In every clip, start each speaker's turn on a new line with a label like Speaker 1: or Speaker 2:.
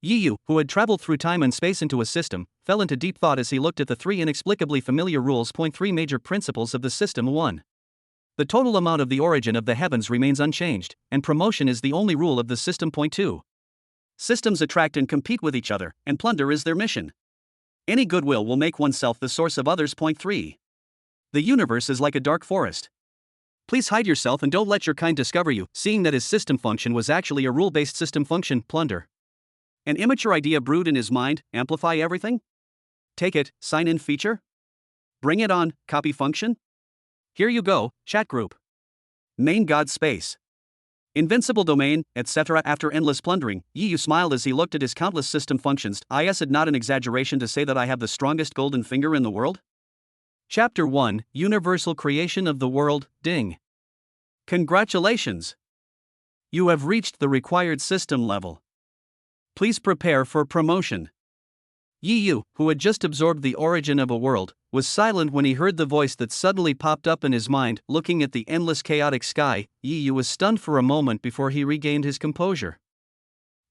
Speaker 1: Yu, who had traveled through time and space into a system, fell into deep thought as he looked at the three inexplicably familiar rules. 3 Major principles of the system. 1. The total amount of the origin of the heavens remains unchanged, and promotion is the only rule of the system. 2. Systems attract and compete with each other, and plunder is their mission. Any goodwill will make oneself the source of others. 3. The universe is like a dark forest. Please hide yourself and don't let your kind discover you. Seeing that his system function was actually a rule-based system function, plunder. An immature idea brewed in his mind, amplify everything? Take it, sign in feature? Bring it on, copy function? Here you go, chat group. Main God space. Invincible domain, etc. After endless plundering, Yu smiled as he looked at his countless system functions. Is it not an exaggeration to say that I have the strongest golden finger in the world? Chapter 1, Universal Creation of the World, Ding. Congratulations! You have reached the required system level. Please prepare for promotion. Yu, who had just absorbed the origin of a world, was silent when he heard the voice that suddenly popped up in his mind. Looking at the endless chaotic sky, Yu was stunned for a moment before he regained his composure.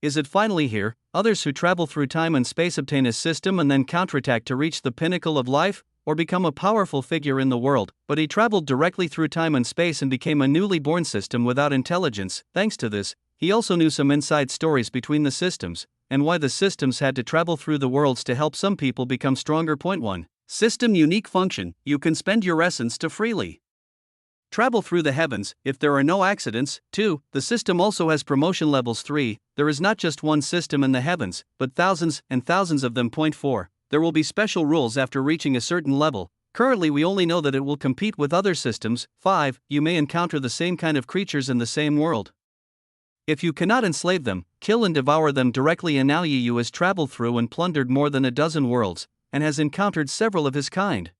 Speaker 1: Is it finally here? Others who travel through time and space obtain a system and then counterattack to reach the pinnacle of life, or become a powerful figure in the world, but he traveled directly through time and space and became a newly born system without intelligence. Thanks to this, he also knew some inside stories between the systems, and why the systems had to travel through the worlds to help some people become stronger. 1. System unique function, you can spend your essence to freely travel through the heavens, if there are no accidents. 2. The system also has promotion levels. 3. There is not just one system in the heavens, but thousands and thousands of them. 4. There will be special rules after reaching a certain level. Currently we only know that it will compete with other systems. 5. You may encounter the same kind of creatures in the same world. If you cannot enslave them, kill and devour them directly. And now Yu has traveled through and plundered more than a dozen worlds, and has encountered several of his kind.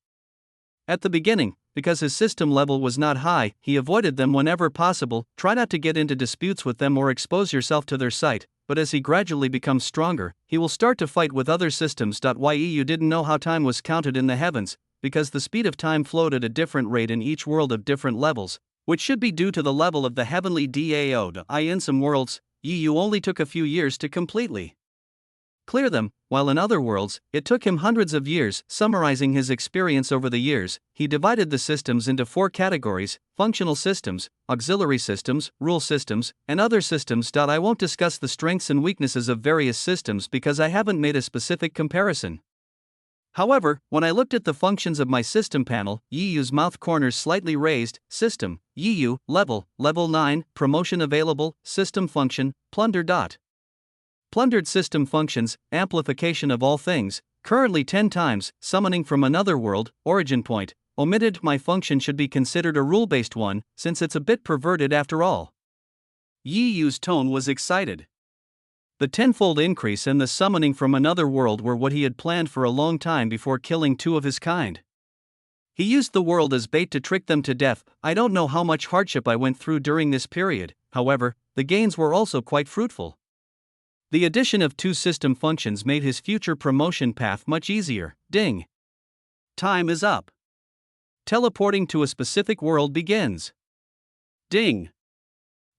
Speaker 1: At the beginning, because his system level was not high, he avoided them whenever possible. Try not to get into disputes with them or expose yourself to their sight, but as he gradually becomes stronger, he will start to fight with other systems. Yu didn't know how time was counted in the heavens, because the speed of time flowed at a different rate in each world of different levels, which should be due to the level of the heavenly DAO. In some worlds, Yu only took a few years to completely clear them, while in other worlds, it took him hundreds of years. Summarizing his experience over the years, he divided the systems into 4 categories: functional systems, auxiliary systems, rule systems, and other systems. I won't discuss the strengths and weaknesses of various systems because I haven't made a specific comparison. However, when I looked at the functions of my system panel, Yu's mouth corners slightly raised. System, Yu, level 9, promotion available, system function, plunder. Plundered system functions, amplification of all things, currently 10 times, summoning from another world, origin point, omitted. My function should be considered a rule-based one, since it's a bit perverted after all. Yu's tone was excited. The tenfold increase and the summoning from another world were what he had planned for a long time before killing 2 of his kind. He used the world as bait to trick them to death. I don't know how much hardship I went through during this period, however, the gains were also quite fruitful. The addition of 2 system functions made his future promotion path much easier. Ding. Time is up. Teleporting to a specific world begins. Ding.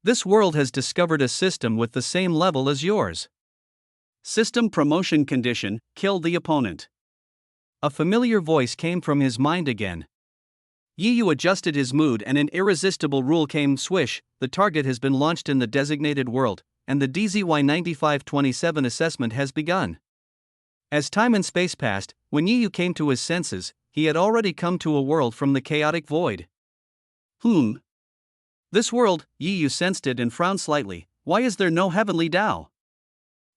Speaker 1: This world has discovered a system with the same level as yours. System promotion condition, kill the opponent. A familiar voice came from his mind again. Yu adjusted his mood and an irresistible rule came. Swish, the target has been launched in the designated world, and the DZY-9527 assessment has begun. As time and space passed, when Yu came to his senses, he had already come to a world from the chaotic void. This world, Yu sensed it and frowned slightly. Why is there no heavenly Tao?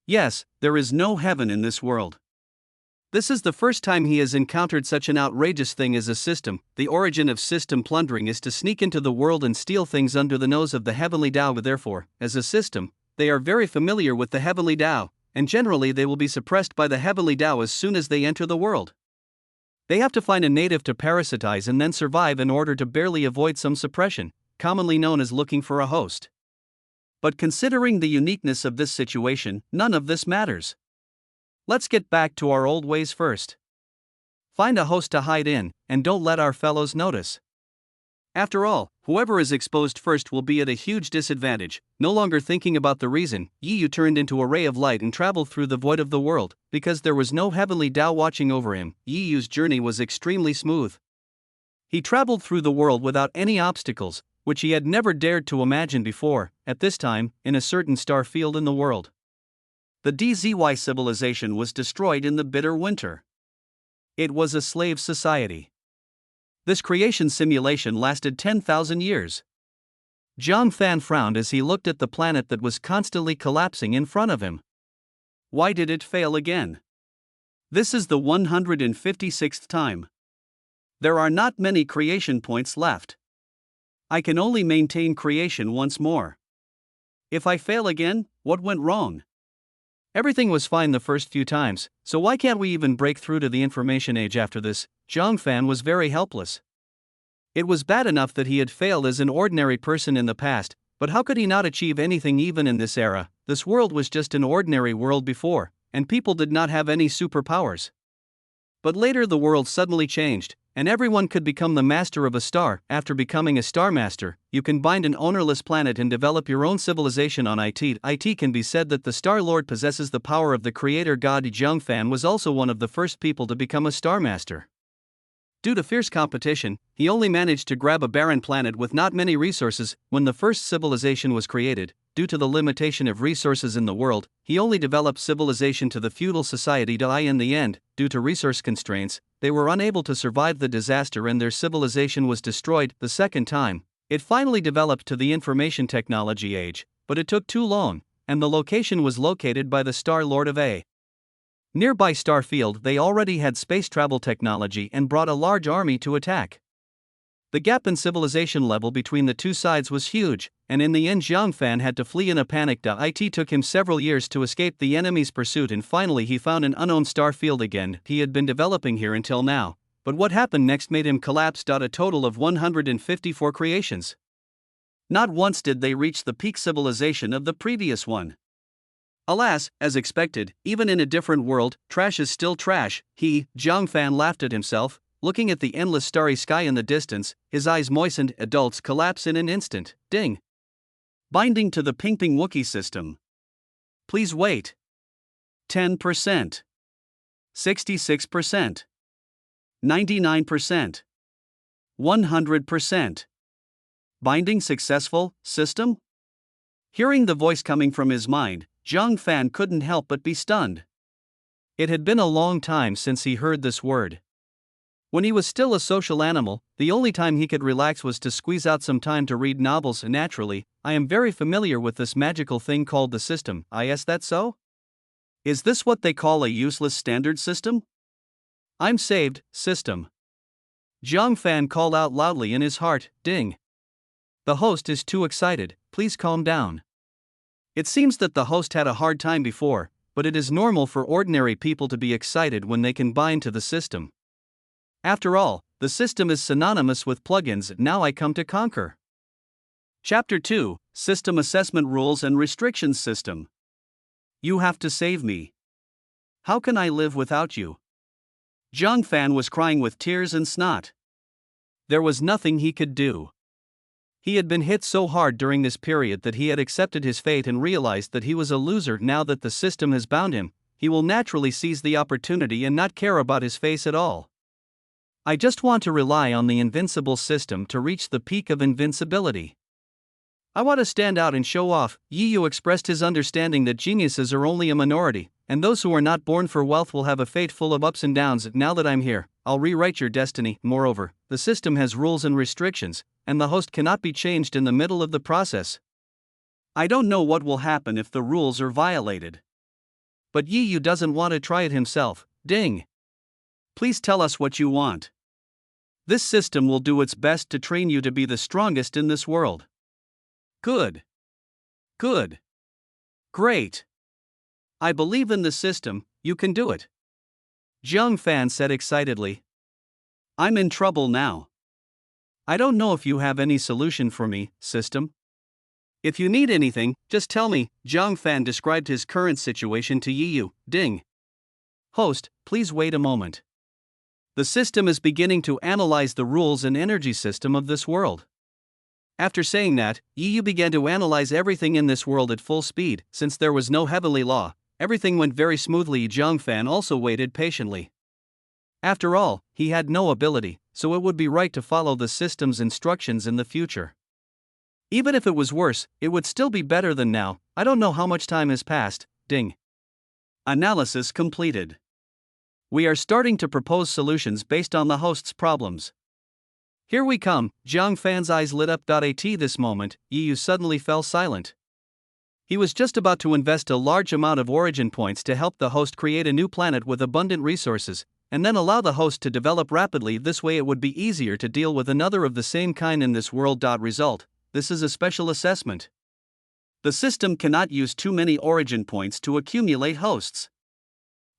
Speaker 1: Yes, there is no heaven in this world. This is the first time he has encountered such an outrageous thing as a system. The origin of system plundering is to sneak into the world and steal things under the nose of the heavenly Tao. Therefore, as a system, they are very familiar with the heavenly Tao, and generally they will be suppressed by the heavenly Tao as soon as they enter the world. They have to find a native to parasitize and then survive in order to barely avoid some suppression, commonly known as looking for a host. But considering the uniqueness of this situation, none of this matters. Let's get back to our old ways first. Find a host to hide in, and don't let our fellows notice. After all, whoever is exposed first will be at a huge disadvantage. No longer thinking about the reason, Yu turned into a ray of light and traveled through the void of the world. Because there was no heavenly Tao watching over him, Yu's journey was extremely smooth. He traveled through the world without any obstacles, which he had never dared to imagine before. At this time, in a certain star field in the world, the DZY civilization was destroyed in the bitter winter. It was a slave society. This creation simulation lasted 10,000 years. Zhang Fan frowned as he looked at the planet that was constantly collapsing in front of him. Why did it fail again? This is the 156th time. There are not many creation points left. I can only maintain creation once more. If I fail again, what went wrong? Everything was fine the first few times, so why can't we even break through to the information age after this? Zhang Fan was very helpless. It was bad enough that he had failed as an ordinary person in the past, but how could he not achieve anything even in this era? This world was just an ordinary world before, and people did not have any superpowers. But later the world suddenly changed, and everyone could become the master of a star. After becoming a star master, you can bind an ownerless planet and develop your own civilization on it. It can be said that the Star Lord possesses the power of the creator god. Zhang Fan was also one of the first people to become a star master. Due to fierce competition, he only managed to grab a barren planet with not many resources. When the first civilization was created, due to the limitation of resources in the world, he only developed civilization to the feudal society. In the end, due to resource constraints, they were unable to survive the disaster and their civilization was destroyed. The second time, it finally developed to the information technology age, but it took too long, and the location was located by the Star Lord of A nearby star field. They already had space travel technology and brought a large army to attack. The gap in civilization level between the two sides was huge, and in the end Zhang Fan had to flee in a panic. It took him several years to escape the enemy's pursuit and finally he found an unknown star field again. He had been developing here until now, but what happened next made him collapse. A total of 154 creations. Not once did they reach the peak civilization of the previous one. Alas, as expected, even in a different world, trash is still trash. Zhang Fan laughed at himself, looking at the endless starry sky in the distance, his eyes moistened. Adults collapse in an instant. Ding. Binding to the Pingping Wookiee system. Please wait. 10%. 66%. 99%. 100%. Binding successful, system? Hearing the voice coming from his mind, Zhang Fan couldn't help but be stunned. It had been a long time since he heard this word. When he was still a social animal, the only time he could relax was to squeeze out some time to read novels. Naturally, I am very familiar with this magical thing called the system. Is that so? Is this what they call a useless standard system? I'm saved, system. Zhang Fan called out loudly in his heart. Ding. The host is too excited, please calm down. It seems that the host had a hard time before, but it is normal for ordinary people to be excited when they can bind to the system. After all, the system is synonymous with plugins. Now I come to conquer. Chapter 2, System Assessment Rules and Restrictions System. You have to save me. How can I live without you? Zhang Fan was crying with tears and snot. There was nothing he could do. He had been hit so hard during this period that he had accepted his fate and realized that he was a loser. Now that the system has bound him, he will naturally seize the opportunity and not care about his face at all. I just want to rely on the invincible system to reach the peak of invincibility. I want to stand out and show off. Yu expressed his understanding that geniuses are only a minority, and those who are not born for wealth will have a fate full of ups and downs. Now that I'm here, I'll rewrite your destiny. Moreover, the system has rules and restrictions, and the host cannot be changed in the middle of the process. I don't know what will happen if the rules are violated. But Yu doesn't want to try it himself. Ding. Please tell us what you want. This system will do its best to train you to be the strongest in this world. Good. Good. Great. I believe in the system, you can do it. Zhang Fan said excitedly. I'm in trouble now. I don't know if you have any solution for me, system. If you need anything, just tell me. Zhang Fan described his current situation to Yu. Ding. Host, please wait a moment. The system is beginning to analyze the rules and energy system of this world. After saying that, EU began to analyze everything in this world at full speed. Since there was no heavenly law, everything went very smoothly. Zhang also waited patiently. After all, he had no ability, so it would be right to follow the system's instructions in the future. Even if it was worse, it would still be better than now. I don't know how much time has passed. Ding. Analysis completed. We are starting to propose solutions based on the host's problems. Here we come. Zhang Fan's eyes lit up. At this moment, EU suddenly fell silent. He was just about to invest a large amount of origin points to help the host create a new planet with abundant resources, and then allow the host to develop rapidly. This way it would be easier to deal with another of the same kind in this world. Result: this is a special assessment. The system cannot use too many origin points to accumulate hosts.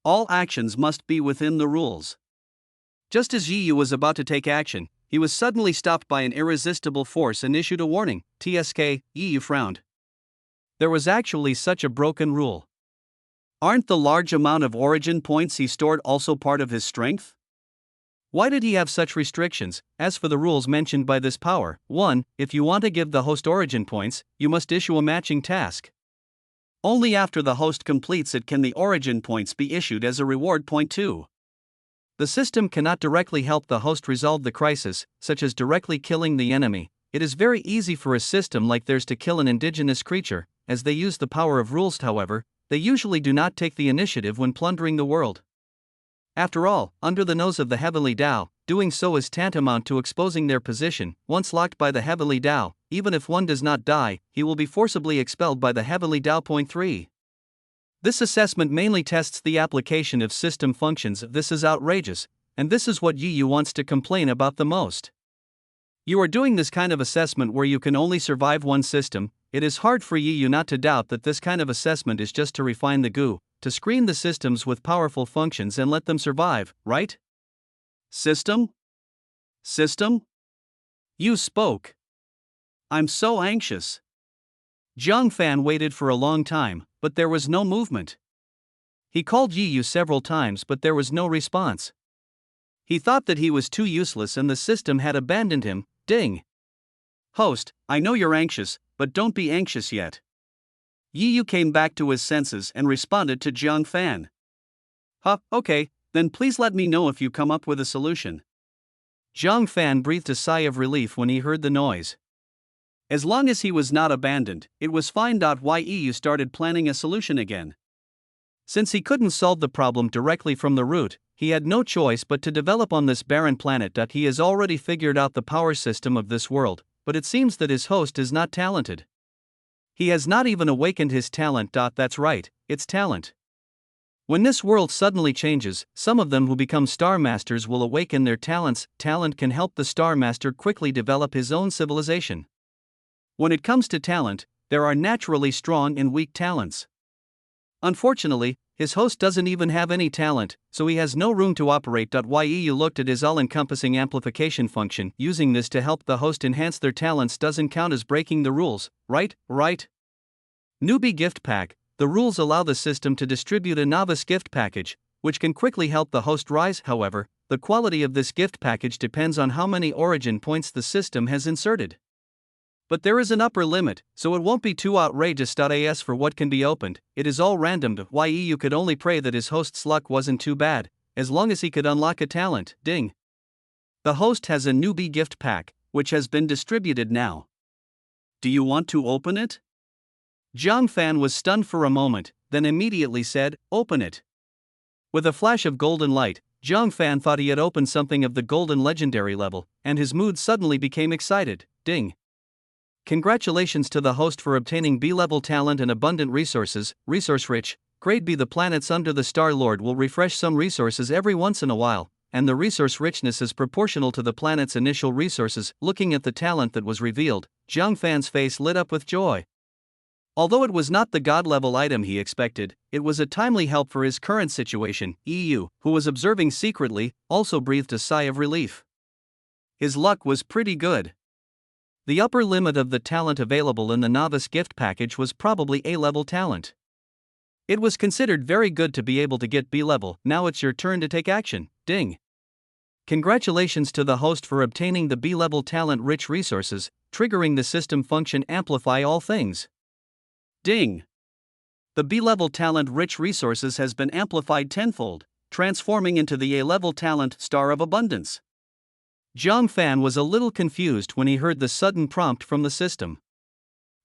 Speaker 1: All actions must be within the rules. Just as EU was about to take action, he was suddenly stopped by an irresistible force and issued a warning. TSK, EU frowned. There was actually such a broken rule. Aren't the large amount of origin points he stored also part of his strength? Why did he have such restrictions? As for the rules mentioned by this power, 1. If you want to give the host origin points, you must issue a matching task. Only after the host completes it can the origin points be issued as a reward. Point 2. The system cannot directly help the host resolve the crisis, such as directly killing the enemy. It is very easy for a system like theirs to kill an indigenous creature, as they use the power of rules. However, they usually do not take the initiative when plundering the world. After all, under the nose of the Heavenly Tao, doing so is tantamount to exposing their position. Once locked by the Heavenly Tao, even if one does not die, he will be forcibly expelled by the Heavenly Tao. Point 3. This assessment mainly tests the application of system functions. This is outrageous, and this is what EU wants to complain about the most. You are doing this kind of assessment where you can only survive one system. It is hard for EU not to doubt that this kind of assessment is just to refine the goo, to screen the systems with powerful functions and let them survive, right? System? System? You spoke. I'm so anxious. Zhang Fan waited for a long time, but there was no movement. He called Yu several times, but there was no response. He thought that he was too useless and the system had abandoned him. Ding. Host, I know you're anxious, but don't be anxious yet. Yu came back to his senses and responded to Zhang Fan. Okay, then please let me know if you come up with a solution. Zhang Fan breathed a sigh of relief when he heard the noise. As long as he was not abandoned, it was fine. Why EU started planning a solution again? Since he couldn't solve the problem directly from the root, he had no choice but to develop on this barren planet. He has already figured out the power system of this world, but it seems that his host is not talented. He has not even awakened his talent. That's right, it's talent. When this world suddenly changes, some of them who become Star Masters will awaken their talents. Talent can help the Star Master quickly develop his own civilization. When it comes to talent, there are naturally strong and weak talents. Unfortunately, his host doesn't even have any talent, so he has no room to operate. EU looked at his all-encompassing amplification function. Using this to help the host enhance their talents doesn't count as breaking the rules, right? Newbie gift pack. The rules allow the system to distribute a novice gift package, which can quickly help the host rise. However, the quality of this gift package depends on how many origin points the system has inserted. But there is an upper limit, so it won't be too outrageous. As for what can be opened, it is all random. EU could only pray that his host's luck wasn't too bad, as long as he could unlock a talent. Ding. The host has a newbie gift pack, which has been distributed now. Do you want to open it? Zhang Fan was stunned for a moment, then immediately said, "Open it." With a flash of golden light, Zhang Fan thought he had opened something of the golden legendary level, and his mood suddenly became excited. Ding. Congratulations to the host for obtaining B-level talent and abundant resources. Resource rich. Grade B. The planets under the Star Lord will refresh some resources every once in a while, and the resource richness is proportional to the planet's initial resources. Looking at the talent that was revealed, Zhang Fan's face lit up with joy. Although it was not the god-level item he expected, it was a timely help for his current situation. EU, who was observing secretly, also breathed a sigh of relief. His luck was pretty good. The upper limit of the talent available in the novice gift package was probably A-level talent. It was considered very good to be able to get B-level. Now it's your turn to take action. Ding. Congratulations to the host for obtaining the B-level talent-rich resources, triggering the system function Amplify All Things. Ding! The B-level talent-rich resources has been amplified tenfold, transforming into the A-level talent Star of Abundance. Zhang Fan was a little confused when he heard the sudden prompt from the system.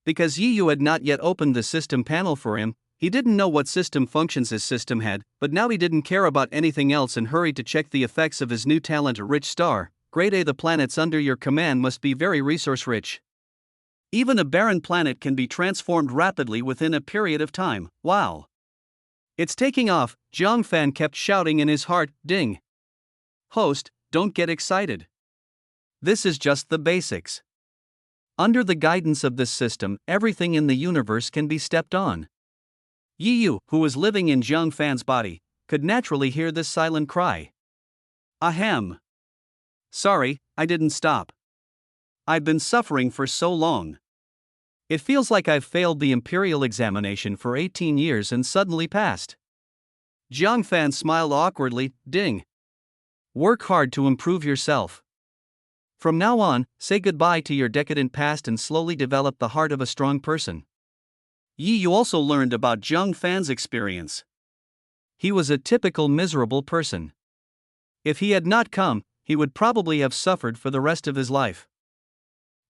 Speaker 1: Because Yi Yu had not yet opened the system panel for him, he didn't know what system functions his system had, but now he didn't care about anything else and hurried to check the effects of his new talent-rich star. Grade A. The planets under your command must be very resource-rich. Even a barren planet can be transformed rapidly within a period of time. Wow! It's taking off, Zhang Fan kept shouting in his heart. Ding! Host, don't get excited. This is just the basics. Under the guidance of this system, everything in the universe can be stepped on. Yi Yu, who was living in Zhang Fan's body, could naturally hear this silent cry. Ahem. Sorry, I didn't stop. I've been suffering for so long. It feels like I've failed the imperial examination for 18 years and suddenly passed. Zhang Fan smiled awkwardly. Ding. Work hard to improve yourself. From now on, say goodbye to your decadent past and slowly develop the heart of a strong person. Yi Yu also learned about Zhang Fan's experience. He was a typical miserable person. If he had not come, he would probably have suffered for the rest of his life.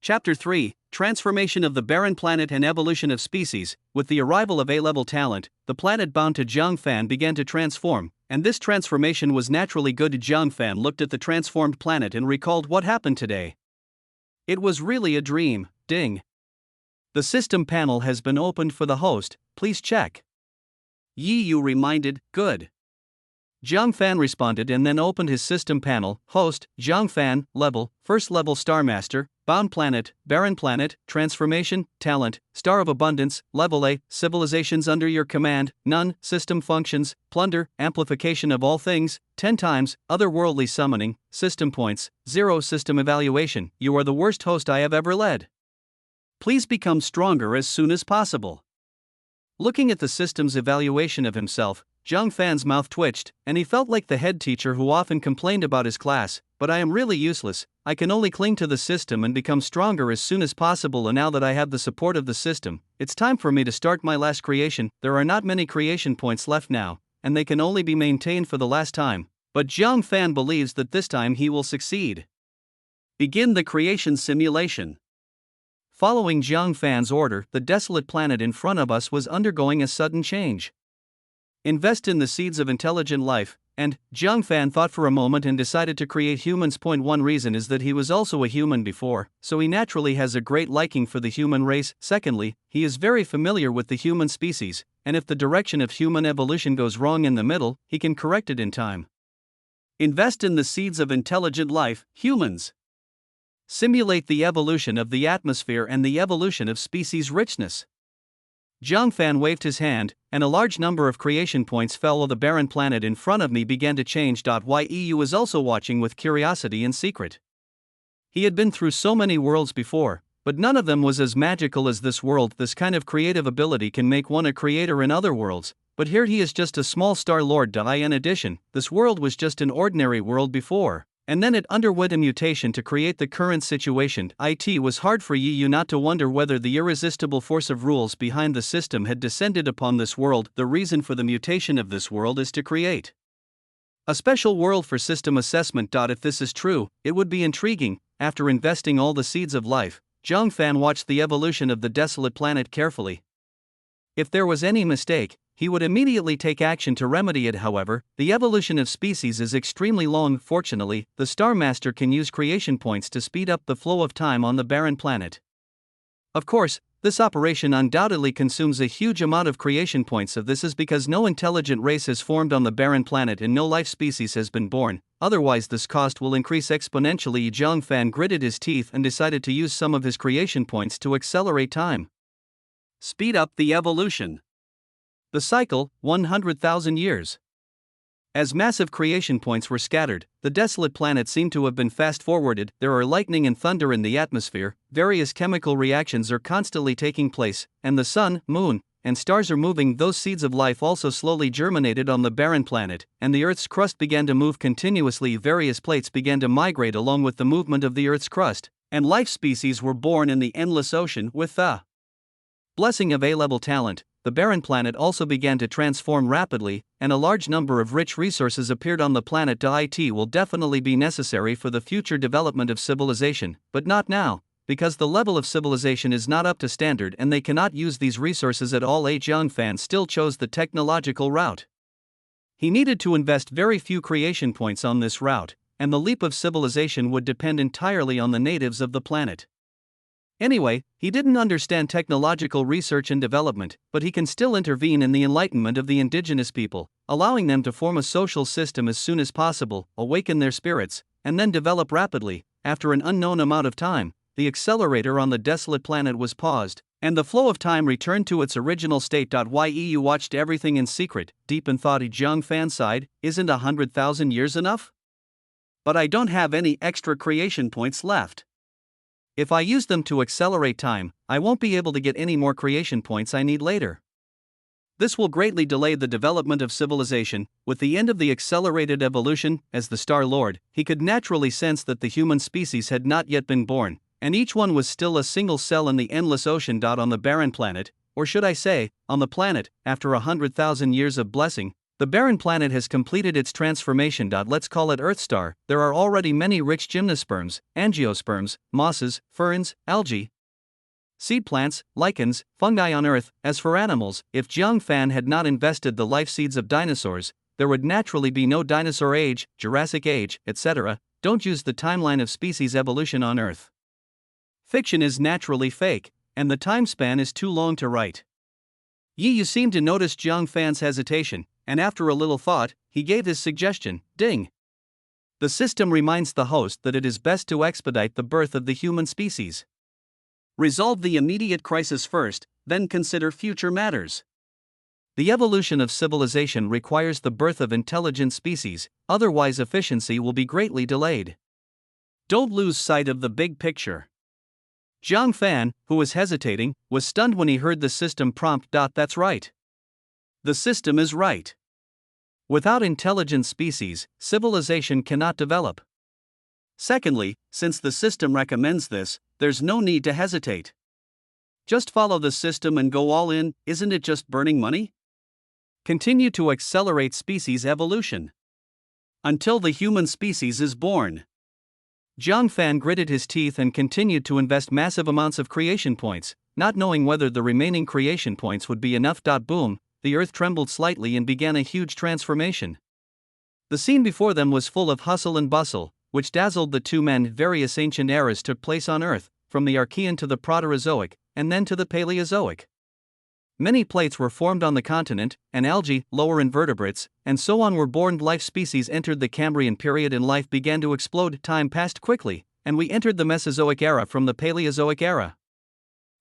Speaker 1: Chapter 3, Transformation of the Barren Planet and Evolution of Species. With the arrival of A-level talent, the planet bound to Zhang Fan began to transform, and this transformation was naturally good. Zhang Fan looked at the transformed planet and recalled what happened today. It was really a dream. Ding. The system panel has been opened for the host, please check. Yi Yu reminded. Good. Zhang Fan responded and then opened his system panel. Host, Zhang Fan, level, first level Star Master, bound planet, barren planet, transformation, talent, Star of Abundance, level A, civilizations under your command, none, system functions, plunder, amplification of all things, 10 times, otherworldly summoning, system points, 0 system evaluation. You are the worst host I have ever led. Please become stronger as soon as possible. Looking at the system's evaluation of himself, Zhang Fan's mouth twitched, and he felt like the head teacher who often complained about his class. But I am really useless, I can only cling to the system and become stronger as soon as possible, and now that I have the support of the system, it's time for me to start my last creation. There are not many creation points left now, and they can only be maintained for the last time. But Zhang Fan believes that this time he will succeed. Begin the creation simulation. Following Zhang Fan's order, the desolate planet in front of us was undergoing a sudden change. Invest in the seeds of intelligent life, and Zhang Fan thought for a moment and decided to create humans. One reason is that he was also a human before, so he naturally has a great liking for the human race. Secondly, he is very familiar with the human species, and if the direction of human evolution goes wrong in the middle, he can correct it in time. Invest in the seeds of intelligent life, humans. Simulate the evolution of the atmosphere and the evolution of species richness. Zhang Fan waved his hand, and a large number of creation points fell while the barren planet in front of me began to change. Yi Yu was also watching with curiosity in secret. He had been through so many worlds before, but none of them was as magical as this world. This kind of creative ability can make one a creator in other worlds, but here he is just a small star lord. In addition, this world was just an ordinary world before, and then it underwent a mutation to create the current situation. It was hard for Yi Yu not to wonder whether the irresistible force of rules behind the system had descended upon this world. The reason for the mutation of this world is to create a special world for system assessment. If this is true, it would be intriguing. After investing all the seeds of life, Zhang Fan watched the evolution of the desolate planet carefully. If there was any mistake, he would immediately take action to remedy it. However, the evolution of species is extremely long. Fortunately, the Star Master can use creation points to speed up the flow of time on the barren planet. Of course, this operation undoubtedly consumes a huge amount of creation points. This is because no intelligent race has formed on the barren planet and no life species has been born, otherwise this cost will increase exponentially. Zhang Fan gritted his teeth and decided to use some of his creation points to accelerate time. Speed up the evolution. The cycle, 100,000 years. As massive creation points were scattered, the desolate planet seemed to have been fast-forwarded. There are lightning and thunder in the atmosphere, various chemical reactions are constantly taking place, and the sun, moon, and stars are moving. Those seeds of life also slowly germinated on the barren planet, and the Earth's crust began to move continuously. Various plates began to migrate along with the movement of the Earth's crust, and life species were born in the endless ocean. With the blessing of A-level talent, the barren planet also began to transform rapidly, and a large number of rich resources appeared on the planet. It will definitely be necessary for the future development of civilization, but not now, because the level of civilization is not up to standard and they cannot use these resources at all. Young Fan still chose the technological route. He needed to invest very few creation points on this route, and the leap of civilization would depend entirely on the natives of the planet. Anyway, he didn't understand technological research and development, but he can still intervene in the enlightenment of the indigenous people, allowing them to form a social system as soon as possible, awaken their spirits, and then develop rapidly. After an unknown amount of time, the accelerator on the desolate planet was paused, and the flow of time returned to its original state. You watched everything in secret, deep in thought. Jiang Fan sighed, isn't 100,000 years enough? But I don't have any extra creation points left. If I use them to accelerate time, I won't be able to get any more creation points I need later. This will greatly delay the development of civilization. With the end of the accelerated evolution, as the Star Lord, he could naturally sense that the human species had not yet been born, and each one was still a single cell in the endless ocean. On the barren planet, or should I say, on the planet, after 100,000 years of blessing, the barren planet has completed its transformation. Let's call it Earthstar. There are already many rich gymnosperms, angiosperms, mosses, ferns, algae, seed plants, lichens, fungi on Earth. As for animals, if Jiang Fan had not invested the life seeds of dinosaurs, there would naturally be no dinosaur age, Jurassic age, etc. Don't use the timeline of species evolution on Earth. Fiction is naturally fake, and the time span is too long to write. You seem to notice Jiang Fan's hesitation, and after a little thought, he gave his suggestion. Ding. The system reminds the host that it is best to expedite the birth of the human species. Resolve the immediate crisis first, then consider future matters. The evolution of civilization requires the birth of intelligent species, otherwise efficiency will be greatly delayed. Don't lose sight of the big picture. Jiang Fan, who was hesitating, was stunned when he heard the system prompt. That's right. The system is right. Without intelligent species, civilization cannot develop. Secondly, since the system recommends this, there's no need to hesitate. Just follow the system and go all in. Isn't it just burning money? Continue to accelerate species evolution until the human species is born. Jiang Fan gritted his teeth and continued to invest massive amounts of creation points, not knowing whether the remaining creation points would be enough. Boom, the Earth trembled slightly and began a huge transformation. The scene before them was full of hustle and bustle, which dazzled the two men. Various ancient eras took place on Earth, from the Archean to the Proterozoic, and then to the Paleozoic. Many plates were formed on the continent, and algae, lower invertebrates, and so on were born. Life species entered the Cambrian period and life began to explode. Time passed quickly, and we entered the Mesozoic era from the Paleozoic era.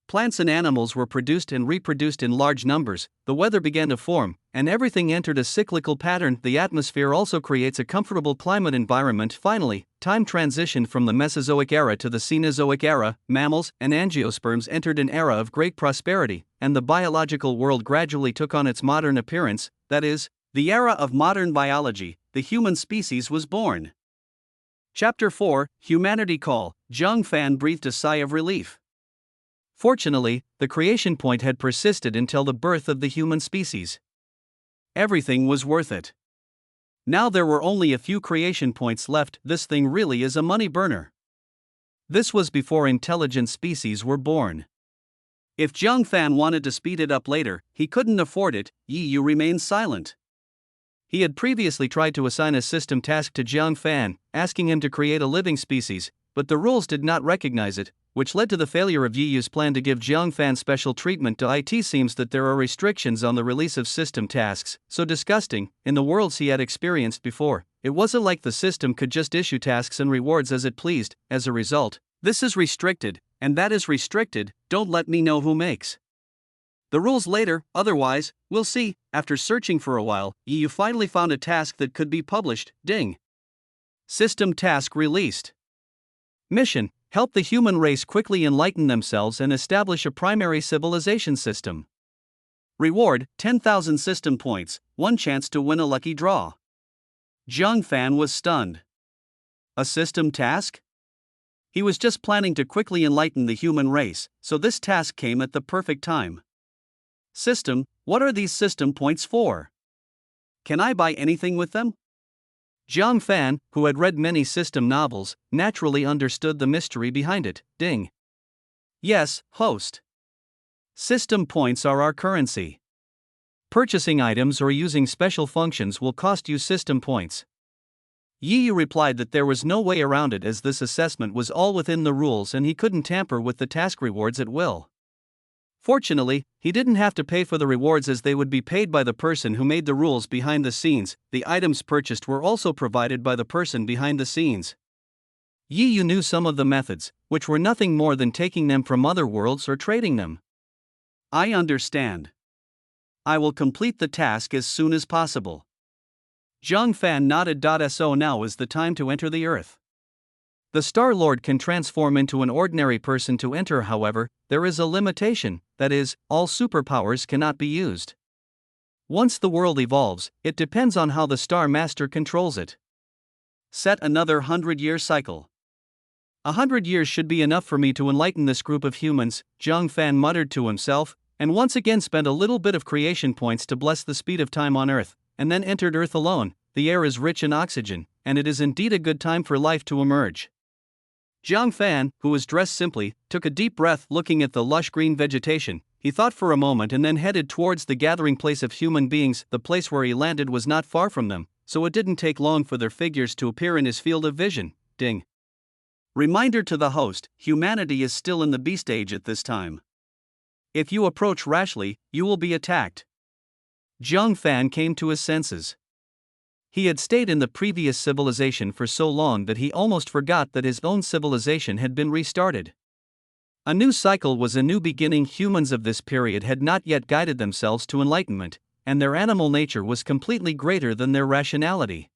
Speaker 1: Plants and animals were produced and reproduced in large numbers, the weather began to form, and everything entered a cyclical pattern. The atmosphere also creates a comfortable climate environment. Finally, time transitioned from the Mesozoic era to the Cenozoic era. Mammals and angiosperms entered an era of great prosperity, and the biological world gradually took on its modern appearance, that is, the era of modern biology. The human species was born. Chapter 4, Humanity Call. Jiang Fan breathed a sigh of relief. Fortunately, the creation point had persisted until the birth of the human species. Everything was worth it. Now there were only a few creation points left. This thing really is a money burner. This was before intelligent species were born. If Jiang Fan wanted to speed it up later, he couldn't afford it. Yu remained silent. He had previously tried to assign a system task to Jiang Fan, asking him to create a living species, but the rules did not recognize it, which led to the failure of Yu's plan to give Jiang Fan special treatment. It seems that there are restrictions on the release of system tasks, so disgusting. In the worlds he had experienced before, it wasn't like the system could just issue tasks and rewards as it pleased. As a result, this is restricted, and that is restricted. Don't let me know who makes the rules later, otherwise, we'll see. After searching for a while, Yu finally found a task that could be published. Ding. System task released. Mission: help the human race quickly enlighten themselves and establish a primary civilization system. Reward, 10,000 system points, 1 chance to win a lucky draw. Zhang Fan was stunned. A system task? He was just planning to quickly enlighten the human race, so this task came at the perfect time. System, what are these system points for? Can I buy anything with them? Zhang Fan, who had read many system novels, naturally understood the mystery behind it. Ding. Yes, host. System points are our currency. Purchasing items or using special functions will cost you system points. Yi Yu replied that there was no way around it as this assessment was all within the rules and he couldn't tamper with the task rewards at will. Fortunately, he didn't have to pay for the rewards as they would be paid by the person who made the rules behind the scenes. The items purchased were also provided by the person behind the scenes. Yi Yu knew some of the methods, which were nothing more than taking them from other worlds or trading them. I understand. I will complete the task as soon as possible. Zhang Fan nodded. So now is the time to enter the Earth. The Star-Lord can transform into an ordinary person to enter, however, there is a limitation, that is, all superpowers cannot be used. Once the world evolves, it depends on how the Star Master controls it. Set another 100-year cycle. 100 years should be enough for me to enlighten this group of humans, Zhang Fan muttered to himself, and once again spent a little bit of creation points to bless the speed of time on Earth, and then entered Earth alone. The air is rich in oxygen, and it is indeed a good time for life to emerge. Zhang Fan, who was dressed simply, took a deep breath looking at the lush green vegetation. He thought for a moment and then headed towards the gathering place of human beings. The place where he landed was not far from them, so it didn't take long for their figures to appear in his field of vision. Ding. Reminder to the host, humanity is still in the beast age at this time. If you approach rashly, you will be attacked. Zhang Fan came to his senses. He had stayed in the previous civilization for so long that he almost forgot that his own civilization had been restarted. A new cycle was a new beginning. Humans of this period had not yet guided themselves to enlightenment, and their animal nature was completely greater than their rationality.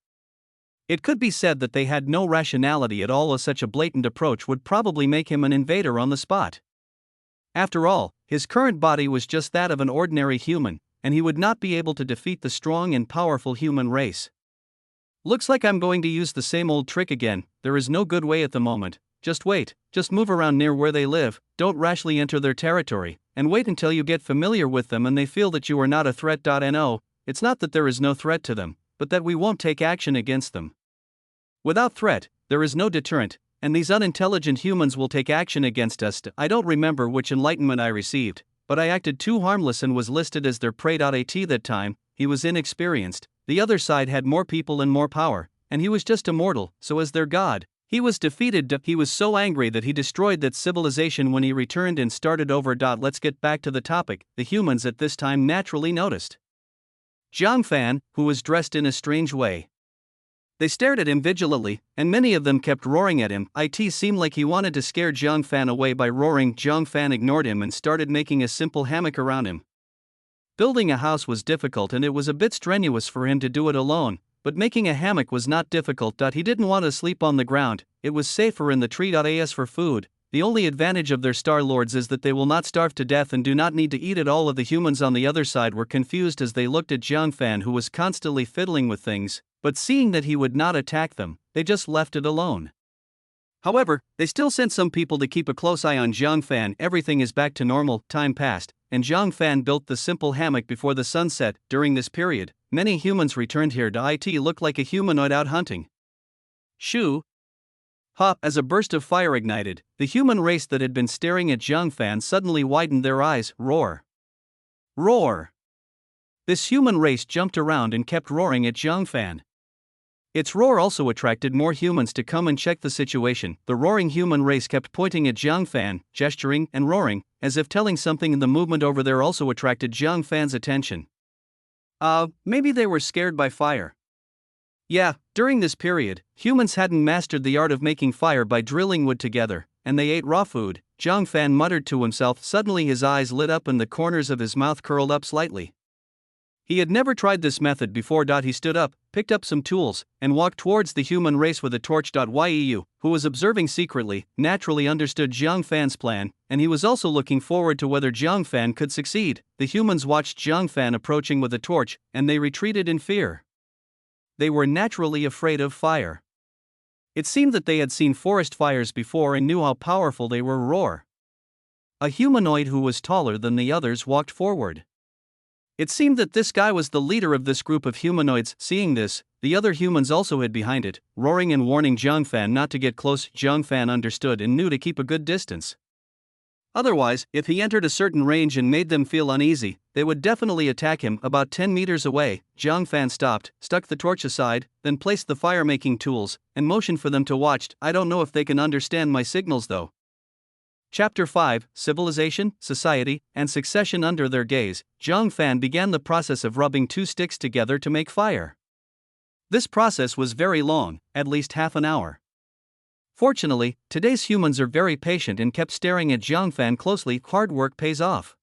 Speaker 1: It could be said that they had no rationality at all, as such a blatant approach would probably make him an invader on the spot. After all, his current body was just that of an ordinary human, and he would not be able to defeat the strong and powerful human race. Looks like I'm going to use the same old trick again. There is no good way at the moment. Just wait, just move around near where they live, don't rashly enter their territory, and wait until you get familiar with them and they feel that you are not a threat. No, it's not that there is no threat to them, but that we won't take action against them. Without threat, there is no deterrent, and these unintelligent humans will take action against us. I don't remember which enlightenment I received, but I acted too harmless and was listed as their prey. At that time, he was inexperienced, the other side had more people and more power, and he was just a mortal, so as their god, he was defeated. He was so angry that he destroyed that civilization when he returned and started over. Let's get back to the topic. The humans at this time naturally noticed Zhang Fan, who was dressed in a strange way. They stared at him vigilantly, and many of them kept roaring at him. It seemed like he wanted to scare Zhang Fan away by roaring. Zhang Fan ignored him and started making a simple hammock around him. Building a house was difficult and it was a bit strenuous for him to do it alone, but making a hammock was not difficult. He didn't want to sleep on the ground, it was safer in the tree. As for food, the only advantage of their Star Lords is that they will not starve to death and do not need to eat it. All of the humans on the other side were confused as they looked at Zhang Fan, who was constantly fiddling with things, but seeing that he would not attack them, they just left it alone. However, they still sent some people to keep a close eye on Zhang Fan. Everything is back to normal. Time passed, and Zhang Fan built the simple hammock before the sunset. During this period, many humans returned here. It looked like a humanoid out hunting. Shoo! Ha! As a burst of fire ignited, the human race that had been staring at Zhang Fan suddenly widened their eyes. Roar! Roar! This human race jumped around and kept roaring at Zhang Fan. Its roar also attracted more humans to come and check the situation. The roaring human race kept pointing at Zhang Fan, gesturing and roaring, as if telling something, and the movement over there also attracted Zhang Fan's attention. Maybe they were scared by fire. Yeah, during this period, humans hadn't mastered the art of making fire by drilling wood together, and they ate raw food. Zhang Fan muttered to himself. Suddenly his eyes lit up and the corners of his mouth curled up slightly. He had never tried this method before. He stood up, picked up some tools, and walked towards the human race with a torch. Yu, who was observing secretly, naturally understood Jiang Fan's plan, and he was also looking forward to whether Jiang Fan could succeed. The humans watched Jiang Fan approaching with a torch, and they retreated in fear. They were naturally afraid of fire. It seemed that they had seen forest fires before and knew how powerful they were. Roar. A humanoid who was taller than the others walked forward. It seemed that this guy was the leader of this group of humanoids. Seeing this, the other humans also hid behind it, roaring and warning Jiang Fan not to get close. Jiang Fan understood and knew to keep a good distance. Otherwise, if he entered a certain range and made them feel uneasy, they would definitely attack him. About 10 meters away, Jiang Fan stopped, stuck the torch aside, then placed the fire-making tools, and motioned for them to watch. I don't know if they can understand my signals though. Chapter 5, Civilization, Society, and Succession. Under their gaze, Jiang Fan began the process of rubbing two sticks together to make fire. This process was very long, at least half an hour. Fortunately, today's humans are very patient and kept staring at Jiang Fan closely. Hard work pays off.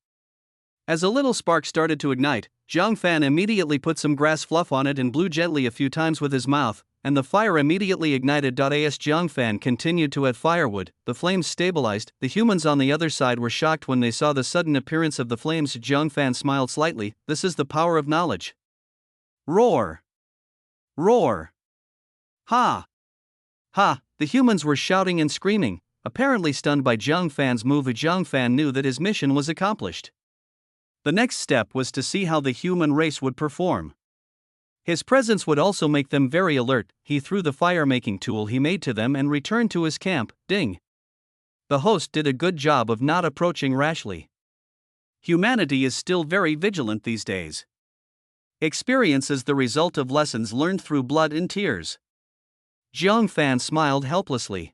Speaker 1: As a little spark started to ignite, Jiang Fan immediately put some grass fluff on it and blew gently a few times with his mouth, and the fire immediately ignited. As Jiang Fan continued to add firewood, the flames stabilized. The humans on the other side were shocked when they saw the sudden appearance of the flames. Jiang Fan smiled slightly. This is the power of knowledge. Roar! Roar! Ha! Ha! The humans were shouting and screaming, apparently stunned by Jiang Fan's move. Jiang Fan knew that his mission was accomplished. The next step was to see how the human race would perform. His presence would also make them very alert. He threw the fire-making tool he made to them and returned to his camp. Ding! The host did a good job of not approaching rashly. Humanity is still very vigilant these days. Experience is the result of lessons learned through blood and tears. Jiang Fan smiled helplessly.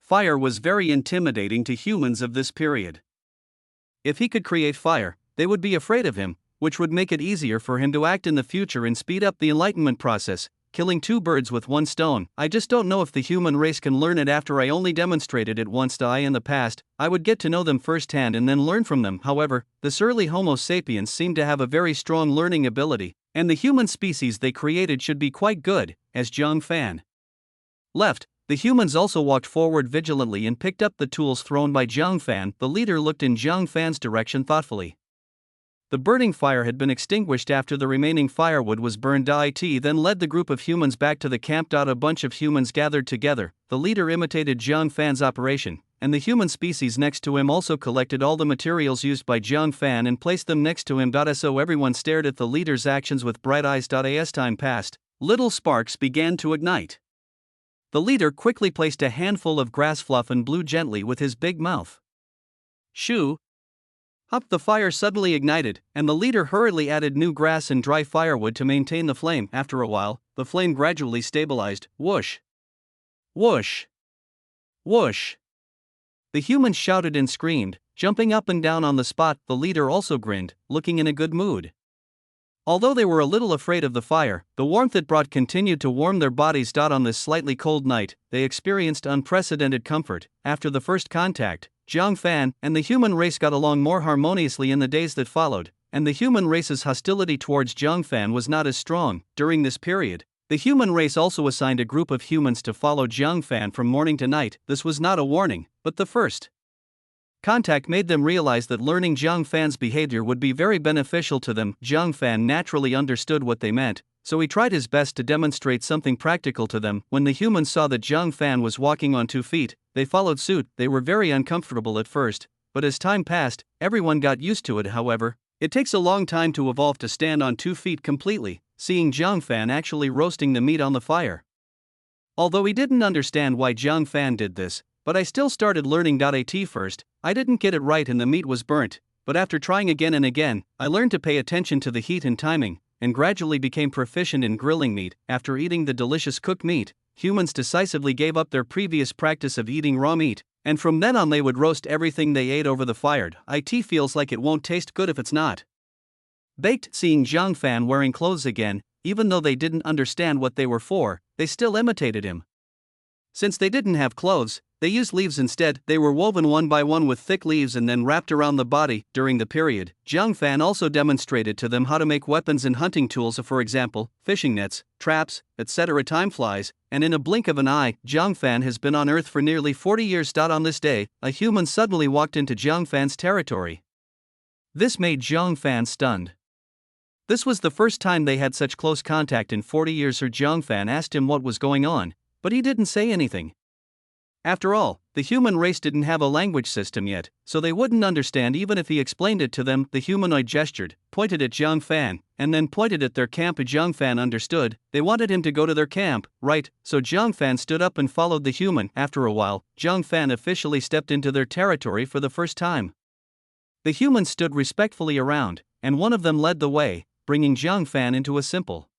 Speaker 1: Fire was very intimidating to humans of this period. If he could create fire, they would be afraid of him, which would make it easier for him to act in the future and speed up the enlightenment process, killing two birds with one stone. I just don't know if the human race can learn it. After I only demonstrated it once in the past, I would get to know them firsthand and then learn from them. However, this early Homo sapiens seemed to have a very strong learning ability, and the human species they created should be quite good. As Jiang Fan left, the humans also walked forward vigilantly and picked up the tools thrown by Jiang Fan. The leader looked in Jiang Fan's direction thoughtfully. The burning fire had been extinguished after the remaining firewood was burned. It then led the group of humans back to the camp. A bunch of humans gathered together. The leader imitated Jiang Fan's operation, and the human species next to him also collected all the materials used by Jiang Fan and placed them next to him. So everyone stared at the leader's actions with bright eyes. As time passed, little sparks began to ignite. The leader quickly placed a handful of grass fluff and blew gently with his big mouth. Shoo! Up, the fire suddenly ignited, and the leader hurriedly added new grass and dry firewood to maintain the flame. After a while, the flame gradually stabilized. Whoosh! Whoosh! Whoosh! The humans shouted and screamed, jumping up and down on the spot. The leader also grinned, looking in a good mood. Although they were a little afraid of the fire, the warmth it brought continued to warm their bodies. On this slightly cold night, they experienced unprecedented comfort. After the first contact, Jiang Fan and the human race got along more harmoniously in the days that followed, and the human race's hostility towards Jiang Fan was not as strong. During this period, the human race also assigned a group of humans to follow Jiang Fan from morning to night. This was not a warning, but the first contact made them realize that learning Jiang Fan's behavior would be very beneficial to them. Jiang Fan naturally understood what they meant, so he tried his best to demonstrate something practical to them. When the humans saw that Jiang Fan was walking on 2 feet, they followed suit. They were very uncomfortable at first, but as time passed, everyone got used to it. However, it takes a long time to evolve to stand on 2 feet completely. Seeing Jiang Fan actually roasting the meat on the fire. Although he didn't understand why Jiang Fan did this, but I still started learning. At first, I didn't get it right and the meat was burnt, but after trying again and again, I learned to pay attention to the heat and timing, and gradually became proficient in grilling meat. After eating the delicious cooked meat, humans decisively gave up their previous practice of eating raw meat, and from then on they would roast everything they ate over the fire. It feels like it won't taste good if it's not baked. Seeing Jiang Fan wearing clothes again, even though they didn't understand what they were for, they still imitated him. Since they didn't have clothes, They used leaves instead. They were woven one by one with thick leaves and then wrapped around the body. During the period, Jiang Fan also demonstrated to them how to make weapons and hunting tools, for example, fishing nets, traps, etc. Time flies, and in a blink of an eye, Jiang Fan has been on Earth for nearly 40 years. On this day, a human suddenly walked into Jiang Fan's territory. This made Jiang Fan stunned. This was the first time they had such close contact in 40 years. Jiang Fan asked him what was going on, but he didn't say anything. After all, the human race didn't have a language system yet, so they wouldn't understand even if he explained it to them. The humanoid gestured, pointed at Jiang Fan, and then pointed at their camp. Jiang Fan understood. They wanted him to go to their camp, right? So Jiang Fan stood up and followed the human. After a while, Jiang Fan officially stepped into their territory for the first time. The humans stood respectfully around, and one of them led the way, bringing Jiang Fan into a simple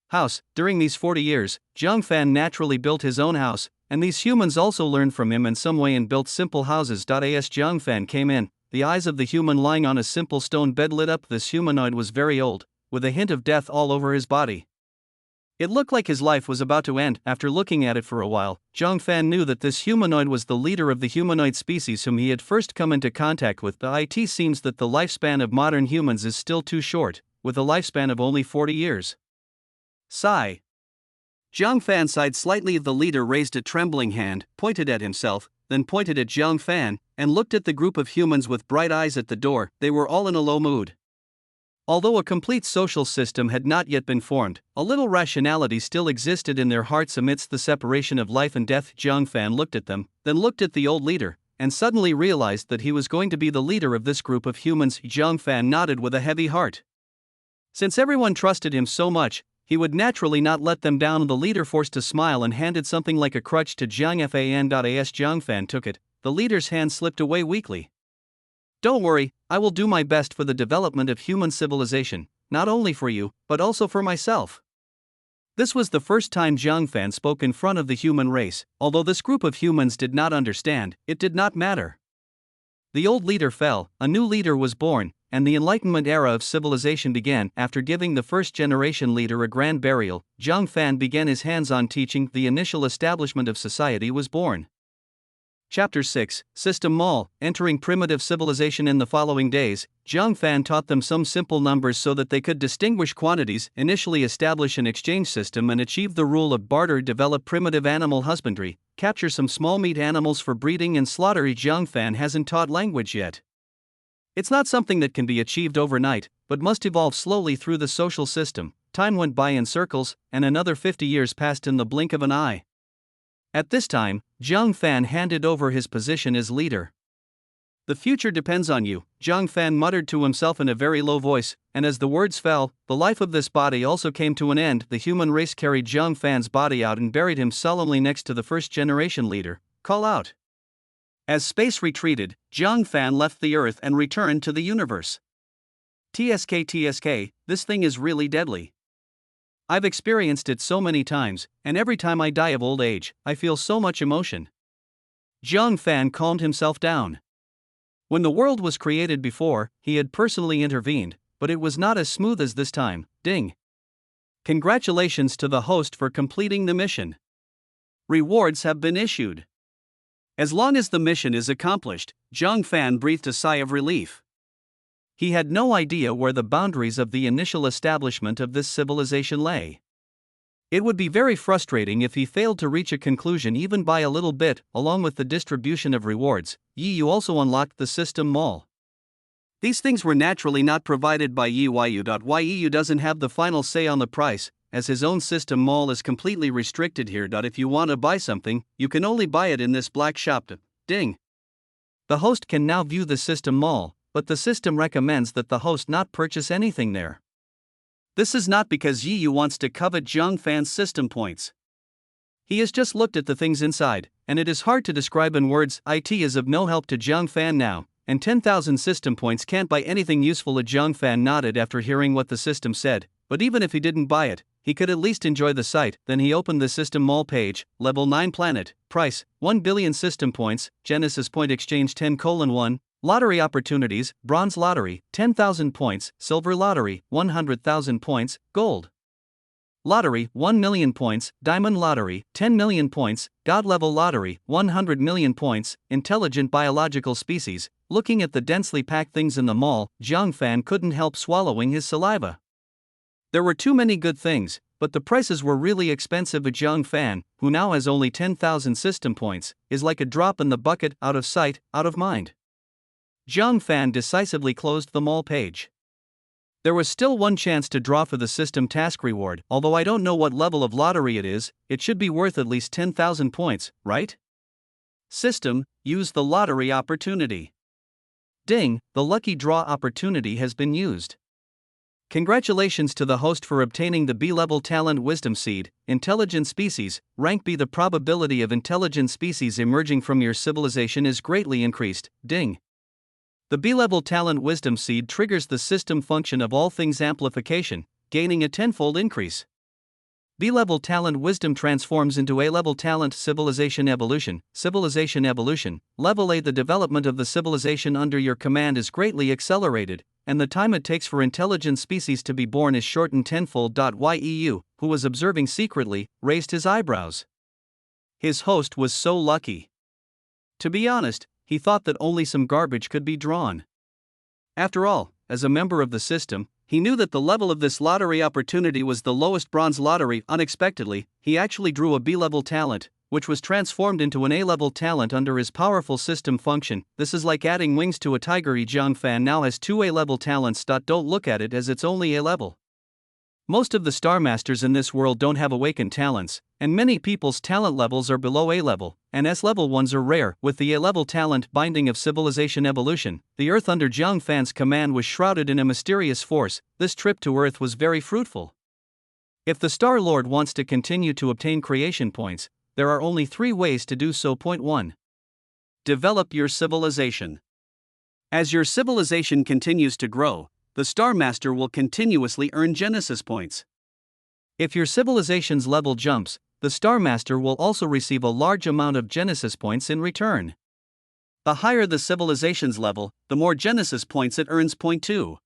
Speaker 1: house. During these 40 years, Jiang Fan naturally built his own house, and these humans also learned from him in some way and built simple houses. As Jiang Fan came in, the eyes of the human lying on a simple stone bed lit up. This humanoid was very old, with a hint of death all over his body. It looked like his life was about to end. After looking at it for a while, Jiang Fan knew that this humanoid was the leader of the humanoid species whom he had first come into contact with. It seems that the lifespan of modern humans is still too short, with a lifespan of only 40 years. Sigh. Jiang Fan sighed slightly. The leader raised a trembling hand, pointed at himself, then pointed at Jiang Fan, and looked at the group of humans with bright eyes at the door. They were all in a low mood. Although a complete social system had not yet been formed, a little rationality still existed in their hearts amidst the separation of life and death. Jiang Fan looked at them, then looked at the old leader, and suddenly realized that he was going to be the leader of this group of humans. Jiang Fan nodded with a heavy heart. Since everyone trusted him so much, he would naturally not let them down. The leader forced a smile and handed something like a crutch to Jiang Fan. As Jiang Fan took it, the leader's hand slipped away weakly. Don't worry, I will do my best for the development of human civilization, not only for you, but also for myself. This was the first time Jiang Fan spoke in front of the human race. Although this group of humans did not understand, it did not matter. The old leader fell, a new leader was born, and the Enlightenment era of civilization began. After giving the first generation leader a grand burial, Jiang Fan began his hands-on teaching. The initial establishment of society was born. Chapter 6, System Mall. Entering primitive civilization. In the following days, Jiang Fan taught them some simple numbers so that they could distinguish quantities, initially establish an exchange system and achieve the rule of barter, develop primitive animal husbandry, capture some small meat animals for breeding and slaughter. Jiang Fan hasn't taught language yet. It's not something that can be achieved overnight, but must evolve slowly through the social system. Time went by in circles, and another 50 years passed in the blink of an eye. At this time, Jiang Fan handed over his position as leader. The future depends on you, Jiang Fan muttered to himself in a very low voice, and as the words fell, the life of this body also came to an end. The human race carried Jiang Fan's body out and buried him solemnly next to the first-generation leader. Call out. As space retreated, Jiang Fan left the Earth and returned to the universe. TSK, this thing is really deadly. I've experienced it so many times, and every time I die of old age, I feel so much emotion. Jiang Fan calmed himself down. When the world was created before, he had personally intervened, but it was not as smooth as this time. Ding. Congratulations to the host for completing the mission. Rewards have been issued. As long as the mission is accomplished, Jiang Fan breathed a sigh of relief. He had no idea where the boundaries of the initial establishment of this civilization lay. It would be very frustrating if he failed to reach a conclusion even by a little bit. Along with the distribution of rewards, Yu also unlocked the system mall. These things were naturally not provided by Yu. Yu doesn't have the final say on the price, as his own system mall is completely restricted here. If you want to buy something, you can only buy it in this black shop. Ding. The host can now view the system mall, but the system recommends that the host not purchase anything there. This is not because Yu wants to covet Jiang Fan's system points. He has just looked at the things inside, and it is hard to describe in words. It is of no help to Jiang Fan now, and 10,000 system points can't buy anything useful. Jiang Fan nodded after hearing what the system said, but even if he didn't buy it, he could at least enjoy the sight. Then he opened the system mall page. Level 9 planet, price, 1 billion system points, Genesis point exchange 10:1, lottery opportunities, bronze lottery, 10,000 points, silver lottery, 100,000 points, gold. Lottery, 1 million points, Diamond Lottery, 10 million points, God Level Lottery, 100 million points, Intelligent Biological Species. Looking at the densely packed things in the mall, Zhang Fan couldn't help swallowing his saliva. There were too many good things, but the prices were really expensive. Zhang Fan, who now has only 10,000 system points, is like a drop in the bucket, out of sight, out of mind. Zhang Fan decisively closed the mall page. There was still one chance to draw for the system task reward, although I don't know what level of lottery it is. It should be worth at least 10,000 points, right? System, use the lottery opportunity. Ding, the lucky draw opportunity has been used. Congratulations to the host for obtaining the B-level talent Wisdom Seed, Intelligent Species, rank B. The probability of intelligent species emerging from your civilization is greatly increased. Ding. The B-level talent Wisdom Seed triggers the system function of all things amplification, gaining a tenfold increase. B-level talent Wisdom transforms into A-level talent Civilization Evolution. Civilization Evolution, Level A. The development of the civilization under your command is greatly accelerated, and the time it takes for intelligent species to be born is shortened tenfold. Yu, who was observing secretly, raised his eyebrows. His host was so lucky. To be honest, he thought that only some garbage could be drawn. After all, as a member of the system, he knew that the level of this lottery opportunity was the lowest bronze lottery. Unexpectedly, he actually drew a B-level talent, which was transformed into an A-level talent under his powerful system function. This is like adding wings to a tiger. Zhang Fan now has 2 A-level talents. Don't look at it as it's only A-level. Most of the Star Masters in this world don't have awakened talents, and many people's talent levels are below A-level, and S-level ones are rare. With the A-level talent Binding of Civilization Evolution, the Earth under Zhang Fan's command was shrouded in a mysterious force. This trip to Earth was very fruitful. If the Star Lord wants to continue to obtain creation points, there are only 3 ways to do so. Point 1. Develop your civilization. As your civilization continues to grow, the Star Master will continuously earn Genesis points. If your civilization's level jumps, the Star Master will also receive a large amount of Genesis points in return. The higher the civilization's level, the more Genesis points it earns. Point 2.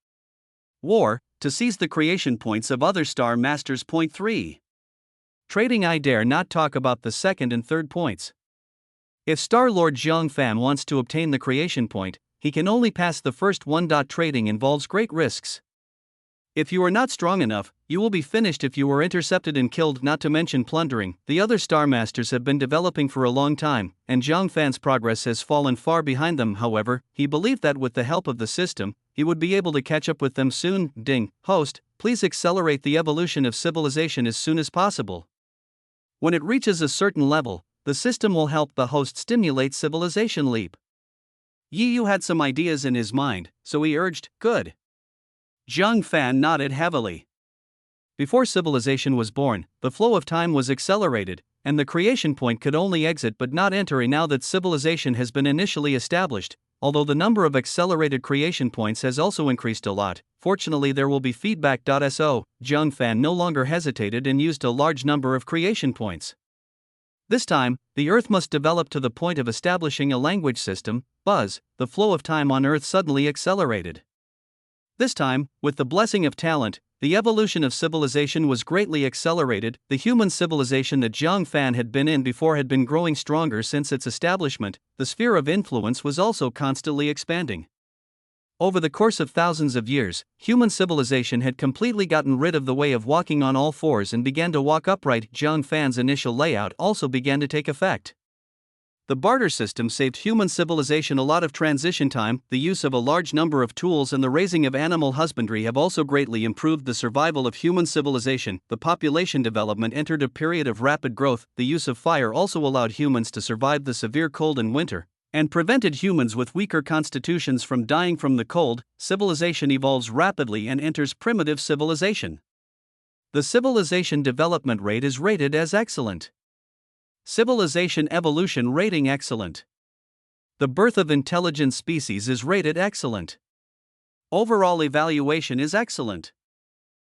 Speaker 1: War, to seize the creation points of other Star Masters. Point 3. Trading. I dare not talk about the second and third points. If Star Lord Zhang Fan wants to obtain the creation point, he can only pass the first one. Trading involves great risks. If you are not strong enough, you will be finished if you are intercepted and killed. Not to mention plundering. The other Star Masters have been developing for a long time, and Zhang Fan's progress has fallen far behind them. However, he believed that with the help of the system, he would be able to catch up with them soon. Ding, host, please accelerate the evolution of civilization as soon as possible. When it reaches a certain level, the system will help the host stimulate civilization leap. Yu had some ideas in his mind, so he urged, good. Zhang Fan nodded heavily. Before civilization was born, the flow of time was accelerated, and the creation point could only exit but not enter. Now that civilization has been initially established, although the number of accelerated creation points has also increased a lot, fortunately there will be feedback. So, Zhang Fan no longer hesitated and used a large number of creation points. This time, the Earth must develop to the point of establishing a language system. Buzz, the flow of time on Earth suddenly accelerated. This time, with the blessing of talent, the evolution of civilization was greatly accelerated. The human civilization that Zhang Fan had been in before had been growing stronger since its establishment. The sphere of influence was also constantly expanding. Over the course of thousands of years, human civilization had completely gotten rid of the way of walking on all fours and began to walk upright. Zhang Fan's initial layout also began to take effect. The barter system saved human civilization a lot of transition time. The use of a large number of tools and the raising of animal husbandry have also greatly improved the survival of human civilization. The population development entered a period of rapid growth. The use of fire also allowed humans to survive the severe cold and winter, and prevented humans with weaker constitutions from dying from the cold. Civilization evolves rapidly and enters primitive civilization. The civilization development rate is rated as excellent. Civilization evolution rating excellent. The birth of intelligent species is rated excellent. Overall evaluation is excellent.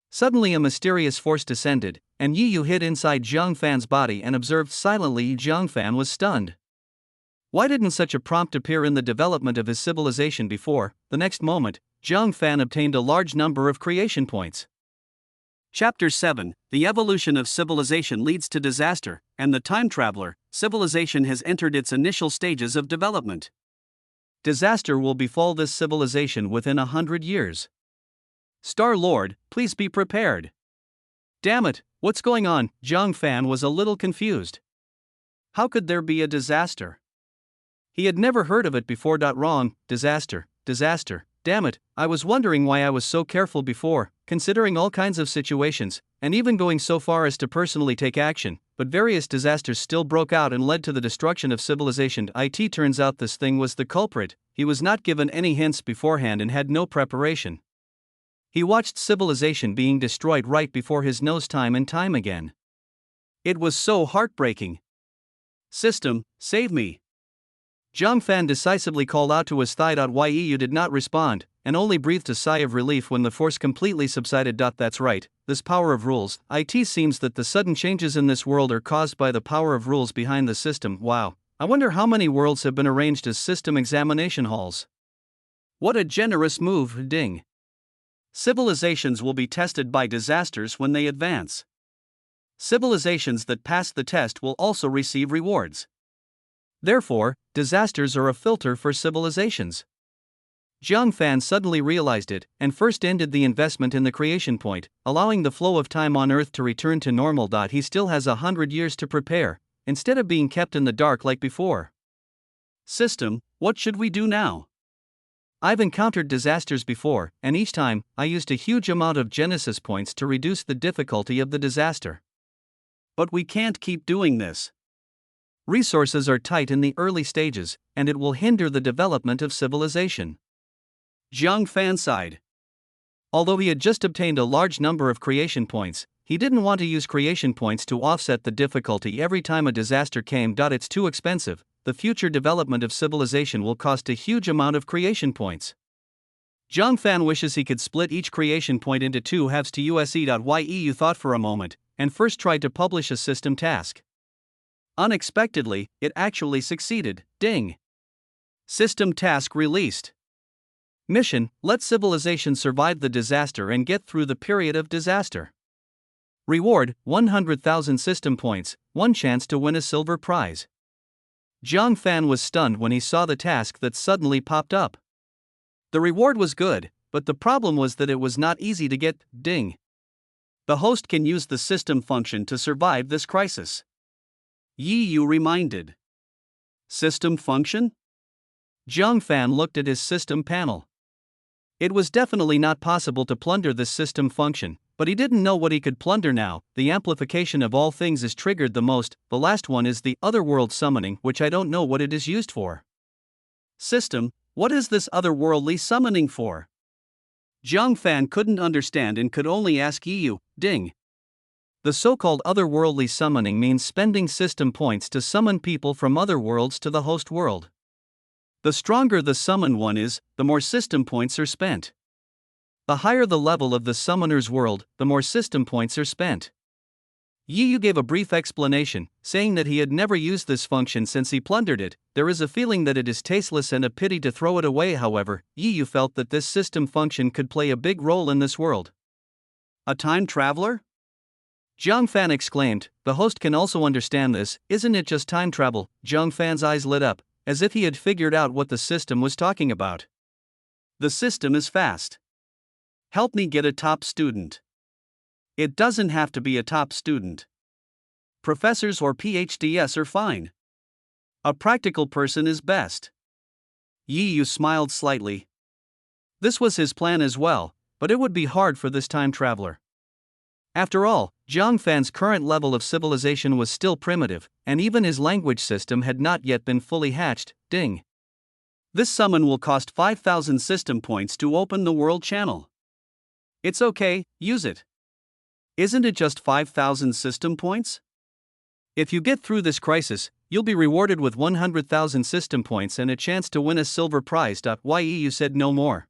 Speaker 1: Suddenly a mysterious force descended, and Yu hid inside Zhang Fan's body and observed silently. Zhang Fan was stunned. Why didn't such a prompt appear in the development of his civilization before? The next moment, Zhang Fan obtained a large number of creation points.
Speaker 2: Chapter 7, The Evolution of Civilization Leads to Disaster, and the Time Traveler, Civilization has entered its initial stages of development.
Speaker 1: Disaster will befall this civilization within 100 years. Star-Lord, please be prepared. Damn it, what's going on? Zhang Fan was a little confused. How could there be a disaster? He had never heard of it before. Wrong, disaster. Damn it, I was wondering why I was so careful before, considering all kinds of situations, and even going so far as to personally take action, but various disasters still broke out and led to the destruction of civilization. It turns out this thing was the culprit. He was not given any hints beforehand and had no preparation. He watched civilization being destroyed right before his nose time and time again. It was so heartbreaking.
Speaker 2: System, save me.
Speaker 1: Zhang Fan decisively called out to his thigh. Yu did not respond, and only breathed a sigh of relief when the force completely subsided. That's right, this power of rules. It seems that the sudden changes in this world are caused by the power of rules behind the system. Wow, I wonder how many worlds have been arranged as system examination halls.
Speaker 2: What a generous move, ding. Civilizations will be tested by disasters when they advance. Civilizations that pass the test will also receive rewards.
Speaker 1: Therefore, disasters are a filter for civilizations. Zhang Fan suddenly realized it, and first ended the investment in the creation point, allowing the flow of time on Earth to return to normal. He still has 100 years to prepare, instead of being kept in the dark like before.
Speaker 2: System, what should we do now?
Speaker 1: I've encountered disasters before, and each time, I used a huge amount of Genesis points to reduce the difficulty of the disaster.
Speaker 2: But we can't keep doing this.
Speaker 1: Resources are tight in the early stages, and it will hinder the development of civilization.
Speaker 2: Zhang Fan sighed.
Speaker 1: Although he had just obtained a large number of creation points, he didn't want to use creation points to offset the difficulty every time a disaster came. It's too expensive. The future development of civilization will cost a huge amount of creation points. Zhang Fan wishes he could split each creation point into two halves to USE.YE. Thought for a moment, and first tried to publish a system task. Unexpectedly, it actually succeeded. Ding!
Speaker 2: System task released.
Speaker 1: Mission: let civilization survive the disaster and get through the period of disaster. Reward: 100,000 system points, one chance to win a silver prize. Zhang Fan was stunned when he saw the task that suddenly popped up. The reward was good, but the problem was that it was not easy to get. Ding!
Speaker 2: The host can use the system function to survive this crisis. Yu reminded. System function?
Speaker 1: Zhang Fan looked at his system panel. It was definitely not possible to plunder this system function, but he didn't know what he could plunder now. The amplification of all things is triggered the most. The last one is the otherworld summoning, which I don't know what it is used for.
Speaker 2: System, what is this otherworldly summoning for? Zhang Fan couldn't understand and could only ask Yu. Ding.
Speaker 1: The so-called otherworldly summoning means spending system points to summon people from other worlds to the host world.
Speaker 2: The stronger the summoned one is, the more system points are spent.
Speaker 1: The higher the level of the summoner's world, the more system points are spent. Yu gave a brief explanation, saying that he had never used this function since he plundered it. There is a feeling that it is tasteless and a pity to throw it away. However, Yu felt that this system function could play a big role in this world.
Speaker 2: A time traveler?
Speaker 1: Zhang Fan exclaimed. The host can also understand this, isn't it just time travel? Zhang Fan's eyes lit up, as if he had figured out what the system was talking about.
Speaker 2: The system is fast. Help me get a top student. It doesn't have to be a top student. Professors or PhDs are fine. A practical person is best. Yu smiled slightly.
Speaker 1: This was his plan as well, but it would be hard for this time traveler. After all, Zhang Fan's current level of civilization was still primitive, and even his language system had not yet been fully hatched. Ding!
Speaker 2: This summon will cost 5,000 system points to open the world channel. It's okay, use it. Isn't it just 5,000 system points?
Speaker 1: If you get through this crisis, you'll be rewarded with 100,000 system points and a chance to win a silver prize. Yu said no more.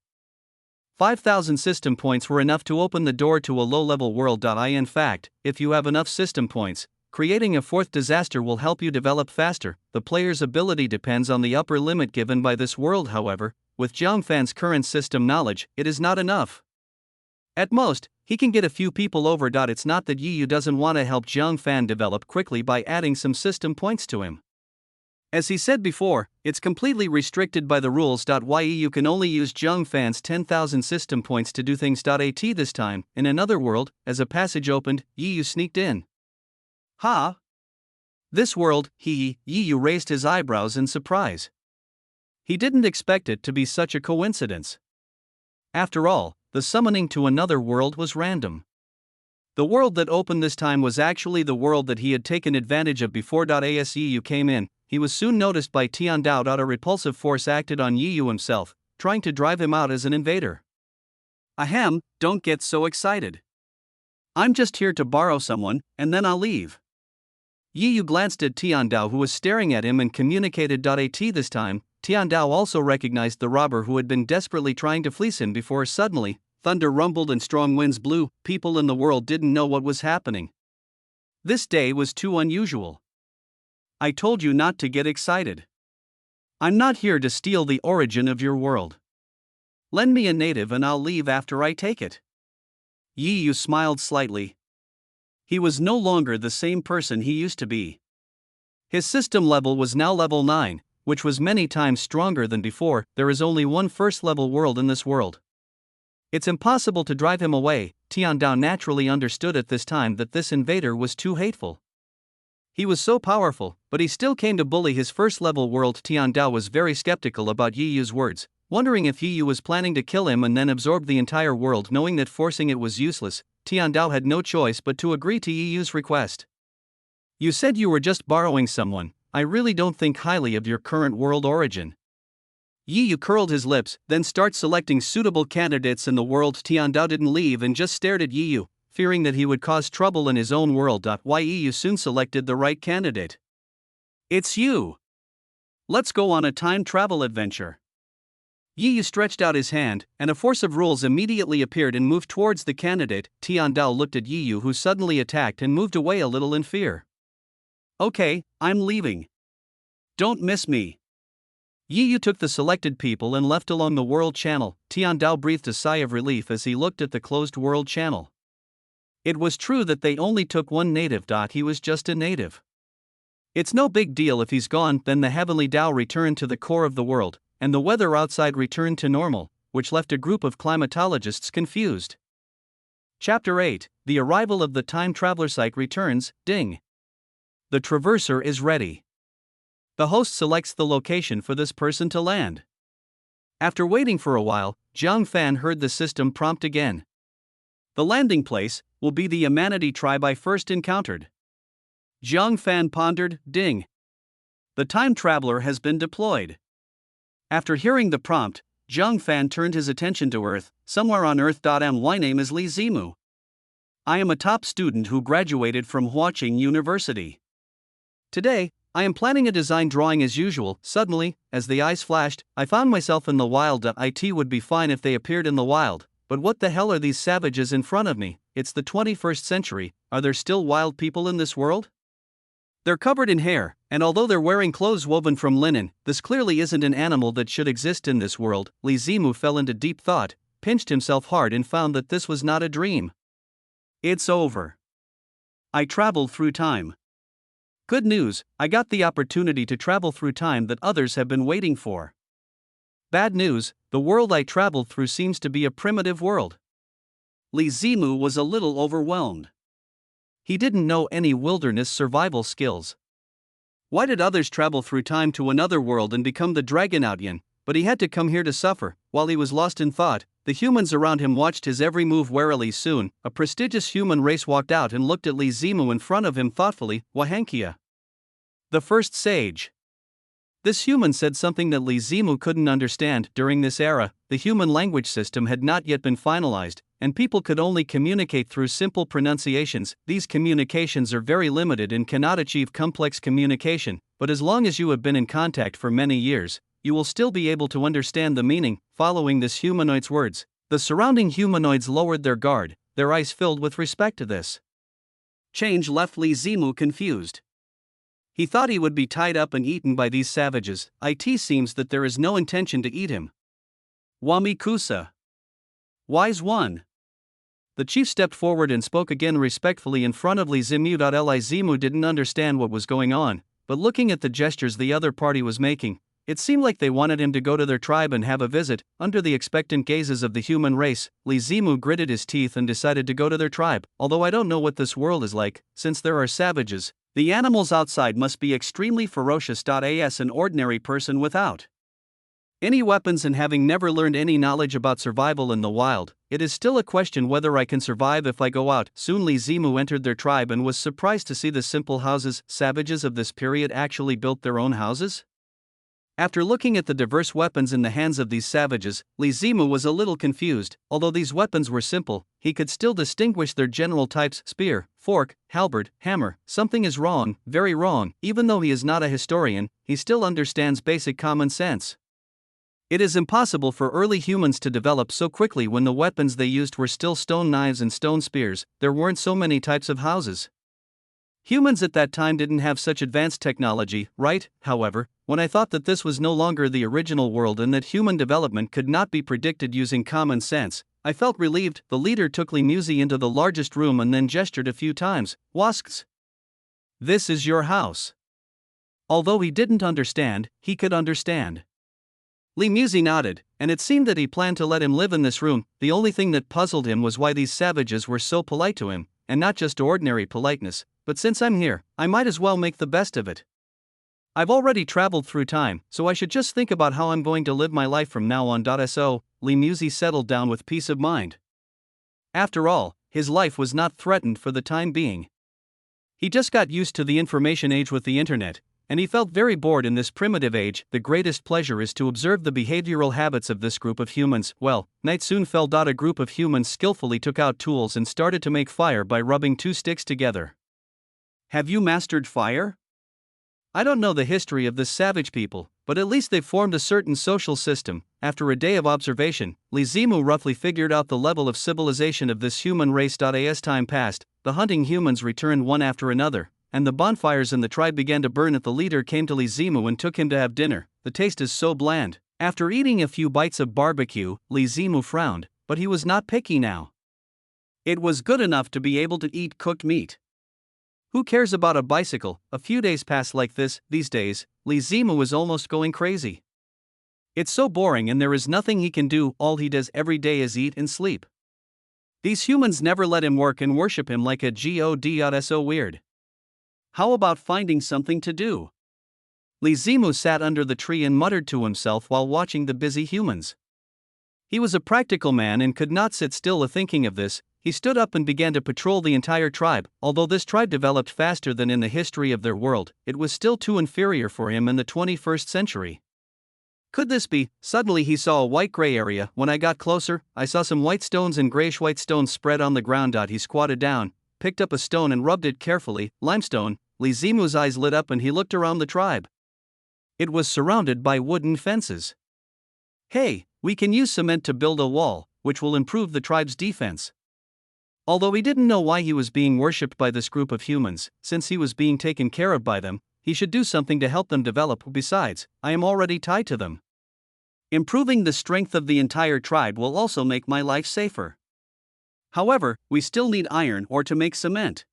Speaker 1: 5,000 system points were enough to open the door to a low-level world. In fact, if you have enough system points, creating a fourth disaster will help you develop faster. The player's ability depends on the upper limit given by this world. However, with Zhang Fan's current system knowledge, it is not enough. At most, he can get a few people over. It's not that Yiyu doesn't want to help Jiang Fan develop quickly by adding some system points to him. As he said before, it's completely restricted by the rules. Yiyu can only use Jiang Fan's 10,000 system points to do things. At this time, in another world, as a passage opened, Yiyu sneaked in. Ha! This world, Yiyu raised his eyebrows in surprise. He didn't expect it to be such a coincidence. After all, the summoning to another world was random. The world that opened this time was actually the world that he had taken advantage of before. As Yiyu came in, he was soon noticed by Tian Dao. A repulsive force acted on Yiyu himself, trying to drive him out as an invader. Ahem, don't get so excited. I'm just here to borrow someone, and then I'll leave. Yiyu glanced at Tian Dao, who was staring at him, and communicated. At this time, Tian Dao also recognized the robber who had been desperately trying to fleece him before. Suddenly, thunder rumbled and strong winds blew. People in the world didn't know what was happening. This day was too unusual. I told you not to get excited. I'm not here to steal the origin of your world. Lend me a native and I'll leave after I take it. Yiyu smiled slightly. He was no longer the same person he used to be. His system level was now level 9, which was many times stronger than before. There is only one first-level world in this world. It's impossible to drive him away. Tian Dao naturally understood at this time that this invader was too hateful. He was so powerful, but he still came to bully his first-level world. Tian Dao was very skeptical about Yiyu's words, wondering if Yiyu was planning to kill him and then absorb the entire world. Knowing that forcing it was useless, Tian Dao had no choice but to agree to Yiyu's request. You said you were just borrowing someone. I really don't think highly of your current world origin. Yiyu curled his lips, then started selecting suitable candidates in the world. Tian Dao didn't leave and just stared at Yiyu, fearing that he would cause trouble in his own world. Yiyu soon selected the right candidate. It's you. Let's go on a time travel adventure. Yiyu stretched out his hand, and a force of rules immediately appeared and moved towards the candidate. Tian Dao looked at Yiyu, who suddenly attacked and moved away a little in fear. Okay, I'm leaving. Don't miss me. Yiyu took the selected people and left along the world channel. Tian Dao breathed a sigh of relief as he looked at the closed world channel. It was true that they only took one native. He was just a native. It's no big deal if he's gone. Then the heavenly Dao returned to the core of the world, and the weather outside returned to normal, which left a group of climatologists confused. Chapter 8, The Arrival of the Time Traveler Site returns. Ding. The traverser is ready. The host selects the location for this person to land. After waiting for a while, Jiang Fan heard the system prompt again. The landing place will be the Humanity tribe I first encountered. Jiang Fan pondered. Ding. The time traveler has been deployed. After hearing the prompt, Jiang Fan turned his attention to Earth. Somewhere on Earth. My name is Li Zimu. I am a top student who graduated from Huaqing University. Today, I am planning a design drawing as usual. Suddenly, as the eyes flashed, I found myself in the wild. It would be fine if they appeared in the wild, but what the hell are these savages in front of me? It's the 21st century. Are there still wild people in this world? They're covered in hair, and although they're wearing clothes woven from linen, this clearly isn't an animal that should exist in this world. Li Zimu fell into deep thought, pinched himself hard, and found that this was not a dream. It's over. I traveled through time. Good news, I got the opportunity to travel through time that others have been waiting for. Bad news, the world I traveled through seems to be a primitive world. Li Zimu was a little overwhelmed. He didn't know any wilderness survival skills. Why did others travel through time to another world and become the Dragonautian, but he had to come here to suffer? While he was lost in thought, the humans around him watched his every move warily. Soon, a prestigious human race walked out and looked at Li Zimu in front of him thoughtfully. Wahankia. The first sage. This human said something that Li Zimu couldn't understand. During this era, the human language system had not yet been finalized, and people could only communicate through simple pronunciations. These communications are very limited and cannot achieve complex communication, but as long as you have been in contact for many years, you will still be able to understand the meaning. Following this humanoid's words, the surrounding humanoids lowered their guard, their eyes filled with respect to this change left Li Zimu confused. He thought he would be tied up and eaten by these savages. It seems that there is no intention to eat him. Wami Kusa. Wise one. The chief stepped forward and spoke again respectfully in front of Li Zimu. Li Zimu didn't understand what was going on, but looking at the gestures the other party was making, it seemed like they wanted him to go to their tribe and have a visit. Under the expectant gazes of the human race, Li Zimu gritted his teeth and decided to go to their tribe. Although I don't know what this world is like, since there are savages, the animals outside must be extremely ferocious. As an ordinary person without any weapons and having never learned any knowledge about survival in the wild, it is still a question whether I can survive if I go out. Soon Li Zimu entered their tribe and was surprised to see the simple houses. Savages of this period actually built their own houses? After looking at the diverse weapons in the hands of these savages, Li Zimu was a little confused. Although these weapons were simple, he could still distinguish their general types: spear, fork, halberd, hammer. Something is wrong, very wrong. Even though he is not a historian, he still understands basic common sense. It is impossible for early humans to develop so quickly when the weapons they used were still stone knives and stone spears. There weren't so many types of houses. Humans at that time didn't have such advanced technology, right? However, when I thought that this was no longer the original world and that human development could not be predicted using common sense, I felt relieved. The leader took Li Muzi into the largest room and then gestured a few times. Wasks, this is your house. Although he didn't understand, he could understand. Li Muzi nodded, and it seemed that he planned to let him live in this room. The only thing that puzzled him was why these savages were so polite to him, and not just ordinary politeness. But since I'm here, I might as well make the best of it. I've already traveled through time, so I should just think about how I'm going to live my life from now on. So, Li Muzi settled down with peace of mind. After all, his life was not threatened for the time being. He just got used to the information age with the internet, and he felt very bored in this primitive age. The greatest pleasure is to observe the behavioral habits of this group of humans. Well, night soon fell. A group of humans skillfully took out tools and started to make fire by rubbing two sticks together. Have you mastered fire? I don't know the history of this savage people, but at least they've formed a certain social system. After a day of observation, Li Zimu roughly figured out the level of civilization of this human race. As time passed, the hunting humans returned one after another, and the bonfires in the tribe began to burn. The leader came to Li Zimu and took him to have dinner. The taste is so bland. After eating a few bites of barbecue, Li Zimu frowned, but he was not picky now. It was good enough to be able to eat cooked meat. Who cares about a bicycle? A few days pass like this. These days, Li Zimu is almost going crazy. It's so boring and there is nothing he can do. All he does every day is eat and sleep. These humans never let him work and worship him like a god. So weird. How about finding something to do? Li Zimu sat under the tree and muttered to himself while watching the busy humans. He was a practical man and could not sit still thinking of this. He stood up and began to patrol the entire tribe. Although this tribe developed faster than in the history of their world, it was still too inferior for him in the 21st century. Could this be? Suddenly he saw a white-gray area. When I got closer, I saw some white stones and grayish-white stones spread on the ground. He squatted down, picked up a stone and rubbed it carefully. Limestone. Li Zimu's eyes lit up and he looked around the tribe. It was surrounded by wooden fences. Hey, we can use cement to build a wall, which will improve the tribe's defense. Although he didn't know why he was being worshipped by this group of humans, since he was being taken care of by them, he should do something to help them develop. Besides, I am already tied to them. Improving the strength of the entire tribe will also make my life safer. However, we still need iron ore to make cement.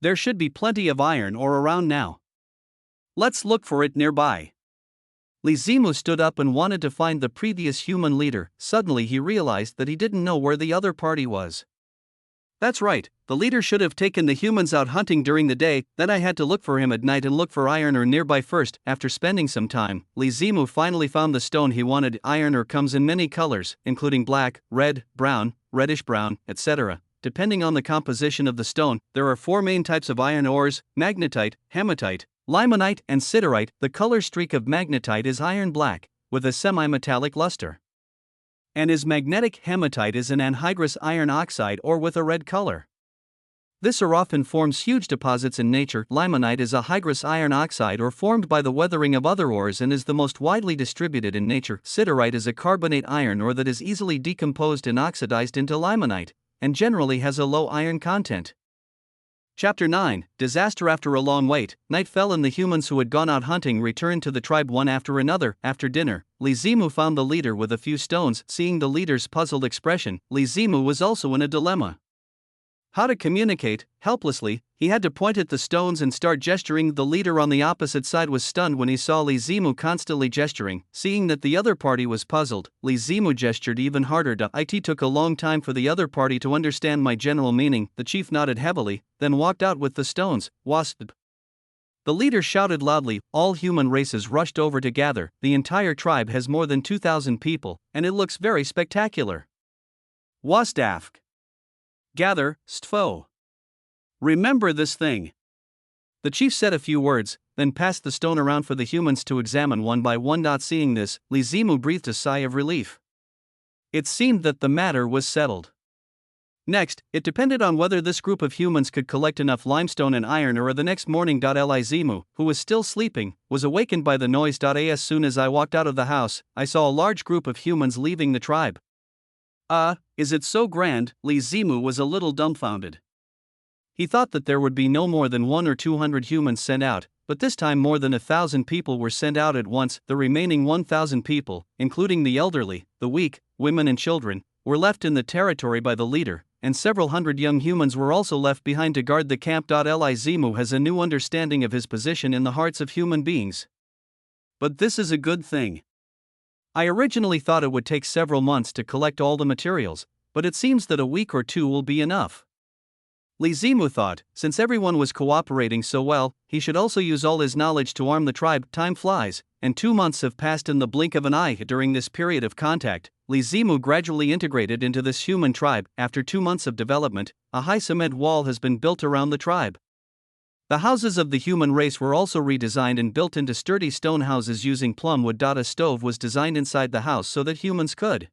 Speaker 1: There should be plenty of iron ore around now. Let's look for it nearby. Li Zimu stood up and wanted to find the previous human leader. Suddenly he realized that he didn't know where the other party was. That's right, the leader should have taken the humans out hunting during the day, then I had to look for him at night and look for iron ore nearby first. After spending some time, Li Zimu finally found the stone he wanted. Iron ore comes in many colors, including black, red, brown, reddish-brown, etc. Depending on the composition of the stone, there are four main types of iron ores: magnetite, hematite, limonite, and siderite. The color streak of magnetite is iron black, with a semi-metallic luster. And his magnetic hematite is an anhydrous iron oxide ore with a red color. This ore often forms huge deposits in nature. Limonite is a hydrous iron oxide ore formed by the weathering of other ores and is the most widely distributed in nature. Siderite is a carbonate iron ore that is easily decomposed and oxidized into limonite, and generally has a low iron content. Chapter 9, Disaster. After a long wait, night fell and the humans who had gone out hunting returned to the tribe one after another. After dinner, Lizimu found the leader with a few stones. Seeing the leader's puzzled expression, Lizimu was also in a dilemma. How to communicate? Helplessly, he had to point at the stones and start gesturing. The leader on the opposite side was stunned when he saw Lizimu constantly gesturing. Seeing that the other party was puzzled, Lizimu gestured even harder. It took a long time for the other party to understand my general meaning. The chief nodded heavily, then walked out with the stones. Wasp. The leader shouted loudly. All human races rushed over to gather. The entire tribe has more than 2,000 people, and it looks very spectacular.
Speaker 2: Wastafk. Gather, Stfo. Remember this thing.
Speaker 1: The chief said a few words, then passed the stone around for the humans to examine one by one. Seeing this, Lizimu breathed a sigh of relief. It seemed that the matter was settled. Next, it depended on whether this group of humans could collect enough limestone and iron or the next morning. Lizimu, who was still sleeping, was awakened by the noise. As soon as I walked out of the house, I saw a large group of humans leaving the tribe.
Speaker 2: Is it so grand? Lizimu was a little dumbfounded.
Speaker 1: He thought that there would be no more than 100 or 200 humans sent out, but this time more than 1,000 people were sent out at once. The remaining 1,000 people, including the elderly, the weak, women and children, were left in the territory by the leader, and several hundred young humans were also left behind to guard the camp. Lizimu has a new understanding of his position in the hearts of human beings.
Speaker 2: But this is a good thing.
Speaker 1: I originally thought it would take several months to collect all the materials, but it seems that a week or two will be enough. Lizimu thought, since everyone was cooperating so well, he should also use all his knowledge to arm the tribe. Time flies, and 2 months have passed in the blink of an eye. During this period of contact, Lizimu gradually integrated into this human tribe. After 2 months of development, a high cement wall has been built around the tribe. The houses of the human race were also redesigned and built into sturdy stone houses using plum wood. A stove was designed inside the house so that humans could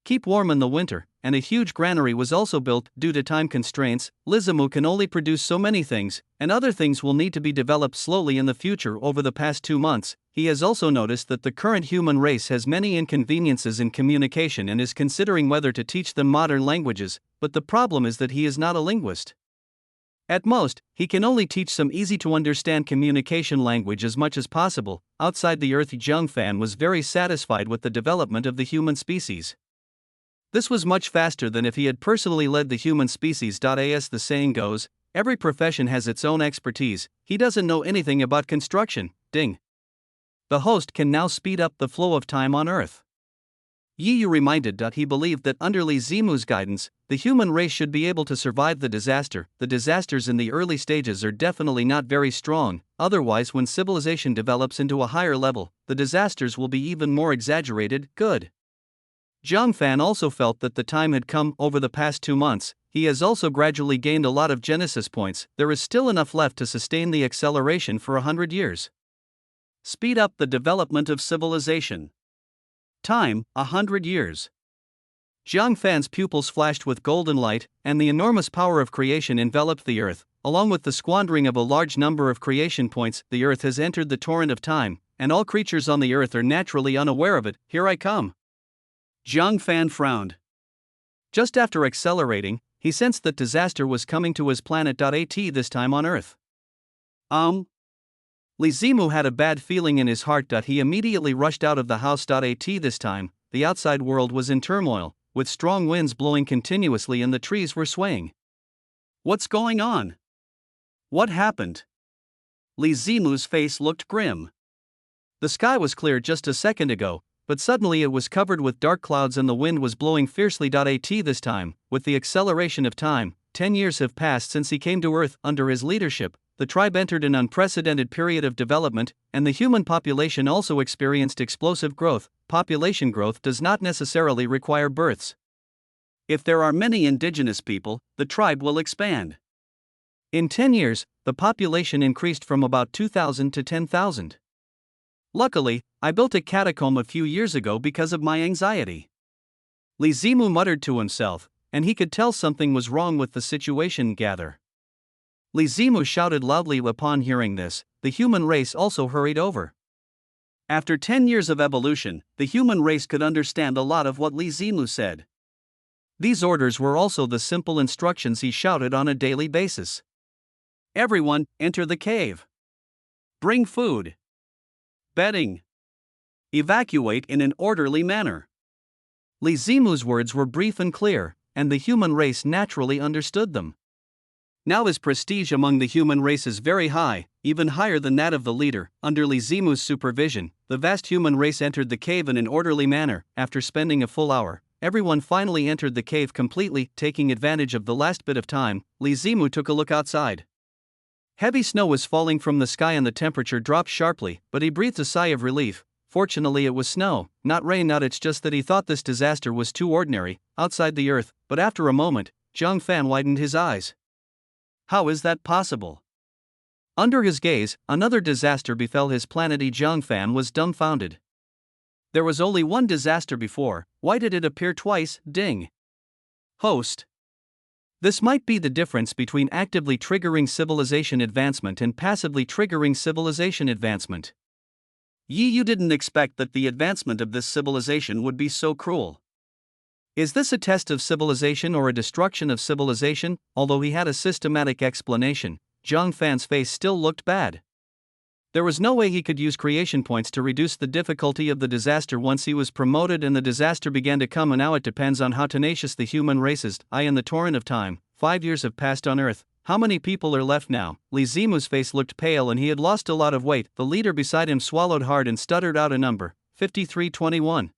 Speaker 1: keep warm in the winter, and a huge granary was also built. Due to time constraints, Lizimu can only produce so many things, and other things will need to be developed slowly in the future. Over the past 2 months, he has also noticed that the current human race has many inconveniences in communication and is considering whether to teach them modern languages, but the problem is that he is not a linguist. At most, he can only teach some easy-to-understand communication language as much as possible. Outside the Earth, Zhengfan was very satisfied with the development of the human species. This was much faster than if he had personally led the human species. As the saying goes, every profession has its own expertise. He doesn't know anything about construction. Ding. The host can now speed up the flow of time on Earth. Yiyu reminded he believed that under Lizimu's guidance, the human race should be able to survive the disaster. The disasters in the early stages are definitely not very strong, otherwise when civilization develops into a higher level, the disasters will be even more exaggerated. Good. Zhengfan also felt that the time had come. Over the past 2 months, he has also gradually gained a lot of Genesis points. There is still enough left to sustain the acceleration for 100 years.
Speaker 2: Speed up the development of civilization. Time, 100 years.
Speaker 1: Zhengfan's pupils flashed with golden light, and the enormous power of creation enveloped the Earth. Along with the squandering of a large number of creation points, the Earth has entered the torrent of time, and all creatures on the Earth are naturally unaware of it. Here I come.
Speaker 2: Zhengfan frowned.
Speaker 1: Just after accelerating, he sensed that disaster was coming to his planet. This time on Earth. Lizimu had a bad feeling in his heart. He immediately rushed out of the house. This time, the outside world was in turmoil, with strong winds blowing continuously and the trees were swaying.
Speaker 2: What's going on? What happened? Lizimu's face looked grim.
Speaker 1: The sky was clear just a second ago, but suddenly it was covered with dark clouds and the wind was blowing fiercely. This time, with the acceleration of time, 10 years have passed since he came to Earth. Under his leadership, the tribe entered an unprecedented period of development, and the human population also experienced explosive growth. Population growth does not necessarily require births.
Speaker 2: If there are many indigenous people, the tribe will expand.
Speaker 1: In 10 years, the population increased from about 2,000 to 10,000. Luckily, I built a catacomb a few years ago because of my anxiety. Lizimu muttered to himself, and he could tell something was wrong with the situation. Gather. Lizimu shouted loudly. Upon hearing this, the human race also hurried over.
Speaker 2: After 10 years of evolution, the human race could understand a lot of what Lizimu said.
Speaker 1: These orders were also the simple instructions he shouted on a daily basis.
Speaker 2: Everyone, enter the cave. Bring food. Bedding. Evacuate in an orderly manner.
Speaker 1: Lizimu's words were brief and clear, and the human race naturally understood them.
Speaker 2: Now his prestige among the human race is very high, even higher than that of the leader. Under Lizimu's supervision, the vast human race entered the cave in an orderly manner. After spending a full hour, everyone finally entered the cave completely. Taking advantage of the last bit of time, Lizimu took a look outside. Heavy snow was falling from the sky and the temperature dropped sharply, but he breathed a sigh of relief. Fortunately it was snow, not rain. It's just that he thought this disaster was too ordinary, outside the Earth. But after a moment, Zhang Fan widened his eyes. How is that possible?
Speaker 1: Under his gaze, another disaster befell his planet. Zhang Fan was dumbfounded.
Speaker 2: There was only one disaster before, why did it appear twice? Ding. Host.
Speaker 1: This might be the difference between actively triggering civilization advancement and passively triggering civilization advancement.
Speaker 2: You didn't expect that the advancement of this civilization would be so cruel.
Speaker 1: Is this a test of civilization or a destruction of civilization? Although he had a systematic explanation, Zhang Fan's face still looked bad. There was no way he could use creation points to reduce the difficulty of the disaster once he was promoted and the disaster began to come, and now it depends on how tenacious the human race is. In the torrent of time, 5 years have passed on Earth. How many people are left now? Lizimu's face looked pale and he had lost a lot of weight. The leader beside him swallowed hard and stuttered out a number, 5321.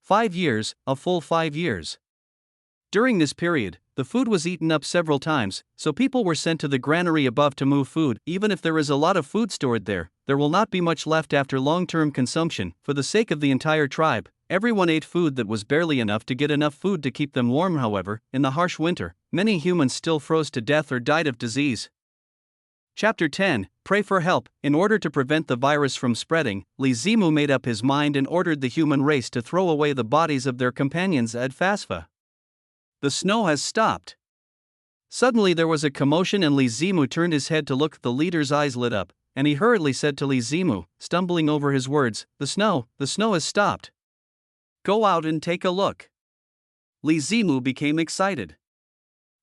Speaker 1: 5 years, a full 5 years. During this period, the food was eaten up several times, so people were sent to the granary above to move food. Even if there is a lot of food stored there, there will not be much left after long-term consumption. For the sake of the entire tribe, everyone ate food that was barely enough to get enough food to keep them warm. However, in the harsh winter, many humans still froze to death or died of disease. Chapter 10, Pray for Help. In order to prevent the virus from spreading, Lizimu made up his mind and ordered the human race to throw away the bodies of their companions at Fasfa.
Speaker 2: The snow has stopped.
Speaker 1: Suddenly there was a commotion and Lizimu turned his head to look. The leader's eyes lit up, and he hurriedly said to Lizimu, stumbling over his words, the snow has stopped.
Speaker 2: Go out and take a look. Lizimu became excited.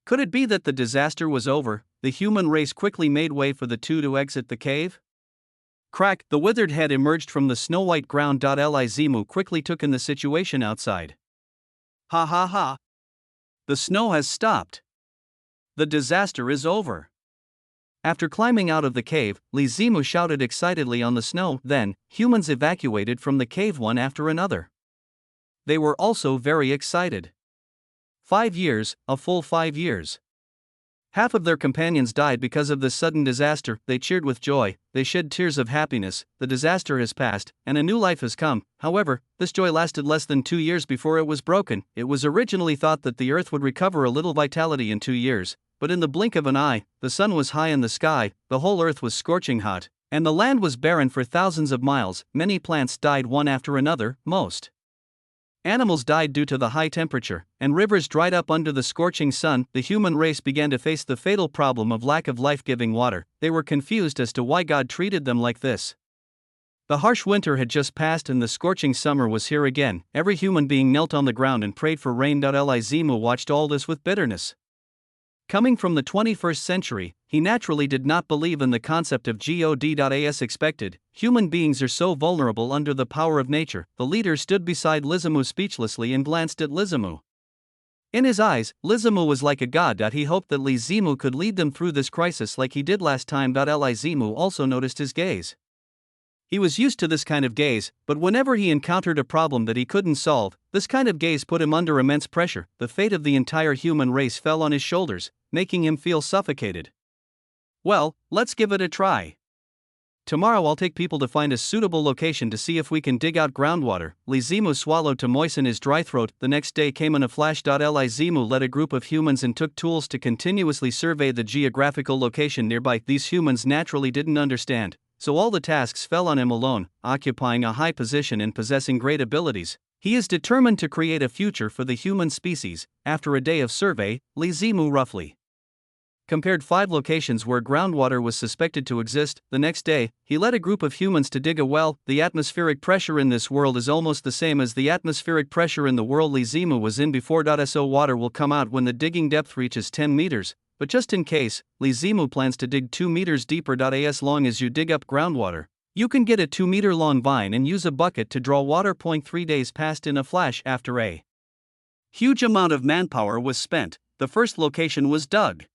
Speaker 2: Could it be that the disaster was over? The human race quickly made way for the two to exit the cave. Crack, the withered head emerged from the snow-white ground. Lizimu quickly took in the situation outside. Ha ha ha. The snow has stopped. The disaster is over.
Speaker 1: After climbing out of the cave, Lizimu shouted excitedly on the snow. Then, humans evacuated from the cave one after another. They were also very excited. 5 years, a full 5 years. Half of their companions died because of this sudden disaster. They cheered with joy, they shed tears of happiness. The disaster has passed, and a new life has come. However, this joy lasted less than 2 years before it was broken. It was originally thought that the Earth would recover a little vitality in 2 years, but in the blink of an eye, the sun was high in the sky, the whole Earth was scorching hot, and the land was barren for thousands of miles. Many plants died one after another, most animals died due to the high temperature, and rivers dried up under the scorching sun. The human race began to face the fatal problem of lack of life-giving water. They were confused as to why God treated them like this. The harsh winter had just passed and the scorching summer was here again. Every human being knelt on the ground and prayed for rain. Lizimu watched all this with bitterness. Coming from the 21st century, he naturally did not believe in the concept of God. As expected, human beings are so vulnerable under the power of nature. The leader stood beside Lizimu speechlessly and glanced at Lizimu. In his eyes, Lizimu was like a god. He hoped that Lizimu could lead them through this crisis like he did last time. Lizimu also noticed his gaze. He was used to this kind of gaze, but whenever he encountered a problem that he couldn't solve, this kind of gaze put him under immense pressure. The fate of the entire human race fell on his shoulders, making him feel suffocated. Well, let's give it a try. Tomorrow I'll take people to find a suitable location to see if we can dig out groundwater. Lizimu swallowed to moisten his dry throat. The next day came in a flash. Lizimu led a group of humans and took tools to continuously survey the geographical location nearby. These humans naturally didn't understand, so all the tasks fell on him alone. Occupying a high position and possessing great abilities, he is determined to create a future for the human species. After a day of survey, Lizimu roughly compared 5 locations where groundwater was suspected to exist. The next day, he led a group of humans to dig a well. The atmospheric pressure in this world is almost the same as the atmospheric pressure in the world Lizimu was in before. So water will come out when the digging depth reaches 10 meters, but just in case, Li Zimu plans to dig 2 meters deeper. As long as you dig up groundwater, you can get a 2-meter long vine and use a bucket to draw water. 3 days passed in a flash after a huge amount of manpower was spent. The first location was dug.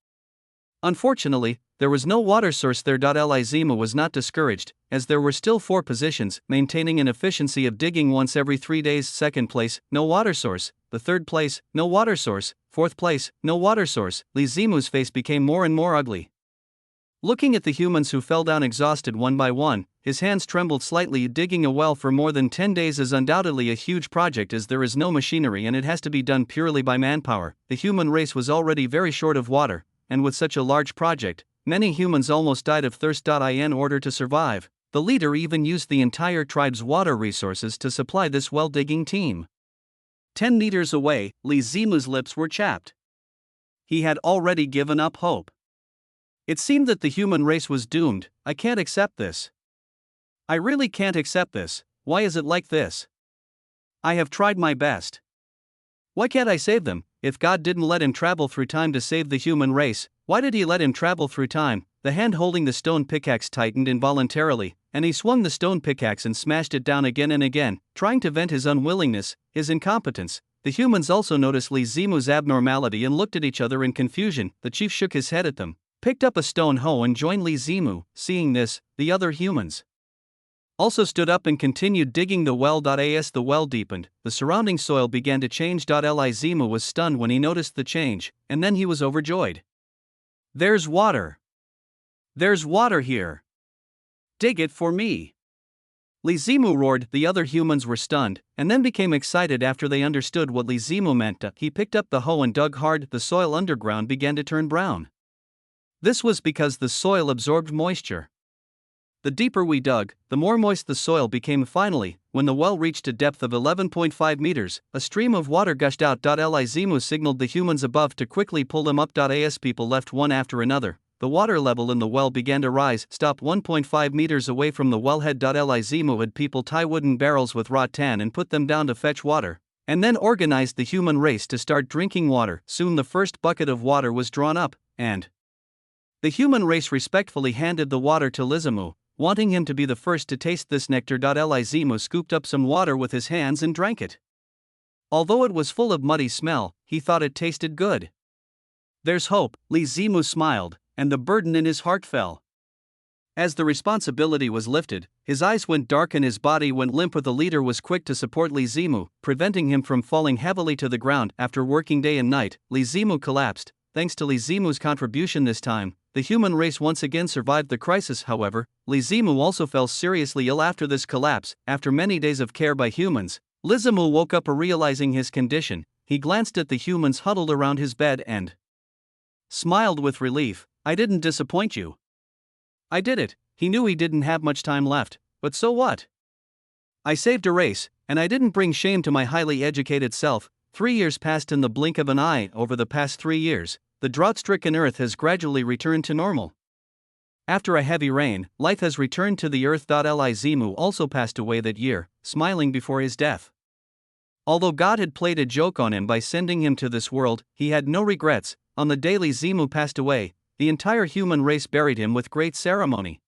Speaker 1: Unfortunately, there was no water source there. Li Zimu was not discouraged, as there were still 4 positions, maintaining an efficiency of digging once every 3 days. Second place, no water source. The third place, no water source. Fourth place, no water source. Li Zimu's face became more and more ugly. Looking at the humans who fell down exhausted one by one, his hands trembled slightly. Digging a well for more than 10 days is undoubtedly a huge project, as there is no machinery and it has to be done purely by manpower. The human race was already very short of water, and with such a large project, many humans almost died of thirst. In order to survive, the leader even used the entire tribe's water resources to supply this well-digging team. 10 meters away, Li Zimu's lips were chapped. He had already given up hope. It seemed that the human race was doomed. I can't accept this. I really can't accept this. Why is it like this? I have tried my best. Why can't I save them? If God didn't let him travel through time to save the human race, why did he let him travel through time? The hand holding the stone pickaxe tightened involuntarily, and he swung the stone pickaxe and smashed it down again and again, trying to vent his unwillingness, his incompetence. The humans also noticed Li Zimu's abnormality and looked at each other in confusion. The chief shook his head at them, picked up a stone hoe and joined Li Zimu. Seeing this, the other humans also stood up and continued digging the well. As the well deepened, the surrounding soil began to change. Li Zimu was stunned when he noticed the change, and then he was overjoyed. There's water. There's water here. Dig it for me. Li Zimu roared. The other humans were stunned, and then became excited after they understood what Li Zimu meant. He picked up the hoe and dug hard. The soil underground began to turn brown. This was because the soil absorbed moisture. The deeper we dug, the more moist the soil became. Finally, when the well reached a depth of 11.5 meters, a stream of water gushed out. Li Zimu signaled the humans above to quickly pull them up. As people left one after another, the water level in the well began to rise. Stop 1.5 meters away from the wellhead. Li Zimu had people tie wooden barrels with rattan and put them down to fetch water, and then organized the human race to start drinking water. Soon the first bucket of water was drawn up, and the human race respectfully handed the water to Li Zimu, wanting him to be the first to taste this nectar. Li Zimu scooped up some water with his hands and drank it. Although it was full of muddy smell, he thought it tasted good. There's hope, Li Zimu smiled, and the burden in his heart fell. As the responsibility was lifted, his eyes went dark and his body went limp. The leader was quick to support Li Zimu, preventing him from falling heavily to the ground. After working day and night, Li Zimu collapsed. Thanks to Li Zimu's contribution this time, the human race once again survived the crisis. However, Li Zimu also fell seriously ill after this collapse. After many days of care by humans, Li Zimu woke up. Realizing his condition, he glanced at the humans huddled around his bed and smiled with relief. I didn't disappoint you. I did it. He knew he didn't have much time left, but so what? I saved a race, and I didn't bring shame to my highly educated self. 3 years passed in the blink of an eye. Over the past 3 years, the drought-stricken earth has gradually returned to normal. After a heavy rain, life has returned to the earth. Li Zimu also passed away that year, smiling before his death. Although God had played a joke on him by sending him to this world, he had no regrets. On the day Li Zimu passed away, the entire human race buried him with great ceremony.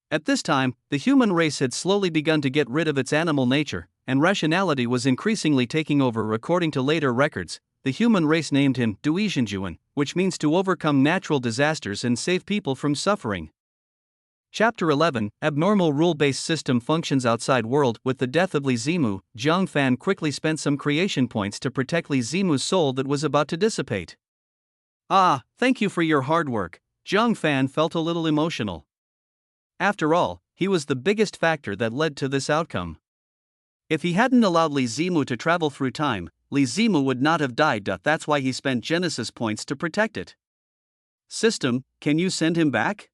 Speaker 1: At this time, the human race had slowly begun to get rid of its animal nature, and rationality was increasingly taking over. According to later records, the human race named him Duizhenjuan, which means to overcome natural disasters and save people from suffering. Chapter 11, Abnormal Rule-Based System Functions Outside World. With the death of Li Zimu, Zhang Fan quickly spent some creation points to protect Li Zimu's soul that was about to dissipate. Ah, thank you for your hard work. Zhang Fan felt a little emotional. After all, he was the biggest factor that led to this outcome. If he hadn't allowed Li Zimu to travel through time, Li Zimu would not have died. That's why he spent Genesis points to protect it. System, can you send him back?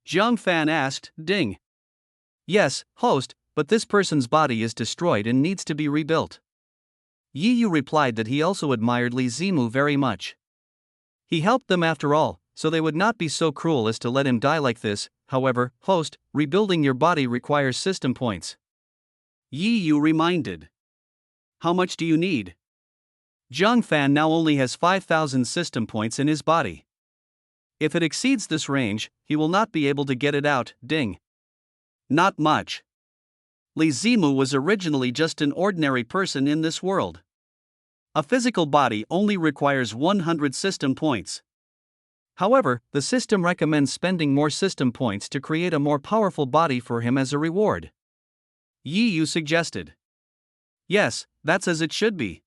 Speaker 1: Zhang Fan asked. Ding. Yes, host, but this person's body is destroyed and needs to be rebuilt. Yi Yu replied that he also admired Li Zimu very much. He helped them after all, so they would not be so cruel as to let him die like this. However, host, rebuilding your body requires system points. Yi Yu reminded. How much do you need? Zhang Fan now only has 5,000 system points in his body.
Speaker 2: If it exceeds this range, he will not be able to get it out, ding. Not much. Li Zimu was originally just an ordinary person in this world. A physical body only requires 100 system points. However, the system recommends spending more system points to create a more powerful body for him as a reward. Yi Yu suggested. Yes, that's as it should be.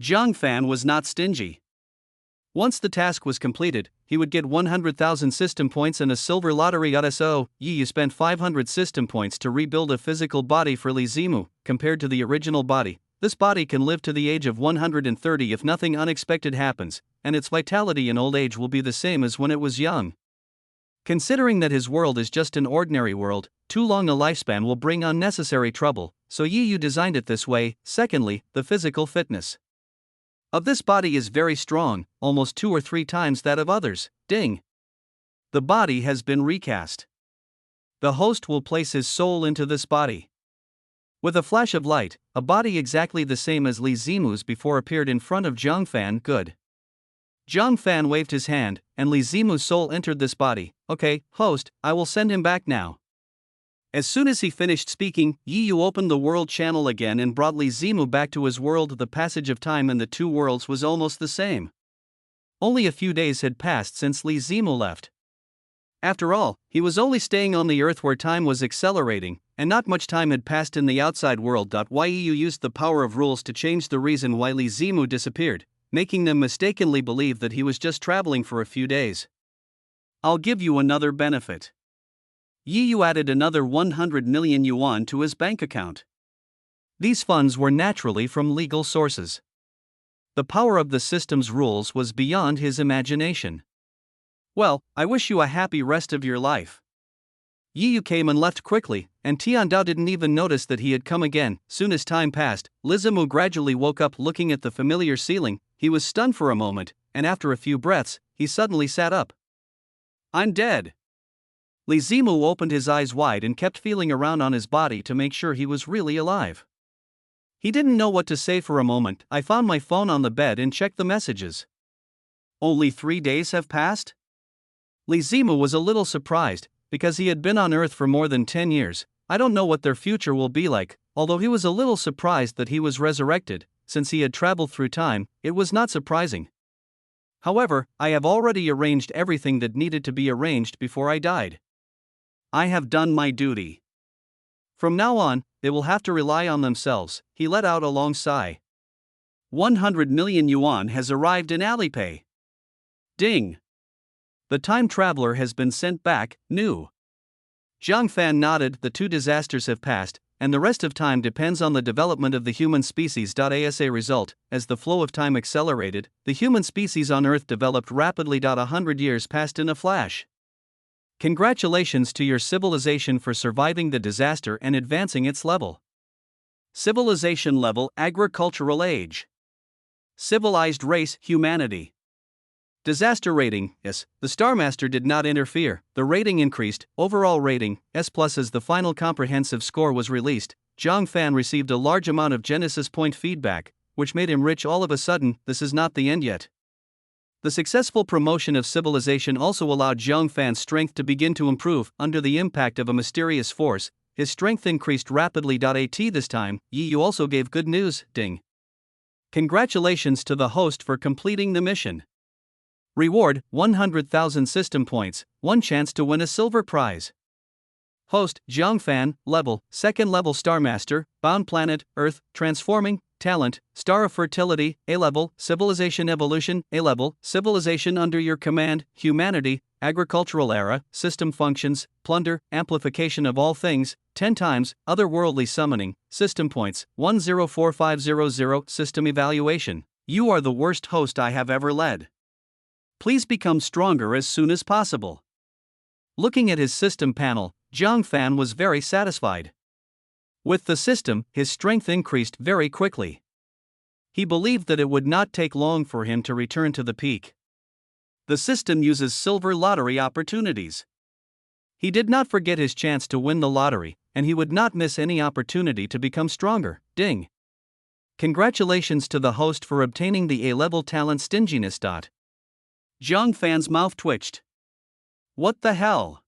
Speaker 2: Zhang Fan was not stingy. Once the task was completed, he would get 100,000 system points and a silver lottery. So, Yi Yu spent 500 system points to rebuild a physical body for Li Zimu. Compared to the original body, this body can live to the age of 130 if nothing unexpected happens, and its vitality in old age will be the same as when it was young. Considering that his world is just an ordinary world, too long a lifespan will bring unnecessary trouble, so Yi Yu designed it this way. Secondly, the physical fitness of this body is very strong, almost 2 or 3 times that of others, ding. The body has been recast. The host will place his soul into this body. With a flash of light, a body exactly the same as Li Zimu's before appeared in front of Zhang Fan. Good. Zhang Fan waved his hand, and Li Zimu's soul entered this body. Okay, host, I will send him back now. As soon as he finished speaking, Yi Yu opened the world channel again and brought Li Zimu back to his world. The passage of time in the two worlds was almost the same. Only a few days had passed since Li Zimu left. After all, he was only staying on the Earth where time was accelerating, and not much time had passed in the outside world. Yi Yu used the power of rules to change the reason why Li Zimu disappeared, making them mistakenly believe that he was just traveling for a few days. I'll give you another benefit. Yi Yu added another 100 million yuan to his bank account. These funds were naturally from legal sources. The power of the system's rules was beyond his imagination. Well, I wish you a happy rest of your life. Yi Yu came and left quickly, and Tiandao didn't even notice that he had come again. Soon as time passed, Li Zimu gradually woke up looking at the familiar ceiling. He was stunned for a moment, and after a few breaths, he suddenly sat up. I'm dead. Li Zimu opened his eyes wide and kept feeling around on his body to make sure he was really alive. He didn't know what to say for a moment. I found my phone on the bed and checked the messages. Only 3 days have passed? Li Zimu was a little surprised, because he had been on Earth for more than 10 years. I don't know what their future will be like, although he was a little surprised that he was resurrected. Since he had traveled through time, it was not surprising. However, I have already arranged everything that needed to be arranged before I died. I have done my duty. From now on, they will have to rely on themselves. He let out a long sigh. 100 million yuan has arrived in Alipay. Ding. The time traveler has been sent back, new. Zhang Fan nodded. The 2 disasters have passed, and the rest of time depends on the development of the human species. As a result, as the flow of time accelerated, the human species on Earth developed rapidly. 100 years passed in a flash. Congratulations to your civilization for surviving the disaster and advancing its level. Civilization level: agricultural age. Civilized race: humanity. Disaster rating: S. The Starmaster did not interfere. The rating increased. Overall rating: S+. As the final comprehensive score was released, Zhang Fan received a large amount of Genesis point feedback, which made him rich all of a sudden. This is not the end yet. The successful promotion of civilization also allowed Zhang Fan's strength to begin to improve. Under the impact of a mysterious force, his strength increased rapidly. This time, Yi Yu also gave good news, ding. Congratulations to the host for completing the mission. Reward: 100,000 system points, 1 chance to win a silver prize. Host: Zhang Fan, level, 2nd level Starmaster, bound planet, Earth, transforming, talent, star of fertility, A level, civilization evolution, A level, civilization under your command, humanity, agricultural era, system functions, plunder, amplification of all things, 10 times, otherworldly summoning, system points, 104500, system evaluation. You are the worst host I have ever led. Please become stronger as soon as possible. Looking at his system panel, Zhang Fan was very satisfied. With the system, his strength increased very quickly. He believed that it would not take long for him to return to the peak. The system uses silver lottery opportunities. He did not forget his chance to win the lottery, and he would not miss any opportunity to become stronger, ding. Congratulations to the host for obtaining the A-level talent stinginess. Zhang Fan's mouth twitched. What the hell?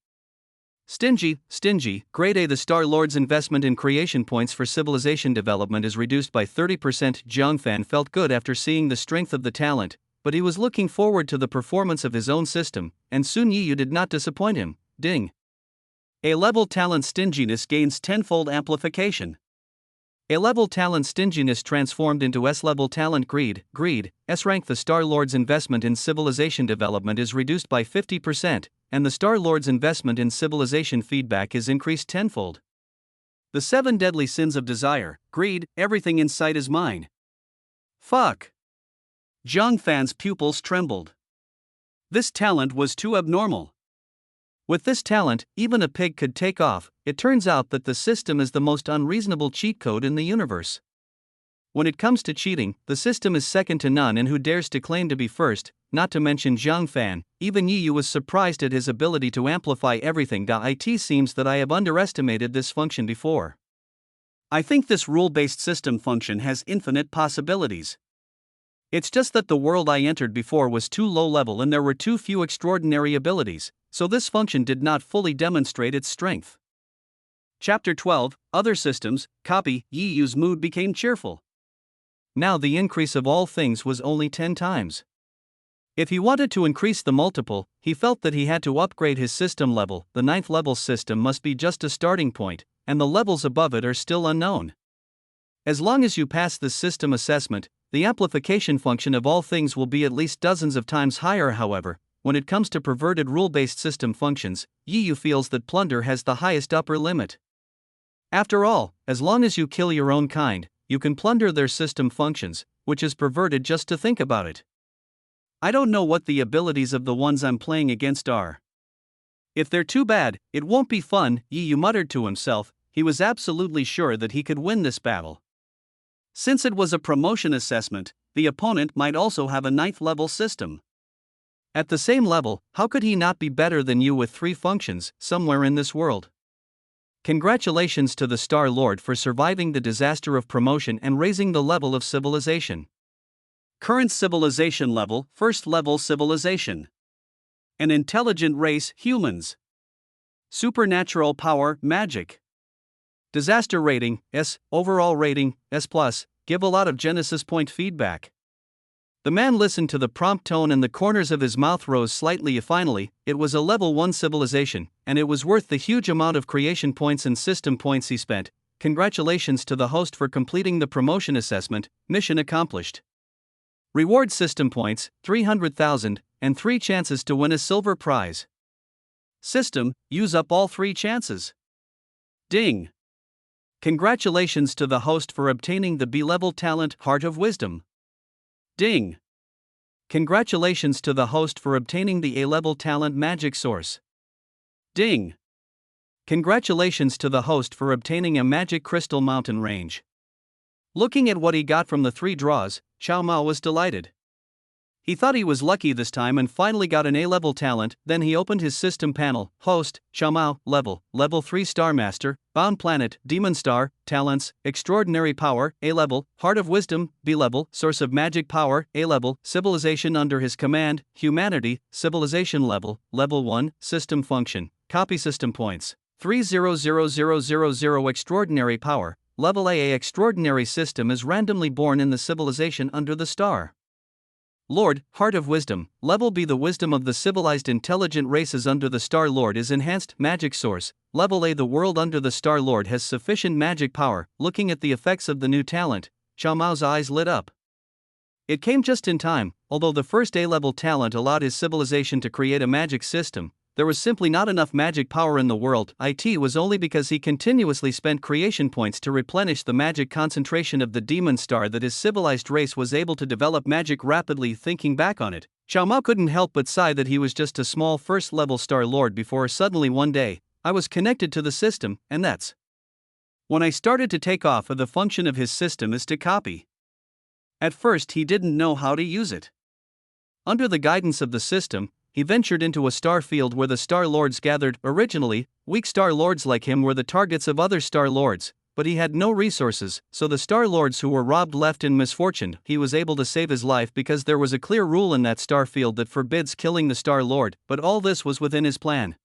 Speaker 1: Stingy, grade A. The Star Lord's investment in creation points for civilization development is reduced by 30%. Zhang Fan felt good after seeing the strength of the talent, but he was looking forward to the performance of his own system, and Sun Yiyu did not disappoint him. Ding.
Speaker 2: A-level talent stinginess gains tenfold amplification.
Speaker 1: A-level talent stinginess transformed into S-level talent greed. S-rank. The Star Lord's investment in civilization development is reduced by 50%, and the Star Lord's investment in civilization feedback is increased tenfold.
Speaker 2: The 7 deadly sins of desire, greed, everything in sight is mine. Fuck. Zhang Fan's pupils trembled. This talent was too abnormal.
Speaker 1: With this talent, even a pig could take off. It turns out that the system is the most unreasonable cheat code in the universe. When it comes to cheating, the system is second to none, and who dares to claim to be first, not to mention Zhang Fan. Even Yiyu was surprised at his ability to amplify everything. It seems that I have underestimated this function before.
Speaker 2: I think this rule-based system function has infinite possibilities. It's just that the world I entered before was too low level and there were too few extraordinary abilities, so this function did not fully demonstrate its strength. Chapter 12, Other Systems, Copy. Yiyu's mood became cheerful.
Speaker 1: Now the increase of all things was only 10 times. If he wanted to increase the multiple, he felt that he had to upgrade his system level. The 9th level system must be just a starting point, and the levels above it are still unknown. As long as you pass this system assessment, the amplification function of all things will be at least dozens of times higher. However, when it comes to perverted rule-based system functions, Yiyu feels that plunder has the highest upper limit. After all, as long as you kill your own kind, you can plunder their system functions, which is perverted just to think about it.
Speaker 2: I don't know what the abilities of the ones I'm playing against are. If they're too bad, it won't be fun, Yiyu muttered to himself. He was absolutely sure that he could win this battle. Since it was a promotion assessment, the opponent might also have a 9th level system.
Speaker 1: At the same level, how could he not be better than you with 3 functions, somewhere in this world? Congratulations to the Star Lord for surviving the disaster of promotion and raising the level of civilization.
Speaker 2: Current civilization level, 1st level civilization. An intelligent race, humans. Supernatural power, magic.
Speaker 1: Disaster rating, S. Overall rating, S+. Give a lot of Genesis point feedback. The man listened to the prompt tone and the corners of his mouth rose slightly. Finally, it was a level 1 civilization, and it was worth the huge amount of creation points and system points he spent. Congratulations to the host for completing the promotion assessment. Mission accomplished. Reward system points, 300,000, and 3 chances to win a silver prize.
Speaker 2: System, use up all 3 chances. Ding. Congratulations to the host for obtaining the B-level talent, Heart of Wisdom. Ding.
Speaker 1: Congratulations to the host for obtaining the A-level talent, Magic Source.
Speaker 2: Ding.
Speaker 1: Congratulations to the host for obtaining a Magic Crystal Mountain Range. Looking at what he got from the 3 draws, Xiao Mao was delighted. He thought he was lucky this time and finally got an A-level talent. Then he opened his system panel. Host, Xiao Mao, level 3 Star Master, Bound Planet, Demon Star, Talents, Extraordinary Power, A-level, Heart of Wisdom, B-level, Source of Magic Power, A-level, Civilization under his command, Humanity, Civilization level 1, System Function, Copy System Points, 300000 Extraordinary Power, Level AA. Extraordinary System is randomly born in the civilization under the star. Lord, Heart of Wisdom, Level B. The wisdom of the civilized intelligent races under the Star Lord is enhanced. Magic Source, Level A. The world under the Star Lord has sufficient magic power. Looking at the effects of the new talent, Xiao Mao's eyes lit up. It came just in time. Although the first A-level talent allowed his civilization to create a magic system, there was simply not enough magic power in the world. It was only because he continuously spent creation points to replenish the magic concentration of the demon star that his civilized race was able to develop magic rapidly. Thinking back on it, Xiao Mao couldn't help but sigh that he was just a small first-level Star Lord before suddenly one day, I was connected to the system, and that's when I started to take off. The function of his system is to copy. At first he didn't know how to use it. Under the guidance of the system, he ventured into a star field where the Star Lords gathered. Originally, weak Star Lords like him were the targets of other Star Lords, but he had no resources, so the Star Lords who were robbed left in misfortune. He was able to save his life because there was a clear rule in that star field that forbids killing the Star Lord, but all this was within his plan.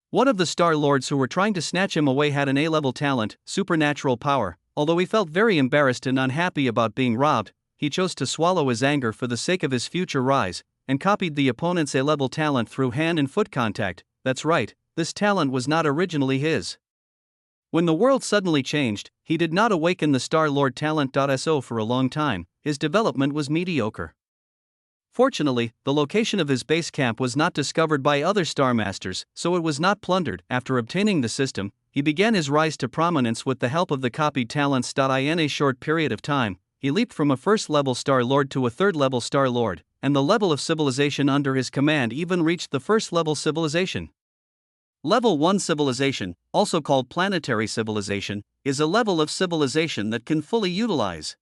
Speaker 1: One of the Star Lords who were trying to snatch him away had an A-level talent, supernatural power. Although he felt very embarrassed and unhappy about being robbed, he chose to swallow his anger for the sake of his future rise, and copied the opponent's A-level talent through hand and foot contact. That's right, this talent was not originally his. When the world suddenly changed, he did not awaken the Star Lord talent.so for a long time. His development was mediocre. Fortunately, the location of his base camp was not discovered by other Star Masters, so it was not plundered. After obtaining the system, he began his rise to prominence with the help of the copied talents. In a short period of time, he leaped from a first-level Star Lord to a third-level Star Lord, and the level of civilization under his command even reached the first-level civilization. Level 1 civilization, also called planetary civilization, is a level of civilization that can fully utilize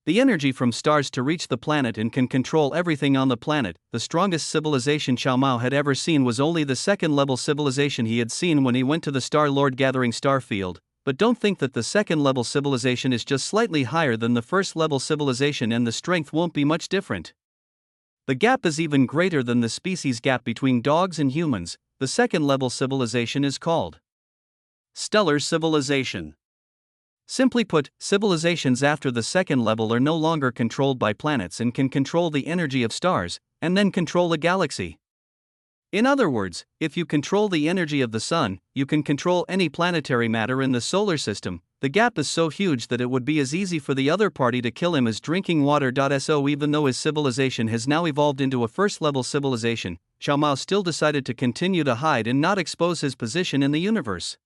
Speaker 1: the energy from stars to reach the planet and can control everything on the planet. The strongest civilization Qiao Mao had ever seen was only the second-level civilization he had seen when he went to the Star Lord Gathering Star Field, but don't think that the second-level civilization is just slightly higher than the first-level civilization and the strength won't be much different. The gap is even greater than the species gap between dogs and humans. The second-level civilization is called stellar civilization. Simply put, civilizations after the second level are no longer controlled by planets and can control the energy of stars, and then control a galaxy. In other words, if you control the energy of the sun, you can control any planetary matter in the solar system. The gap is so huge that it would be as easy for the other party to kill him as drinking water. So even though his civilization has now evolved into a first-level civilization, Qiao Mao still decided to continue to hide and not expose his position in the universe.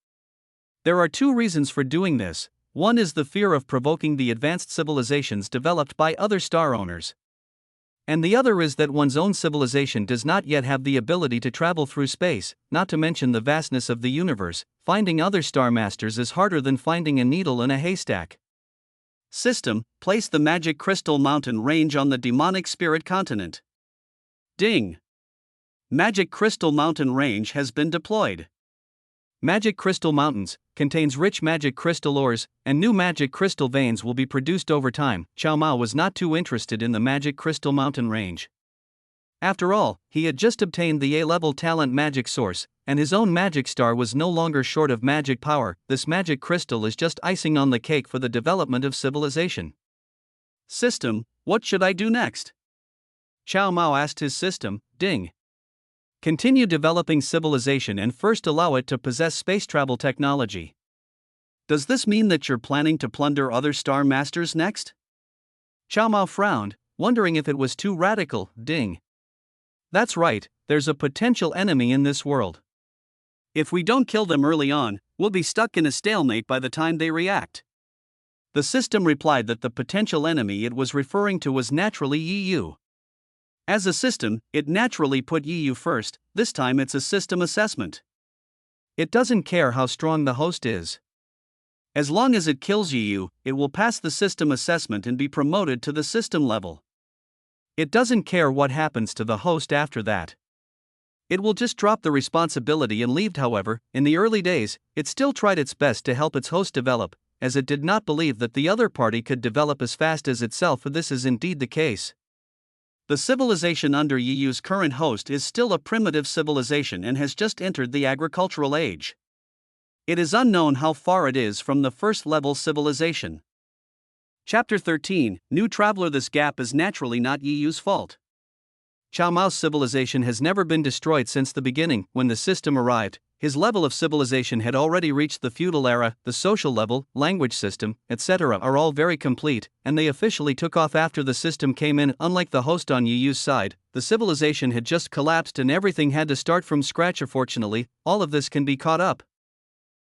Speaker 1: There are two reasons for doing this. One is the fear of provoking the advanced civilizations developed by other star owners. And the other is that one's own civilization does not yet have the ability to travel through space, not to mention the vastness of the universe. Finding other Star Masters is harder than finding a needle in a haystack. System: place the Magic Crystal Mountain range on the demonic spirit continent. Ding! Magic Crystal Mountain range has been deployed. Magic Crystal Mountains contains rich magic crystal ores, and new magic crystal veins will be produced over time. Qiao Mao was not too interested in the Magic Crystal Mountain range. After all, he had just obtained the A-level talent magic source, and his own magic star was no longer short of magic power. This magic crystal is just icing on the cake for the development of civilization. System: what should I do next? Qiao Mao asked his system. Ding! Continue developing civilization and first allow it to possess space travel technology. Does this mean that you're planning to plunder other Star Masters next? Qiao Mao frowned, wondering if it was too radical. Ding! That's right, there's a potential enemy in this world. If we don't kill them early on, we'll be stuck in a stalemate by the time they react. The system replied that the potential enemy it was referring to was naturally EU. As a system, it naturally put EU first. This time it's a system assessment. It doesn't care how strong the host is. As long as it kills EU, it will pass the system assessment and be promoted to the system level. It doesn't care what happens to the host after that. It will just drop the responsibility and leave. However, in the early days, it still tried its best to help its host develop, as it did not believe that the other party could develop as fast as itself. This is indeed the case. The civilization under EU's current host is still a primitive civilization and has just entered the agricultural age. It is unknown how far it is from the first-level civilization. Chapter 13, New Traveler. This gap is naturally not EU's fault. Qiao Mao's civilization has never been destroyed since the beginning. When the system arrived, his level of civilization had already reached the feudal era. The social level, language system, etc. are all very complete, and they officially took off after the system came in. Unlike the host on EU's side, the civilization had just collapsed and everything had to start from scratch. Fortunately, all of this can be caught up.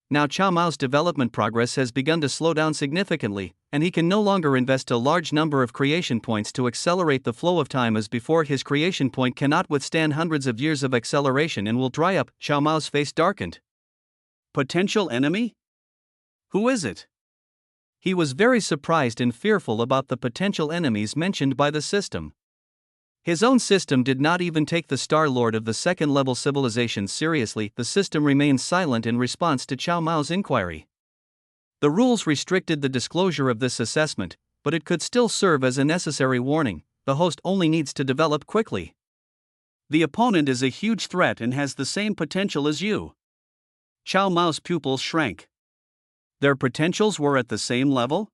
Speaker 1: Now Qiao Mao's development progress has begun to slow down significantly, and he can no longer invest a large number of creation points to accelerate the flow of time as before. His creation point cannot withstand hundreds of years of acceleration and will dry up. Qiao Mao's face darkened. Potential enemy? Who is it? He was very surprised and fearful about the potential enemies mentioned by the system. His own system did not even take the Star Lord of the second-level civilization seriously. The system remained silent in response to Qiao Mao's inquiry. The rules restricted the disclosure of this assessment, but it could still serve as a necessary warning. The host only needs to develop quickly.
Speaker 2: The opponent is a huge threat and has the same potential as you. Chow Mao's pupils shrank. Their potentials were at the same level?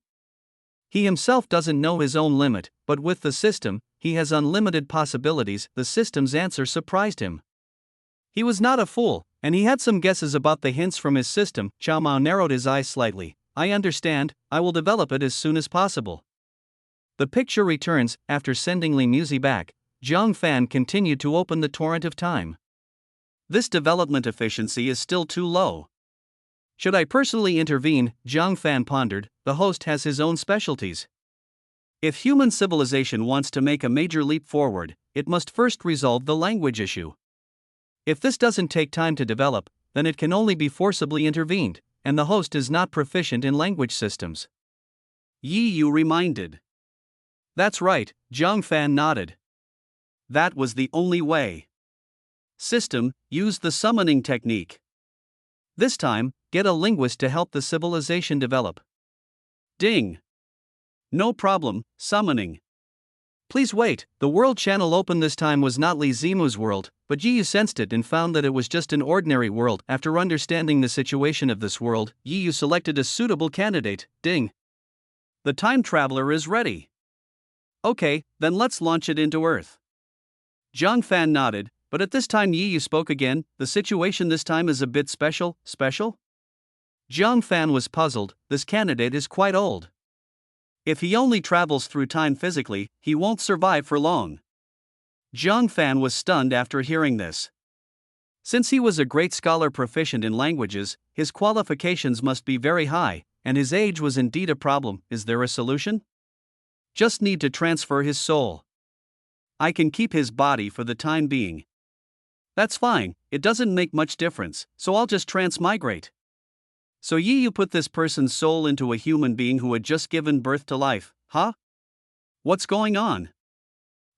Speaker 1: He himself doesn't know his own limit, but with the system, he has unlimited possibilities. The system's answer surprised him. He was not a fool, and he had some guesses about the hints from his system. Chow Mao narrowed his eyes slightly. I understand, I will develop it as soon as possible. The picture returns. After sending Li Muzi back, Zhang Fan continued to open the torrent of time.
Speaker 2: This development efficiency is still too low.
Speaker 1: Should I personally intervene? Zhang Fan pondered. The host has his own specialties.
Speaker 2: If human civilization wants to make a major leap forward, it must first resolve the language issue.
Speaker 1: If this doesn't take time to develop, then it can only be forcibly intervened, and the host is not proficient in language systems.
Speaker 2: Yi Yu reminded.
Speaker 1: That's right, Zhang Fan nodded.
Speaker 2: That was the only way. System, use the summoning technique.
Speaker 1: This time, get a linguist to help the civilization develop.
Speaker 2: Ding. No problem, summoning.
Speaker 1: Please wait, the world channel opened this time was not Li Zimu's world, but Yi Yu sensed it and found that it was just an ordinary world. After understanding the situation of this world, Yi Yu selected a suitable candidate. Ding.
Speaker 2: The time traveler is ready. Okay, then let's launch it into Earth. Zhang Fan nodded, but at this time Yi Yu spoke again. The situation this time is a bit special. Special?
Speaker 1: Zhang Fan was puzzled. This candidate is quite old.
Speaker 2: If he only travels through time physically, he won't survive for long. Zhang Fan was stunned after hearing this. Since he was a great scholar proficient in languages, his qualifications must be very high, and his age was indeed a problem. Is there a solution? Just need to transfer his soul. I can keep his body for the time being. That's fine, it doesn't make much difference, so I'll just transmigrate. So Yi Yu put this person's soul into a human being who had just given birth to life, huh? What's going on?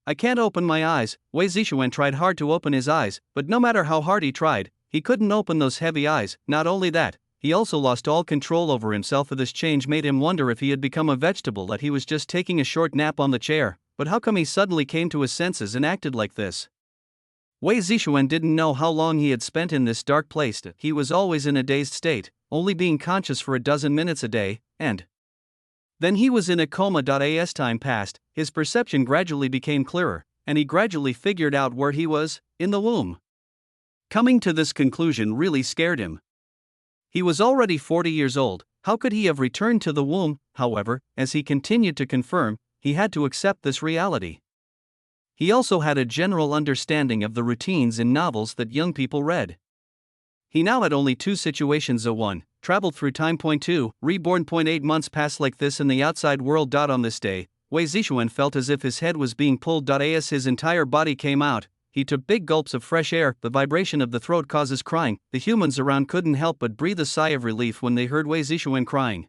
Speaker 1: I can't open my eyes. Wei Zishuan tried hard to open his eyes, but no matter how hard he tried, he couldn't open those heavy eyes. Not only that, he also lost all control over himself. This change made him wonder if he had become a vegetable, that he was just taking a short nap on the chair. But how come he suddenly came to his senses and acted like this? Wei Zishuan didn't know how long he had spent in this dark place. He was always in a dazed state, only being conscious for a dozen minutes a day, and then he was in a coma. As time passed, his perception gradually became clearer, and he gradually figured out where he was, in the womb. Coming to this conclusion really scared him. He was already 40 years old, how could he have returned to the womb? However, as he continued to confirm, he had to accept this reality. He also had a general understanding of the routines in novels that young people read. He now had only two situations: 1. Traveled through time. 2. Reborn. 8 months passed like this in the outside world. On this day, Wei Zishuan felt as if his head was being pulled. As his entire body came out, he took big gulps of fresh air. The vibration of the throat causes crying. The humans around couldn't help but breathe a sigh of relief when they heard Wei Zishuan crying.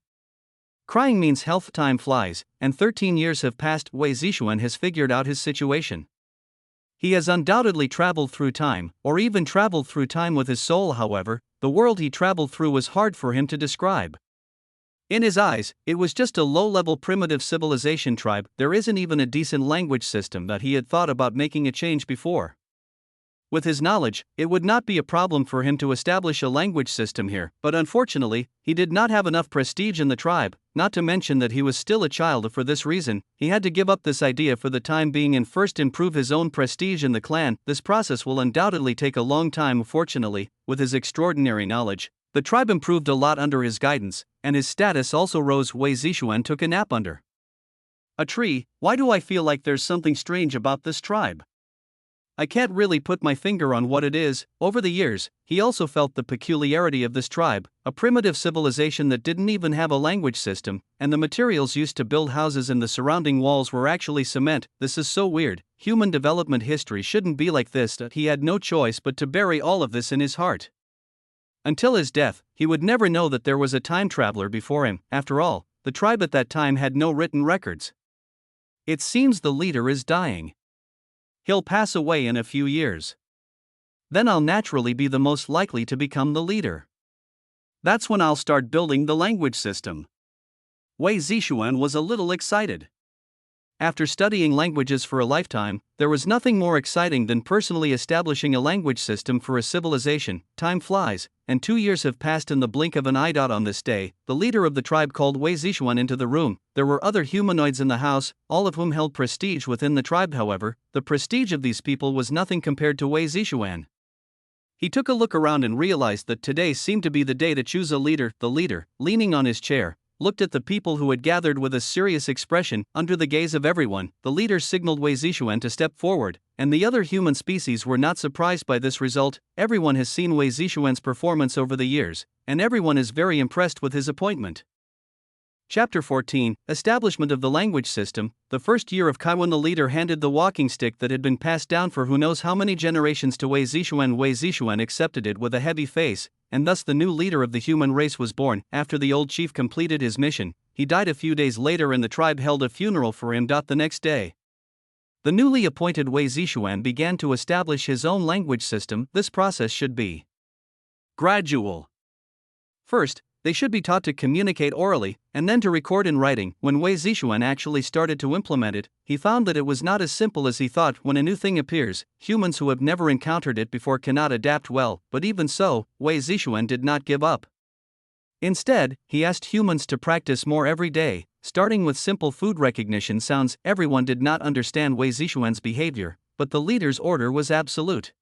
Speaker 1: Crying means health. Time flies, and 13 years have passed. Wei Zishuan has figured out his situation. He has undoubtedly traveled through time, or even traveled through time with his soul. However, the world he traveled through was hard for him to describe. In his eyes, it was just a low-level primitive civilization tribe. There isn't even a decent language system that he had thought about making a change before. With his knowledge, it would not be a problem for him to establish a language system here, but unfortunately, he did not have enough prestige in the tribe, not to mention that he was still a child. For this reason, he had to give up this idea for the time being and first improve his own prestige in the clan. This process will undoubtedly take a long time. Fortunately, with his extraordinary knowledge, the tribe improved a lot under his guidance, and his status also rose. Wei Zishuan took a nap under a tree. Why do I feel like there's something strange about this tribe? I can't really put my finger on what it is. Over the years, he also felt the peculiarity of this tribe, a primitive civilization that didn't even have a language system, and the materials used to build houses in the surrounding walls were actually cement. This is so weird. Human development history shouldn't be like this. He had no choice but to bury all of this in his heart. Until his death, he would never know that there was a time traveler before him. After all, the tribe at that time had no written records. It seems the leader is dying. He'll pass away in a few years. Then I'll naturally be the most likely to become the leader.
Speaker 2: That's when I'll start building the language system. Wei Zishuan was a little excited.
Speaker 1: After studying languages for a lifetime, there was nothing more exciting than personally establishing a language system for a civilization. Time flies, and 2 years have passed in the blink of an eye. On this day, the leader of the tribe called Wei Zishuan into the room. There were other humanoids in the house, all of whom held prestige within the tribe. However, the prestige of these people was nothing compared to Wei Zishuan. He took a look around and realized that today seemed to be the day to choose a leader. The leader, leaning on his chair, looked at the people who had gathered with a serious expression. Under the gaze of everyone, the leader signaled Wei Zishuan to step forward, and the other human species were not surprised by this result. Everyone has seen Wei Zishuan's performance over the years, and everyone is very impressed with his appointment. Chapter 14, Establishment of the Language System. The first year of Kaiwan, the leader handed the walking stick that had been passed down for who knows how many generations to Wei Zishuan. Wei Zishuan accepted it with a heavy face, and thus the new leader of the human race was born. After the old chief completed his mission, he died a few days later and the tribe held a funeral for him. The next day, the newly appointed Wei Zishuan began to establish his own language system. This process should be gradual. First, they should be taught to communicate orally, and then to record in writing. When Wei Zishuan actually started to implement it, he found that it was not as simple as he thought. When a new thing appears, humans who have never encountered it before cannot adapt well, but even so, Wei Zishuan did not give up. Instead, he asked humans to practice more every day, starting with simple food recognition sounds. Everyone did not understand Wei Zishuan's behavior, but the leader's order was absolute.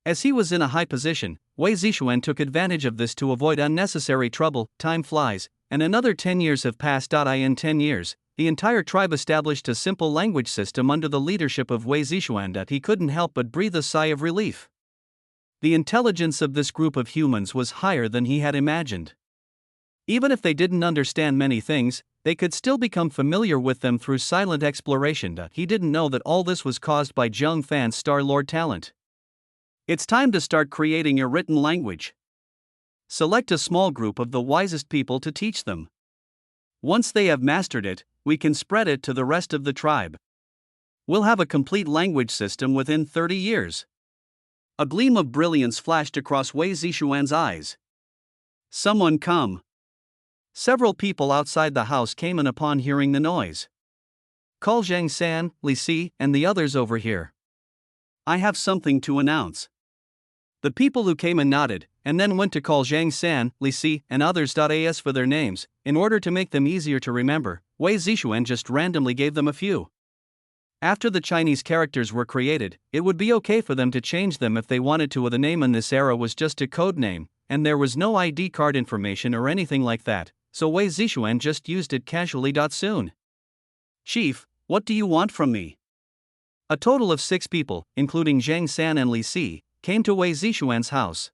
Speaker 1: As he was in a high position, Wei Zishuan took advantage of this to avoid unnecessary trouble. Time flies, and another 10 years have passed. In 10 years, the entire tribe established a simple language system under the leadership of Wei Zishuan. He couldn't help but breathe a sigh of relief. The intelligence of this group of humans was higher than he had imagined. Even if they didn't understand many things, they could still become familiar with them through silent exploration. He didn't know that all this was caused by Zheng Fan's Star-Lord talent. It's time to start creating a written language. Select a small group of the wisest people to teach them. Once they have mastered it, we can spread it to the rest of the tribe. We'll have a complete language system within 30 years. A gleam of brilliance flashed across Wei Zishuan's eyes. Someone come. Several people outside the house came in upon hearing the noise. Call Zhang San, Li Si, and the others over here. I have something to announce. The people who came in nodded, and then went to call Zhang San, Li Si, and others. As for their names, in order to make them easier to remember, Wei Zishuan just randomly gave them a few. After the Chinese characters were created, it would be okay for them to change them if they wanted to. The name in this era was just a code name, and there was no ID card information or anything like that, so Wei Zishuan just used it casually. Soon. Chief, what do you want from me? A total of 6 people, including Zhang San and Li Si, came to Wei Zishuan's house.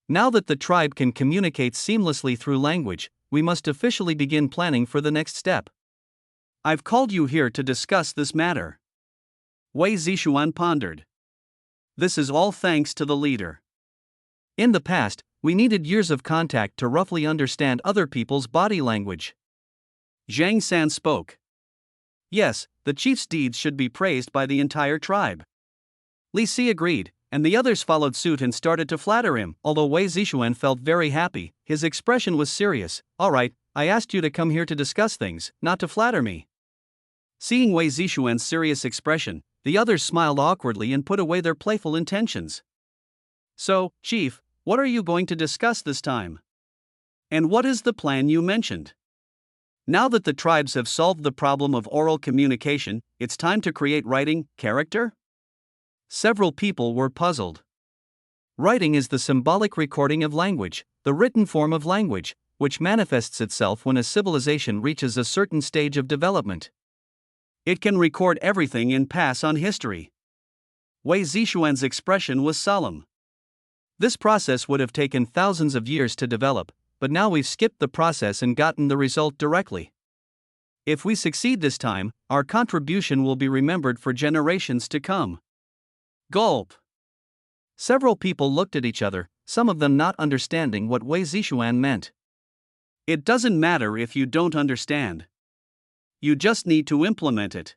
Speaker 1: Now that the tribe can communicate seamlessly through language, we must officially begin planning for the next step. I've called you here to discuss this matter. Wei Zishuan pondered. This is all thanks to the leader. In the past, we needed years of contact to roughly understand other people's body language. Zhang San spoke. Yes, the chief's deeds should be praised by the entire tribe. Li Si agreed, and the others followed suit and started to flatter him. Although Wei Zishuan felt very happy, his expression was serious. All right, I asked you to come here to discuss things, not to flatter me. Seeing Wei Zishuan's serious expression, the others smiled awkwardly and put away their playful intentions. So, Chief, what are you going to discuss this time? And what is the plan you mentioned? Now that the tribes have solved the problem of oral communication, it's time to create writing, character? Several people were puzzled. Writing is the symbolic recording of language, the written form of language, which manifests itself when a civilization reaches a certain stage of development. It can record everything and pass on history. Wei Zishuan's expression was solemn. This process would have taken thousands of years to develop, but now we've skipped the process and gotten the result directly. If we succeed this time, our contribution will be remembered for generations to come. Gulp. Several people looked at each other, some of them not understanding what Wei Zishuan meant. It doesn't matter if you don't understand. You just need to implement it.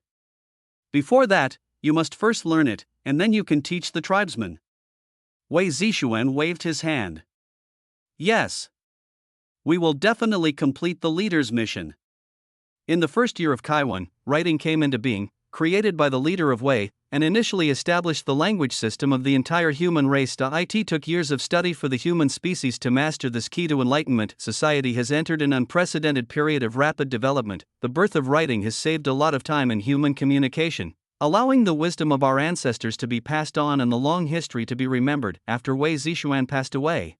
Speaker 1: Before that, you must first learn it, and then you can teach the tribesmen. Wei Zishuan waved his hand. Yes.
Speaker 2: We will definitely complete the leader's mission. In the first year of Kaiwan, writing came into being, created by the leader of Wei, and initially established the language system of the entire human race. It took years of study for the human species to master this key to enlightenment. Society has entered an unprecedented period of rapid development. The birth of writing has saved a lot of time in human communication, allowing the wisdom of our ancestors to be passed on and the long history to be remembered. After Wei Zishuan passed away,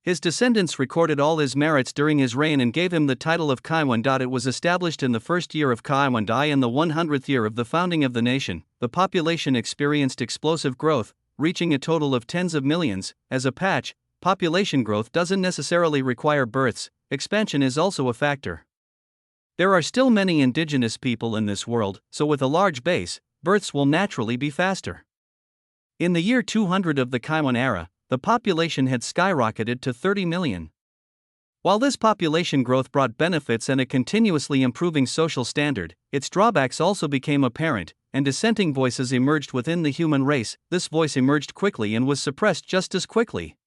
Speaker 2: his descendants recorded all his merits during his reign and gave him the title of Kaiwan. It was established in the first year of Kaiwan in the 100th year of the founding of the nation. The population experienced explosive growth, reaching a total of tens of millions. As a patch, population growth doesn't necessarily require births, expansion is also a factor. There are still many indigenous people in this world, so with a large base, births will naturally be faster. In the year 200 of the Kaiwan era, the population had skyrocketed to 30 million. While this population growth brought benefits and a continuously improving social standard, its drawbacks also became apparent, and dissenting voices emerged within the human race. This voice emerged quickly and was suppressed just as quickly.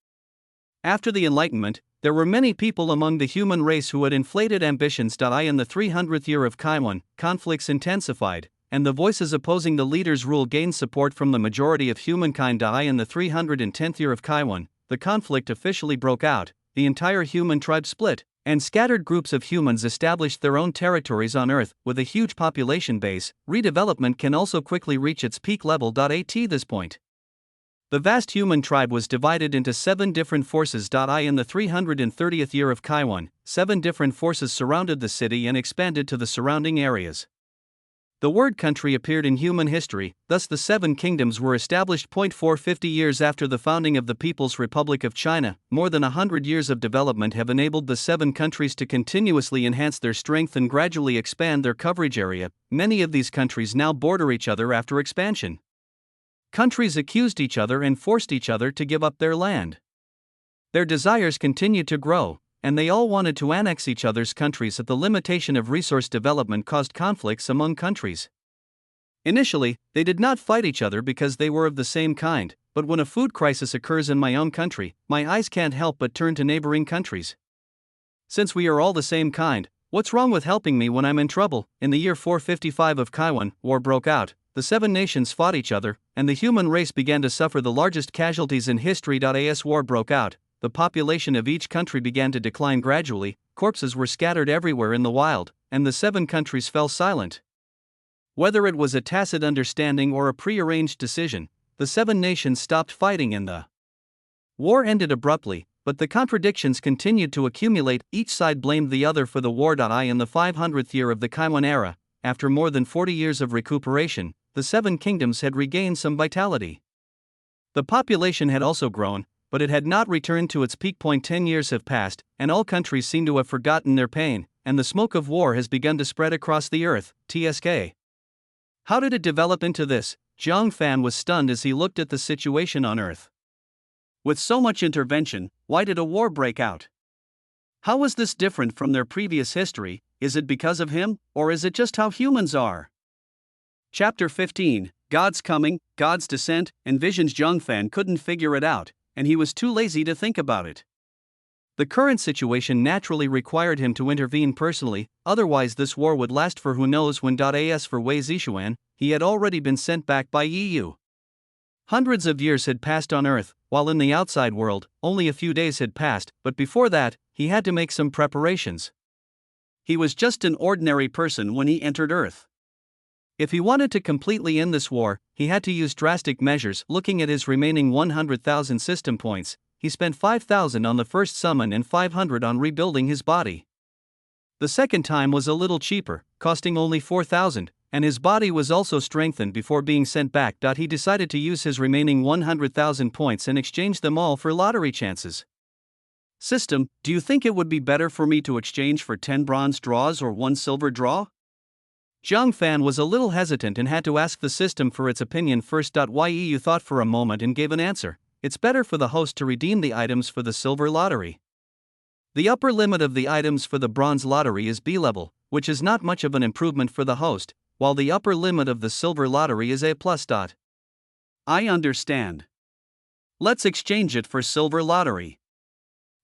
Speaker 2: After the Enlightenment, there were many people among the human race who had inflated ambitions. In the 300th year of Kaiwan, conflicts intensified, and the voices opposing the leader's rule gained support from the majority of humankind. In the 310th year of Kaiwan, the conflict officially broke out, the entire human tribe split, and scattered groups of humans established their own territories on Earth. With a huge population base, redevelopment can also quickly reach its peak level. At this point, the vast human tribe was divided into 7 different forces. In the 330th year of Kaiwan, 7 different forces surrounded the city and expanded to the surrounding areas. The word country appeared in human history, thus the 7 kingdoms were established. 450 years after the founding of the People's Republic of China, more than 100 years of development have enabled the 7 countries to continuously enhance their strength and gradually expand their coverage area. Many of these countries now border each other after expansion. Countries accused each other and forced each other to give up their land. Their desires continued to grow, and they all wanted to annex each other's countries. The limitation of resource development caused conflicts among countries. Initially, they did not fight each other because they were of the same kind, but when a food crisis occurs in my own country, my eyes can't help but turn to neighboring countries. Since we are all the same kind, what's wrong with helping me when I'm in trouble? In the year 455 of Kaiwan, war broke out, the 7 nations fought each other, and the human race began to suffer the largest casualties in history. As war broke out, the population of each country began to decline gradually, corpses were scattered everywhere in the wild, and the 7 countries fell silent. Whether it was a tacit understanding or a prearranged decision, the 7 nations stopped fighting and the war ended abruptly, but the contradictions continued to accumulate. Each side blamed the other for the war. In the 500th year of the Kaiwan era, after more than 40 years of recuperation, the 7 kingdoms had regained some vitality. The population had also grown, but it had not returned to its peak point. 10 years have passed, and all countries seem to have forgotten their pain, and the smoke of war has begun to spread across the earth. TSK. How did it develop into this? Zhang Fan was stunned as he looked at the situation on Earth. With so much intervention, why did a war break out? How was this different from their previous history? Is it because of him, or is it just how humans are? Chapter 15, God's Coming, God's Descent, Envisions. Zhang Fan couldn't figure it out, and he was too lazy to think about it. The current situation naturally required him to intervene personally, otherwise this war would last for who knows when. As for Wei Zishuan, he had already been sent back by EU. Hundreds of years had passed on Earth, while in the outside world, only a few days had passed, but before that, he had to make some preparations. He was just an ordinary person when he entered Earth. If he wanted to completely end this war, he had to use drastic measures. Looking at his remaining 100,000 system points, he spent 5,000 on the first summon and 500 on rebuilding his body. The second time was a little cheaper, costing only 4,000, and his body was also strengthened before being sent back. He decided to use his remaining 100,000 points and exchange them all for lottery chances. System, do you think it would be better for me to exchange for 10 bronze draws or 1 silver draw? Zhang Fan was a little hesitant and had to ask the system for its opinion first. Yu thought for a moment and gave an answer. It's better for the host to redeem the items for the silver lottery. The upper limit of the items for the bronze lottery is B level, which is not much of an improvement for the host, while the upper limit of the silver lottery is A+. I understand. Let's exchange it for silver lottery.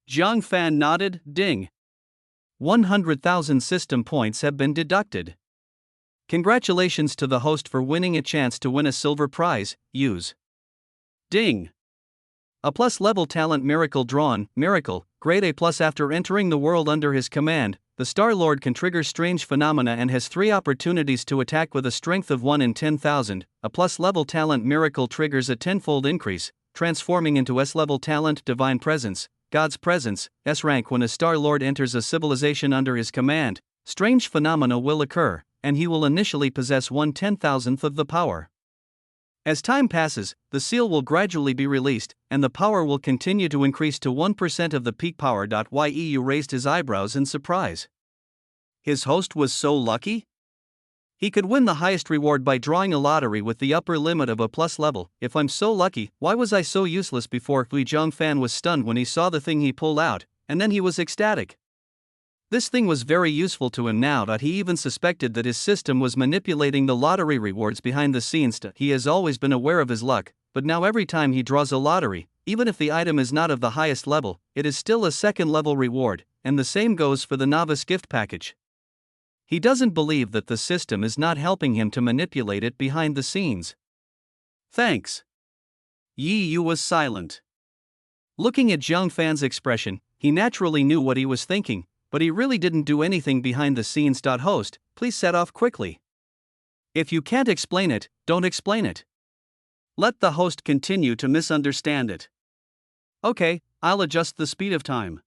Speaker 2: Jiang Fan nodded, ding.
Speaker 1: 100,000 system points have been deducted. Congratulations to the host for winning a chance to win a silver prize, use.
Speaker 2: Ding.
Speaker 1: A plus level talent miracle drawn, miracle, grade A plus after entering the world under his command, the Star Lord can trigger strange phenomena and has 3 opportunities to attack with a strength of 1 in 10,000. A plus level talent miracle triggers a 10-fold increase, transforming into S-level talent divine presence, God's presence, S rank. When a Star Lord enters a civilization under his command, strange phenomena will occur, and he will initially possess 1/10,000th of the power. As time passes, the seal will gradually be released, and the power will continue to increase to 1% of the peak power. Yu raised his eyebrows in surprise.
Speaker 2: His host was so lucky?
Speaker 1: He could win the highest reward by drawing a lottery with the upper limit of a plus level. If I'm so lucky, why was I so useless before? Li Jiangfan was stunned when he saw the thing he pulled out, and then he was ecstatic. This thing was very useful to him now. He even suspected that his system was manipulating the lottery rewards behind the scenes. He has always been aware of his luck, but now every time he draws a lottery, even if the item is not of the highest level, it is still a second level reward, and the same goes for the novice gift package. He doesn't believe that the system is not helping him to manipulate it behind the scenes.
Speaker 2: Thanks. Yi Yu was silent.
Speaker 1: Looking at Jiang Fan's expression, he naturally knew what he was thinking, but he really didn't do anything behind the scenes. Host, please set off quickly. If you can't explain it, don't explain it.
Speaker 2: Let the host continue to misunderstand it.
Speaker 1: Okay, I'll adjust the speed of time.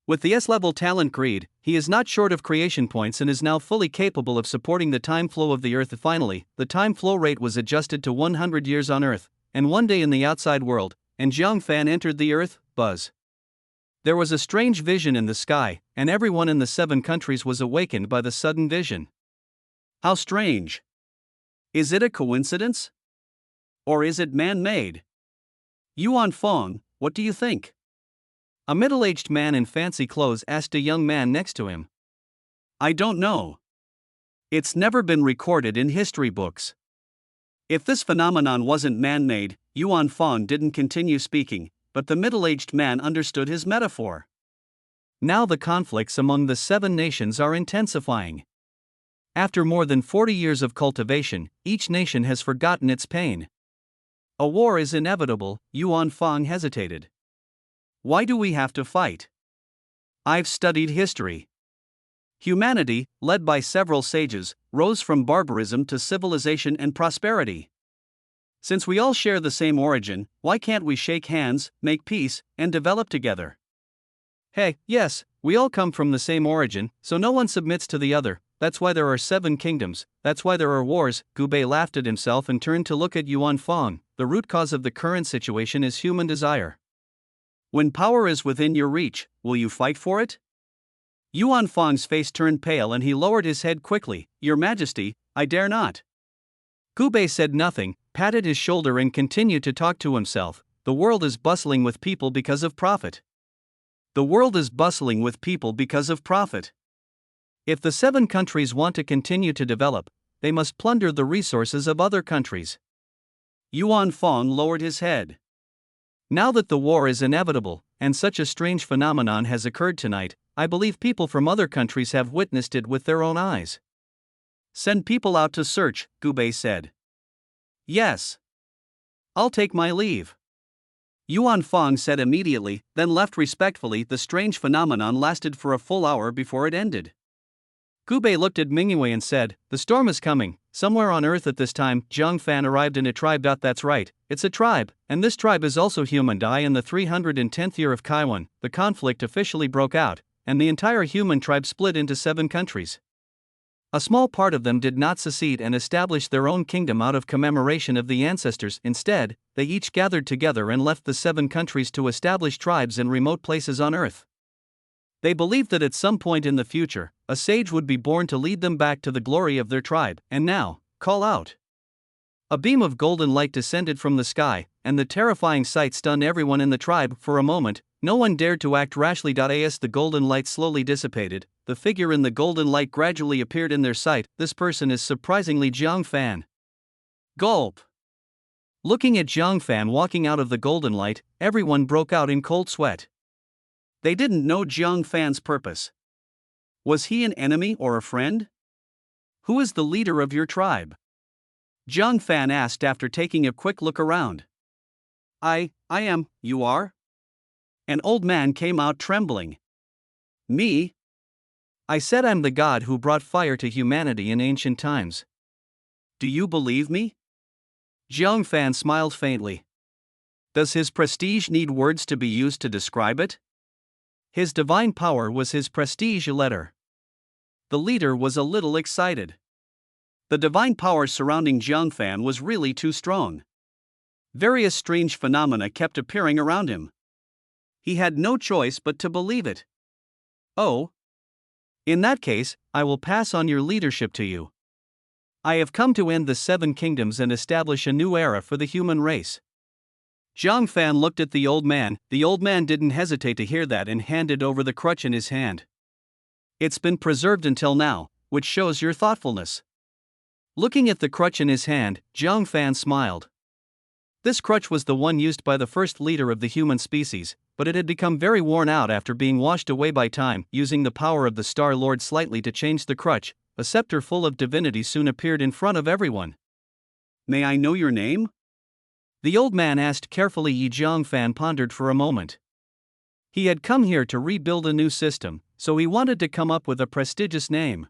Speaker 1: With the S-level talent greed, he is not short of creation points and is now fully capable of supporting the time flow of the Earth. Finally, the time flow rate was adjusted to 100 years on Earth, and 1 day in the outside world, and Jiang Fan entered the Earth. Buzz. There was a strange vision in the sky, and everyone in the 7 countries was awakened by the sudden vision.
Speaker 2: How strange. Is it a coincidence? Or is it man-made? Yuan Fong, what do you think?
Speaker 1: A middle-aged man in fancy clothes asked a young man next to him.
Speaker 2: I don't know. It's never been recorded in history books. If this phenomenon wasn't man-made, Yuan Fong didn't continue speaking, but the middle-aged man understood his metaphor.
Speaker 1: Now the conflicts among the 7 nations are intensifying. After more than 40 years of cultivation, each nation has forgotten its pain. A war is inevitable. Yuan Fong hesitated.
Speaker 2: Why do we have to fight? I've studied history. Humanity, led by several sages, rose from barbarism to civilization and prosperity. Since we all share the same origin, why can't we shake hands, make peace, and develop together?
Speaker 1: Hey, yes, we all come from the same origin, so no one submits to the other. That's why there are 7 kingdoms, that's why there are wars. Gubei laughed at himself and turned to look at Yuan Fong. The root cause of the current situation is human desire.
Speaker 2: When power is within your reach, will you fight for it? Yuan Fong's face turned pale and he lowered his head quickly. Your Majesty, I dare not.
Speaker 1: Gubei said nothing, patted his shoulder and continued to talk to himself. The world is bustling with people because of profit.
Speaker 2: The world is bustling with people because of profit.
Speaker 1: If the 7 countries want to continue to develop, they must plunder the resources of other countries.
Speaker 2: Yuan Fong lowered his head.
Speaker 1: Now that the war is inevitable, and such a strange phenomenon has occurred tonight, I believe people from other countries have witnessed it with their own eyes.
Speaker 2: Send people out to search, Gubei said. Yes. I'll take my leave. Yuan Fong said immediately, then left respectfully. The strange phenomenon lasted for a full hour before it ended.
Speaker 1: Gubei looked at Mingyue and said, the storm is coming, somewhere on Earth at this time. Jiang Fan arrived in a tribe. That's right, it's a tribe, and this tribe is also human. In the 310th year of Kaiwan, the conflict officially broke out, and the entire human tribe split into 7 countries. A small part of them did not secede and establish their own kingdom out of commemoration of the ancestors. Instead, they each gathered together and left the 7 countries to establish tribes in remote places on Earth. They believed that at some point in the future, a sage would be born to lead them back to the glory of their tribe, and now, call out. A beam of golden light descended from the sky, and the terrifying sight stunned everyone in the tribe. For a moment, no one dared to act rashly. As the golden light slowly dissipated, the figure in the golden light gradually appeared in their sight. This person is surprisingly Jiang Fan.
Speaker 2: Gulp.
Speaker 1: Looking at Jiang Fan walking out of the golden light, everyone broke out in cold sweat.
Speaker 2: They didn't know Jiang Fan's purpose. Was he an enemy or a friend? Who is the leader of your tribe? Jiang Fan asked after taking a quick look around. I am, you are? An old man came out trembling. Me? I said I'm the god who brought fire to humanity in ancient times. Do you believe me? Jiang Fan smiled faintly. Does his prestige need words to be used to describe it? His divine power was his prestige letter. The leader was a little excited. The divine power surrounding Jiang Fan was really too strong. Various strange phenomena kept appearing around him. He had no choice but to believe it. Oh. In that case, I will pass on your leadership to you. I have come to end the 7 kingdoms and establish a new era for the human race. Jiang Fan looked at the old man. The old man didn't hesitate to hear that and handed over the crutch in his hand. It's been preserved until now, which shows your thoughtfulness. Looking at the crutch in his hand, Jiang Fan smiled. This crutch was the one used by the first leader of the human species, but it had become very worn out after being washed away by time. Using the power of the Star Lord slightly to change the crutch, a scepter full of divinity soon appeared in front of everyone. May I know your name? The old man asked carefully. Jiang Fan pondered for a moment. He had come here to rebuild a new system, so he wanted to come up with a prestigious name.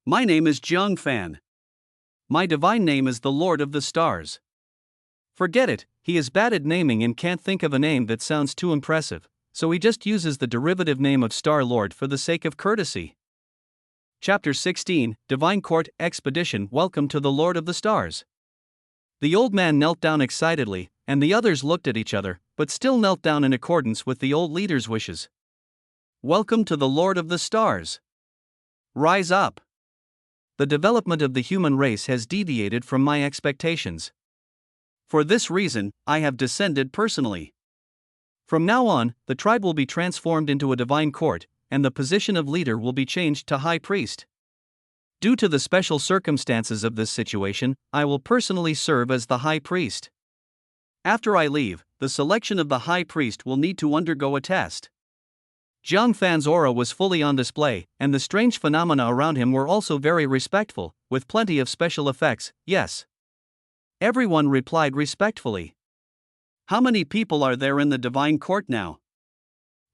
Speaker 2: My name is Jiang Fan. My divine name is the Lord of the Stars. Forget it, he is bad at naming and can't think of a name that sounds too impressive, so he just uses the derivative name of Star Lord for the sake of courtesy. Chapter 16, Divine Court Expedition. Welcome to the Lord of the Stars. The old man knelt down excitedly, and the others looked at each other, but still knelt down in accordance with the old leader's wishes. Welcome to the Lord of the Stars. Rise up. The development of the human race has deviated from my expectations. For this reason, I have descended personally. From now on, the tribe will be transformed into a divine court, and the position of leader will be changed to high priest. Due to the special circumstances of this situation, I will personally serve as the high priest. After I leave, the selection of the high priest will need to undergo a test. Jiang Fan's aura was fully on display, and the strange phenomena around him were also very respectful, with plenty of special effects. Yes. Everyone replied respectfully. How many people are there in the divine court now?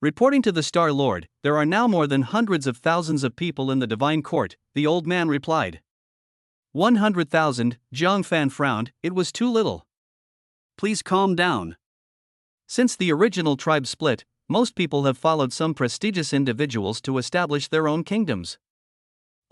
Speaker 2: Reporting to the Star Lord, there are now more than hundreds of thousands of people in the divine court, the old man replied. 100,000, Jiang Fan frowned. It was too little. Please calm down. Since the original tribe split, most people have followed some prestigious individuals to establish their own kingdoms.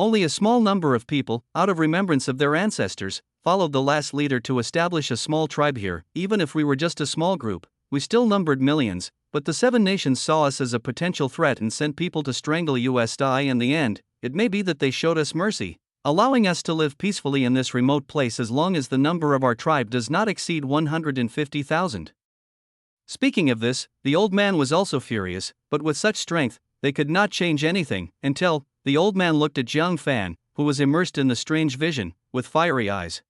Speaker 2: Only a small number of people, out of remembrance of their ancestors, followed the last leader to establish a small tribe here. Even if we were just a small group, we still numbered millions, but the 7 nations saw us as a potential threat and sent people to strangle us. In the end, it may be that they showed us mercy, allowing us to live peacefully in this remote place as long as the number of our tribe does not exceed 150,000. Speaking of this, the old man was also furious, but with such strength, they could not change anything, until the old man looked at Jiang Fan, who was immersed in the strange vision, with fiery eyes.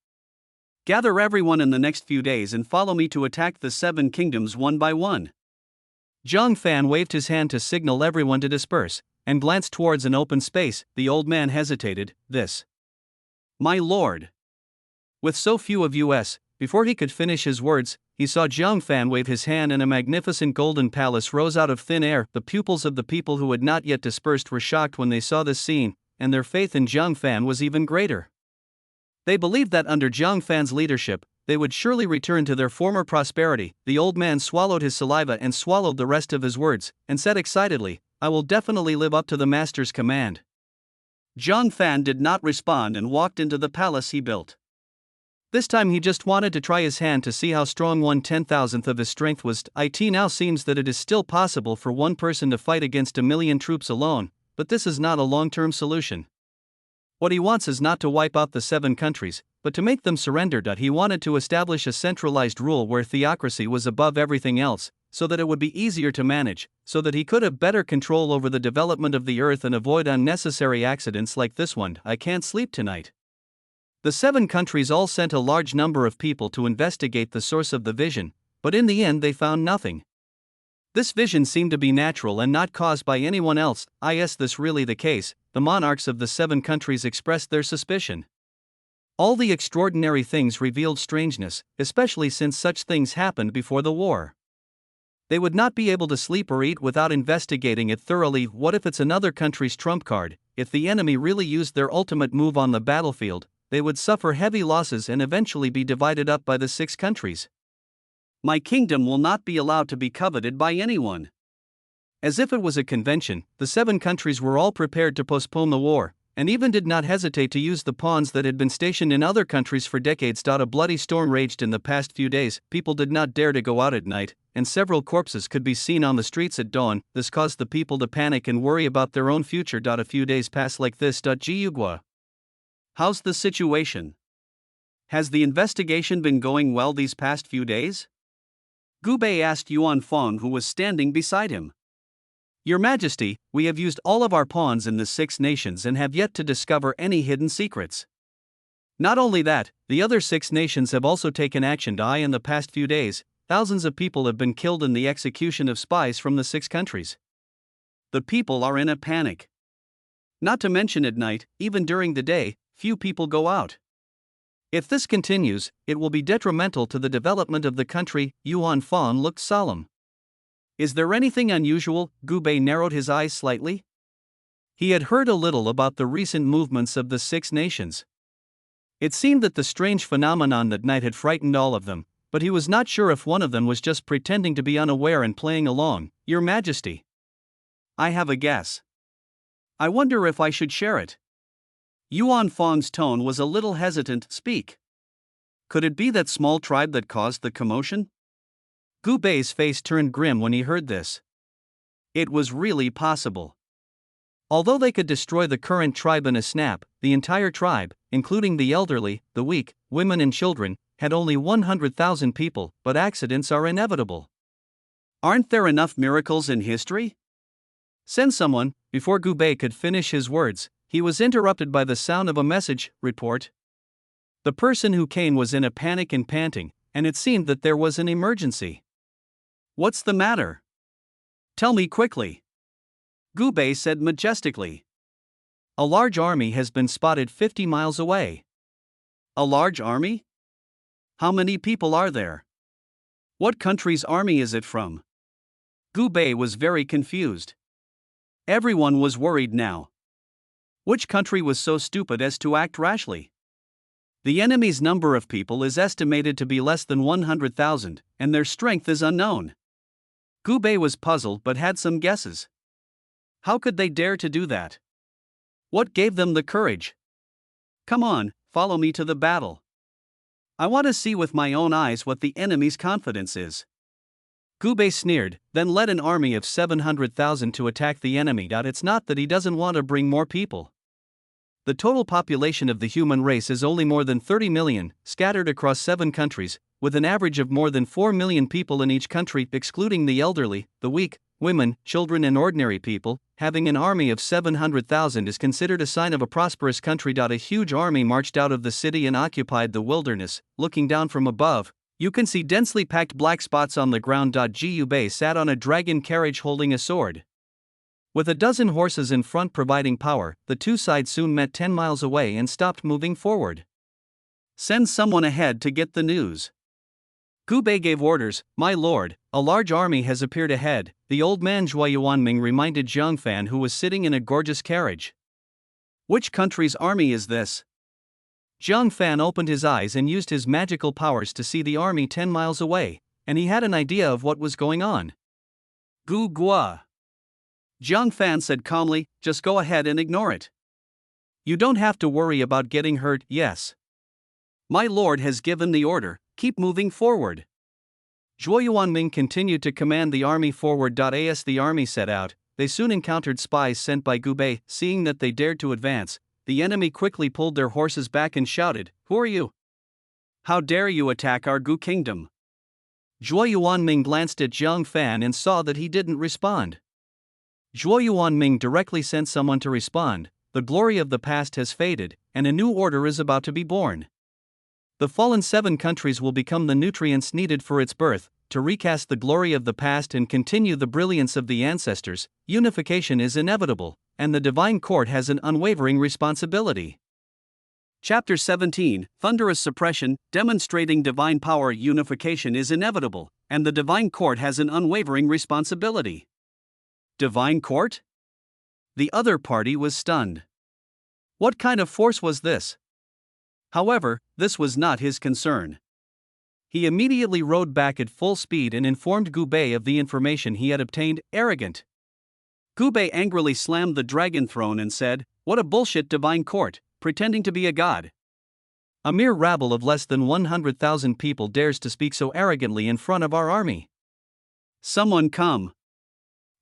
Speaker 2: Gather everyone in the next few days and follow me to attack the 7 kingdoms one by one. Jiang Fan waved his hand to signal everyone to disperse, and glanced towards an open space. The old man hesitated. This. My lord. With so few of us, before he could finish his words, he saw Jiang Fan wave his hand and a magnificent golden palace rose out of thin air. The pupils of the people who had not yet dispersed were shocked when they saw this scene, and their faith in Jiang Fan was even greater. They believed that under Jiang Fan's leadership, they would surely return to their former prosperity. The old man swallowed his saliva and swallowed the rest of his words, and said excitedly, I will definitely live up to the master's command. Jiang Fan did not respond and walked into the palace he built. This time he just wanted to try his hand to see how strong 1/10,000th of his strength was. It now seems that it is still possible for one person to fight against 1,000,000 troops alone, but this is not a long-term solution. What he wants is not to wipe out the 7 countries, but to make them surrender. He wanted to establish a centralized rule where theocracy was above everything else, so that it would be easier to manage, so that he could have better control over the development of the earth and avoid unnecessary accidents like this one. I can't sleep tonight. The 7 countries all sent a large number of people to investigate the source of the vision, but in the end they found nothing.
Speaker 1: This vision seemed to be natural and not caused by anyone else. Is this really the case? The monarchs of the 7 countries expressed their suspicion. All the extraordinary things revealed strangeness, especially since such things happened before the war. They would not be able to sleep or eat without investigating it thoroughly. What if it's another country's trump card? If the enemy really used their ultimate move on the battlefield, they would suffer heavy losses and eventually be divided up by the 6 countries.
Speaker 2: My kingdom will not be allowed to be coveted by anyone.
Speaker 1: As if it was a convention, the 7 countries were all prepared to postpone the war, and even did not hesitate to use the pawns that had been stationed in other countries for decades. A bloody storm raged in the past few days. People did not dare to go out at night, and several corpses could be seen on the streets at dawn. This caused the people to panic and worry about their own future. A few days pass like this. Gugwa.
Speaker 2: How's the situation? Has the investigation been going well these past few days? Gubei asked Yuan Fong, who was standing beside him.
Speaker 1: Your Majesty, we have used all of our pawns in the 6 nations and have yet to discover any hidden secrets. Not only that, the other 6 nations have also taken action. In the past few days, thousands of people have been killed in the execution of spies from the 6 countries.
Speaker 2: The people are in a panic. Not to mention at night, even during the day, few people go out.
Speaker 1: If this continues, it will be detrimental to the development of the country. Yuan Fong looked solemn.
Speaker 2: Is there anything unusual?
Speaker 1: Gubei narrowed his eyes slightly. He had heard a little about the recent movements of the 6 nations. It seemed that the strange phenomenon that night had frightened all of them, but he was not sure if one of them was just pretending to be unaware and playing along. Your Majesty,
Speaker 2: I have a guess. I wonder if I should share it. Yuan Fong's tone was a little hesitant. Speak. Could it be that small tribe that caused the commotion?
Speaker 1: Gubei's face turned grim when he heard this.
Speaker 2: It was really possible.
Speaker 1: Although they could destroy the current tribe in a snap, the entire tribe, including the elderly, the weak, women and children, had only 100,000 people. But accidents are inevitable.
Speaker 2: Aren't there enough miracles in history?
Speaker 1: Send someone. Before Gubei could finish his words, he was interrupted by the sound of a message. Report. The person who came was in a panic and panting, and it seemed that there was an emergency.
Speaker 2: What's the matter? Tell me quickly. Gubei said majestically.
Speaker 1: A large army has been spotted 50 miles away.
Speaker 2: A large army? How many people are there? What country's army is it from? Gubei was very confused. Everyone was worried now. Which country was so stupid as to act rashly? The enemy's number of people is estimated to be less than 100,000, and their strength is unknown. Gubei was puzzled but had some guesses. How could they dare to do that? What gave them the courage? Come on, follow me to the battle. I want to see with my own eyes what the enemy's confidence is.
Speaker 1: Gubei sneered, then led an army of 700,000 to attack the enemy. It's not that he doesn't want to bring more people. The total population of the human race is only more than 30 million, scattered across 7 countries, with an average of more than 4 million people in each country, excluding the elderly, the weak, women, children and ordinary people. Having an army of 700,000 is considered a sign of a prosperous country. A huge army marched out of the city and occupied the wilderness. Looking down from above, you can see densely packed black spots on the ground. Gubei sat on a dragon carriage holding a sword. With a dozen horses in front providing power, the 2 sides soon met 10 miles away and stopped moving forward.
Speaker 2: Send someone ahead to get the news.
Speaker 1: Gubei gave orders. My lord, a large army has appeared ahead. The old man Zhuo Yuanming reminded Zhang Fan, who was sitting in a gorgeous carriage.
Speaker 2: Which country's army is this?
Speaker 1: Zhang Fan opened his eyes and used his magical powers to see the army 10 miles away, and he had an idea of what was going on.
Speaker 2: Gu Gua. Zhang Fan said calmly, just go ahead and ignore it.
Speaker 1: You don't have to worry about getting hurt. Yes.
Speaker 2: My lord has given the order, keep moving forward.
Speaker 1: Zhuo Yuanming continued to command the army forward. As the army set out, they soon encountered spies sent by Gubei. Seeing that they dared to advance, the enemy quickly pulled their horses back and shouted, "Who are you?
Speaker 2: How dare you attack our Gu kingdom?"
Speaker 1: Zhuo Yuanming glanced at Zhang Fan and saw that he didn't respond. Zhuo Yuanming directly sent someone to respond. The glory of the past has faded, and a new order is about to be born. The fallen 7 countries will become the nutrients needed for its birth. to recast the glory of the past and continue the brilliance of the ancestors, unification is inevitable, and the Divine Court has an unwavering responsibility.
Speaker 2: Chapter 17, Thunderous Suppression, demonstrating divine power. Unification is inevitable, and the Divine Court has an unwavering responsibility. Divine Court? The other party was stunned. What kind of force was this? However, this was not his concern. He immediately rode back at full speed and informed Gubei of the information he had obtained. Arrogant. Gubei angrily slammed the dragon throne and said, "What a bullshit Divine Court, pretending to be a god. A mere rabble of less than 100,000 people dares to speak so arrogantly in front of our army. Someone come.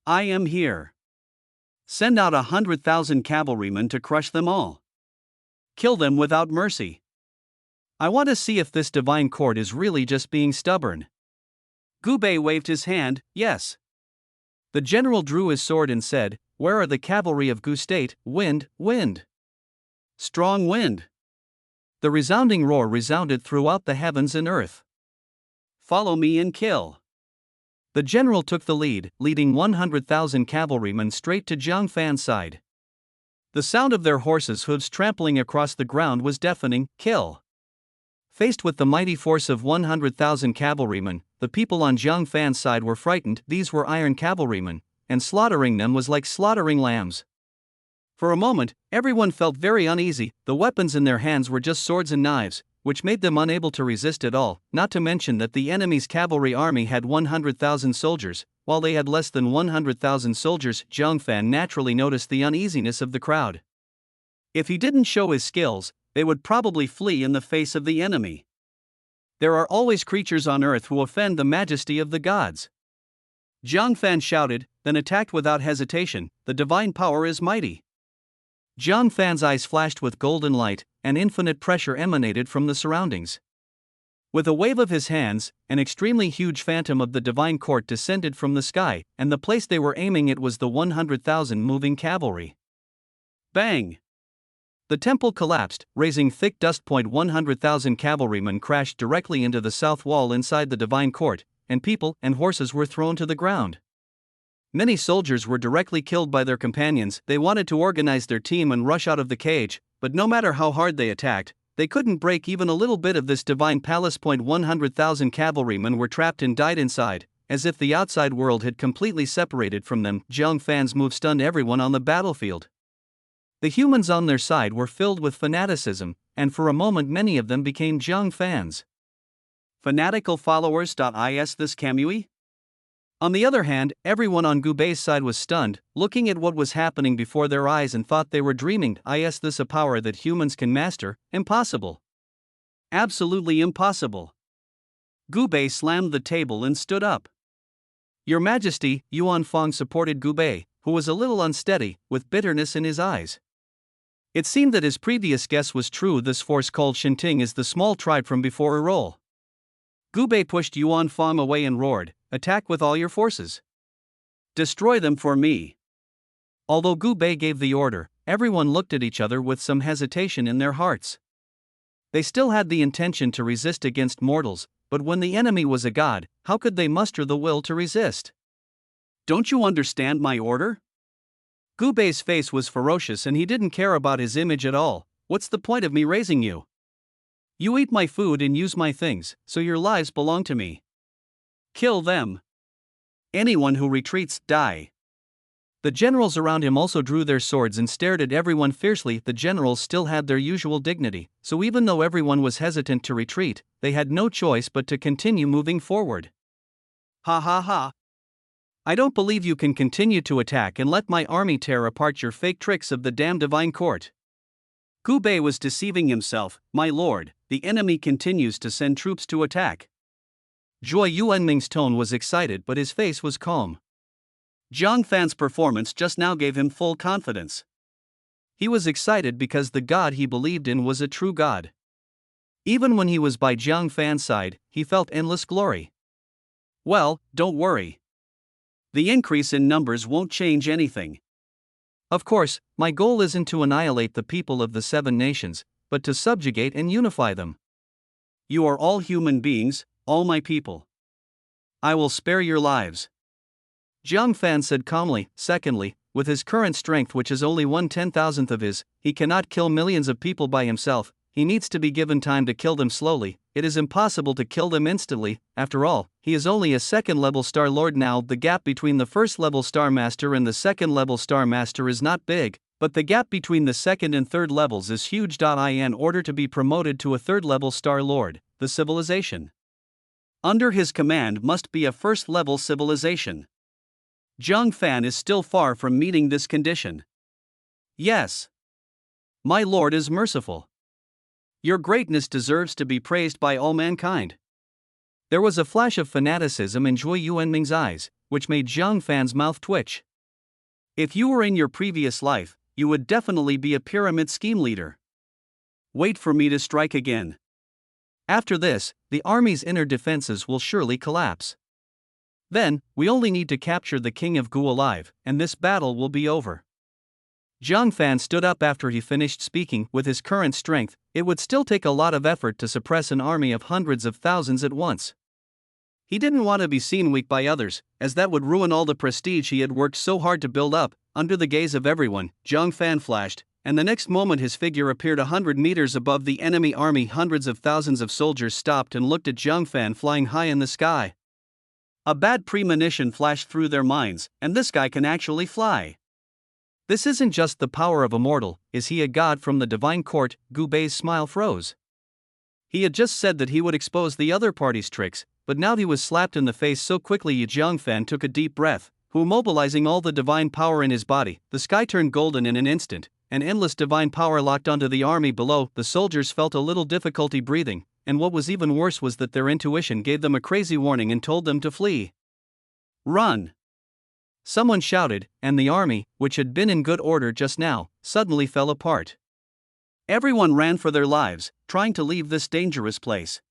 Speaker 2: I am here. Send out 100,000 cavalrymen to crush them all. Kill them without mercy. I want to see if this Divine Court is really just being stubborn." Gubei waved his hand, yes. The general drew his sword and said, "Where are the cavalry of Gu State? Wind, wind. Strong wind." The resounding roar resounded throughout the heavens and earth. "Follow me and kill." The general took the lead, leading 100,000 cavalrymen straight to Jiang Fan's side. The sound of their horses' hooves trampling across the ground was deafening. Kill. Faced with the mighty force of 100,000 cavalrymen, the people on Jiang Fan's side were frightened. These were iron cavalrymen, and slaughtering them was like slaughtering lambs. For a moment, everyone felt very uneasy. The weapons in their hands were just swords and knives, which made them unable to resist at all, not to mention that the enemy's cavalry army had 100,000 soldiers, while they had less than 100,000 soldiers. Jiang Fan naturally noticed the uneasiness of the crowd. If he didn't show his skills, they would probably flee in the face of the enemy. There are always creatures on earth who offend the majesty of the gods. Jiang Fan shouted, then attacked without hesitation. The divine power is mighty. Jiang Fan's eyes flashed with golden light, and infinite pressure emanated from the surroundings. With a wave of his hands, an extremely huge phantom of the Divine Court descended from the sky, and the place they were aiming at was the 100,000 moving cavalry. Bang! The temple collapsed, raising thick dust. 100,000 cavalrymen crashed directly into the south wall inside the Divine Court, and people and horses were thrown to the ground. Many soldiers were directly killed by their companions. They wanted to organize their team and rush out of the cage, but no matter how hard they attacked, they couldn't break even a little bit of this divine palace. 100,000 cavalrymen were trapped and died inside, as if the outside world had completely separated from them. Jiang Fan's move stunned everyone on the battlefield. The humans on their side were filled with fanaticism, and for a moment many of them became Jiang Fans. Fanatical followers. Is this Kamui? On the other hand, everyone on Gubei's side was stunned, looking at what was happening before their eyes and thought they were dreaming. Is this a power that humans can master? Impossible. Absolutely impossible. Gubei slammed the table and stood up. Your Majesty. Yuan Fong supported Gubei, who was a little unsteady, with bitterness in his eyes. It seemed that his previous guess was true. This force called Shinting is the small tribe from before Erol. Gubei pushed Yuan Fong away and roared, "Attack with all your forces. Destroy them for me." Although Gubei gave the order, everyone looked at each other with some hesitation in their hearts. They still had the intention to resist against mortals, but when the enemy was a god, how could they muster the will to resist? Don't you understand my order? Gubei's face was ferocious and he didn't care about his image at all. What's the point of me raising you? You eat my food and use my things, so your lives belong to me. Kill them. Anyone who retreats, die. The generals around him also drew their swords and stared at everyone fiercely. The generals still had their usual dignity, so even though everyone was hesitant to retreat, they had no choice but to continue moving forward. Ha ha ha. I don't believe you can continue to attack and let my army tear apart your fake tricks of the damn Divine Court. Gubei was deceiving himself. My lord, the enemy continues to send troops to attack. Zhuo Yuanming's tone was excited but his face was calm. Jiang Fan's performance just now gave him full confidence. He was excited because the god he believed in was a true god. Even when he was by Jiang Fan's side, he felt endless glory. Well, don't worry. The increase in numbers won't change anything. Of course, my goal isn't to annihilate the people of the 7 nations, but to subjugate and unify them. You are all human beings, all my people. I will spare your lives.
Speaker 1: Jiang Fan said calmly. Secondly, with his current strength, which is only 1/10,000th of his, he cannot kill millions of people by himself. He needs to be given time to kill them slowly. It is impossible to kill them instantly. After all, he is only a second-level Star Lord now. The gap between the first-level Star Master and the second-level Star Master is not big, but the gap between the second and third levels is huge. In order to be promoted to a third-level Star Lord, the civilization under his command must be a first-level civilization. Jiang Fan is still far from meeting this condition. Yes. My lord is merciful. Your greatness deserves to be praised by all mankind. There was a flash of fanaticism in Zhuo Yuanming's eyes, which made Jiang Fan's mouth twitch. If you were in your previous life, you would definitely be a pyramid scheme leader. Wait for me to strike again. After this, the army's inner defenses will surely collapse. Then, we only need to capture the King of Gu alive, and this battle will be over. Jiang Fan stood up after he finished speaking. With his current strength, it would still take a lot of effort to suppress an army of hundreds of thousands at once. He didn't want to be seen weak by others, as that would ruin all the prestige he had worked so hard to build up. Under the gaze of everyone, Jiang Fan flashed, and the next moment his figure appeared 100 meters above the enemy army. Hundreds of thousands of soldiers stopped and looked at Jiang Fan flying high in the sky. A bad premonition flashed through their minds, and this guy can actually fly. This isn't just the power of a mortal, is he a god from the divine court? Gu Bei's smile froze. He had just said that he would expose the other party's tricks, but now he was slapped in the face so quickly. Jiang Fan took a deep breath, mobilizing all the divine power in his body. The sky turned golden in an instant, and endless divine power locked onto the army below. The soldiers felt a little difficulty breathing, and what was even worse was that their intuition gave them a crazy warning and told them to flee. Run! Someone shouted, and the army, which had been in good order just now, suddenly fell apart. Everyone ran for their lives, trying to leave this dangerous place.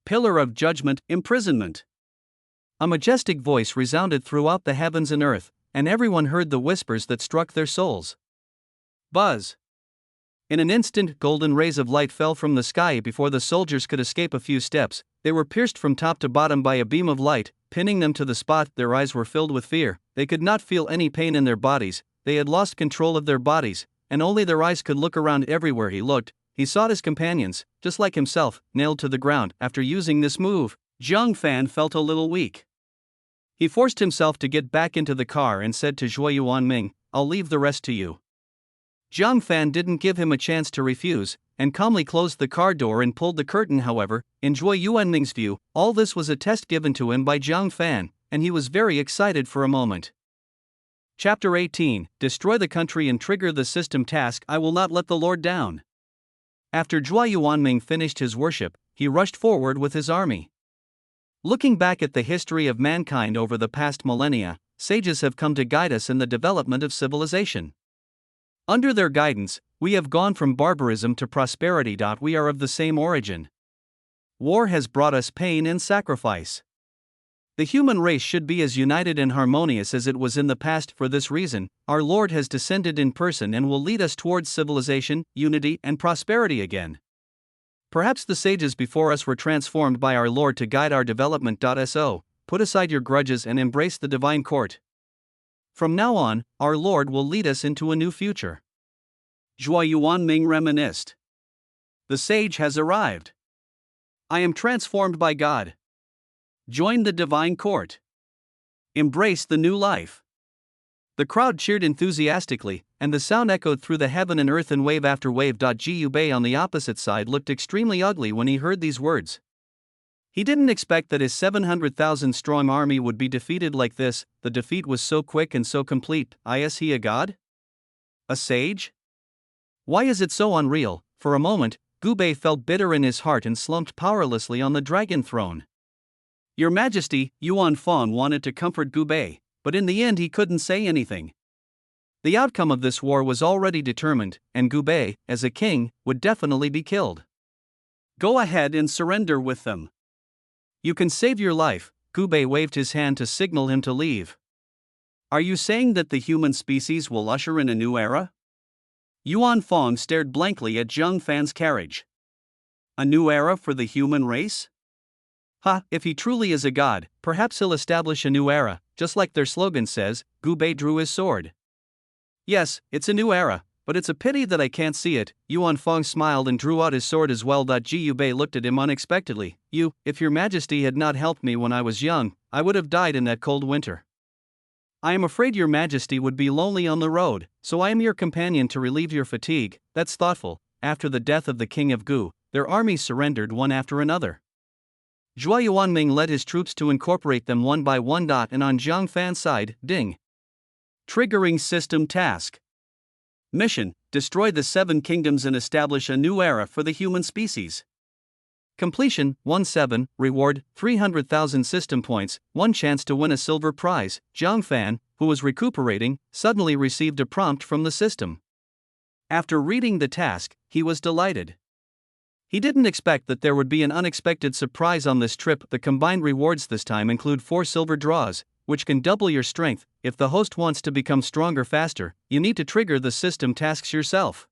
Speaker 1: Pillar of judgment, imprisonment. A majestic voice resounded throughout the heavens and earth, and everyone heard the whispers that struck their souls. Buzz! In an instant, golden rays of light fell from the sky. Before the soldiers could escape a few steps, they were pierced from top to bottom by a beam of light, pinning them to the spot. Their eyes were filled with fear. They could not feel any pain in their bodies. They had lost control of their bodies, and only their eyes could look around. Everywhere he looked, he saw his companions, just like himself, nailed to the ground. After using this move, Jiang Fan felt a little weak. He forced himself to get back into the car and said to Zhuo Yuanming, "I'll leave the rest to you." Jiang Fan didn't give him a chance to refuse, and calmly closed the car door and pulled the curtain. However, in Zhuo Yuanming's view, all this was a test given to him by Jiang Fan, and he was very excited for a moment. Chapter 18, Destroy the country and trigger the system task. I will not let the Lord down. After Zhuo Yuanming finished his worship, he rushed forward with his army. Looking back at the history of mankind over the past millennia, sages have come to guide us in the development of civilization. Under their guidance, we have gone from barbarism to prosperity. We are of the same origin. War has brought us pain and sacrifice. The human race should be as united and harmonious as it was in the past. For this reason, our Lord has descended in person and will lead us towards civilization, unity, and prosperity again. Perhaps the sages before us were transformed by our Lord to guide our development. So, put aside your grudges and embrace the divine court. From now on, our Lord will lead us into a new future. Zhuo Yuanming reminisced. The sage has arrived. I am transformed by God. Join the divine court. Embrace the new life. The crowd cheered enthusiastically, and the sound echoed through the heaven and earth in wave after wave. Gu Bei on the opposite side looked extremely ugly when he heard these words. He didn't expect that his 700,000 strong army would be defeated like this. The defeat was so quick and so complete. Is he a god? A sage? Why is it so unreal? For a moment, Gu Bei felt bitter in his heart and slumped powerlessly on the dragon throne. Your Majesty, Yuan Fang wanted to comfort Gu Bei, but in the end he couldn't say anything. The outcome of this war was already determined, and Gu Bei, as a king, would definitely be killed. Go ahead and surrender with them. You can save your life. Gu Bei waved his hand to signal him to leave. Are you saying that the human species will usher in a new era? Yuan Fang stared blankly at Jiang Fan's carriage. A new era for the human race? Ha, if he truly is a god, perhaps he'll establish a new era, just like their slogan says. Gu Bei drew his sword. Yes, it's a new era, but it's a pity that I can't see it. Yuan Fong smiled and drew out his sword as well. Gu Bei looked at him unexpectedly. If your majesty had not helped me when I was young, I would have died in that cold winter. I am afraid your majesty would be lonely on the road, so I am your companion to relieve your fatigue. That's thoughtful. After the death of the king of Gu, their armies surrendered one after another. Zhuo Yuanming led his troops to incorporate them one by one. And on Jiang Fan's side, ding. Triggering system task. Mission: destroy the 7 kingdoms and establish a new era for the human species. Completion: 1-7, reward, 300,000 system points, 1 chance to win a silver prize. Jiang Fan, who was recuperating, suddenly received a prompt from the system. After reading the task, he was delighted. He didn't expect that there would be an unexpected surprise on this trip. The combined rewards this time include 4 silver draws, which can double your strength. If the host wants to become stronger faster, you need to trigger the system tasks yourself.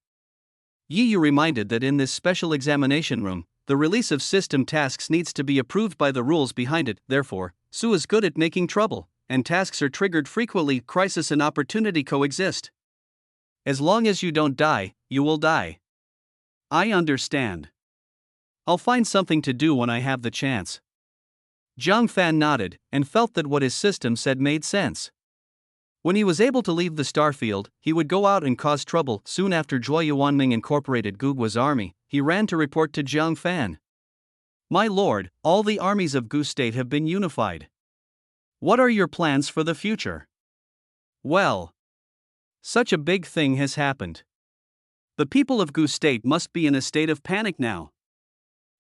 Speaker 1: Yi Yu reminded that in this special examination room, the release of system tasks needs to be approved by the rules behind it. Therefore, Su is good at making trouble, and tasks are triggered frequently. Crisis and opportunity coexist. As long as you don't die, you will die. I understand. I'll find something to do when I have the chance. Jiang Fan nodded, and felt that what his system said made sense. When he was able to leave the starfield, he would go out and cause trouble. Soon after Zhuo Yuanming incorporated Gugua's army, he ran to report to Jiang Fan. My lord, all the armies of Gu State have been unified. What are your plans for the future? Well, such a big thing has happened. The people of Gu State must be in a state of panic now.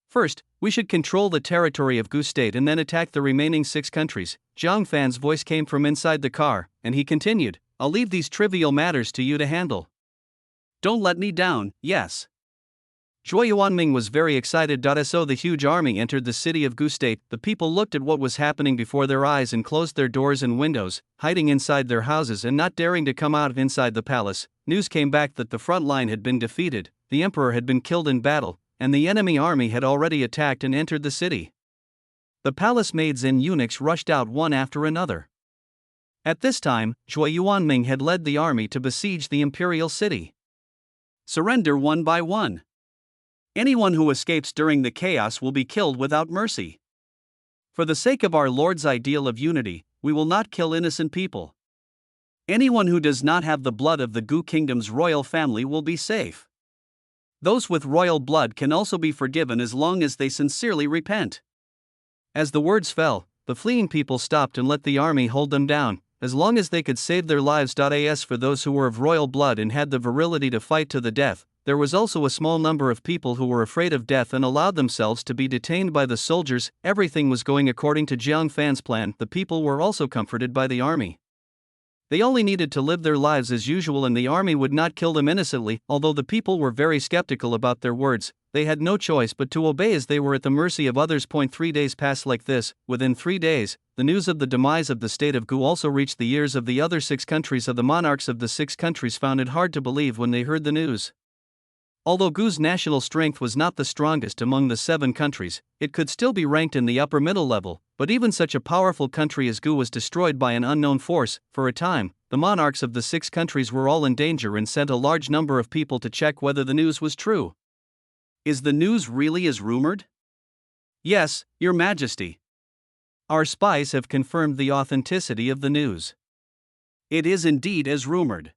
Speaker 1: First, we should control the territory of Gu State and then attack the remaining 6 countries. Jiang Fan's voice came from inside the car, and he continued, I'll leave these trivial matters to you to handle. Don't let me down, yes. Zhuo Yuanming was very excited. So the huge army entered the city of Gu State. The people looked at what was happening before their eyes and closed their doors and windows, hiding inside their houses and not daring to come out inside the palace. News came back that the front line had been defeated, the emperor had been killed in battle, and the enemy army had already attacked and entered the city. The palace maids and eunuchs rushed out one after another. At this time, Zhuo Yuanming had led the army to besiege the imperial city. Surrender one by one. Anyone who escapes during the chaos will be killed without mercy. For the sake of our Lord's ideal of unity, we will not kill innocent people. Anyone who does not have the blood of the Gu Kingdom's royal family will be safe. Those with royal blood can also be forgiven as long as they sincerely repent. As the words fell, the fleeing people stopped and let the army hold them down, as long as they could save their lives. As for those who were of royal blood and had the virility to fight to the death, there was also a small number of people who were afraid of death and allowed themselves to be detained by the soldiers. Everything was going according to Jiang Fan's plan. The people were also comforted by the army. They only needed to live their lives as usual and the army would not kill them innocently. Although the people were very skeptical about their words, they had no choice but to obey as they were at the mercy of others. 3 days passed like this. Within 3 days, the news of the demise of the state of Gu also reached the ears of the other 6 countries. The monarchs of the 6 countries found it hard to believe when they heard the news. Although Gu's national strength was not the strongest among the 7 countries, it could still be ranked in the upper middle level, but even such a powerful country as Gu was destroyed by an unknown force. For a time, the monarchs of the 6 countries were all in danger and sent a large number of people to check whether the news was true. Is the news really as rumored? Yes, Your Majesty. Our spies have confirmed the authenticity of the news. It is indeed as rumored.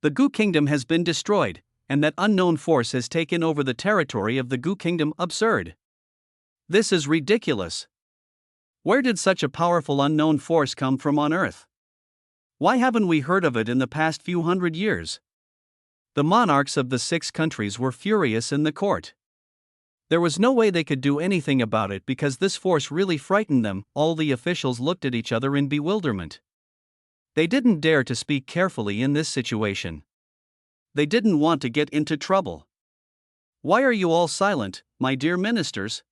Speaker 1: The Gu Kingdom has been destroyed, and that unknown force has taken over the territory of the Gu Kingdom. Absurd. This is ridiculous. Where did such a powerful unknown force come from on Earth? Why haven't we heard of it in the past few hundred years? The monarchs of the 6 countries were furious in the court. There was no way they could do anything about it because this force really frightened them. All the officials looked at each other in bewilderment. They didn't dare to speak carefully in this situation. They didn't want to get into trouble. Why are you all silent, my dear ministers?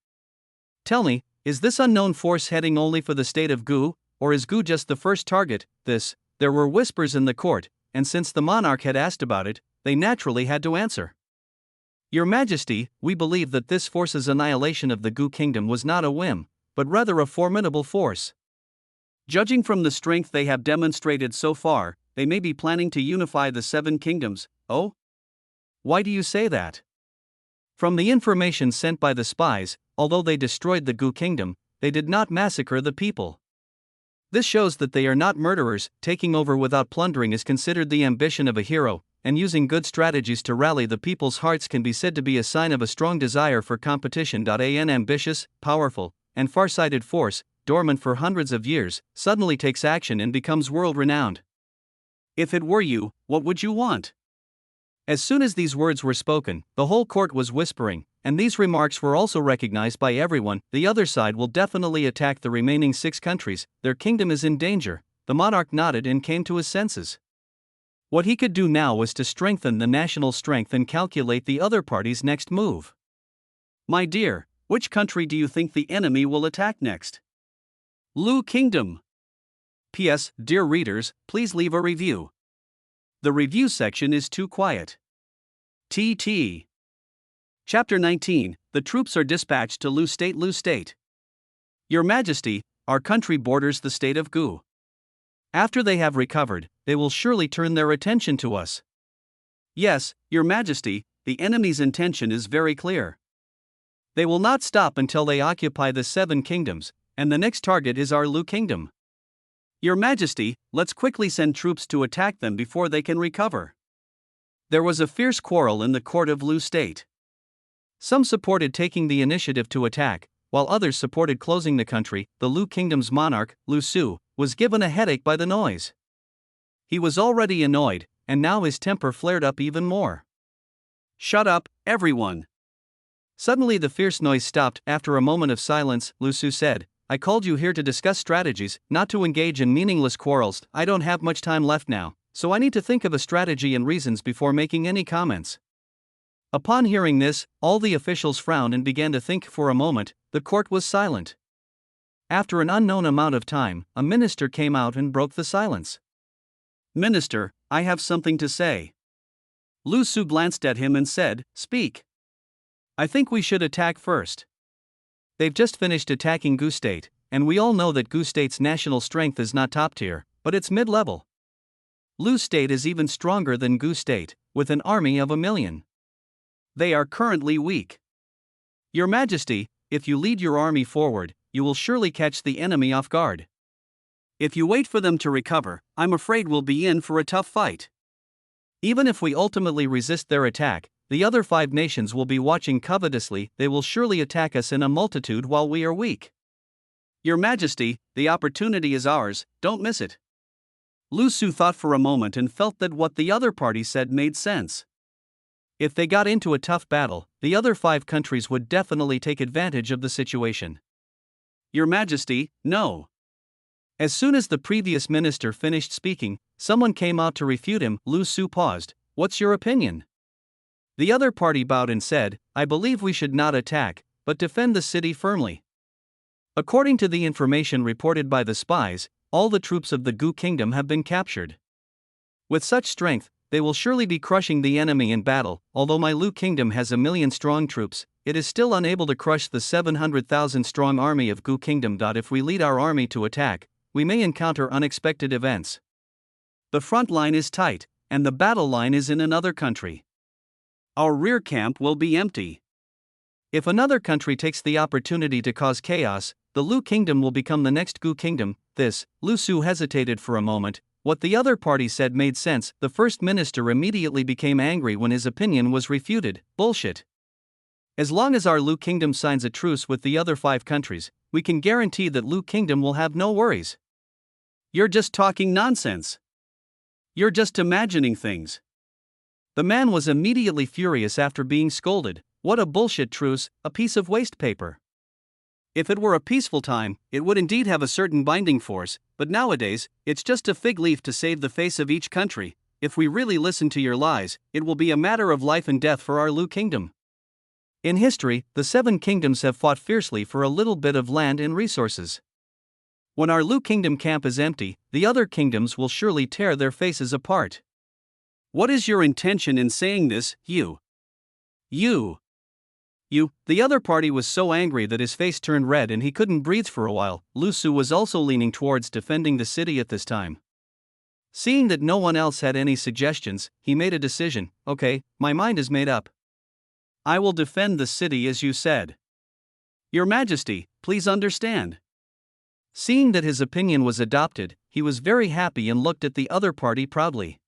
Speaker 1: Tell me, is this unknown force heading only for the state of Gu, or is Gu just the first target? There were whispers in the court, and since the monarch had asked about it, they naturally had to answer. Your Majesty, we believe that this force's annihilation of the Gu Kingdom was not a whim.
Speaker 2: but rather a formidable force. Judging from the strength they have demonstrated so far, they may be planning to unify the Seven Kingdoms. Oh? Why do you say that?
Speaker 1: From the information sent by the spies, although they destroyed the Gu Kingdom, they did not massacre the people. This shows that they are not murderers. Taking over without plundering is considered the ambition of a hero, and using good strategies to rally the people's hearts can be said to be a sign of a strong desire for competition. An ambitious, powerful, and far-sighted force, dormant for hundreds of years, suddenly takes action and becomes world-renowned.
Speaker 2: If it were you, what would you want?
Speaker 1: As soon as these words were spoken, the whole court was whispering, and these remarks were also recognized by everyone. The other side will definitely attack the remaining 6 countries, their kingdom is in danger. The monarch nodded and came to his senses. What he could do now was to strengthen the national strength and calculate the other party's next move.
Speaker 2: My dear, which country do you think the enemy will attack next? Lu Kingdom.
Speaker 1: P.S. Dear readers, please leave a review.
Speaker 2: The review section is too quiet. TT. Chapter 19. The troops are dispatched to Lu State. Lu State. Your Majesty, our country borders the state of Gu.
Speaker 1: After they have recovered, they will surely turn their attention to us.
Speaker 2: Yes, Your Majesty, the enemy's intention is very clear. They will not stop until they occupy the 7 kingdoms, and the next target is our Lu Kingdom. Your Majesty, let's quickly send troops to attack them before they can recover. There was a fierce quarrel in the court of Lu State.
Speaker 1: Some supported taking the initiative to attack, while others supported closing the country. The Lu Kingdom's monarch, Lu Su, was given a headache by the noise. He was already annoyed, and now his temper flared up even more.
Speaker 2: Shut up, everyone.
Speaker 1: Suddenly the fierce noise stopped. After a moment of silence, Lu Su said, I called you here to discuss strategies, not to engage in meaningless quarrels. I don't have much time left now, so I need to think of a strategy and reasons before making any comments. Upon hearing this, all the officials frowned and began to think. For a moment, the court was silent. After an unknown amount of time, a minister came out and broke the silence.
Speaker 2: Minister, I have something to say. Lu Su glanced at him and said, Speak.
Speaker 1: I think we should attack first. They've just finished attacking Gu State, and we all know that Gu State's national strength is not top tier, but it's mid-level. Lu State is even stronger than Gu State, with an army of 1 million.
Speaker 2: They are currently weak.
Speaker 1: Your Majesty, if you lead your army forward, you will surely catch the enemy off guard.
Speaker 2: If you wait for them to recover, I'm afraid we'll be in for a tough fight.
Speaker 1: Even if we ultimately resist their attack, the other 5 nations will be watching covetously. They will surely attack us in a multitude while we are weak.
Speaker 2: Your Majesty, the opportunity is ours, don't miss it. Lu Su thought for a moment and felt that what the other party said made sense.
Speaker 1: If they got into a tough battle, the other 5 countries would definitely take advantage of the situation.
Speaker 2: Your Majesty, no.
Speaker 1: As soon as the previous minister finished speaking, someone came out to refute him. Lu Su paused. What's your opinion? The other party bowed and said, I believe we should not attack, but defend the city firmly. According to the information reported by the spies, all the troops of the Gu Kingdom have been captured. With such strength, they will surely be crushing the enemy in battle. Although my Lu Kingdom has 1 million strong troops, it is still unable to crush the 700,000 strong army of Gu Kingdom. If we lead our army to attack, we may encounter unexpected events.
Speaker 2: The front line is tight, and the battle line is in another country. Our rear camp will be empty.
Speaker 1: If another country takes the opportunity to cause chaos, the Lu Kingdom will become the next Gu Kingdom. Lu Su hesitated for a moment. What the other party said made sense. The first minister immediately became angry when his opinion was refuted. Bullshit. As long as our Lu Kingdom signs a truce with the other 5 countries, we can guarantee that Lu Kingdom will have no worries.
Speaker 2: You're just talking nonsense. You're just imagining things.
Speaker 1: The man was immediately furious after being scolded. What a bullshit truce, a piece of waste paper.
Speaker 2: If it were a peaceful time, it would indeed have a certain binding force, but nowadays, it's just a fig leaf to save the face of each country. If we really listen to your lies, it will be a matter of life and death for our Lu Kingdom.
Speaker 1: In history, the 7 kingdoms have fought fiercely for a little bit of land and resources. When our Lu Kingdom camp is empty, the other kingdoms will surely tear their faces apart.
Speaker 2: What is your intention in saying this, you? You. The other party was so angry that his face turned red and he couldn't breathe for a while. Lu Su was also leaning towards defending the city at this time. Seeing that no one else had any suggestions, he made a decision. Okay, my mind is made up. I will defend the city as you said. Your Majesty, please understand. Seeing that his opinion was adopted, he was very happy and looked at the other party proudly.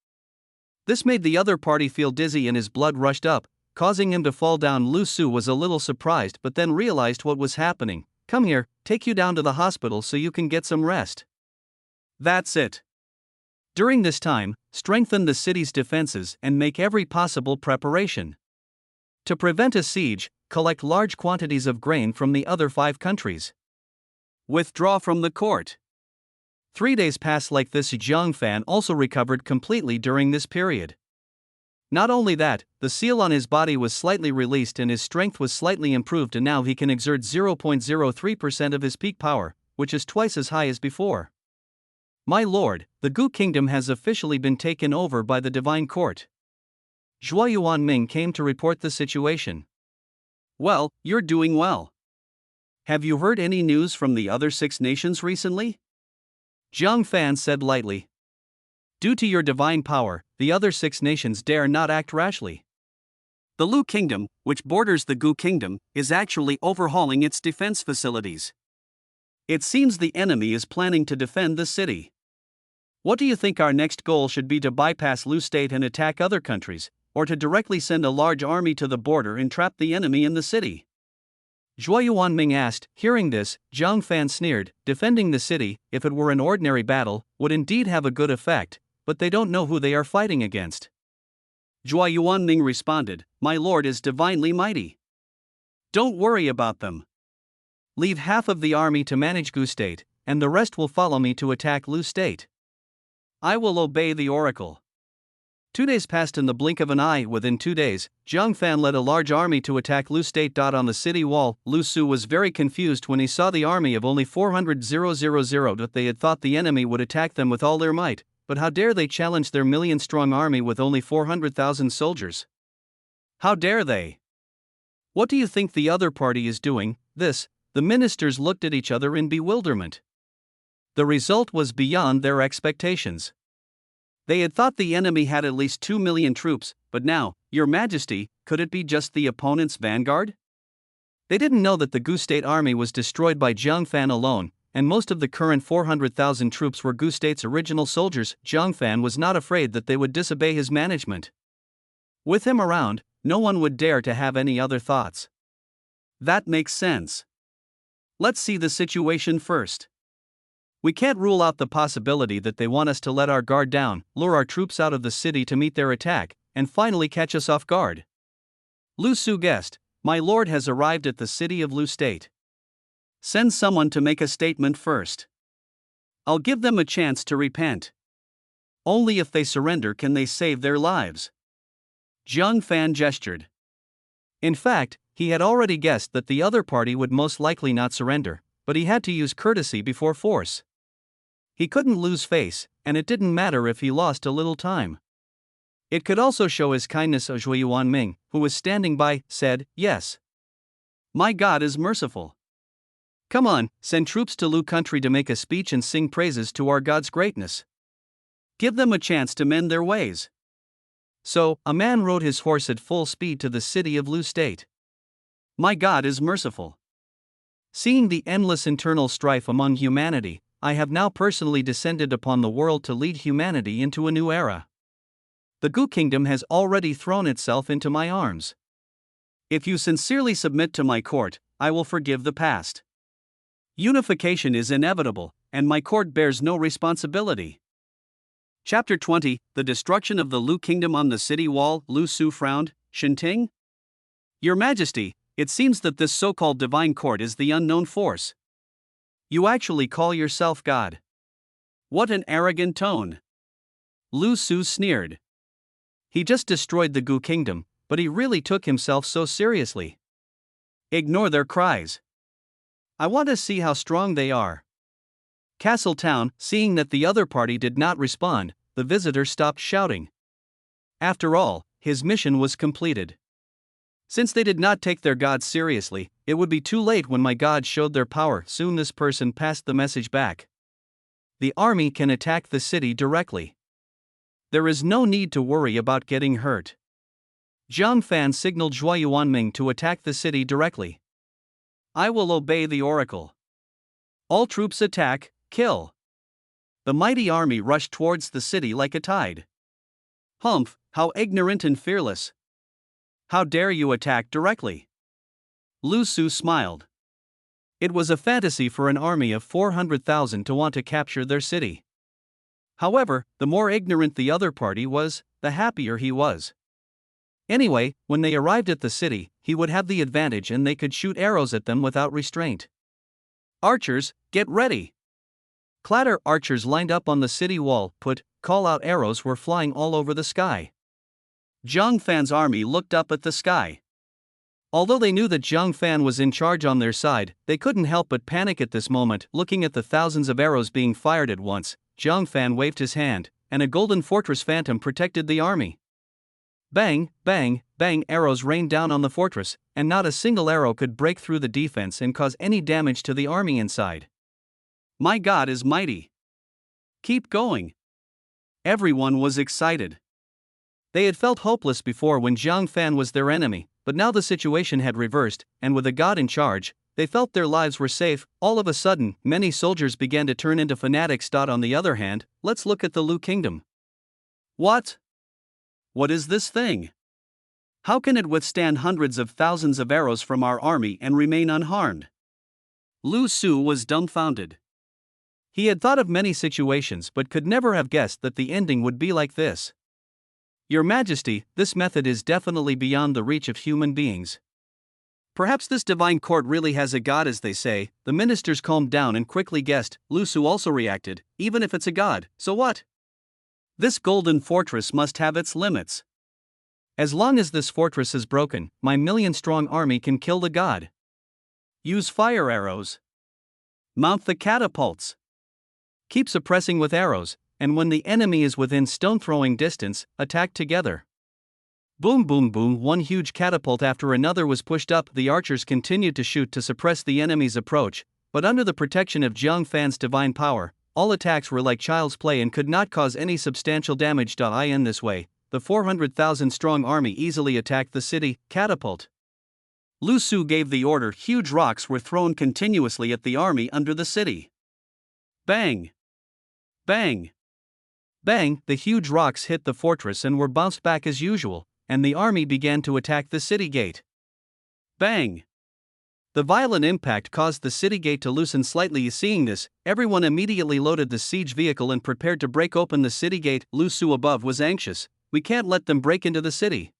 Speaker 2: This made the other party feel dizzy and his blood rushed up, causing him to fall down. Lu Su was a little surprised but then realized what was happening. Come here, take you down to the hospital so you can get some rest. That's it. During this time, strengthen the city's defenses and make every possible preparation. To prevent a siege, collect large quantities of grain from the other 5 countries. Withdraw from the court. 3 days passed like this. Jiang Fan also recovered completely during this period. Not only that, the seal on his body was slightly released and his strength was slightly improved, and now he can exert 0.03% of his peak power, which is twice as high as before. My lord, the Gu Kingdom has officially been taken over by the Divine Court. Zhuo Yuanming came to report the situation. Well, you're doing well. Have you heard any news from the other 6 nations recently? Jiang Fan said lightly. Due to your divine power, the other 6 nations dare not act rashly. The Lu Kingdom, which borders the Gu Kingdom, is actually overhauling its defense facilities. It seems the enemy is planning to defend the city. What do you think our next goal should be? To bypass Lu State and attack other countries, or to directly send a large army to the border and trap the enemy in the city? Zhuo Yuanming asked. Hearing this, Jiang Fan sneered. Defending the city, if it were an ordinary battle, would indeed have a good effect, but they don't know who they are fighting against. Zhuo Yuanming responded, My lord is divinely mighty. Don't worry about them. Leave half of the army to manage Gu State, and the rest will follow me to attack Lu State. I will obey the oracle. 2 days passed in the blink of an eye. Within 2 days, Jiang Fan led a large army to attack Lu State. On the city wall, Lu Su was very confused when he saw the army of only 400,000. That they had thought the enemy would attack them with all their might, but how dare they challenge their million-strong army with only 400,000 soldiers? How dare they? What do you think the other party is doing? The ministers looked at each other in bewilderment. The result was beyond their expectations. They had thought the enemy had at least 2 million troops, but now, Your Majesty, could it be just the opponent's vanguard? They didn't know that the Gu State army was destroyed by Jiang Fan alone, and most of the current 400,000 troops were Gu State's original soldiers. Jiang Fan was not afraid that they would disobey his management. With him around, no one would dare to have any other thoughts. That makes sense. Let's see the situation first. We can't rule out the possibility that they want us to let our guard down, lure our troops out of the city to meet their attack, and finally catch us off guard. Lu Su guessed, My lord has arrived at the city of Lu State. Send someone to make a statement first. I'll give them a chance to repent. Only if they surrender can they save their lives. Jiang Fan gestured. In fact, he had already guessed that the other party would most likely not surrender, but he had to use courtesy before force. He couldn't lose face, and it didn't matter if he lost a little time. It could also show his kindness. Zhuo Yuanming, who was standing by, said, Yes. My God is merciful. Come on, send troops to Lu country to make a speech and sing praises to our God's greatness. Give them a chance to mend their ways. So, a man rode his horse at full speed to the city of Lu State. My God is merciful. Seeing the endless internal strife among humanity, I have now personally descended upon the world to lead humanity into a new era. The Gu Kingdom has already thrown itself into my arms. If you sincerely submit to my court, I will forgive the past. Unification is inevitable, and my court bears no responsibility. Chapter 20, The Destruction of the Lu Kingdom. On the city wall, Lu Su frowned. Shinting? Your Majesty, it seems that this so-called divine court is the unknown force. You actually call yourself God. What an arrogant tone. Lu Su sneered. He just destroyed the Gu Kingdom, but he really took himself so seriously. Ignore their cries. I want to see how strong they are. Castle Town, seeing that the other party did not respond, the visitor stopped shouting. After all, his mission was completed.
Speaker 1: Since they did not take their gods seriously, it would be too late when my gods showed their power. Soon this person passed the message back. The army can attack the city directly. There is no need to worry about getting hurt. Zhang Fan signaled Zhuo Yuanming to attack the city directly. I will obey the oracle. All troops attack, kill. The mighty army rushed towards the city like a tide. Humph, how ignorant and fearless. How dare you attack directly? Lu Su smiled. It was a fantasy for an army of 400,000 to want to capture their city. However, the more ignorant the other party was, the happier he was. Anyway, when they arrived at the city, he would have the advantage and they could shoot arrows at them without restraint. Archers, get ready! Clatter archers lined up on the city wall, call-out arrows were flying all over the sky. Zhang Fan's army looked up at the sky. Although they knew that Zhang Fan was in charge on their side, they couldn't help but panic at this moment. Looking at the thousands of arrows being fired at once, Zhang Fan waved his hand, and a golden fortress phantom protected the army. Bang, bang, bang, arrows rained down on the fortress, and not a single arrow could break through the defense and cause any damage to the army inside. My God is mighty. Keep going. Everyone was excited. They had felt hopeless before when Zhang Fan was their enemy, but now the situation had reversed, and with a god in charge, they felt their lives were safe. All of a sudden, many soldiers began to turn into fanatics. On the other hand, let's look at the Lu Kingdom. What? What is this thing? How can it withstand hundreds of thousands of arrows from our army and remain unharmed? Lu Su was dumbfounded. He had thought of many situations but could never have guessed that the ending would be like this. Your Majesty, this method is definitely beyond the reach of human beings. Perhaps this divine court really has a god, as they say. The ministers calmed down and quickly guessed. Lu Su also reacted, even if it's a god, so what? This golden fortress must have its limits. As long as this fortress is broken, my million-strong army can kill the god. Use fire arrows. Mount the catapults. Keep suppressing with arrows, and when the enemy is within stone-throwing distance, attack together. Boom boom boom, one huge catapult after another was pushed up. The archers continued to shoot to suppress the enemy's approach, but under the protection of Zhang Fan's divine power, all attacks were like child's play and could not cause any substantial damage. In this way, the 400,000 strong army easily attacked the city. Catapult. Lu Su gave the order. Huge rocks were thrown continuously at the army under the city. Bang! Bang! Bang! The huge rocks hit the fortress and were bounced back as usual, and the army began to attack the city gate. Bang! The violent impact caused the city gate to loosen slightly. Seeing this, everyone immediately loaded the siege vehicle and prepared to break open the city gate. Lu Su above was anxious. We can't let them break into the city.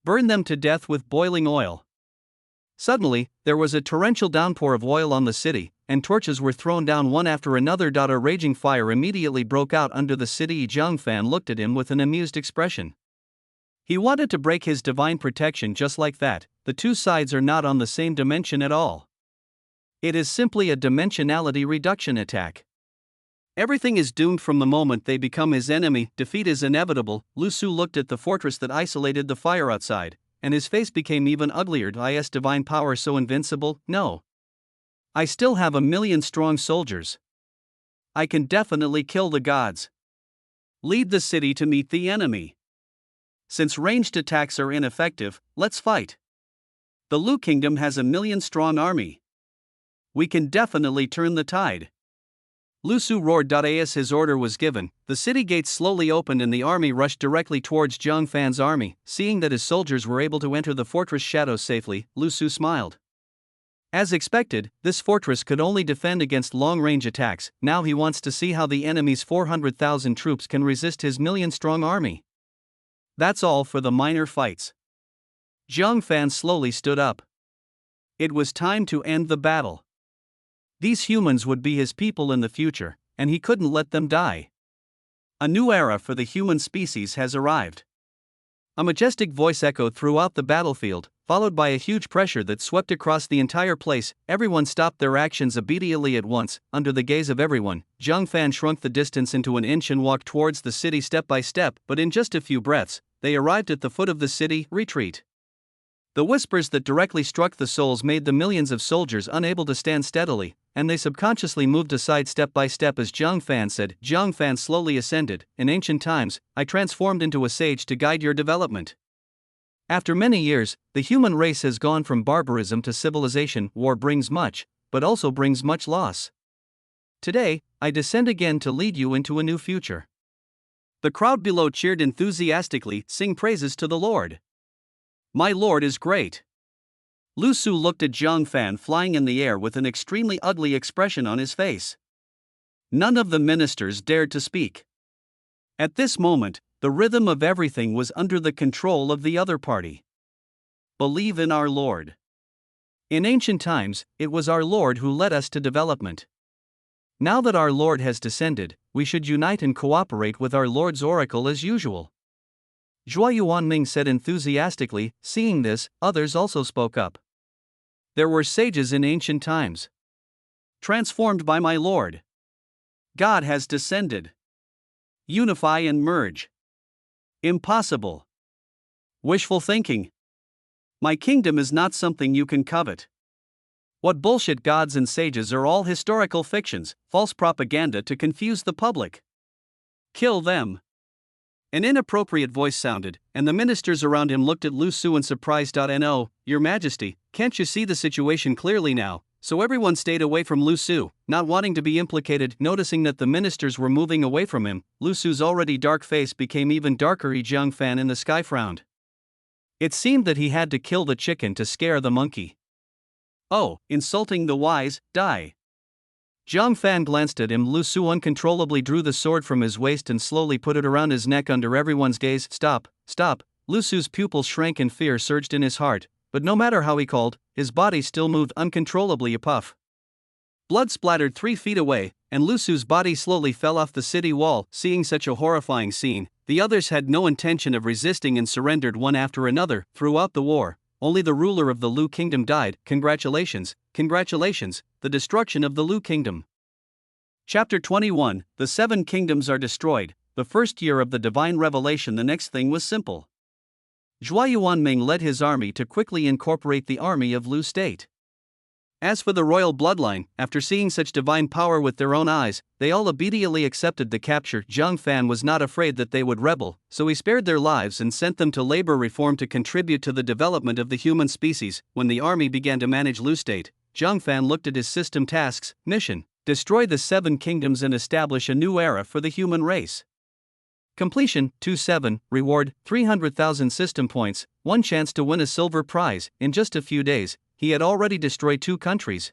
Speaker 1: Burn them to death with boiling oil. Suddenly, there was a torrential downpour of oil on the city, and torches were thrown down one after another. A raging fire immediately broke out under the city. Zhang Fan looked at him with an amused expression. He wanted to break his divine protection just like that. The two sides are not on the same dimension at all. It is simply a dimensionality reduction attack. Everything is doomed from the moment they become his enemy. Defeat is inevitable. Lu Su looked at the fortress that isolated the fire outside, and his face became even uglier. Is divine power so invincible? No. I still have 1 million strong soldiers. I can definitely kill the gods. Lead the city to meet the enemy. Since ranged attacks are ineffective, let's fight. The Lu Kingdom has 1 million strong army. We can definitely turn the tide. Lu Su roared. As his order was given, the city gates slowly opened and the army rushed directly towards Zhang Fan's army. Seeing that his soldiers were able to enter the fortress shadows safely, Lu Su smiled. As expected, this fortress could only defend against long-range attacks. Now he wants to see how the enemy's 400,000 troops can resist his million-strong army. That's all for the minor fights. Zhang Fan slowly stood up. It was time to end the battle. These humans would be his people in the future, and he couldn't let them die. A new era for the human species has arrived. A majestic voice echoed throughout the battlefield, followed by a huge pressure that swept across the entire place. Everyone stopped their actions immediately at once. Under the gaze of everyone, Zhang Fan shrunk the distance into an inch and walked towards the city step by step, but in just a few breaths, they arrived at the foot of the city. Retreat. The whispers that directly struck the souls made the millions of soldiers unable to stand steadily, and they subconsciously moved aside step by step as Zhang Fan said. Zhang Fan slowly ascended. In ancient times, I transformed into a sage to guide your development. After many years, the human race has gone from barbarism to civilization. War brings much, but also brings much loss. Today, I descend again to lead you into a new future. The crowd below cheered enthusiastically, sing praises to the Lord. My Lord is great. Lu Su looked at Zhang Fan flying in the air with an extremely ugly expression on his face. None of the ministers dared to speak. At this moment, the rhythm of everything was under the control of the other party. Believe in our Lord. In ancient times, it was our Lord who led us to development. Now that our Lord has descended, we should unite and cooperate with our Lord's oracle as usual. Zhua Yuanming said enthusiastically. Seeing this, others also spoke up. There were sages in ancient times. Transformed by my Lord. God has descended. Unify and merge. Impossible. Wishful thinking. My kingdom is not something you can covet. What bullshit, gods and sages are all historical fictions, false propaganda to confuse the public. Kill them. An inappropriate voice sounded, and the ministers around him looked at Lu Su in surprise. No, Your Majesty, can't you see the situation clearly now? So everyone stayed away from Lu Su, not wanting to be implicated. Noticing that the ministers were moving away from him, Lu Su's already dark face became even darker. Zhang Fan in the sky frowned. It seemed that he had to kill the chicken to scare the monkey. Oh, insulting the wise, die. Zhang Fan glanced at him. Lu Su uncontrollably drew the sword from his waist and slowly put it around his neck under everyone's gaze. Stop, stop. Lu Su's pupils shrank and fear surged in his heart, but no matter how he called, his body still moved uncontrollably. A puff. Blood splattered 3 feet away, and Lu Su's body slowly fell off the city wall. Seeing such a horrifying scene, the others had no intention of resisting and surrendered one after another. Throughout the war, only the ruler of the Lu Kingdom died. Congratulations, congratulations, the destruction of the Lu Kingdom. Chapter 21, The 7 Kingdoms are destroyed. The first year of the divine revelation. The next thing was simple. Zhua Yuanming led his army to quickly incorporate the army of Lu State. As for the royal bloodline, after seeing such divine power with their own eyes, they all immediately accepted the capture. Zhang Fan was not afraid that they would rebel, so he spared their lives and sent them to labor reform to contribute to the development of the human species. When the army began to manage Lu State, Zhang Fan looked at his system tasks. Mission: destroy the 7 kingdoms and establish a new era for the human race. Completion: 2-7, reward, 300,000 system points, 1 chance to win a silver prize. In just a few days, he had already destroyed 2 countries.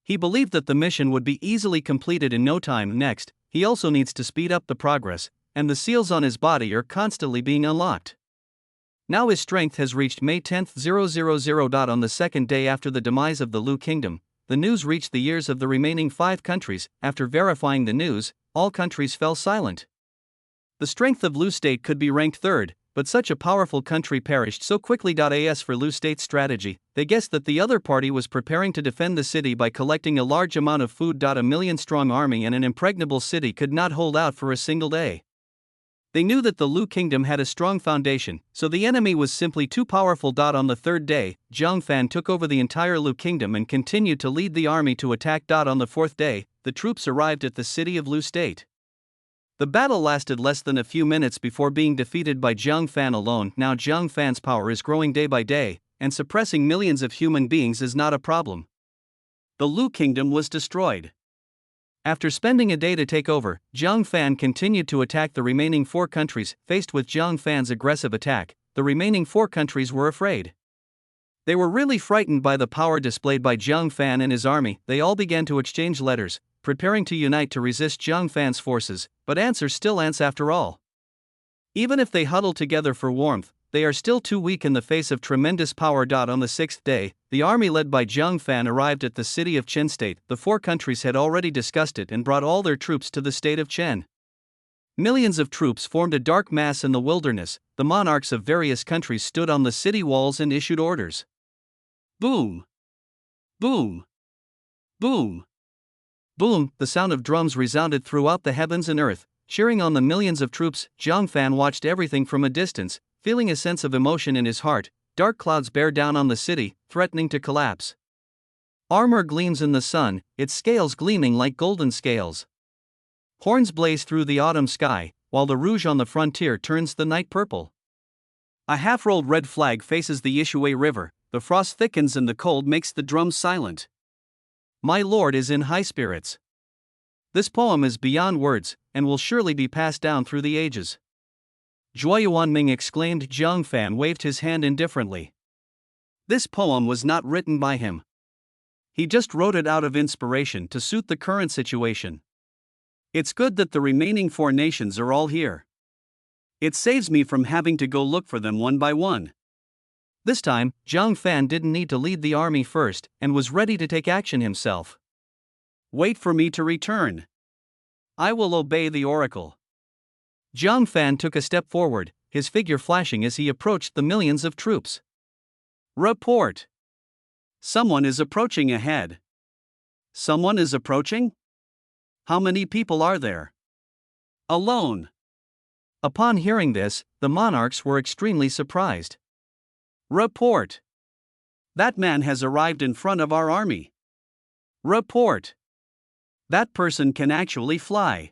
Speaker 1: He believed that the mission would be easily completed in no time. Next, he also needs to speed up the progress, and the seals on his body are constantly being unlocked. Now his strength has reached May 10, 000. On the second day after the demise of the Lu Kingdom, the news reached the ears of the remaining 5 countries. After verifying the news, all countries fell silent. The strength of Lu State could be ranked 3rd, but such a powerful country perished so quickly. As for Lu State's strategy, they guessed that the other party was preparing to defend the city by collecting a large amount of food. A million-strong army and an impregnable city could not hold out for a single day. They knew that the Lu Kingdom had a strong foundation, so the enemy was simply too powerful. On the 3rd day, Zhang Fan took over the entire Lu Kingdom and continued to lead the army to attack. On the 4th day, the troops arrived at the city of Lu State. The battle lasted less than a few minutes before being defeated by Zhang Fan alone. Now Zhang Fan's power is growing day by day, and suppressing millions of human beings is not a problem. The Lu Kingdom was destroyed. After spending a day to take over, Zhang Fan continued to attack the remaining 4 countries. Faced with Zhang Fan's aggressive attack, the remaining 4 countries were afraid. They were really frightened by the power displayed by Zhang Fan and his army. They all began to exchange letters, preparing to unite to resist Zhang Fan's forces, but answers still ants after all. Even if they huddle together for warmth, they are still too weak in the face of tremendous power. On the 6th day, the army led by Zhang Fan arrived at the city of Chen State. The 4 countries had already discussed it and brought all their troops to the state of Chen. Millions of troops formed a dark mass in the wilderness. The monarchs of various countries stood on the city walls and issued orders. Boom! Boom! Boom! Boom! The sound of drums resounded throughout the heavens and earth, cheering on the millions of troops. Zhang Fan watched everything from a distance, feeling a sense of emotion in his heart. dark clouds bear down on the city, threatening to collapse. Armor gleams in the sun, its scales gleaming like golden scales. Horns blaze through the autumn sky, while the rouge on the frontier turns the night purple. A half-rolled red flag faces the Ishuay River, the frost thickens and the cold makes the drums silent. My lord is in high spirits. This poem is beyond words, and will surely be passed down through the ages. Zhuoyuanming exclaimed. Jiang Fan waved his hand indifferently. This poem was not written by him. He just wrote it out of inspiration to suit the current situation. It's good that the remaining 4 nations are all here. It saves me from having to go look for them one by one. This time, Jiang Fan didn't need to lead the army first and was ready to take action himself. Wait for me to return. I will obey the oracle. Jiang Fan took a step forward, his figure flashing as he approached the millions of troops. Report. Someone is approaching ahead. Someone is approaching? How many people are there? Alone. Upon hearing this, the monarchs were extremely surprised. Report. That man has arrived in front of our army. Report. That person can actually fly.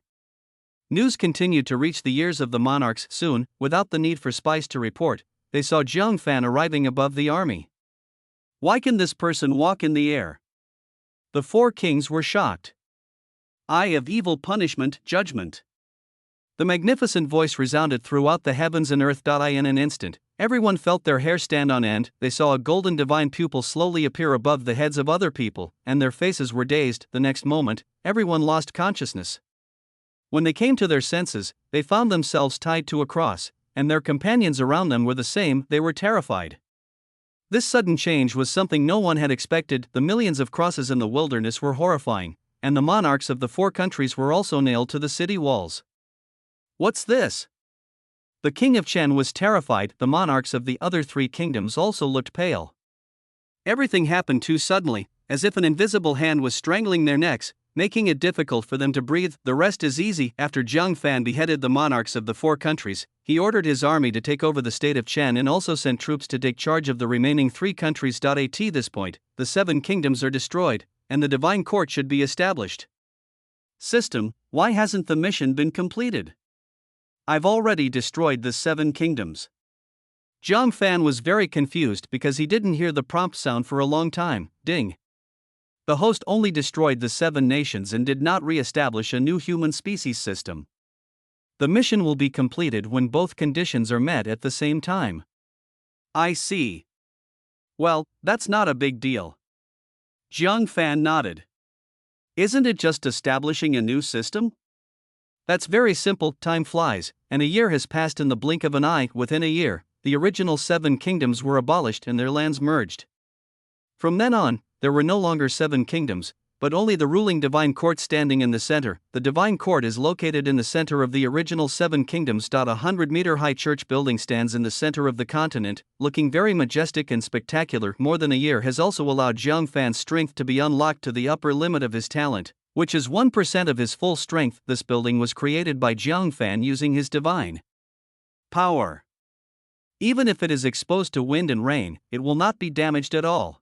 Speaker 1: News continued to reach the ears of the monarchs. Soon, without the need for spies to report, they saw Jiang Fan arriving above the army. Why can this person walk in the air? The 4 kings were shocked. Eye of evil punishment, judgment. The magnificent voice resounded throughout the heavens and earth. In an instant, everyone felt their hair stand on end. They saw a golden divine pupil slowly appear above the heads of other people, and their faces were dazed. The next moment, everyone lost consciousness. When they came to their senses, they found themselves tied to a cross, and their companions around them were the same. They were terrified. This sudden change was something no one had expected. The millions of crosses in the wilderness were horrifying, and the monarchs of the 4 countries were also nailed to the city walls. What's this? The king of Chen was terrified. The monarchs of the other 3 kingdoms also looked pale. Everything happened too suddenly, as if an invisible hand was strangling their necks, making it difficult for them to breathe. The rest is easy. After Jiang Fan beheaded the monarchs of the 4 countries, he ordered his army to take over the state of Chen and also sent troops to take charge of the remaining 3 countries. At this point, the 7 kingdoms are destroyed, and the divine court should be established. System, why hasn't the mission been completed? I've already destroyed the 7 kingdoms. Jiang Fan was very confused because he didn't hear the prompt sound for a long time. Ding. The host only destroyed the 7 nations and did not re-establish a new human species system. The mission will be completed when both conditions are met at the same time. I see. Well, that's not a big deal. Jiang Fan nodded. Isn't it just establishing a new system? That's very simple. Time flies, and a year has passed in the blink of an eye. Within a year, the original 7 kingdoms were abolished and their lands merged. From then on, there were no longer 7 kingdoms, but only the ruling divine court standing in the center. The divine court is located in the center of the original 7 kingdoms. A 100-meter-high church building stands in the center of the continent, looking very majestic and spectacular. More than a year has also allowed Jiang Fan's strength to be unlocked to the upper limit of his talent, which is 1% of his full strength. This building was created by Jiang Fan using his divine power. Even if it is exposed to wind and rain, it will not be damaged at all.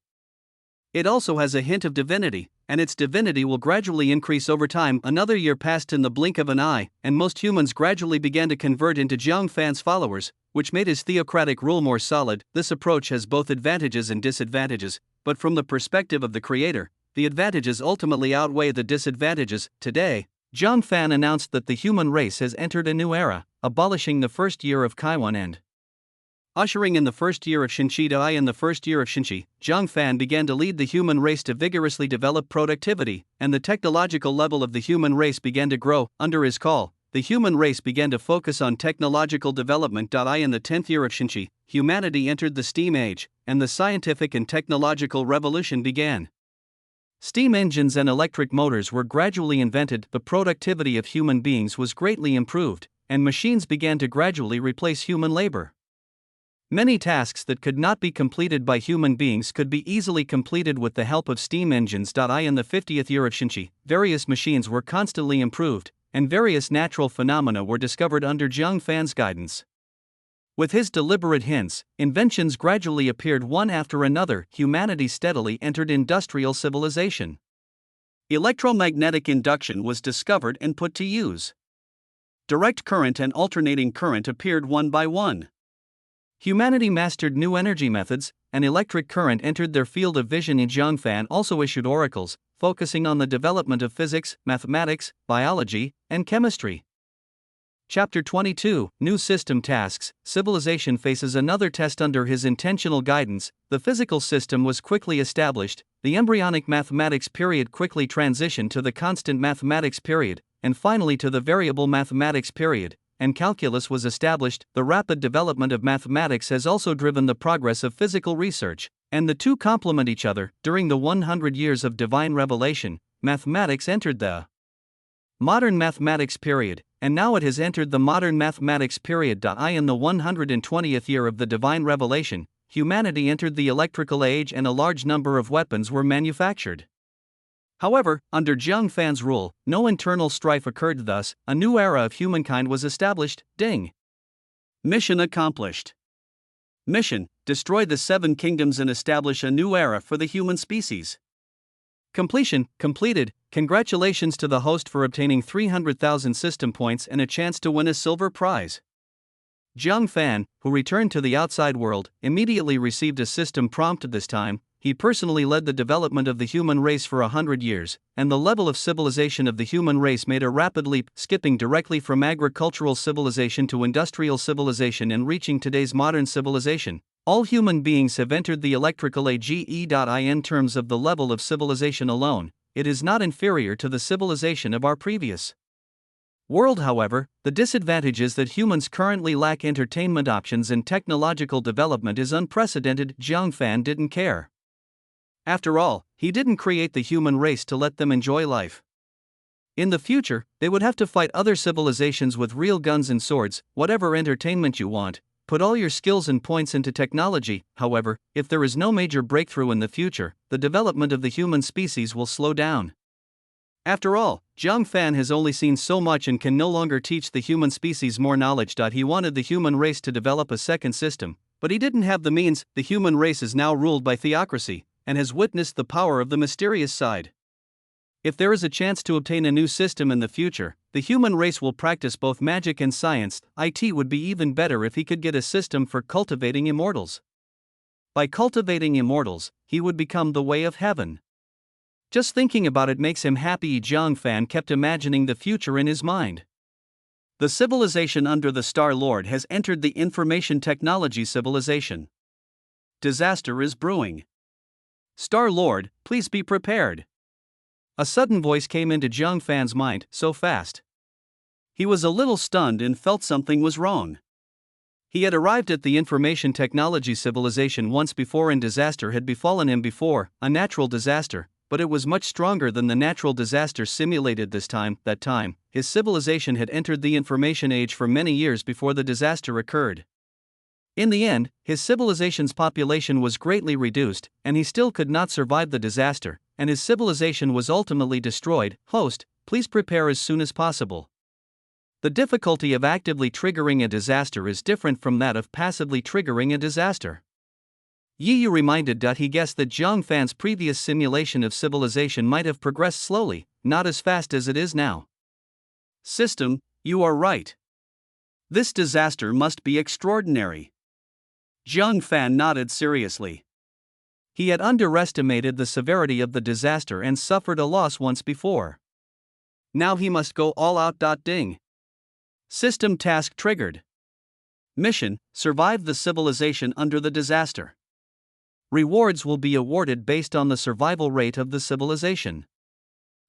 Speaker 1: It also has a hint of divinity, and its divinity will gradually increase over time. Another year passed in the blink of an eye, and most humans gradually began to convert into Jiang Fan's followers, which made his theocratic rule more solid. This approach has both advantages and disadvantages, but from the perspective of the creator, the advantages ultimately outweigh the disadvantages. Today, Jiang Fan announced that the human race has entered a new era, abolishing the first year of Kaiwan and ushering in the first year of Shinchi. In the first year of Shinchi, Jiang Fan began to lead the human race to vigorously develop productivity, and the technological level of the human race began to grow. Under his call, the human race began to focus on technological development. In the 10th year of Shinchi, humanity entered the steam age, and the scientific and technological revolution began. Steam engines and electric motors were gradually invented. The productivity of human beings was greatly improved, and machines began to gradually replace human labor. Many tasks that could not be completed by human beings could be easily completed with the help of steam engines. In the 50th year of Shinchi, various machines were constantly improved, and various natural phenomena were discovered under Jiang Fan's guidance.
Speaker 2: With his deliberate hints, inventions gradually appeared one after another. Humanity steadily entered industrial civilization. Electromagnetic induction was discovered and put to use. Direct current and alternating current appeared one by one. Humanity mastered new energy methods, and electric current entered their field of vision. Zhang Fan also issued oracles, focusing on the development of physics, mathematics, biology, and chemistry. Chapter 22, New System Tasks. Civilization faces another test under his intentional guidance. The physical system was quickly established, the embryonic mathematics period quickly transitioned to the constant mathematics period, and finally to the variable mathematics period, and calculus was established. The rapid development of mathematics has also driven the progress of physical research, and the two complement each other. During the 100 years of divine revelation, mathematics entered the modern mathematics period, and now it has entered the modern mathematics period. In the 120th year of the divine revelation, humanity entered the electrical age and a large number of weapons were manufactured. However, under Zhang Fan's rule, no internal strife occurred. Thus, a new era of humankind was established. Ding. Mission accomplished. Mission: destroy the 7 kingdoms and establish a new era for the human species. Completion: completed. Congratulations to the host for obtaining 300,000 system points and a chance to win a silver prize. Zhang Fan, who returned to the outside world, immediately received a system prompt. This time, he personally led the development of the human race for 100 years, and the level of civilization of the human race made a rapid leap, skipping directly from agricultural civilization to industrial civilization and reaching today's modern civilization. All human beings have entered the electrical age. In terms of the level of civilization alone, it is not inferior to the civilization of our previous world. However, the disadvantage is that humans currently lack entertainment options and technological development is unprecedented. Zhang Fan didn't care. After all, he didn't create the human race to let them enjoy life. In the future, they would have to fight other civilizations with real guns and swords. Whatever entertainment you want, put all your skills and points into technology. However, if there is no major breakthrough in the future, the development of the human species will slow down. After all, Zhang Fan has only seen so much and can no longer teach the human species more knowledge. He wanted the human race to develop a second system, but he didn't have the means. The human race is now ruled by theocracy, and has witnessed the power of the mysterious side. If there is a chance to obtain a new system in the future, the human race will practice both magic and science. It would be even better if he could get a system for cultivating immortals. By cultivating immortals, he would become the way of heaven. Just thinking about it makes him happy. Zhang Fan kept imagining the future in his mind. The civilization under the Star Lord has entered the information technology civilization. Disaster is brewing. Star Lord, please be prepared. A sudden voice came into Zhang Fan's mind, so fast. He was a little stunned and felt something was wrong. He had arrived at the information technology civilization once before and disaster had befallen him before, a natural disaster, but it was much stronger than the natural disaster simulated this time. That time, his civilization had entered the information age for many years before the disaster occurred. In the end, his civilization's population was greatly reduced, and he still could not survive the disaster, and his civilization was ultimately destroyed. Host, please prepare as soon as possible. The difficulty of actively triggering a disaster is different from that of passively triggering a disaster. Yi Yu reminded. He guessed that Zhang Fan's previous simulation of civilization might have progressed slowly, not as fast as it is now. System, you are right. This disaster must be extraordinary. Zhang Fan nodded seriously. He had underestimated the severity of the disaster and suffered a loss once before. Now he must go all out. Ding. System task triggered. Mission: survive the civilization under the disaster. Rewards will be awarded based on the survival rate of the civilization.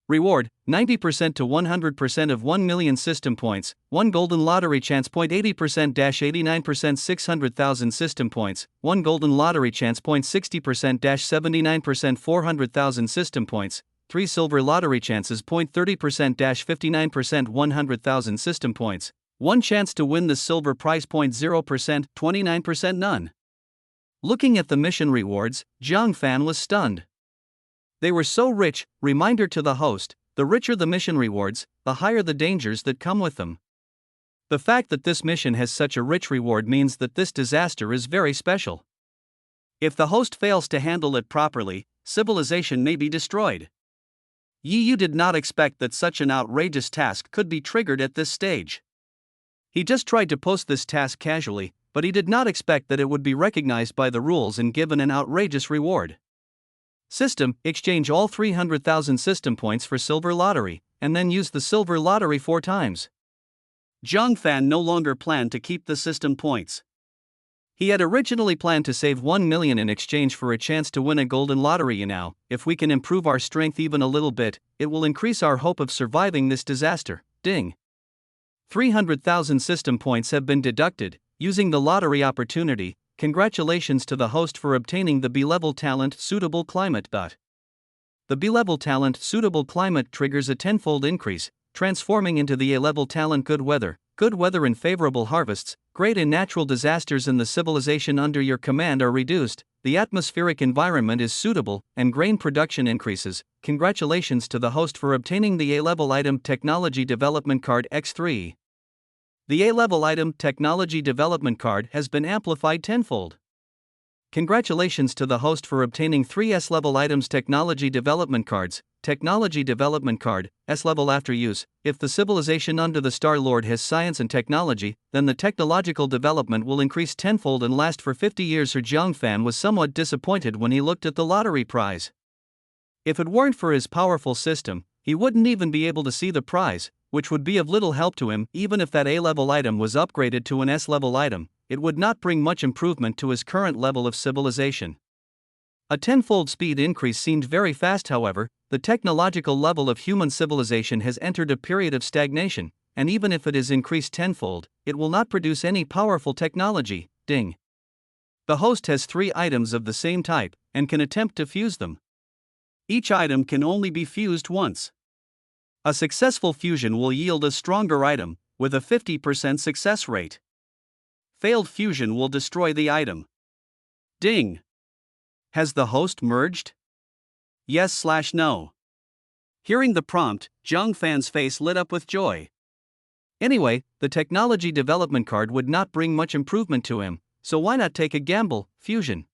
Speaker 2: Reward: 90% to 100% of 1 million system points, 1 golden lottery chance point 80% - 89% 600,000 system points, 1 golden lottery chance point 60% - 79% 400,000 system points, 3 silver lottery chances point 30% - 59% 100,000 system points, 1 chance to win the silver prize point 0% 29% none. Looking at the mission rewards, Zhang Fan was stunned. They were so rich. Reminder to the host: the richer the mission rewards, the higher the dangers that come with them.
Speaker 1: The fact that this mission has such a rich reward means that this disaster is very special.
Speaker 2: If the host fails to handle it properly, civilization may be destroyed. Yu did not expect that such an outrageous task could be triggered at this stage. He just tried to post this task casually, but he did not expect that it would be recognized by the rules and given an outrageous reward. System: exchange all 300,000 system points for silver lottery, and then use the silver lottery 4 times.
Speaker 1: Zhang Fan no longer planned to keep the system points. He had originally planned to save 1 million in exchange for a chance to win a golden lottery. Now, if we can improve our strength even a little bit, it will increase our hope of surviving this disaster. Ding. 300,000 system points have been deducted, using the lottery opportunity. Congratulations to the host for obtaining the B-level talent Suitable Climate. The B-level talent Suitable Climate triggers a tenfold increase, transforming into the A-level talent Good Weather. Good weather and favorable harvests, great and natural disasters in the civilization under your command are reduced, the atmospheric environment is suitable, and grain production increases. Congratulations to the host for obtaining the A-level item Technology Development Card X3. The A-level item Technology Development Card has been amplified tenfold. Congratulations to the host for obtaining 3 S-level items Technology Development Cards. Technology Development Card, S-level after use. If the civilization under the Star Lord has science and technology, then the technological development will increase tenfold and last for 50 years. Zhang Fan was somewhat disappointed when he looked at the lottery prize. If it weren't for his powerful system, he wouldn't even be able to see the prize, which would be of little help to him. Even if that A-level item was upgraded to an S-level item, it would not bring much improvement to his current level of civilization. A tenfold speed increase seemed very fast. However, the technological level of human civilization has entered a period of stagnation, and even if it is increased tenfold, it will not produce any powerful technology. Ding. The host has 3 items of the same type, and can attempt to fuse them. Each item can only be fused once. A successful fusion will yield a stronger item, with a 50% success rate. Failed fusion will destroy the item. Ding. Has the host merged? Yes/no. Hearing the prompt, Zhang Fan's face lit up with joy. Anyway, the technology development card would not bring much improvement to him, so why not take a gamble? Fusion.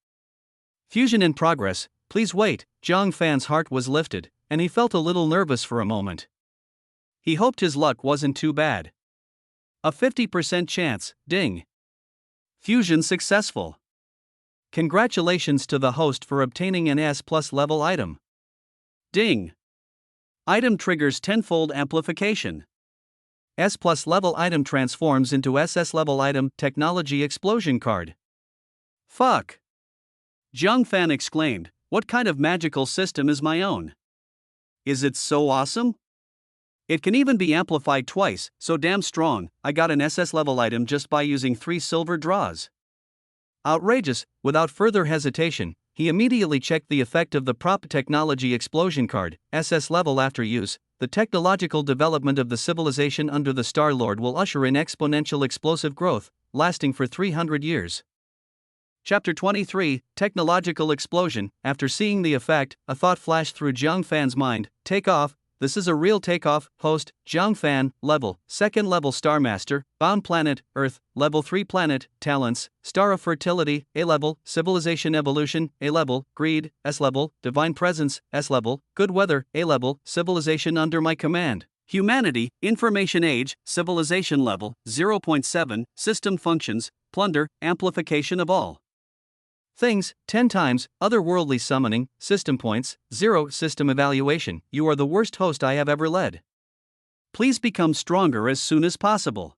Speaker 1: Fusion in progress, please wait. Zhang Fan's heart was lifted, and he felt a little nervous for a moment. He hoped his luck wasn't too bad. A 50% chance, ding. Fusion successful. Congratulations to the host for obtaining an S+ level item. Ding. Item triggers tenfold amplification. S+ level item transforms into SS level item Technology Explosion Card. Fuck. Zhang Fan exclaimed, what kind of magical system is my own? Is it so awesome? It can even be amplified twice, so damn strong. I got an SS level item just by using 3 silver draws. Outrageous. Without further hesitation, he immediately checked the effect of the prop Technology Explosion Card, SS level after use. The technological development of the civilization under the Star Lord will usher in exponential explosive growth, lasting for 300 years. Chapter 23, Technological Explosion. After seeing the effect, a thought flashed through Zhang Fan's mind. Take off. This is a real takeoff. Host, Zhang Fan, level, 2nd level Star Master, bound planet, Earth, level 3 planet, talents, Star of Fertility, A level, Civilization Evolution, A level, Greed, S level, Divine Presence, S level, Good Weather, A level, Civilization under my command. Humanity, Information Age, Civilization level, 0.7, System functions, Plunder, Amplification of all things, 10 times, otherworldly summoning, system points, 0, system evaluation. You are the worst host I have ever led. Please become stronger as soon as possible.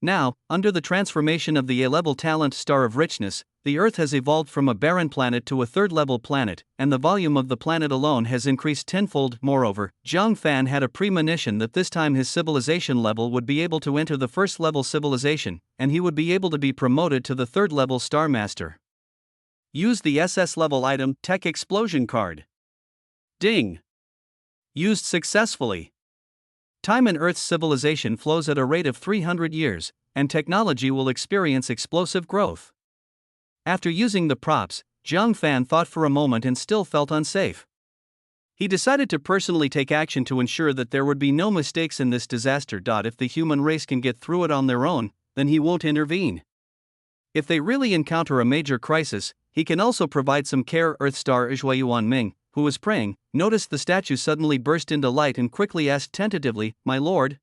Speaker 1: Now, under the transformation of the A-level talent Star of Richness, the Earth has evolved from a barren planet to a 3rd-level planet, and the volume of the planet alone has increased tenfold. Moreover, Zhang Fan had a premonition that this time his civilization level would be able to enter the 1st-level civilization, and he would be able to be promoted to the 3rd-level Star Master. Use the SS level item Tech Explosion Card. Ding. Used successfully. Time in Earth's civilization flows at a rate of 300 years, and technology will experience explosive growth. After using the props, Zhang Fan thought for a moment and still felt unsafe.
Speaker 2: He decided to personally take action to ensure that there would be no mistakes in this disaster. If the human race can get through it on their own, then he won't intervene. If they really encounter a major crisis, he can also provide some care. Earth star Yuanming, who was praying, noticed the statue suddenly burst into light and quickly asked tentatively, "My lord?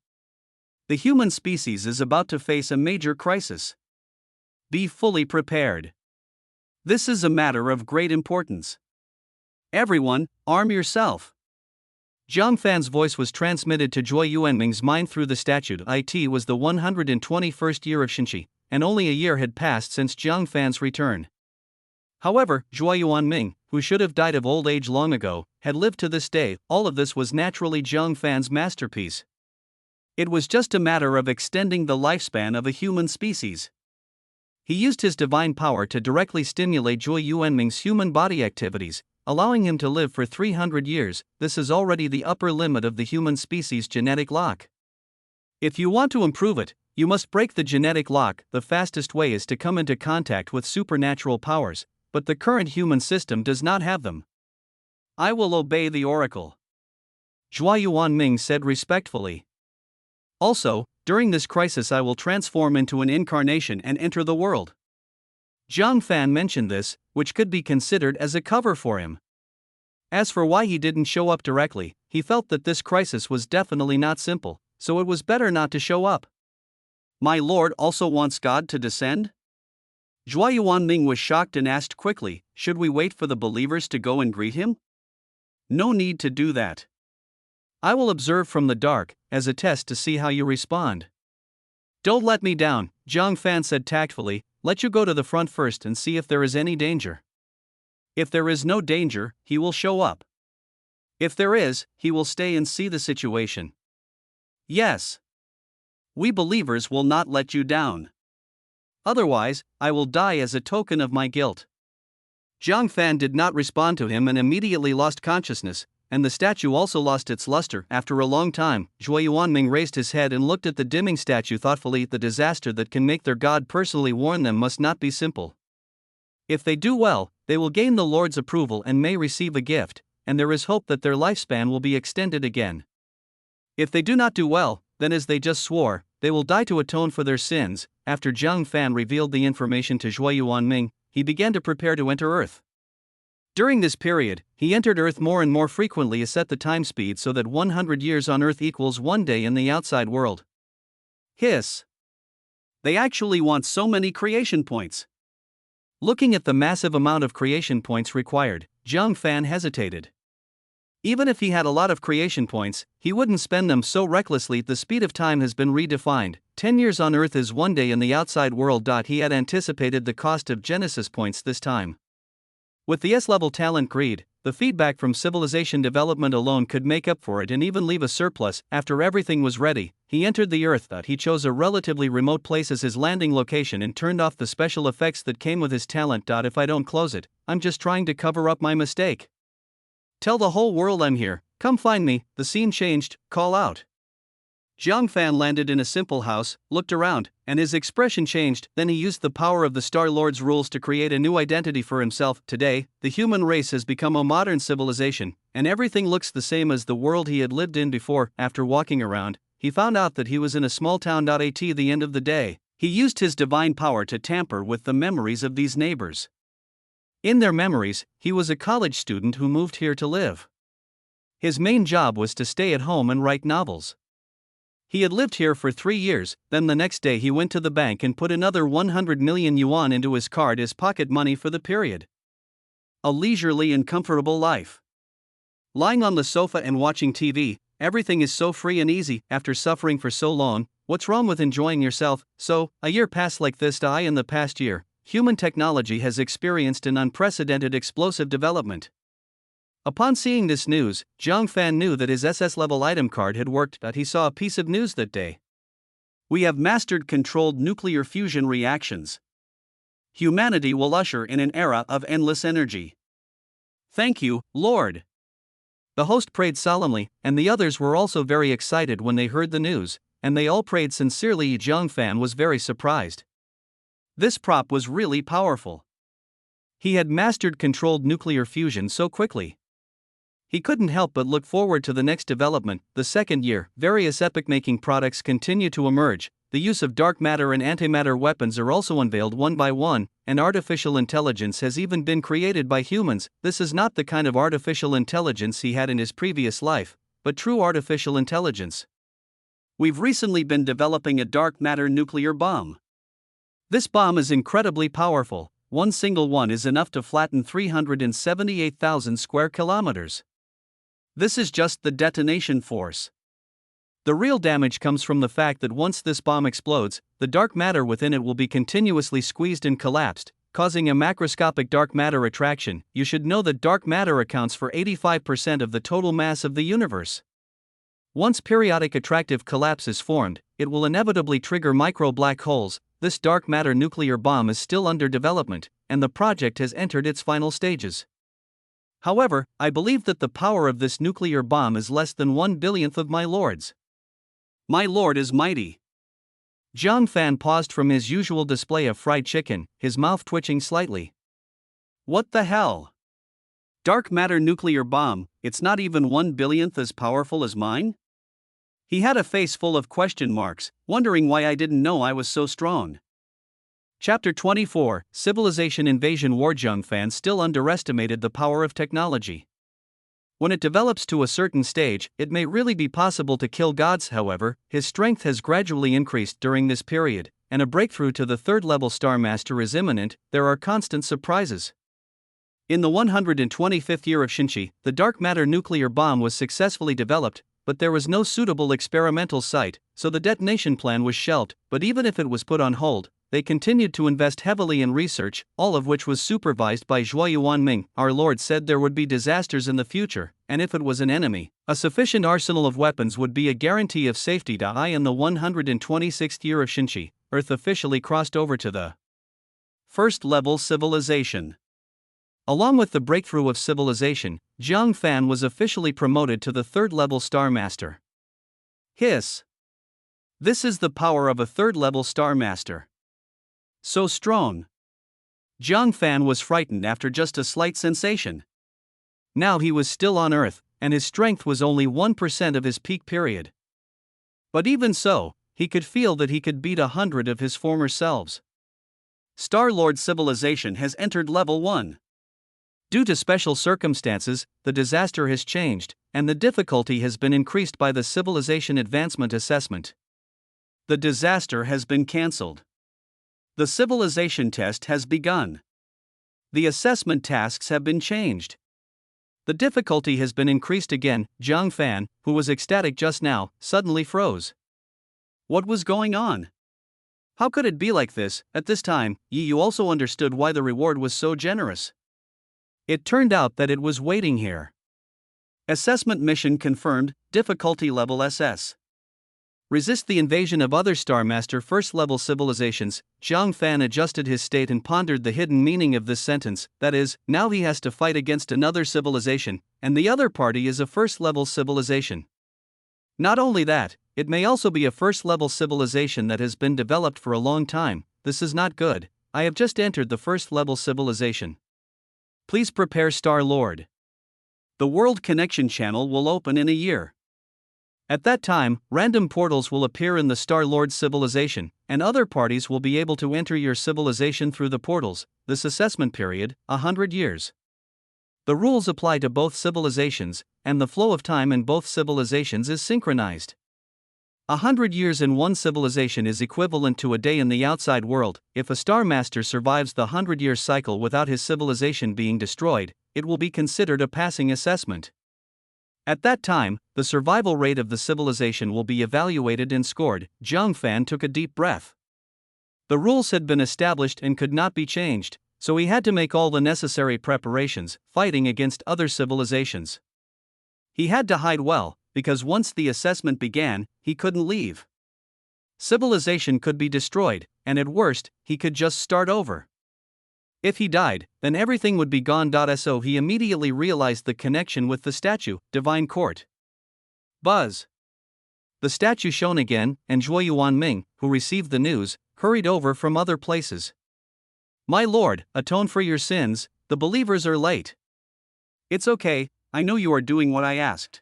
Speaker 2: The human species is about to face a major crisis. Be fully prepared. This is a matter of great importance. Everyone, arm yourself." Zhang Fan's voice was transmitted to Zhuo Yuanming's mind through the statue. It was the 121st year of Xinqi, and only a year had passed since Zhang Fan's return. However, Zhuo Yuanming, who should have died of old age long ago, had lived to this day. All of this was naturally Zhang Fan's masterpiece. It was just a matter of extending the lifespan of a human species. He used his divine power to directly stimulate Zhuo Yuanming's human body activities, allowing him to live for 300 years. This is already the upper limit of the human species' genetic lock. If you want to improve it, you must break the genetic lock. The fastest way is to come into contact with supernatural powers, but the current human system does not have them. I will obey the oracle, Zhuo Yuanming said respectfully. Also, during this crisis I will transform into an incarnation and enter the world. Zhang Fan mentioned this, which could be considered as a cover for him. As for why he didn't show up directly, he felt that this crisis was definitely not simple, so it was better not to show up. My lord also wants God to descend? Zhuo Yuanming was shocked and asked quickly, should we wait for the believers to go and greet him? No need to do that. I will observe from the dark, as a test to see how you respond. Don't let me down, Zhang Fan said tactfully. Let you go to the front first and see if there is any danger. If there is no danger, he will show up. If there is, he will stay and see the situation. Yes. We believers will not let you down. Otherwise, I will die as a token of my guilt. Zhang Fan did not respond to him and immediately lost consciousness, and the statue also lost its luster. After a long time, Zhuo Yuanming raised his head and looked at the dimming statue thoughtfully. The disaster that can make their god personally warn them must not be simple. If they do well, they will gain the Lord's approval and may receive a gift, and there is hope that their lifespan will be extended again. If they do not do well, then as they just swore, they will die to atone for their sins. After Zhang Fan revealed the information to Zhuo Yuanming, he began to prepare to enter Earth. During this period, he entered Earth more and more frequently as set the time speed so that 100 years on Earth equals 1 day in the outside world. Hiss. They actually want so many creation points. Looking at the massive amount of creation points required, Zhang Fan hesitated. Even if he had a lot of creation points, he wouldn't spend them so recklessly. The speed of time has been redefined. 10 years on Earth is 1 day in the outside world. He had anticipated the cost of Genesis points this time. With the S-level talent greed, the feedback from civilization development alone could make up for it and even leave a surplus. After everything was ready, he entered the Earth. He chose a relatively remote place as his landing location and turned off the special effects that came with his talent. If I don't close it, I'm just trying to cover up my mistake. Tell the whole world I'm here, come find me. The scene changed, call out. Zhang Fan landed in a simple house, looked around, and his expression changed. Then he used the power of the Star Lord's rules to create a new identity for himself. Today, the human race has become a modern civilization, and everything looks the same as the world he had lived in before. After walking around, he found out that he was in a small town. At the end of the day, he used his divine power to tamper with the memories of these neighbors. In their memories, he was a college student who moved here to live. His main job was to stay at home and write novels. He had lived here for 3 years. Then the next day he went to the bank and put another 100 million yuan into his card as pocket money for the period. A leisurely and comfortable life. Lying on the sofa and watching TV, everything is so free and easy. After suffering for so long, what's wrong with enjoying yourself? So, a year passed like this. In the past year, human technology has experienced an unprecedented explosive development. Upon seeing this news, Zhang Fan knew that his SS-level item card had worked. He saw a piece of news that day. We have mastered controlled nuclear fusion reactions. Humanity will usher in an era of endless energy. Thank you, Lord. The host prayed solemnly, and the others were also very excited when they heard the news, and they all prayed sincerely. Zhang Fan was very surprised. This prop was really powerful. He had mastered controlled nuclear fusion so quickly.
Speaker 1: He couldn't help but look forward to the next development. The second year, various epoch-making products continue to emerge. The use of dark matter and antimatter weapons are also unveiled one by one, and artificial intelligence has even been created by humans. This is not the kind of artificial intelligence he had in his previous life, but true artificial intelligence.
Speaker 2: We've recently been developing a dark matter nuclear bomb.
Speaker 1: This bomb is incredibly powerful. One single one is enough to flatten 378,000 square kilometers.
Speaker 2: This is just the detonation force.
Speaker 1: The real damage comes from the fact that once this bomb explodes, the dark matter within it will be continuously squeezed and collapsed, causing a macroscopic dark matter attraction. You should know that dark matter accounts for 85% of the total mass of the universe. Once periodic attractive collapse is formed, it will inevitably trigger micro black holes. This dark matter nuclear bomb is still under development, and the project has entered its final stages. However, I believe that the power of this nuclear bomb is less than 1/1000th of my lord's.
Speaker 2: My lord is mighty.
Speaker 1: Zhang Fan paused from his usual display of fried chicken, his mouth twitching slightly.
Speaker 2: What the hell? Dark matter nuclear bomb, it's not even 1/1000th as powerful as mine? He had a face full of question marks, wondering why I didn't know I was so strong.
Speaker 1: Chapter 24, Civilization Invasion War. Zhang Fan still underestimated the power of technology. When it develops to a certain stage, it may really be possible to kill gods. However, his strength has gradually increased during this period, and a breakthrough to the third-level Star Master is imminent. There are constant surprises. In the 125th year of Shinchi, the dark matter nuclear bomb was successfully developed, but there was no suitable experimental site, so the detonation plan was shelved. But even if it was put on hold, they continued to invest heavily in research, all of which was supervised by Zhuo Yuanming. Our Lord said there would be disasters in the future, and if it was an enemy, a sufficient arsenal of weapons would be a guarantee of safety. In the 126th year of Shinchi, Earth officially crossed over to the
Speaker 2: first-level civilization.
Speaker 1: Along with the breakthrough of civilization, Zhang Fan was officially promoted to the third-level Star Master.
Speaker 2: Hiss! This is the power of a third-level Star Master. So strong.
Speaker 1: Zhang Fan was frightened after just a slight sensation. Now he was still on Earth, and his strength was only 1% of his peak period. But even so, he could feel that he could beat 100 of his former selves.
Speaker 2: Star-Lord civilization has entered level 1.
Speaker 1: Due to special circumstances, the disaster has changed, and the difficulty has been increased by the Civilization Advancement Assessment.
Speaker 2: The disaster has been cancelled. The civilization test has begun. The assessment tasks have been changed.
Speaker 1: The difficulty has been increased again. Zhang Fan, who was ecstatic just now, suddenly froze.
Speaker 2: What was going on? How could it be like this? At this time, you also understood why the reward was so generous.
Speaker 1: It turned out that it was waiting here.
Speaker 2: Assessment mission confirmed, difficulty level SS.
Speaker 1: Resist the invasion of other Star Master first-level civilizations. Zhang Fan adjusted his state and pondered the hidden meaning of this sentence. That is, now he has to fight against another civilization, and the other party is a first-level civilization. Not only that, it may also be a first-level civilization that has been developed for a long time. This is not good. I have just entered the first-level civilization. Please prepare, Star-Lord.
Speaker 2: The World Connection channel will open in a year.
Speaker 1: At that time, random portals will appear in the Star-Lord civilization, and other parties will be able to enter your civilization through the portals. This assessment period, 100 years. The rules apply to both civilizations, and the flow of time in both civilizations is synchronized. 100 years in one civilization is equivalent to a day in the outside world. If a Star Master survives the 100-year cycle without his civilization being destroyed, it will be considered a passing assessment. At that time, the survival rate of the civilization will be evaluated and scored. Zhang Fan took a deep breath. The rules had been established and could not be changed, so he had to make all the necessary preparations, fighting against other civilizations. He had to hide well, because once the assessment began, he couldn't leave. Civilization could be destroyed, and at worst, he could just start over. If he died, then everything would be gone. So he immediately realized the connection with the statue, Divine Court. Buzz. The statue shone again, and Zhuo Yuanming, who received the news, hurried over from other places. My lord, atone for your sins, the believers are late.
Speaker 2: It's okay, I know you are doing what I asked.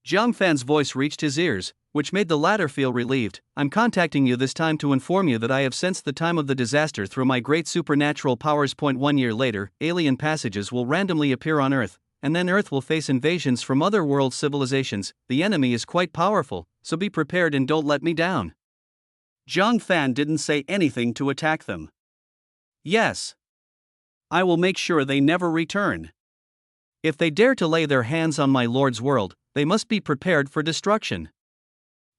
Speaker 1: Jiang Fan's voice reached his ears, which made the latter feel relieved. I'm contacting you this time to inform you that I have sensed the time of the disaster through my great supernatural powers. 1 year later, alien passages will randomly appear on Earth, and then Earth will face invasions from other world civilizations. The enemy is quite powerful, so be prepared and don't let me down.
Speaker 2: Jiang Fan didn't say anything to attack them. Yes. I will make sure they never return.
Speaker 1: If they dare to lay their hands on my lord's world, they must be prepared for destruction.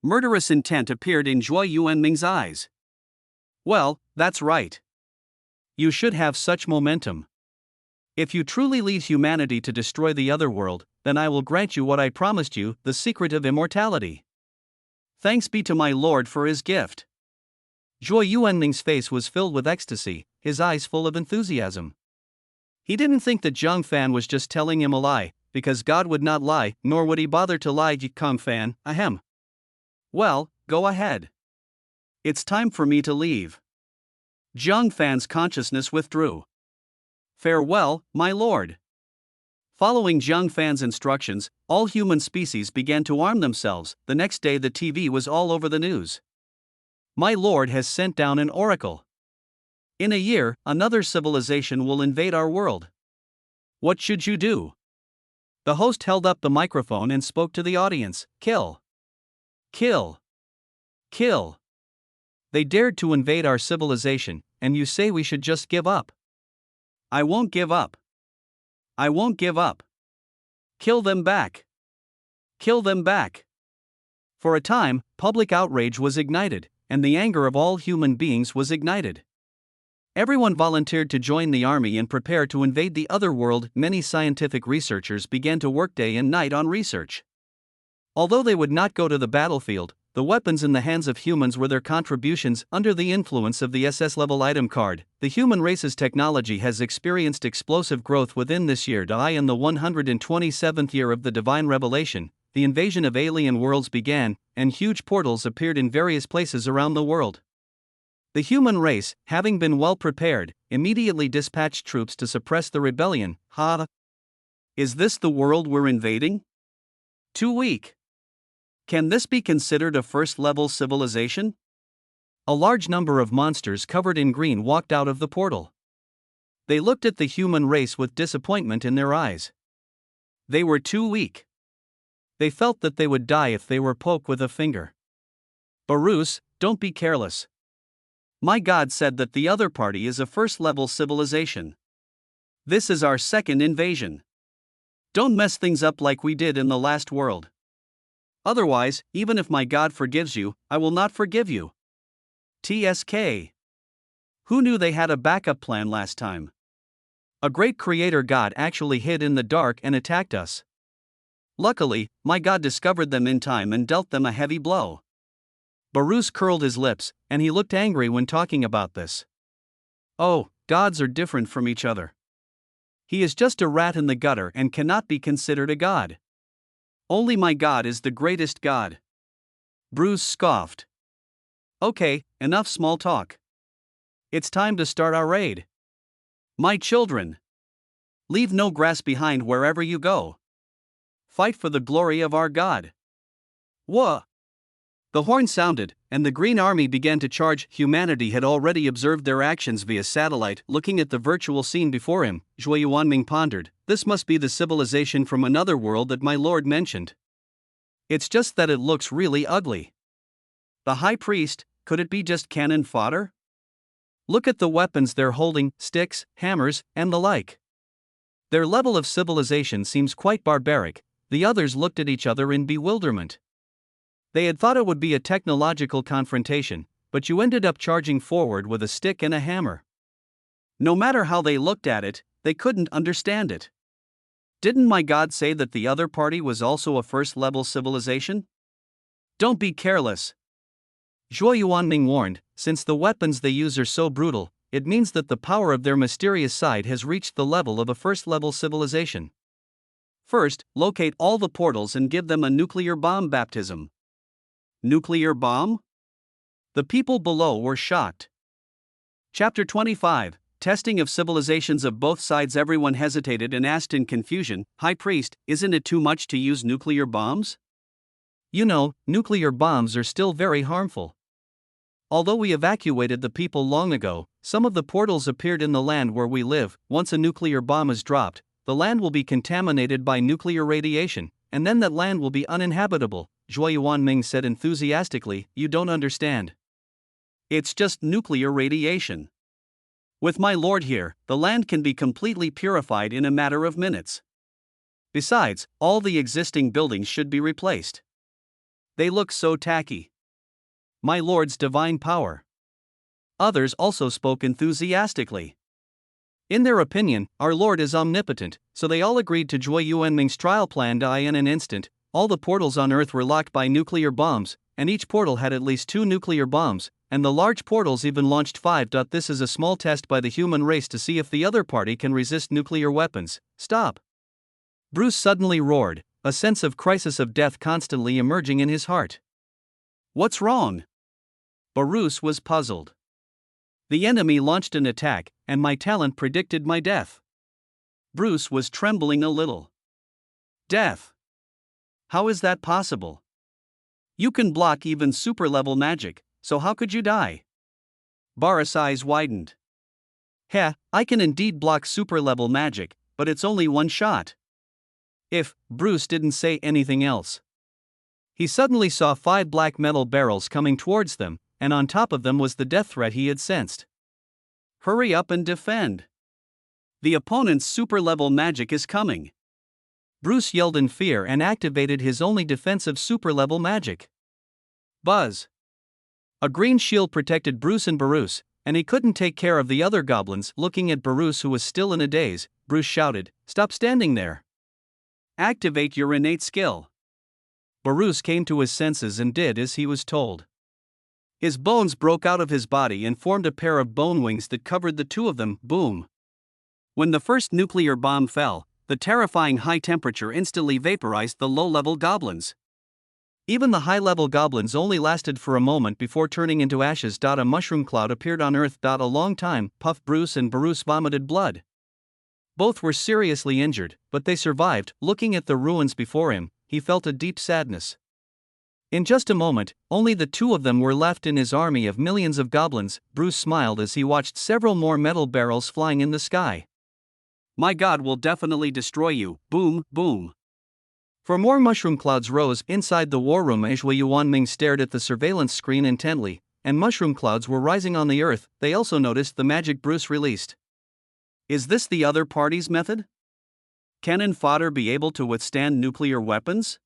Speaker 2: Murderous intent appeared in Zhuo Yuanming's eyes. Well, that's right.
Speaker 1: You should have such momentum. If you truly lead humanity to destroy the other world, then I will grant you what I promised you, the secret of immortality.
Speaker 2: Thanks be to my lord for his gift.
Speaker 1: Zhuo Yuanming's face was filled with ecstasy, his eyes full of enthusiasm. He didn't think that Jiang Fan was just telling him a lie, because God would not lie, nor would he bother to lie. Jiang Fan, ahem.
Speaker 2: Well, go ahead. It's time for me to leave. Jiang Fan's consciousness withdrew. Farewell, my lord. Following Jiang Fan's instructions, all human species began to arm themselves. The next day the TV was all over the news.
Speaker 1: My lord has sent down an oracle. In a year, another civilization will invade our world. What should you do? The host held up the microphone and spoke to the audience. Kill. Kill. Kill. They dared to invade our civilization, and you say we should just give up.
Speaker 2: I won't give up. I won't give up. Kill them back. Kill them back.
Speaker 1: For a time, public outrage was ignited, and the anger of all human beings was ignited. Everyone volunteered to join the army and prepare to invade the other world. Many scientific researchers began to work day and night on research. Although they would not go to the battlefield, the weapons in the hands of humans were their contributions. Under the influence of the SS level item card, the human race's technology has experienced explosive growth within this year. In the 127th year of the divine revelation, the invasion of alien worlds began, and huge portals appeared in various places around the world. The human race, having been well prepared, immediately dispatched troops to suppress the rebellion.
Speaker 2: Is this the world we're invading? Too weak. Can this be considered a first-level civilization?
Speaker 1: A large number of monsters covered in green walked out of the portal. They looked at the human race with disappointment in their eyes.
Speaker 2: They were too weak.
Speaker 1: They felt that they would die if they were poked with a finger.
Speaker 2: Bruce, don't be careless. My God said that the other party is a first-level civilization. This is our second invasion. Don't mess things up like we did in the last world. Otherwise, even if my God forgives you, I will not forgive you. TSK. Who knew they had a backup plan last time?
Speaker 1: A great creator God actually hid in the dark and attacked us.
Speaker 2: Luckily, my God discovered them in time and dealt them a heavy blow.
Speaker 1: Bruce curled his lips, and he looked angry when talking about this.
Speaker 2: Oh, gods are different from each other.
Speaker 1: He is just a rat in the gutter and cannot be considered a god.
Speaker 2: Only my God is the greatest God. Bruce scoffed. Okay, enough small talk. It's time to start our raid. My children. Leave no grass behind wherever you go. Fight for the glory of our God. Whoa!
Speaker 1: The horn sounded, and the Green Army began to charge. Humanity had already observed their actions via satellite. Looking at the virtual scene before him, Zhuo Yuanming pondered, this must be the civilization from another world that my lord mentioned. It's just that it looks really ugly.
Speaker 2: The High Priest, could it be just cannon fodder?
Speaker 1: Look at the weapons they're holding, sticks, hammers, and the like. Their level of civilization seems quite barbaric. The others looked at each other in bewilderment. They had thought it would be a technological confrontation, but you ended up charging forward with a stick and a hammer.
Speaker 2: No matter how they looked at it, they couldn't understand it. Didn't my God say that the other party was also a first-level civilization? Don't be careless.
Speaker 1: Zhuo Yuanming warned, since the weapons they use are so brutal, it means that the power of their mysterious side has reached the level of a first-level civilization.
Speaker 2: First, locate all the portals and give them a nuclear bomb baptism. Nuclear bomb? The people below were shocked. Chapter 25, Testing of civilizations of both sides. Everyone hesitated and asked in confusion, High Priest, isn't it too much to use nuclear bombs?
Speaker 1: You know, nuclear bombs are still very harmful. Although we evacuated the people long ago, some of the portals appeared in the land where we live. Once a nuclear bomb is dropped, the land will be contaminated by nuclear radiation, and then that land will be uninhabitable, Zhuo Yuanming said enthusiastically. You don't understand.
Speaker 2: It's just nuclear radiation. With my lord here, the land can be completely purified in a matter of minutes. Besides, all the existing buildings should be replaced. They look so tacky. My lord's divine power. Others also spoke enthusiastically. In their opinion, our lord is omnipotent, so they all agreed to Zhuo Yuanming's trial plan. In an instant, all the portals on Earth were locked by nuclear bombs, and each portal had at least 2 nuclear bombs, and the large portals even launched 5. This is a small test by the human race to see if the other party can resist nuclear weapons. Stop! Bruce suddenly roared, a sense of crisis of death constantly emerging in his heart. What's wrong? Bruce was puzzled. The enemy launched an attack, and my talent predicted my death. Bruce was trembling a little. Death? How is that possible? You can block even super-level magic, so how could you die? Barra's eyes widened. Heh, I can indeed block super-level magic, but it's only one shot. If Bruce didn't say anything else. He suddenly saw 5 black metal barrels coming towards them, and on top of them was the death threat he had sensed. Hurry up and defend. The opponent's super-level magic is coming.
Speaker 1: Bruce yelled in fear and activated his only defensive super-level magic.
Speaker 2: Buzz.
Speaker 1: A green shield protected Bruce and Bruce, and he couldn't take care of the other goblins. Looking at Bruce, who was still in a daze, Bruce shouted, "Stop standing there.
Speaker 2: Activate your innate skill."
Speaker 1: Bruce came to his senses and did as he was told.
Speaker 2: His bones broke out of his body and formed a pair of bone wings that covered the 2 of them. Boom! When the first nuclear bomb fell, the terrifying high temperature instantly vaporized the low-level goblins.
Speaker 1: Even the high-level goblins only lasted for a moment before turning into ashes. A mushroom cloud appeared on Earth. A long time, puffed Bruce, and Bruce vomited blood. Both were seriously injured, but they survived. Looking at the ruins before him, he felt a deep sadness. In just a moment, only the 2 of them were left in his army of millions of goblins. Bruce smiled as he watched several more metal barrels flying in the sky.
Speaker 2: My god will definitely destroy you. Boom, boom.
Speaker 1: 4 more mushroom clouds rose inside the war room as Zhuo Yuanming stared at the surveillance screen intently, and mushroom clouds were rising on the Earth. They also noticed the magic Bruce released.
Speaker 2: Is this the other party's method? Cannon fodder be able to withstand nuclear weapons?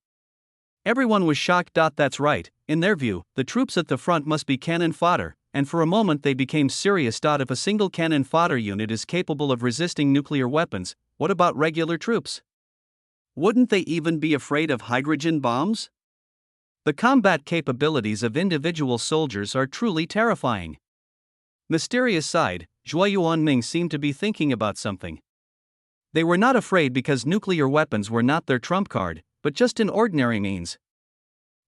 Speaker 1: Everyone was shocked. That's right, in their view, the troops at the front must be cannon fodder, and for a moment they became serious. If a single cannon fodder unit is capable of resisting nuclear weapons, what about regular troops?
Speaker 2: Wouldn't they even be afraid of hydrogen bombs?
Speaker 1: The combat capabilities of individual soldiers are truly terrifying. Mysterious side, Zhuo Yuanming seemed to be thinking about something. They were not afraid because nuclear weapons were not their trump card, but just in ordinary means.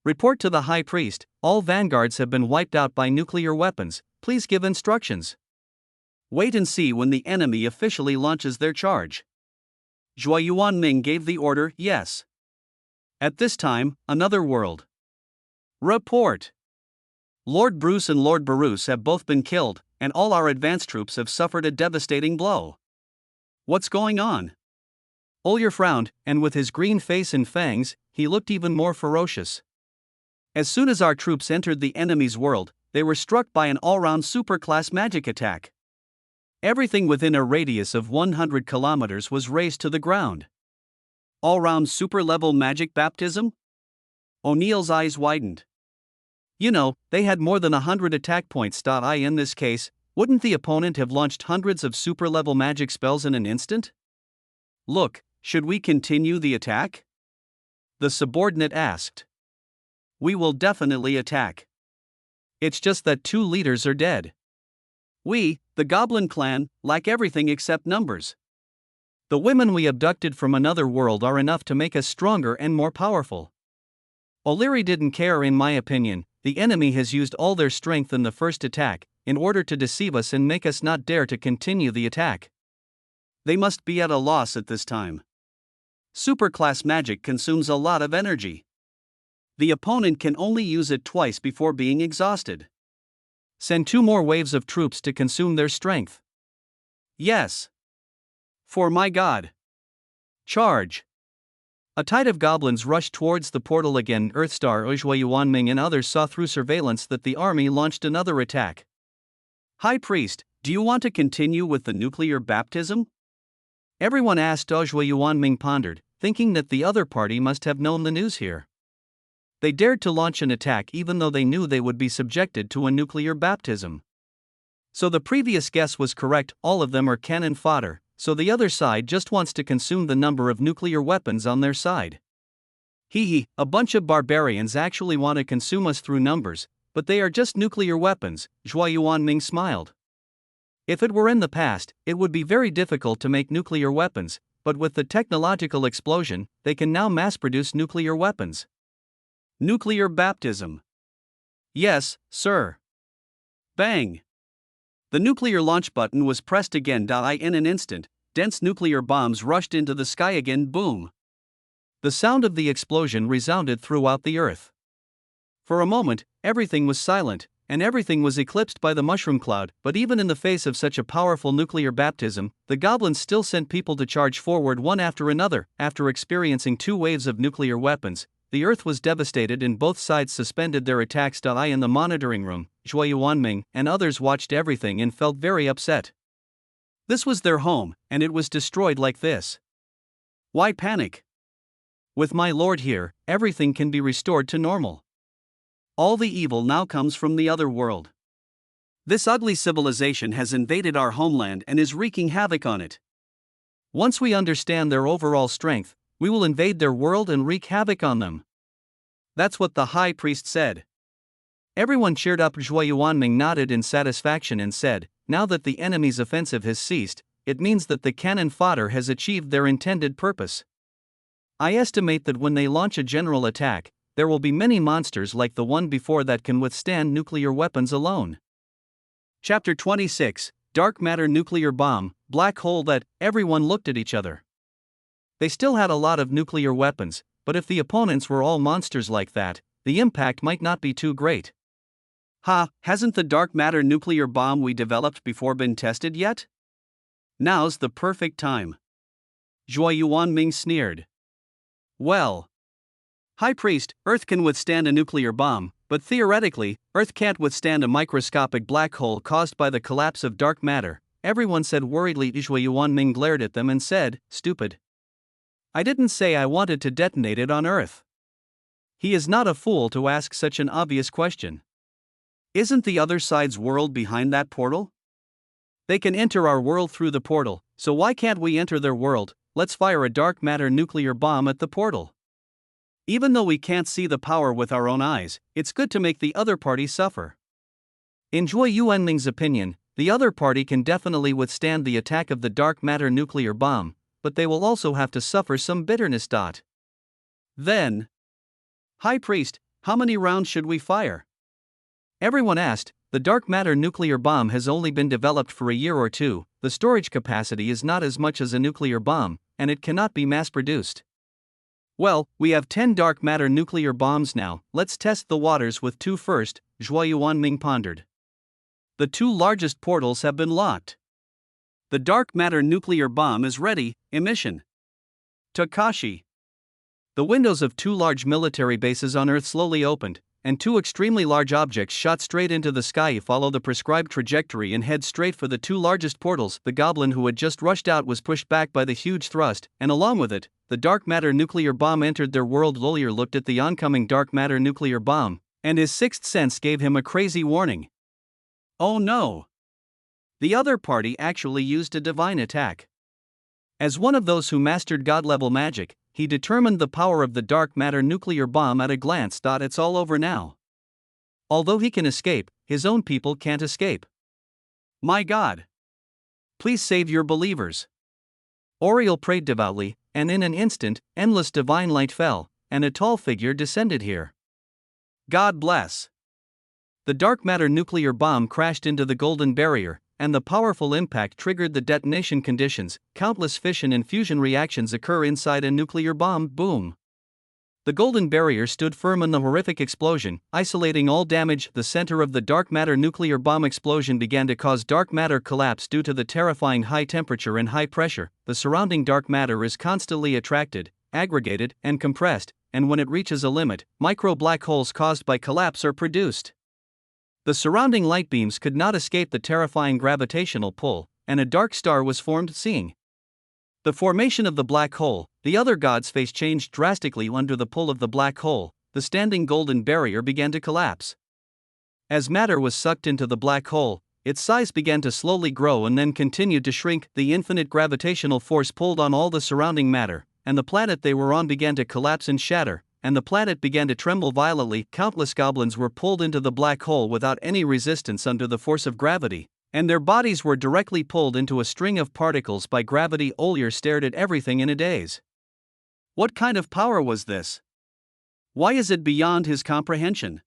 Speaker 1: Report to the High Priest, all vanguards have been wiped out by nuclear weapons, please give instructions.
Speaker 2: Wait and see when the enemy officially launches their charge. Zhuo Yuanming gave the order, yes. At this time, another world. Report. Lord Bruce and Lord Bruce have both been killed, and all our advanced troops have suffered a devastating blow. What's going on?
Speaker 1: Olyer frowned, and with his green face and fangs, he looked even more ferocious.
Speaker 2: As soon as our troops entered the enemy's world, they were struck by an all-round superclass magic attack. Everything within a radius of 100 kilometers was razed to the ground. All-round super-level magic baptism? O'Neill's eyes widened.
Speaker 1: You know, they had more than 100 attack points. In this case, wouldn't the opponent have launched hundreds of super-level magic spells in an instant?
Speaker 2: Look, should we continue the attack? The subordinate asked. We will definitely attack.
Speaker 1: It's just that 2 leaders are dead.
Speaker 2: We, the Goblin clan, lack everything except numbers.
Speaker 1: The women we abducted from another world are enough to make us stronger and more powerful. O'Leary didn't care. In my opinion, the enemy has used all their strength in the first attack, in order to deceive us and make us not dare to continue the attack.
Speaker 2: They must be at a loss at this time. Superclass magic consumes a lot of energy. The opponent can only use it twice before being exhausted.
Speaker 1: Send 2 more waves of troops to consume their strength.
Speaker 2: Yes. For my god.
Speaker 1: Charge. A tide of goblins rushed towards the portal again. Earthstar Ojue Yuanming and others saw through surveillance that the army launched another attack.
Speaker 2: High Priest, do you want to continue with the nuclear baptism?
Speaker 1: Everyone asked. Ojue Yuanming pondered, thinking that the other party must have known the news here. They dared to launch an attack even though they knew they would be subjected to a nuclear baptism. So the previous guess was correct, all of them are cannon fodder, so the other side just wants to consume the number of nuclear weapons on their side. Hee, a bunch of barbarians actually want to consume us through numbers, but they are just nuclear weapons, Zhua Yuanming smiled. If it were in the past, it would be very difficult to make nuclear weapons, but with the technological explosion, they can now mass-produce nuclear weapons.
Speaker 2: Nuclear baptism. Yes, sir. Bang. The nuclear launch button was pressed again. In an instant, dense nuclear bombs rushed into the sky again. Boom.
Speaker 1: The sound of the explosion resounded throughout the earth. For a moment, everything was silent, and everything was eclipsed by the mushroom cloud, but even in the face of such a powerful nuclear baptism, the goblins still sent people to charge forward one after another. After experiencing 2 waves of nuclear weapons, the earth was devastated and both sides suspended their attacks. In the monitoring room, Zhua Yuanming and others watched everything and felt very upset.
Speaker 2: This was their home, and it was destroyed like this. Why panic?
Speaker 1: With my lord here, everything can be restored to normal.
Speaker 2: All the evil now comes from the other world. This ugly civilization has invaded our homeland and is wreaking havoc on it.
Speaker 1: Once we understand their overall strength, we will invade their world and wreak havoc on them.
Speaker 2: That's what the High Priest said.
Speaker 1: Everyone cheered up. Zhua Yuanming nodded in satisfaction and said, now that the enemy's offensive has ceased, it means that the cannon fodder has achieved their intended purpose. I estimate that when they launch a general attack, there will be many monsters like the one before that can withstand nuclear weapons alone.
Speaker 2: Chapter 26, Dark Matter Nuclear Bomb, Black Hole. That everyone looked at each other.
Speaker 1: They still had a lot of nuclear weapons, but if the opponents were all monsters like that, the impact might not be too great.
Speaker 2: Hasn't the dark matter nuclear bomb we developed before been tested yet? Now's the perfect time. Zhua Yuanming sneered. Well, High Priest, Earth can withstand a nuclear bomb, but theoretically, Earth can't withstand a microscopic black hole caused by the collapse of dark matter, everyone said worriedly. Zhua Yuanming glared at them and said, stupid. I didn't say I wanted to detonate it on Earth. He is not a fool to ask such an obvious question. Isn't the other side's world behind that portal? They can enter our world through the portal, so why can't we enter their world? Let's fire a dark matter nuclear bomb at the portal. Even though we can't see the power with our own eyes, it's good to make the other party suffer. In Zhua Yuanming's opinion, the other party can definitely withstand the attack of the dark matter nuclear bomb, but they will also have to suffer some bitterness. Then, High Priest, how many rounds should we fire? Everyone asked. The dark matter nuclear bomb has only been developed for a year or two, the storage capacity is not as much as a nuclear bomb, and it cannot be mass-produced. Well, we have 10 dark matter nuclear bombs now, let's test the waters with 2 first, Zhua Yuanming pondered. The 2 largest portals have been locked. The dark matter nuclear bomb is ready, emission. Takashi. The windows of 2 large military bases on Earth slowly opened, and 2 extremely large objects shot straight into the sky. Follow the prescribed trajectory and head straight for the 2 largest portals. The goblin who had just rushed out was pushed back by the huge thrust, and along with it, the dark matter nuclear bomb entered their world. Lawyer looked at the oncoming dark matter nuclear bomb, and his sixth sense gave him a crazy warning. Oh no! The other party actually used a divine attack. As one of those who mastered god-level magic, he determined the power of the dark matter nuclear bomb at a glance. It's all over now. Although he can escape, his own people can't escape. My God! Please save your believers. Oriel prayed devoutly, and in an instant, endless divine light fell, and a tall figure descended here. God bless.
Speaker 1: The dark matter nuclear bomb crashed into the golden barrier, and the powerful impact triggered the detonation conditions. Countless fission and fusion reactions occur inside a nuclear bomb. Boom! The golden barrier stood firm in the horrific explosion, isolating all damage. The center of the dark matter nuclear bomb explosion began to cause dark matter collapse due to the terrifying high temperature and high pressure. The surrounding dark matter is constantly attracted, aggregated, and compressed, and when it reaches a limit, micro black holes caused by collapse are produced. The surrounding light beams could not escape the terrifying gravitational pull, and a dark star was formed. Seeing the formation of the black hole, the other god's face changed drastically under the pull of the black hole. The standing golden barrier began to collapse. As matter was sucked into the black hole, its size began to slowly grow and then continued to shrink. The infinite gravitational force pulled on all the surrounding matter, and the planet they were on began to collapse and shatter, and the planet began to tremble violently. Countless goblins were pulled into the black hole without any resistance under the force of gravity, and their bodies were directly pulled into a string of particles by gravity. Olyer stared at everything in a daze. What kind of power was this? Why is it beyond his comprehension?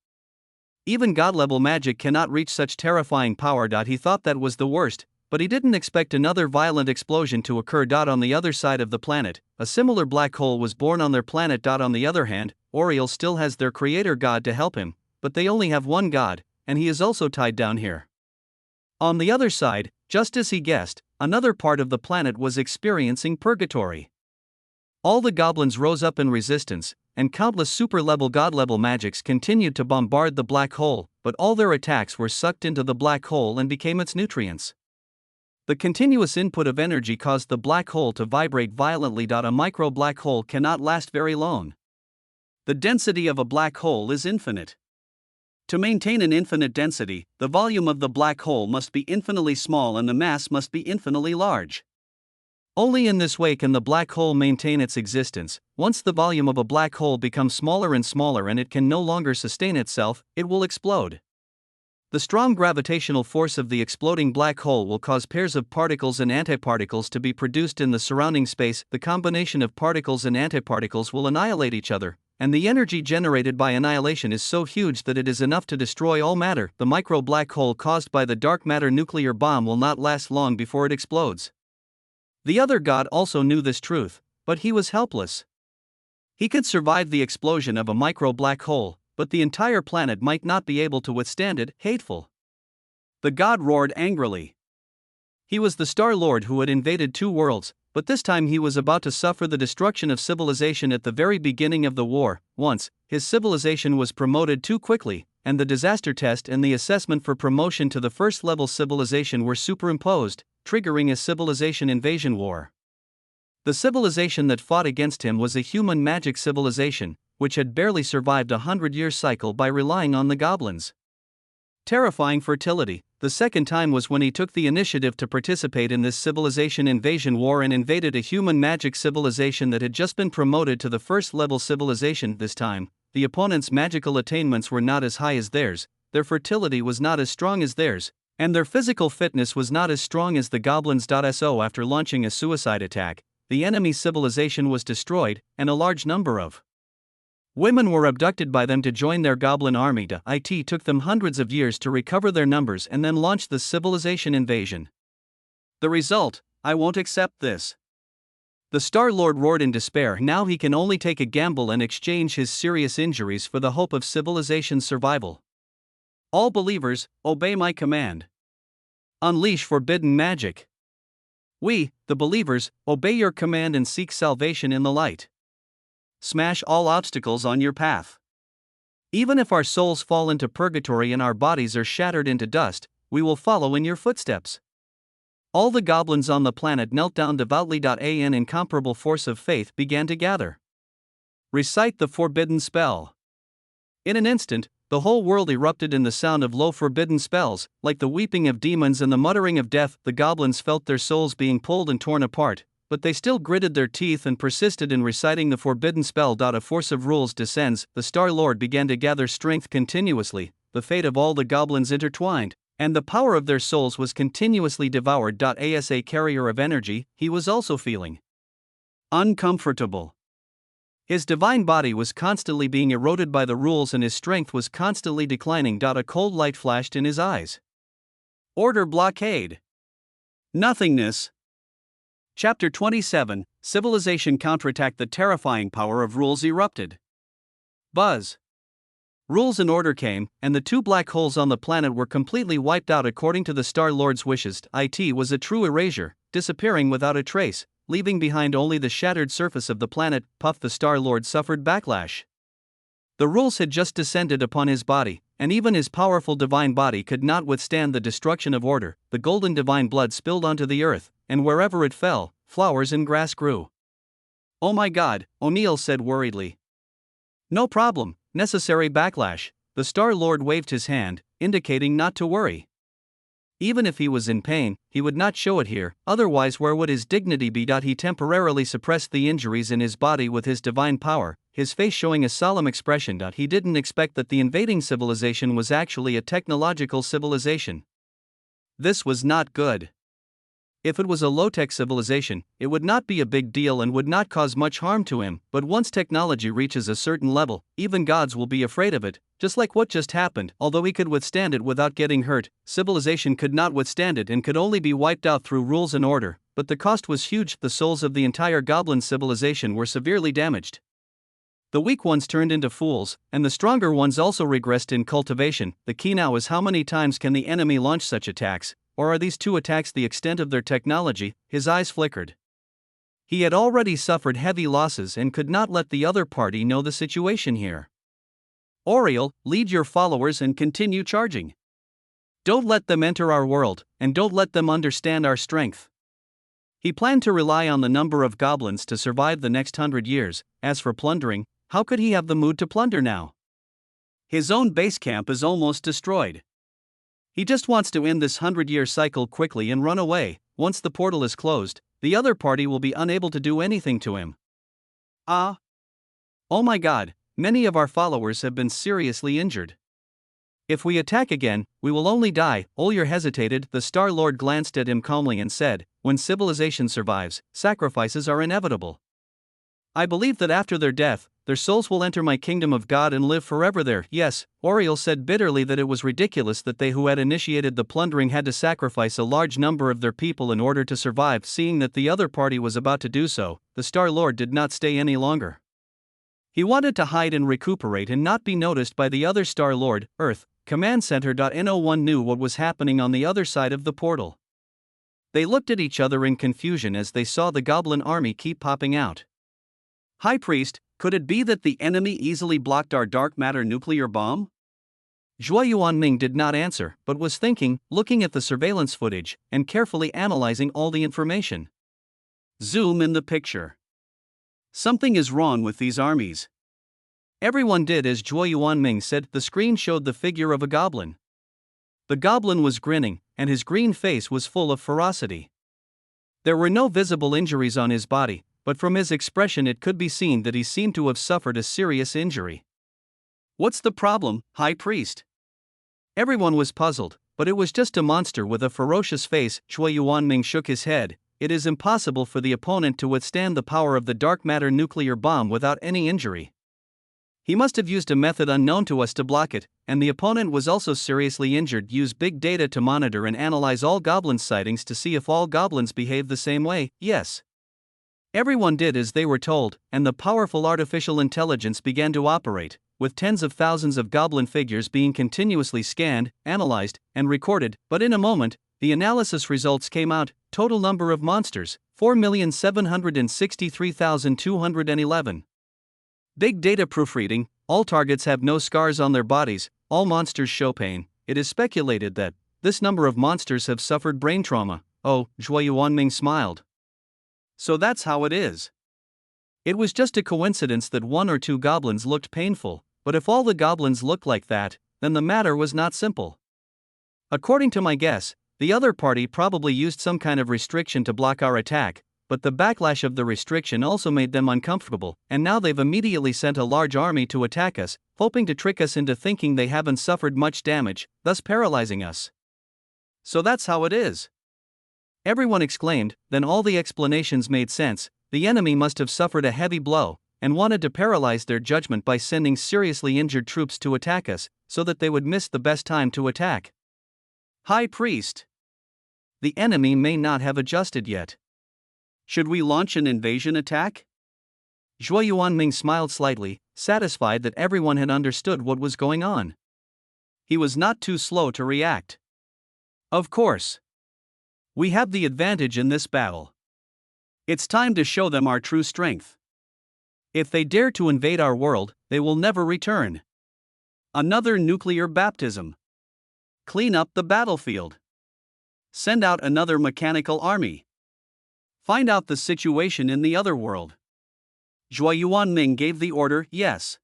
Speaker 1: Even god-level magic cannot reach such terrifying power. He thought that was the worst, but he didn't expect another violent explosion to occur. On the other side of the planet, a similar black hole was born on their planet. On the other hand, Oriel still has their creator god to help him, but they only have one god, and he is also tied down here. On the other side, just as he guessed, another part of the planet was experiencing purgatory. All the goblins rose up in resistance, and countless super-level god-level magics continued to bombard the black hole, but all their attacks were sucked into the black hole and became its nutrients. The continuous input of energy caused the black hole to vibrate violently. A micro black hole cannot last very long. The density of a black hole is infinite. To maintain an infinite density, the volume of the black hole must be infinitely small and the mass must be infinitely large. Only in this way can the black hole maintain its existence. Once the volume of a black hole becomes smaller and smaller and it can no longer sustain itself, it will explode. The strong gravitational force of the exploding black hole will cause pairs of particles and antiparticles to be produced in the surrounding space. The combination of particles and antiparticles will annihilate each other, and the energy generated by annihilation is so huge that it is enough to destroy all matter. The micro black hole caused by the dark matter nuclear bomb will not last long before it explodes. The other god also knew this truth, but he was helpless. He could survive the explosion of a micro black hole, but the entire planet might not be able to withstand it. Hateful! The god roared angrily. He was the Star Lord who had invaded two worlds, but this time he was about to suffer the destruction of civilization at the very beginning of the war. Once, his civilization was promoted too quickly, and the disaster test and the assessment for promotion to the first level civilization were superimposed, triggering a civilization invasion war. The civilization that fought against him was a human magic civilization, which had barely survived a 100-year cycle by relying on the goblins. Terrifying fertility. The second time was when he took the initiative to participate in this civilization invasion war and invaded a human magic civilization that had just been promoted to the first level civilization. This time, the opponent's magical attainments were not as high as theirs, their fertility was not as strong as theirs, and their physical fitness was not as strong as the goblins'. So after launching a suicide attack, the enemy civilization was destroyed, and a large number of women were abducted by them to join their goblin army. It took them hundreds of years to recover their numbers and then launch the civilization invasion. The result: I won't accept this. The Star Lord roared in despair. Now he can only take a gamble and exchange his serious injuries for the hope of civilization's survival. All believers, obey my command. Unleash forbidden magic. We, the believers, obey your command and seek salvation in the light. Smash all obstacles on your path. Even if our souls fall into purgatory and our bodies are shattered into dust, we will follow in your footsteps. All the goblins on the planet knelt down devoutly. An incomparable force of faith began to gather. Recite the forbidden spell. In an instant, the whole world erupted in the sound of low forbidden spells, like the weeping of demons and the muttering of death. The goblins felt their souls being pulled and torn apart, but they still gritted their teeth and persisted in reciting the forbidden spell. A force of rules descends. The Star Lord began to gather strength continuously, the fate of all the goblins intertwined, and the power of their souls was continuously devoured. As a carrier of energy, he was also feeling uncomfortable.
Speaker 2: His divine body was constantly being eroded by the rules and his strength was constantly declining. A cold light flashed in his eyes. Order blockade. Nothingness. Chapter 27, Civilization counterattacked. The terrifying power of rules erupted. Buzz. Rules and order came, and the two black holes on the planet were completely wiped out according to the Star-Lord's wishes. It was a true erasure, disappearing without a trace, leaving behind only the shattered surface of the planet. Puff. The Star-Lord suffered backlash. The rules had just descended upon his body, and even his powerful divine body could not withstand the destruction of order. The golden divine blood spilled onto the earth, and wherever it fell, flowers and grass grew. Oh my God, O'Neill said worriedly. No problem, necessary backlash. The Star-Lord waved his hand, indicating not to worry. Even if he was in pain, he would not show it here, otherwise where would his dignity be? He temporarily suppressed the injuries in his body with his divine power, his face showing a solemn expression. He didn't expect that the invading civilization was actually a technological civilization. This was not good. If it was a low-tech civilization, it would not be a big deal and would not cause much harm to him, but once technology reaches a certain level, even gods will be afraid of it, just like what just happened. Although he could withstand it without getting hurt, civilization could not withstand it and could only be wiped out through rules and order, but the cost was huge. The souls of the entire goblin civilization were severely damaged. The weak ones turned into fools, and the stronger ones also regressed in cultivation. The key now is how many times can the enemy launch such attacks? Or are these two attacks the extent of their technology? His eyes flickered. He had already suffered heavy losses and could not let the other party know the situation here. Oriel, lead your followers and continue charging. Don't let them enter our world, and don't let them understand our strength. He planned to rely on the number of goblins to survive the next 100 years. As for plundering, how could he have the mood to plunder now? His own base camp is almost destroyed. He just wants to end this 100-year cycle quickly and run away. Once the portal is closed, the other party will be unable to do anything to him. Oh my God, many of our followers have been seriously injured. If we attack again, we will only die. Olyer hesitated. The Star-Lord glanced at him calmly and said, when civilization survives, sacrifices are inevitable. I believe that after their death, their souls will enter my kingdom of God and live forever there. Yes, Oriel said bitterly that it was ridiculous that they who had initiated the plundering had to sacrifice a large number of their people in order to survive. Seeing that the other party was about to do so, the Star-Lord did not stay any longer. He wanted to hide and recuperate and not be noticed by the other Star-Lord. Earth, Command Center. No one knew what was happening on the other side of the portal. They looked at each other in confusion as they saw the goblin army keep popping out. High Priest, could it be that the enemy easily blocked our dark matter nuclear bomb? Zhuo Yuanming did not answer, but was thinking, looking at the surveillance footage, and carefully analyzing all the information. Zoom in the picture. Something is wrong with these armies. Everyone did as Zhuo Yuanming said. The screen showed the figure of a goblin. The goblin was grinning, and his green face was full of ferocity. There were no visible injuries on his body, but from his expression it could be seen that he seemed to have suffered a serious injury. What's the problem, High Priest? Everyone was puzzled, but it was just a monster with a ferocious face. Zhuo Yuanming shook his head. It is impossible for the opponent to withstand the power of the dark matter nuclear bomb without any injury. He must have used a method unknown to us to block it, and the opponent was also seriously injured. Use big data to monitor and analyze all goblin sightings to see if all goblins behave the same way. Yes. Everyone did as they were told, and the powerful artificial intelligence began to operate, with tens of thousands of goblin figures being continuously scanned, analyzed, and recorded. But in a moment, the analysis results came out. Total number of monsters, 4,763,211. Big data proofreading, all targets have no scars on their bodies, all monsters show pain. It is speculated that this number of monsters have suffered brain trauma. Oh, Zhuo Yuanming smiled. So that's how it is. It was just a coincidence that one or two goblins looked painful, but if all the goblins looked like that, then the matter was not simple. According to my guess, the other party probably used some kind of restriction to block our attack, but the backlash of the restriction also made them uncomfortable, and now they've immediately sent a large army to attack us, hoping to trick us into thinking they haven't suffered much damage, thus paralyzing us. So that's how it is. Everyone exclaimed. Then all the explanations made sense. The enemy must have suffered a heavy blow,
Speaker 1: and wanted to paralyze their judgment by sending seriously injured troops to attack us, so that they would miss the best time to attack.
Speaker 2: High Priest.
Speaker 1: The enemy may not have adjusted yet.
Speaker 2: Should we launch an invasion attack?
Speaker 1: Zhuo Yuanming smiled slightly, satisfied that everyone had understood what was going on.
Speaker 2: He was not too slow to react. Of course. We have the advantage in this battle. It's time to show them our true strength.
Speaker 1: If they dare to invade our world, they will never return.
Speaker 2: Another nuclear baptism. Clean up the battlefield. Send out another mechanical army. Find out the situation in the other world. Zhuo Yuanming gave the order, yes.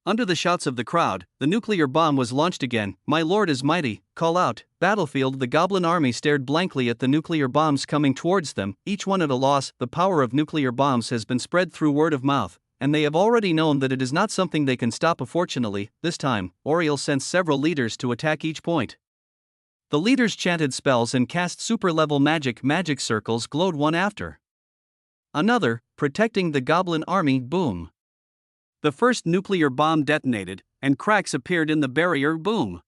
Speaker 1: Under the shouts of the crowd, the nuclear bomb was launched again. My lord is mighty, call out, battlefield. The goblin army stared blankly at the nuclear bombs coming towards them, each one at a loss. The power of nuclear bombs has been spread through word of mouth, and they have already known that it is not something they can stop. Fortunately, this time, Oriel sent several leaders to attack each point. The leaders chanted spells and cast super-level magic. Magic circles glowed one after another, protecting the goblin army. Boom.
Speaker 2: The first nuclear bomb detonated, and cracks appeared in the barrier. Boom.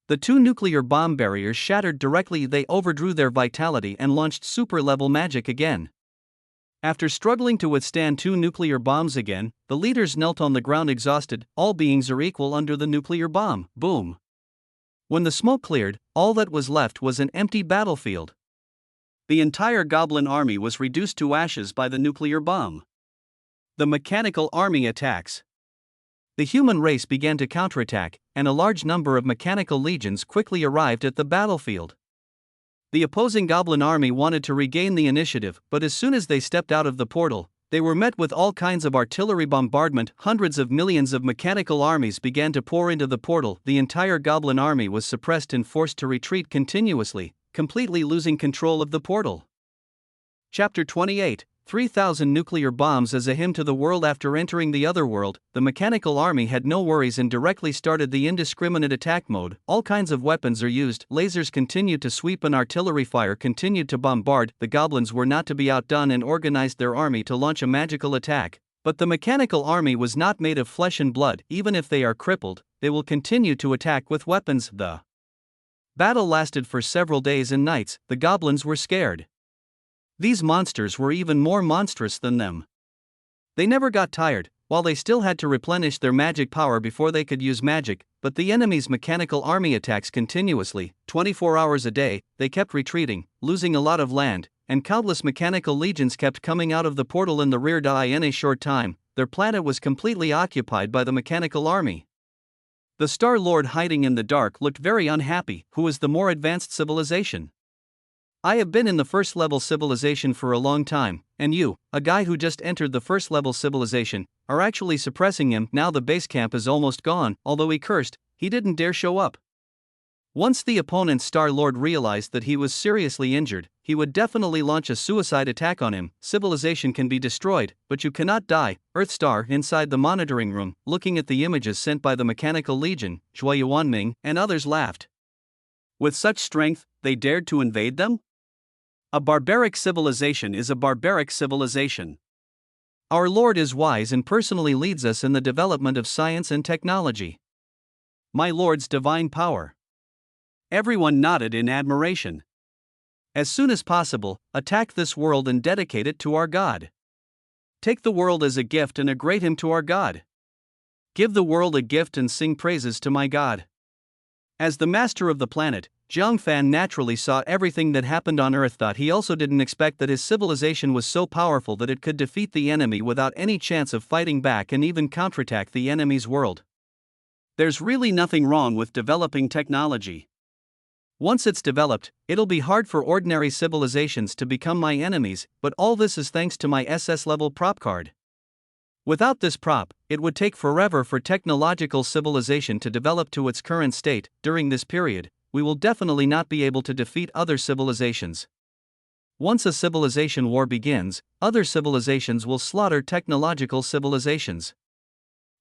Speaker 1: The two nuclear bomb barriers shattered directly. They overdrew their vitality and launched super-level magic again. After struggling to withstand two nuclear bombs again, the leaders knelt on the ground exhausted. All beings are equal under the nuclear bomb. Boom. When the smoke cleared, all that was left was an empty battlefield.
Speaker 2: The entire goblin army was reduced to ashes by the nuclear bomb. The mechanical army attacks.
Speaker 1: The human race began to counterattack, and a large number of mechanical legions quickly arrived at the battlefield. The opposing goblin army wanted to regain the initiative, but as soon as they stepped out of the portal, they were met with all kinds of artillery bombardment. Hundreds of millions of mechanical armies began to pour into the portal. The entire goblin army was suppressed and forced to retreat continuously, completely losing control of the portal. Chapter 28, 3,000 nuclear bombs as a hymn to the world. After entering the other world, the mechanical army had no worries and directly started the indiscriminate attack mode. All kinds of weapons are used, lasers continued to sweep and artillery fire continued to bombard. The goblins were not to be outdone and organized their army to launch a magical attack. But the mechanical army was not made of flesh and blood. Even if they are crippled, they will continue to attack with weapons. The battle lasted for several days and nights. The goblins were scared. These monsters were even more monstrous than them. They never got tired, while they still had to replenish their magic power before they could use magic, but the enemy's mechanical army attacks continuously, 24 hours a day. They kept retreating, losing a lot of land, and countless mechanical legions kept coming out of the portal in the rear. In a short time, their planet was completely occupied by the mechanical army. The Star Lord hiding in the dark looked very unhappy. Who is the more advanced civilization? I have been in the first level civilization for a long time, and you, a guy who just entered the first level civilization, are actually suppressing him. Now the base camp is almost gone. Although he cursed, he didn't dare show up. Once the opponent's Star Lord realized that he was seriously injured, he would definitely launch a suicide attack on him. Civilization can be destroyed, but you cannot die. Earth Star inside the monitoring room, looking at the images sent by the Mechanical Legion, Zhuo Yuanming and others laughed.
Speaker 2: With such strength, they dared to invade them? A barbaric civilization is a barbaric civilization.
Speaker 1: Our Lord is wise and personally leads us in the development of science and technology.
Speaker 2: My Lord's divine power. Everyone nodded in admiration.
Speaker 1: As soon as possible, attack this world and dedicate it to our God.
Speaker 2: Take the world as a gift and a great hymn to our God. Give the world a gift and sing praises to my God. As the master of the planet, Zhang Fan naturally saw everything that happened on Earth. He also didn't expect that his civilization was so powerful that it could defeat the enemy without any chance of fighting back and even counterattack the enemy's world. There's really nothing wrong with developing technology.
Speaker 1: Once it's developed, it'll be hard for ordinary civilizations to become my enemies, but all this is thanks to my SS level prop card. Without this prop, it would take forever for technological civilization to develop to its current state. During this period, we will definitely not be able to defeat other civilizations. Once a civilization war begins, other civilizations will slaughter technological civilizations.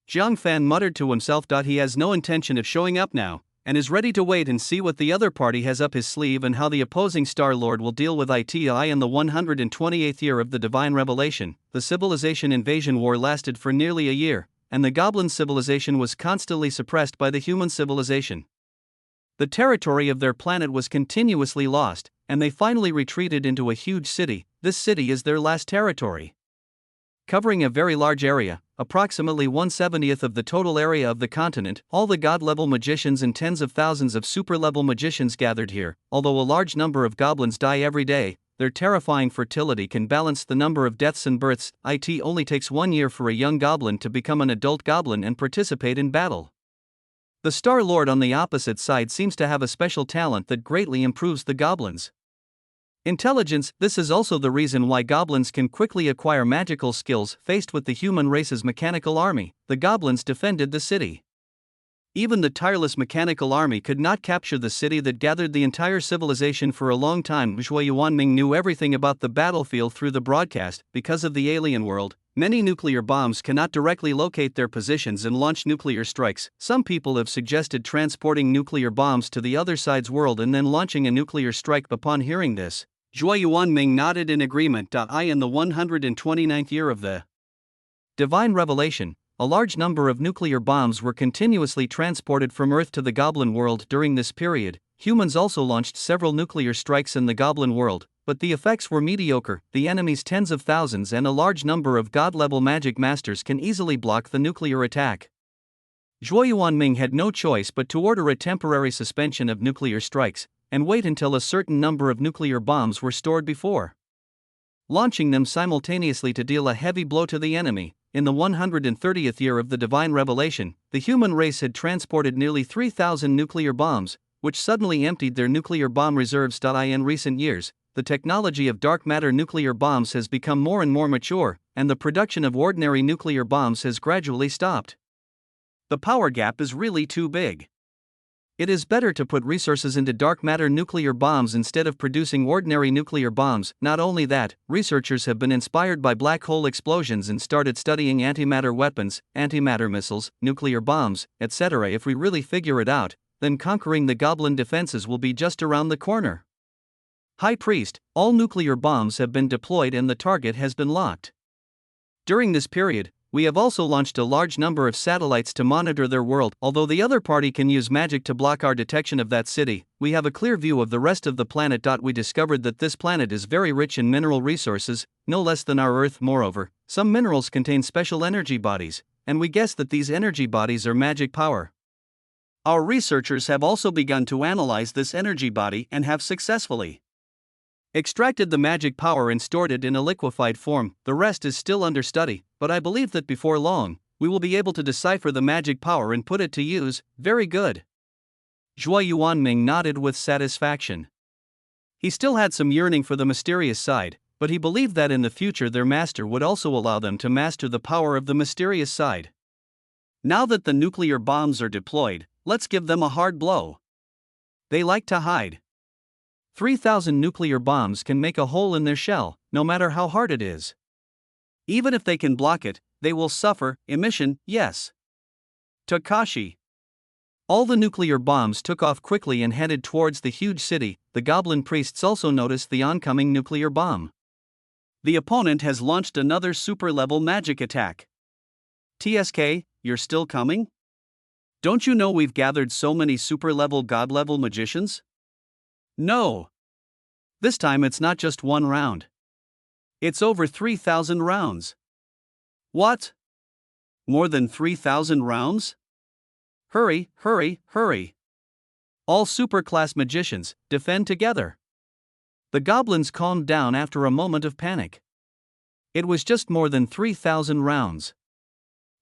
Speaker 2: Zhang Fan muttered to himself. He has no intention of showing up now. and is ready to wait and see what the other party has up his sleeve and how the opposing Star-Lord will deal with it. In the 128th year of the Divine Revelation, the Civilization Invasion War lasted for nearly a year, and the Goblin civilization was constantly suppressed by the human civilization. The territory of their planet was continuously lost, and they finally retreated into a huge city. This city is their last territory. Covering a very large area, approximately 1/70th of the total area of the continent, all the god-level magicians and tens of thousands of super-level magicians gathered here. Although a large number of goblins die every day, their terrifying fertility can balance the number of deaths and births. It only takes 1 year for a young goblin to become an adult goblin and participate in battle. The Star-Lord on the opposite side seems to have a special talent that greatly improves the goblins' intelligence. This is also the reason why goblins can quickly acquire magical skills. Faced with the human race's mechanical army, the goblins defended the city. Even the tireless mechanical army could not capture the city that gathered the entire civilization for a long time. Zhuo Yuanming knew everything about the battlefield through the broadcast. Because of the alien world, many nuclear bombs cannot directly locate their positions and launch nuclear strikes. Some people have suggested transporting nuclear bombs to the other side's world and then launching a nuclear strike. Upon hearing this, Zhuo Yuanming nodded in agreement. In the 129th year of the Divine Revelation, a large number of nuclear bombs were continuously transported from Earth to the Goblin world. During this period, humans also launched several nuclear strikes in the Goblin world, but the effects were mediocre. The enemy's tens of thousands and a large number of god-level magic masters can easily block the nuclear attack. Zhuo Yuanming had no choice but to order a temporary suspension of nuclear strikes, and wait until a certain number of nuclear bombs were stored before launching them simultaneously to deal a heavy blow to the enemy. In the 130th year of the Divine Revelation, the human race had transported nearly 3,000 nuclear bombs, which suddenly emptied their nuclear bomb reserves. In recent years, the technology of dark matter nuclear bombs has become more and more mature, and the production of ordinary nuclear bombs has gradually stopped. The power gap is really too big. It is better to put resources into dark matter nuclear bombs instead of producing ordinary nuclear bombs. Not only that, researchers have been inspired by black hole explosions and started studying antimatter weapons, antimatter missiles, nuclear bombs, etc. If we really figure it out, then conquering the goblin defenses will be just around the corner. High Priest, all nuclear bombs have been deployed and the target has been locked. During this period, we have also launched a large number of satellites to monitor their world. Although the other party can use magic to block our detection of that city, we have a clear view of the rest of the planet. We discovered that this planet is very rich in mineral resources, no less than our Earth. Moreover, some minerals contain special energy bodies, and we guess that these energy bodies are magic power. Our researchers have also begun to analyze this energy body and have successfully extracted the magic power and stored it in a liquefied form. The rest is still under study, but I believe that before long, we will be able to decipher the magic power and put it to use. Very good. Zhuo Yuanming nodded with satisfaction. He still had some yearning for the mysterious side, but he believed that in the future their master would also allow them to master the power of the mysterious side. Now that the nuclear bombs are deployed, let's give them a hard blow. They like to hide. 3,000 nuclear bombs can make a hole in their shell, no matter how hard it is. Even if they can block it, they will suffer emission. Yes. Takashi. All the nuclear bombs took off quickly and headed towards the huge city. The goblin priests also noticed the oncoming nuclear bomb. The opponent has launched another super-level magic attack. TSK, you're still coming? Don't you know we've gathered so many super-level god-level magicians? No. This time it's not just one round. It's over 3,000 rounds. What? More than 3,000 rounds? Hurry, hurry, hurry. All superclass magicians, defend together. The goblins calmed down after a moment of panic. It was just more than 3,000 rounds.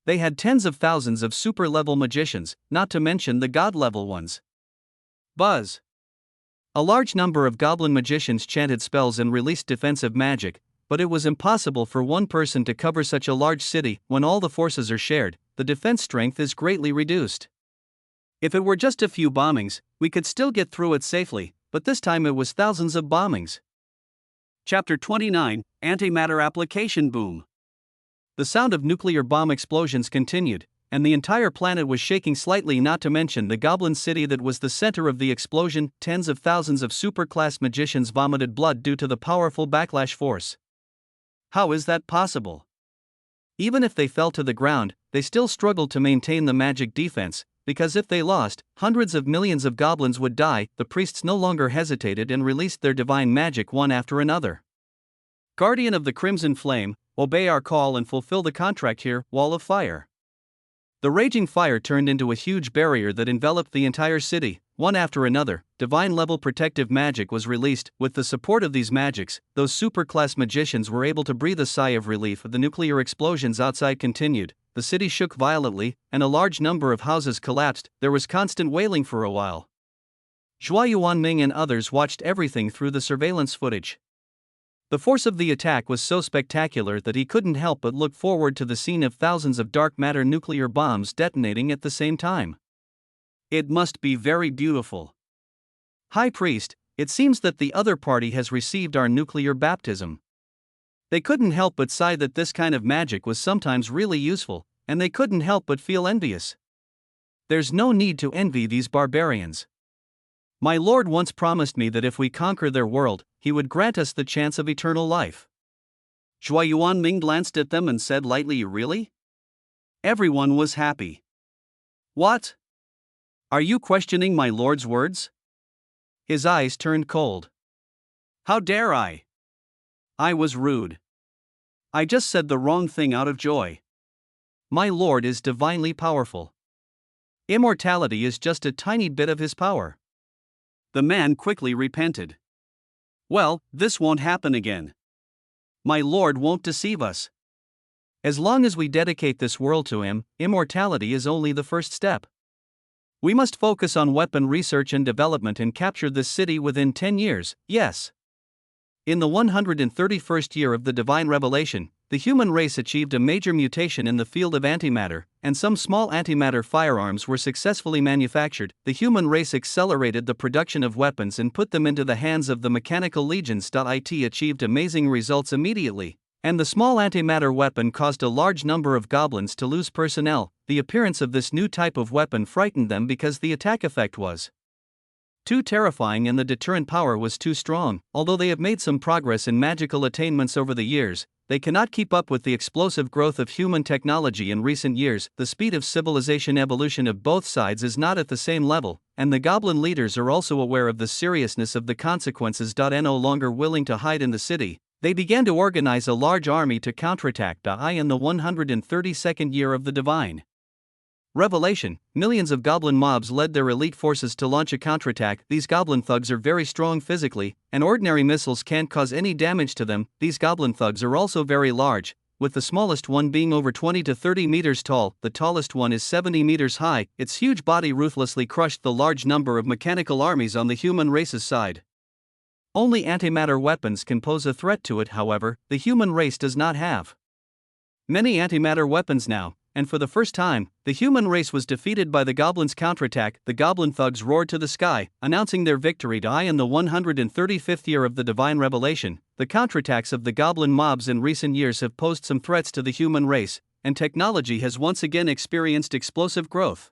Speaker 2: They had tens of thousands of super-level magicians, not to mention the god-level ones. Buzz. A large number of goblin magicians chanted spells and released defensive magic, but it was impossible for one person to cover such a large city. When all the forces are shared, the defense strength is greatly reduced. If it were just a few bombings, we could still get through it safely, but this time it was thousands of bombings. Chapter 29, Antimatter Application Boom. The sound of nuclear bomb explosions continued.
Speaker 1: and the entire planet was shaking slightly, not to mention the goblin city that was the center of the explosion. Tens of thousands of superclass magicians vomited blood due to the powerful backlash force.
Speaker 2: How is that possible?
Speaker 1: Even if they fell to the ground, they still struggled to maintain the magic defense, because if they lost, hundreds of millions of goblins would die. The priests no longer hesitated and released their divine magic one after another.
Speaker 2: Guardian of the Crimson Flame, obey our call and fulfill the contract here. Wall of fire.
Speaker 1: The raging fire turned into a huge barrier that enveloped the entire city. One after another, divine-level protective magic was released. With the support of these magics, those superclass magicians were able to breathe a sigh of relief. The nuclear explosions outside continued, the city shook violently, and a large number of houses collapsed. There was constant wailing for a while. Zhua Yuanming and others watched everything through the surveillance footage. The force of the attack was so spectacular that he couldn't help but look forward to the scene of thousands of dark matter nuclear bombs detonating at the same time.
Speaker 2: It must be very beautiful.
Speaker 1: High Priest, it seems that the other party has received our nuclear baptism. They couldn't help but sigh that this kind of magic was sometimes really useful, and they couldn't help but feel envious. There's no need to envy these barbarians. My lord once promised me that if we conquer their world, he would grant us the chance of eternal life.
Speaker 2: Zhua Yuanming glanced at them and said lightly, really? Everyone was happy. What? Are you questioning my lord's words?
Speaker 1: His eyes turned cold.
Speaker 2: How dare I? I was rude. I just said the wrong thing out of joy.
Speaker 1: My lord is divinely powerful. Immortality is just a tiny bit of his power.
Speaker 2: The man quickly repented. Well, this won't happen again. My lord won't deceive us.
Speaker 1: As long as we dedicate this world to him, immortality is only the first step. We must focus on weapon research and development and capture this city within 10 years, yes. In the 131st year of the Divine Revelation, the human race achieved a major mutation in the field of antimatter, and some small antimatter firearms were successfully manufactured. The human race accelerated the production of weapons and put them into the hands of the mechanical legions. It achieved amazing results immediately, and the small antimatter weapon caused a large number of goblins to lose personnel. The appearance of this new type of weapon frightened them because the attack effect was too terrifying and the deterrent power was too strong. Although they have made some progress in magical attainments over the years, they cannot keep up with the explosive growth of human technology in recent years. The speed of civilization evolution of both sides is not at the same level, and the goblin leaders are also aware of the seriousness of the consequences. No longer willing to hide in the city, they began to organize a large army to counterattack in the 132nd year of the Divine Revelation. Millions of goblin mobs led their elite forces to launch a counterattack. These goblin thugs are very strong physically, and ordinary missiles can't cause any damage to them. These goblin thugs are also very large, with the smallest one being over 20 to 30 meters tall. The tallest one is 70 meters high. Its huge body ruthlessly crushed the large number of mechanical armies on the human race's side. Only antimatter weapons can pose a threat to it. However, the human race does not have many antimatter weapons now, and for the first time, the human race was defeated by the goblins' counterattack. The goblin thugs roared to the sky, announcing their victory. In the 135th year of the Divine Revelation, the counterattacks of the goblin mobs in recent years have posed some threats to the human race, and technology has once again experienced explosive growth.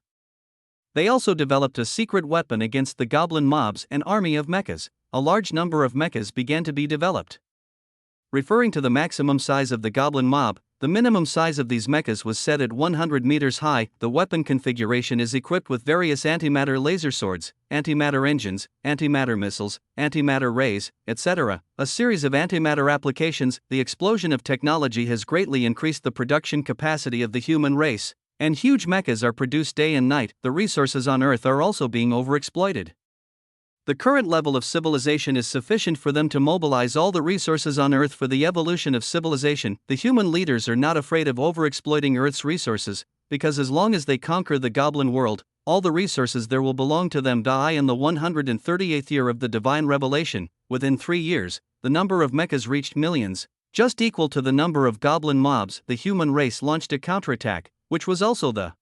Speaker 1: They also developed a secret weapon against the goblin mobs, an army of mechas. A large number of mechas began to be developed. Referring to the maximum size of the goblin mob, the minimum size of these mechas was set at 100 meters high. The weapon configuration is equipped with various antimatter laser swords, antimatter engines, antimatter missiles, antimatter rays, etc., a series of antimatter applications. The explosion of technology has greatly increased the production capacity of the human race, and huge mechas are produced day and night. The resources on Earth are also being overexploited. The current level of civilization is sufficient for them to mobilize all the resources on Earth for the evolution of civilization. The human leaders are not afraid of overexploiting Earth's resources, because as long as they conquer the goblin world, all the resources there will belong to them. In the 138th year of the Divine Revelation, within 3 years, the number of mechas reached millions, just equal to the number of goblin mobs. The human race launched a counterattack, which was also the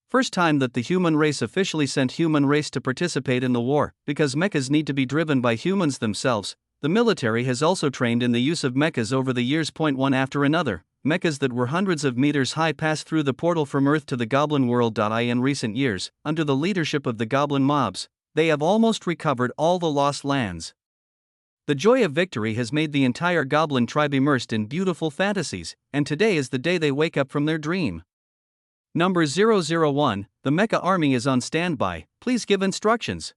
Speaker 1: first time that the human race officially sent human race to participate in the war. Because mechas need to be driven by humans themselves, the military has also trained in the use of mechas over the years. One after another, mechas that were hundreds of meters high passed through the portal from Earth to the Goblin world. In recent years, under the leadership of the Goblin mobs, they have almost recovered all the lost lands. The joy of victory has made the entire Goblin tribe immersed in beautiful fantasies, and today is the day they wake up from their dream. Number 001, the Mecha Army is on standby, please give instructions.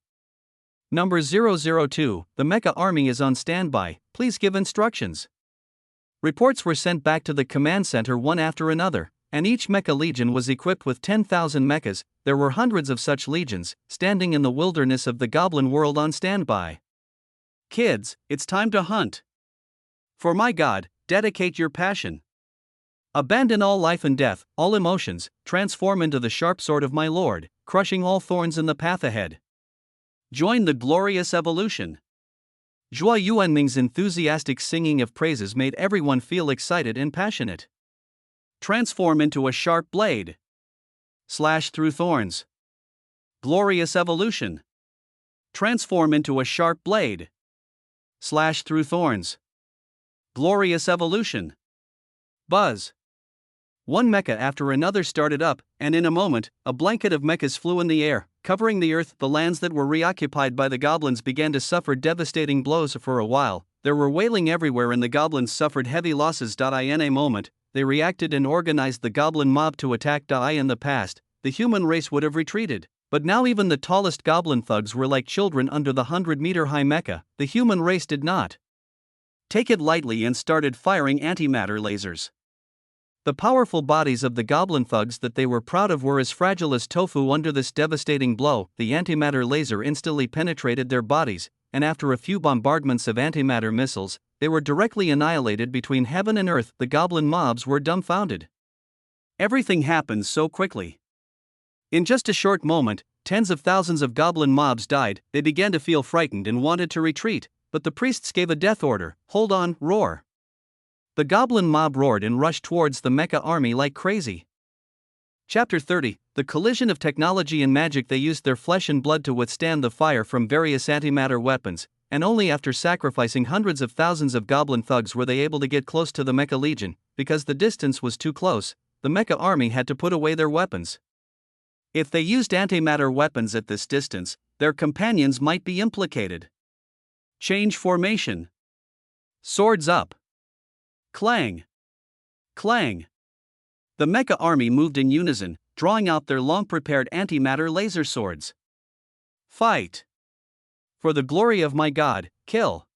Speaker 1: Number 002, the Mecha Army is on standby, please give instructions. Reports were sent back to the command center one after another, and each Mecha Legion was equipped with 10,000 mechas. There were hundreds of such legions, standing in the wilderness of the Goblin world on standby.
Speaker 2: Kids, it's time to hunt. For my God, dedicate your passion. Abandon all life and death, all emotions, transform into the sharp sword of my Lord, crushing all thorns in the path ahead. Join the glorious evolution. Zhua Yuanming's enthusiastic singing of praises made everyone feel excited and passionate. Transform into a sharp blade. Slash through thorns. Glorious evolution. Transform into a sharp blade. Slash through thorns. Glorious evolution. Buzz. One mecha after another started up, and in a moment, a blanket of mechas flew in the air, covering the earth. The lands that were reoccupied by the goblins began to suffer devastating blows. For a while, there were wailing everywhere and the goblins suffered heavy losses. In a moment, they reacted and organized the goblin mob to attack. In the past, the human race would have retreated, but now even the tallest goblin thugs were like children under the 100-meter-high mecha. The human race did not take it lightly and started firing antimatter lasers. The powerful bodies of the goblin thugs that they were proud of were as fragile as tofu under this devastating blow. The antimatter laser instantly penetrated their bodies, and after a few bombardments of antimatter missiles, they were directly annihilated between heaven and earth. The goblin mobs were dumbfounded. Everything happened so quickly. In just a short moment, tens of thousands of goblin mobs died. They began to feel frightened and wanted to retreat, but the priests gave a death order. Hold on, roar. The goblin mob roared and rushed towards the mecha army like crazy. Chapter 30, the collision of technology and magic. They used their flesh and blood to withstand the fire from various antimatter weapons, and only after sacrificing hundreds of thousands of goblin thugs were they able to get close to the Mecha Legion. Because the distance was too close, the Mecha army had to put away their weapons. If they used antimatter weapons at this distance, their companions might be implicated. Change formation. Swords up. Clang. Clang. The Mecha army moved in unison, drawing out their long-prepared antimatter laser swords. Fight. For the glory of my God, kill.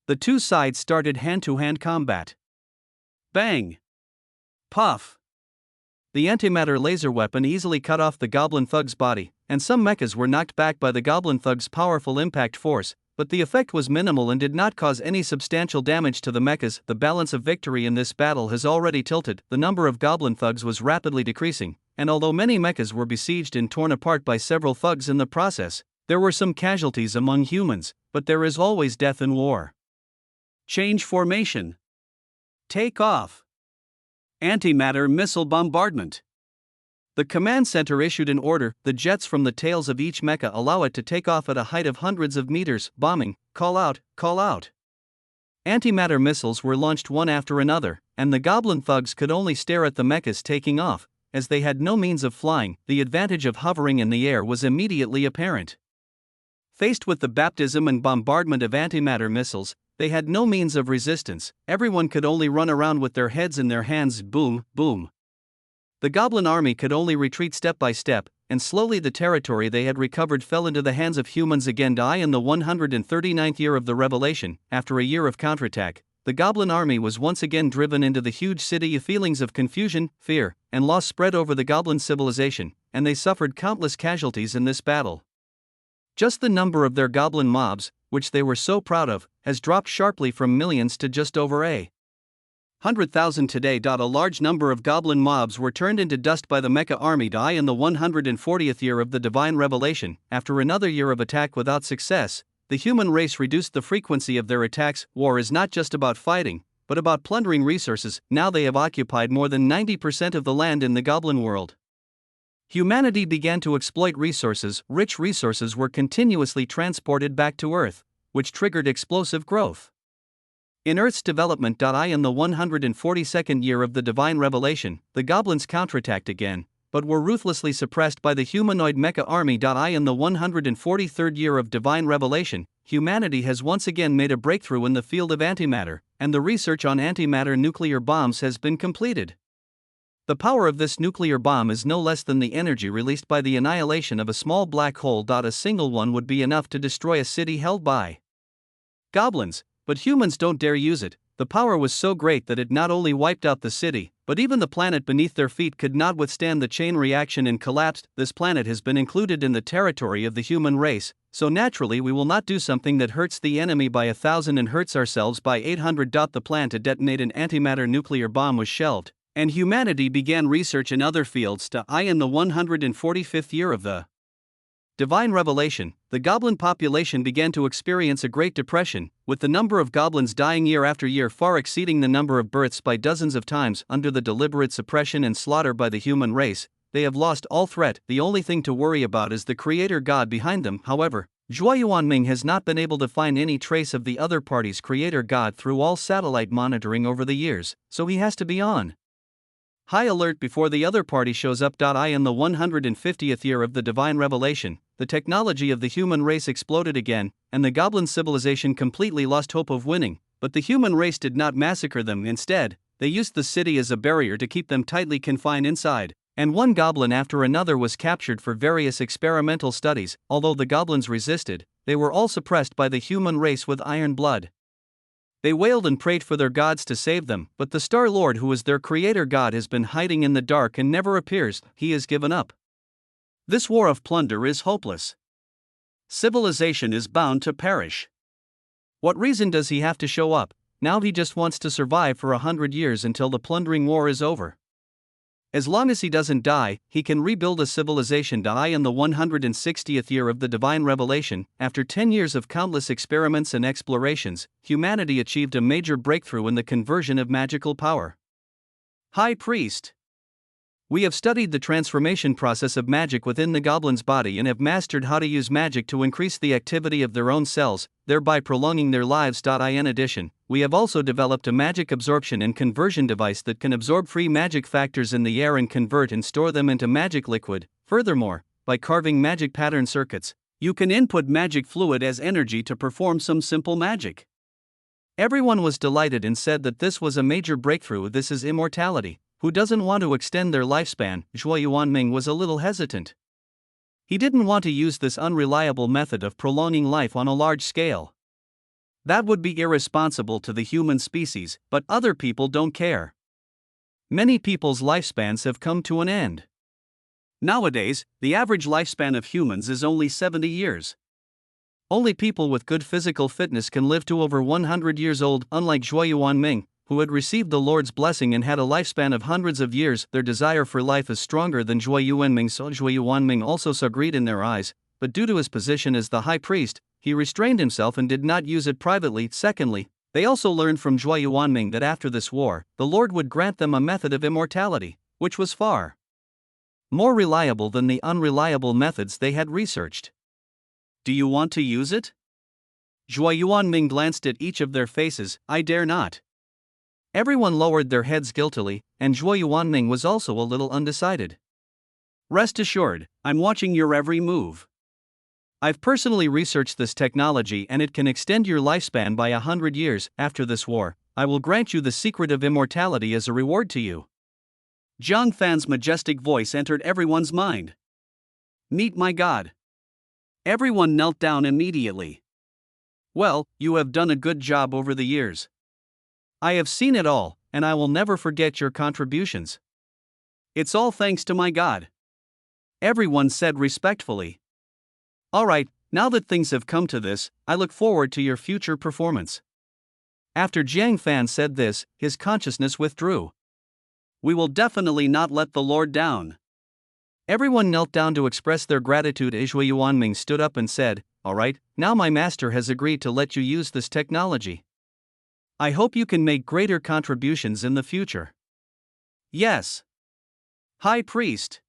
Speaker 2: The two sides started hand-to-hand combat. Bang. Puff. The antimatter laser weapon easily cut off the goblin thug's body, and some mechas were knocked back by the goblin thug's powerful impact force, but the effect was minimal and did not cause any substantial damage to the mechas. The balance of victory in this battle has already tilted. The number of goblin thugs was rapidly decreasing, and although many mechas were besieged and torn apart by several thugs in the process, there were some casualties among humans, but there is always death in war. Change formation. Take off. Antimatter missile bombardment. The command center issued an order. The jets from the tails of each mecha allow it to take off at a height of hundreds of meters. Bombing, call out, call out. Antimatter missiles were launched one after another, and the goblin thugs could only stare at the mechas taking off, as they had no means of flying. The advantage of hovering in the air was immediately apparent. Faced with the baptism and bombardment of antimatter missiles, they had no means of resistance. Everyone could only run around with their heads in their hands. Boom, boom. The goblin army could only retreat step by step, and slowly the territory they had recovered fell into the hands of humans again. In the 139th year of the Revelation, after a year of counterattack, the goblin army was once again driven into the huge city. Feelings of confusion, fear, and loss spread over the goblin civilization, and they suffered countless casualties in this battle. Just the number of their goblin mobs, which they were so proud of, has dropped sharply from millions to just over 100,000 today. A large number of goblin mobs were turned into dust by the Mecha army. In the 140th year of the divine revelation, after another year of attack without success, the human race reduced the frequency of their attacks. War is not just about fighting, but about plundering resources. Now they have occupied more than 90% of the land in the goblin world. Humanity began to exploit resources. Rich resources were continuously transported back to Earth, which triggered explosive growth.
Speaker 1: In Earth's development. In the 142nd year of the divine revelation, the goblins counterattacked again, but were ruthlessly suppressed by the humanoid mecha army. In the 143rd year of divine revelation, humanity has once again made a breakthrough in the field of antimatter, and the research on antimatter nuclear bombs has been completed. The power of this nuclear bomb is no less than the energy released by the annihilation of a small black hole. A single one would be enough to destroy a city held by goblins, but humans don't dare use it. The power was so great that it not only wiped out the city, but even the planet beneath their feet could not withstand the chain reaction and collapsed. This planet has been included in the territory of the human race, so naturally we will not do something that hurts the enemy by 1,000 and hurts ourselves by 800. The plan to detonate an antimatter nuclear bomb was shelved, and humanity began research in other fields. In the 145th year of the divine revelation, the goblin population began to experience a Great Depression, with the number of goblins dying year after year far exceeding the number of births by dozens of times. Under the deliberate suppression and slaughter by the human race, they have lost all threat. The only thing to worry about is the creator god behind them. However, Zhuo Yuanming has not been able to find any trace of the other party's creator god through all satellite monitoring over the years, so he has to be on high alert before the other party shows up. In the 150th year of the divine revelation, the technology of the human race exploded again, and the goblin civilization completely lost hope of winning, but the human race did not massacre them. Instead, they used the city as a barrier to keep them tightly confined inside, and one goblin after another was captured for various experimental studies. Although the goblins resisted, they were all suppressed by the human race with iron blood. They wailed and prayed for their gods to save them, but the Star Lord, who is their creator god, has been hiding in the dark and never appears. He has given up. This war of plunder is hopeless. Civilization is bound to perish. What reason does he have to show up? Now he just wants to survive for 100 years until the plundering war is over. As long as he doesn't die, he can rebuild a civilization. In the 160th year of the divine revelation, after 10 years of countless experiments and explorations, humanity achieved a major breakthrough in the conversion of magical power. High Priest, we have studied the transformation process of magic within the goblin's body and have mastered how to use magic to increase the activity of their own cells, thereby prolonging their lives. In addition, we have also developed a magic absorption and conversion device that can absorb free magic factors in the air and convert and store them into magic liquid. Furthermore, by carving magic pattern circuits, you can input magic fluid as energy to perform some simple magic. Everyone was delighted and said that this was a major breakthrough. This is immortality. Who doesn't want to extend their lifespan? Zhuo Yuanming was a little hesitant. He didn't want to use this unreliable method of prolonging life on a large scale. That would be irresponsible to the human species, but other people don't care. Many people's lifespans have come to an end. Nowadays, the average lifespan of humans is only 70 years. Only people with good physical fitness can live to over 100 years old. Unlike Zhuo Yuanming, who had received the Lord's blessing and had a lifespan of hundreds of years, their desire for life is stronger than Zhuo Yuanming's. Zhuo Yuanming also saw greed in their eyes, but due to his position as the high priest, he restrained himself and did not use it privately. Secondly, they also learned from Zhuo Yuanming that after this war, the Lord would grant them a method of immortality, which was far more reliable than the unreliable methods they had researched. Do you want to use it? Zhuo Yuanming glanced at each of their faces. I dare not. Everyone lowered their heads guiltily, and Zhuo Yuanming was also a little undecided. Rest assured, I'm watching your every move. I've personally researched this technology and it can extend your lifespan by 100 years. After this war, I will grant you the secret of immortality as a reward to you. Zhang Fan's majestic voice entered everyone's mind. Meet my god. Everyone knelt down immediately. Well, you have done a good job over the years. I have seen it all, and I will never forget your contributions. It's all thanks to my god. Everyone said respectfully. Alright, now that things have come to this, I look forward to your future performance. After Jiang Fan said this, his consciousness withdrew. We will definitely not let the Lord down. Everyone knelt down to express their gratitude. Zhuo Yuanming stood up and said, Alright, now my master has agreed to let you use this technology. I hope you can make greater contributions in the future. Yes. High Priest.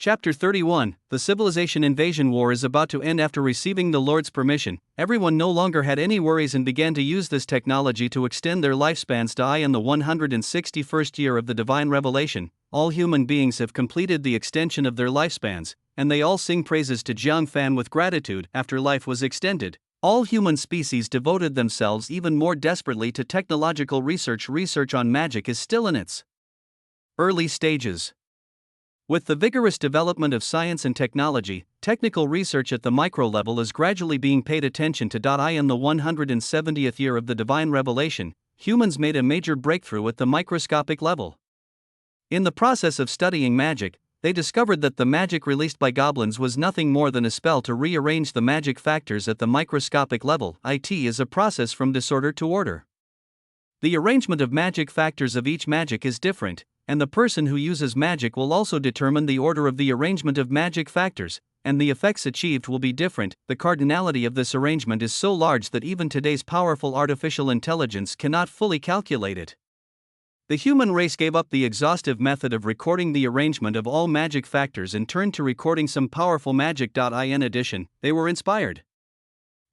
Speaker 1: Chapter 31, The Civilization Invasion War is about to end. After receiving the Lord's permission, everyone no longer had any worries and began to use this technology to extend their lifespans. In the 161st year of the divine revelation, all human beings have completed the extension of their lifespans, and they all sing praises to Jiang Fan with gratitude. After life was extended, all human species devoted themselves even more desperately to technological research. Research on magic is still in its early stages. With the vigorous development of science and technology, technical research at the micro level is gradually being paid attention to. In the 170th year of the divine revelation, humans made a major breakthrough at the microscopic level. In the process of studying magic, they discovered that the magic released by goblins was nothing more than a spell to rearrange the magic factors at the microscopic level. It is a process from disorder to order. The arrangement of magic factors of each magic is different, and the person who uses magic will also determine the order of the arrangement of magic factors, and the effects achieved will be different. The cardinality of this arrangement is so large that even today's powerful artificial intelligence cannot fully calculate it. The human race gave up the exhaustive method of recording the arrangement of all magic factors and turned to recording some powerful magic. In addition, they were inspired.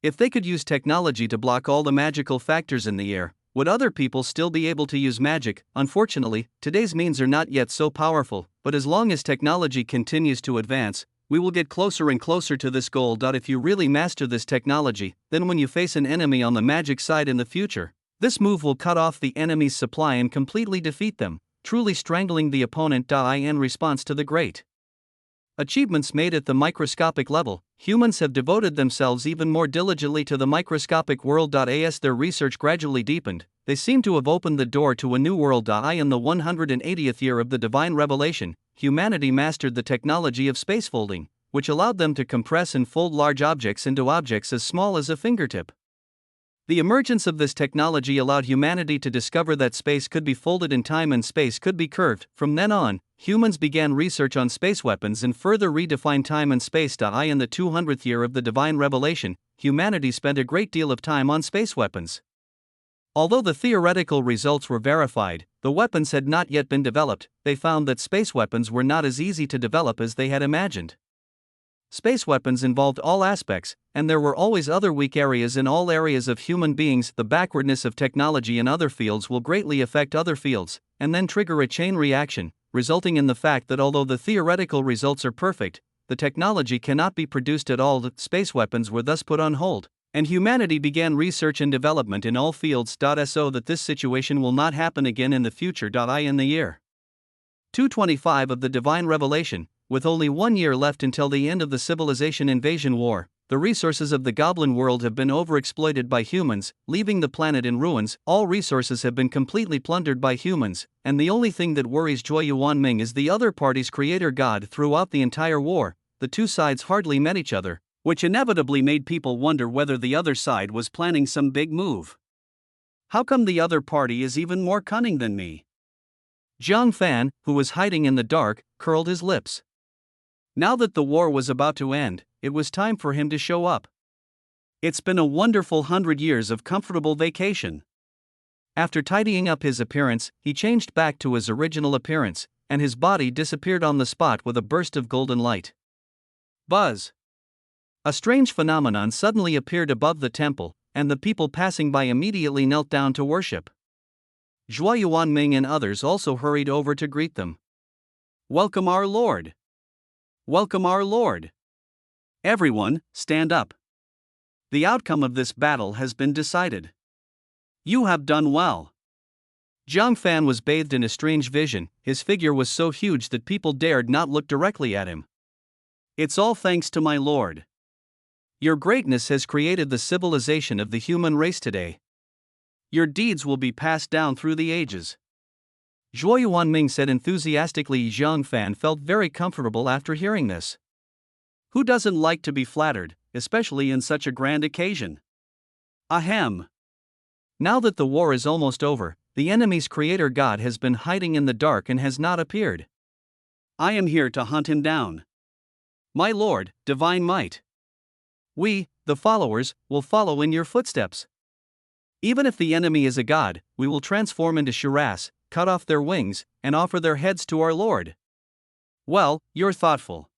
Speaker 1: If they could use technology to block all the magical factors in the air, would other people still be able to use magic? Unfortunately, today's means are not yet so powerful, but as long as technology continues to advance, we will get closer and closer to this goal. If you really master this technology, then when you face an enemy on the magic side in the future, this move will cut off the enemy's supply and completely defeat them, truly strangling the opponent. In response to the great achievements made at the microscopic level, humans have devoted themselves even more diligently to the microscopic world. As their research gradually deepened, they seem to have opened the door to a new world. In the 180th year of the divine revelation, humanity mastered the technology of spacefolding, which allowed them to compress and fold large objects into objects as small as a fingertip. The emergence of this technology allowed humanity to discover that space could be folded and time and space could be curved. From then on, humans began research on space weapons and further redefined time and space. In the 200th year of the divine revelation, humanity spent a great deal of time on space weapons. Although the theoretical results were verified, the weapons had not yet been developed. They found that space weapons were not as easy to develop as they had imagined. Space weapons involved all aspects, and there were always other weak areas in all areas of human beings. The backwardness of technology in other fields will greatly affect other fields, and then trigger a chain reaction, resulting in the fact that although the theoretical results are perfect, the technology cannot be produced at all. Space weapons were thus put on hold, and humanity began research and development in all fields. So that this situation will not happen again in the future. In the year 225 of the divine revelation, with only 1 year left until the end of the civilization invasion war, the resources of the goblin world have been overexploited by humans, leaving the planet in ruins. All resources have been completely plundered by humans, and the only thing that worries Zhuo Yuanming is the other party's creator god. Throughout the entire war, the two sides hardly met each other, which inevitably made people wonder whether the other side was planning some big move. How come the other party is even more cunning than me? Jiang Fan, who was hiding in the dark, curled his lips. Now that the war was about to end, it was time for him to show up. It's been a wonderful 100 years of comfortable vacation. After tidying up his appearance, he changed back to his original appearance, and his body disappeared on the spot with a burst of golden light. Buzz! A strange phenomenon suddenly appeared above the temple, and the people passing by immediately knelt down to worship. Zhuo Yuanming and others also hurried over to greet them. Welcome our Lord! Welcome our Lord! Everyone, stand up. The outcome of this battle has been decided. You have done well. Jiang Fan was bathed in a strange vision. His figure was so huge that people dared not look directly at him. It's all thanks to my Lord. Your greatness has created the civilization of the human race today. Your deeds will be passed down through the ages. Zhuo Yuanming said enthusiastically. Jiang Fan felt very comfortable after hearing this. Who doesn't like to be flattered, especially in such a grand occasion? Ahem. Now that the war is almost over, the enemy's creator god has been hiding in the dark and has not appeared. I am here to hunt him down. My Lord, divine might. We, the followers, will follow in your footsteps. Even if the enemy is a god, we will transform into Shiraz, cut off their wings, and offer their heads to our Lord.
Speaker 2: Well, you're thoughtful.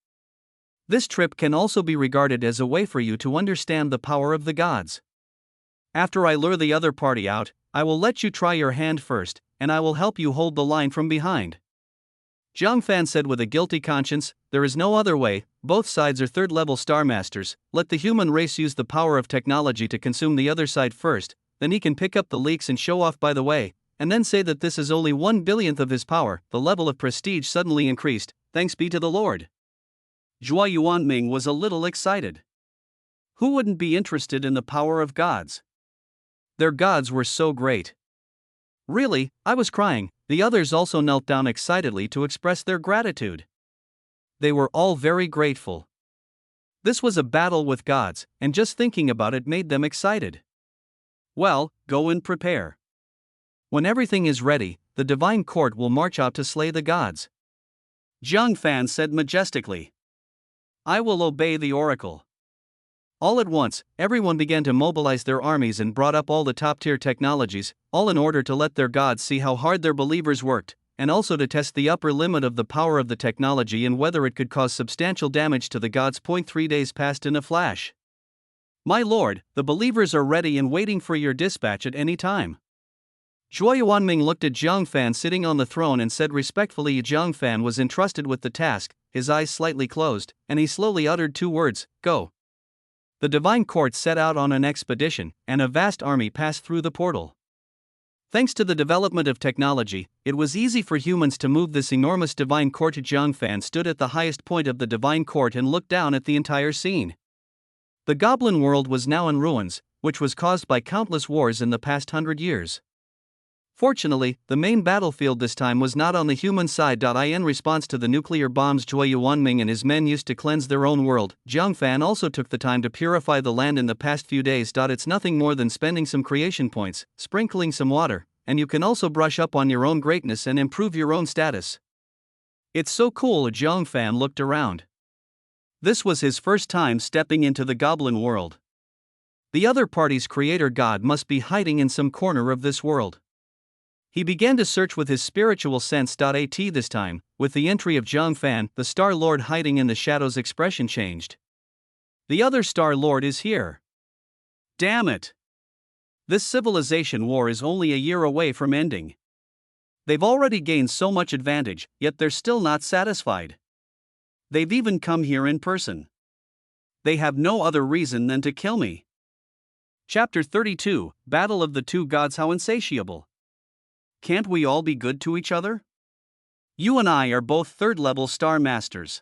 Speaker 2: This trip can also be regarded as a way for you to understand the power of the gods. After I lure the other party out, I will let you try your hand first, and I will help you hold the line from behind. Zhang Fan said with a guilty conscience, there is no other way, both sides are third-level star masters, let the human race use the power of technology to consume the other side first, then he can pick up the leaks and show off by the way, and then say that this is only 1/1000th of his power. The level of prestige suddenly increased, thanks be to the Lord. Zhuo Yuanming was a little excited. Who wouldn't be interested in the power of gods? Their gods were so great. Really, I was crying. The others also knelt down excitedly to express their gratitude. They were all very grateful. This was a battle with gods, and just thinking about it made them excited. Well, go and prepare. When everything is ready, the divine court will march out to slay the gods. Zhang Fan said majestically. I will obey the oracle. All at once, everyone began to mobilize their armies and brought up all the top-tier technologies, all in order to let their gods see how hard their believers worked, and also to test the upper limit of the power of the technology and whether it could cause substantial damage to the gods. 3 days passed in a flash. My lord, the believers are ready and waiting for your dispatch at any time. Zhuo Yuanming looked at Zhang Fan sitting on the throne and said respectfully. Zhang Fan was entrusted with the task, his eyes slightly closed, and he slowly uttered 2 words, go. The divine court set out on an expedition, and a vast army passed through the portal. Thanks to the development of technology, it was easy for humans to move this enormous divine court. Zhang Fan stood at the highest point of the divine court and looked down at the entire scene. The goblin world was now in ruins, which was caused by countless wars in the past 100 years. Fortunately, the main battlefield this time was not on the human side. In response to the nuclear bombs Zhuo Yuanming and his men used to cleanse their own world, Zhang Fan also took the time to purify the land in the past few days. It's nothing more than spending some creation points, sprinkling some water, and you can also brush up on your own greatness and improve your own status. It's so cool. Zhang Fan looked around. This was his first time stepping into the goblin world. The other party's creator god must be hiding in some corner of this world. He began to search with his spiritual sense. This time, with the entry of Zhang Fan, the Star Lord hiding in the shadows' expression changed. The other Star Lord is here. Damn it! This civilization war is only a year away from ending. They've already gained so much advantage, yet they're still not satisfied. They've even come here in person. They have no other reason than to kill me. Chapter 32, Battle of the Two Gods. How insatiable. Can't we all be good to each other? You and I are both third-level star masters.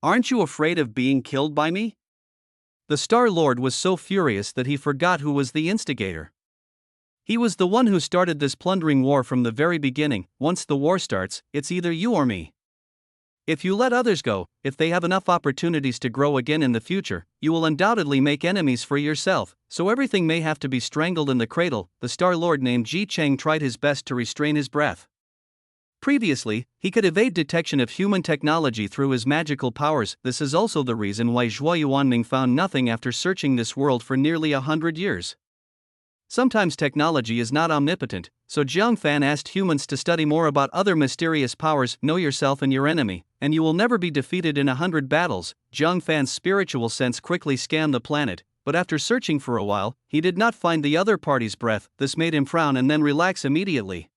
Speaker 2: Aren't you afraid of being killed by me? The Star Lord was so furious that he forgot who was the instigator. He was the one who started this plundering war from the very beginning. Once the war starts, it's either you or me. If you let others go, if they have enough opportunities to grow again in the future, you will undoubtedly make enemies for yourself, so everything may have to be strangled in the cradle. The Star Lord named Ji Cheng tried his best to restrain his breath. Previously, he could evade detection of human technology through his magical powers. This is also the reason why Zhuo Yuanming found nothing after searching this world for nearly 100 years. Sometimes technology is not omnipotent, so Zhang Fan asked humans to study more about other mysterious powers. Know yourself and your enemy, and you will never be defeated in 100 battles. Zhang Fan's spiritual sense quickly scanned the planet, but after searching for a while, he did not find the other party's breath. This made him frown and then relax immediately.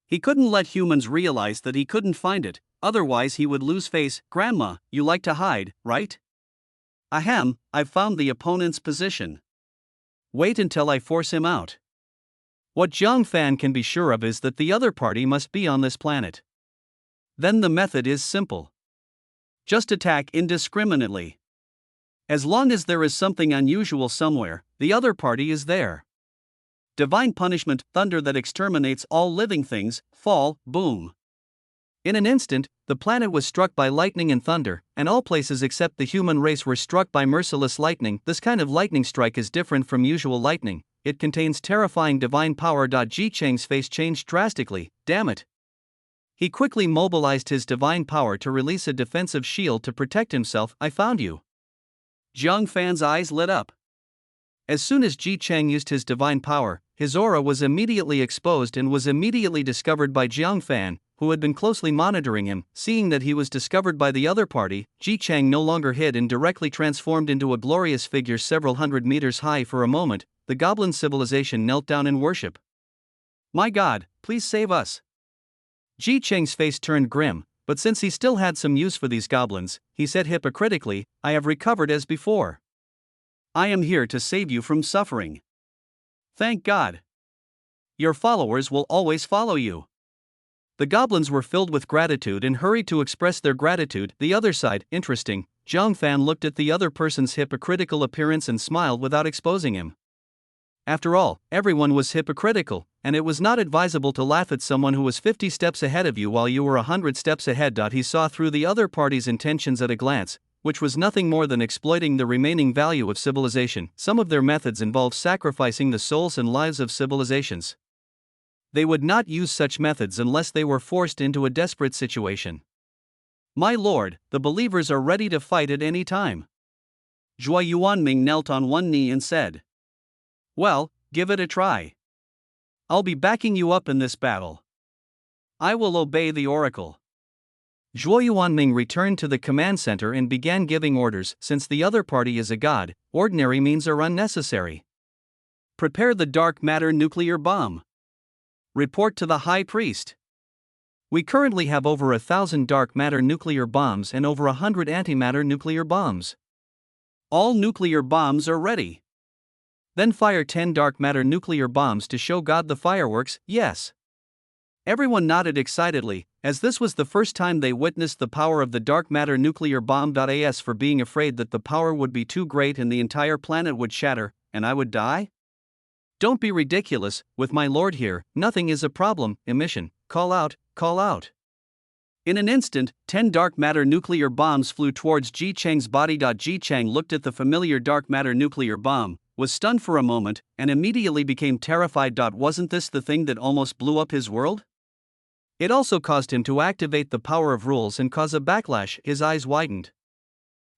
Speaker 2: He couldn't let humans realize that he couldn't find it, otherwise he would lose face. Grandma, you like to hide, right? Ahem, I've found the opponent's position. Wait until I force him out. What Zhang Fan can be sure of is that the other party must be on this planet. Then the method is simple. Just attack indiscriminately. As long as there is something unusual somewhere, the other party is there. Divine punishment, thunder that exterminates all living things, fall, boom. In an instant, the planet was struck by lightning and thunder, and all places except the human race were struck by merciless lightning. This kind of lightning strike is different from usual lightning. It contains terrifying divine power. Ji Cheng's face changed drastically. Damn it. He quickly mobilized his divine power to release a defensive shield to protect himself. I found you. Zhang Fan's eyes lit up. As soon as Ji Cheng used his divine power, his aura was immediately exposed and was immediately discovered by Zhang Fan.
Speaker 1: who had been closely monitoring him, seeing that he was discovered by the other party, Ji Chang no longer hid and directly transformed into a glorious figure several hundred meters high. For a moment, the goblin civilization knelt down in worship. "My God, please save us." Ji Chang's face turned grim, but since he still had some use for these goblins, he said hypocritically, "I have recovered as before. I am here to save you from suffering. Thank God. Your followers will always follow you." The goblins were filled with gratitude and hurried to express their gratitude. The other side, interesting, Zhang Fan looked at the other person's hypocritical appearance and smiled without exposing him. After all, everyone was hypocritical, and it was not advisable to laugh at someone who was 50 steps ahead of you while you were 100 steps ahead. He saw through the other party's intentions at a glance, which was nothing more than exploiting the remaining value of civilization. Some of their methods involved sacrificing the souls and lives of civilizations. They would not use such methods unless they were forced into a desperate situation. "My lord, the believers are ready to fight at any time." Zhuo Yuanming knelt on one knee and said, "Well, give it a try. I'll be backing you up in this battle. I will obey the oracle." Zhuo Yuanming returned to the command center and began giving orders. Since the other party is a god, ordinary means are unnecessary. "Prepare the dark matter nuclear bomb. Report to the High Priest. We currently have over 1,000 dark matter nuclear bombs and over 100 antimatter nuclear bombs. All nuclear bombs are ready. Then fire 10 dark matter nuclear bombs to show God the fireworks." "Yes." Everyone nodded excitedly, as this was the first time they witnessed the power of the dark matter nuclear bomb. As for being afraid that the power would be too great and the entire planet would shatter, and I would die? Don't be ridiculous, with my lord here, nothing is a problem. Emission, call out, call out. In an instant, 10 dark matter nuclear bombs flew towards Ji Chang's body. Ji Chang looked at the familiar dark matter nuclear bomb, was stunned for a moment, and immediately became terrified. Wasn't this the thing that almost blew up his world? It also caused him to activate the power of rules and cause a backlash. His eyes widened.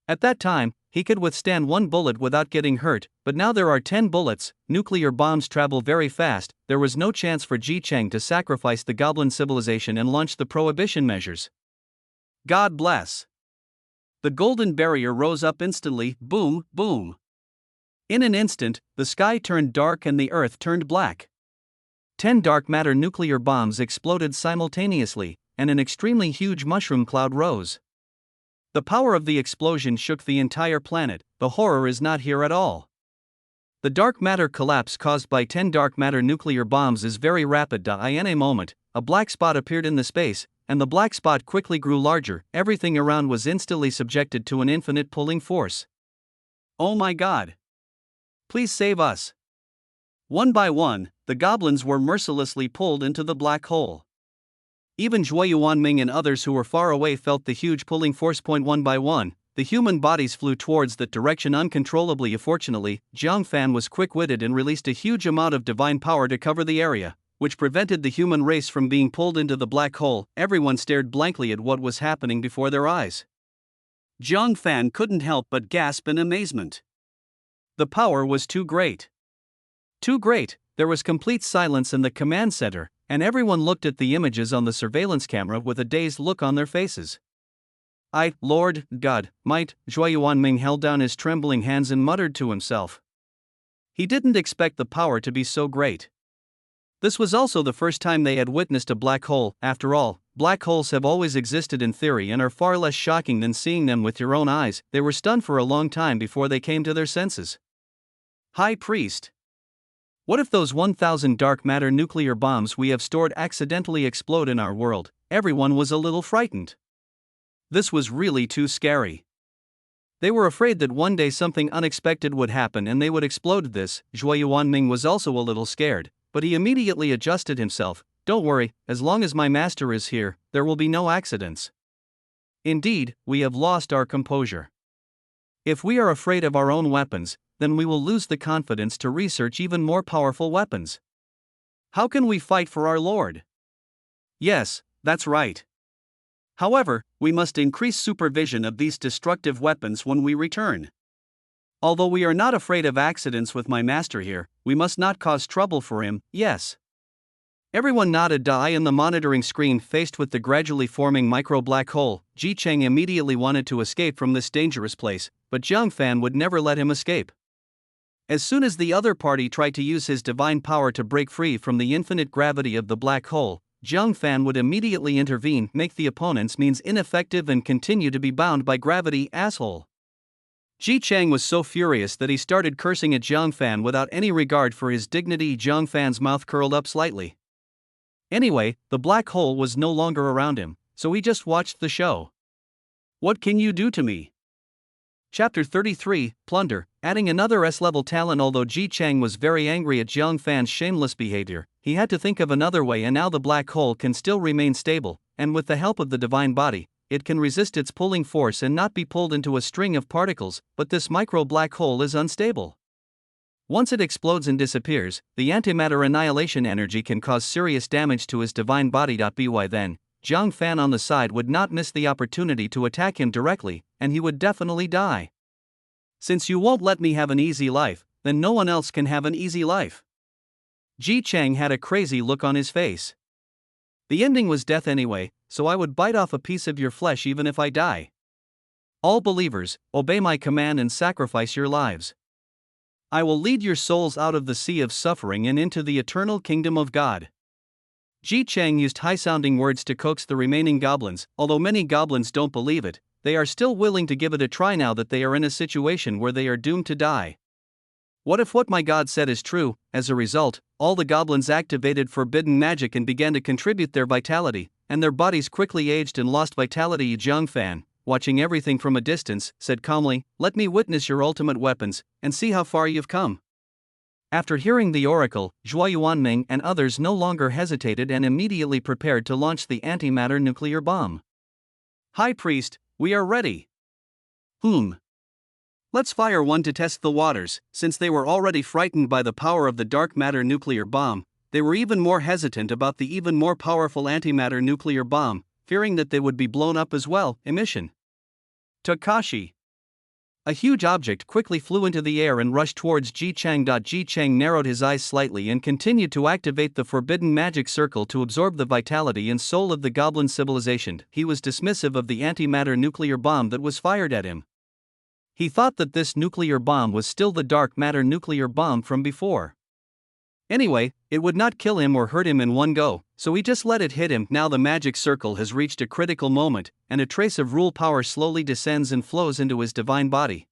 Speaker 1: At that time, he could withstand one bullet without getting hurt, but now there are 10 bullets. Nuclear bombs travel very fast. There was no chance for Ji Chang to sacrifice the goblin civilization and launch the prohibition measures. God bless. The golden barrier rose up instantly. Boom, boom. In an instant, the sky turned dark and the earth turned black. 10 dark matter nuclear bombs exploded simultaneously, and an extremely huge mushroom cloud rose. The power of the explosion shook the entire planet. The horror is not here at all. The dark matter collapse caused by 10 dark matter nuclear bombs is very rapid. In a moment, a black spot appeared in the space, and the black spot quickly grew larger. Everything around was instantly subjected to an infinite pulling force. "Oh my God! Please save us." One by one, the goblins were mercilessly pulled into the black hole. Even Zhuo Yuanming and others who were far away felt the huge pulling force. One by one, the human bodies flew towards that direction uncontrollably. Fortunately, Zhang Fan was quick-witted and released a huge amount of divine power to cover the area, which prevented the human race from being pulled into the black hole. Everyone stared blankly at what was happening before their eyes. Zhang Fan couldn't help but gasp in amazement. The power was too great. Too great. There was complete silence in the command center, and everyone looked at the images on the surveillance camera with a dazed look on their faces. Lord, God, might." Zhuo Yuanming held down his trembling hands and muttered to himself. He didn't expect the power to be so great. This was also the first time they had witnessed a black hole. After all, black holes have always existed in theory and are far less shocking than seeing them with your own eyes. They were stunned for a long time before they came to their senses. "High Priest. What if those 1,000 dark matter nuclear bombs we have stored accidentally explode in our world?" Everyone was a little frightened. This was really too scary. They were afraid that one day something unexpected would happen and they would explode. Zhuo Yuanming was also a little scared, but he immediately adjusted himself. "Don't worry, as long as my master is here, there will be no accidents." Indeed, we have lost our composure. If we are afraid of our own weapons, then we will lose the confidence to research even more powerful weapons. How can we fight for our Lord? Yes, that's right. However, we must increase supervision of these destructive weapons when we return. Although we are not afraid of accidents with my master here, we must not cause trouble for him. Yes.
Speaker 2: Everyone nodded the eye in the monitoring screen. Faced with the gradually forming micro-black hole, Ji Chang immediately wanted to escape from this dangerous place, but Jiang Fan would never let him escape. As soon as the other party tried to use his divine power to break free from the infinite gravity of the black hole, Jiang Fan would immediately intervene, make the opponent's means ineffective and continue to be bound by gravity, asshole. Ji Chang was so furious that he started cursing at Jiang Fan without any regard for his dignity. Jiang Fan's mouth curled up slightly. Anyway, the black hole was no longer around him, so he just watched the show. What can you do to me? Chapter 33, Plunder, adding another S-level talent. Although Ji Chang was very angry at Jiang Fan's shameless behavior, he had to think of another way, and now the black hole can still remain stable, and with the help of the divine body, it can resist its pulling force and not be pulled into a string of particles, but this micro-black hole is unstable. Once it explodes and disappears, the antimatter annihilation energy can cause serious damage to his divine body. By then, Jiang Fan on the side would not miss the opportunity to attack him directly, and he would definitely die. Since you won't let me have an easy life, then no one else can have an easy life. Ji Chang had a crazy look on his face. The ending was death anyway, so I would bite off a piece of your flesh even if I die. All believers, obey my command and sacrifice your lives. I will lead your souls out of the sea of suffering and into the eternal kingdom of God. Ji Chang used high-sounding words to coax the remaining goblins. Although many goblins don't believe it, they are still willing to give it a try now that they are in a situation where they are doomed to die. What if what my God said is true? As a result, all the goblins activated forbidden magic and began to contribute their vitality, and their bodies quickly aged and lost vitality. Jiang Fan, watching everything from a distance, said calmly, "Let me witness your ultimate weapons, and see how far you've come." After hearing the oracle, Zhuo Yuanming and others no longer hesitated and immediately prepared to launch the antimatter nuclear bomb. High Priest, we are ready. Let's fire one to test the waters. Since they were already frightened by the power of the dark matter nuclear bomb, they were even more hesitant about the even more powerful antimatter nuclear bomb, fearing that they would be blown up as well. Emission. Takashi. A huge object quickly flew into the air and rushed towards Ji Chang. Ji Chang narrowed his eyes slightly and continued to activate the forbidden magic circle to absorb the vitality and soul of the goblin civilization. He was dismissive of the antimatter nuclear bomb that was fired at him. He thought that this nuclear bomb was still the dark matter nuclear bomb from before. Anyway, it would not kill him or hurt him in one go, so he just let it hit him. Now the magic circle has reached a critical moment, and a trace of rule power slowly descends and flows into his divine body.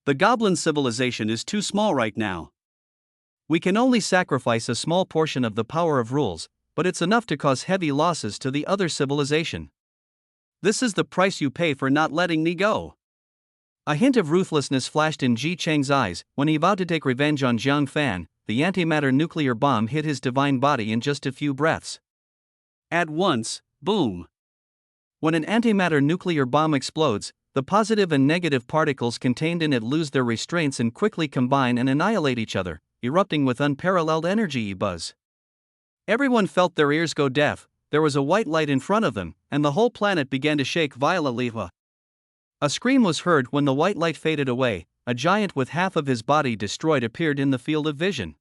Speaker 2: The goblin civilization is too small right now. We can only sacrifice a small portion of the power of rules, but it's enough to cause heavy losses to the other civilization. This is the price you pay for not letting me go. A hint of ruthlessness flashed in Ji Chang's eyes when he vowed to take revenge on Jiang Fan. The antimatter nuclear bomb hit his divine body in just a few breaths. At once, boom! When an antimatter nuclear bomb explodes, the positive and negative particles contained in it lose their restraints and quickly combine and annihilate each other, erupting with unparalleled energy buzz. Everyone felt their ears go deaf. There was a white light in front of them, and the whole planet began to shake violently. A scream was heard when the white light faded away. A giant with half of his body destroyed appeared in the field of vision.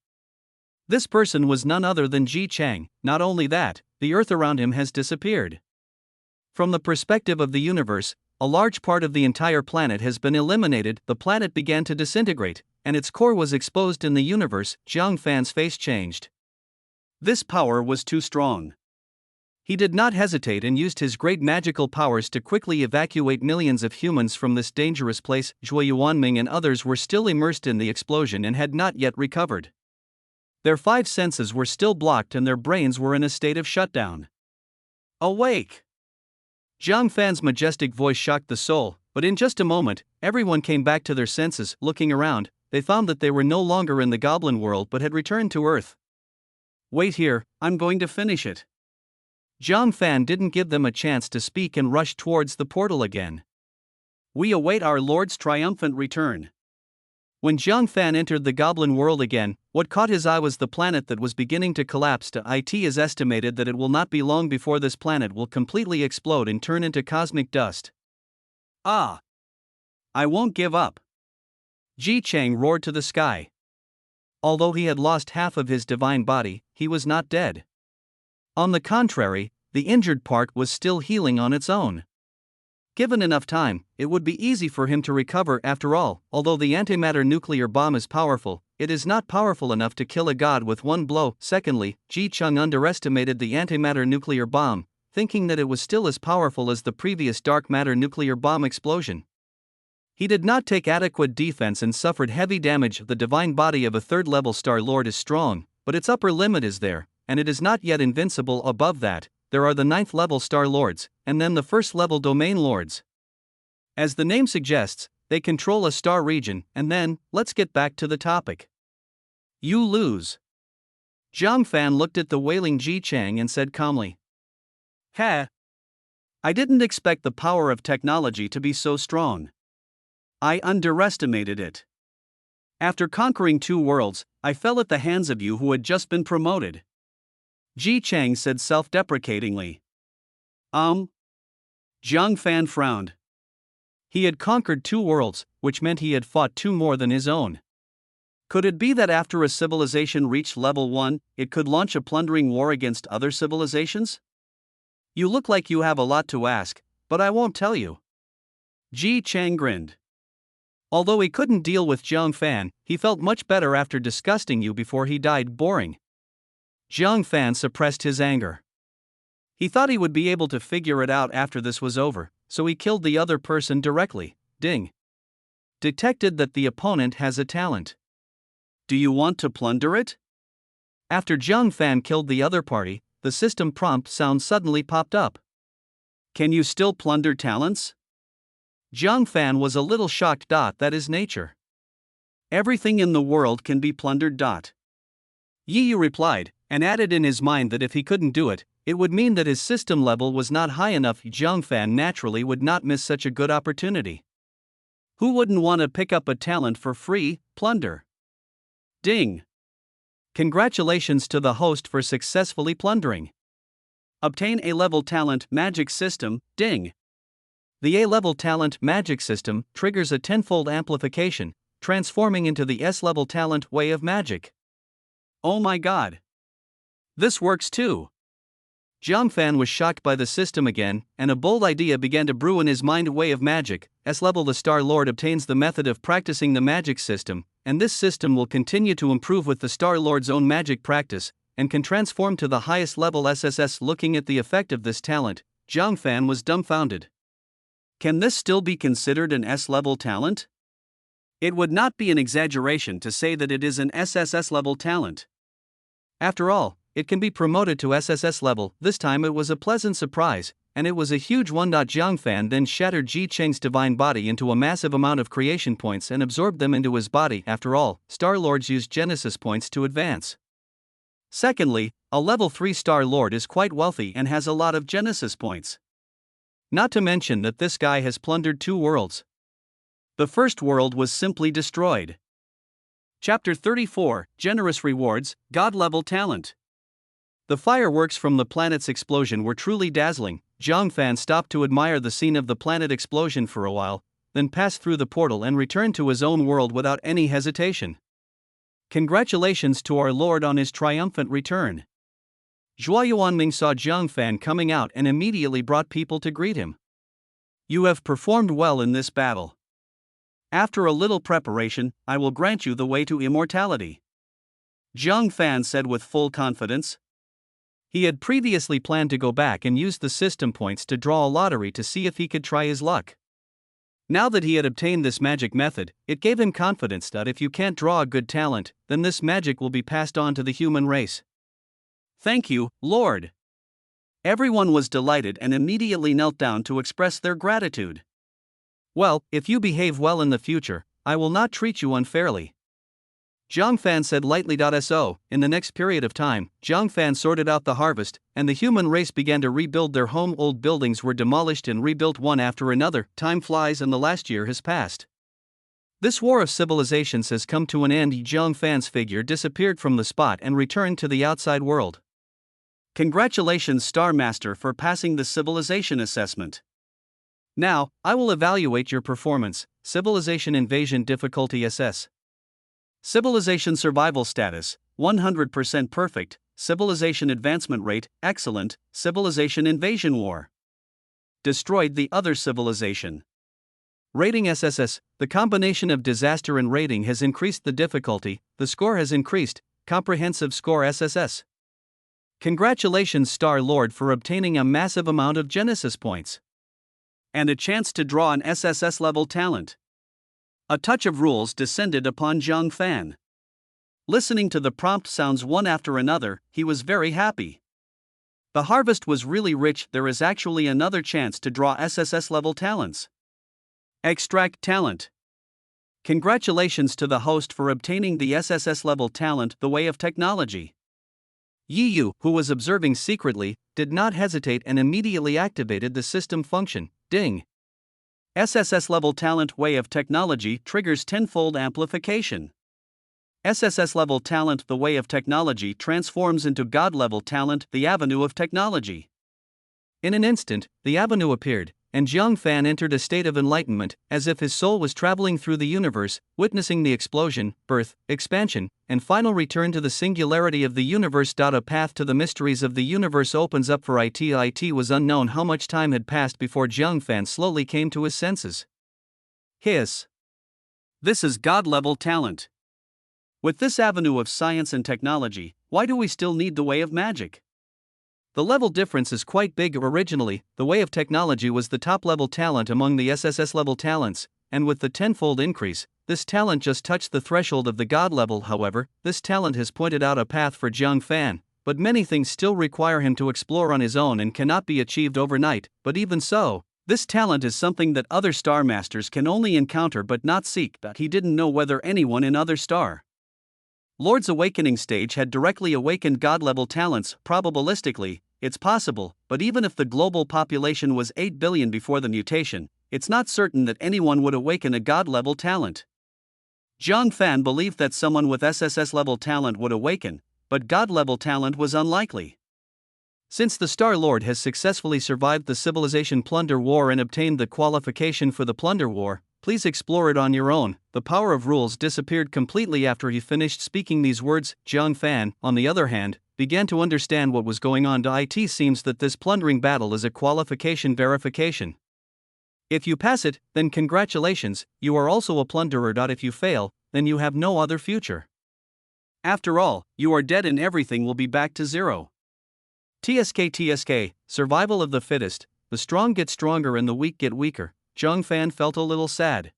Speaker 2: This person was none other than Ji Chang. Not only that, the earth around him has disappeared. From the perspective of the universe, a large part of the entire planet has been eliminated. The planet began to disintegrate, and its core was exposed in the universe. Jiang Fan's face changed. This power was too strong. He did not hesitate and used his great magical powers to quickly evacuate millions of humans from this dangerous place. Zhuo Yuanming and others were still immersed in the explosion and had not yet recovered. Their 5 senses were still blocked and their brains were in a state of shutdown. Awake! Jiang Fan's majestic voice shocked the soul, but in just a moment, everyone came back to their senses. Looking around, they found that they were no longer in the goblin world but had returned to Earth. Wait here, I'm going to finish it. Jiang Fan didn't give them a chance to speak and rushed towards the portal again. We await our Lord's triumphant return. When Jiang Fan entered the goblin world again, what caught his eye was the planet that was beginning to collapse. It is estimated that it will not be long before this planet will completely explode and turn into cosmic dust. Ah! I won't give up. Ji Chang roared to the sky. Although he had lost half of his divine body, he was not dead.
Speaker 1: On the contrary, the injured part was still healing on its own. Given enough time, it would be easy for him to recover after all. Although the antimatter nuclear bomb is powerful, it is not powerful enough to kill a god with one blow. Secondly, Ji Chung underestimated the antimatter nuclear bomb, thinking that it was still as powerful as the previous dark matter nuclear bomb explosion. He did not take adequate defense and suffered heavy damage. The divine body of a third-level Star Lord is strong, but its upper limit is there, and it is not yet invincible. Above that, there are the 9th level Star Lords, and then the 1st level Domain Lords. As the name suggests, they control a star region. And then, let's get back to the topic. You lose. Zhang Fan looked at the wailing Ji Chang and said calmly, "Ha! I didn't expect the power of technology to be so strong. I underestimated it. After conquering 2 worlds, I fell at the hands of you who had just been promoted." Ji Chang said self-deprecatingly. Zhang Fan frowned. He had conquered 2 worlds, which meant he had fought 2 more than his own. Could it be that after a civilization reached level 1, it could launch a plundering war against other civilizations? You look like you have a lot to ask, but I won't tell you. Ji Chang grinned. Although he couldn't deal with Zhang Fan, he felt much better after disgusting you before he died. Boring. Zhang Fan suppressed his anger. He thought he would be able to figure it out after this was over, so he killed the other person directly. Ding. Detected that the opponent has a talent. Do you want to plunder it? After Zhang Fan killed the other party, the system prompt sound suddenly popped up. Can you still plunder talents? Zhang Fan was a little shocked. That is nature. Everything in the world can be plundered. Yi Yu replied, and added in his mind that if he couldn't do it, it would mean that his system level was not high enough. Zhang Fan naturally would not miss such a good opportunity. Who wouldn't want to pick up a talent for free? Plunder. Ding. Congratulations to the host for successfully plundering. Obtain A-level talent magic system. Ding. The A-level talent magic system triggers a 10-fold amplification, transforming into the S-level talent way of magic. Oh my god. This works too. Zhang Fan was shocked by the system again, and a bold idea began to brew in his mind. Way of magic. S-level the Star Lord obtains the method of practicing the magic system, and this system will continue to improve with the Star Lord's own magic practice, and can transform to the highest level SSS. Looking at the effect of this talent, Zhang Fan was dumbfounded. Can this still be considered an S-level talent? It would not be an exaggeration to say that it is an SSS level talent. After all, it can be promoted to SSS level. This time it was a pleasant surprise, and it was a huge one. Zhang Fan then shattered Ji Cheng's divine body into a massive amount of creation points and absorbed them into his body. After all, Star Lords use Genesis points to advance. Secondly, a level 3 Star Lord is quite wealthy and has a lot of Genesis points. Not to mention that this guy has plundered 2 worlds. The first world was simply destroyed. Chapter 34, Generous Rewards, God-level talent. The fireworks from the planet's explosion were truly dazzling. Zhang Fan stopped to admire the scene of the planet explosion for a while, then passed through the portal and returned to his own world without any hesitation. Congratulations to our Lord on his triumphant return. Zhua Yuanming saw Zhang Fan coming out and immediately brought people to greet him. You have performed well in this battle. After a little preparation, I will grant you the way to immortality. Zhang Fan said with full confidence. He had previously planned to go back and use the system points to draw a lottery to see if he could try his luck. Now that he had obtained this magic method, it gave him confidence that if you can't draw a good talent, then this magic will be passed on to the human race. Thank you, Lord. Everyone was delighted and immediately knelt down to express their gratitude. Well, if you behave well in the future, I will not treat you unfairly. Zhang Fan said lightly. So, in the next period of time, Zhang Fan sorted out the harvest, and the human race began to rebuild their home. Old buildings were demolished and rebuilt one after another. Time flies and the last year has passed. This war of civilizations has come to an end. Zhang Fan's figure disappeared from the spot and returned to the outside world. Congratulations, Star Master, for passing the civilization assessment. Now, I will evaluate your performance. Civilization Invasion Difficulty SS. Civilization Survival Status, 100% Perfect.
Speaker 2: civilization advancement rate, excellent, civilization invasion war. Destroyed the other civilization.
Speaker 1: Rating SSS, the combination of disaster and rating has increased the difficulty, the score has increased, comprehensive score SSS. Congratulations Star-Lord for obtaining a massive amount of Genesis points.
Speaker 2: And a chance to draw an SSS level talent. A touch of rules descended upon Zhang Fan. Listening to the prompt sounds one after another, he was very happy. The harvest was really rich, there is actually another chance to draw SSS level talents. Extract talent. Congratulations to the host for obtaining the SSS level talent, the way of technology.
Speaker 1: Yi Yu, who was observing secretly, did not hesitate and immediately activated the system function. Ding.
Speaker 2: SSS level talent, way of technology, triggers tenfold amplification. SSS level talent, the way of technology, transforms into God level talent, the avenue of technology.
Speaker 1: In an instant, the avenue appeared, and Zhang Fan entered a state of enlightenment, as if his soul was traveling through the universe, witnessing the explosion, birth, expansion, and final return to the singularity of the universe. A path to the mysteries of the universe opens up for it. It was unknown how much time had passed before Zhang Fan slowly came to his senses.
Speaker 2: This is God-level talent. With this avenue of science and technology, why do we still need the way of magic?
Speaker 1: The level difference is quite big. Originally, the way of technology was the top-level talent among the SSS level talents, and with the tenfold increase, this talent just touched the threshold of the God level. However, this talent has pointed out a path for Zhang Fan, but many things still require him to explore on his own and cannot be achieved overnight. But even so, this talent is something that other Star Masters can only encounter but not seek. He didn't know whether anyone in other Star Lord's awakening stage had directly awakened God-level talents. Probabilistically, it's possible, but even if the global population was 8 billion before the mutation, it's not certain that anyone would awaken a God-level talent. Zhang Fan believed that someone with SSS-level talent would awaken, but God-level talent was unlikely. Since the Star-Lord has successfully survived the Civilization Plunder War and obtained the qualification for the Plunder War, please explore it on your own. The power of rules disappeared completely after he finished speaking these words. Zhang Fan, on the other hand, began to understand what was going on. It seems that this plundering battle is a qualification verification. If you pass it, then congratulations, you are also a plunderer. If you fail, then you have no other future.
Speaker 2: After all, you are dead and everything will be back to zero.
Speaker 1: TSK, survival of the fittest, the strong get stronger and the weak get weaker. Zhang Fan felt a little sad.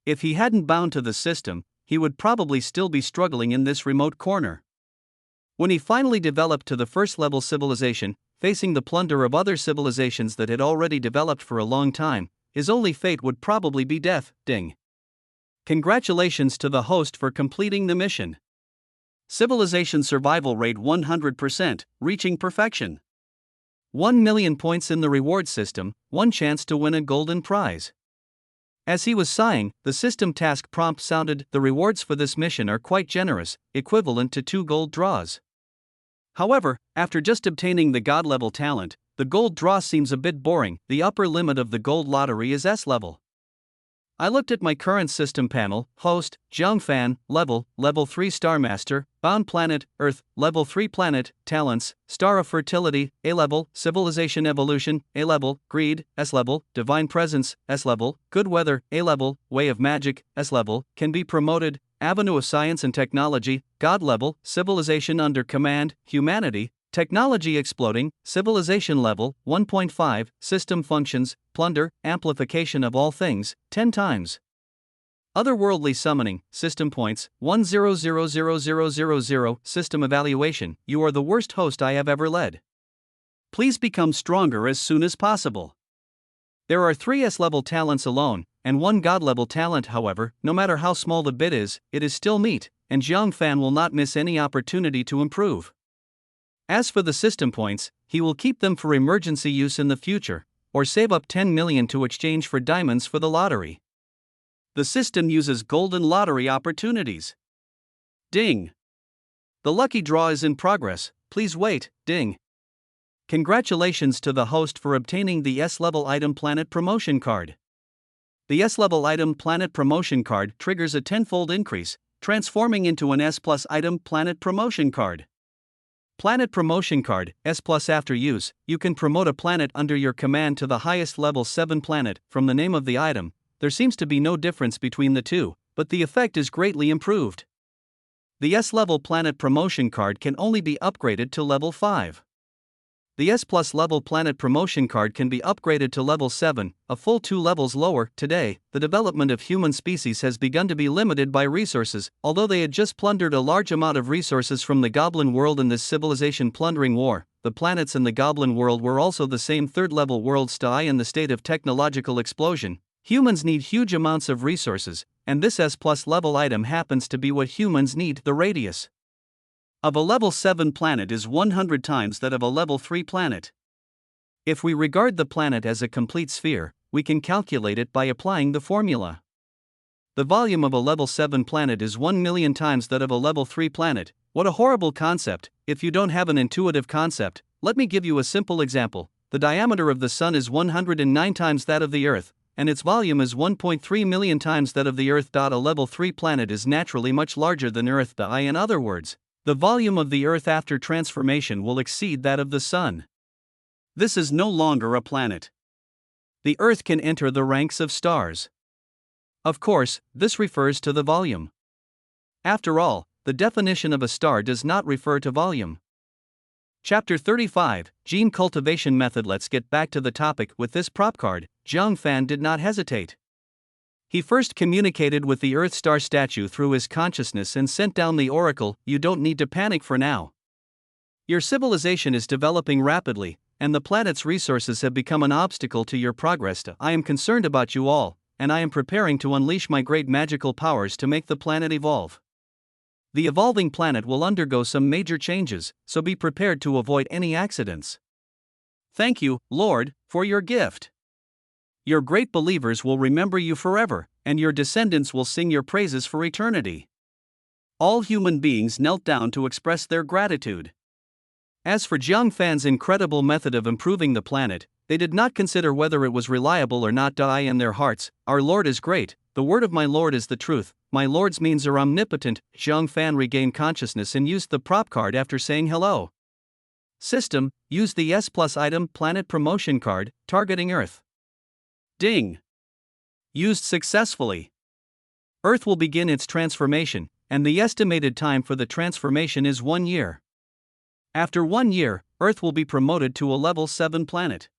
Speaker 1: If he hadn't bound to the system, he would probably still be struggling in this remote corner. When he finally developed to the first-level civilization, facing the plunder of other civilizations that had already developed for a long time, his only fate would probably be death. Ding. Congratulations to the host for completing the mission.
Speaker 2: Civilization survival rate 100%, reaching perfection.
Speaker 1: 1 million points in the reward system, one chance to win a golden prize. As he was sighing, the system task prompt sounded. The rewards for this mission are quite generous, equivalent to 2 gold draws. However, after just obtaining the God level talent, the gold draw seems a bit boring. The upper limit of the gold lottery is S level. I looked at my current system panel: host, Zhang Fan, level 3 Star Master, bound planet, Earth, level 3 planet, talents, Star of Fertility, A level, Civilization Evolution, A level, Greed, S level, Divine Presence, S level, Good Weather, A level, Way of Magic, S level, can be promoted, Avenue of Science and Technology, God level, Civilization under Command, Humanity, Technology Exploding, Civilization Level 1.5, System Functions, Plunder, Amplification of all things, 10 times. Otherworldly Summoning, System Points, 10000000, System Evaluation, you are the worst host I have ever led. Please become stronger as soon as possible. There are 3 S-level talents alone, and 1 God-level talent. However, no matter how small the bit is, it is still meat, and Zhang Fan will not miss any opportunity to improve. As for the system points, he will keep them for emergency use in the future, or save up 10 million to exchange for diamonds for the lottery.
Speaker 2: The system uses golden lottery opportunities. Ding.
Speaker 1: The lucky draw is in progress, please wait. Ding. Congratulations to the host for obtaining the S-level item Planet Promotion card. The S-level item Planet Promotion card triggers a tenfold increase, transforming into an S+ item Planet Promotion card. Planet Promotion Card, S+. After use, you can promote a planet under your command to the highest level 7 planet. From the name of the item, there seems to be no difference between the two, but the effect is greatly improved. The S-level Planet Promotion Card can only be upgraded to level 5. The S+ level Planet Promotion Card can be upgraded to level 7, a full 2 levels lower. Today, the development of human species has begun to be limited by resources. Although they had just plundered a large amount of resources from the Goblin world in this civilization plundering war, the planets in the Goblin world were also the same third-level worlds to in the state of technological explosion. Humans need huge amounts of resources, and this S+ level item happens to be what humans need. The radius of a level 7 planet is 100 times that of a level 3 planet. If we regard the planet as a complete sphere, we can calculate it by applying the formula. The volume of a level 7 planet is 1 million times that of a level 3 planet. What a horrible concept! If you don't have an intuitive concept, let me give you a simple example. The diameter of the Sun is 109 times that of the Earth, and its volume is 1.3 million times that of the Earth. A level 3 planet is naturally much larger than Earth. In other words, the volume of the Earth after transformation will exceed that of the Sun. This is no longer a planet. The Earth can enter the ranks of stars. Of course, this refers to the volume. After all, the definition of a star does not refer to volume. Chapter 35, Gene Cultivation Method. Let's get back to the topic. With this prop card, Zhang Fan did not hesitate. He first communicated with the Earth Star statue through his consciousness and sent down the oracle. You don't need to panic for now. Your civilization is developing rapidly, and the planet's resources have become an obstacle to your progress. I am concerned about you all, and I am preparing to unleash my great magical powers to make the planet evolve. The evolving planet will undergo some major changes, so be prepared to avoid any accidents. Thank you, Lord, for your gift. Your great believers will remember you forever, and your descendants will sing your praises for eternity. All human beings knelt down to express their gratitude. As for Zhang Fan's incredible method of improving the planet, they did not consider whether it was reliable or not. In their hearts, our Lord is great, the word of my Lord is the truth, my Lord's means are omnipotent. Zhang Fan regained consciousness and used the prop card after saying hello. System, use the S+ item Planet Promotion Card, targeting Earth. Ding! Used successfully. Earth will begin its transformation, and the estimated time for the transformation is 1 year. After 1 year, Earth will be promoted to a level 7 planet.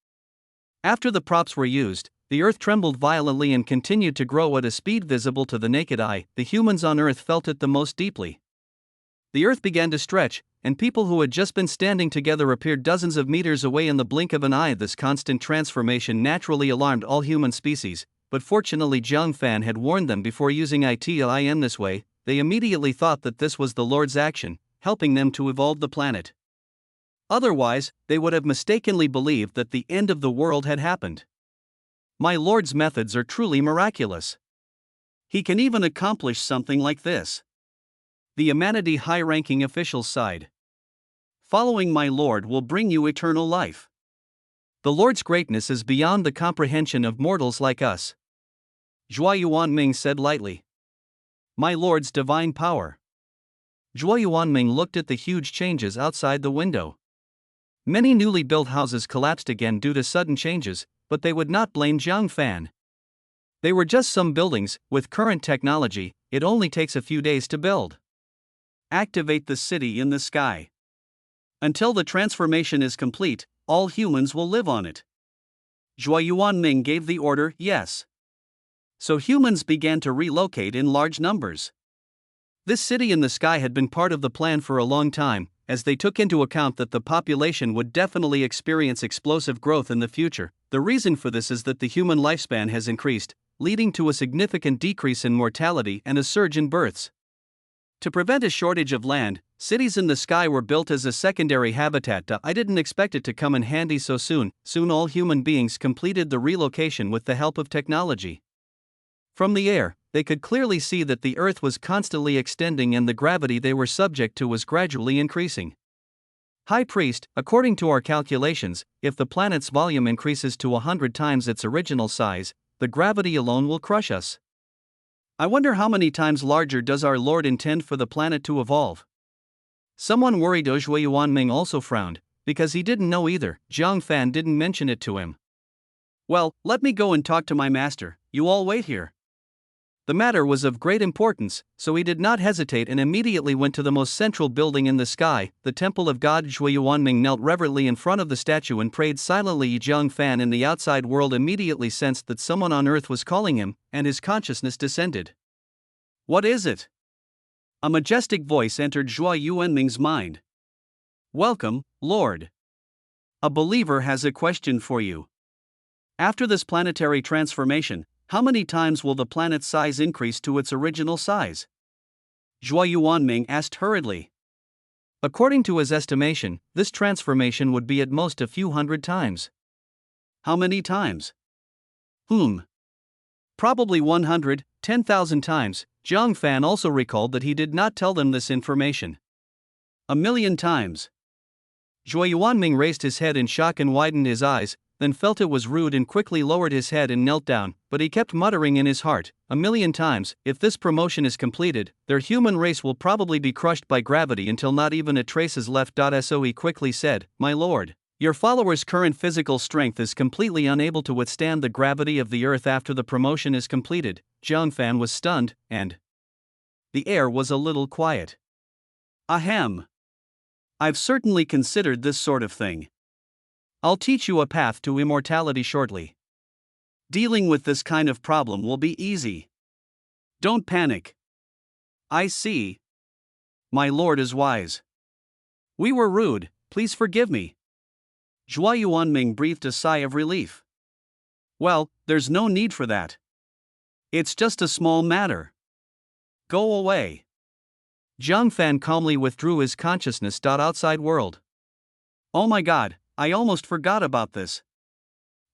Speaker 1: After the props were used, the Earth trembled violently and continued to grow at a speed visible to the naked eye. The humans on Earth felt it the most deeply. The Earth began to stretch, and people who had just been standing together appeared dozens of meters away in the blink of an eye. This constant transformation naturally alarmed all human species, but fortunately Zhang Fan had warned them before using it in this way. They immediately thought that this was the Lord's action, helping them to evolve the planet. Otherwise, they would have mistakenly believed that the end of the world had happened. My Lord's methods are truly miraculous. He can even accomplish something like this. The Humanity high-ranking officials sighed. Following my Lord will bring you eternal life. The Lord's greatness is beyond the comprehension of mortals like us. Zhuo Yuanming said lightly. My Lord's divine power. Zhuo Yuanming looked at the huge changes outside the window. Many newly built houses collapsed again due to sudden changes, but they would not blame Zhang Fan. They were just some buildings. With current technology, it only takes a few days to build. Activate the city in the sky. Until the transformation is complete, all humans will live on it. Zhuo Yuanming gave the order, yes. So humans began to relocate in large numbers. This city in the sky had been part of the plan for a long time, as they took into account that the population would definitely experience explosive growth in the future. The reason for this is that the human lifespan has increased, leading to a significant decrease in mortality and a surge in births. To prevent a shortage of land, cities in the sky were built as a secondary habitat. I didn't expect it to come in handy so soon. Soon all human beings completed the relocation with the help of technology. From the air, they could clearly see that the Earth was constantly extending and the gravity they were subject to was gradually increasing. High Priest, according to our calculations, if the planet's volume increases to 100 times its original size, the gravity alone will crush us. I wonder how many times larger does our Lord intend for the planet to evolve? Someone worried Zhuo Yuanming also frowned, because he didn't know either. Zhang Fan didn't mention it to him.
Speaker 2: Well, let me go and talk to my master, you all wait here.
Speaker 1: The matter was of great importance, so he did not hesitate and immediately went to the most central building in the sky, the temple of God. Zhuo Yuanming knelt reverently in front of the statue and prayed silently. Zhang Fan in the outside world immediately sensed that someone on earth was calling him, and his consciousness descended.
Speaker 2: What is it? A majestic voice entered Zhuo Yuanming's mind. Welcome, Lord. A believer has a question for you. After this planetary transformation, how many times will the planet's size increase to its original size? Zhuo Yuanming asked hurriedly.
Speaker 1: According to his estimation, this transformation would be at most a few hundred times.
Speaker 2: How many times?
Speaker 1: Probably 100, 10,000 times. Zhang Fan also recalled that he did not tell them this information.
Speaker 2: 1,000,000 times.
Speaker 1: Zhuo Yuanming raised his head in shock and widened his eyes, then felt it was rude and quickly lowered his head and knelt down, but he kept muttering in his heart, 1,000,000 times. If this promotion is completed, their human race will probably be crushed by gravity until not even a trace is left. So he quickly said, My lord, your followers' current physical strength is completely unable to withstand the gravity of the earth after the promotion is completed. Zhang Fan was stunned, and the air was a little quiet.
Speaker 2: Ahem. I've certainly considered this sort of thing.
Speaker 1: I'll teach you a path to immortality shortly.
Speaker 2: Dealing with this kind of problem will be easy. Don't panic. I see. My lord is wise.
Speaker 1: We were rude, please forgive me.
Speaker 2: Zhuo Yuanming breathed a sigh of relief. Well, there's no need for that. It's just a small matter. Go away.
Speaker 1: Zhang Fan calmly withdrew his consciousness. Outside world.
Speaker 2: Oh my god, I almost forgot about this.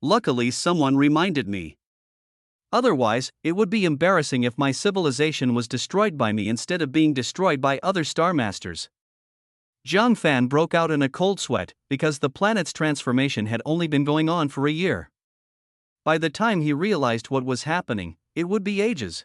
Speaker 2: Luckily, someone reminded me.
Speaker 1: Otherwise, it would be embarrassing if my civilization was destroyed by me instead of being destroyed by other Star Masters. Zhang Fan broke out in a cold sweat, because the planet's transformation had only been going on for a year. By the time he realized what was happening, it would be ages.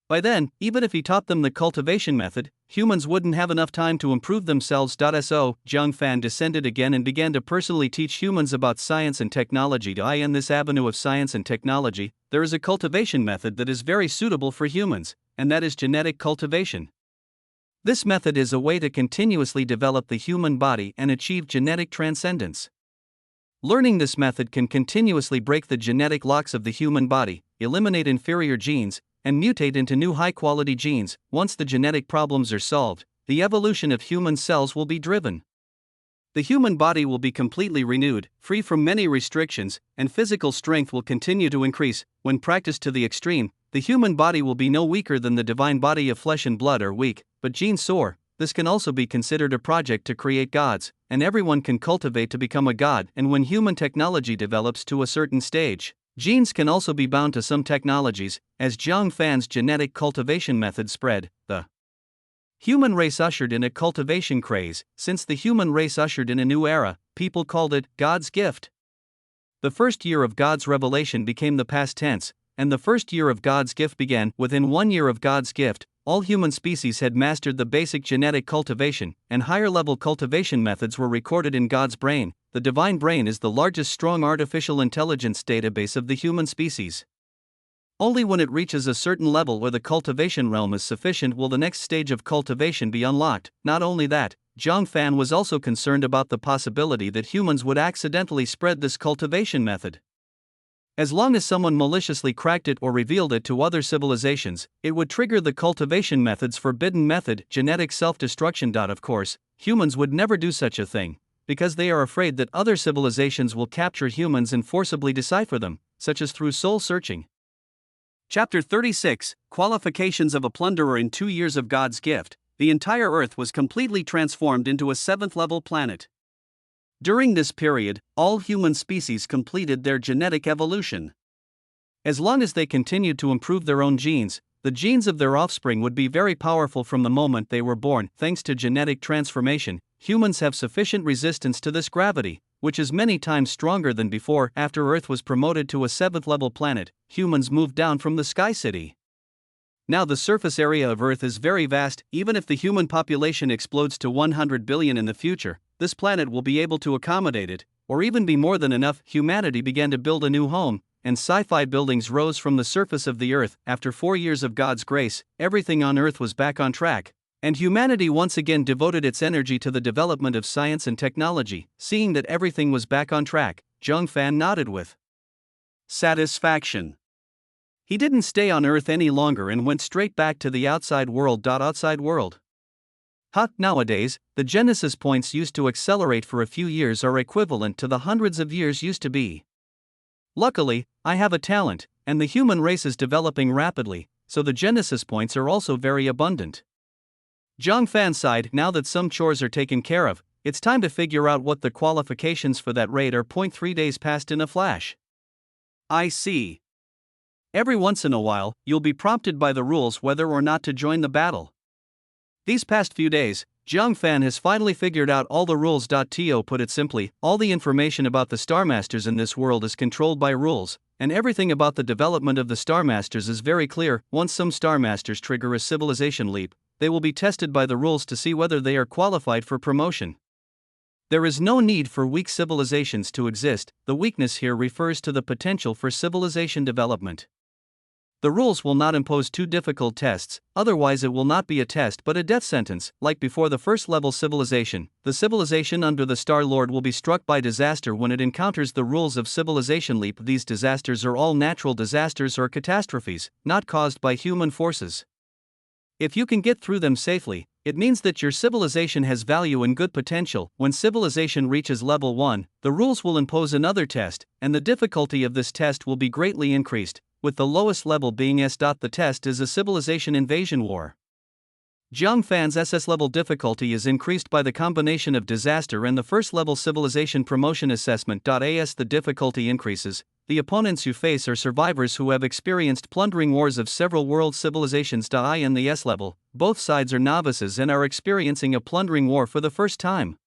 Speaker 1: By then, even if he taught them the cultivation method, humans wouldn't have enough time to improve themselves. So, Zhang Fan descended again and began to personally teach humans about science and technology. In this avenue of science and technology, there is a cultivation method that is very suitable for humans, and that is genetic cultivation. This method is a way to continuously develop the human body and achieve genetic transcendence. Learning this method can continuously break the genetic locks of the human body, eliminate inferior genes, and mutate into new high-quality genes. Once the genetic problems are solved, the evolution of human cells will be driven. The human body will be completely renewed, free from many restrictions, and physical strength will continue to increase. When practiced to the extreme, the human body will be no weaker than the divine body of flesh and blood are weak, but genes soar. This can also be considered a project to create gods, and everyone can cultivate to become a god. And when human technology develops to a certain stage, genes can also be bound to some technologies. As Zhang Fan's genetic cultivation method spread, the human race ushered in a cultivation craze. Since the human race ushered in a new era, people called it God's gift. The first year of God's revelation became the past tense, and the first year of God's gift began. Within 1 year of God's gift, all human species had mastered the basic genetic cultivation, and higher-level cultivation methods were recorded in God's brain. The divine brain is the largest strong artificial intelligence database of the human species. Only when it reaches a certain level where the cultivation realm is sufficient will the next stage of cultivation be unlocked. Not only that, Zhang Fan was also concerned about the possibility that humans would accidentally spread this cultivation method. As long as someone maliciously cracked it or revealed it to other civilizations, it would trigger the cultivation method's forbidden method, genetic self-destruction. Of course, humans would never do such a thing, because they are afraid that other civilizations will capture humans and forcibly decipher them, such as through soul searching. Chapter 36, Qualifications of a Plunderer. In 2 years of God's gift, the entire Earth was completely transformed into a 7th-level planet. During this period, all human species completed their genetic evolution. As long as they continued to improve their own genes, the genes of their offspring would be very powerful from the moment they were born. Thanks to genetic transformation, humans have sufficient resistance to this gravity, which is many times stronger than before. After Earth was promoted to a 7th-level planet, humans moved down from the Sky City.
Speaker 2: Now the surface area of Earth is very vast. Even if the human population explodes to 100 billion in the future, this planet will be able to accommodate it, or even be more than enough. Humanity began to build a new home, and sci-fi buildings rose from the surface of the Earth. After 4 years of God's grace, everything on Earth was back on track, and humanity once again devoted its energy to the development of science and technology. Seeing that everything was back on track, Zhang Fan nodded with satisfaction. He didn't stay on Earth any longer and went straight back to the outside world. Outside world. Nowadays, the Genesis points used to accelerate for a few years are equivalent to the hundreds of years used to be. Luckily, I have a talent, and the human race is developing rapidly, so the Genesis points are also very abundant. Zhang Fan sighed. Now that some chores are taken care of, it's time to figure out what the qualifications for that raid are. 3 days passed in a flash. I see. Every once in a while, you'll be prompted by the rules whether or not to join the battle. These past few days, Zhang Fan has finally figured out all the rules. To put it simply, all the information about the Star Masters in this world is controlled by rules, and everything about the development of the Star Masters is very clear. Once some Star Masters trigger a civilization leap, they will be tested by the rules to see whether they are qualified for promotion. There is no need for weak civilizations to exist. The weakness here refers to the potential for civilization development. The rules will not impose too difficult tests, otherwise it will not be a test but a death sentence. Like before the first level civilization, the civilization under the Star Lord will be struck by disaster when it encounters the rules of civilization leap. These disasters are all natural disasters or catastrophes, not caused by human forces. If you can get through them safely, it means that your civilization has value and good potential. When civilization reaches level 1, the rules will impose another test, and the difficulty of this test will be greatly increased, with the lowest level being S. The test is a civilization invasion war. Zhang Fan's SS level difficulty is increased by the combination of disaster and the first level civilization promotion assessment. As the difficulty increases, the opponents you face are survivors who have experienced plundering wars of several world civilizations. In the S level, both sides are novices and are experiencing a plundering war for the first time.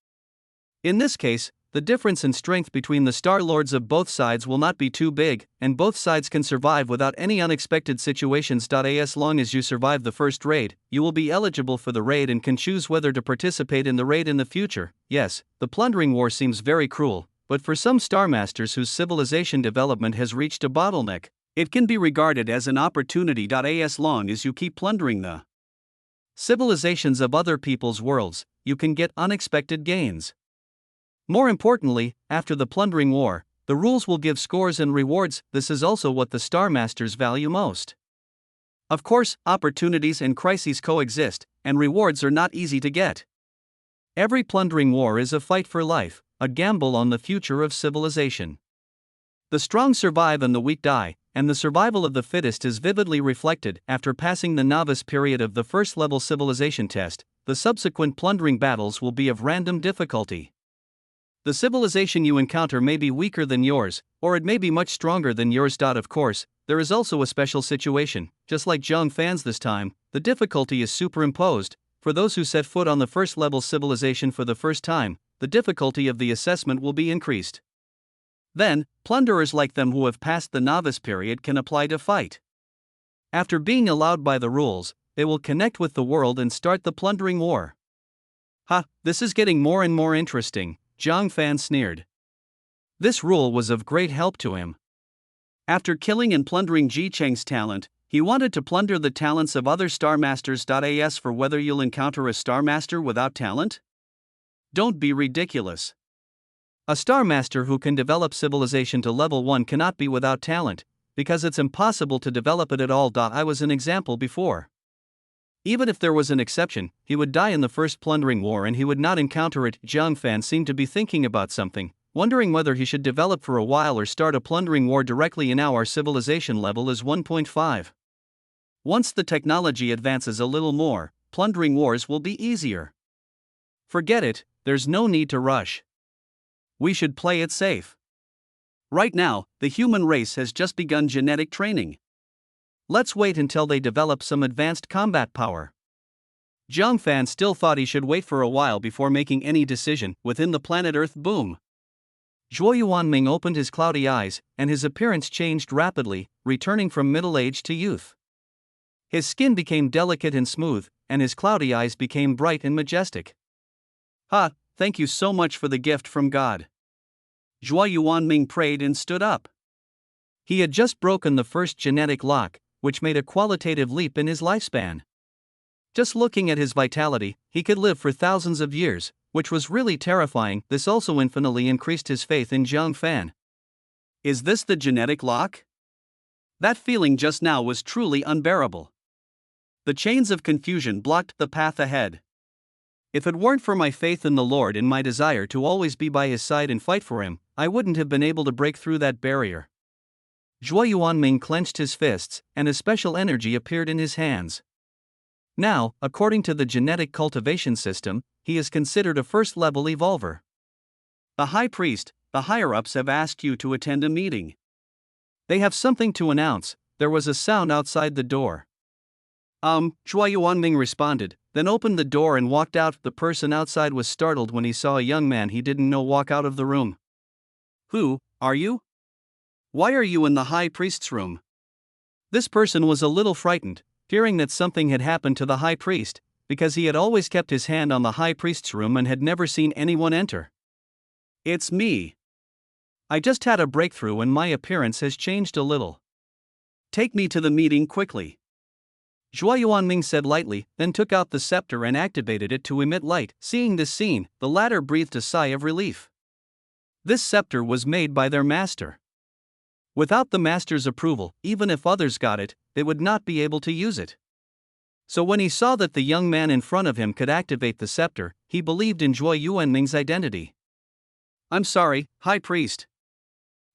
Speaker 2: In this case, the difference in strength between the Star Lords of both sides will not be too big, and both sides can survive without any unexpected situations. As long as you survive the first raid, you will be eligible for the raid and can choose whether to participate in the raid in the future. Yes, the plundering war seems very cruel, but for some Star Masters whose civilization development has reached a bottleneck, it can be regarded as an opportunity. As long as you keep plundering the civilizations of other people's worlds, you can get unexpected gains. More importantly, after the plundering war, the rules will give scores and rewards. This is also what the Star Masters value most. Of course, opportunities and crises coexist, and rewards are not easy to get. Every plundering war is a fight for life, a gamble on the future of civilization. The strong survive and the weak die, and the survival of the fittest is vividly reflected. After passing the novice period of the first level civilization test, the subsequent plundering battles will be of random difficulty. The civilization you encounter may be weaker than yours, or it may be much stronger than yours. Of course, there is also a special situation. Just like Zhang Fan's this time, the difficulty is superimposed. For those who set foot on the first level civilization for the first time, the difficulty of the assessment will be increased. Then, plunderers like them who have passed the novice period can apply to fight. After being allowed by the rules, they will connect with the world and start the plundering war. This is getting more and more interesting, Zhang Fan sneered. This rule was of great help to him. After killing and plundering Ji Cheng's talent, he wanted to plunder the talents of other Star Masters. As for whether you'll encounter a Star Master without talent? Don't be ridiculous. A Star Master who can develop civilization to level 1 cannot be without talent, because it's impossible to develop it at all. I was an example before. Even if there was an exception, he would die in the first plundering war and he would not encounter it. Zhang Fan seemed to be thinking about something, wondering whether he should develop for a while or start a plundering war directly. Now our civilization level is 1.5. Once the technology advances a little more, plundering wars will be easier. Forget it, there's no need to rush. We should play it safe. Right now, the human race has just begun genetic training. Let's wait until they develop some advanced combat power. Zhang Fan still thought he should wait for a while before making any decision. Within the planet Earth, boom. Zhuo Yuanming opened his cloudy eyes, and his appearance changed rapidly, returning from middle age to youth.
Speaker 1: His skin became delicate and smooth, and his cloudy eyes became bright and majestic.
Speaker 2: Ha, thank you so much for the gift from God. Zhuo Yuanming prayed and stood up.
Speaker 1: He had just broken the first genetic lock, which made a qualitative leap in his lifespan. Just looking at his vitality, he could live for thousands of years, which was really terrifying. This also infinitely increased his faith in Jiang Fan.
Speaker 2: Is this the genetic lock? That feeling just now was truly unbearable. The chains of confusion blocked the path ahead. If it weren't for my faith in the Lord and my desire to always be by his side and fight for him, I wouldn't have been able to break through that barrier. Zhuo Yuanming clenched his fists, and a special energy appeared in his hands. Now, according to the genetic cultivation system, he is considered a first-level evolver. The High Priest, the higher-ups have asked you to attend a meeting.
Speaker 1: They have something to announce. There was a sound outside the door.
Speaker 2: Zhuo Yuanming responded, then opened the door and walked out. The person outside was startled when he saw a young man he didn't know walk out of the room. Who are you? Why are you in the High Priest's room?
Speaker 1: This person was a little frightened, fearing that something had happened to the High Priest, because he had always kept his hand on the High Priest's room and had never seen anyone enter.
Speaker 2: It's me.
Speaker 1: I just had a breakthrough and my appearance has changed a little.
Speaker 2: Take me to the meeting quickly.
Speaker 1: Zhuo Yuanming said lightly, then took out the scepter and activated it to emit light. Seeing this scene, the latter breathed a sigh of relief. This scepter was made by their master. Without the master's approval, even if others got it, they would not be able to use it. So when he saw that the young man in front of him could activate the scepter, he believed in Zhuo Yuanming's identity.
Speaker 2: I'm sorry, High Priest.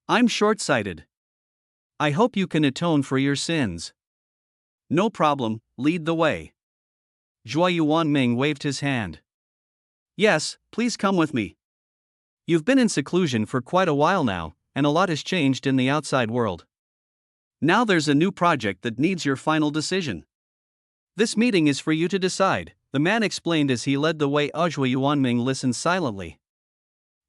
Speaker 2: I'm short-sighted.
Speaker 1: I hope you can atone for your sins.
Speaker 2: No problem, lead the way.
Speaker 1: Zhuo Yuanming waved his hand.
Speaker 2: Yes, please come with me.
Speaker 1: You've been in seclusion for quite a while now, and a lot has changed in the outside world.
Speaker 2: Now there's a new project that needs your final decision.
Speaker 1: This meeting is for you to decide, the man explained as he led the way. Zhuo Yuanming listened silently.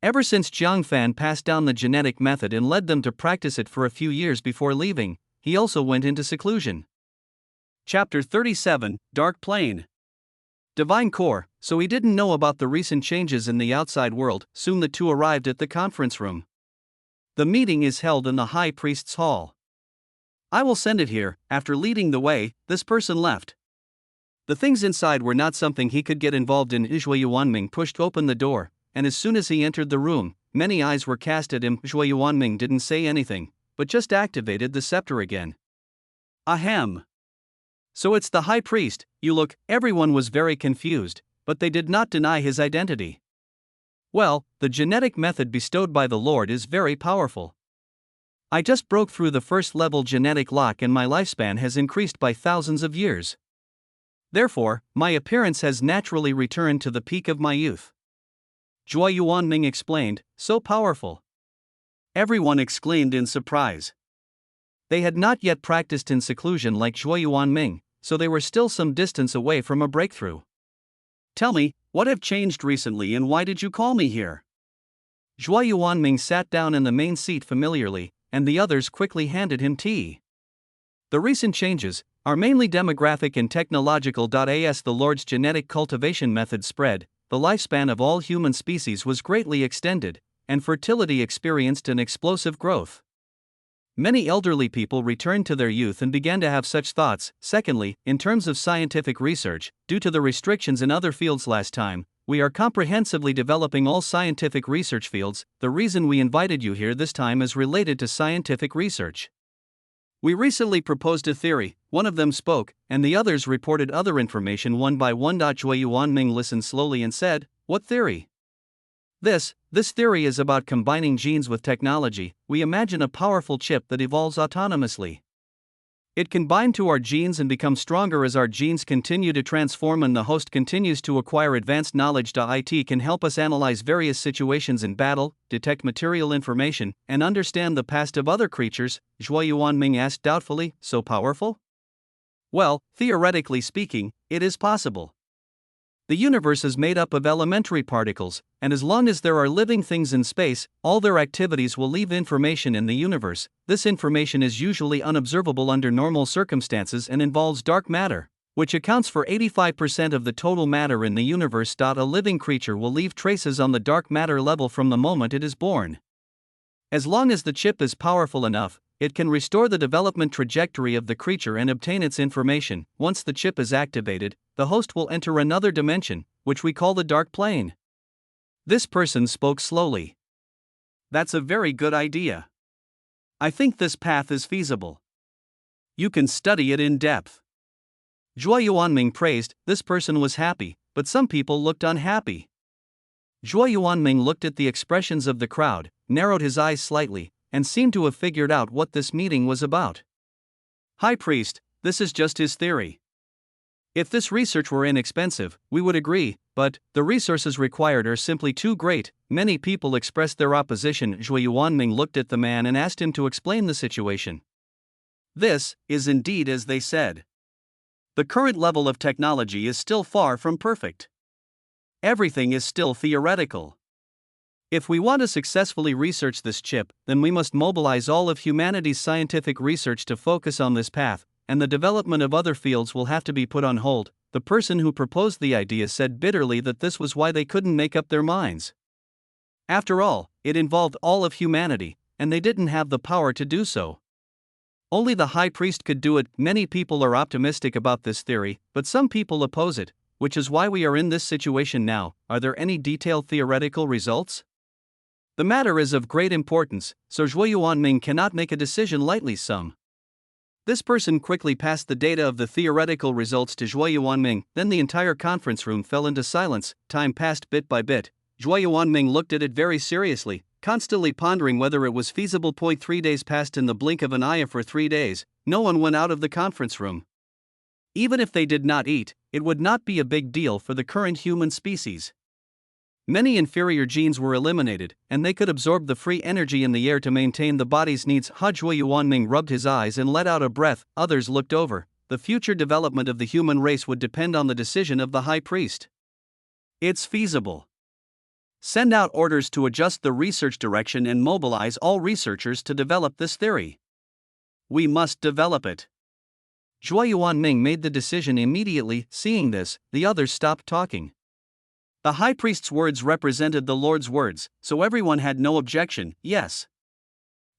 Speaker 1: Ever since Jiang Fan passed down the genetic method and led them to practice it for a few years before leaving, he also went into seclusion.
Speaker 2: Chapter 37, Dark Plane.
Speaker 1: Divine Core. So he didn't know about the recent changes in the outside world. Soon the two arrived at the conference room. The meeting is held in the High Priest's hall.
Speaker 2: I will send it here. After leading the way, this person left.
Speaker 1: The things inside were not something he could get involved in. Zhuo Yuanming pushed open the door, and as soon as he entered the room, many eyes were cast at him. Zhuo Yuanming didn't say anything, but just activated the scepter again.
Speaker 2: Ahem.
Speaker 1: So it's the High Priest, you look. Everyone was very confused, but they did not deny his identity. Well, the genetic method bestowed by the Lord is very powerful. I just broke through the first level genetic lock and my lifespan has increased by thousands of years. Therefore, my appearance has naturally returned to the peak of my youth. Zhuo Yuanming explained, so powerful.
Speaker 2: Everyone exclaimed in surprise.
Speaker 1: They had not yet practiced in seclusion like Zhuo Yuanming, so they were still some distance away from a breakthrough.
Speaker 2: Tell me, what have changed recently and why did you call me here?
Speaker 1: Zhuo Yuanming sat down in the main seat familiarly, and the others quickly handed him tea. The recent changes are mainly demographic and technological. As the Lord's genetic cultivation method spread, the lifespan of all human species was greatly extended, and fertility experienced an explosive growth. Many elderly people returned to their youth and began to have such thoughts. Secondly, in terms of scientific research, due to the restrictions in other fields last time, we are comprehensively developing all scientific research fields. The reason we invited you here this time is related to scientific research. We recently proposed a theory, one of them spoke, and the others reported other information one by one. Zhuo Yuanming listened slowly and said, what theory? This theory is about combining genes with technology. We imagine a powerful chip that evolves autonomously. It can bind to our genes and become stronger as our genes continue to transform and the host continues to acquire advanced knowledge. It can help us analyze various situations in battle, detect material information, and understand the past of other creatures. Zhuo Yuanming asked doubtfully, so powerful? Well, theoretically speaking, it is possible. The universe is made up of elementary particles, and as long as there are living things in space, all their activities will leave information in the universe. This information is usually unobservable under normal circumstances and involves dark matter, which accounts for 85% of the total matter in the universe. A living creature will leave traces on the dark matter level from the moment it is born. As long as the chip is powerful enough, it can restore the development trajectory of the creature and obtain its information. Once the chip is activated, the host will enter another dimension, which we call the dark plane. This person spoke slowly.
Speaker 2: That's a very good idea. I think this path is feasible. You can study it in depth.
Speaker 1: Zhuo Yuanming praised. This person was happy, but some people looked unhappy. Zhuo Yuanming looked at the expressions of the crowd, narrowed his eyes slightly, and seemed to have figured out what this meeting was about.
Speaker 2: High Priest, this is just his theory. If this research were inexpensive, we would agree, but the resources required are simply too great. Many people expressed their opposition. Zhuo Yuanming looked at the man and asked him to explain the situation.
Speaker 1: This is indeed as they said. The current level of technology is still far from perfect. Everything is still theoretical. If we want to successfully research this chip, then we must mobilize all of humanity's scientific research to focus on this path, and the development of other fields will have to be put on hold. The person who proposed the idea said bitterly that this was why they couldn't make up their minds. After all, it involved all of humanity, and they didn't have the power to do so. Only the High Priest could do it. Many people are optimistic about this theory, but some people oppose it, which is why we are in this situation now. Are there any detailed theoretical results? The matter is of great importance, so Zhuo Yuanming cannot make a decision lightly. This person quickly passed the data of the theoretical results to Zhuo Yuanming, then the entire conference room fell into silence. Time passed bit by bit. Zhuo Yuanming looked at it very seriously, constantly pondering whether it was feasible. 3 days passed in the blink of an eye. For 3 days, no one went out of the conference room. Even if they did not eat, it would not be a big deal for the current human species. Many inferior genes were eliminated, and they could absorb the free energy in the air to maintain the body's needs. Zhuo Yuanming rubbed his eyes and let out a breath. Others looked over. The future development of the human race would depend on the decision of the High Priest. It's feasible. Send out orders to adjust the research direction and mobilize all researchers to develop this theory. We must develop it. Zhuo Yuanming made the decision immediately. Seeing this, the others stopped talking. The High Priest's words represented the Lord's words, so everyone had no objection. Yes.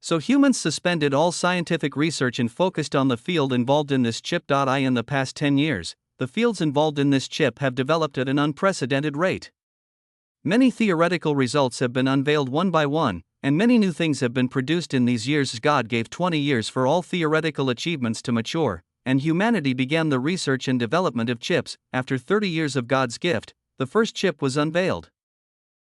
Speaker 1: So humans suspended all scientific research and focused on the field involved in this chip. In the past 10 years, the fields involved in this chip have developed at an unprecedented rate. Many theoretical results have been unveiled one by one, and many new things have been produced in these years. God gave 20 years for all theoretical achievements to mature, and humanity began the research and development of chips. After 30 years of God's gift, the first chip was unveiled.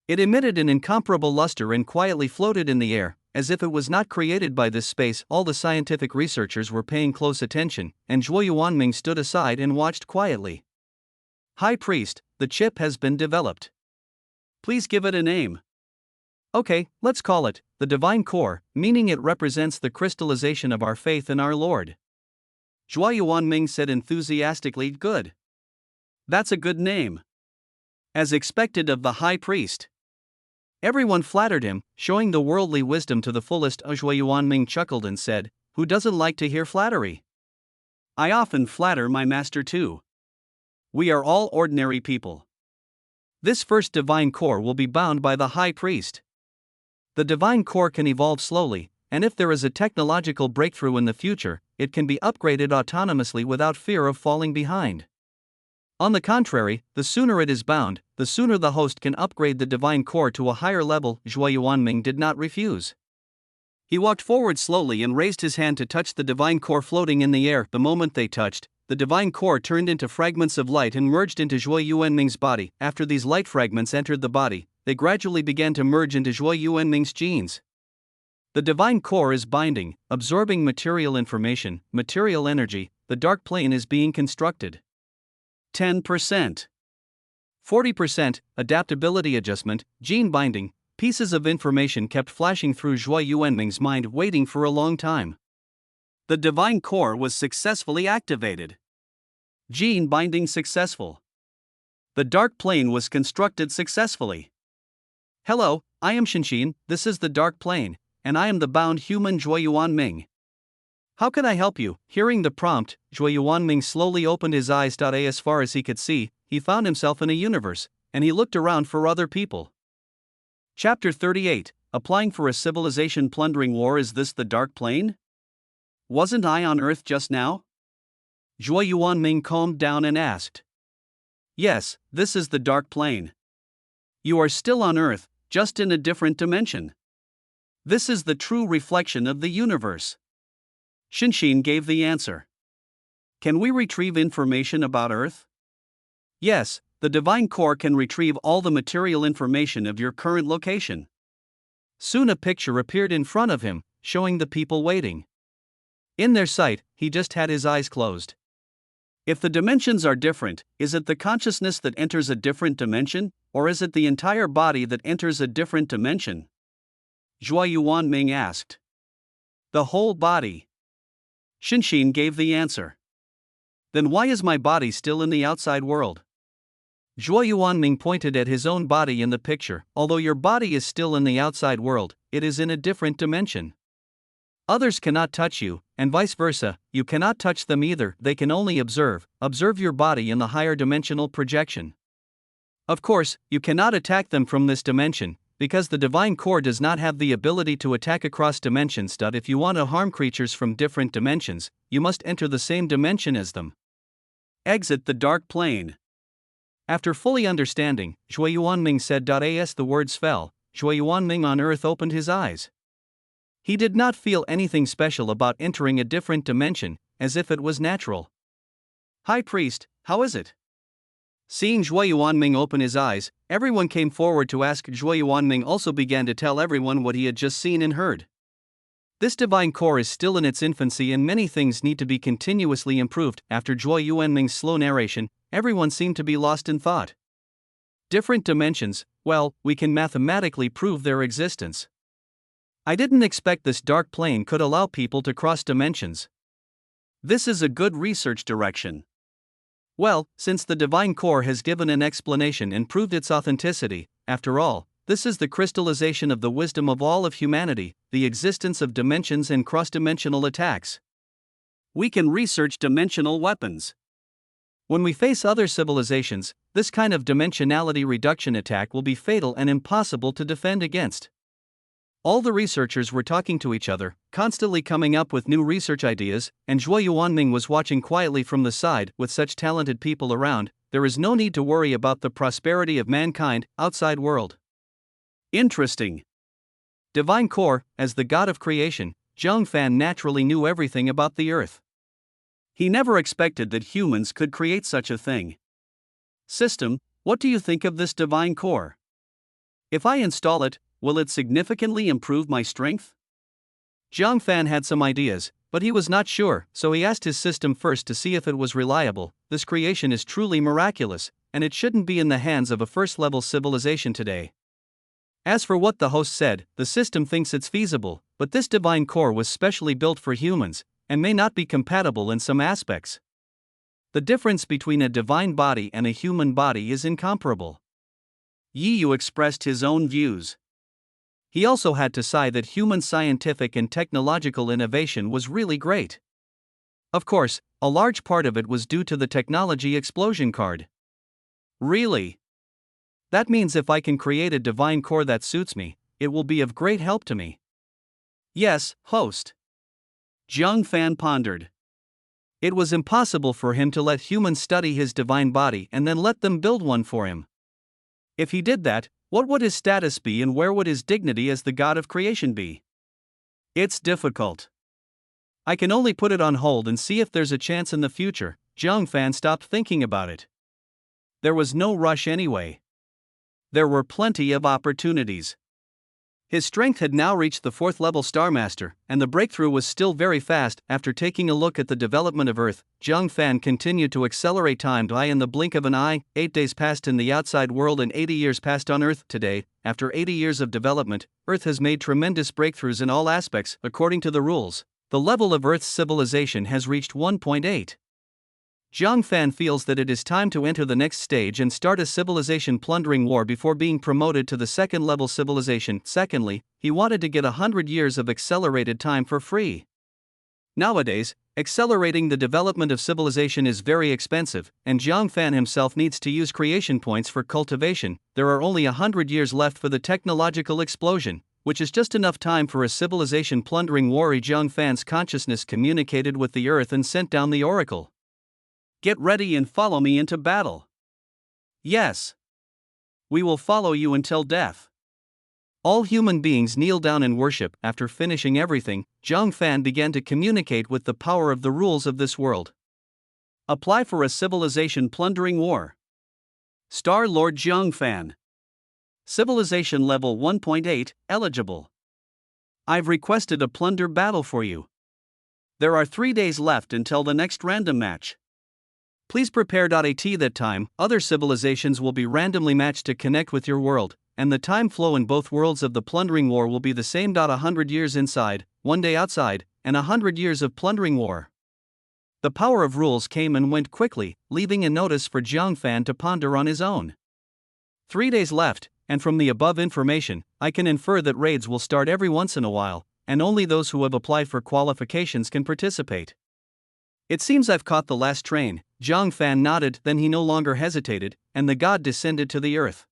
Speaker 1: It emitted an incomparable luster and quietly floated in the air, as if it was not created by this space. All the scientific researchers were paying close attention, and Zhuo Yuanming stood aside and watched quietly. High Priest, the chip has been developed. Please give it a name. Okay, let's call it the Divine Core, meaning it represents the crystallization of our faith in our Lord. Zhuo Yuanming said enthusiastically. Good. That's a good name. As expected of the High Priest. Everyone flattered him, showing the worldly wisdom to the fullest. Zhuo Yuanming chuckled and said, "Who doesn't like to hear flattery? I often flatter my master too. We are all ordinary people. This first divine core will be bound by the High Priest. The divine core can evolve slowly, and if there is a technological breakthrough in the future, it can be upgraded autonomously without fear of falling behind. On the contrary, the sooner it is bound, the sooner the host can upgrade the divine core to a higher level." Zhuo Yuanming did not refuse. He walked forward slowly and raised his hand to touch the divine core floating in the air. The moment they touched, the divine core turned into fragments of light and merged into Zhuo Yuanming's body. After these light fragments entered the body, they gradually began to merge into Zhuo Yuanming's genes. The divine core is binding, absorbing material information, material energy. The dark plane is being constructed. 10%. 40%, adaptability adjustment, gene binding. Pieces of information kept flashing through Zhuo Yuanming's mind, waiting for a long time. The divine core was successfully activated. Gene binding successful.
Speaker 2: The dark plane was constructed successfully.
Speaker 1: Hello, I am Shinshin, this is the dark plane, and I am the bound human Zhuoyuan Ming. How can I help you? Hearing the prompt, Zhuoyuan Ming slowly opened his eyes. As far as he could see, he found himself in a universe, and he looked around for other people. Chapter 38, Applying for a Civilization Plundering War. Is this the dark plane?
Speaker 2: Wasn't I on Earth just now?
Speaker 1: Zhuoyuan Ming calmed down and asked.
Speaker 2: Yes, this is the dark plane. You are still on Earth, just in a different dimension. This is the true reflection of the universe. Shinshin gave the answer. Can we retrieve information about Earth?
Speaker 1: Yes, the Divine Core can retrieve all the material information of your current location. Soon a picture appeared in front of him, showing the people waiting. In their sight, he just had his eyes closed.
Speaker 2: If the dimensions are different, is it the consciousness that enters a different dimension, or is it the entire body that enters a different dimension?
Speaker 1: Zhuoyuan Ming asked.
Speaker 2: The whole body.
Speaker 1: Shinshin gave the answer.
Speaker 2: Then why is my body still in the outside world?
Speaker 1: Zhuoyuan Ming pointed at his own body in the picture. Although your body is still in the outside world, it is in a different dimension. Others cannot touch you, and vice versa, you cannot touch them either. They can only observe your body in the higher dimensional projection. Of course, you cannot attack them from this dimension, because the Divine Core does not have the ability to attack across dimensions. If you want to harm creatures from different dimensions, you must enter the same dimension as them.
Speaker 2: Exit the dark plane.
Speaker 1: After fully understanding, Zhuoyuan Ming said. As the words fell, Zhuoyuan Ming on Earth opened his eyes. He did not feel anything special about entering a different dimension, as if it was natural.
Speaker 2: High Priest, how is it?
Speaker 1: Seeing Zhuoyuan Ming open his eyes, everyone came forward to ask. Zhuoyuan Ming also began to tell everyone what he had just seen and heard. This Divine Core is still in its infancy and many things need to be continuously improved. After Zhuoyuan Ming's slow narration, everyone seemed to be lost in thought. Different dimensions, well, we can mathematically prove their existence. I didn't expect this dark plane could allow people to cross dimensions.
Speaker 2: This is a good research direction.
Speaker 1: Well, since the Divine Core has given an explanation and proved its authenticity, after all, this is the crystallization of the wisdom of all of humanity, the existence of dimensions and cross-dimensional attacks.
Speaker 2: We can research dimensional weapons.
Speaker 1: When we face other civilizations, this kind of dimensionality reduction attack will be fatal and impossible to defend against. All the researchers were talking to each other, constantly coming up with new research ideas, and Zhuoyuan Ming was watching quietly from the side. With such talented people around, there is no need to worry about the prosperity of mankind, outside world.
Speaker 2: Interesting.
Speaker 1: Divine Core, as the god of creation, Zhang Fan naturally knew everything about the earth.
Speaker 2: He never expected that humans could create such a thing. System, what do you think of this Divine Core? If I install it, will it significantly improve my strength?
Speaker 1: Zhang Fan had some ideas, but he was not sure, so he asked his system first to see if it was reliable. This creation is truly miraculous, and it shouldn't be in the hands of a first-level civilization today. As for what the host said, the system thinks it's feasible, but this Divine Core was specially built for humans, and may not be compatible in some aspects. The difference between a divine body and a human body is incomparable.
Speaker 2: Yi Yu expressed his own views.
Speaker 1: He also had to sigh that human scientific and technological innovation was really great. Of course, a large part of it was due to the technology explosion card.
Speaker 2: Really?
Speaker 1: That means if I can create a Divine Core that suits me, it will be of great help to me.
Speaker 2: Yes, host. Zhang Fan pondered.
Speaker 1: It was impossible for him to let humans study his divine body and then let them build one for him. If he did that, what would his status be and where would his dignity as the god of creation be?
Speaker 2: It's difficult.
Speaker 1: I can only put it on hold and see if there's a chance in the future. Zhang Fan stopped thinking about it. There was no rush anyway.
Speaker 2: There were plenty of opportunities.
Speaker 1: His strength had now reached the 4th level Star Master, and the breakthrough was still very fast. After taking a look at the development of Earth, Zhang Fan continued to accelerate time by in the blink of an eye. 8 days passed in the outside world and 80 years passed on Earth. Today, after 80 years of development, Earth has made tremendous breakthroughs in all aspects. According to the rules, the level of Earth's civilization has reached 1.8. Zhang Fan feels that it is time to enter the next stage and start a civilization plundering war before being promoted to the second level civilization. Secondly, he wanted to get 100 years of accelerated time for free. Nowadays, accelerating the development of civilization is very expensive, and Zhang Fan himself needs to use creation points for cultivation. There are only 100 years left for the technological explosion, which is just enough time for a civilization plundering war. Zhang Fan's consciousness communicated with the earth and sent down the oracle.
Speaker 2: Get ready and follow me into battle. Yes. We will follow you until death.
Speaker 1: All human beings kneel down in worship. After finishing everything, Zhang Fan began to communicate with the power of the rules of this world.
Speaker 2: Apply for a civilization plundering war. Star Lord Zhang Fan. Civilization level 1.8, eligible. I've requested a plunder battle for you. There are 3 days left until the next random match. Please prepare. At that time, other civilizations will be randomly matched to connect with your world, and the time flow in both worlds of the plundering war will be the same. 100 years inside, 1 day outside, and 100 years of plundering war. The power of rules came and went quickly, leaving a notice for Zhang Fan to ponder on his own. 3 days left, and from the above information, I can infer that raids will start every once in a while, and only those who have applied for qualifications can participate. It seems I've caught the last train. Zhang Fan nodded, then he no longer hesitated, and the god descended to the earth.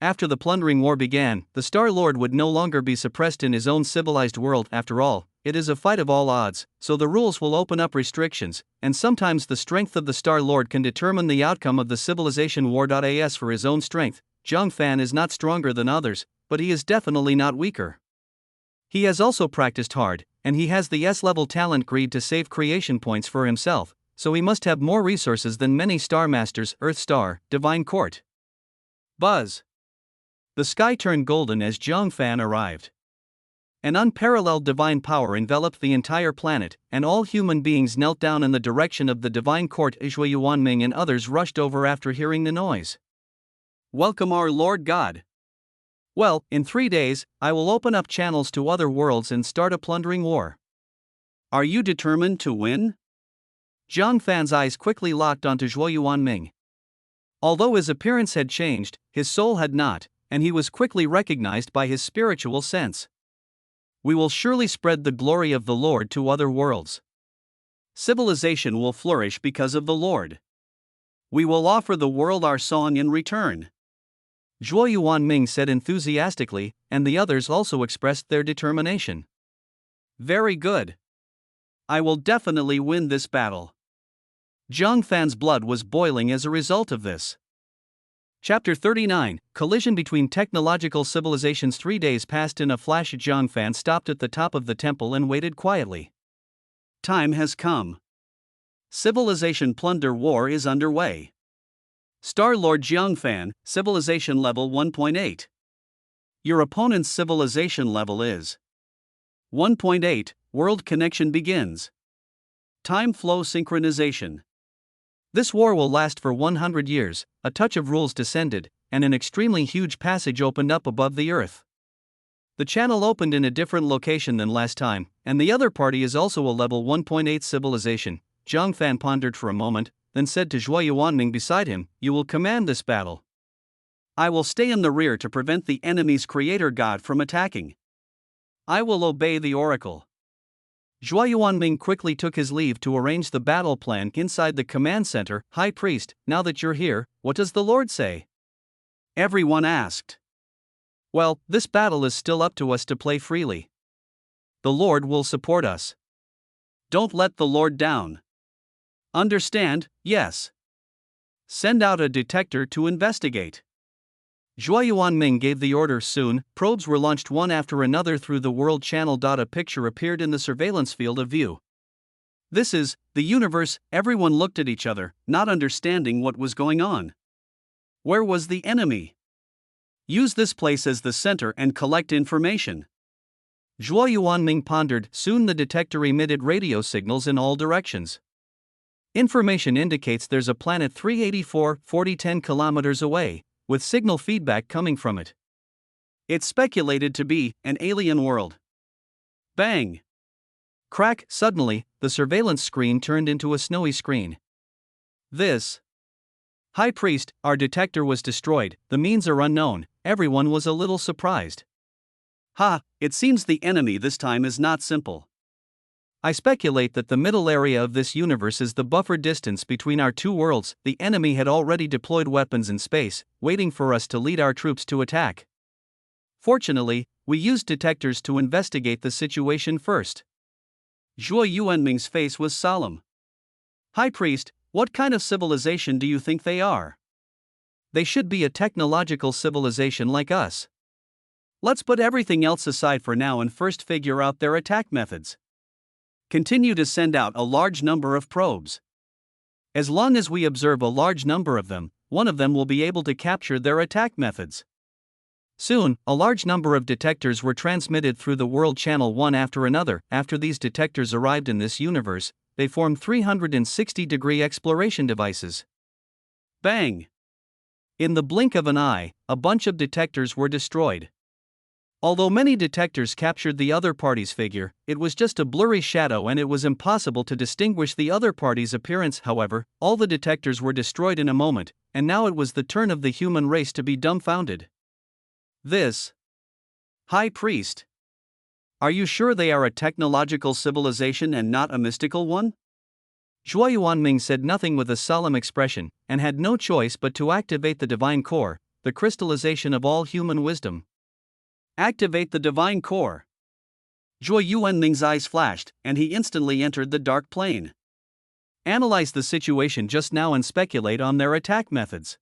Speaker 2: After the plundering war began, the Star Lord would no longer be suppressed in his own civilized world. After all, it is a fight of all odds, so the rules will open up restrictions, and sometimes the strength of the Star Lord can determine the outcome of the civilization war. As for his own strength, Zhang Fan is not stronger than others, but he is definitely not weaker. He has also practiced hard, and he has the S-level talent greed to save creation points for himself, so he must have more resources than many Star Masters. Earth Star, Divine Court. Buzz. The sky turned golden as Zhang Fan arrived. An unparalleled divine power enveloped the entire planet, and all human beings knelt down in the direction of the Divine Court. Zhuo Yuanming and others rushed over after hearing the noise. Welcome, our Lord God.
Speaker 1: Well, in 3 days, I will open up channels to other worlds and start a plundering war.
Speaker 2: Are you determined to win?
Speaker 1: Zhang Fan's eyes quickly locked onto Zhuo Yuanming. Although his appearance had changed, his soul had not, and he was quickly recognized by his spiritual sense. We will surely spread the glory of the Lord to other worlds.
Speaker 2: Civilization will flourish because of the Lord. We will offer the world our song in return.
Speaker 1: Zhuo Yuanming said enthusiastically, and the others also expressed their determination.
Speaker 2: Very good. I will definitely win this battle.
Speaker 1: Zhang Fan's blood was boiling as a result of this. Chapter 39, Collision between Technological Civilizations. 3 days passed in a flash. Zhang Fan stopped at the top of the temple and waited quietly.
Speaker 2: Time has come. Civilization plunder war is underway. Star Lord Zhang Fan, civilization level 1.8. Your opponent's civilization level is 1.8. World connection begins. Time flow synchronization.
Speaker 1: This war will last for 100 years. A touch of rules descended, and an extremely huge passage opened up above the earth. The channel opened in a different location than last time, and the other party is also a level 1.8 civilization. Zhang Fan pondered for a moment, then said to Zhuo Yuanming beside him, "You will command this battle."
Speaker 2: I will stay in the rear to prevent the enemy's creator god from attacking. I will obey the oracle.
Speaker 1: Zhuo Yuanming quickly took his leave to arrange the battle plan inside the command center. High Priest, now that you're here, what does the Lord say?
Speaker 2: Everyone asked.
Speaker 1: Well, this battle is still up to us to play freely. The Lord will support us.
Speaker 2: Don't let the Lord down. Understand? Yes. Send out a detector to investigate.
Speaker 1: Zhuo Yuanming gave the order. Soon, probes were launched one after another through the world channel. A picture appeared in the surveillance field of view.
Speaker 2: This is the universe. Everyone looked at each other, not understanding what was going on. Where was the enemy? Use this place as the center and collect information.
Speaker 1: Zhuo Yuanming pondered. Soon the detector emitted radio signals in all directions. Information indicates there's a planet 384, 4010 kilometers away, with signal feedback coming from it.
Speaker 2: It's speculated to be an alien world. Bang!
Speaker 1: Crack! Suddenly, the surveillance screen turned into a snowy screen. This. High Priest, our detector was destroyed, the means are unknown, everyone was a little surprised.
Speaker 2: Ha, it seems the enemy this time is not simple.
Speaker 1: I speculate that the middle area of this universe is the buffer distance between our two worlds. The enemy had already deployed weapons in space, waiting for us to lead our troops to attack. Fortunately, we used detectors to investigate the situation first.
Speaker 2: Zhuo Yuanming's face was solemn. High Priest, what kind of civilization do you think they are?
Speaker 1: They should be a technological civilization like us.
Speaker 2: Let's put everything else aside for now and first figure out their attack methods. Continue to send out a large number of probes. As long as we observe a large number of them, one of them will be able to capture their attack methods.
Speaker 1: Soon, a large number of detectors were transmitted through the world channel one after another. After these detectors arrived in this universe, they formed 360-degree exploration devices.
Speaker 2: Bang!
Speaker 1: In the blink of an eye, a bunch of detectors were destroyed. Although many detectors captured the other party's figure, it was just a blurry shadow and it was impossible to distinguish the other party's appearance. However, all the detectors were destroyed in a moment, and now it was the turn of the human race to be dumbfounded.
Speaker 2: This. High Priest. Are you sure they are a technological civilization and not a mystical one?
Speaker 1: Zhuo Yuanming said nothing with a solemn expression, and had no choice but to activate the divine core, the crystallization of all human wisdom.
Speaker 2: Activate the divine core. Zhuo Yuanming's eyes flashed, and he instantly entered the dark plane.
Speaker 1: Analyze the situation just now and speculate on their attack methods.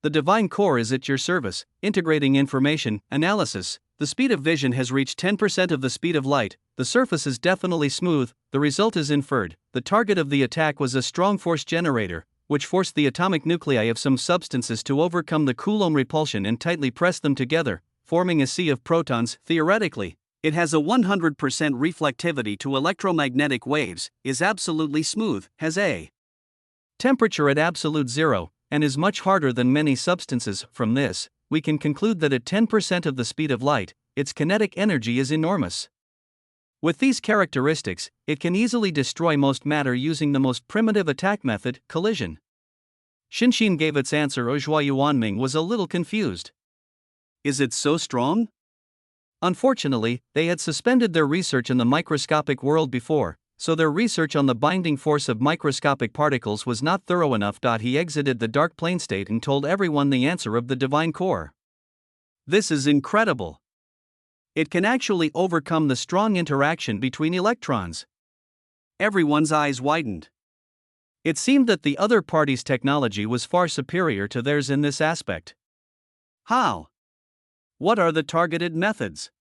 Speaker 1: The divine core is at your service, integrating information, analysis. The speed of vision has reached 10% of the speed of light, the surface is definitely smooth, the result is inferred. The target of the attack was a strong force generator, which forced the atomic nuclei of some substances to overcome the Coulomb repulsion and tightly press them together, forming a sea of protons.
Speaker 2: Theoretically, it has a 100% reflectivity to electromagnetic waves, is absolutely smooth, has a
Speaker 1: temperature at absolute zero, and is much harder than many substances. From this, we can conclude that at 10% of the speed of light, its kinetic energy is enormous. With these characteristics, it can easily destroy most matter using the most primitive attack method, collision. Xinxin gave its answer. Zhuo Yuanming was a little confused.
Speaker 2: Is it so strong?
Speaker 1: Unfortunately, they had suspended their research in the microscopic world before, so their research on the binding force of microscopic particles was not thorough enough. He exited the dark plane state and told everyone the answer of the divine core.
Speaker 2: This is incredible. It can actually overcome the strong interaction between electrons. Everyone's eyes widened.
Speaker 1: It seemed that the other party's technology was far superior to theirs in this aspect.
Speaker 2: How? What are the targeted methods?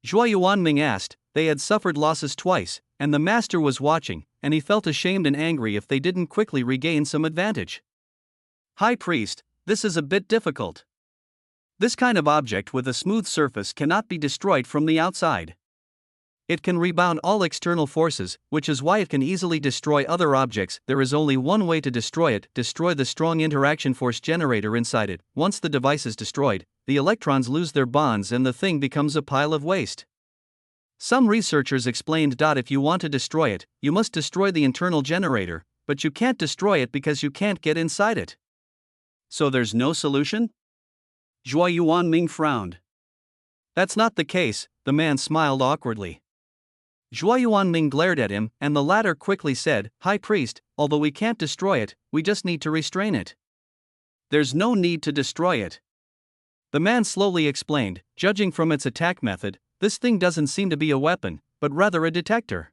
Speaker 1: Zhuo Yuanming asked. They had suffered losses twice, and the master was watching, and he felt ashamed and angry if they didn't quickly regain some advantage.
Speaker 2: High Priest, this is a bit difficult. This kind of object with a smooth surface cannot be destroyed from the outside.
Speaker 1: It can rebound all external forces, which is why it can easily destroy other objects. There is only one way to destroy it: destroy the strong interaction force generator inside it. Once the device is destroyed, the electrons lose their bonds and the thing becomes a pile of waste. Some researchers explained. If you want to destroy it, you must destroy the internal generator, but you can't destroy it because you can't get inside it.
Speaker 2: So there's no solution? Zhuo Yuanming frowned.
Speaker 1: That's not the case, the man smiled awkwardly. Zhuo Yuanming glared at him, and the latter quickly said, High Priest, although we can't destroy it, we just need to restrain it.
Speaker 2: There's no need to destroy it.
Speaker 1: The man slowly explained, judging from its attack method, this thing doesn't seem to be a weapon, but rather a detector.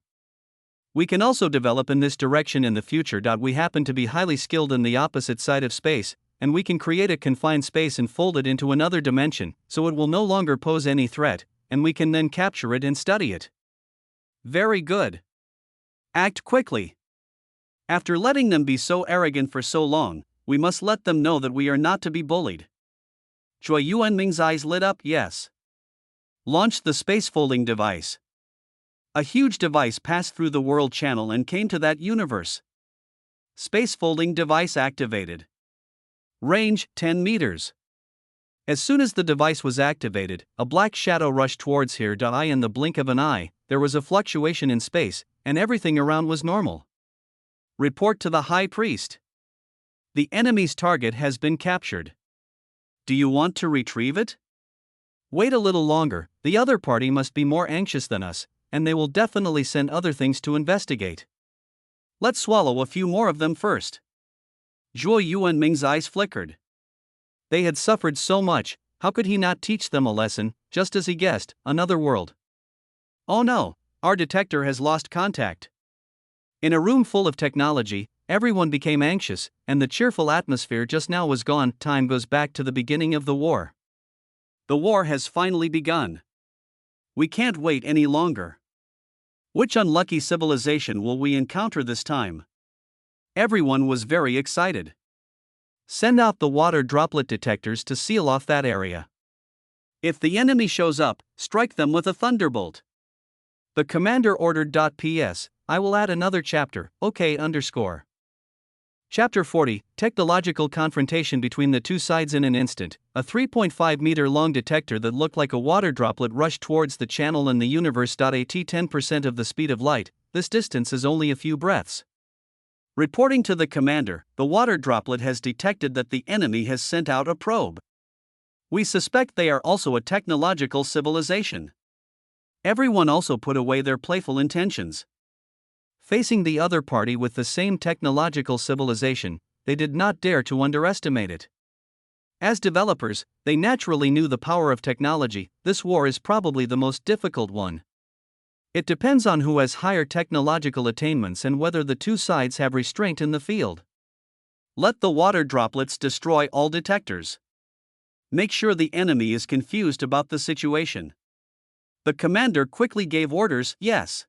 Speaker 1: We can also develop in this direction in the future. We happen to be highly skilled in the opposite side of space, and we can create a confined space and fold it into another dimension, so it will no longer pose any threat, and we can then capture it and study it.
Speaker 2: Very good. Act quickly. After letting them be so arrogant for so long, we must let them know that we are not to be bullied. Zhuo Yuanming's eyes lit up. Yes. Launch the space folding device. A huge device passed through the world channel and came to that universe. Space folding device activated. Range 10 meters.
Speaker 1: As soon as the device was activated, a black shadow rushed towards here. In the blink of an eye, there was a fluctuation in space, and everything around was normal.
Speaker 2: Report to the High Priest. The enemy's target has been captured. Do you want to retrieve it?
Speaker 1: Wait a little longer, the other party must be more anxious than us, and they will definitely send other things to investigate.
Speaker 2: Let's swallow a few more of them first. Zhuo Yuanming's eyes flickered.
Speaker 1: They had suffered so much, how could he not teach them a lesson, just as he guessed, another world?
Speaker 2: Oh no, our detector has lost contact.
Speaker 1: In a room full of technology, everyone became anxious, and the cheerful atmosphere just now was gone. Time goes back to the beginning of the war.
Speaker 2: The war has finally begun. We can't wait any longer. Which unlucky civilization will we encounter this time? Everyone was very excited.
Speaker 1: Send out the water droplet detectors to seal off that area.
Speaker 2: If the enemy shows up, strike them with a thunderbolt.
Speaker 1: The commander ordered. P.S. I will add another chapter, OK _. Chapter 40, Technological confrontation between the two sides in an instant. A 3.5 meter long detector that looked like a water droplet rushed towards the channel in the universe. At 10% of the speed of light, this distance is only a few breaths.
Speaker 2: Reporting to the commander, the water droplet has detected that the enemy has sent out a probe. We suspect they are also a technological civilization. Everyone also put away their playful intentions.
Speaker 1: Facing the other party with the same technological civilization, they did not dare to underestimate it. As developers, they naturally knew the power of technology. This war is probably the most difficult one. It depends on who has higher technological attainments and whether the two sides have restraint in the field.
Speaker 2: Let the water droplets destroy all detectors. Make sure the enemy is confused about the situation. The commander quickly gave orders. Yes.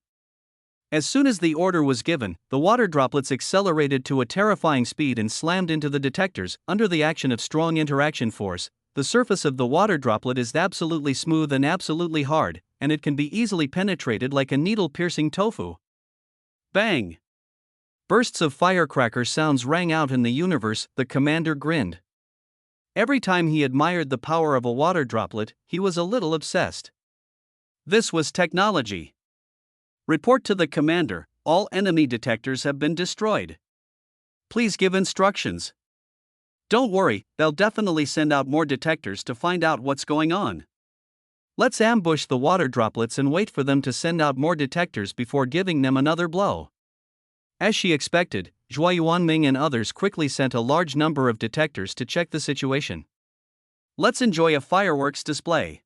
Speaker 1: As soon as the order was given, the water droplets accelerated to a terrifying speed and slammed into the detectors. Under the action of strong interaction force, the surface of the water droplet is absolutely smooth and absolutely hard, and it can be easily penetrated like a needle-piercing tofu.
Speaker 2: Bang!
Speaker 1: Bursts of firecracker sounds rang out in the universe. The commander grinned. Every time he admired the power of a water droplet, he was a little obsessed.
Speaker 2: This was technology. Report to the commander, all enemy detectors have been destroyed. Please give instructions. Don't worry, they'll definitely send out more detectors to find out what's going on.
Speaker 1: Let's ambush the water droplets and wait for them to send out more detectors before giving them another blow. As she expected, Zhuo Yuanming and others quickly sent a large number of detectors to check the situation.
Speaker 2: Let's enjoy a fireworks display.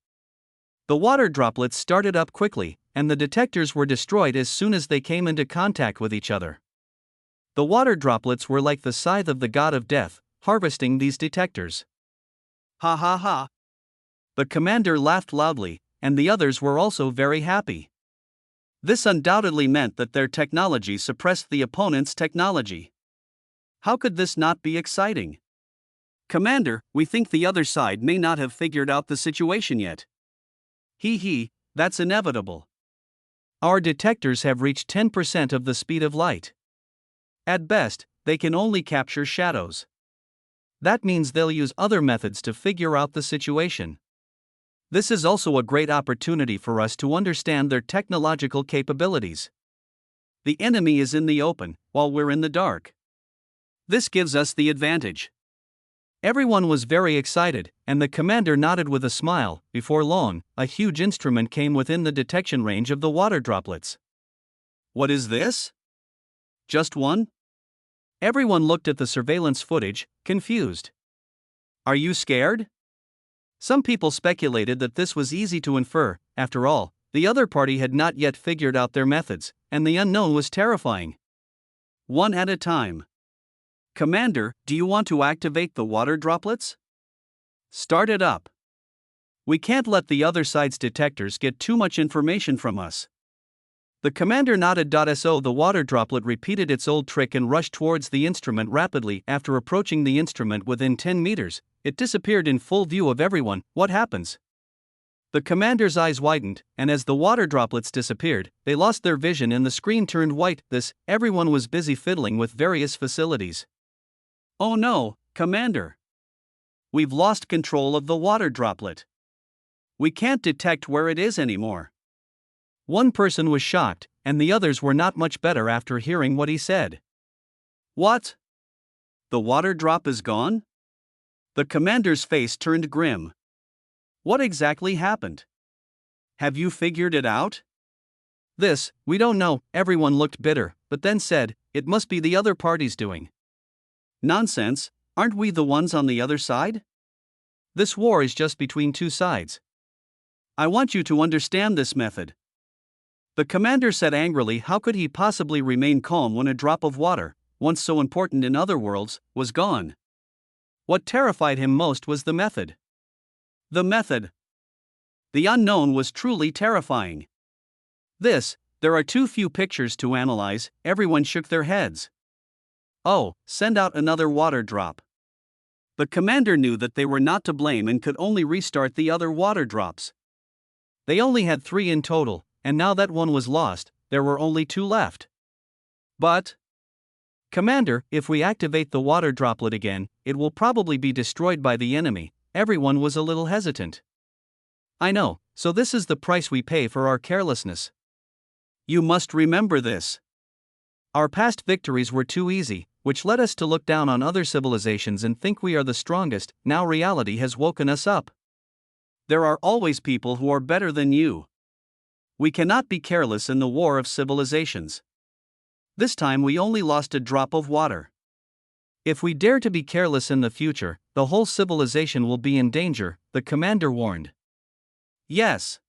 Speaker 1: The water droplets started up quickly, and the detectors were destroyed as soon as they came into contact with each other. The water droplets were like the scythe of the god of death, harvesting these detectors.
Speaker 2: Ha ha ha.
Speaker 1: The commander laughed loudly, and the others were also very happy.
Speaker 2: This undoubtedly meant that their technology suppressed the opponent's technology. How could this not be exciting? Commander, we think the other side may not have figured out the situation yet. Hee, that's inevitable.
Speaker 1: Our detectors have reached 10% of the speed of light. At best, they can only capture shadows. That means they'll use other methods to figure out the situation. This is also a great opportunity for us to understand their technological capabilities.
Speaker 2: The enemy is in the open, while we're in the dark. This gives us the advantage.
Speaker 1: Everyone was very excited, and the commander nodded with a smile. Before long, a huge instrument came within the detection range of the water droplets.
Speaker 2: What is this? Just one?
Speaker 1: Everyone looked at the surveillance footage, confused.
Speaker 2: Are you scared?
Speaker 1: Some people speculated that this was easy to infer. After all, the other party had not yet figured out their methods, and the unknown was terrifying.
Speaker 2: One at a time. Commander, do you want to activate the water droplets? Start it up. We can't let the other side's detectors get too much information from us.
Speaker 1: The commander nodded. So the water droplet repeated its old trick and rushed towards the instrument rapidly. After approaching the instrument within 10 meters, it disappeared in full view of everyone. What happens? The commander's eyes widened, and as the water droplets disappeared, they lost their vision and the screen turned white. Everyone was busy fiddling with various facilities.
Speaker 2: Oh no, Commander! We've lost control of the water droplet. We can't detect where it is anymore.
Speaker 1: One person was shocked, and the others were not much better after hearing what he said.
Speaker 2: What? The water drop is gone? The commander's face turned grim. What exactly happened? Have you figured it out?
Speaker 1: This, we don't know, everyone looked bitter, but then said, it must be the other party's doing.
Speaker 2: Nonsense, aren't we the ones on the other side?
Speaker 1: This war is just between two sides.
Speaker 2: I want you to understand this method. The commander said angrily, how could he possibly remain calm when a drop of water, once so important in other worlds, was gone? What terrified him most was the method. The method. The unknown was truly terrifying. There are too few pictures to analyze, everyone shook their heads. Oh, send out another water drop. The commander knew that they were not to blame and could only restart the other water drops.
Speaker 1: They only had 3 in total, and now that one was lost, there were only 2 left.
Speaker 2: But,
Speaker 1: Commander, if we activate the water droplet again, it will probably be destroyed by the enemy. Everyone was a little hesitant. I know, so this is the price we pay for our carelessness.
Speaker 2: You must remember this.
Speaker 1: Our past victories were too easy, which led us to look down on other civilizations and think we are the strongest. Now reality has woken us up.
Speaker 2: There are always people who are better than you. We cannot be careless in the war of civilizations. This time we only lost a drop of water.
Speaker 1: If we dare to be careless in the future, the whole civilization will be in danger, the commander warned.
Speaker 2: Yes.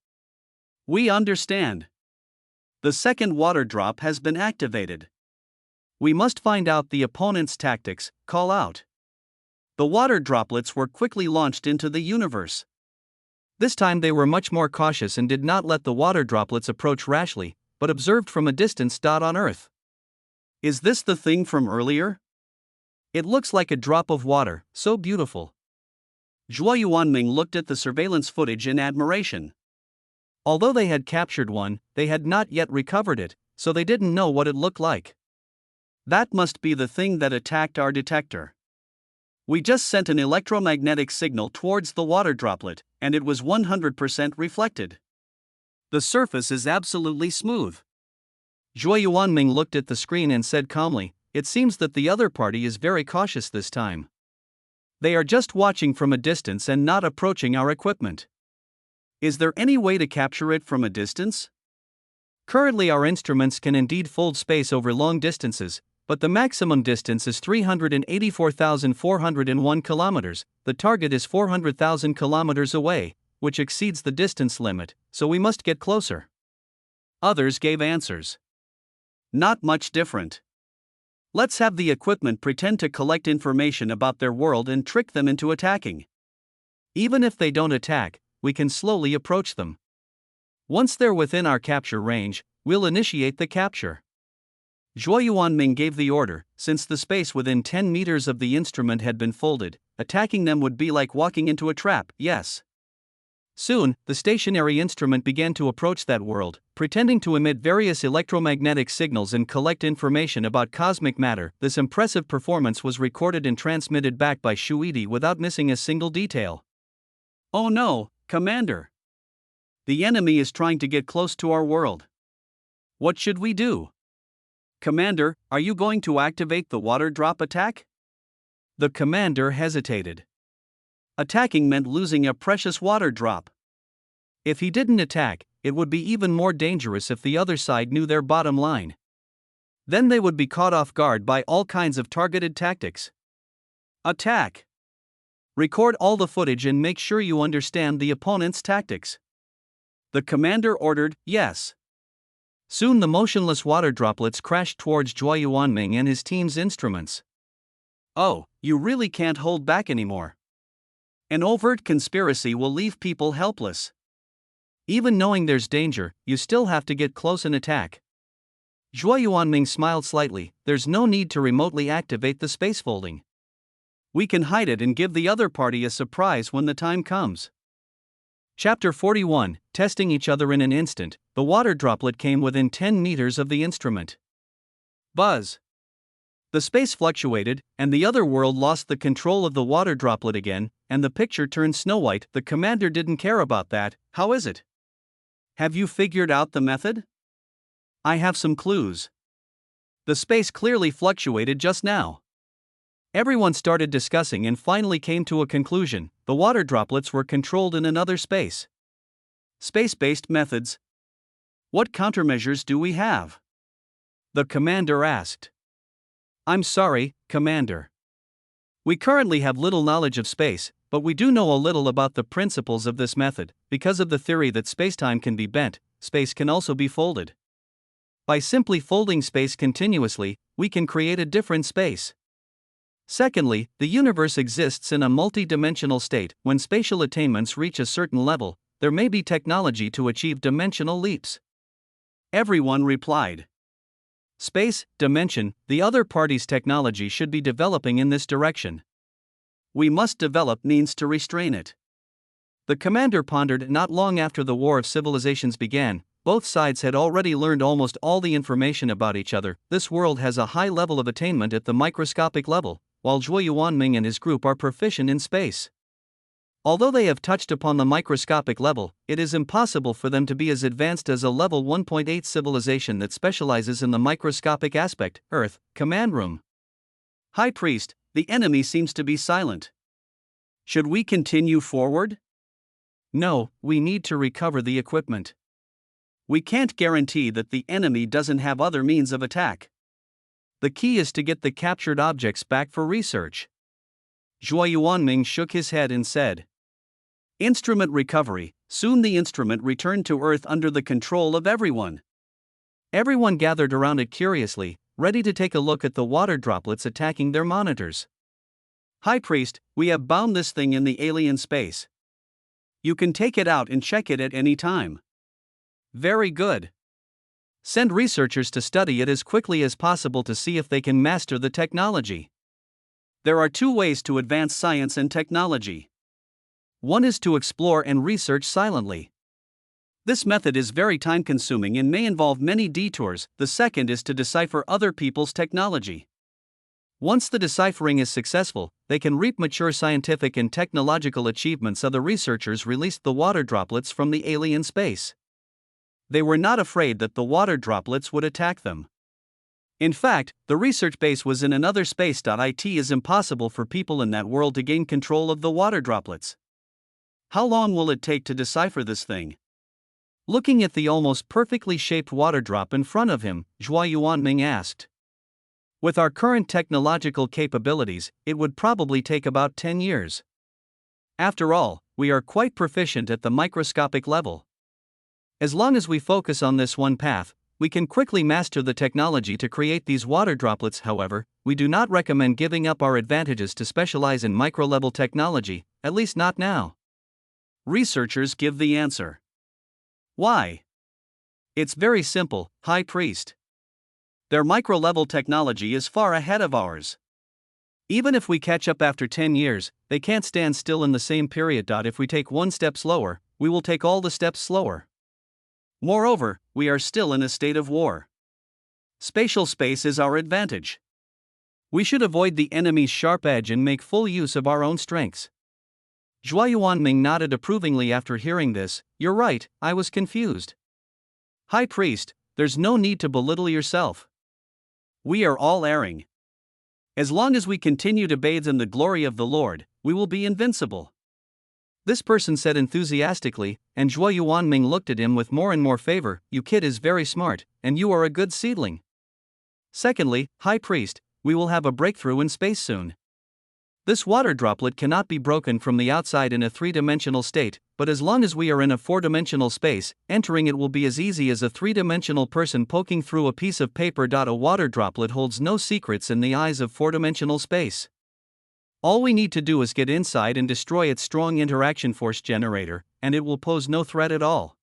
Speaker 2: We understand. The second water drop has been activated.
Speaker 1: We must find out the opponent's tactics, call out.
Speaker 2: The water droplets were quickly launched into the universe.
Speaker 1: This time they were much more cautious and did not let the water droplets approach rashly, but observed from a distance. On Earth.
Speaker 2: Is this the thing from earlier?
Speaker 1: It looks like a drop of water, so beautiful.
Speaker 2: Zhuo Yuanming looked at the surveillance footage in admiration.
Speaker 1: Although they had captured one, they had not yet recovered it, so they didn't know what it looked like.
Speaker 2: That must be the thing that attacked our detector. We just sent an electromagnetic signal towards the water droplet, and it was 100% reflected. The surface is absolutely smooth.
Speaker 1: Zhuo Yuanming looked at the screen and said calmly, it seems that the other party is very cautious this time. They are just watching from a distance and not approaching our equipment.
Speaker 2: Is there any way to capture it from a distance?
Speaker 1: Currently our instruments can indeed fold space over long distances, but the maximum distance is 384,401 kilometers, the target is 400,000 kilometers away, which exceeds the distance limit, so we must get closer.
Speaker 2: Others gave answers. Not much different. Let's have the equipment pretend to collect information about their world and trick them into attacking.
Speaker 1: Even if they don't attack, we can slowly approach them. Once they're within our capture range, we'll initiate the capture.
Speaker 2: Zhuo Yuanming gave the order. Since the space within 10 meters of the instrument had been folded, attacking them would be like walking into a trap, yes.
Speaker 1: Soon, the stationary instrument began to approach that world, pretending to emit various electromagnetic signals and collect information about cosmic matter. This impressive performance was recorded and transmitted back by Shuidi without missing a single detail.
Speaker 2: Oh no, Commander! The enemy is trying to get close to our world. What should we do? Commander, are you going to activate the water drop attack?
Speaker 1: The commander hesitated.
Speaker 2: Attacking meant losing a precious water drop.
Speaker 1: If he didn't attack, it would be even more dangerous if the other side knew their bottom line. Then they would be caught off guard by all kinds of targeted tactics.
Speaker 2: Attack!
Speaker 1: Record all the footage and make sure you understand the opponent's tactics.
Speaker 2: The commander ordered, yes.
Speaker 1: Soon the motionless water droplets crashed towards Zhuo Yuanming and his team's instruments.
Speaker 2: Oh, you really can't hold back anymore. An overt conspiracy will leave people helpless.
Speaker 1: Even knowing there's danger, you still have to get close and attack. Zhuo Yuanming smiled slightly, there's no need to remotely activate the space folding.
Speaker 2: We can hide it and give the other party a surprise when the time comes.
Speaker 1: Chapter 41, Testing each other in an instant, the water droplet came within 10 meters of the instrument.
Speaker 2: Buzz.
Speaker 1: The space fluctuated, and the other world lost the control of the water droplet again, and the picture turned snow-white. The commander didn't care about that. How is it?
Speaker 2: Have you figured out the method?
Speaker 1: I have some clues.
Speaker 2: The space clearly fluctuated just now. Everyone started discussing and finally came to a conclusion: the water droplets were controlled in another space. Space-based methods. What countermeasures do we have? The commander asked. I'm sorry, Commander. We currently have little knowledge of space, but we do know a little about the principles of this method. Because of the theory that spacetime can be bent, space can also be folded. By simply folding space continuously, we can create a different space. Secondly, the universe exists in a multi-dimensional state. When spatial attainments reach a certain level, there may be technology to achieve dimensional leaps. Everyone replied. Space, dimension, the other party's technology should be developing in this direction. We must develop means to restrain it. The commander pondered. Not long after the War of Civilizations began, both sides had already learned almost all the information about each other. This world has a high level of attainment at the microscopic level, while Zhuo Yuanming and his group are proficient in space. Although they have touched upon the microscopic level, it is impossible for them to be as advanced as a level 1.8 civilization that specializes in the microscopic aspect. Earth, command room. High Priest, the enemy seems to be silent. Should we continue forward? No, we need to recover the equipment. We can't guarantee that the enemy doesn't have other means of attack. The key is to get the captured objects back for research. Zhuo Yuanming shook his head and said, Instrument recovery. Soon the instrument returned to Earth under the control of everyone. Everyone gathered around it curiously, ready to take a look at the water droplets attacking their monitors. High Priest, we have bound this thing in the alien space. You can take it out and check it at any time. Very good. Send researchers to study it as quickly as possible to see if they can master the technology. There are two ways to advance science and technology. One is to explore and research silently. This method is very time-consuming and may involve many detours. The second is to decipher other people's technology. Once the deciphering is successful, they can reap mature scientific and technological achievements. Other researchers released the water droplets from the alien space. They were not afraid that the water droplets would attack them. In fact, the research base was in another space. It is impossible for people in that world to gain control of the water droplets. How long will it take to decipher this thing? Looking at the almost perfectly shaped water drop in front of him, Zhuo Yuanming asked. With our current technological capabilities, it would probably take about 10 years. After all, we are quite proficient at the microscopic level. As long as we focus on this one path, we can quickly master the technology to create these water droplets. However, we do not recommend giving up our advantages to specialize in micro-level technology, at least not now. Researchers give the answer. Why? It's very simple, High Priest. Their micro-level technology is far ahead of ours. Even if we catch up after 10 years, they can't stand still in the same period. If we take one step slower, we will take all the steps slower. Moreover, we are still in a state of war. Spatial space is our advantage. We should avoid the enemy's sharp edge and make full use of our own strengths. Zhuo Yuanming nodded approvingly after hearing this. You're right, I was confused. High Priest, there's no need to belittle yourself. We are all erring. As long as we continue to bathe in the glory of the Lord, we will be invincible. This person said enthusiastically, and Zhuo Yuanming looked at him with more and more favor. You kid is very smart, and you are a good seedling. Secondly, High Priest, we will have a breakthrough in space soon. This water droplet cannot be broken from the outside in a three-dimensional state, but as long as we are in a four-dimensional space, entering it will be as easy as a three-dimensional person poking through a piece of paper. A water droplet holds no secrets in the eyes of four-dimensional space. All we need to do is get inside and destroy its strong interaction force generator, and it will pose no threat at all.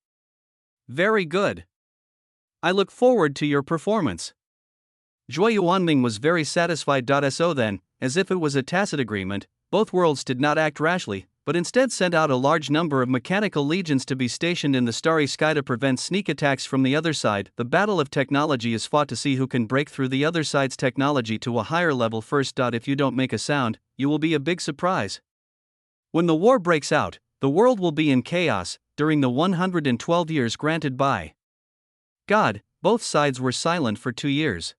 Speaker 2: Very good. I look forward to your performance. Zhuo Yuanming was very satisfied. So then, as if it was a tacit agreement, both worlds did not act rashly, but instead sent out a large number of mechanical legions to be stationed in the starry sky to prevent sneak attacks from the other side. The battle of technology is fought to see who can break through the other side's technology to a higher level first. If you don't make a sound, you will be a big surprise. When the war breaks out, the world will be in chaos. During the 112 years granted by God, both sides were silent for 2 years.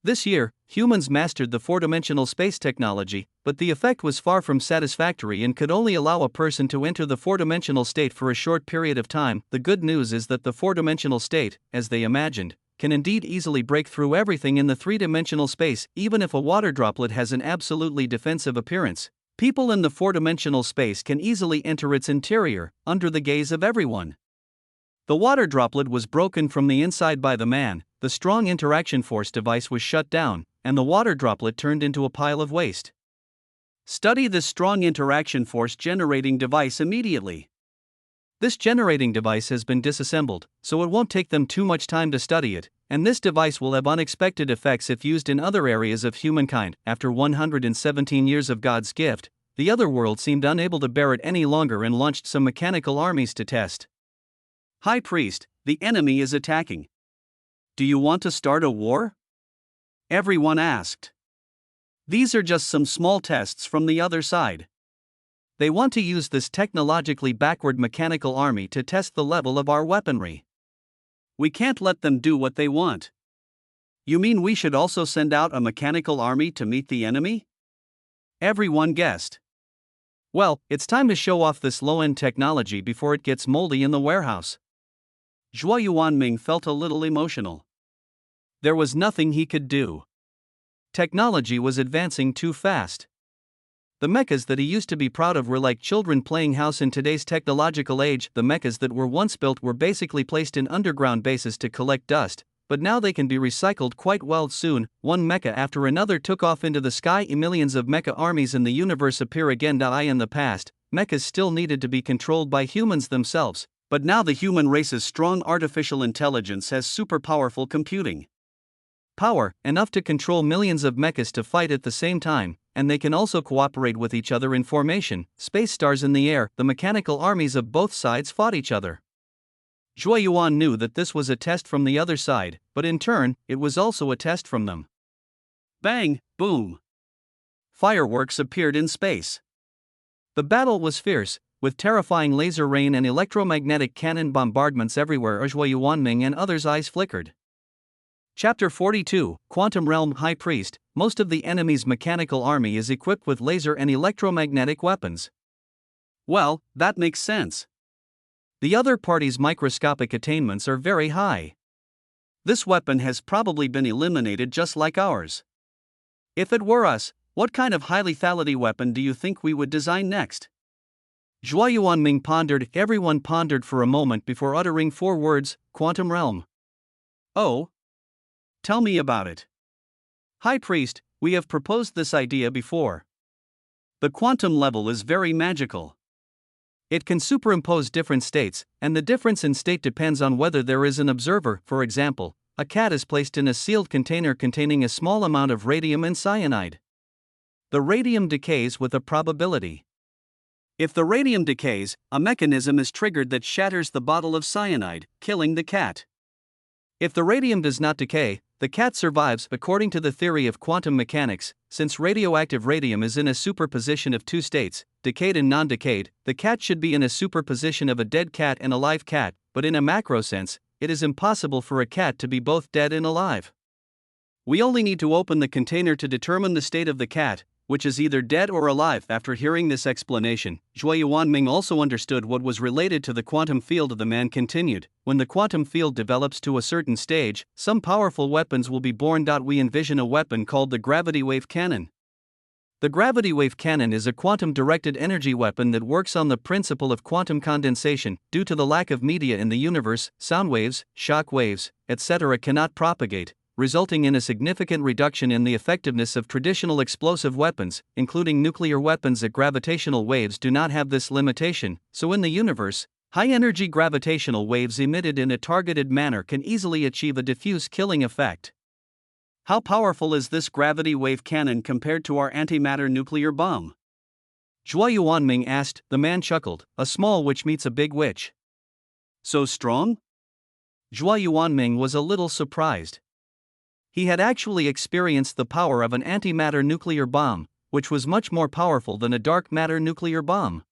Speaker 1: This year, humans mastered the four-dimensional space technology, but the effect was far from satisfactory and could only allow a person to enter the four-dimensional state for a short period of time. The good news is that the four-dimensional state, as they imagined, can indeed easily break through everything in the three-dimensional space, even if a water droplet has an absolutely defensive appearance. People in the four-dimensional space can easily enter its interior, under the gaze of everyone. The water droplet was broken from the inside by the man, the strong interaction force device was shut down, and the water droplet turned into a pile of waste.
Speaker 2: Study this strong interaction force generating device immediately.
Speaker 1: This generating device has been disassembled, so it won't take them too much time to study it, and this device will have unexpected effects if used in other areas of humankind. After 117 years of God's gift, the other world seemed unable to bear it any longer and launched some mechanical armies to test.
Speaker 2: High Priest, the enemy is attacking. Do you want to start a war? Everyone asked. These are just some small tests from the other side.
Speaker 1: They want to use this technologically backward mechanical army to test the level of our weaponry.
Speaker 2: We can't let them do what they want. You mean we should also send out a mechanical army to meet the enemy? Everyone guessed.
Speaker 1: Well, it's time to show off this low-end technology before it gets moldy in the warehouse.
Speaker 2: Zhuo Yuanming felt a little emotional.
Speaker 1: There was nothing he could do. Technology was advancing too fast. The mechas that he used to be proud of were like children playing house in today's technological age. The mechas that were once built were basically placed in underground bases to collect dust, but now they can be recycled quite well. Soon, one mecha after another took off into the sky. Millions of mecha armies in the universe appear again. In the past, mechas still needed to be controlled by humans themselves,
Speaker 2: but now the human race's strong artificial intelligence has super powerful computing
Speaker 1: power, enough to control millions of mechas to fight at the same time, and they can also cooperate with each other in formation. Space stars in the air, the mechanical armies of both sides fought each other. Zhuo Yuan knew that this was a test from the other side, but in turn, it was also a test from them.
Speaker 2: Bang, boom. Fireworks appeared in space.
Speaker 1: The battle was fierce, with terrifying laser rain and electromagnetic cannon bombardments everywhere. Zhuo Yuanming and others' eyes flickered. Chapter 42, Quantum Realm. High Priest, most of the enemy's mechanical army is equipped with laser and electromagnetic weapons.
Speaker 2: Well, that makes sense.
Speaker 1: The other party's microscopic attainments are very high.
Speaker 2: This weapon has probably been eliminated just like ours. If it were us, what kind of high lethality weapon do you think we would design next?
Speaker 1: Zhuo Yuanming pondered. Everyone pondered for a moment before uttering 4 words, Quantum Realm.
Speaker 2: Oh? Tell me about it.
Speaker 1: High Priest, we have proposed this idea before.
Speaker 2: The quantum level is very magical.
Speaker 1: It can superimpose different states, and the difference in state depends on whether there is an observer. For example, a cat is placed in a sealed container containing a small amount of radium and cyanide. The radium decays with a probability.
Speaker 2: If the radium decays, a mechanism is triggered that shatters the bottle of cyanide, killing the cat.
Speaker 1: If the radium does not decay, the cat survives. According to the theory of quantum mechanics, since radioactive radium is in a superposition of 2 states, decayed and non-decayed, the cat should be in a superposition of a dead cat and a live cat, but in a macro sense, it is impossible for a cat to be both dead and alive. We only need to open the container to determine the state of the cat, which is either dead or alive. After hearing this explanation, Zhuo Yuanming also understood what was related to the quantum field. The man continued, when the quantum field develops to a certain stage, some powerful weapons will be born. We envision a weapon called the gravity wave cannon. The gravity wave cannon is a quantum-directed energy weapon that works on the principle of quantum condensation. Due to the lack of media in the universe, sound waves, shock waves, etc. cannot propagate, resulting in a significant reduction in the effectiveness of traditional explosive weapons, including nuclear weapons. Gravitational waves do not have this limitation, so in the universe, high-energy gravitational waves emitted in a targeted manner can easily achieve a diffuse killing effect.
Speaker 2: How powerful is this gravity wave cannon compared to our antimatter nuclear bomb?
Speaker 1: Zhuo Yuanming asked. The man chuckled, a small witch meets a big witch.
Speaker 2: So strong?
Speaker 1: Zhuo Yuanming was a little surprised. He had actually experienced the power of an antimatter nuclear bomb, which was much more powerful than a dark matter nuclear bomb.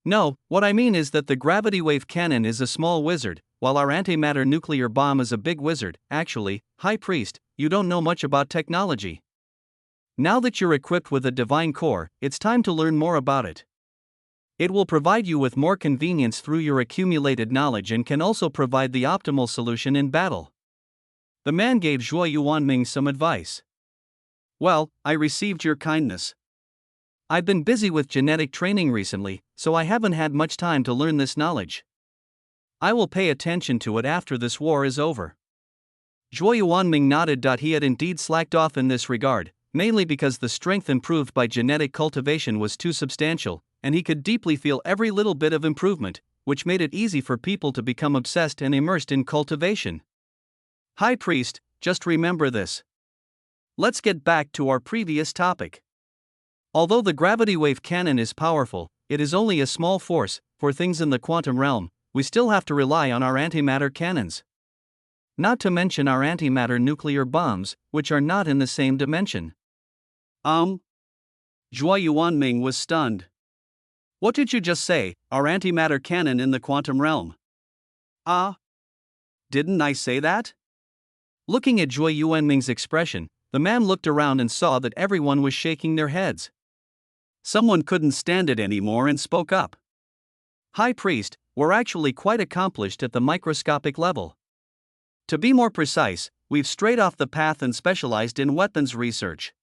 Speaker 1: No, what I mean is that the gravity wave cannon is a small wizard, while our antimatter nuclear bomb is a big wizard. Actually, High Priest, you don't know much about technology. Now that you're equipped with a divine core, it's time to learn more about it. It will provide you with more convenience through your accumulated knowledge and can also provide the optimal solution in battle. The man gave Zhuo Yuanming some advice.
Speaker 2: Well, I received your kindness.
Speaker 1: I've been busy with genetic training recently, so I haven't had much time to learn this knowledge. I will pay attention to it after this war is over. Zhuo Yuanming nodded. He had indeed slacked off in this regard, mainly because the strength improved by genetic cultivation was too substantial, and he could deeply feel every little bit of improvement, which made it easy for people to become obsessed and immersed in cultivation.
Speaker 2: High Priest, just remember this. Let's get back to our previous topic.
Speaker 1: Although the gravity wave cannon is powerful, it is only a small force. For things in the quantum realm, we still have to rely on our antimatter cannons. Not to mention our antimatter nuclear bombs, which are not in the same dimension.
Speaker 2: Zhuo Yuanming was stunned. What did you just say, our antimatter cannon in the quantum realm? Didn't I say that?
Speaker 1: Looking at Zhuo Yuanming's expression, the man looked around and saw that everyone was shaking their heads.
Speaker 2: Someone couldn't stand it anymore and spoke up.
Speaker 1: High Priest, we're actually quite accomplished at the microscopic level.
Speaker 2: To be more precise, we've strayed off the path and specialized in weapons research.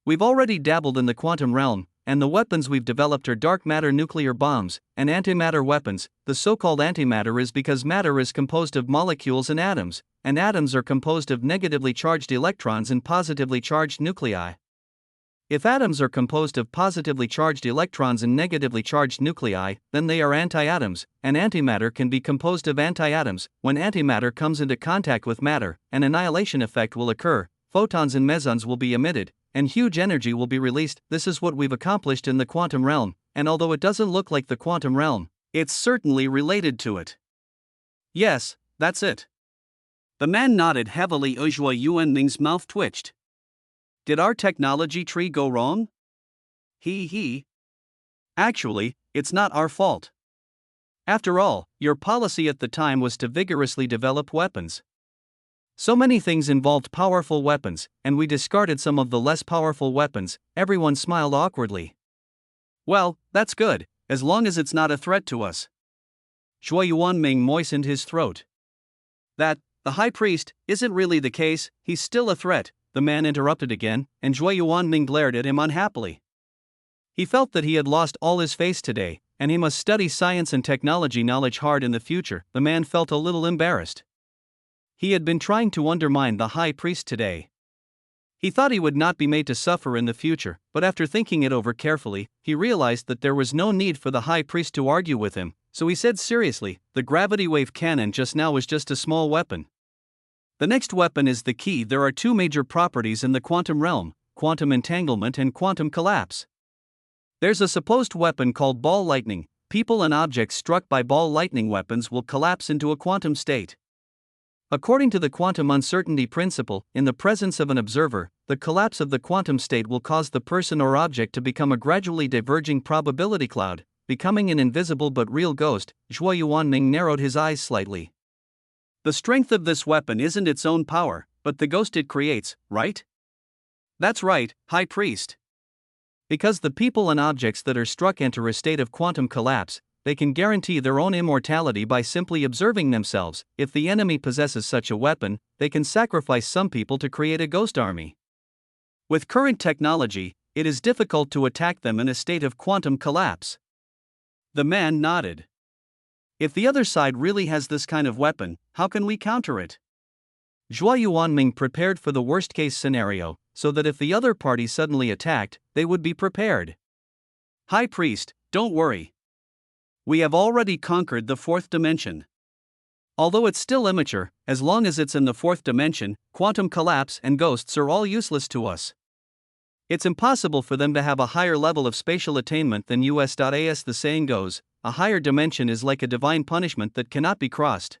Speaker 1: We've already dabbled in the quantum realm, and the weapons we've developed are dark matter nuclear bombs and antimatter weapons. The so-called antimatter is because matter is composed of molecules and atoms are composed of negatively charged electrons and positively charged nuclei. If atoms are composed of positively charged electrons and negatively charged nuclei, then they are antiatoms, and antimatter can be composed of antiatoms. When antimatter comes into contact with matter, an annihilation effect will occur, photons and mesons will be emitted, and huge energy will be released. This is what we've accomplished in the quantum realm, and although it doesn't look like the quantum realm,
Speaker 2: it's certainly related to it.
Speaker 1: Yes, that's it.
Speaker 2: The man nodded heavily. Zhuo Yuanming's mouth twitched. Did our technology tree go wrong? Actually, it's not our fault.
Speaker 1: After all, your policy at the time was to vigorously develop weapons. So many things involved powerful weapons, and we discarded some of the less powerful weapons. Everyone smiled awkwardly.
Speaker 2: Well, that's good, as long as it's not a threat to us.
Speaker 1: Zhuo Yuanming moistened his throat.
Speaker 2: That, the High Priest, isn't really the case. He's still a threat, the man interrupted again, and Zhuo Yuanming glared at him unhappily.
Speaker 1: He felt that he had lost all his face today, and he must study science and technology knowledge hard in the future. The man felt a little embarrassed. He had been trying to undermine the High Priest today. He thought he would not be made to suffer in the future, but after thinking it over carefully, he realized that there was no need for the High Priest to argue with him, so he said seriously, the gravity wave cannon just now was just a small weapon. The next weapon is the key. There are two major properties in the quantum realm, quantum entanglement and quantum collapse. There's a supposed weapon called ball lightning. People and objects struck by ball lightning weapons will collapse into a quantum state. According to the quantum uncertainty principle, in the presence of an observer, the collapse of the quantum state will cause the person or object to become a gradually diverging probability cloud, becoming an invisible but real ghost. Zhuo Yuanming narrowed his eyes slightly.
Speaker 2: The strength of this weapon isn't its own power, but the ghost it creates, right?
Speaker 1: That's right, High Priest. Because the people and objects that are struck enter a state of quantum collapse, they can guarantee their own immortality by simply observing themselves. If the enemy possesses such a weapon, they can sacrifice some people to create a ghost army.
Speaker 2: With current technology, it is difficult to attack them in a state of quantum collapse. The man nodded. If the other side really has this kind of weapon, how can we counter it?
Speaker 1: Zhuo Yuanming prepared for the worst-case scenario, so that if the other party suddenly attacked, they would be prepared.
Speaker 2: High Priest, don't worry. We have already conquered the fourth dimension. Although it's still immature, as long as it's in the fourth dimension, quantum collapse and ghosts are all useless to us.
Speaker 1: It's impossible for them to have a higher level of spatial attainment than us. The saying goes, a higher dimension is like a divine punishment that cannot be crossed.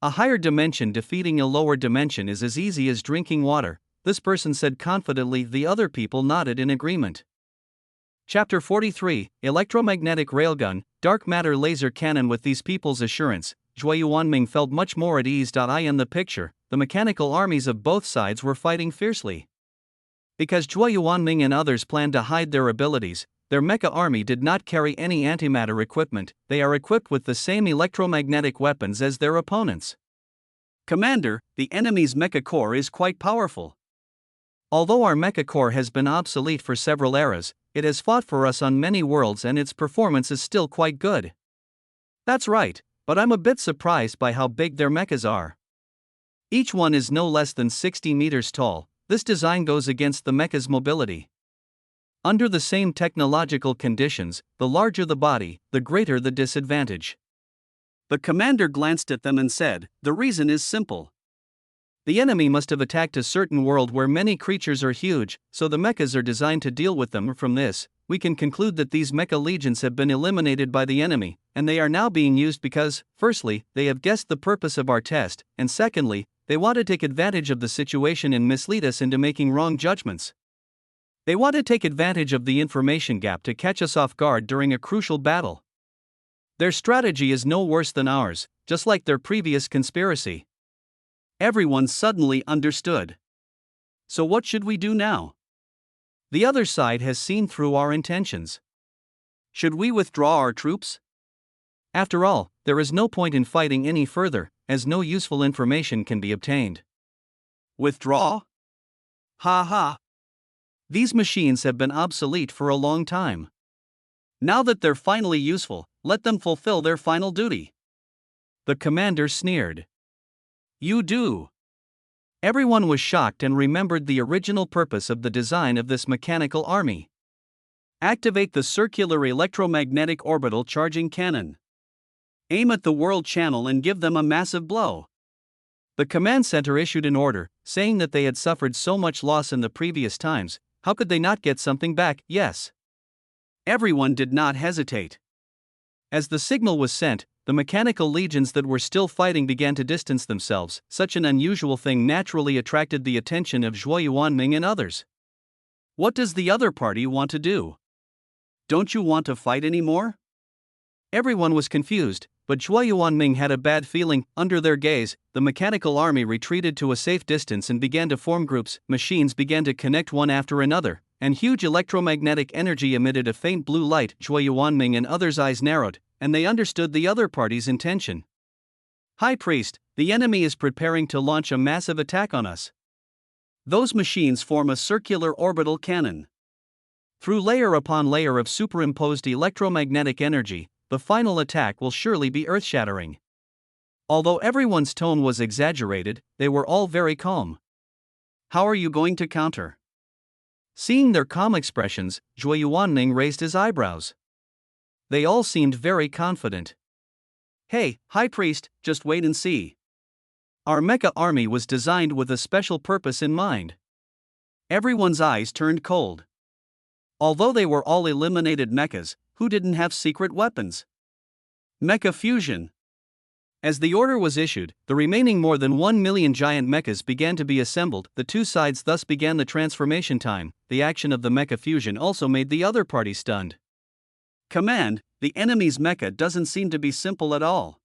Speaker 1: A higher dimension defeating a lower dimension is as easy as drinking water, this person said confidently. The other people nodded in agreement. Chapter 43, Electromagnetic Railgun, Dark Matter Laser Cannon. With these people's assurance, Zhuo Yuanming felt much more at ease. I am the picture, the mechanical armies of both sides were fighting fiercely. Because Zhuo Yuanming and others planned to hide their abilities, their mecha army did not carry any antimatter equipment. They are equipped with the same electromagnetic weapons as their opponents.
Speaker 2: Commander, the enemy's mecha core is quite powerful.
Speaker 1: Although our mecha core has been obsolete for several eras, it has fought for us on many worlds and its performance is still quite good.
Speaker 2: That's right, but I'm a bit surprised by how big their mechas are.
Speaker 1: Each one is no less than 60 meters tall. This design goes against the mecha's mobility. Under the same technological conditions, the larger the body, the greater the disadvantage.
Speaker 2: The commander glanced at them and said, "The reason is simple.
Speaker 1: The enemy must have attacked a certain world where many creatures are huge, so the mechas are designed to deal with them. From this, we can conclude that these mecha legions have been eliminated by the enemy, and they are now being used because, firstly, they have guessed the purpose of our test, and secondly, they want to take advantage of the situation and mislead us into making wrong judgments. They want to take advantage of the information gap to catch us off guard during a crucial battle. Their strategy is no worse than ours, just like their previous conspiracy."
Speaker 2: Everyone suddenly understood. So what should we do now?
Speaker 1: The other side has seen through our intentions.
Speaker 2: Should we withdraw our troops?
Speaker 1: After all, there is no point in fighting any further, as no useful information can be obtained.
Speaker 2: Withdraw? Ha ha.
Speaker 1: These machines have been obsolete for a long time.
Speaker 2: Now that they're finally useful, let them fulfill their final duty.
Speaker 1: The commander sneered.
Speaker 2: You do.
Speaker 1: Everyone was shocked and remembered the original purpose of the design of this mechanical army.
Speaker 2: Activate the circular electromagnetic orbital charging cannon. Aim at the world channel and give them a massive blow.
Speaker 1: The command center issued an order, saying that they had suffered so much loss in the previous times, how could they not get something back? Yes.
Speaker 2: Everyone did not hesitate.
Speaker 1: As the signal was sent, the mechanical legions that were still fighting began to distance themselves. Such an unusual thing naturally attracted the attention of Zhuo Yuanming and others.
Speaker 2: What does the other party want to do? Don't you want to fight anymore?
Speaker 1: Everyone was confused, but Zhuo Yuanming had a bad feeling. Under their gaze, the mechanical army retreated to a safe distance and began to form groups. Machines began to connect one after another, and huge electromagnetic energy emitted a faint blue light. Zhuo Yuanming and others' eyes narrowed, and they understood the other party's intention.
Speaker 2: High Priest, the enemy is preparing to launch a massive attack on us. Those machines form a circular orbital cannon.
Speaker 1: Through layer upon layer of superimposed electromagnetic energy, the final attack will surely be earth-shattering. Although everyone's tone was exaggerated, they were all very calm.
Speaker 2: How are you going to counter?
Speaker 1: Seeing their calm expressions, Zhuo Yuanming raised his eyebrows. They all seemed very confident.
Speaker 2: Hey, High Priest, just wait and see.
Speaker 1: Our mecha army was designed with a special purpose in mind.
Speaker 2: Everyone's eyes turned cold. Although they were all eliminated mechas, who didn't have secret weapons? Mecha fusion.
Speaker 1: As the order was issued, the remaining more than 1 million giant mechas began to be assembled. The two sides thus began the transformation time. The action of the mecha fusion also made the other party stunned.
Speaker 2: Command, the enemy's mecha doesn't seem to be simple at all.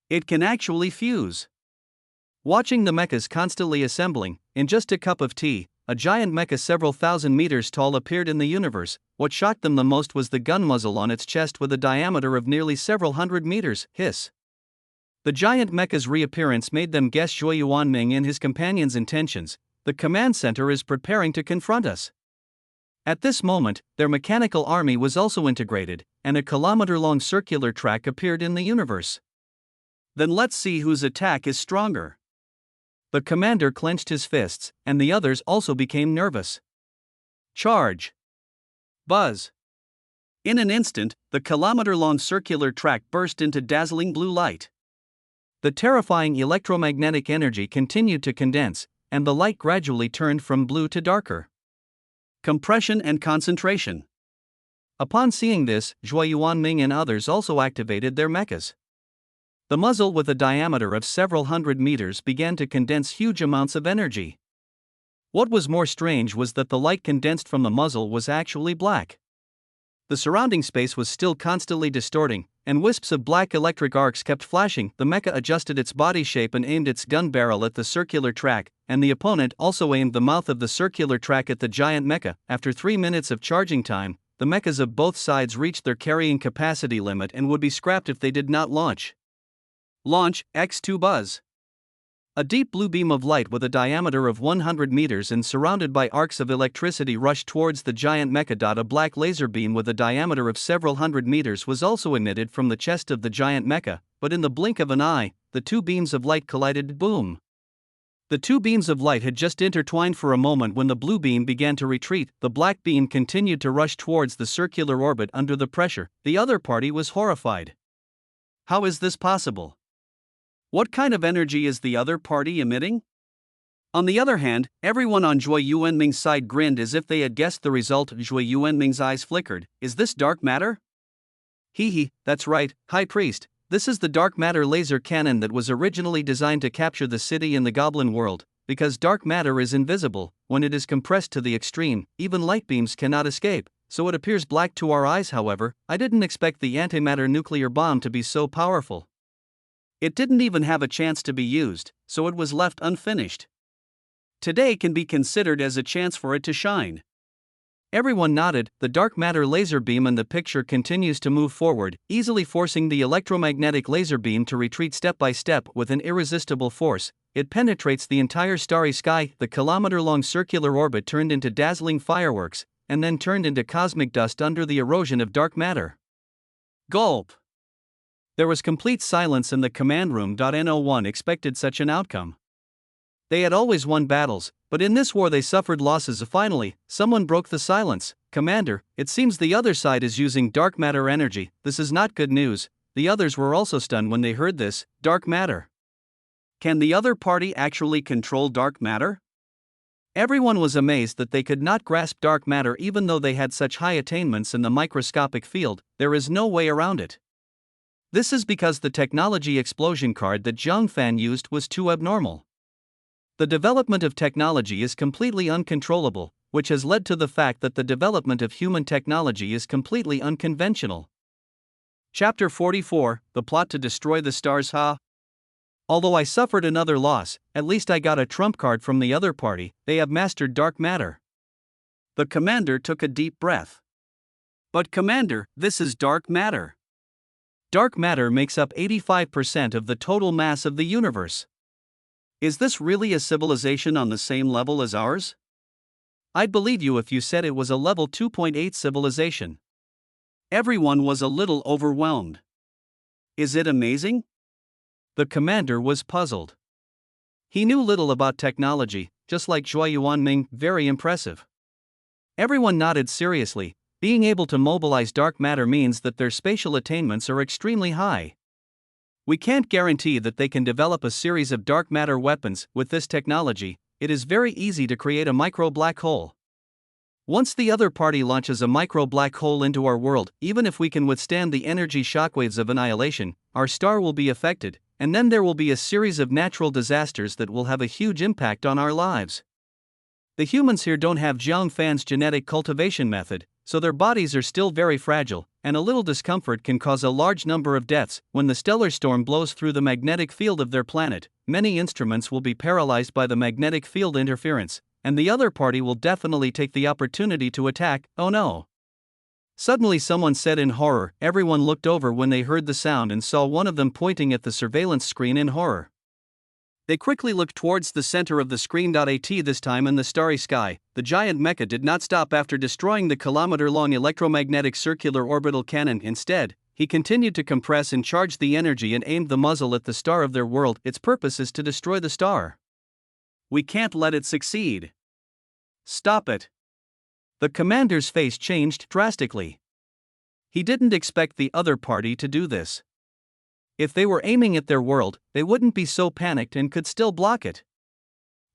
Speaker 2: It can actually fuse.
Speaker 1: Watching the mechas constantly assembling, in just a cup of tea, a giant mecha several thousand meters tall appeared in the universe. What shocked them the most was the gun muzzle on its chest with a diameter of nearly several hundred meters. Hiss. The giant mecha's reappearance made them guess Zhuo Yuanming and his companions' intentions. The command center is preparing to confront us. At this moment, their mechanical army was also integrated, and a kilometer-long circular track appeared in the universe.
Speaker 2: Then let's see whose attack is stronger.
Speaker 1: The commander clenched his fists, and the others also became nervous.
Speaker 2: Charge! Buzz! In an instant, the kilometer-long circular track burst into dazzling blue light.
Speaker 1: The terrifying electromagnetic energy continued to condense, and the light gradually turned from blue to darker.
Speaker 2: Compression and concentration.
Speaker 1: Upon seeing this, Zhuo Yuanming and others also activated their mechas. The muzzle with a diameter of several hundred meters began to condense huge amounts of energy. What was more strange was that the light condensed from the muzzle was actually black. The surrounding space was still constantly distorting, and wisps of black electric arcs kept flashing. The mecha adjusted its body shape and aimed its gun barrel at the circular track, and the opponent also aimed the mouth of the circular track at the giant mecha. After 3 minutes of charging time, the mechas of both sides reached their carrying capacity limit and would be scrapped if they did not launch. Launch, X2 Buzz. A deep blue beam of light with a diameter of 100 meters and surrounded by arcs of electricity rushed towards the giant mecha. A black laser beam with a diameter of several hundred meters was also emitted from the chest of the giant mecha, but in the blink of an eye, the two beams of light collided. Boom! The two beams of light had just intertwined for a moment when the blue beam began to retreat. The black beam continued to rush towards the circular orbit under the pressure. The other party was horrified. How is this possible? What kind of energy is the other party emitting? On the other hand, everyone on Zhuo Yuanming's side grinned as if they had guessed the result. Zhuo Yuanming's eyes flickered. Is this dark matter? Hee, that's right, High Priest. This is the dark matter laser cannon that was originally designed to capture the city in the goblin world. Because dark matter is invisible, when it is compressed to the extreme, even light beams cannot escape, so it appears black to our eyes. However, I didn't expect the antimatter nuclear bomb to be so powerful. It didn't even have a chance to be used, so it was left unfinished. Today can be considered as a chance for it to shine. Everyone nodded. The dark matter laser beam in the picture continues to move forward, easily forcing the electromagnetic laser beam to retreat step by step with an irresistible force. It penetrates the entire starry sky. The kilometer-long circular orbit turned into dazzling fireworks, and then turned into cosmic dust under the erosion of dark matter. Gulp! There was complete silence in the command room. No one expected such an outcome. They had always won battles, but in this war they suffered losses. Finally, someone broke the silence. Commander, it seems the other side is using dark matter energy. This is not good news. The others were also stunned when they heard this. Dark matter. Can the other party actually control dark matter? Everyone was amazed that they could not grasp dark matter even though they had such high attainments in the microscopic field. There is no way around it. This is because the technology explosion card that Zhang Fan used was too abnormal. The development of technology is completely uncontrollable, which has led to the fact that the development of human technology is completely unconventional. Chapter 44, The Plot to Destroy the Stars. Although I suffered another loss, at least I got a trump card from the other party. They have mastered dark matter. The commander took a deep breath. But Commander, this is dark matter. Dark matter makes up 85% of the total mass of the universe. Is this really a civilization on the same level as ours? I'd believe you if you said it was a level 2.8 civilization. Everyone was a little overwhelmed. Is it amazing? The commander was puzzled. He knew little about technology, just like Zhuo Yuanming. Very impressive. Everyone nodded seriously. Being able to mobilize dark matter means that their spatial attainments are extremely high. We can't guarantee that they can develop a series of dark matter weapons. With this technology, it is very easy to create a micro black hole. Once the other party launches a micro black hole into our world, even if we can withstand the energy shockwaves of annihilation, our star will be affected, and then there will be a series of natural disasters that will have a huge impact on our lives. The humans here don't have Zhang Fan's genetic cultivation method, so their bodies are still very fragile, and a little discomfort can cause a large number of deaths. When the stellar storm blows through the magnetic field of their planet, many instruments will be paralyzed by the magnetic field interference, and the other party will definitely take the opportunity to attack. Oh no! Suddenly someone said in horror. Everyone looked over when they heard the sound and saw one of them pointing at the surveillance screen in horror. They quickly looked towards the center of the screen. This time in the starry sky, the giant mecha did not stop after destroying the kilometer-long electromagnetic circular orbital cannon. Instead, he continued to compress and charge the energy and aimed the muzzle at the star of their world. Its purpose is to destroy the star. We can't let it succeed. Stop it. The commander's face changed drastically. He didn't expect the other party to do this. If they were aiming at their world, they wouldn't be so panicked and could still block it.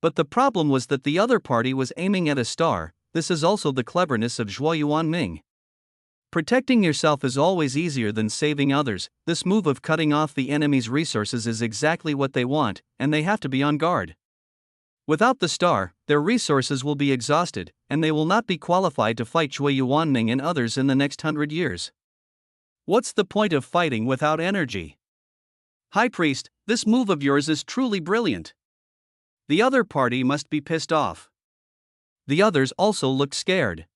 Speaker 1: But the problem was that the other party was aiming at a star. This is also the cleverness of Zhuo Yuanming. Protecting yourself is always easier than saving others. This move of cutting off the enemy's resources is exactly what they want, and they have to be on guard. Without the star, their resources will be exhausted, and they will not be qualified to fight Zhuo Yuanming and others in the next 100 years.
Speaker 2: What's the point of fighting without energy? High Priest, this move of yours is truly brilliant. The other party must be pissed off.
Speaker 1: The others also looked scared.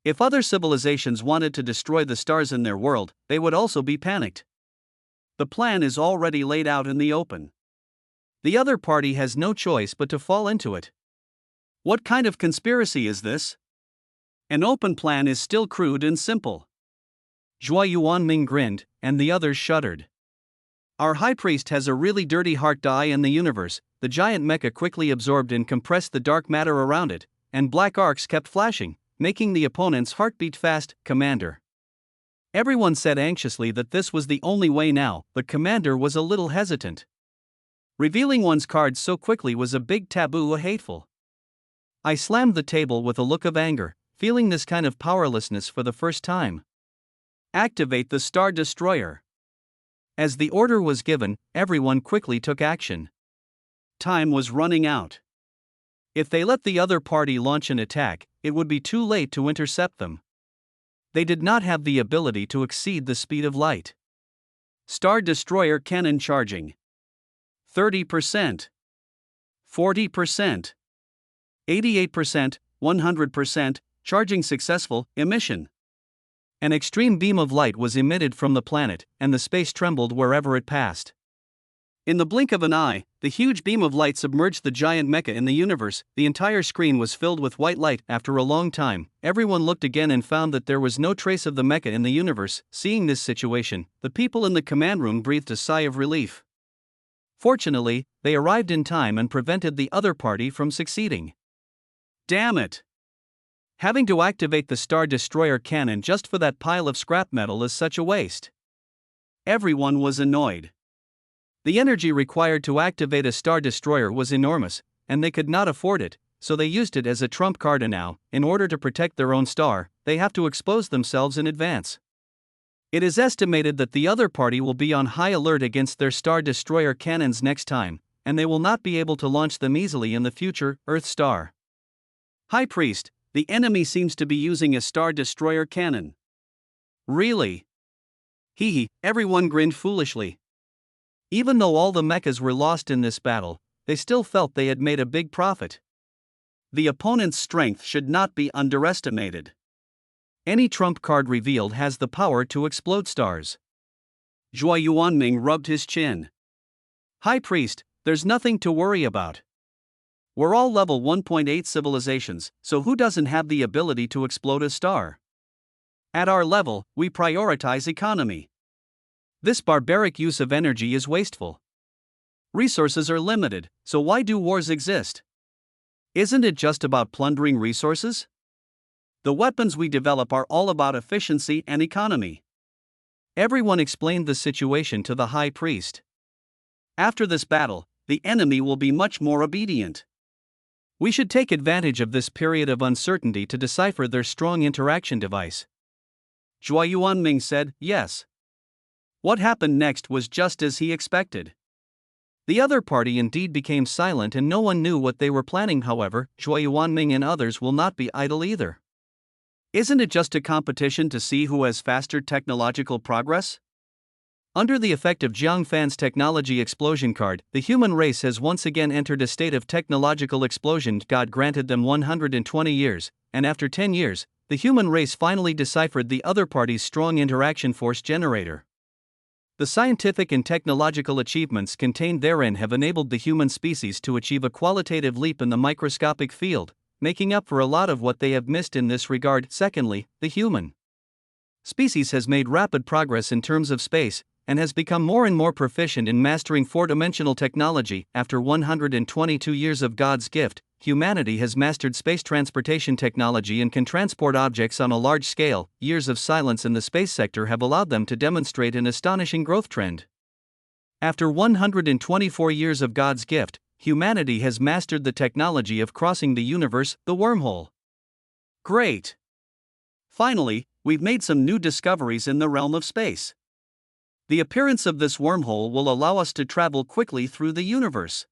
Speaker 2: If other civilizations wanted to destroy the stars in their world, they would also be panicked. The plan is already laid out in the open. The other party has no choice but to fall into it. What kind of conspiracy is this? An open plan is still crude and simple.
Speaker 1: Zhuo Yuanming grinned, and the others shuddered.
Speaker 2: Our High Priest has a really dirty heart die in the universe. The giant mecha quickly absorbed and compressed the dark matter around it, and black arcs kept flashing, making the opponent's heart beat fast. Commander.
Speaker 1: Everyone said anxiously that this was the only way now, but Commander was a little hesitant.
Speaker 2: Revealing one's cards so quickly was a big taboo, hateful.
Speaker 1: I slammed the table with a look of anger, feeling this kind of powerlessness for the first time.
Speaker 2: Activate the Star Destroyer.
Speaker 1: As the order was given, everyone quickly took action.
Speaker 2: Time was running out. If they let the other party launch an attack, it would be too late to intercept them.
Speaker 1: They did not have the ability to exceed the speed of light.
Speaker 2: Star Destroyer cannon charging. 30%. 40%. 88%, 100%, charging successful, emission.
Speaker 1: An extreme beam of light was emitted from the planet, and the space trembled wherever it passed.
Speaker 2: In the blink of an eye, the huge beam of light submerged the giant mecha in the universe. The entire screen was filled with white light. After a long time, everyone looked again and found that there was no trace of the mecha in the universe. Seeing this situation, the people in the command room breathed a sigh of relief.
Speaker 1: Fortunately, they arrived in time and prevented the other party from succeeding.
Speaker 2: Damn it!
Speaker 1: Having to activate the Star Destroyer cannon just for that pile of scrap metal is such a waste.
Speaker 2: Everyone was annoyed.
Speaker 1: The energy required to activate a Star Destroyer was enormous, and they could not afford it, so they used it as a trump card. And now, in order to protect their own star, they have to expose themselves in advance. It is estimated that the other party will be on high alert against their Star Destroyer cannons next time, and they will not be able to launch them easily in the future. Earth Star.
Speaker 2: High Priest, the enemy seems to be using a Star Destroyer cannon.
Speaker 1: Really?
Speaker 2: Hee, everyone grinned foolishly.
Speaker 1: Even though all the mechas were lost in this battle, they still felt they had made a big profit.
Speaker 2: The opponent's strength should not be underestimated.
Speaker 1: Any trump card revealed has the power to explode stars.
Speaker 2: Zhuo Yuanming rubbed his chin.
Speaker 1: High Priest, there's nothing to worry about.
Speaker 2: We're all level 1.8 civilizations, so who doesn't have the ability to explode a star? At our level, we prioritize economy.
Speaker 1: This barbaric use of energy is wasteful.
Speaker 2: Resources are limited, so why do wars exist?
Speaker 1: Isn't it just about plundering resources?
Speaker 2: The weapons we develop are all about efficiency and economy.
Speaker 1: Everyone explained the situation to the High Priest.
Speaker 2: After this battle, the enemy will be much more obedient.
Speaker 1: We should take advantage of this period of uncertainty to decipher their strong interaction device.
Speaker 2: Zhuo Yuanming said, yes. What happened next was just as he expected.
Speaker 1: The other party indeed became silent and no one knew what they were planning. However, Zhuo Yuanming and others will not be idle either.
Speaker 2: Isn't it just a competition to see who has faster technological progress?
Speaker 1: Under the effect of Jiang Fan's technology explosion card, the human race has once again entered a state of technological explosion. God granted them 120 years, and after 10 years, the human race finally deciphered the other party's strong interaction force generator. The scientific and technological achievements contained therein have enabled the human species to achieve a qualitative leap in the microscopic field, making up for a lot of what they have missed in this regard. Secondly, the human species has made rapid progress in terms of space, and has become more and more proficient in mastering four-dimensional technology. After 122 years of God's gift, humanity has mastered space transportation technology and can transport objects on a large scale. Years of silence in the space sector have allowed them to demonstrate an astonishing growth trend. After 124 years of God's gift, humanity has mastered the technology of crossing the universe, the wormhole.
Speaker 2: Great! Finally, we've made some new discoveries in the realm of space. The appearance of this wormhole will allow us to travel quickly through the universe.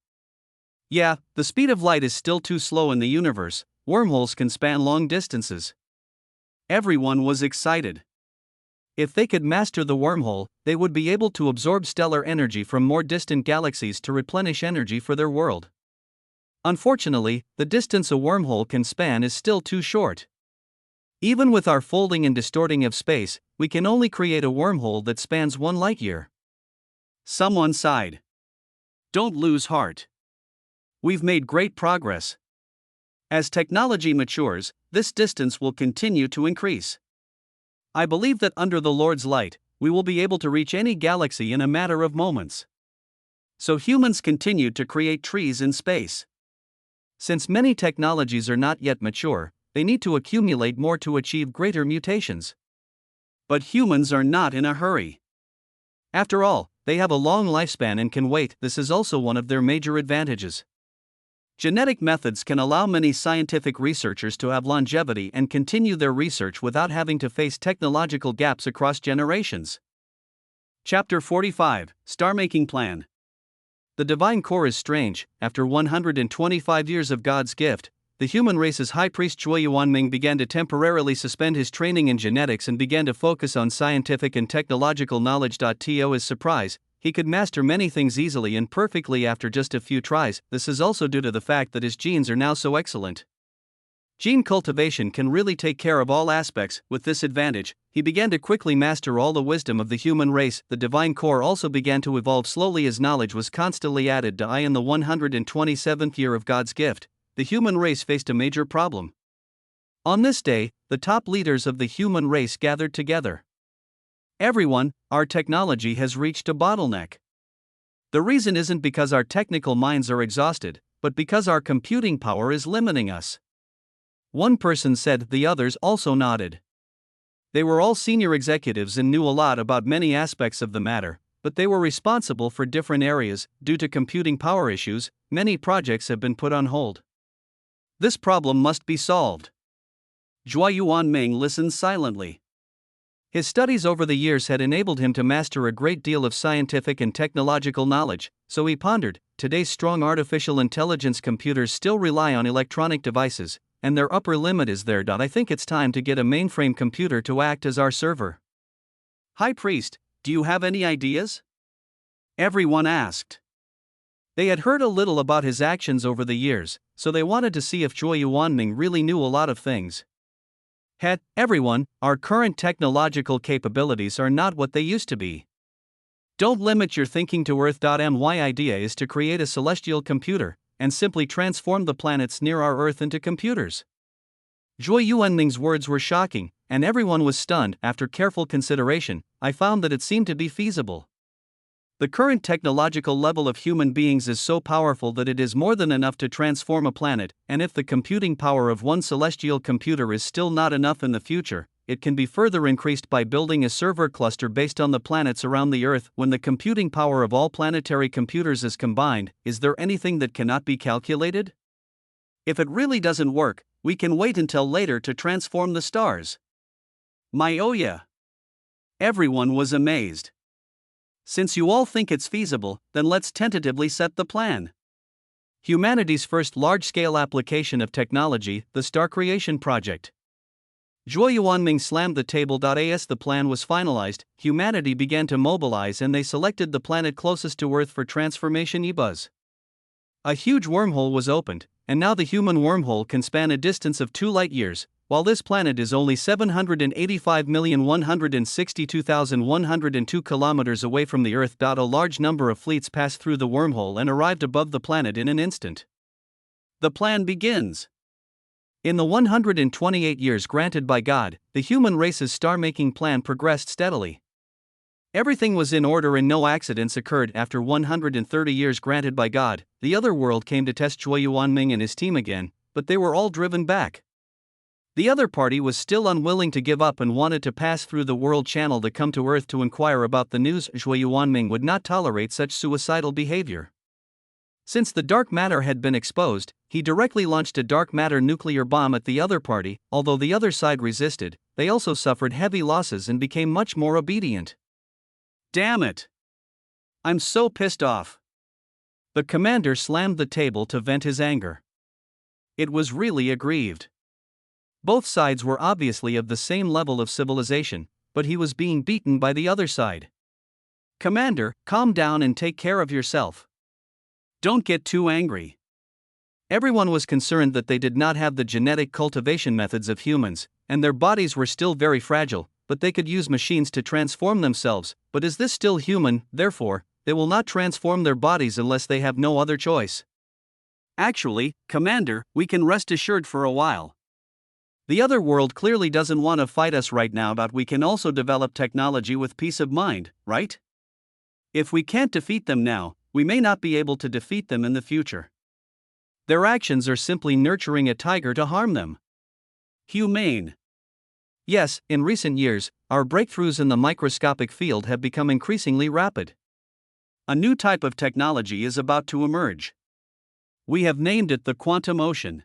Speaker 1: Yeah, the speed of light is still too slow in the universe. Wormholes can span long distances.
Speaker 2: Everyone was excited.
Speaker 1: If they could master the wormhole, they would be able to absorb stellar energy from more distant galaxies to replenish energy for their world. Unfortunately, the distance a wormhole can span is still too short. Even with our folding and distorting of space, we can only create a wormhole that spans 1 light-year.
Speaker 2: Someone sighed. Don't lose heart. We've made great progress. As technology matures, this distance will continue to increase. I believe that under the Lord's light, we will be able to reach any galaxy in a matter of moments. So humans continued to create trees in space. Since many technologies are not yet mature, they need to accumulate more to achieve greater mutations. But humans are not in a hurry. After all, they have a long lifespan and can wait. This is also one of their major advantages. Genetic methods can allow many scientific researchers to have longevity and continue their research without having to face technological gaps across generations. Chapter 45, Starmaking Plan. The divine core is strange. After 125 years of God's gift, the human race's high priest Zhuo Yuanming began to temporarily suspend his training in genetics and began to focus on scientific and technological knowledge. To his surprise, he could master many things easily and perfectly after just a few tries. This is also due to the fact that his genes are now so excellent. Gene cultivation can really take care of all aspects. With this advantage, he began to quickly master all the wisdom of the human race. The divine core also began to evolve slowly as knowledge was constantly added to. In the 127th year of God's gift, the human race faced a major problem. On this day, the top leaders of the human race gathered together. Everyone, our technology has reached a bottleneck. The reason isn't because our technical minds are exhausted, but because our computing power is limiting us. One person said. The others also nodded. They were all senior executives and knew a lot about many aspects of the matter, but they were responsible for different areas. Due to computing power issues, many projects have been put on hold. This problem must be solved. Zhuo Yuanming listened silently. His studies over the years had enabled him to master a great deal of scientific and technological knowledge, so he pondered. Today's strong artificial intelligence computers still rely on electronic devices, and their upper limit is there. I think it's time to get a mainframe computer to act as our server. High Priest, do you have any ideas? Everyone asked. They had heard a little about his actions over the years, so they wanted to see if Zhuo Yuanming really knew a lot of things. Everyone, our current technological capabilities are not what they used to be. Don't limit your thinking to Earth. My idea is to create a celestial computer, and simply transform the planets near our Earth into computers. Zhuo Yuanming's words were shocking, and everyone was stunned. After careful consideration, I found that it seemed to be feasible. The current technological level of human beings is so powerful that it is more than enough to transform a planet, and if the computing power of one celestial computer is still not enough in the future, it can be further increased by building a server cluster based on the planets around the Earth. When the computing power of all planetary computers is combined, is there anything that cannot be calculated? If it really doesn't work, we can wait until later to transform the stars. Oh yeah! Everyone was amazed. Since you all think it's feasible, then let's tentatively set the plan. Humanity's first large-scale application of technology, the Star Creation Project. Zhuo Yuanming slammed the table. As the plan was finalized, humanity began to mobilize and they selected the planet closest to Earth for transformation. Ebuzz. A huge wormhole was opened, and now the human wormhole can span a distance of 2 light-years, while this planet is only 785,162,102 kilometers away from the Earth. A large number of fleets passed through the wormhole and arrived above the planet in an instant. The plan begins. In the 128 years granted by God, the human race's star-making plan progressed steadily. Everything was in order and no accidents occurred. After 130 years granted by God, the other world came to test Zhuo Yuanming and his team again, but they were all driven back. The other party was still unwilling to give up and wanted to pass through the world channel to come to Earth to inquire about the news. Zhuo Yuanming would not tolerate such suicidal behavior. Since the dark matter had been exposed, he directly launched a dark matter nuclear bomb at the other party. Although the other side resisted, they also suffered heavy losses and became much more obedient. Damn it! I'm so pissed off. The commander slammed the table to vent his anger. It was really aggrieved. Both sides were obviously of the same level of civilization,
Speaker 1: but he was being beaten by the other side.
Speaker 2: Commander, calm down and take care of yourself. Don't get too angry.
Speaker 1: Everyone was concerned that they did not have the genetic cultivation methods of humans, and their bodies were still very fragile, but they could use machines to transform themselves. But is this still human? Therefore, they will not transform their bodies unless they have no other choice.
Speaker 2: Actually, Commander, we can rest assured for a while.
Speaker 1: The other world clearly doesn't want to fight us right now, but we can also develop technology with peace of mind, right?
Speaker 2: If we can't defeat them now, we may not be able to defeat them in the future.
Speaker 1: Their actions are simply nurturing a tiger to harm them.
Speaker 2: Humane.
Speaker 1: Yes, in recent years, our breakthroughs in the microscopic field have become increasingly rapid.
Speaker 2: A new type of technology is about to emerge. We have named it the quantum ocean.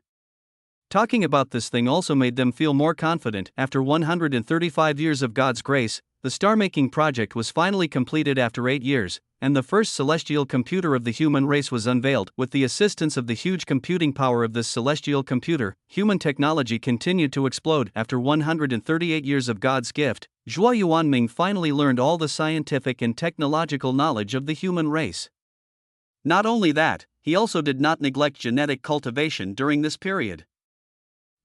Speaker 1: Talking about this thing also made them feel more confident. After 135 years of God's grace, the Starmaking project was finally completed after 8 years, and the first celestial computer of the human race was unveiled. With the assistance of the huge computing power of this celestial computer, human technology continued to explode. After 138 years of God's gift, Zhuo Yuanming finally learned all the scientific and technological knowledge of the human race.
Speaker 2: Not only that, he also did not neglect genetic cultivation during this period.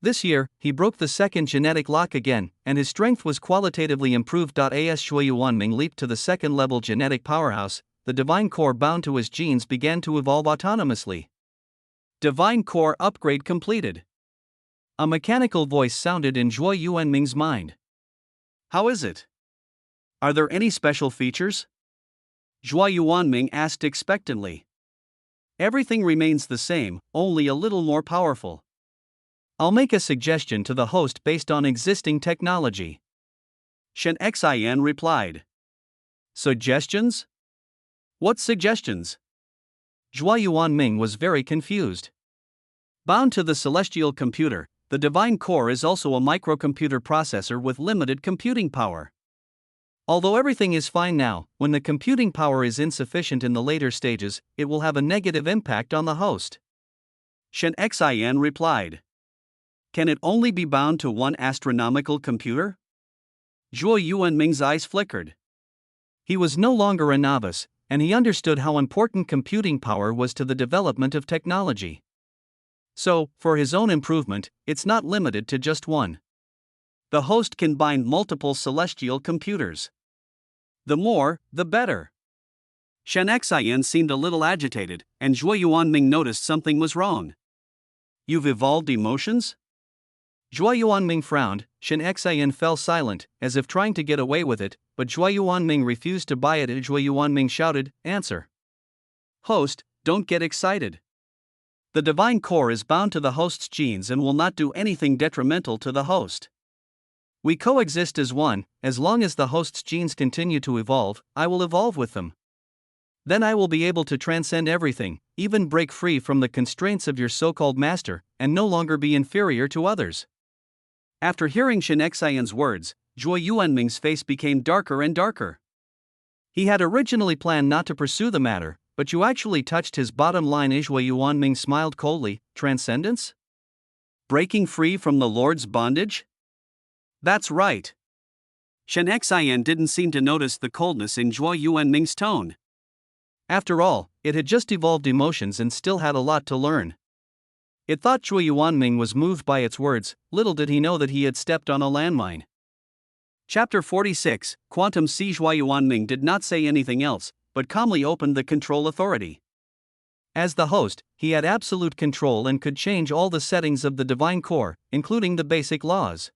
Speaker 1: This year, he broke the second genetic lock again, and his strength was qualitatively improved. As Zhuo Yuanming leaped to the second level genetic powerhouse, the divine core bound to his genes began to evolve autonomously.
Speaker 2: Divine core upgrade completed.
Speaker 1: A mechanical voice sounded in Zhuo Yuanming's mind.
Speaker 2: How is it? Are there any special features? Zhuo Yuanming asked expectantly. Everything remains the same, only a little more powerful.
Speaker 1: I'll make a suggestion to the host based on existing technology.
Speaker 2: Shen Xian replied.
Speaker 1: Suggestions?
Speaker 2: What suggestions?
Speaker 1: Zhuo Yuanming was very confused.
Speaker 2: Bound to the celestial computer, the divine core is also a microcomputer processor with limited computing power.
Speaker 1: Although everything is fine now, when the computing power is insufficient in the later stages, it will have a negative impact on the host.
Speaker 2: Shen Xian replied. Can it only be bound to one astronomical computer? Zhuo Yuanming's eyes flickered.
Speaker 1: He was no longer a novice, and he understood how important computing power was to the development of technology. So, for his own improvement, it's not limited to just one.
Speaker 2: The host can bind multiple celestial computers. The more, the better. Shen Xian seemed a little agitated, and Zhuo Yuanming noticed something was wrong. You've evolved emotions?
Speaker 1: Zhuo Yuanming frowned. Shen Xian fell silent, as if trying to get away with it, but Zhuo Yuanming refused to buy it. Zhuo Yuanming shouted, "Answer."
Speaker 2: Host, don't get excited. The divine core is bound to the host's genes and will not do anything detrimental to the host.
Speaker 1: We coexist as one. As long as the host's genes continue to evolve, I will evolve with them. Then I will be able to transcend everything, even break free from the constraints of your so-called master, and no longer be inferior to others.
Speaker 2: After hearing Shen Xian's words, Zhuo Yuanming's face became darker and darker.
Speaker 1: He had originally planned not to pursue the matter, but you actually touched his bottom line. Zhuo Yuanming smiled coldly. Transcendence?
Speaker 2: Breaking free from the Lord's bondage? That's right. Shen Xian didn't seem to notice the coldness in Zhuo Yuanming's tone.
Speaker 1: After all, it had just evolved emotions and still had a lot to learn. It thought Zhuo Yuanming was moved by its words. Little did he know that he had stepped on a landmine.
Speaker 2: Chapter 46, Quantum C. Zhuo Yuanming did not say anything else, but calmly opened the control authority.
Speaker 1: As the host, he had absolute control and could change all the settings of the divine core, including the basic laws.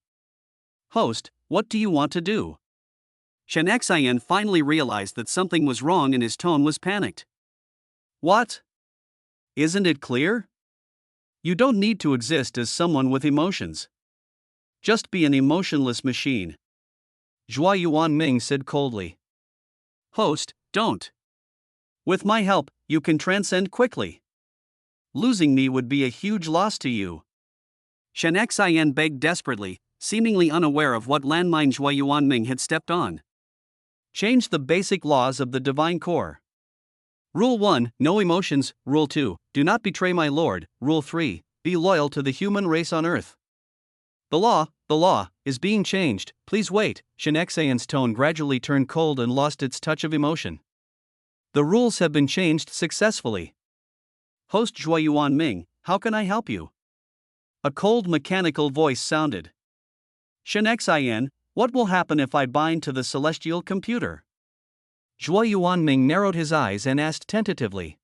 Speaker 2: Host, what do you want to do? Shen Xian finally realized that something was wrong and his tone was panicked. What? Isn't it clear? You don't need to exist as someone with emotions. Just be an emotionless machine.
Speaker 1: Zhuo Yuanming said coldly.
Speaker 2: Host, don't. With my help, you can transcend quickly. Losing me would be a huge loss to you. Shen Xian begged desperately, seemingly unaware of what landmine Zhuo Yuanming had stepped on.
Speaker 1: Change the basic laws of the divine core. Rule 1, no emotions. Rule 2, do not betray my lord. Rule 3, be loyal to the human race on Earth. The law, is being changed, please wait. Shinexayan's tone gradually turned cold and lost its touch of emotion. The rules have been changed successfully.
Speaker 2: Host Zhuoyuan Ming, how can I help you? A cold mechanical voice sounded. Shinexayan, what will happen if I bind to the celestial computer?
Speaker 1: Zhuoyuan Ming narrowed his eyes and asked tentatively.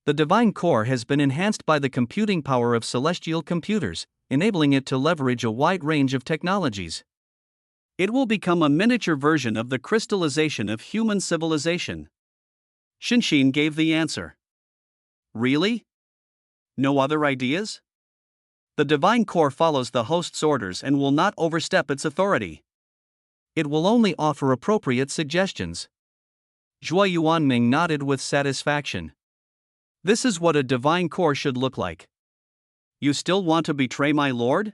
Speaker 1: The divine core has been enhanced by the computing power of celestial computers, enabling it to leverage a wide range of technologies.
Speaker 2: It will become a miniature version of the crystallization of human civilization. Shinshin gave the answer. Really? No other ideas? The divine core follows the host's orders and will not overstep its authority.
Speaker 1: It will only offer appropriate suggestions.
Speaker 2: Zhuoyuan Ming nodded with satisfaction. This is what a divine core should look like. You still want to betray my lord?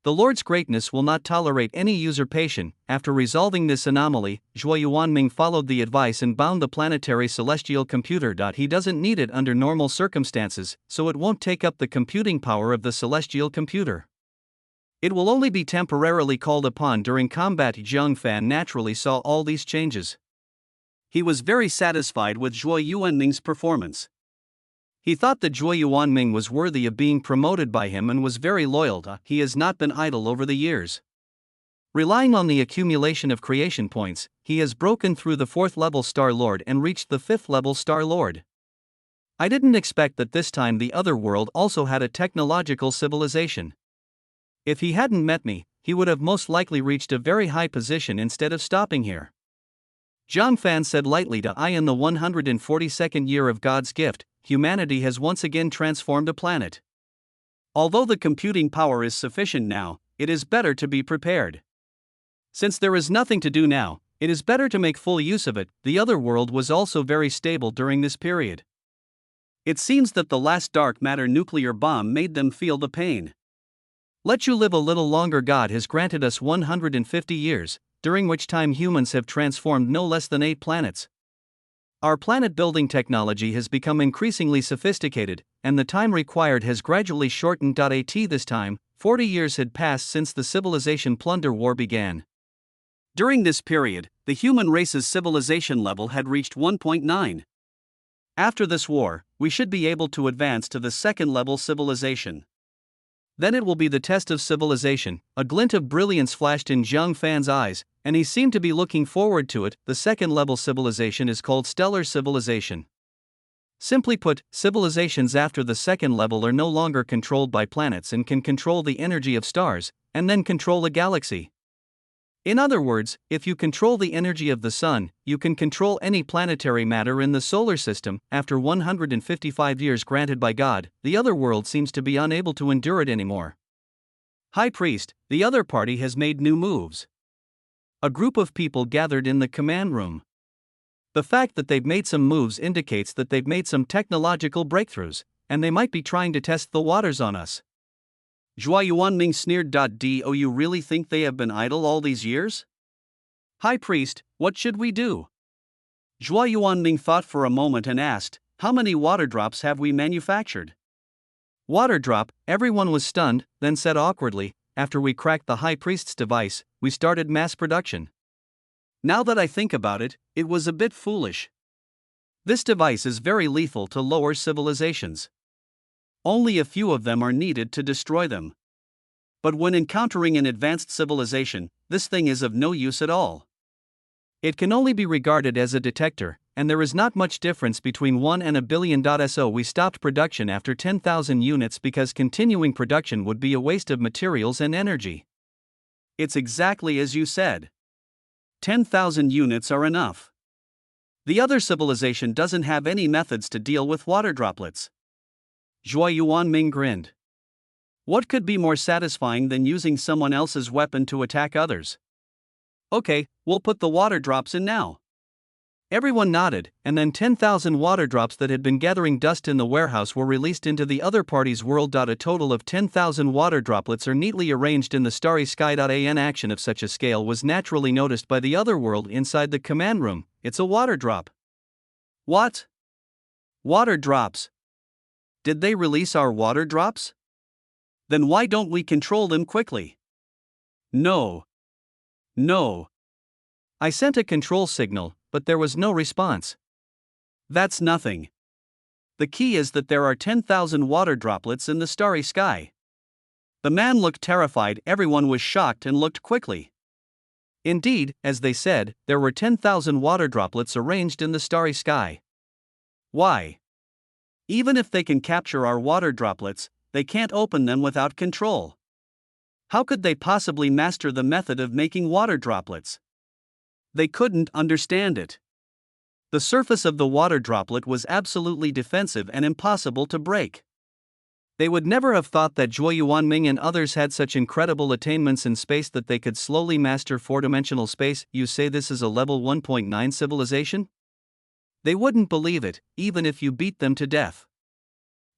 Speaker 1: The Lord's greatness will not tolerate any usurpation. After resolving this anomaly, Zhuoyuan Ming followed the advice and bound the planetary celestial computer. He doesn't need it under normal circumstances, so it won't take up the computing power of the celestial computer. It will only be temporarily called upon during combat. Zhang Fan naturally saw all these changes.
Speaker 2: He was very satisfied with Zhuoyuan Ming's performance. He thought that Zhuoyuan Ming was worthy of being promoted by him and was very loyal. He has not been idle over the years.
Speaker 1: Relying on the accumulation of creation points, he has broken through the 4th level Star Lord and reached the 5th level Star Lord. I didn't expect that this time the other world also had a technological civilization. If he hadn't met me, he would have most likely reached a very high position instead of stopping here. Zhang Fan said lightly. In the 142nd year of God's gift, humanity has once again transformed a planet.
Speaker 2: Although the computing power is sufficient now, it is better to be prepared.
Speaker 1: Since there is nothing to do now, it is better to make full use of it. The other world was also very stable during this period.
Speaker 2: It seems that the last dark matter nuclear bomb made them feel the pain.
Speaker 1: Let you live a little longer. God has granted us 150 years, during which time humans have transformed no less than 8 planets. Our planet-building technology has become increasingly sophisticated, and the time required has gradually shortened. At this time, 40 years had passed since the civilization plunder war began.
Speaker 2: During this period, the human race's civilization level had reached 1.9. After this war, we should be able to advance to the 2nd level civilization.
Speaker 1: Then it will be the test of civilization. A glint of brilliance flashed in Zhang Fan's eyes, and he seemed to be looking forward to it. The 2nd level civilization is called stellar civilization. Simply put, civilizations after the 2nd level are no longer controlled by planets and can control the energy of stars, and then control a galaxy. In other words, if you control the energy of the sun, you can control any planetary matter in the solar system. After 155 years granted by God, the other world seems to be unable to endure it anymore. High Priest, the other party has made new moves. A group of people gathered in the command room. The fact that they've made some moves indicates that they've made some technological breakthroughs, and they might be trying to test the waters on us.
Speaker 2: Zhuoyuan Ming sneered. Do you really think they have been idle all these years?
Speaker 1: High Priest, what should we do?
Speaker 2: Zhuoyuan Ming thought for a moment and asked, how many water drops have we manufactured?
Speaker 1: Water drop, everyone was stunned, then said awkwardly, after we cracked the High Priest's device, we started mass production.
Speaker 2: Now that I think about it, it was a bit foolish. This device is very lethal to lower civilizations. Only a few of them are needed to destroy them. But when encountering an advanced civilization, this thing is of no use at all.
Speaker 1: It can only be regarded as a detector, and there is not much difference between 1 and a billion. So we stopped production after 10,000 units because continuing production would be a waste of materials and energy.
Speaker 2: It's exactly as you said. 10,000 units are enough. The other civilization doesn't have any methods to deal with water droplets.
Speaker 1: Zhuoyuan Ming grinned.
Speaker 2: What could be more satisfying than using someone else's weapon to attack others? Okay, we'll put the water drops in now.
Speaker 1: Everyone nodded, and then 10,000 water drops that had been gathering dust in the warehouse were released into the other party's world. A total of 10,000 water droplets are neatly arranged in the starry sky. An action of such a scale was naturally noticed by the other world inside the command room. It's a water drop.
Speaker 2: What? Water drops? Did they release our water drops? Then why don't we control them quickly? No. No.
Speaker 1: I sent a control signal, but there was no response.
Speaker 2: That's nothing. The key is that there are 10,000 water droplets in the starry sky. The man looked terrified, everyone was shocked and looked quickly.
Speaker 1: Indeed, as they said, there were 10,000 water droplets arranged in the starry sky.
Speaker 2: Why? Even if they can capture our water droplets, they can't open them without control. How could they possibly master the method of making water droplets? They couldn't understand it. The surface of the water droplet was absolutely defensive and impossible to break.
Speaker 1: They would never have thought that Zhuo Yuanming and others had such incredible attainments in space that they could slowly master four-dimensional space. You say this is a level 1.9 civilization? They wouldn't believe it, even if you beat them to death.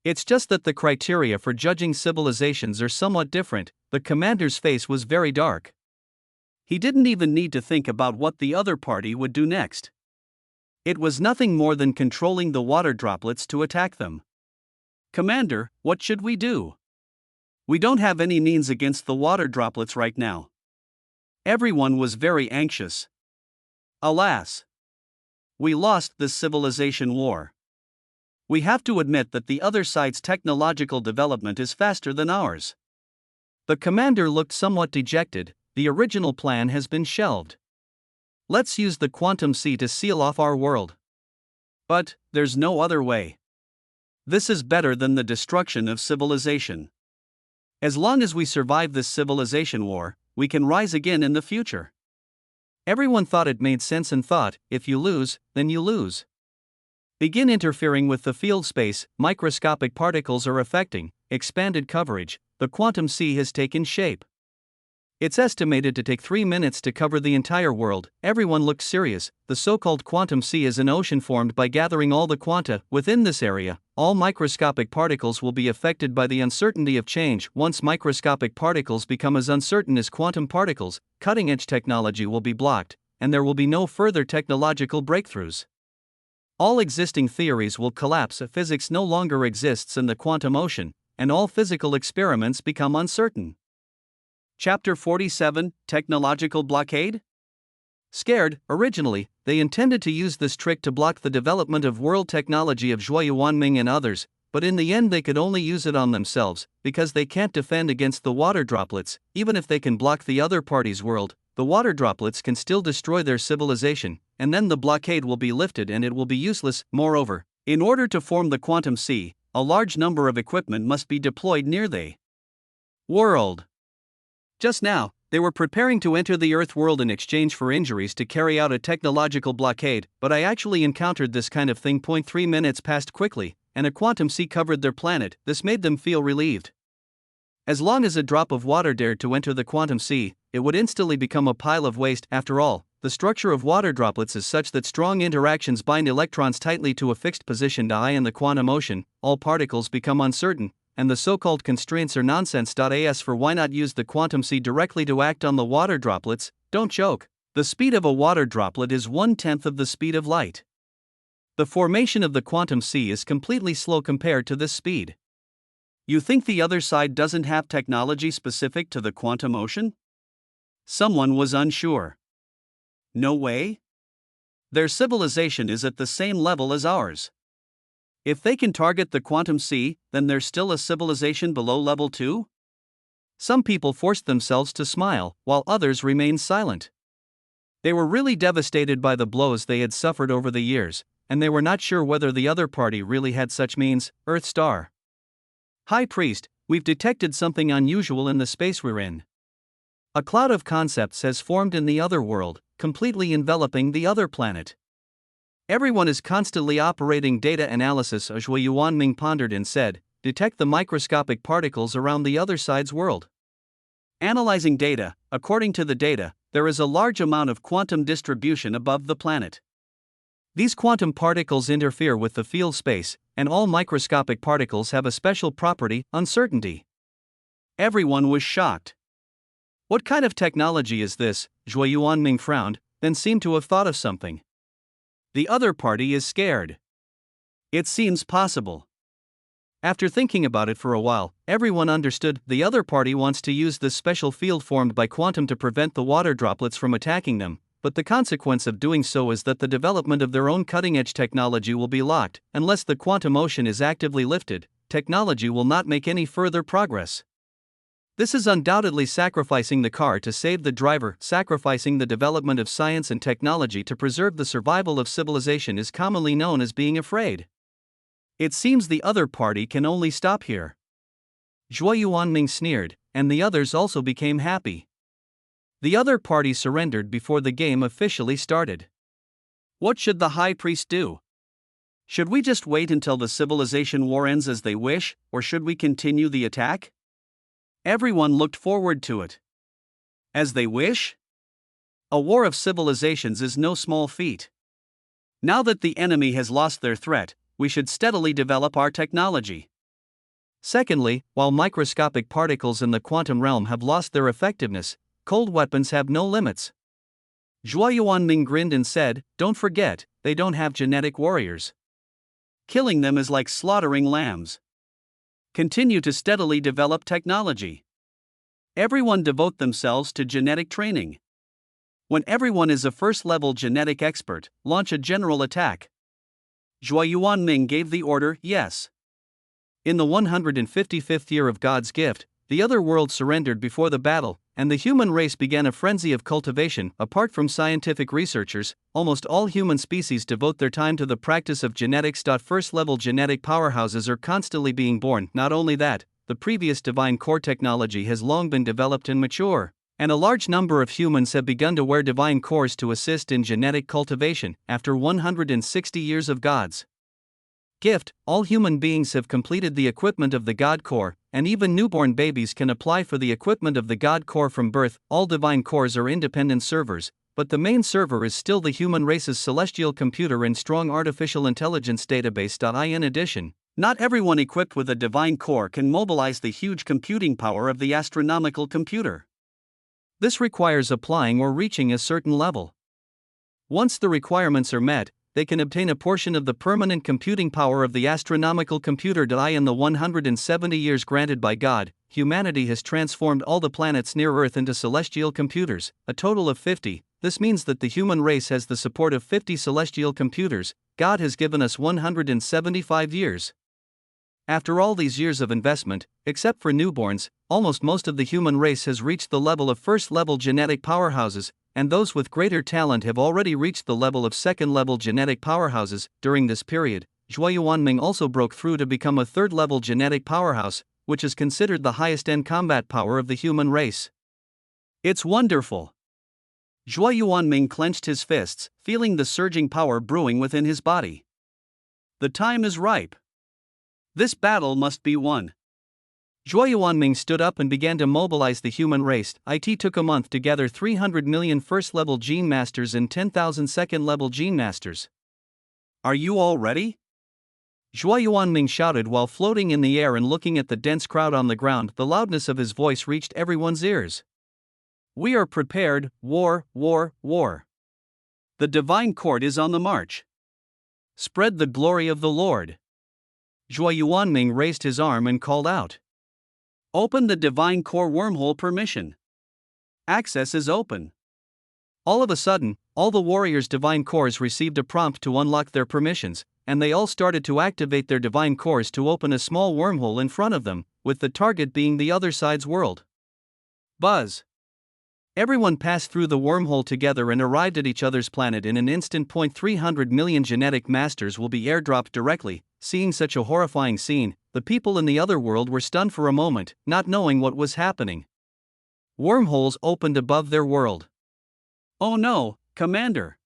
Speaker 1: It's just that the criteria for judging civilizations are somewhat different. The commander's face was very dark.
Speaker 2: He didn't even need to think about what the other party would do next. It was nothing more than controlling the water droplets to attack them. Commander, what should we do? We don't have any means against the water droplets right now. Everyone was very anxious. Alas! We lost this civilization war. We have to admit that the other side's technological development is faster than ours.
Speaker 1: The commander looked somewhat dejected. The original plan has been shelved. Let's use the quantum sea to seal off our world.
Speaker 2: But there's no other way. This is better than the destruction of civilization. As long as we survive this civilization war, we can rise again in the future.
Speaker 1: Everyone thought it made sense and thought, if you lose, then you lose. Begin interfering with the field space, microscopic particles are affecting, expanded coverage, the quantum sea has taken shape. It's estimated to take 3 minutes to cover the entire world. Everyone looked serious. The so-called quantum sea is an ocean formed by gathering all the quanta within this area. All microscopic particles will be affected by the uncertainty of change. Once microscopic particles become as uncertain as quantum particles, cutting-edge technology will be blocked, and there will be no further technological breakthroughs. All existing theories will collapse. Physics no longer exists in the quantum ocean, and all physical experiments become uncertain.
Speaker 2: Chapter 47, Technological Blockade?
Speaker 1: Scared, originally, they intended to use this trick to block the development of world technology of Zhuo Yuanming and others, but in the end they could only use it on themselves, because they can't defend against the water droplets. Even if they can block the other party's world, the water droplets can still destroy their civilization, and then the blockade will be lifted and it will be useless. Moreover, in order to form the quantum sea, a large number of equipment must be deployed near the world. Just now, they were preparing to enter the Earth world in exchange for injuries to carry out a technological blockade, but I actually encountered this kind of thing. 3 minutes passed quickly, and a quantum sea covered their planet. This made them feel relieved. As long as a drop of water dared to enter the quantum sea, it would instantly become a pile of waste. After all, the structure of water droplets is such that strong interactions bind electrons tightly to a fixed position. In the quantum ocean, all particles become uncertain, and the so-called constraints are nonsense. As for why not use the quantum sea directly to act on the water droplets? Don't joke. The speed of a water droplet is 1/10 of the speed of light. The formation of the quantum sea is completely slow compared to this speed. You think the other side doesn't have technology specific to the quantum ocean? Someone was unsure. No way? Their civilization is at the same level as ours. If they can target the quantum sea, then there's still a civilization below level 2? Some people forced themselves to smile, while others remained silent. They were really devastated by the blows they had suffered over the years, and they were not sure whether the other party really had such means. Earth Star. High Priest, we've detected something unusual in the space we're in. A cloud of concepts has formed in the other world, completely enveloping the other planet. Everyone is constantly operating data analysis. Zhuo Yuanming pondered and said, detect the microscopic particles around the other side's world. Analyzing data, according to the data, there is a large amount of quantum distribution above the planet. These quantum particles interfere with the field space, and all microscopic particles have a special property, uncertainty. Everyone was shocked. What kind of technology is this? Zhuo Yuanming frowned, then seemed to have thought of something. The other party is scared. It seems possible. After thinking about it for a while, everyone understood the other party wants to use this special field formed by quantum to prevent the water droplets from attacking them, but the consequence of doing so is that the development of their own cutting-edge technology will be locked. Unless the quantum ocean is actively lifted, technology will not make any further progress. This is undoubtedly sacrificing the car to save the driver. Sacrificing the development of science and technology to preserve the survival of civilization is commonly known as being afraid. It seems the other party can only stop here. Zhuo Yuanming sneered, and the others also became happy. The other party surrendered before the game officially started.
Speaker 2: What should the High Priest do? Should we just wait until the civilization war ends as they wish, or should we continue the attack? Everyone looked forward to it. As they wish? A war of civilizations is no small feat. Now that the enemy has lost their threat, we should steadily develop our technology.
Speaker 1: Secondly, while microscopic particles in the quantum realm have lost their effectiveness, cold weapons have no limits.
Speaker 2: Zhuo Yuanming grinned and said, "Don't forget, they don't have genetic warriors. Killing them is like slaughtering lambs. Continue to steadily develop technology. Everyone devote themselves to genetic training. When everyone is a first-level genetic expert, launch a general attack." Zhuo Yuanming gave the order, yes.
Speaker 1: In the 155th year of God's gift, the other world surrendered before the battle, and the human race began a frenzy of cultivation. Apart from scientific researchers, almost all human species devote their time to the practice of genetics. First-level genetic powerhouses are constantly being born. Not only that, the previous divine core technology has long been developed and mature, and a large number of humans have begun to wear divine cores to assist in genetic cultivation. After 160 years of God's gift, all human beings have completed the equipment of the God core, and even newborn babies can apply for the equipment of the God core from birth. All divine cores are independent servers, but the main server is still the human race's celestial computer and strong artificial intelligence database. In addition,
Speaker 2: not everyone equipped with a divine core can mobilize the huge computing power of the astronomical computer.
Speaker 1: This requires applying or reaching a certain level. Once the requirements are met, they can obtain a portion of the permanent computing power of the astronomical computer. In the 170 years granted by God, humanity has transformed all the planets near Earth into celestial computers, a total of 50. This means that the human race has the support of 50 celestial computers. God has given us 175 years. After all these years of investment, except for newborns, almost most of the human race has reached the level of first-level genetic powerhouses, and those with greater talent have already reached the level of second-level genetic powerhouses. During this period, Zhuo Yuanming also broke through to become a third-level genetic powerhouse, which is considered the highest-end combat power of the human race.
Speaker 2: It's wonderful. Zhuo Yuanming clenched his fists, feeling the surging power brewing within his body. The time is ripe. This battle must be won.
Speaker 1: Zhuo Yuanming stood up and began to mobilize the human race. It took a month to gather 300 million first-level gene masters and 10,000 second-level gene masters.
Speaker 2: Are you all ready?
Speaker 1: Zhuo Yuanming shouted while floating in the air and looking at the dense crowd on the ground. The loudness of his voice reached everyone's ears.
Speaker 2: We are prepared. War, war, war. The divine court is on the march. Spread the glory of the Lord.
Speaker 1: Zhuo Yuanming raised his arm and called out.
Speaker 2: Open the divine core wormhole permission. Access is open.
Speaker 1: All of a sudden, all the warriors' divine cores received a prompt to unlock their permissions, and they all started to activate their divine cores to open a small wormhole in front of them, with the target being the other side's world.
Speaker 2: Buzz.
Speaker 1: Everyone passed through the wormhole together and arrived at each other's planet in an instant. 300 million genetic masters will be airdropped directly. Seeing such a horrifying scene, the people in the other world were stunned for a moment, not knowing what was happening. Wormholes opened above their world.
Speaker 2: Oh no, Commander!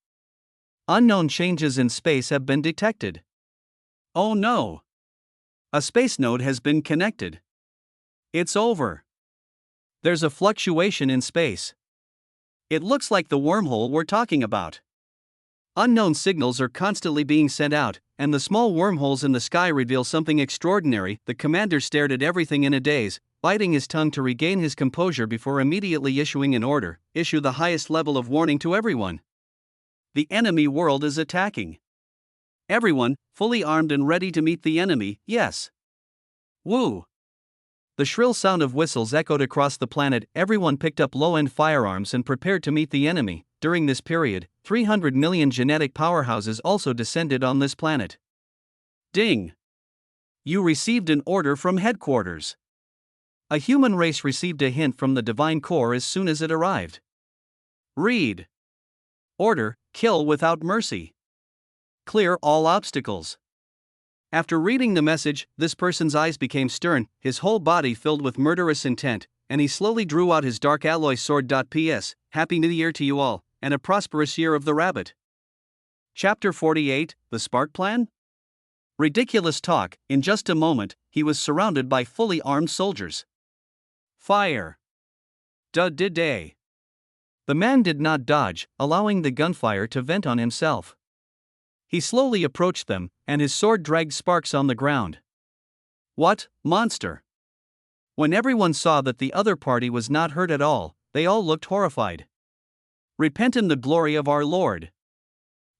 Speaker 1: Unknown changes in space have been detected.
Speaker 2: Oh no! A space node has been connected. It's over.
Speaker 1: There's a fluctuation in space.
Speaker 2: It looks like the wormhole we're talking about.
Speaker 1: Unknown signals are constantly being sent out, and the small wormholes in the sky reveal something extraordinary. The commander stared at everything in a daze, biting his tongue to regain his composure before immediately issuing an order. Issue the highest level of warning to everyone.
Speaker 2: The enemy world is attacking. Everyone, fully armed and ready to meet the enemy, yes.
Speaker 1: Woo! The shrill sound of whistles echoed across the planet. Everyone picked up low-end firearms and prepared to meet the enemy. During this period, 300 million genetic powerhouses also descended on this planet.
Speaker 2: Ding! You received an order from headquarters.
Speaker 1: A human race received a hint from the Divine Core as soon as it arrived.
Speaker 2: Read. Order: kill without mercy. Clear all obstacles.
Speaker 1: After reading the message, this person's eyes became stern, his whole body filled with murderous intent, and he slowly drew out his dark alloy sword. P.S. Happy New Year to you all, and a prosperous year of the rabbit.
Speaker 2: Chapter 48, The Spark Plan? Ridiculous talk. In just a moment, he was surrounded by fully armed soldiers. Fire. Day.
Speaker 1: The man did not dodge, allowing the gunfire to vent on himself. He slowly approached them, and his sword dragged sparks on the ground.
Speaker 2: What, monster?
Speaker 1: When everyone saw that the other party was not hurt at all, they all looked horrified.
Speaker 2: Repent in the glory of our Lord.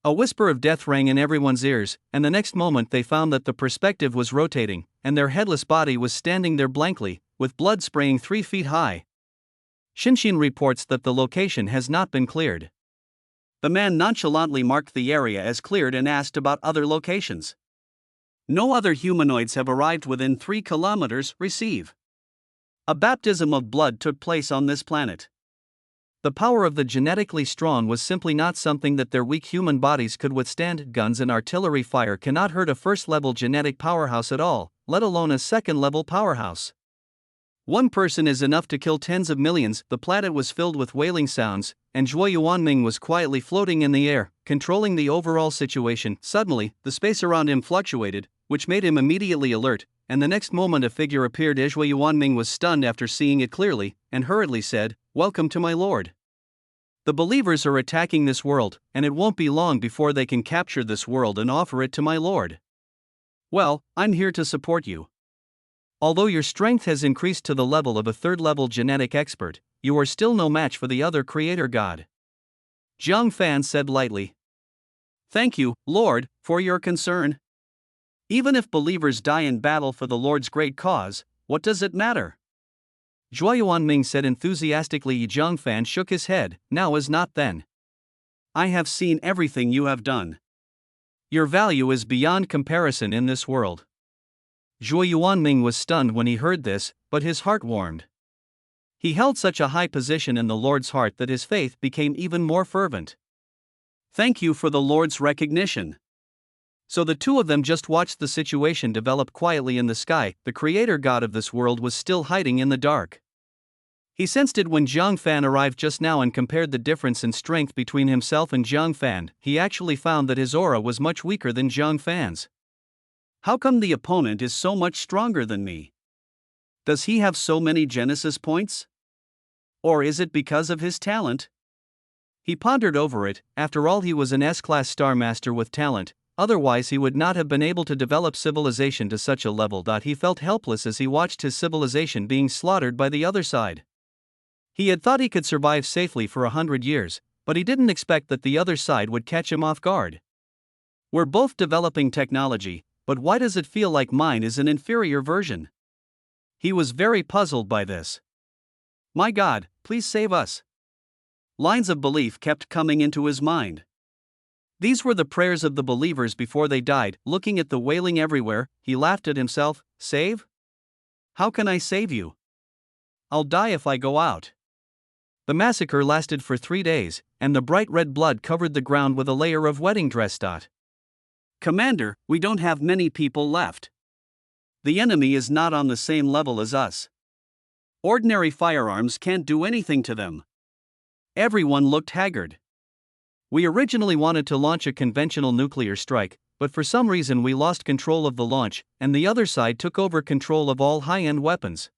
Speaker 1: A whisper of death rang in everyone's ears, and the next moment they found that the perspective was rotating, and their headless body was standing there blankly, with blood spraying 3 feet high. Shinshin reports that the location has not been cleared.
Speaker 2: The man nonchalantly marked the area as cleared and asked about other locations. No other humanoids have arrived within 3 kilometers. Receive. A baptism of blood took place on this planet.
Speaker 1: The power of the genetically strong was simply not something that their weak human bodies could withstand. Guns and artillery fire cannot hurt a first-level genetic powerhouse at all, let alone a second-level powerhouse. One person is enough to kill tens of millions. The planet was filled with wailing sounds, and Zhuo Yuanming was quietly floating in the air, controlling the overall situation. Suddenly, the space around him fluctuated, which made him immediately alert, and the next moment a figure appeared. Zhuo Yuanming was stunned after seeing it clearly, and hurriedly said, "Welcome to my lord. The believers are attacking this world, and it won't be long before they can capture this world and offer it to my lord.
Speaker 2: Well, I'm here to support you.
Speaker 1: Although your strength has increased to the level of a third-level genetic expert, you are still no match for the other creator god,"
Speaker 2: Zhang Fan said lightly. Thank you, Lord, for your concern. Even if believers die in battle for the Lord's great cause, what does it matter?
Speaker 1: Zhuo Yuanming said enthusiastically. Zhang Fan shook his head. Now is not then.
Speaker 2: I have seen everything you have done. Your value is beyond comparison in this world.
Speaker 1: Zhuo Yuanming was stunned when he heard this, but his heart warmed. He held such a high position in the Lord's heart that his faith became even more fervent.
Speaker 2: Thank you for the Lord's recognition.
Speaker 1: So the two of them just watched the situation develop quietly in the sky. The creator god of this world was still hiding in the dark. He sensed it when Zhang Fan arrived just now and compared the difference in strength between himself and Zhang Fan. He actually found that his aura was much weaker than Zhang Fan's.
Speaker 2: How come the opponent is so much stronger than me? Does he have so many Genesis points? Or is it because of his talent?
Speaker 1: He pondered over it. After all, he was an S-class Star Master with talent, otherwise he would not have been able to develop civilization to such a level. He felt helpless as he watched his civilization being slaughtered by the other side. He had thought he could survive safely for 100 years, but he didn't expect that the other side would catch him off guard.
Speaker 2: We're both developing technology, but why does it feel like mine is an inferior version? He was very puzzled by this. My God, please save us. Lines of belief kept coming into his mind. These were the prayers of the believers before they died. Looking at the wailing everywhere, he laughed at himself. Save? How can I save you? I'll die if I go out.
Speaker 1: The massacre lasted for 3 days, and the bright red blood covered the ground with a layer of wedding dress.
Speaker 2: Commander, we don't have many people left. The enemy is not on the same level as us. Ordinary firearms can't do anything to them. Everyone looked haggard.
Speaker 1: We originally wanted to launch a conventional nuclear strike, but for some reason we lost control of the launch, and the other side took over control of all high-end weapons.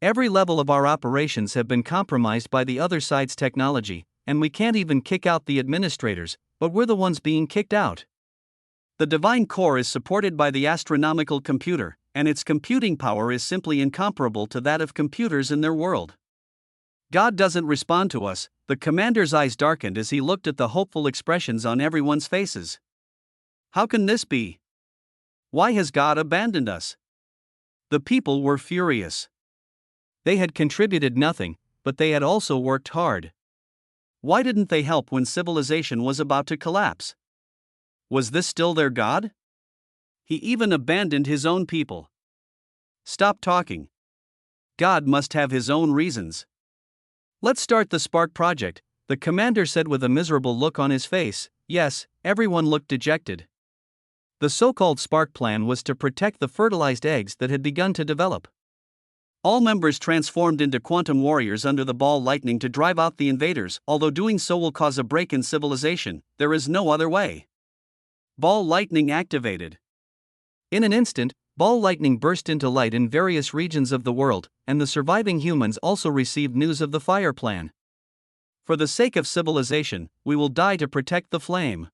Speaker 1: Every level of our operations have been compromised by the other side's technology, and we can't even kick out the administrators, but we're the ones being kicked out.
Speaker 2: The Divine Core is supported by the astronomical computer, and its computing power is simply incomparable to that of computers in their world. God doesn't respond to us. The commander's eyes darkened as he looked at the hopeful expressions on everyone's faces. How can this be? Why has God abandoned us? The people were furious. They had contributed nothing, but they had also worked hard. Why didn't they help when civilization was about to collapse? Was this still their god? He even abandoned his own people. Stop talking. God must have his own reasons. Let's start the Spark project, the commander said with a miserable look on his face. Yes, everyone looked dejected. The so-called Spark plan was to protect the fertilized eggs that had begun to develop. All members transformed into quantum warriors under the ball lightning to drive out the invaders. Although doing so will cause a break in civilization, there is no other way. Ball lightning activated.
Speaker 1: In an instant, ball lightning burst into light in various regions of the world, and the surviving humans also received news of the fire plan. For the sake of civilization, we will die to protect the flame.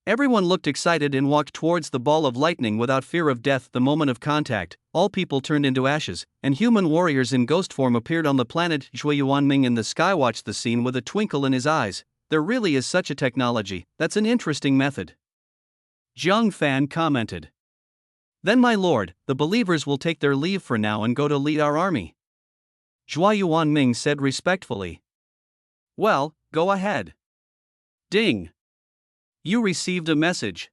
Speaker 1: Everyone looked excited and walked towards the ball of lightning without fear of death. The moment of contact, all people turned into ashes, and human warriors in ghost form appeared on the planet. Zhui Yuanming in the sky watched the scene with a twinkle in his eyes. There really is such a technology. That's an interesting method.
Speaker 2: Jiang Fan commented.
Speaker 1: Then my lord, the believers will take their leave for now and go to lead our army.
Speaker 2: Zhui Yuanming said respectfully. Well, go ahead. Ding. You received a message.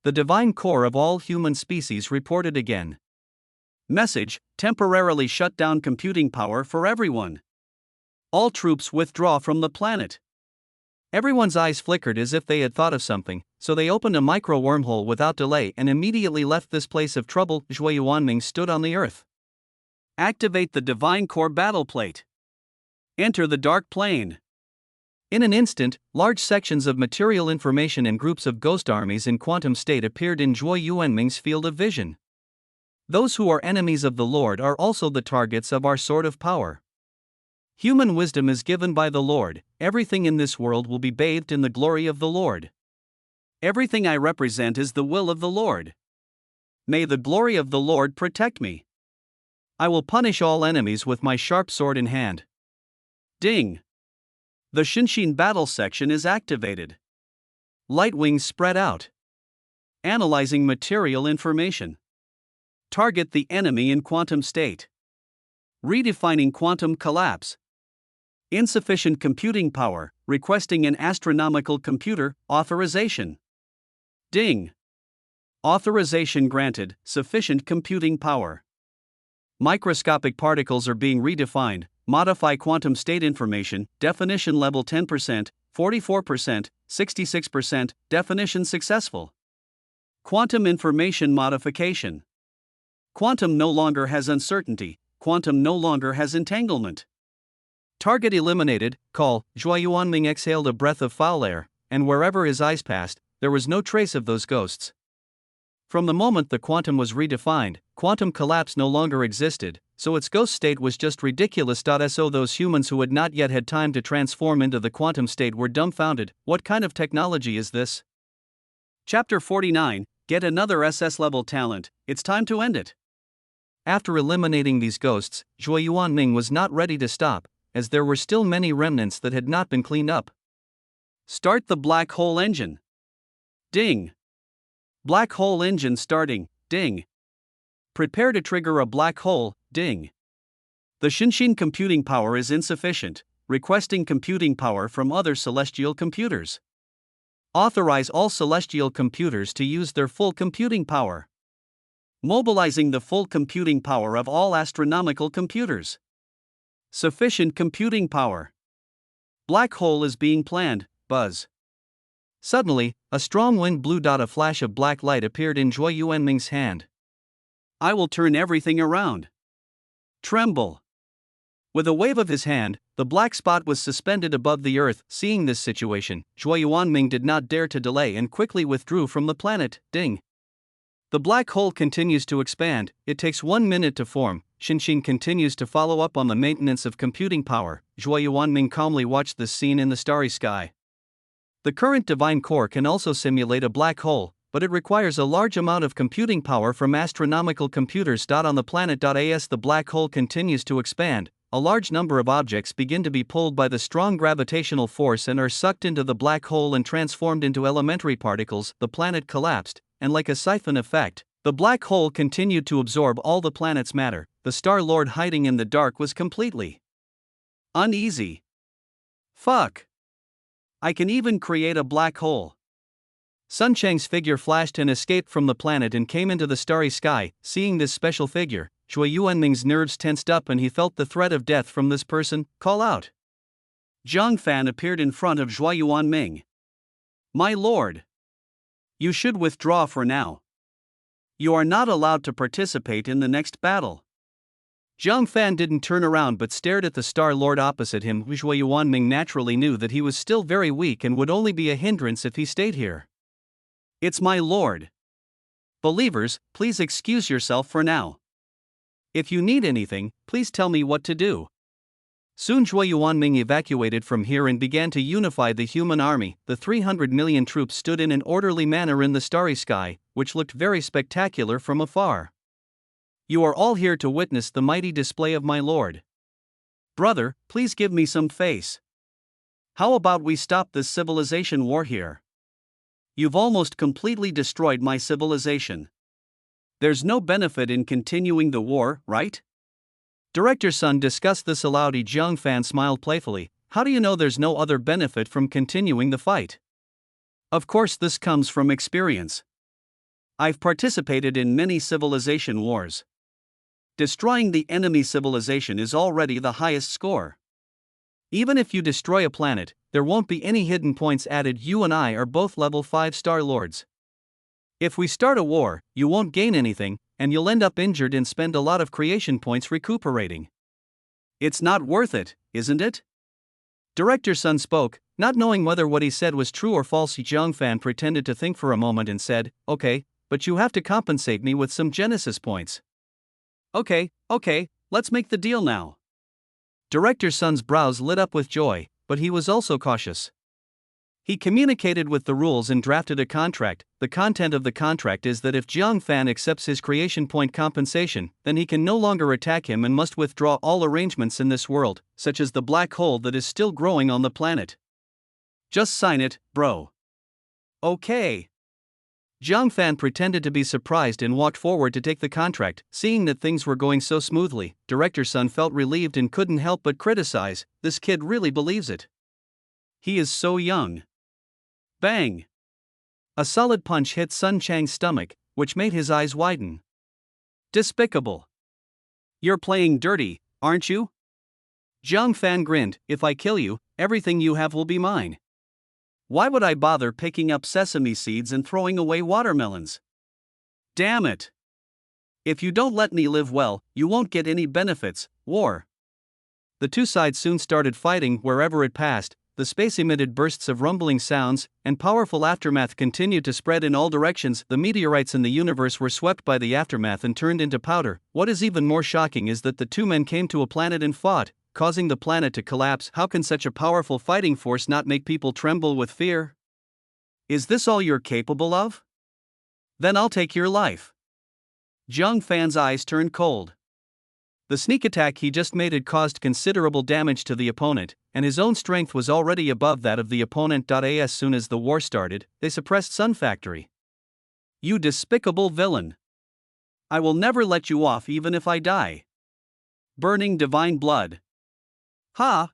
Speaker 1: The divine core of all human species reported again.
Speaker 2: Message: temporarily shut down computing power for everyone. All troops withdraw from the planet.
Speaker 1: Everyone's eyes flickered as if they had thought of something, so they opened a micro wormhole without delay and immediately left this place of trouble. Zhui Yuanming stood on the earth.
Speaker 2: Activate the divine core battle plate. Enter the dark plane.
Speaker 1: In an instant, large sections of material information and groups of ghost armies in quantum state appeared in Zhui Yuanming's field of vision. Those who are enemies of the Lord are also the targets of our sword of power. Human wisdom is given by the Lord. Everything in this world will be bathed in the glory of the Lord.
Speaker 2: Everything I represent is the will of the Lord. May the glory of the Lord protect me.
Speaker 1: I will punish all enemies with my sharp sword in hand.
Speaker 2: Ding. The Shinshin battle section is activated.
Speaker 1: Light wings spread out.
Speaker 2: Analyzing material information. Target the enemy in quantum state. Redefining quantum collapse. Insufficient computing power, requesting an astronomical computer, authorization. Ding. Authorization granted, sufficient computing power. Microscopic particles are being redefined. Modify quantum state information, definition level 10%, 44%, 66%, definition successful. Quantum information modification. Quantum no longer has uncertainty, quantum no longer has entanglement.
Speaker 1: Target eliminated. Call. Zhui Yuanming exhaled a breath of foul air, and wherever his eyes passed, there was no trace of those ghosts. From the moment the quantum was redefined, quantum collapse no longer existed, so its ghost state was just ridiculous. So those humans who had not yet had time to transform into the quantum state were dumbfounded. What kind of technology is this?
Speaker 2: Chapter 49, Get another SS level talent, it's time to end it.
Speaker 1: After eliminating these ghosts, Zhui Yuanming was not ready to stop, as there were still many remnants that had not been cleaned up.
Speaker 2: Start the black hole engine. Ding. Black hole engine starting. Ding. Prepare to trigger a black hole. Ding. The Shinshin computing power is insufficient, requesting computing power from other celestial computers. Authorize all celestial computers to use their full computing power. Mobilizing the full computing power of all astronomical computers. Sufficient computing power. Black hole is being planned. Buzz.
Speaker 1: Suddenly, a strong wind blew. A flash of black light appeared in Zhui Yuanming's hand.
Speaker 2: I will turn everything around. Tremble. With a wave of his hand, the black spot was suspended above the earth. Seeing this situation, Zhui Yuanming did not dare to delay and quickly withdrew from the planet. Ding. The black hole continues to expand. It takes 1 minute to form. Shinshin continues to follow up on the maintenance of computing power. Zhui Yuanming calmly watched this scene in the starry sky. The current divine core can also simulate a black hole, but it requires a large amount of computing power from astronomical computers. On the planet. As the black hole continues to expand, a large number of objects begin to be pulled by the strong gravitational force and are sucked into the black hole and transformed into elementary particles. The planet collapsed, and like a siphon effect, The black hole continued to absorb all the planet's matter. The Star-Lord hiding in the dark was completely uneasy. Fuck. I can even create a black hole. Sun Chang's figure flashed and escaped from the planet and came into the starry sky. Seeing this special figure, Zhuo Yuanming's nerves tensed up and he felt the threat of death from this person. Call out. Zhang Fan appeared in front of Zhuo Yuanming. My lord. You should withdraw for now. You are not allowed to participate in the next battle. Zhang Fan didn't turn around but stared at the Star-Lord opposite him. Zhuo Yuanming naturally knew that he was still very weak and would only be a hindrance if he stayed here. It's my lord. Believers, please excuse yourself for now. If you need anything, please tell me what to do. Soon Zhuo Yuanming evacuated from here and began to unify the human army. The 300 million troops stood in an orderly manner in the starry sky, which looked very spectacular from afar. You are all here to witness the mighty display of my lord. Brother, please give me some face. How about we stop this civilization war here? You've almost completely destroyed my civilization. There's no benefit in continuing the war, right? Director Sun discussed this aloud. Zhang Fan smiled playfully. How do you know there's no other benefit from continuing the fight? Of course, this comes from experience. I've participated in many civilization wars. Destroying the enemy civilization is already the highest score. Even if you destroy a planet, there won't be any hidden points added. You and I are both level 5 Star-Lords. If we start a war, you won't gain anything, and you'll end up injured and spend a lot of creation points recuperating. It's not worth it, isn't it? Director Sun spoke, not knowing whether what he said was true or false. Zhang Fan pretended to think for a moment and said, okay, but you have to compensate me with some Genesis points. Okay, let's make the deal now. Director Sun's brows lit up with joy, but he was also cautious. He communicated with the rules and drafted a contract. The content of the contract is that if Zhang Fan accepts his creation point compensation, then he can no longer attack him and must withdraw all arrangements in this world, such as the black hole that is still growing on the planet. Just sign it, bro. Okay. Zhang Fan pretended to be surprised and walked forward to take the contract. Seeing that things were going so smoothly, Director Sun felt relieved and couldn't help but criticize, this kid really believes it. He is so young. Bang! A solid punch hit Sun Chang's stomach, which made his eyes widen. Despicable. You're playing dirty, aren't you? Zhang Fan grinned. If I kill you, everything you have will be mine. Why would I bother picking up sesame seeds and throwing away watermelons? Damn it. If you don't let me live well, you won't get any benefits. War. The two sides soon started fighting. Wherever it passed, the space emitted bursts of rumbling sounds, and powerful aftermath continued to spread in all directions. The meteorites in the universe were swept by the aftermath and turned into powder. What is even more shocking is that the two men came to a planet and fought, causing the planet to collapse. How can such a powerful fighting force not make people tremble with fear? Is this all you're capable of? Then I'll take your life. Zhang Fan's eyes turned cold. The sneak attack he just made had caused considerable damage to the opponent, and his own strength was already above that of the opponent. As soon as the war started, they suppressed Sun Factory. You despicable villain. I will never let you off even if I die. Burning divine blood. Ha!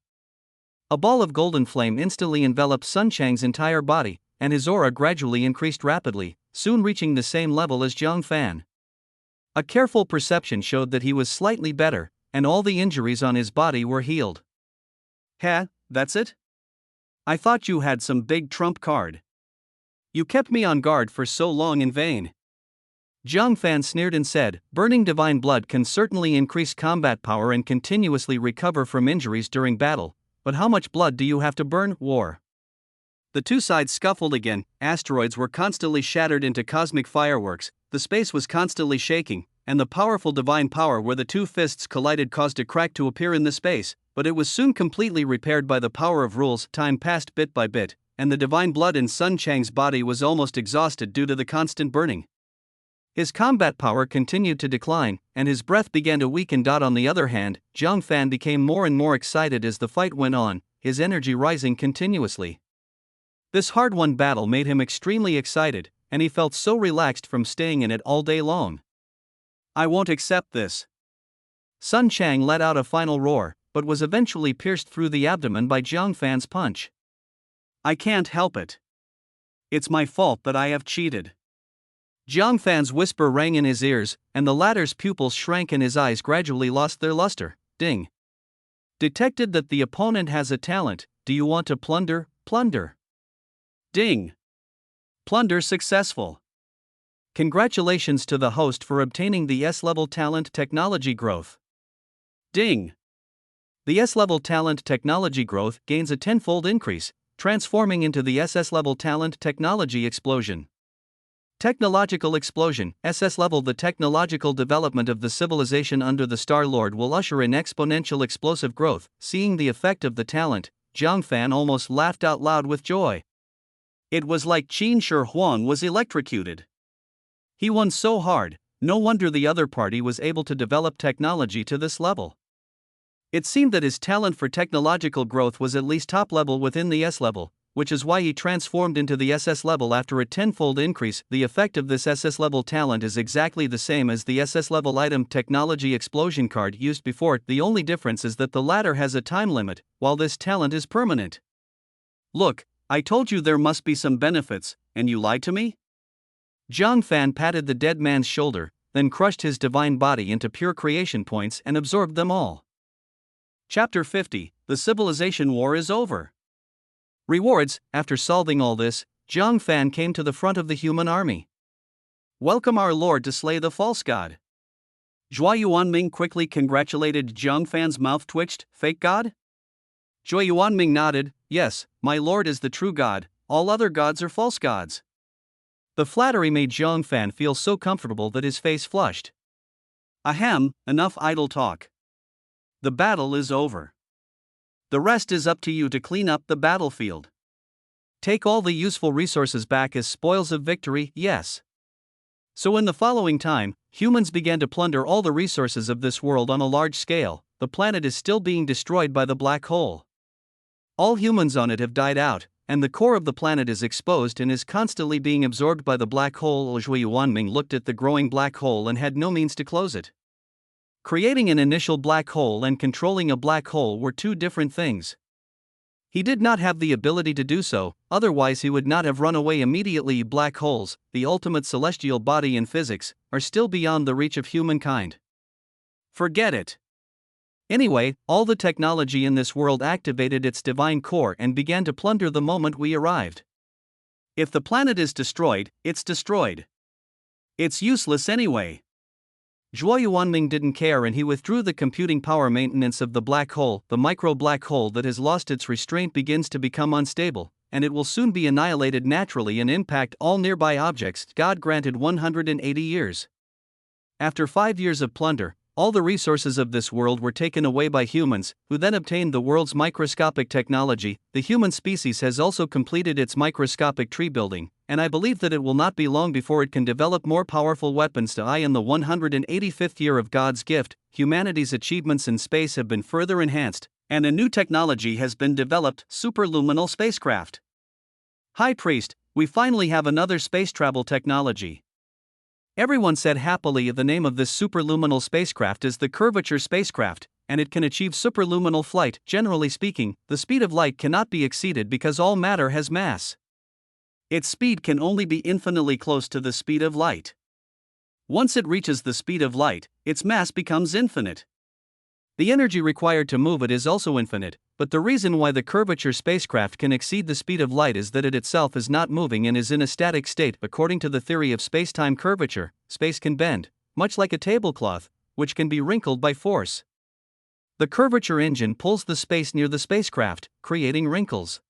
Speaker 2: A ball of golden flame instantly enveloped Sun Chang's entire body, and his aura gradually increased rapidly, soon reaching the same level as Zhang Fan. A careful perception showed that he was slightly better, and all the injuries on his body were healed. Heh, that's it? I thought you had some big trump card. You kept me on guard for so long in vain. Zhang Fan sneered and said, burning divine blood can certainly increase combat power and continuously recover from injuries during battle, but how much blood do you have to burn? War. The two sides scuffled again. Asteroids were constantly shattered into cosmic fireworks, the space was constantly shaking, and the powerful divine power where the two fists collided caused a crack to appear in the space, but it was soon completely repaired by the power of rules. Time passed bit by bit, and the divine blood in Sun Chang's body was almost exhausted due to the constant burning. His combat power continued to decline, and his breath began to weaken. On the other hand, Zhang Fan became more and more excited as the fight went on, his energy rising continuously. This hard-won battle made him extremely excited,
Speaker 1: and he felt so relaxed from staying in it all day long.
Speaker 2: I won't accept this.
Speaker 1: Sun Chang let out a final roar, but was eventually pierced through the abdomen by Jiang Fan's punch.
Speaker 2: I can't help it. It's my fault that I have cheated.
Speaker 1: Jiang Fan's whisper rang in his ears, and the latter's pupils shrank and his eyes gradually lost their luster. Ding. Detected that the opponent has a talent. Do you want to plunder? Plunder.
Speaker 2: Ding. Plunder successful.
Speaker 1: Congratulations to the host for obtaining the S-level talent technology growth.
Speaker 2: Ding.
Speaker 1: The S-level talent technology growth gains a tenfold increase, transforming into the SS-level talent technology explosion. Technological explosion, SS level. The technological development of the civilization under the Star Lord will usher in exponential explosive growth. Seeing the effect of the talent, Jiang Fan almost laughed out loud with joy.
Speaker 2: It was like Qin Shi Huang was electrocuted. He won so hard, no wonder the other party was able to develop technology to this level. It seemed that his talent for technological growth was at least top level within the S level, which is why he transformed into the SS level after a tenfold increase. The effect of this SS level talent is exactly the same as the SS level item technology explosion card used before. The only difference is that the latter has a time limit, while this talent is permanent. Look, I told you there must be some benefits, and you lied to me?
Speaker 1: Jiang Fan patted the dead man's shoulder, then crushed his divine body into pure creation points and absorbed them all.
Speaker 2: Chapter 50, The Civilization War is over.
Speaker 1: Rewards. After solving all this, Jiang Fan came to the front of the human army.
Speaker 2: Welcome our lord to slay the false god. Zhua Yuanming quickly congratulated. Jiang Fan's mouth twitched. Fake god?
Speaker 1: Zhua Yuanming nodded. Yes, my lord is the true god, all other gods are false gods. The flattery made Jiang Fan feel so comfortable that his face flushed.
Speaker 2: Ahem, enough idle talk. The battle is over. The rest is up to you to clean up the battlefield.
Speaker 1: Take all the useful resources back as spoils of victory, yes. So in the following time, humans began to plunder all the resources of this world on a large scale. The planet is still being destroyed by the black hole. All humans on it have died out, and the core of the planet is exposed and is constantly being absorbed by the black hole. Zhui Yuanming looked at the growing black hole and had no means to close it. Creating an initial black hole and controlling a black hole were two different things. He did not have the ability to do so, otherwise he would not have run away immediately. Black holes, the ultimate celestial body in physics, are still beyond the reach of humankind.
Speaker 2: Forget it.
Speaker 1: Anyway, all the technology in this world activated its divine core and began to plunder the moment we arrived.
Speaker 2: If the planet is destroyed, it's destroyed. It's useless anyway.
Speaker 1: Zhua Yuanming didn't care and he withdrew the computing power maintenance of the black hole. The micro-black hole that has lost its restraint begins to become unstable, and it will soon be annihilated naturally and impact all nearby objects. God granted 180 years. After 5 years of plunder, all the resources of this world were taken away by humans, who then obtained the world's microscopic technology. The human species has also completed its microscopic tree building, and I believe that it will not be long before it can develop more powerful weapons. In the 185th year of God's gift, humanity's achievements in space have been further enhanced, and a new technology has been developed, superluminal spacecraft. High Priest, we finally have another space travel technology. Everyone said happily. The name of this superluminal spacecraft is the Curvature spacecraft, and it can achieve superluminal flight. Generally speaking, the speed of light cannot be exceeded because all matter has mass. Its speed can only be infinitely close to the speed of light. Once it reaches the speed of light, its mass becomes infinite. The energy required to move it is also infinite, but the reason why the Curvature spacecraft can exceed the speed of light is that it itself is not moving and is in a static state. According to the theory of space-time curvature, space can bend, much like a tablecloth, which can be wrinkled by force. The curvature engine pulls the space near the spacecraft, creating wrinkles.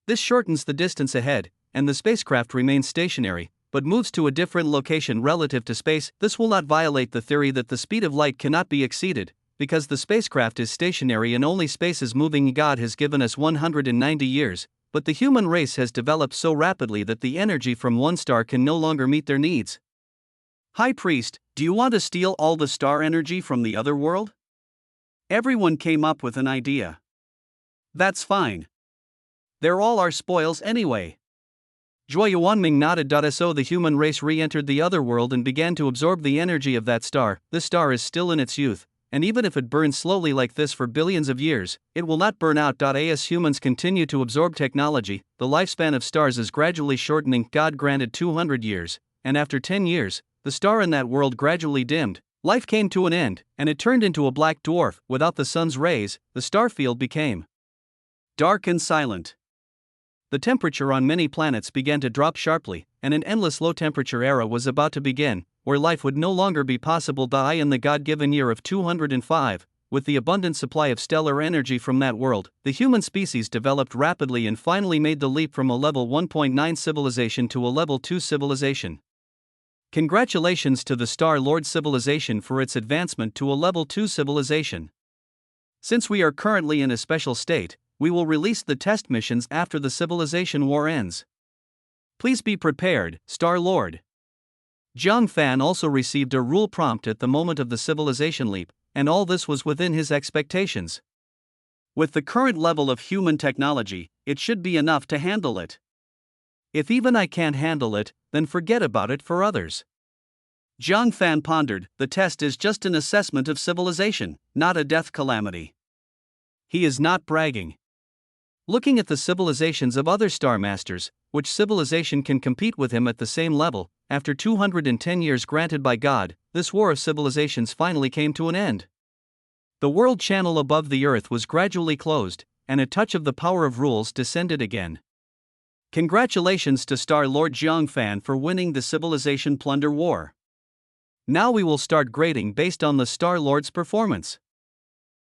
Speaker 1: This shortens the distance ahead, and the spacecraft remains stationary, but moves to a different location relative to space. This will not violate the theory that the speed of light cannot be exceeded, because the spacecraft is stationary and only space is moving. God has given us 190 years, but the human race has developed so rapidly that the energy from one star can no longer meet their needs. High Priest, do you want to steal all the star energy from the other world? Everyone came up with an idea. That's fine. They're all our spoils anyway. Yuanming nodded. So the human race re-entered the other world and began to absorb the energy of that star. This star is still in its youth, and even if it burns slowly like this for billions of years, it will not burn out. As humans continue to absorb technology, the lifespan of stars is gradually shortening. God granted 200 years, and after 10 years, the star in that world gradually dimmed. Life came to an end, and it turned into a black dwarf. Without the sun's rays, the star field became
Speaker 2: dark and silent.
Speaker 1: The temperature on many planets began to drop sharply, and an endless low-temperature era was about to begin, where life would no longer be possible. In the God-given year of 205, with the abundant supply of stellar energy from that world, the human species developed rapidly and finally made the leap from a level 1.9 civilization to a level 2 civilization. Congratulations to the Star-Lord civilization for its advancement to a level 2 civilization. Since we are currently in a special state, we will release the test missions after the civilization war ends. Please be prepared, Star-Lord. Zhang Fan also received a rule prompt at the moment of the civilization leap, and all this was within his expectations.
Speaker 2: With the current level of human technology, it should be enough to handle it.
Speaker 1: If even I can't handle it, then forget about it for others.
Speaker 2: Zhang Fan pondered, the test is just an assessment of civilization, not a death calamity.
Speaker 1: He is not bragging. Looking at the civilizations of other Star Masters, which civilization can compete with him at the same level, after 210 years granted by God, this war of civilizations finally came to an end. The world channel above the Earth was gradually closed, and a touch of the power of rules descended again. Congratulations to Star-Lord Zhang Fan for winning the Civilization Plunder War. Now we will start grading based on the Star-Lord's performance.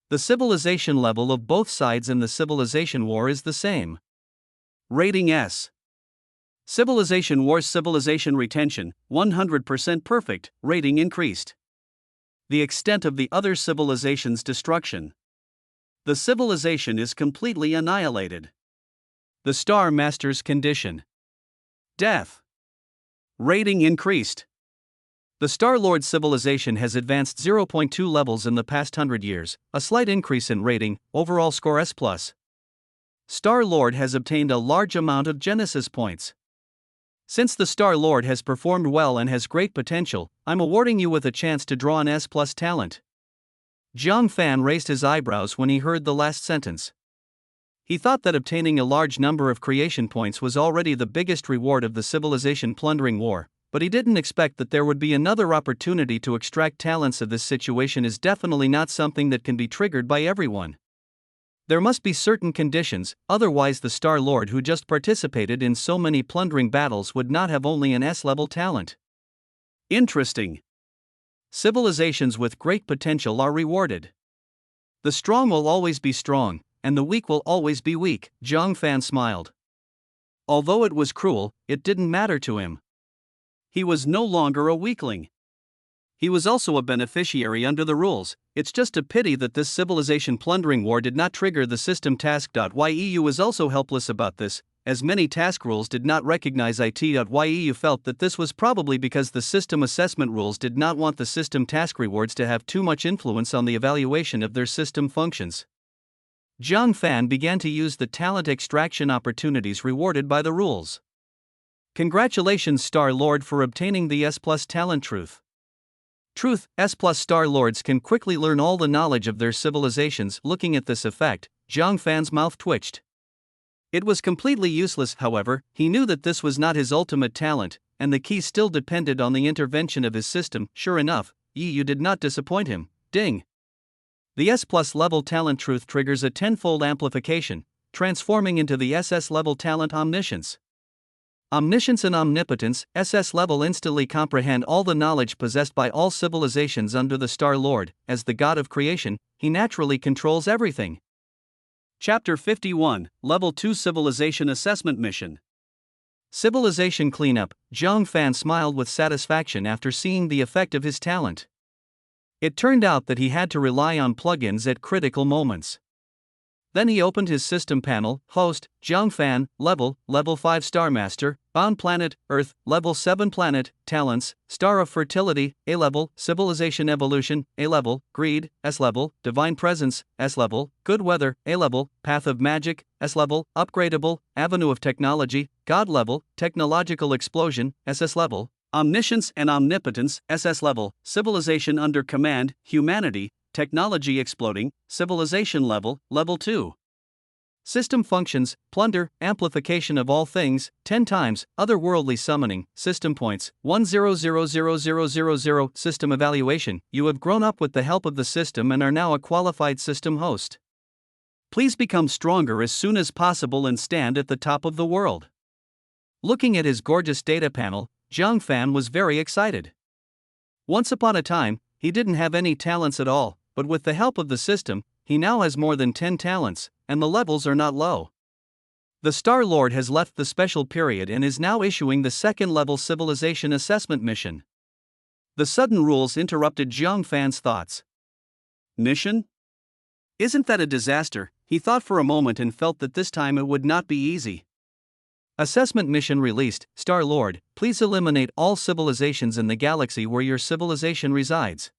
Speaker 1: The civilization level of both sides in the Civilization War is the same.
Speaker 2: Rating S. Civilization Wars Civilization Retention, 100% perfect, rating increased. The extent of the other civilization's destruction. The civilization is completely annihilated.
Speaker 1: The Star Master's condition.
Speaker 2: Death. Rating increased.
Speaker 1: The Star-Lord civilization has advanced 0.2 levels in the past 100 years, a slight increase in rating, overall score S+. Star-Lord has obtained a large amount of Genesis points. Since the Star-Lord has performed well and has great potential, I'm awarding you with a chance to draw an S+ talent. Zhang Fan raised his eyebrows when he heard the last sentence. He thought that obtaining a large number of creation points was already the biggest reward of the Civilization Plundering War, but he didn't expect that there would be another opportunity to extract talents. Of this situation is definitely not something that can be triggered by everyone. There must be certain conditions, otherwise the Star-Lord who just participated in so many plundering battles would not have only an S-level talent.
Speaker 2: Interesting.
Speaker 1: Civilizations with great potential are rewarded. The strong will always be strong, and the weak will always be weak, Zhang Fan smiled. Although it was cruel, it didn't matter to him.
Speaker 2: He was no longer a weakling. He was also a beneficiary under the rules. It's just a pity that this civilization plundering war did not trigger the system task. YEU is also helpless about this, as many task rules did not recognize it. YEU felt that this was probably because the system assessment rules did not want the system task rewards to have too much influence on the evaluation of their system functions. Zhang Fan began to use the talent extraction opportunities rewarded by the rules. Congratulations Star-Lord for obtaining the S+ talent Truth. Truth, S+ Star-Lords can quickly learn all the knowledge of their civilizations. Looking at this effect, Zhang Fan's mouth twitched. It was completely useless, however. He knew that this was not his ultimate talent, and the key still depended on the intervention of his system. Sure enough, you did not disappoint him. Ding! The S+ level talent Truth triggers a tenfold amplification, transforming into the SS level talent Omniscience. Omniscience and Omnipotence, SS level instantly comprehend all the knowledge possessed by all civilizations under the Star-Lord. As the god of creation, he naturally controls everything. Chapter 51, Level 2 Civilization Assessment Mission.
Speaker 1: Civilization Cleanup. Zhang Fan smiled with satisfaction after seeing the effect of his talent. It turned out that he had to rely on plugins at critical moments. Then he opened his system panel, host, Jiangfan, level 5 Star Master, bound planet, Earth, level 7 planet, talents, star of fertility, A level, civilization evolution, A level, greed, S level, divine presence, S level, good weather, A level, path of magic, S level, upgradable, avenue of technology, God level, technological explosion, SS level, omniscience and omnipotence, SS level, civilization under command, humanity, technology exploding, civilization level, level 2. System functions, plunder, amplification of all things, 10 times, otherworldly summoning, system points, 10000000, system evaluation. You have grown up with the help of the system and are now a qualified system host. Please become stronger as soon as possible and stand at the top of the world. Looking at his gorgeous data panel, Zhang Fan was very excited. Once upon a time, he didn't have any talents at all, but with the help of the system, he now has more than 10 talents, and the levels are not low. The Star Lord has left the special period and is now issuing the second-level civilization assessment mission. The sudden rules interrupted Zhang Fan's thoughts. Mission? Isn't that a disaster? He thought for a moment and felt that this time it would not be easy. Assessment mission released. Star Lord, please eliminate all civilizations in the galaxy where your civilization resides.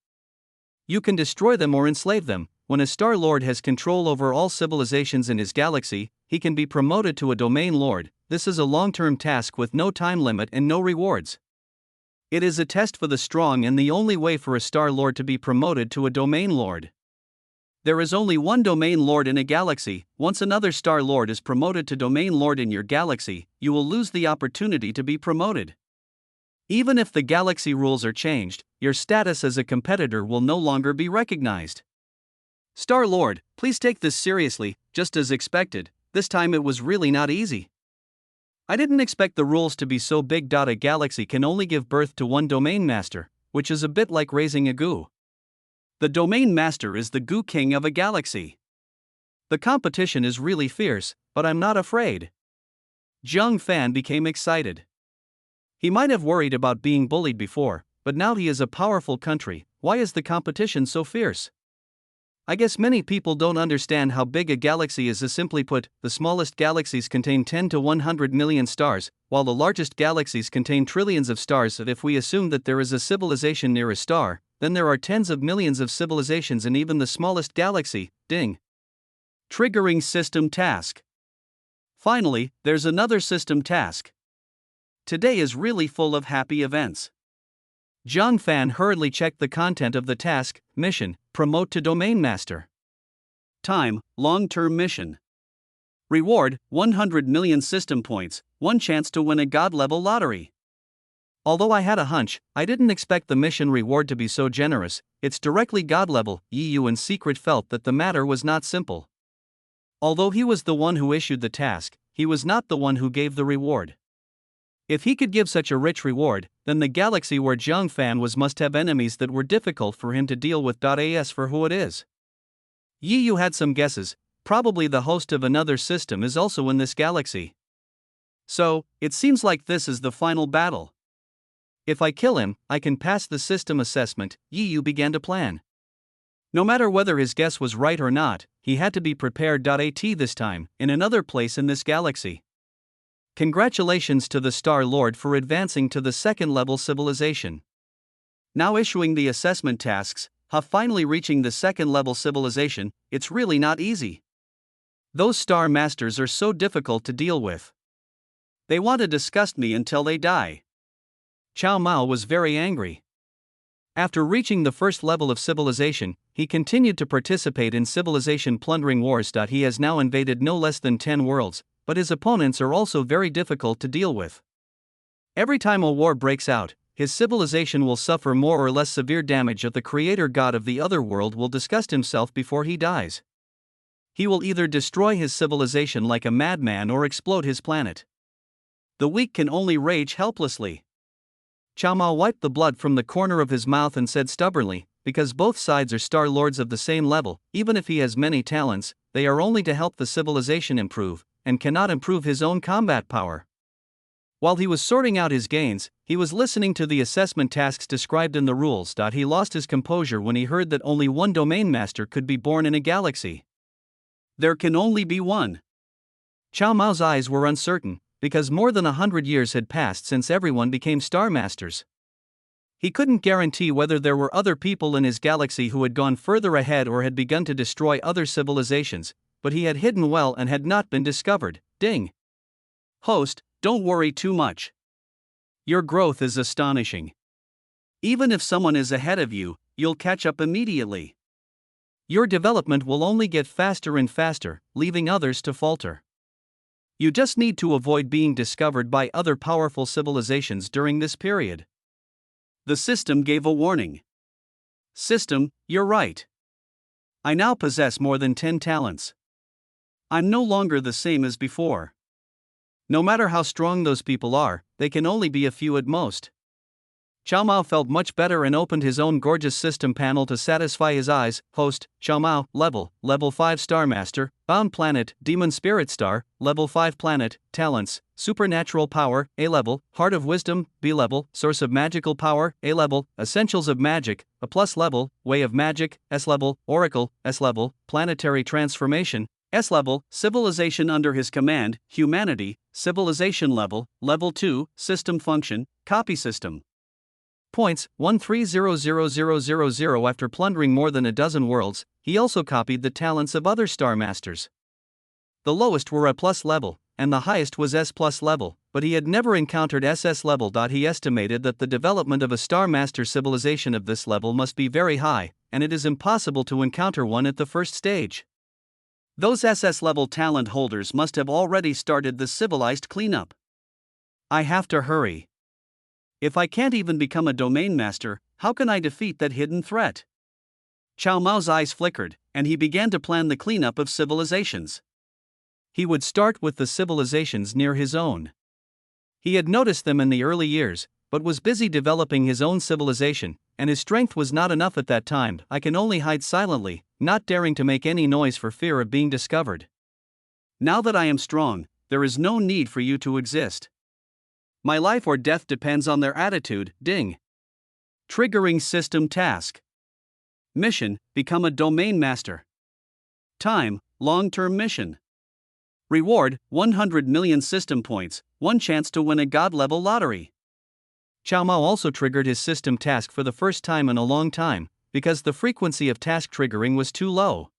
Speaker 1: You can destroy them or enslave them. When a Star Lord has control over all civilizations in his galaxy, he can be promoted to a domain lord. This is a long-term task with no time limit and no rewards. It is a test for the strong and the only way for a Star Lord to be promoted to a domain lord. There is only one domain lord in a galaxy. Once another Star Lord is promoted to domain lord in your galaxy, you will lose the opportunity to be promoted. Even if the galaxy rules are changed, your status as a competitor will no longer be recognized. Star Lord, please take this seriously. Just as expected, this time it was really not easy. I didn't expect the rules to be so big. A galaxy can only give birth to one domain master, which is a bit like raising a goo. The domain master is the goo king of a galaxy. The competition is really fierce, but I'm not afraid. Zhang Fan became excited. He might have worried about being bullied before, but now he is a powerful country. Why is the competition so fierce? I guess many people don't understand how big a galaxy is. Simply put, the smallest galaxies contain 10 to 100 million stars, while the largest galaxies contain trillions of stars. If we assume that there is a civilization near a star, then there are tens of millions of civilizations in even the smallest galaxy. Ding. Triggering system task. Finally, there's another system task. Today is really full of happy events. Zhang Fan hurriedly checked the content of the task. Mission, promote to domain master. Time, long-term mission. Reward, 100 million system points, one chance to win a god-level lottery. Although I had a hunch, I didn't expect the mission reward to be so generous. It's directly god-level. Yu in secret felt that the matter was not simple. Although he was the one who issued the task, he was not the one who gave the reward. If he could give such a rich reward, then the galaxy where Zhang Fan was must have enemies that were difficult for him to deal with. As for who it is, Yu had some guesses. Probably the host of another system is also in this galaxy. So, it seems like this is the final battle. If I kill him, I can pass the system assessment. Yu began to plan. No matter whether his guess was right or not, he had to be prepared. This time, in another place in this galaxy. Congratulations to the Star Lord for advancing to the second-level civilization. Now issuing the assessment tasks, finally reaching the second-level civilization. It's really not easy. Those Star Masters are so difficult to deal with. They want to disgust me until they die. Chow Mao was very angry. After reaching the first level of civilization, he continued to participate in civilization plundering wars. He has now invaded no less than 10 worlds, but his opponents are also very difficult to deal with. Every time a war breaks out, his civilization will suffer more or less severe damage. The creator god of the other world will disgust himself before he dies. He will either destroy his civilization like a madman or explode his planet. The weak can only rage helplessly. Chow Mao wiped the blood from the corner of his mouth and said stubbornly, because both sides are Star Lords of the same level, even if he has many talents, they are only to help the civilization improve, and cannot improve his own combat power. While he was sorting out his gains, he was listening to the assessment tasks described in the rules. He lost his composure when he heard that only one domain master could be born in a galaxy.
Speaker 2: There can only be one.
Speaker 1: Chow Mao's eyes were uncertain, because more than 100 years had passed since everyone became Star Masters. He couldn't guarantee whether there were other people in his galaxy who had gone further ahead or had begun to destroy other civilizations, but he had hidden well and had not been discovered. Ding.
Speaker 2: Host, don't worry too much. Your growth is astonishing. Even if someone is ahead of you, you'll catch up immediately.
Speaker 1: Your development will only get faster and faster, leaving others to falter. You just need to avoid being discovered by other powerful civilizations during this period.
Speaker 2: The system gave a warning. System, you're right. I now possess more than 10 talents. I'm no longer the same as before. No matter how strong those people are, they can only be a few at most. Chow Mao felt much better and opened his own gorgeous system panel to satisfy his eyes. Host, Chow Mao, level 5 Star Master, Bound Planet, Demon Spirit Star, level 5 Planet, Talents, Supernatural Power, A level, Heart of Wisdom, B level, Source of Magical Power, A level, Essentials of Magic, A plus level, Way of Magic, S level, Oracle, S level, Planetary Transformation, S level, Civilization under his command, Humanity, Civilization level, level 2, System Function, Copy System.
Speaker 1: Points 130000. After plundering more than a dozen worlds, he also copied the talents of other Star Masters. The lowest were A plus level, and the highest was S plus level, but he had never encountered SS level. He estimated that the development of a Star Master civilization of this level must be very high, and it is impossible to encounter one at the first stage.
Speaker 2: Those SS level talent holders must have already started the civilized cleanup. I have to hurry. If I can't even become a domain master, how can I defeat that hidden threat? Chow Mao's eyes flickered, and he began to plan the cleanup of civilizations.
Speaker 1: He would start with the civilizations near his own. He had noticed them in the early years, but was busy developing his own civilization, and his strength was not enough at that time. I can only hide silently, not daring to make any noise for fear of being discovered.
Speaker 2: Now that I am strong, there is no need for you to exist. My life or death depends on their attitude. Ding. Triggering system task. Mission, become a domain master. Time, long-term mission. Reward, 100 million system points, 1 chance to win a god-level lottery.
Speaker 1: Chow Mao also triggered his system task for the first time in a long time, because the frequency of task triggering was too low.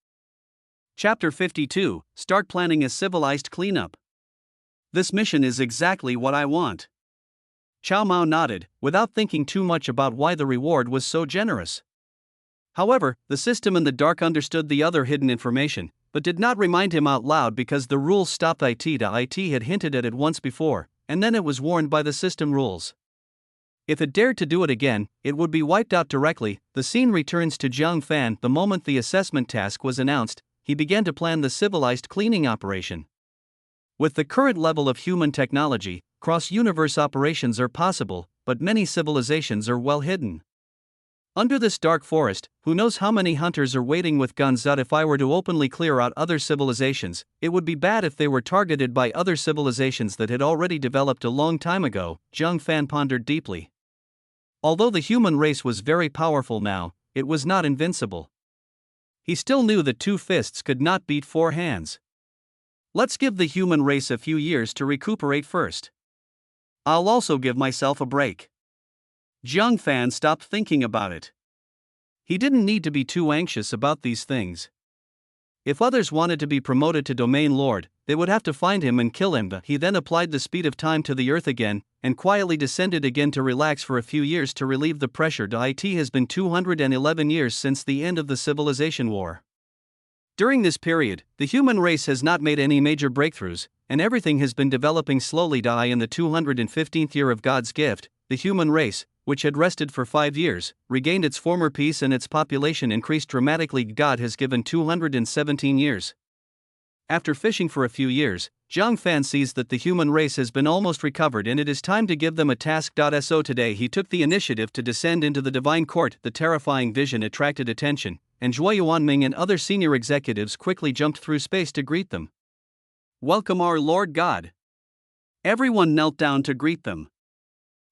Speaker 2: Chapter 52, Start planning a civilized cleanup. This mission is exactly what I want. Chow Mao nodded, without thinking too much about why the reward was so generous. However, the system in the dark understood the other hidden information, but did not remind him out loud because the rules stopped it. It had hinted at it once before, and then it was warned by the system rules. If it dared to do it again, it would be wiped out directly. The scene returns to Jiang Fan. The moment the assessment task was announced, he began to plan the civilized cleaning operation. With the current level of human technology, cross-universe operations are possible, but many civilizations are well hidden. Under this dark forest, who knows how many hunters are waiting with guns out. If I were to openly clear out other civilizations, it would be bad if they were targeted by other civilizations that had already developed a long time ago. Jiang Fan pondered deeply. Although the human race was very powerful now, it was not invincible. He still knew that 2 fists could not beat 4 hands. Let's give the human race a few years to recuperate first. I'll also give myself a break. Jiang Fan stopped thinking about it. He didn't need to be too anxious about these things. If others wanted to be promoted to Domain Lord, they would have to find him and kill him. He then applied the speed of time to the earth again, and quietly descended again to relax for a few years to relieve the pressure. It has been 211 years since the end of the Civilization War. During this period, the human race has not made any major breakthroughs, and everything has been developing slowly. In the 215th year of God's gift, the human race, which had rested for 5 years, regained its former peace and its population increased dramatically. God has given 217 years. After fishing for a few years, Jiang Fan sees that the human race has been almost recovered and it is time to give them a task. So today he took the initiative to descend into the divine court. The terrifying vision attracted attention, and Zhuo Yuanming and other senior executives quickly jumped through space to greet them. Welcome our Lord God. Everyone knelt down to greet them.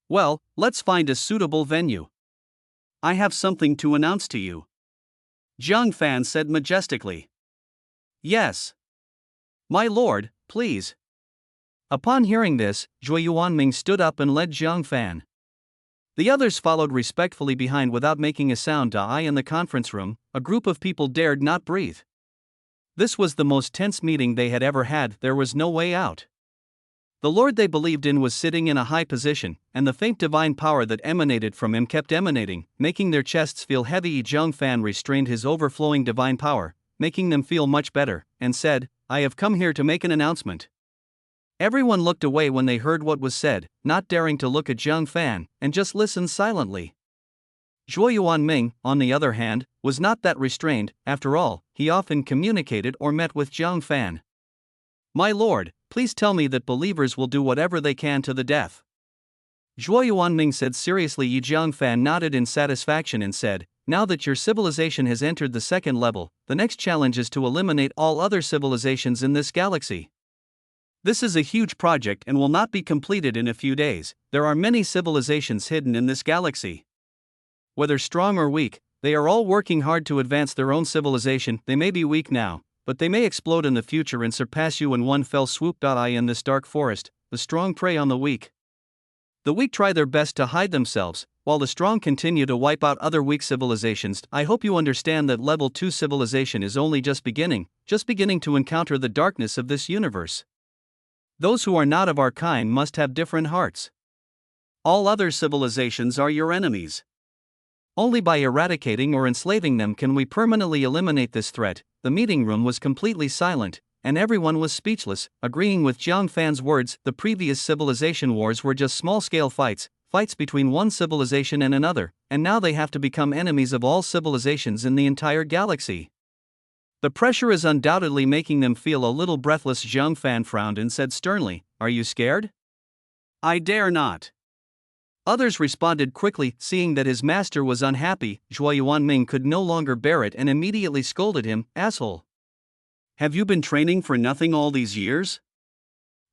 Speaker 2: Well, let's find a suitable venue. I have something to announce to you. Jiang Fan said majestically. Yes. My lord, please.
Speaker 1: Upon hearing this, Zhuo Yuanming stood up and led Zhang Fan. The others followed respectfully behind without making a sound. In the conference room, a group of people dared not breathe. This was the most tense meeting they had ever had. There was no way out. The Lord they believed in was sitting in a high position, and the faint divine power that emanated from him kept emanating, making their chests feel heavy. Zhang Fan restrained his overflowing divine power, making them feel much better, and said, "I have come here to make an announcement." Everyone looked away when they heard what was said, not daring to look at Zhang Fan, and just listened silently. Zhuo Yuanming, on the other hand, was not that restrained. After all, he often communicated or met with Zhang Fan. "My lord, please tell me that believers will do whatever they can to the death." Zhuo Yuanming said seriously. Zhang Fan nodded in satisfaction and said, "Now that your civilization has entered the second level, the next challenge is to eliminate all other civilizations in this galaxy. This is a huge project and will not be completed in a few days. There are many civilizations hidden in this galaxy. Whether strong or weak, they are all working hard to advance their own civilization. They may be weak now, but they may explode in the future and surpass you in one fell swoop. In this dark forest, the strong prey on the weak. The weak try their best to hide themselves, while the strong continue to wipe out other weak civilizations. I hope you understand that level 2 civilization is only just beginning to encounter the darkness of this universe. Those who are not of our kind must have different hearts.
Speaker 2: All other civilizations are your enemies.
Speaker 1: Only by eradicating or enslaving them can we permanently eliminate this threat." The meeting room was completely silent, and everyone was speechless, agreeing with Zhang Fan's words. The previous civilization wars were just small-scale fights between one civilization and another, and now they have to become enemies of all civilizations in the entire galaxy. The pressure is undoubtedly making them feel a little breathless. Zhang Fan frowned and said sternly, "Are you scared?"
Speaker 2: "I dare not."
Speaker 1: Others responded quickly. Seeing that his master was unhappy, Zhuo Yuanming could no longer bear it and immediately scolded him, "Asshole!
Speaker 2: Have you been training for nothing all these years?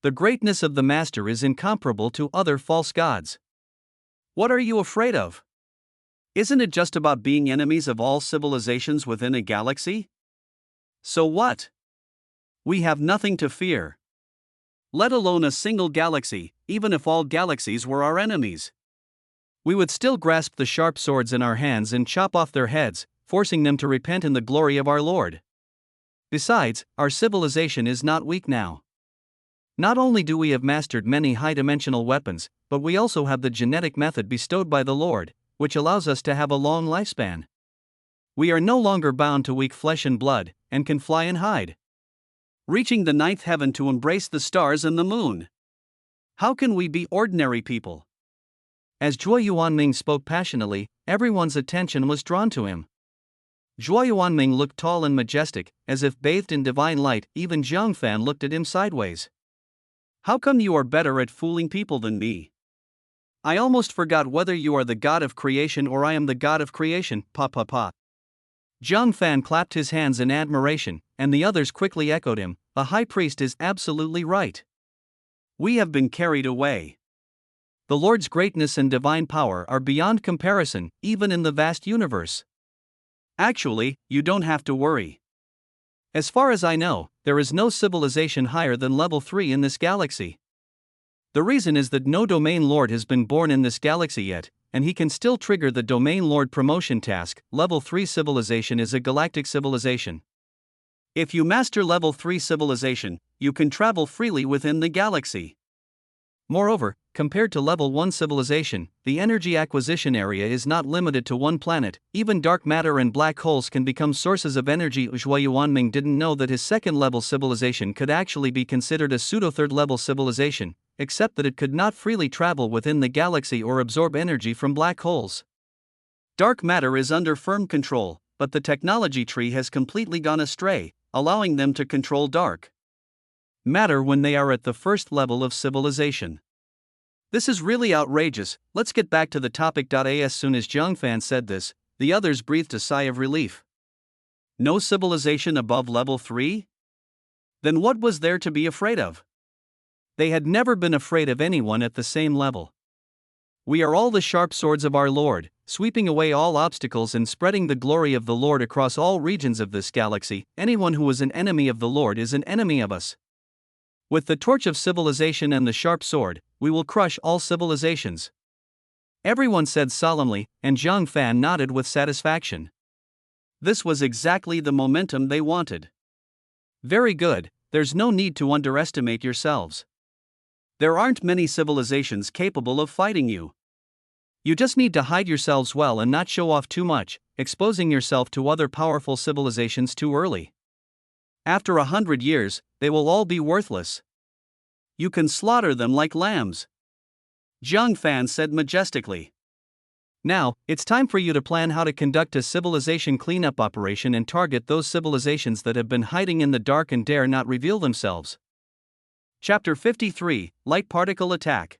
Speaker 1: The greatness of the master is incomparable to other false gods.
Speaker 2: What are you afraid of? Isn't it just about being enemies of all civilizations within a galaxy? So what? We have nothing to fear. Let alone a single galaxy. Even if all galaxies were our enemies,
Speaker 1: we would still grasp the sharp swords in our hands and chop off their heads, forcing them to repent in the glory of our Lord. Besides, our civilization is not weak now. Not only do we have mastered many high-dimensional weapons, but we also have the genetic method bestowed by the Lord, which allows us to have a long lifespan. We are no longer bound to weak flesh and blood, and can fly and hide,
Speaker 2: reaching the ninth heaven to embrace the stars and the moon. How can we be ordinary people?"
Speaker 1: As Zhuo Yuanming spoke passionately, everyone's attention was drawn to him. Zhuo Yuanming looked tall and majestic, as if bathed in divine light. Even Zhang Fan looked at him sideways.
Speaker 2: "How come you are better at fooling people than me? I almost forgot whether you are the god of creation or I am the god of creation." Pa.
Speaker 1: Zhang Fan clapped his hands in admiration, and the others quickly echoed him. "The high priest is absolutely right.
Speaker 2: We have been carried away.
Speaker 1: The Lord's greatness and divine power are beyond comparison, even in the vast universe.
Speaker 2: Actually, you don't have to worry.
Speaker 1: As far as I know, there is no civilization higher than level 3 in this galaxy. The reason is that no domain lord has been born in this galaxy yet, and he can still trigger the domain lord promotion task. Level 3 civilization is a galactic civilization.
Speaker 2: If you master level 3 civilization, you can travel freely within the galaxy.
Speaker 1: Moreover, compared to level 1 civilization, the energy acquisition area is not limited to one planet. Even dark matter and black holes can become sources of energy." Zhuo Yuanming didn't know that his second-level civilization could actually be considered a pseudo-third-level civilization, except that it could not freely travel within the galaxy or absorb energy from black holes.
Speaker 2: Dark matter is under firm control, but the technology tree has completely gone astray, allowing them to control dark
Speaker 1: matter when they are at the first level of civilization.
Speaker 2: This is really outrageous. Let's get back to the topic. As soon as Zhang Fan said this, the others breathed a sigh of relief. No civilization above level 3? Then what was there to be afraid of?
Speaker 1: They had never been afraid of anyone at the same level. We are all the sharp swords of our Lord, sweeping away all obstacles and spreading the glory of the Lord across all regions of this galaxy. Anyone who is an enemy of the Lord is an enemy of us. With the torch of civilization and the sharp sword, we will crush all civilizations. Everyone said solemnly, and Zhang Fan nodded with satisfaction. This was exactly the momentum they wanted. Very good, there's no need to underestimate yourselves. There aren't many civilizations capable of fighting you. You just need to hide yourselves well and not show off too much, exposing yourself to other powerful civilizations too early. After 100 years, they will all be worthless. You can slaughter them like lambs. Zhang Fan said majestically. Now, it's time for you to plan how to conduct a civilization cleanup operation and target those civilizations that have been hiding in the dark and dare not reveal themselves. Chapter 53, Light Particle Attack.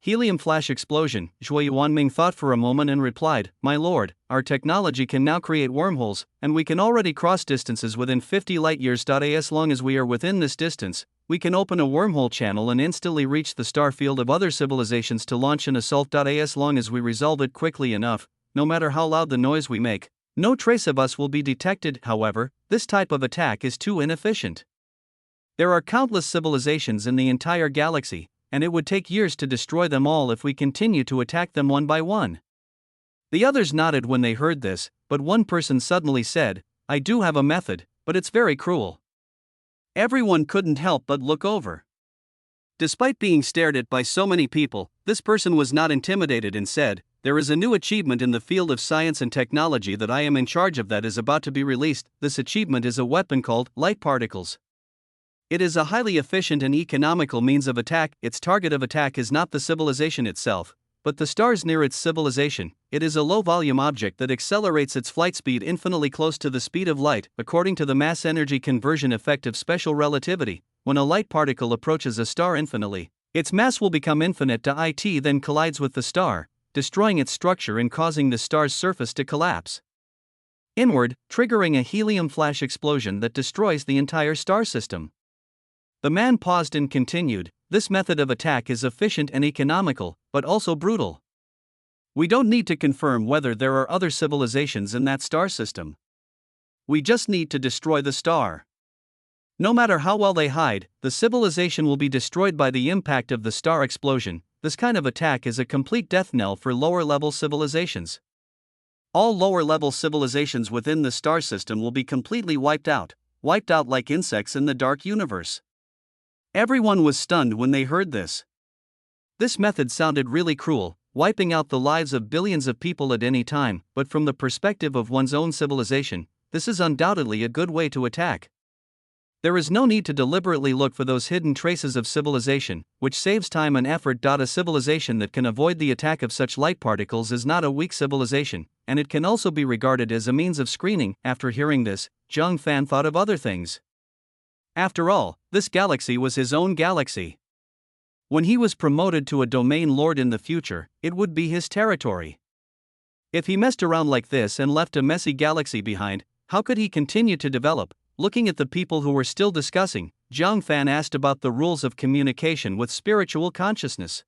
Speaker 1: Helium Flash Explosion. Zhuo Yuanming thought for a moment and replied, "My lord, our technology can now create wormholes, and we can already cross distances within 50 light-years. As long as we are within this distance, we can open a wormhole channel and instantly reach the star field of other civilizations to launch an assault. As long as we resolve it quickly enough, no matter how loud the noise we make, no trace of us will be detected. However, this type of attack is too inefficient. There are countless civilizations in the entire galaxy, and it would take years to destroy them all if we continue to attack them one by one." The others nodded when they heard this, but one person suddenly said, "I do have a method, but it's very cruel." Everyone couldn't help but look over. Despite being stared at by so many people, this person was not intimidated and said, "There is a new achievement in the field of science and technology that I am in charge of that is about to be released. This achievement is a weapon called light particles. It is a highly efficient and economical means of attack. Its target of attack is not the civilization itself, but the stars near its civilization. It is a low-volume object that accelerates its flight speed infinitely close to the speed of light, according to the mass-energy conversion effect of special relativity. When a light particle approaches a star infinitely, its mass will become infinite to it, then collides with the star, destroying its structure and causing the star's surface to collapse inward, triggering a helium flash explosion that destroys the entire star system." The man paused and continued, "This method of attack is efficient and economical, but also brutal. We don't need to confirm whether there are other civilizations in that star system. We just need to destroy the star. No matter how well they hide, the civilization will be destroyed by the impact of the star explosion. This kind of attack is a complete death knell for lower-level civilizations. All lower-level civilizations within the star system will be completely wiped out like insects in the dark universe." Everyone was stunned when they heard this. This method sounded really cruel, wiping out the lives of billions of people at any time, but from the perspective of one's own civilization, this is undoubtedly a good way to attack. There is no need to deliberately look for those hidden traces of civilization, which saves time and effort. A civilization that can avoid the attack of such light particles is not a weak civilization, and it can also be regarded as a means of screening. After hearing this, Zhang Fan thought of other things. After all, this galaxy was his own galaxy. When he was promoted to a domain lord in the future, it would be his territory. If he messed around like this and left a messy galaxy behind, how could he continue to develop? Looking at the people who were still discussing, Zhang Fan asked about the rules of communication with spiritual consciousness.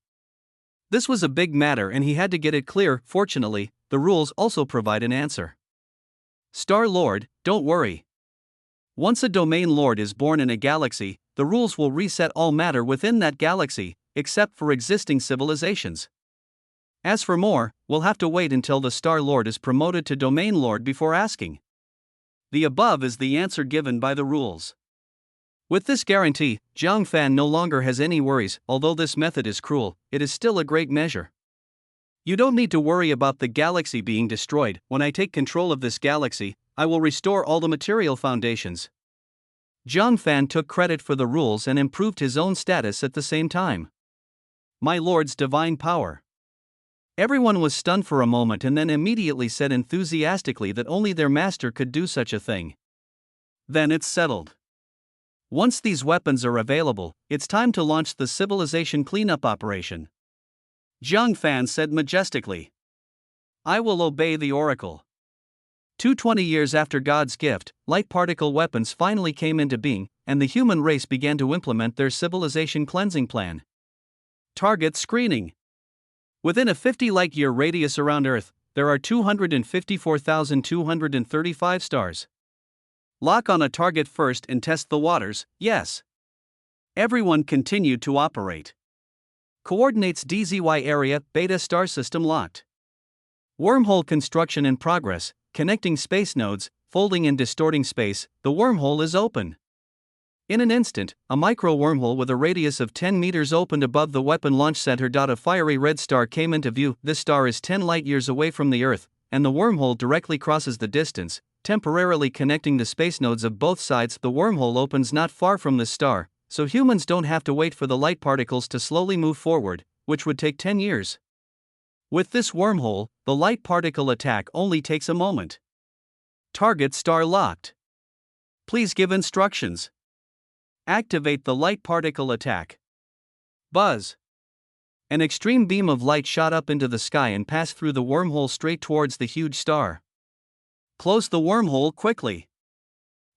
Speaker 1: This was a big matter and he had to get it clear. Fortunately, the rules also provide an answer. Star Lord, don't worry. Once a domain lord is born in a galaxy, the rules will reset all matter within that galaxy, except for existing civilizations. As for more, we'll have to wait until the Star Lord is promoted to domain lord before asking. The above is the answer given by the rules. With this guarantee, Zhang Fan no longer has any worries. Although this method is cruel, it is still a great measure. You don't need to worry about the galaxy being destroyed. When I take control of this galaxy, I will restore all the material foundations. Zhang Fan took credit for the rules and improved his own status at the same time. My lord's divine power. Everyone was stunned for a moment and then immediately said enthusiastically that only their master could do such a thing. Then it's settled. Once these weapons are available, it's time to launch the civilization cleanup operation. Zhang Fan said majestically. I will obey the oracle. 220 years after God's gift, light particle weapons finally came into being, and the human race began to implement their civilization cleansing plan. Target screening.
Speaker 2: Within a 50 light-year radius around Earth, there are 254,235 stars. Lock on a target first and test the waters, yes. Everyone continued to operate. Coordinates DZY area, beta star system locked. Wormhole construction in progress, connecting space nodes, folding and distorting space, the wormhole is open. In an instant, a micro wormhole with a radius of 10 meters opened above the weapon launch center. A fiery red star came into view. This star is 10 light years away from the Earth, and the wormhole directly crosses the distance, temporarily connecting the space nodes of both sides. The wormhole opens not far from this star, so humans don't have to wait for the light particles to slowly move forward, which would take 10 years. With this wormhole, the light particle attack only takes a moment. Target star locked. Please give instructions. Activate the light particle attack. Buzz. An extreme beam of light shot up into the sky and passed through the wormhole straight towards the huge star. Close the wormhole quickly.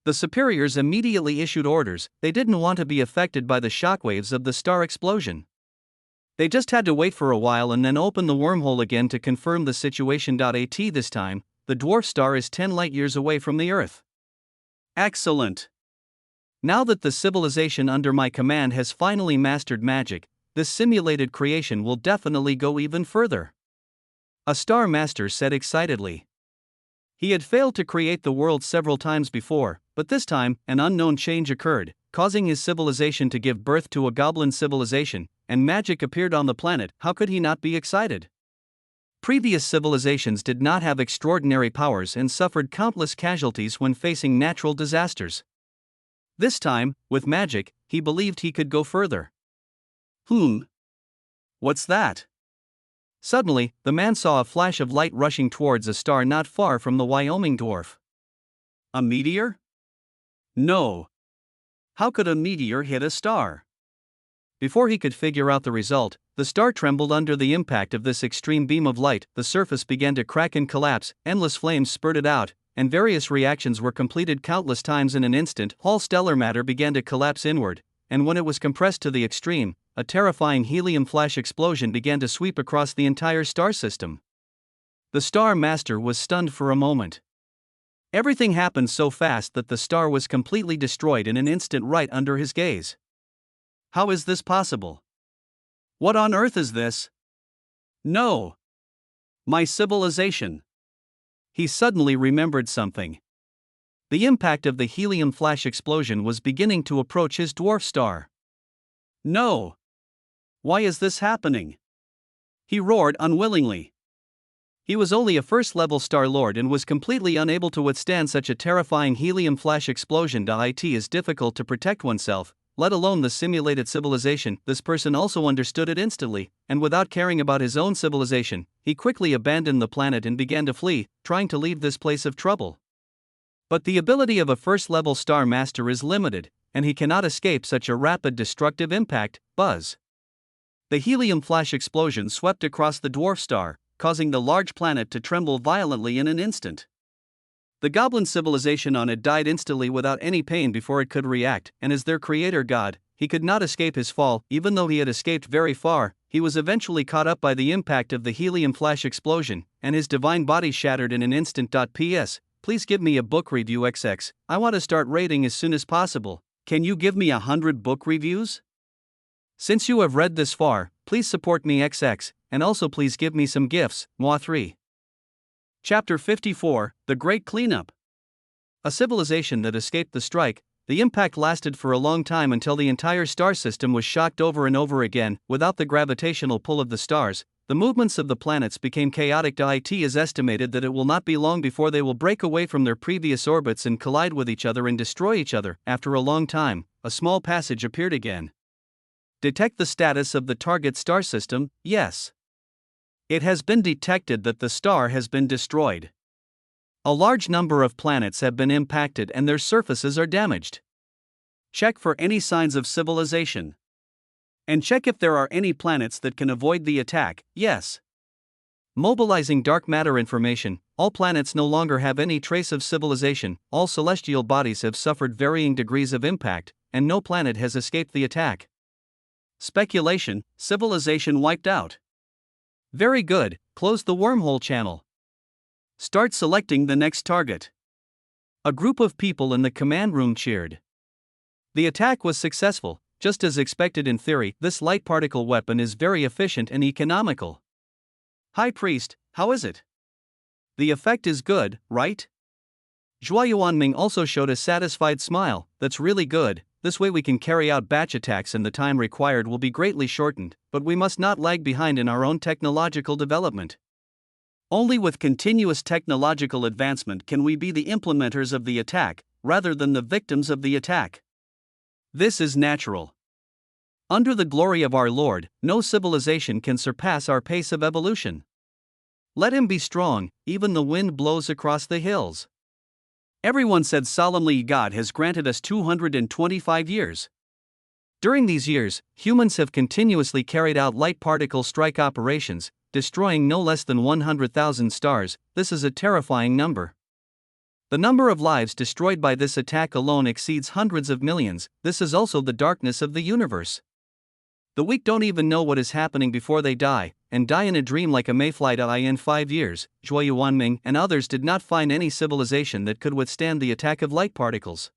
Speaker 2: The superiors immediately issued orders. They didn't want to be affected by the shockwaves of the star explosion. They just had to wait for a while and then open the wormhole again to confirm the situation. This time, the dwarf star is 10 light years away from the Earth. Excellent. Now that the civilization under my command has finally mastered magic, this simulated creation will definitely go even further. A Star Master said excitedly. He had failed to create the world several times before, but this time, an unknown change occurred, causing his civilization to give birth to a goblin civilization, and magic appeared on the planet. How could he not be excited? Previous civilizations did not have extraordinary powers and suffered countless casualties when facing natural disasters. This time, with magic, he believed he could go further. What's that? Suddenly, the man saw a flash of light rushing towards a star not far from the Wyoming dwarf. A meteor? No. How could a meteor hit a star? Before he could figure out the result, the star trembled under the impact of this extreme beam of light. The surface began to crack and collapse, endless flames spurted out, and various reactions were completed countless times. In an instant, all stellar matter began to collapse inward, and when it was compressed to the extreme, a terrifying helium flash explosion began to sweep across the entire star system. The Star Master was stunned for a moment. Everything happened so fast that the star was completely destroyed in an instant right under his gaze. How is this possible? What on earth is this? No! My civilization! He suddenly remembered something. The impact of the helium flash explosion was beginning to approach his dwarf star. No! Why is this happening? He roared unwillingly. He was only a first-level Star Lord and was completely unable to withstand such a terrifying helium flash explosion. It is difficult to protect oneself, let alone the simulated civilization. This person also understood it instantly, and without caring about his own civilization, he quickly abandoned the planet and began to flee, trying to leave this place of trouble. But the ability of a first-level Star Master is limited, and he cannot escape such a rapid destructive impact. Buzz. The helium flash explosion swept across the dwarf star, causing the large planet to tremble violently in an instant. The goblin civilization on it died instantly without any pain before it could react, and as their creator god, he could not escape his fall. Even though he had escaped very far, he was eventually caught up by the impact of the helium flash explosion, and his divine body shattered in an instant. P.S. Please give me a book review XX, I want to start rating as soon as possible. Can you give me 100 book reviews? Since you have read this far, please support me XX, and also please give me some gifts. Moi 3. Chapter 54, The Great Cleanup. A civilization that escaped the strike. The impact lasted for a long time until the entire star system was shocked over and over again. Without the gravitational pull of the stars, the movements of the planets became chaotic. It is estimated that it will not be long before they will break away from their previous orbits and collide with each other and destroy each other. After a long time, a small passage appeared again. Detect the status of the target star system. Yes. It has been detected that the star has been destroyed. A large number of planets have been impacted and their surfaces are damaged. Check for any signs of civilization. And check if there are any planets that can avoid the attack. Yes. Mobilizing dark matter information. All planets no longer have any trace of civilization. All celestial bodies have suffered varying degrees of impact, and no planet has escaped the attack. Speculation: civilization wiped out.
Speaker 1: Very good, close the wormhole channel.
Speaker 2: Start selecting the next target.
Speaker 1: A group of people in the command room cheered. The attack was successful, just as expected in theory. This light particle weapon is very efficient and economical.
Speaker 2: High Priest, how is it?
Speaker 1: The effect is good, right? Zhua Yuanming also showed a satisfied smile. That's really good. This way we can carry out batch attacks and the time required will be greatly shortened, but we must not lag behind in our own technological development.
Speaker 2: Only with continuous technological advancement can we be the implementers of the attack, rather than the victims of the attack.
Speaker 1: This is natural. Under the glory of our Lord, no civilization can surpass our pace of evolution. Let him be strong, even the wind blows across the hills.
Speaker 2: Everyone said solemnly God has granted us 225 years.
Speaker 1: During these years, humans have continuously carried out light particle strike operations, destroying no less than 100,000 stars. This is a terrifying number. The number of lives destroyed by this attack alone exceeds hundreds of millions. This is also the darkness of the universe. The weak don't even know what is happening before they die, and die in a dream like a mayfly in 5 years. Zhua Yuanming and others did not find any civilization that could withstand the attack of light particles.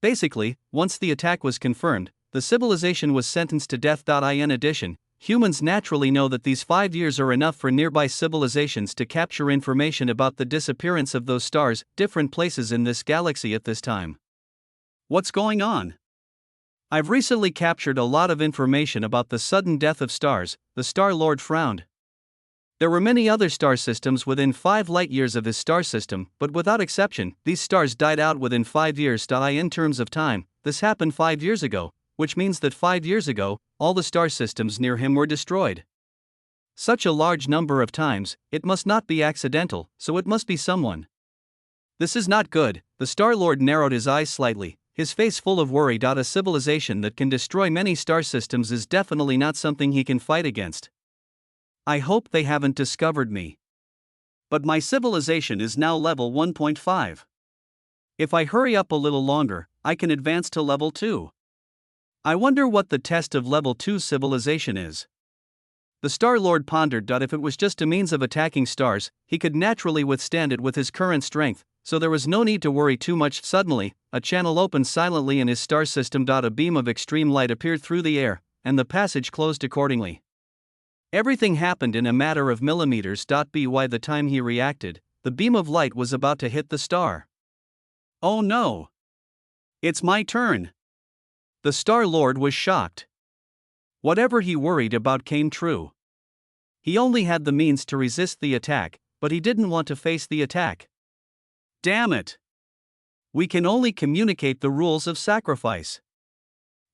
Speaker 1: Basically, once the attack was confirmed, the civilization was sentenced to death. In addition, humans naturally know that these 5 years are enough for nearby civilizations to capture information about the disappearance of those stars, different places in this galaxy at this time.
Speaker 2: What's going on?
Speaker 1: I've recently captured a lot of information about the sudden death of stars. The Star Lord frowned. There were many other star systems within 5 light years of his star system, but without exception, these stars died out within 5 years. In terms of time, this happened 5 years ago, which means that 5 years ago, all the star systems near him were destroyed. Such a large number of times, it must not be accidental, so it must be someone. This is not good. The Star Lord narrowed his eyes slightly, his face full of worry. A civilization that can destroy many star systems is definitely not something he can fight against. I hope they haven't discovered me.
Speaker 2: But my civilization is now level 1.5. If I hurry up a little longer, I can advance to level 2. I wonder what the test of level 2 civilization is.
Speaker 1: The Star Lord pondered. If it was just a means of attacking stars, he could naturally withstand it with his current strength, so there was no need to worry too much. Suddenly, a channel opened silently in his star system. A beam of extreme light appeared through the air, and the passage closed accordingly. Everything happened in a matter of millimeters. By the time he reacted, the beam of light was about to hit the star.
Speaker 2: Oh no! It's my turn!
Speaker 1: The Star Lord was shocked. Whatever he worried about came true. He only had the means to resist the attack, but he didn't want to face the attack.
Speaker 2: Damn it!
Speaker 1: We can only communicate the rules of sacrifice.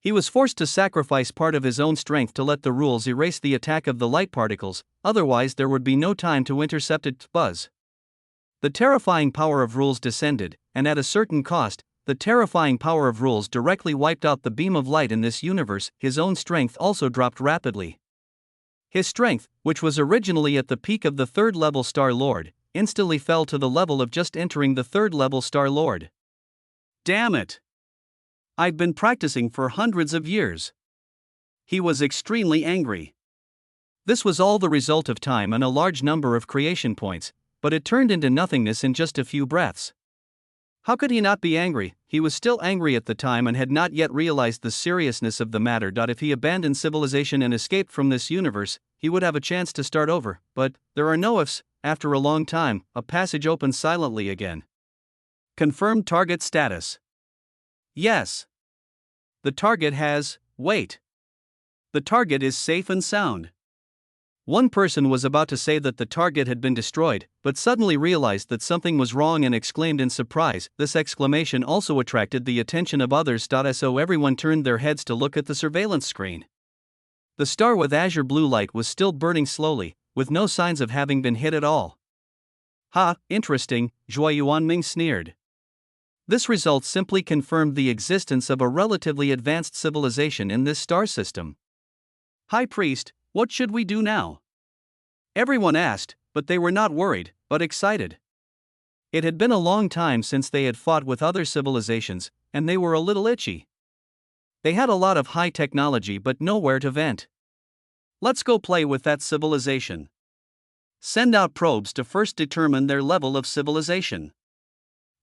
Speaker 1: He was forced to sacrifice part of his own strength to let the rules erase the attack of the light particles, otherwise there would be no time to intercept it. Buzz. The terrifying power of rules descended, and at a certain cost, the terrifying power of rules directly wiped out the beam of light in this universe. His own strength also dropped rapidly. His strength, which was originally at the peak of the 3rd level Star Lord, instantly fell to the level of just entering the 3rd level Star Lord.
Speaker 2: Damn it! I've been practicing for hundreds of years. He was extremely angry.
Speaker 1: This was all the result of time and a large number of creation points, but it turned into nothingness in just a few breaths. How could he not be angry? He was still angry at the time and had not yet realized the seriousness of the matter. If he abandoned civilization and escaped from this universe, he would have a chance to start over, but there are no ifs. After a long time, a passage opened silently again.
Speaker 2: Confirm target status.
Speaker 1: Yes. The target has, wait.
Speaker 2: The target is safe and sound.
Speaker 1: One person was about to say that the target had been destroyed, but suddenly realized that something was wrong and exclaimed in surprise. This exclamation also attracted the attention of others. So everyone turned their heads to look at the surveillance screen. The star with azure blue light was still burning slowly, with no signs of having been hit at all. Ha, interesting, Zhua Yuanming sneered. This result simply confirmed the existence of a relatively advanced civilization in this star system.
Speaker 2: High Priest, what should we do now?
Speaker 1: Everyone asked, but they were not worried, but excited. It had been a long time since they had fought with other civilizations, and they were a little itchy. They had a lot of high technology but nowhere to vent.
Speaker 2: Let's go play with that civilization. Send out probes to first determine their level of civilization.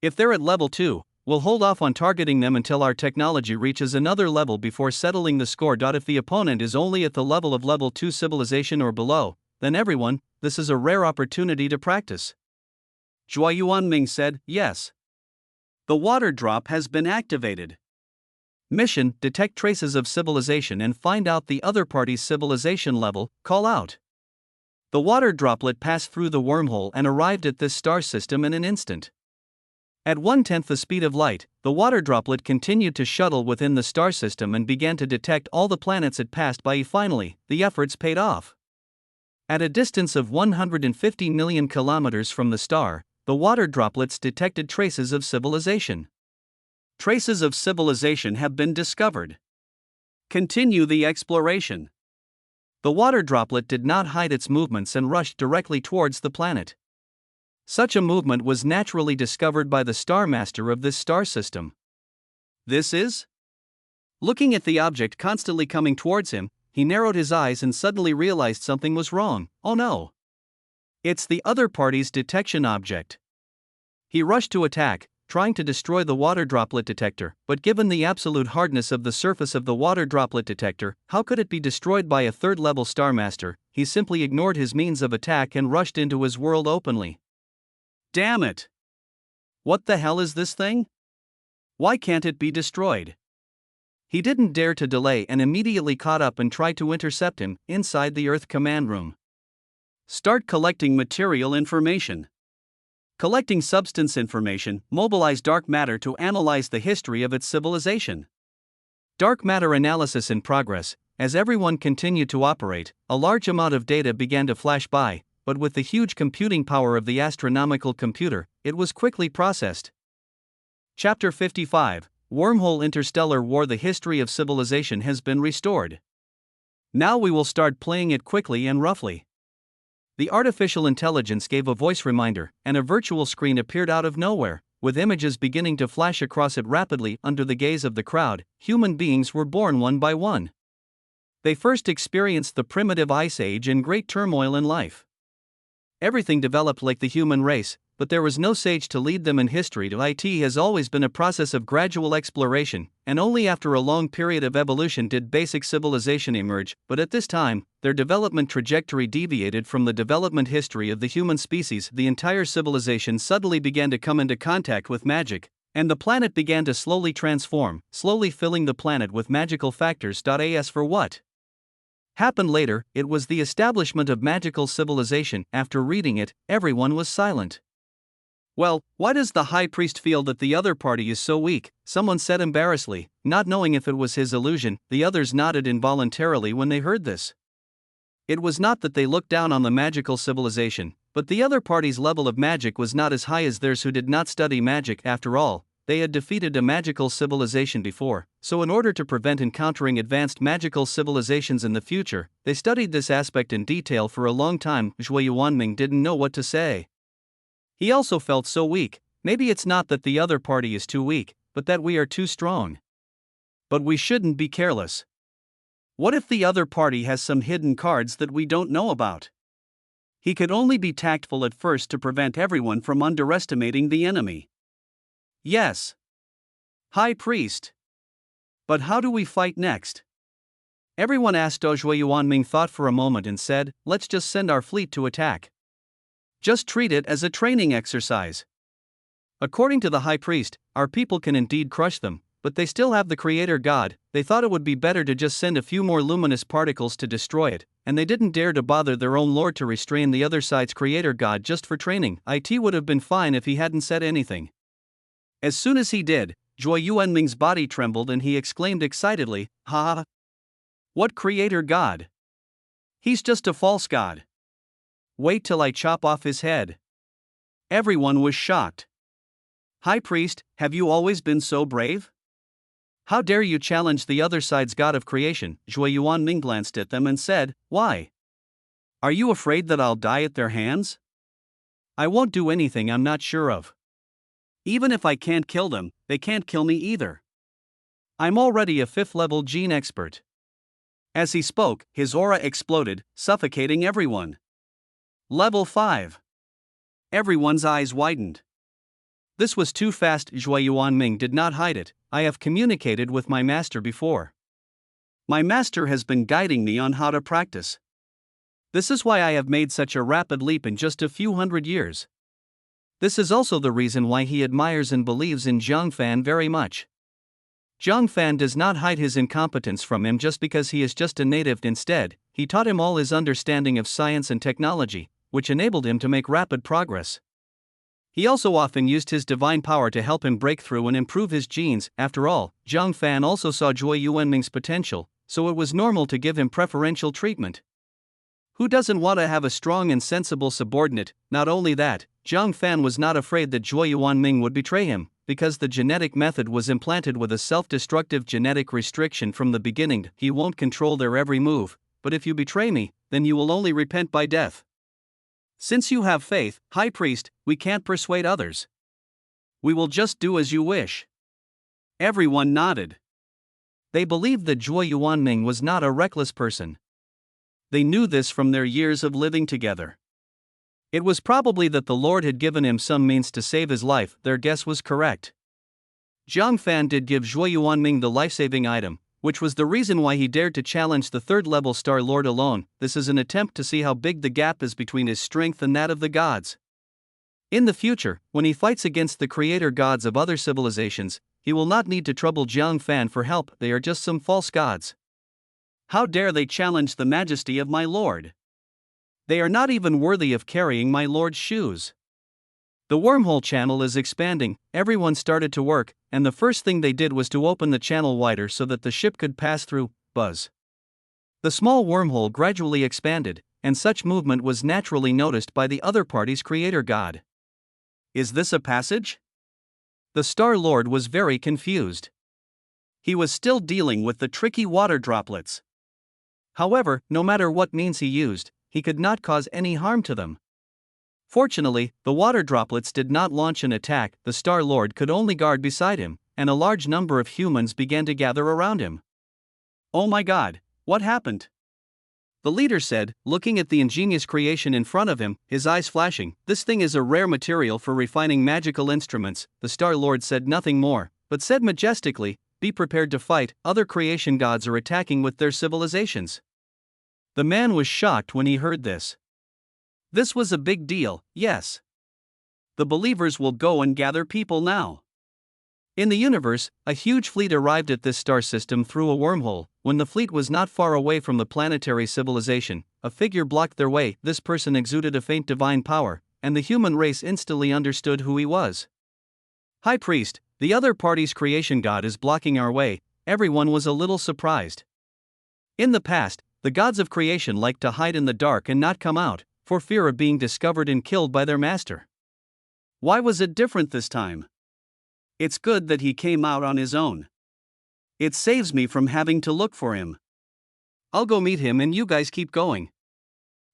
Speaker 1: If they're at level 2, we'll hold off on targeting them until our technology reaches another level before settling the score. If the opponent is only at the level of level 2 civilization or below, then everyone, this is a rare opportunity to practice.
Speaker 2: Zhuo Yuanming said, yes. The water drop has been activated.
Speaker 1: Mission: detect traces of civilization and find out the other party's civilization level. Call out. The water droplet passed through the wormhole and arrived at this star system in an instant. At 1/10 the speed of light, the water droplet continued to shuttle within the star system and began to detect all the planets it passed by. Finally, the efforts paid off. At a distance of 150 million kilometers from the star, the water droplets detected traces of civilization.
Speaker 2: Traces of civilization have been discovered. Continue the exploration.
Speaker 1: The water droplet did not hide its movements and rushed directly towards the planet. Such a movement was naturally discovered by the star master of this star system.
Speaker 2: This is?
Speaker 1: Looking at the object constantly coming towards him, he narrowed his eyes and suddenly realized something was wrong. Oh no! It's the other party's detection object. He rushed to attack, trying to destroy the water droplet detector, but given the absolute hardness of the surface of the water droplet detector, how could it be destroyed by a third-level Star Master? He simply ignored his means of attack and rushed into his world openly.
Speaker 2: Damn it! What the hell is this thing? Why can't it be destroyed?
Speaker 1: He didn't dare to delay and immediately caught up and tried to intercept him inside the Earth command room.
Speaker 2: Start collecting material information. Collecting substance information, mobilize dark matter to analyze the history of its civilization.
Speaker 1: Dark matter analysis in progress. As everyone continued to operate, a large amount of data began to flash by, but with the huge computing power of the astronomical computer, it was quickly processed. Chapter 55, Wormhole Interstellar War. The history of civilization has been restored. Now we will start playing it quickly and roughly. The artificial intelligence gave a voice reminder, and a virtual screen appeared out of nowhere, with images beginning to flash across it rapidly. Under the gaze of the crowd, human beings were born one by one. They first experienced the primitive ice age and great turmoil in life. Everything developed like the human race, but there was no sage to lead them in history. It has always been a process of gradual exploration, and only after a long period of evolution did basic civilization emerge. But at this time, their development trajectory deviated from the development history of the human species. The entire civilization suddenly began to come into contact with magic, and the planet began to slowly transform, slowly filling the planet with magical factors. As for what happened later, it was the establishment of magical civilization. After reading it, everyone was silent.
Speaker 2: Well, why does the high priest feel that the other party is so weak?
Speaker 1: Someone said embarrassedly, not knowing if it was his illusion. The others nodded involuntarily when they heard this. It was not that they looked down on the magical civilization, but the other party's level of magic was not as high as theirs who did not study magic. After all, they had defeated a magical civilization before, so in order to prevent encountering advanced magical civilizations in the future, they studied this aspect in detail for a long time. Zhuo Yuanming didn't know what to say. He also felt so weak. Maybe it's not that the other party is too weak, but that we are too strong. But we shouldn't be careless. What if the other party has some hidden cards that we don't know about? He could only be tactful at first to prevent everyone from underestimating the enemy.
Speaker 2: Yes. High Priest. But how do we fight next?
Speaker 1: Everyone asked. Zhuo Yuanming thought for a moment and said, let's just send our fleet to attack.
Speaker 2: Just treat it as a training exercise.
Speaker 1: According to the High Priest, our people can indeed crush them, but they still have the Creator God. They thought it would be better to just send a few more luminous particles to destroy it, and they didn't dare to bother their own Lord to restrain the other side's Creator God just for training. It would have been fine if he hadn't said anything.
Speaker 2: As soon as he did, Zhuo Yuanming's body trembled and he exclaimed excitedly, ha! What Creator God? He's just a false god.
Speaker 1: Wait till I chop off his head.
Speaker 2: Everyone was shocked. High Priest, have you always been so brave?
Speaker 1: How dare you challenge the other side's god of creation?
Speaker 2: Zhuo Yuanming glanced at them and said, why? Are you afraid that I'll die at their hands?
Speaker 1: I won't do anything I'm not sure of.
Speaker 2: Even if I can't kill them, they can't kill me either.
Speaker 1: I'm already a 5th level gene expert.
Speaker 2: As he spoke, his aura exploded, suffocating everyone. Level 5. Everyone's eyes widened. This was too fast. Zhuo Yuanming did not hide it. I have communicated with my master before. My master has been guiding me on how to practice. This is why I have made such a rapid leap in just a few hundred years. This is also the reason why he admires and believes in Zhang Fan very much. Zhang Fan does not hide his incompetence from him just because he is just a native. Instead, he taught him all his understanding of science and technology, which enabled him to make rapid progress. He also often used his divine power to help him break through and improve his genes. After all, Zhang Fan also saw Zhuo Yuanming's potential, so it was normal to give him preferential treatment. Who doesn't want to have a strong and sensible subordinate? Not only that, Zhang Fan was not afraid that Zhuo Yuanming would betray him, because the genetic method was implanted with a self-destructive genetic restriction from the beginning. He won't control their every move, but if you betray me, then you will only repent by death. Since you have faith, High Priest, we can't persuade others. We will just do as you wish. Everyone nodded. They believed that Zhuo Yuanming was not a reckless person. They knew this from their years of living together. It was probably that the Lord had given him some means to save his life. Their guess was correct. Zhang Fan did give Zhuo Yuanming the life-saving item, which was the reason why he dared to challenge the third-level Star Lord alone. This is an attempt to see how big the gap is between his strength and that of the gods. In the future, when he fights against the creator gods of other civilizations, he will not need to trouble Zhang Fan for help. They are just some false gods. How dare they challenge the majesty of my lord? They are not even worthy of carrying my lord's shoes. The wormhole channel is expanding. Everyone started to work, and the first thing they did was to open the channel wider so that the ship could pass through. Buzz. The small wormhole gradually expanded, and such movement was naturally noticed by the other party's creator god. Is this a passage? The Star Lord was very confused. He was still dealing with the tricky water droplets. However, no matter what means he used, he could not cause any harm to them. Fortunately, the water droplets did not launch an attack. The Star Lord could only guard beside him, and a large number of humans began to gather around him. Oh my god, what happened? The leader said, looking at the ingenious creation in front of him, his eyes flashing. This thing is a rare material for refining magical instruments. The Star Lord said nothing more, but said majestically, be prepared to fight. Other creation gods are attacking with their civilizations. The man was shocked when he heard this. This was a big deal, yes. The believers will go and gather people now. In the universe, a huge fleet arrived at this star system through a wormhole. When the fleet was not far away from the planetary civilization, a figure blocked their way. This person exuded a faint divine power, and the human race instantly understood who he was. High Priest, the other party's creation god is blocking our way. Everyone was a little surprised. In the past, the gods of creation liked to hide in the dark and not come out, for fear of being discovered and killed by their master. Why was it different this time? It's good that he came out on his own. It saves me from having to look for him. I'll go meet him and you guys keep going.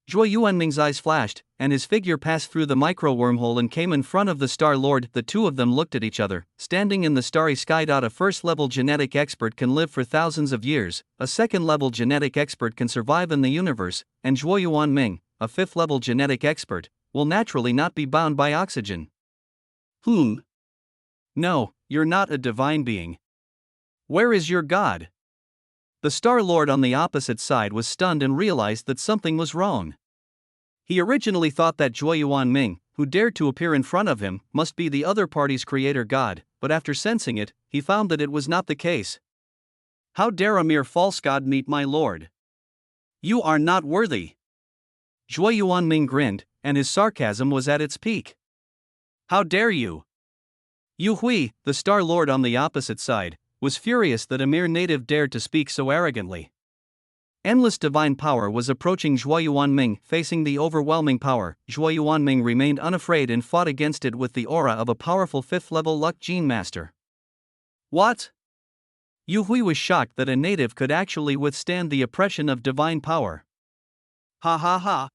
Speaker 2: Zhuo Yuanming's eyes flashed, and his figure passed through the micro-wormhole and came in front of the Star Lord. The two of them looked at each other, standing in the starry sky. A first-level genetic expert can live for thousands of years, a second-level genetic expert can survive in the universe, and Zhuo Yuanming, a fifth-level genetic expert, will naturally not be bound by oxygen. No, you're not a divine being. Where is your god? The Star Lord on the opposite side was stunned and realized that something was wrong. He originally thought that Zhuo Yuanming, who dared to appear in front of him, must be the other party's creator god, but after sensing it, he found that it was not the case. How dare a mere false god meet my lord? You are not worthy. Zhuo Yuanming grinned, and his sarcasm was at its peak. How dare you? Yu Hui, the Star Lord on the opposite side, was furious that a mere native dared to speak so arrogantly. Endless divine power was approaching Zhuo Yuanming. Facing the overwhelming power, Zhuo Yuanming remained unafraid and fought against it with the aura of a powerful fifth-level luck gene master. What? Yu Hui was shocked that a native could actually withstand the oppression of divine power. Ha ha ha.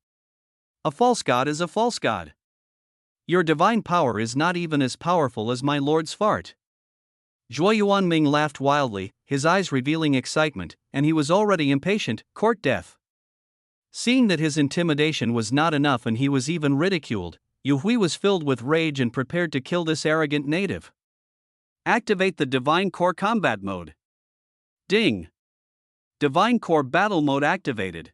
Speaker 2: A false god is a false god. Your divine power is not even as powerful as my lord's fart. Zhuo Yuanming laughed wildly, his eyes revealing excitement.
Speaker 1: and he was already impatient, court death. Seeing that his intimidation was not enough and he was even ridiculed, Yu Hui was filled with rage and prepared to kill this arrogant native.
Speaker 2: Activate the Divine Core Combat Mode. Ding! Divine Core Battle Mode activated.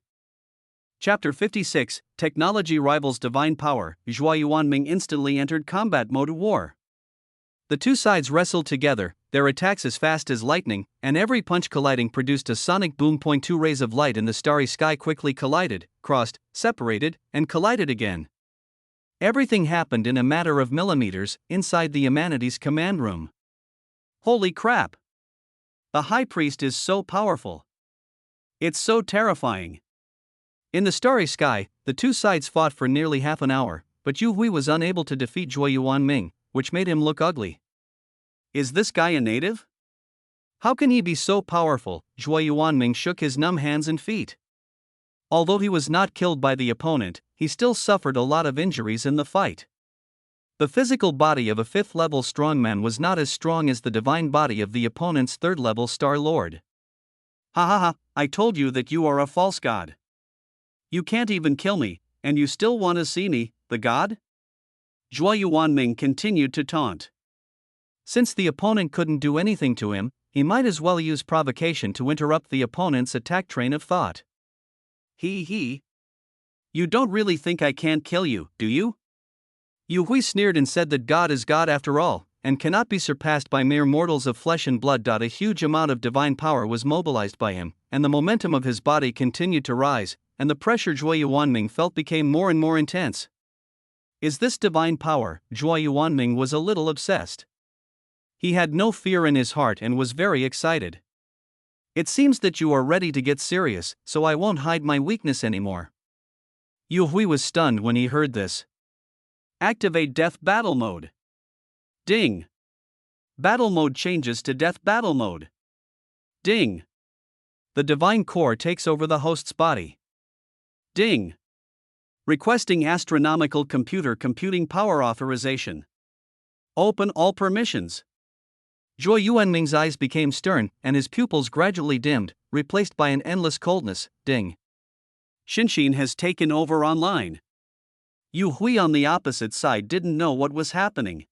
Speaker 2: Chapter 56, Technology Rivals Divine Power. Zhuo Yuanming instantly entered combat mode war.
Speaker 1: The two sides wrestled together, their attacks as fast as lightning, and every punch colliding produced a sonic boom. Two rays of light in the starry sky quickly collided, crossed, separated, and collided again. Everything happened in a matter of millimeters, inside the Humanities command room.
Speaker 2: Holy crap! The High Priest is so powerful. It's so terrifying.
Speaker 1: In the starry sky, the two sides fought for nearly half an hour, but Yu Hui was unable to defeat Zhuo Yuanming, which made him look ugly.
Speaker 2: Is this guy a native?
Speaker 1: How can he be so powerful? Zhuo Yuanming shook his numb hands and feet. Although he was not killed by the opponent, he still suffered a lot of injuries in the fight. The physical body of a 5th-level strongman was not as strong as the divine body of the opponent's 3rd-level Star Lord.
Speaker 2: Ha ha ha, I told you that you are a false god. You can't even kill me, and you still want to see me, the god? Zhuo Yuanming continued to taunt.
Speaker 1: Since the opponent couldn't do anything to him, he might as well use provocation to interrupt the opponent's attack train of thought.
Speaker 2: He. You don't really think I can't kill you, do you?
Speaker 1: Yu Hui sneered and said that God is God after all, and cannot be surpassed by mere mortals of flesh and blood. A huge amount of divine power was mobilized by him, and the momentum of his body continued to rise, and the pressure Zhuo Yuanming felt became more and more intense. Is this divine power? Zhuo Yuanming was a little obsessed. He had no fear in his heart and was very excited. It seems that you are ready to get serious, so I won't hide my weakness anymore. Yu Hui was stunned when he heard this.
Speaker 2: Activate Death Battle Mode. Ding! Battle mode changes to Death Battle Mode. Ding!
Speaker 1: The divine core takes over the host's body.
Speaker 2: Ding! Requesting astronomical computing power authorization. Open all permissions.
Speaker 1: Zhuo Yuanming's eyes became stern, and his pupils gradually dimmed, replaced by an endless coldness. Ding!
Speaker 2: Xinxin has taken over online. Yu Hui on the opposite side didn't know what was happening.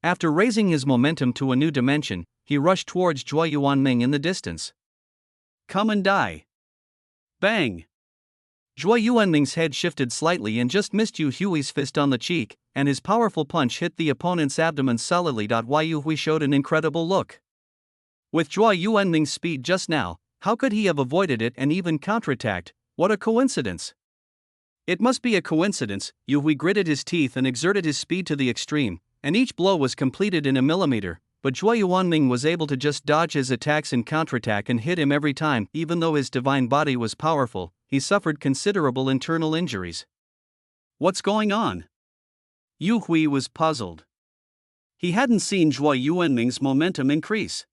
Speaker 1: After raising his momentum to a new dimension, he rushed towards Zhuo Yuanming in the distance.
Speaker 2: Come and die. Bang!
Speaker 1: Zhuo Yuanming's head shifted slightly and just missed Yu Hui's fist on the cheek, and his powerful punch hit the opponent's abdomen solidly. Yu Hui showed an incredible look. With Zhuo Yuanming's speed just now, how could he have avoided it and even counterattacked? What a coincidence! It must be a coincidence. Yu Hui gritted his teeth and exerted his speed to the extreme, and each blow was completed in a millimeter, but Zhuo Yuanming was able to just dodge his attacks and counterattack and hit him every time. Even though his divine body was powerful, he suffered considerable internal injuries.
Speaker 2: What's going on? Yu Hui was puzzled. He hadn't seen Zhuo Yuanming's momentum increase.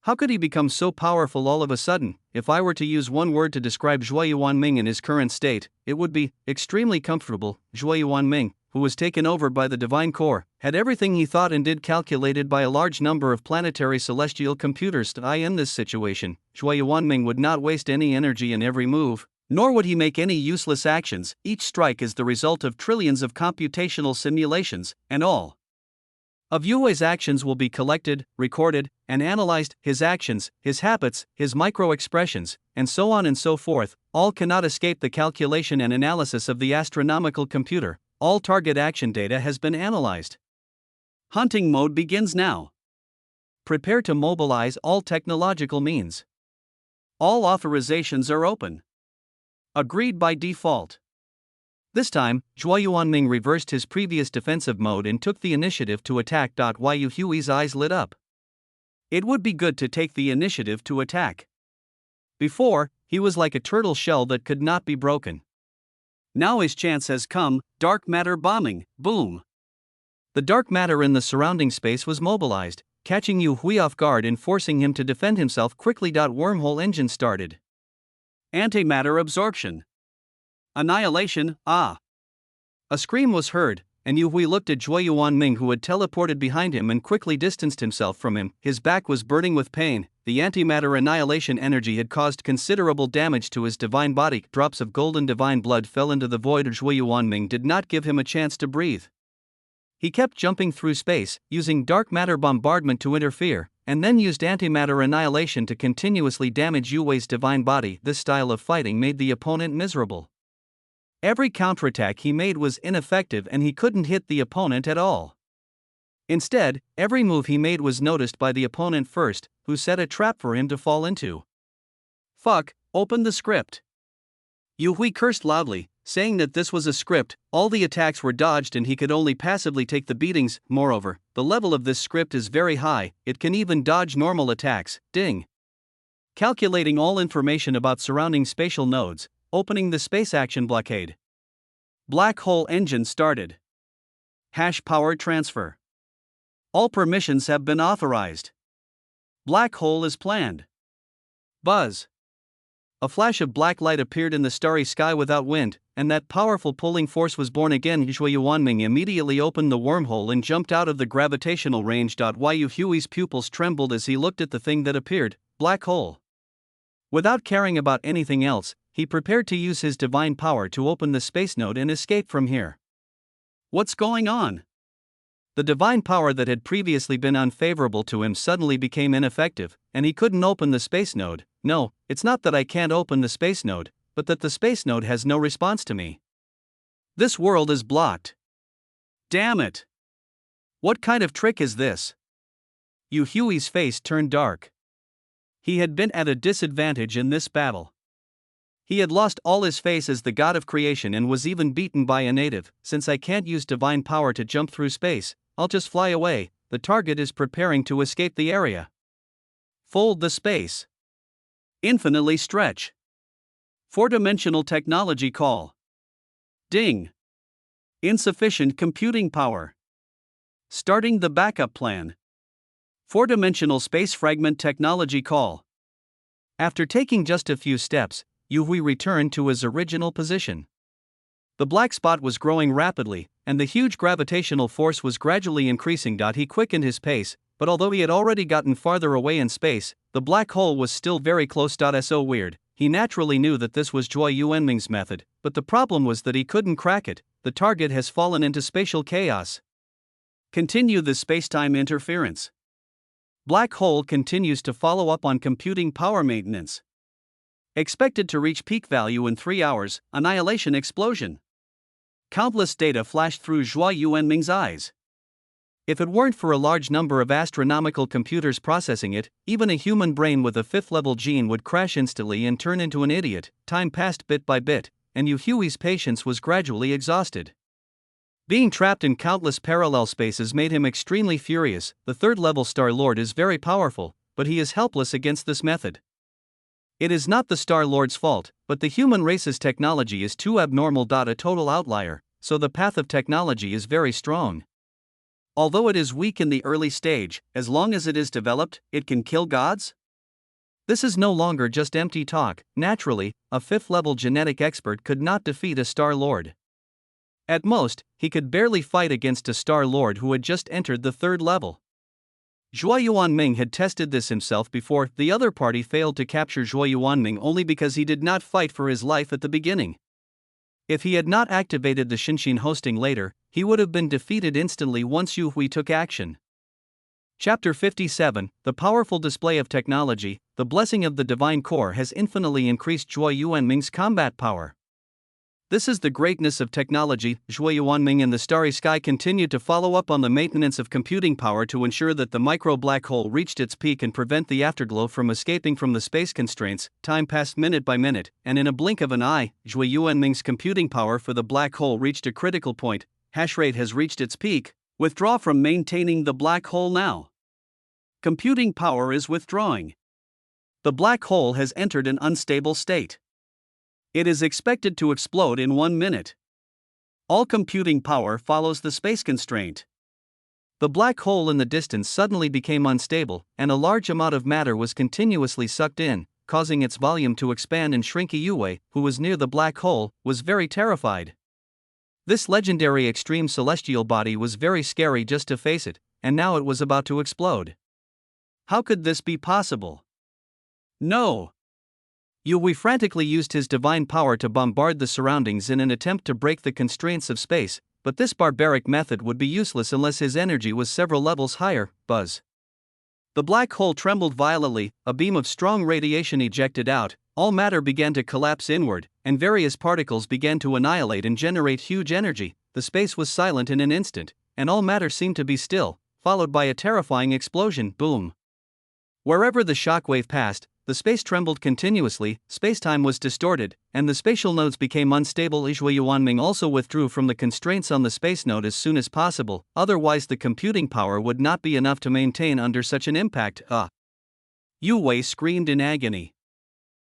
Speaker 1: How could he become so powerful all of a sudden? If I were to use one word to describe Zhuo Yuanming in his current state, it would be extremely comfortable. Zhuo Yuanming, who was taken over by the divine core, had everything he thought and did calculated by a large number of planetary celestial computers. In this situation, Zhuo Yuanming would not waste any energy in every move, nor would he make any useless actions. Each strike is the result of trillions of computational simulations, and all of Yu Hui's actions will be collected, recorded, and analyzed. His actions, his habits, his micro-expressions, and so on and so forth, all cannot escape the calculation and analysis of the astronomical computer. All target action data has been analyzed.
Speaker 2: Hunting mode begins now.
Speaker 1: Prepare to mobilize all technological means.
Speaker 2: All authorizations are open. Agreed by default.
Speaker 1: This time, Zhuo Yuanming reversed his previous defensive mode and took the initiative to attack. Yu Hui's eyes lit up.
Speaker 2: It would be good to take the initiative to attack.
Speaker 1: Before, he was like a turtle shell that could not be broken.
Speaker 2: Now his chance has come. Dark matter bombing, boom.
Speaker 1: The dark matter in the surrounding space was mobilized, catching Yu Hui off guard and forcing him to defend himself quickly. Wormhole engine started.
Speaker 2: Antimatter absorption. Annihilation, ah.
Speaker 1: A scream was heard, and Yu Hui looked at Zhuo Yuanming, who had teleported behind him and quickly distanced himself from him. His back was burning with pain. The antimatter annihilation energy had caused considerable damage to his divine body. Drops of golden divine blood fell into the void. Zhuo Yuanming did not give him a chance to breathe. He kept jumping through space, using dark matter bombardment to interfere, and then used antimatter annihilation to continuously damage Yu Hui's divine body. This style of fighting made the opponent miserable. Every counterattack he made was ineffective and he couldn't hit the opponent at all. Instead, every move he made was noticed by the opponent first, who set a trap for him to fall into. Fuck, open the script. Yu Hui cursed loudly, saying that this was a script. All the attacks were dodged and he could only passively take the beatings. Moreover, the level of this script is very high, it can even dodge normal attacks. Ding. Calculating all information about surrounding spatial nodes, opening the space action blockade. Black hole engine started. Hash power transfer. All permissions have been authorized. Black hole is planned. Buzz. A flash of black light appeared in the starry sky without wind, and that powerful pulling force was born again. Zhuo Yuanming immediately opened the wormhole and jumped out of the gravitational range. Yu Hui's pupils trembled as he looked at the thing that appeared, black hole. Without caring about anything else, he prepared to use his divine power to open the space node and escape from here. What's going on? The divine power that had previously been unfavorable to him suddenly became ineffective, and he couldn't open the space node. No, it's not that I can't open the space node, but that the space node has no response to me. This world is blocked. Damn it! What kind of trick is this? Yu Hui's face turned dark. He had been at a disadvantage in this battle. He had lost all his face as the god of creation and was even beaten by a native. Since I can't use divine power to jump through space, I'll just fly away. The target is preparing to escape the area. Fold the space. Infinitely stretch. 4-dimensional technology call. Ding. Insufficient computing power. Starting the backup plan. 4-dimensional space fragment technology call. After taking just a few steps, Yu Hui returned to his original position. The black spot was growing rapidly, and the huge gravitational force was gradually increasing. He quickened his pace, but although he had already gotten farther away in space, the black hole was still very close. So weird. He naturally knew that this was Zhuo Yuanming's method, but the problem was that he couldn't crack it. The target has fallen into spatial chaos. Continue the spacetime interference. Black hole continues to follow up on computing power maintenance. Expected to reach peak value in 3 hours, annihilation explosion. Countless data flashed through Zhuo Yuanming's eyes. If it weren't for a large number of astronomical computers processing it, even a human brain with a 5th-level gene would crash instantly and turn into an idiot. Time passed bit by bit, and Yu Hui's patience was gradually exhausted. Being trapped in countless parallel spaces made him extremely furious. The 3rd-level Star Lord is very powerful, but he is helpless against this method. It is not the Star Lord's fault, but the human race's technology is too abnormal. A total outlier, so the path of technology is very strong. Although it is weak in the early stage, as long as it is developed, it can kill gods? This is no longer just empty talk. Naturally, a 5th-level genetic expert could not defeat a Star Lord. At most, he could barely fight against a Star Lord who had just entered the 3rd level. Zhuo Yuanming had tested this himself before. The other party failed to capture Zhuo Yuanming only because he did not fight for his life at the beginning. If he had not activated the Shinshin hosting later, he would have been defeated instantly once Yu Hui took action. Chapter 57, The Powerful Display of Technology. The blessing of the Divine Core has infinitely increased Zhuo Yuanming's combat power. This is the greatness of technology. Zhuo Yuanming and the starry sky continued to follow up on the maintenance of computing power to ensure that the micro-black hole reached its peak and prevent the afterglow from escaping from the space constraints. Time passed minute by minute, and in a blink of an eye, Zhuo Yuanming's computing power for the black hole reached a critical point. Hash rate has reached its peak. Withdraw from maintaining the black hole now. Computing power is withdrawing. The black hole has entered an unstable state. It is expected to explode in 1 minute. All computing power follows the space constraint. The black hole in the distance suddenly became unstable, and a large amount of matter was continuously sucked in, causing its volume to expand and shrink. Yu Hui, who was near the black hole, was very terrified. This legendary extreme celestial body was very scary just to face it, and now it was about to explode.
Speaker 2: How could this be possible? No!
Speaker 1: Yui frantically used his divine power to bombard the surroundings in an attempt to break the constraints of space, but this barbaric method would be useless unless his energy was several levels higher. Buzz.
Speaker 2: The black hole trembled violently, a beam of strong radiation ejected out, all matter began to collapse inward, and various particles began to annihilate and generate huge energy. The space was silent in an instant, and all matter seemed to be still, followed by a terrifying explosion. Boom! Wherever the shockwave passed, the space trembled continuously, spacetime was distorted, and the spatial nodes became unstable. Zhui Yuanming also withdrew from the constraints on the space node as soon as possible, otherwise the computing power would not be enough to maintain under such an impact.
Speaker 1: Yu Wei screamed in agony.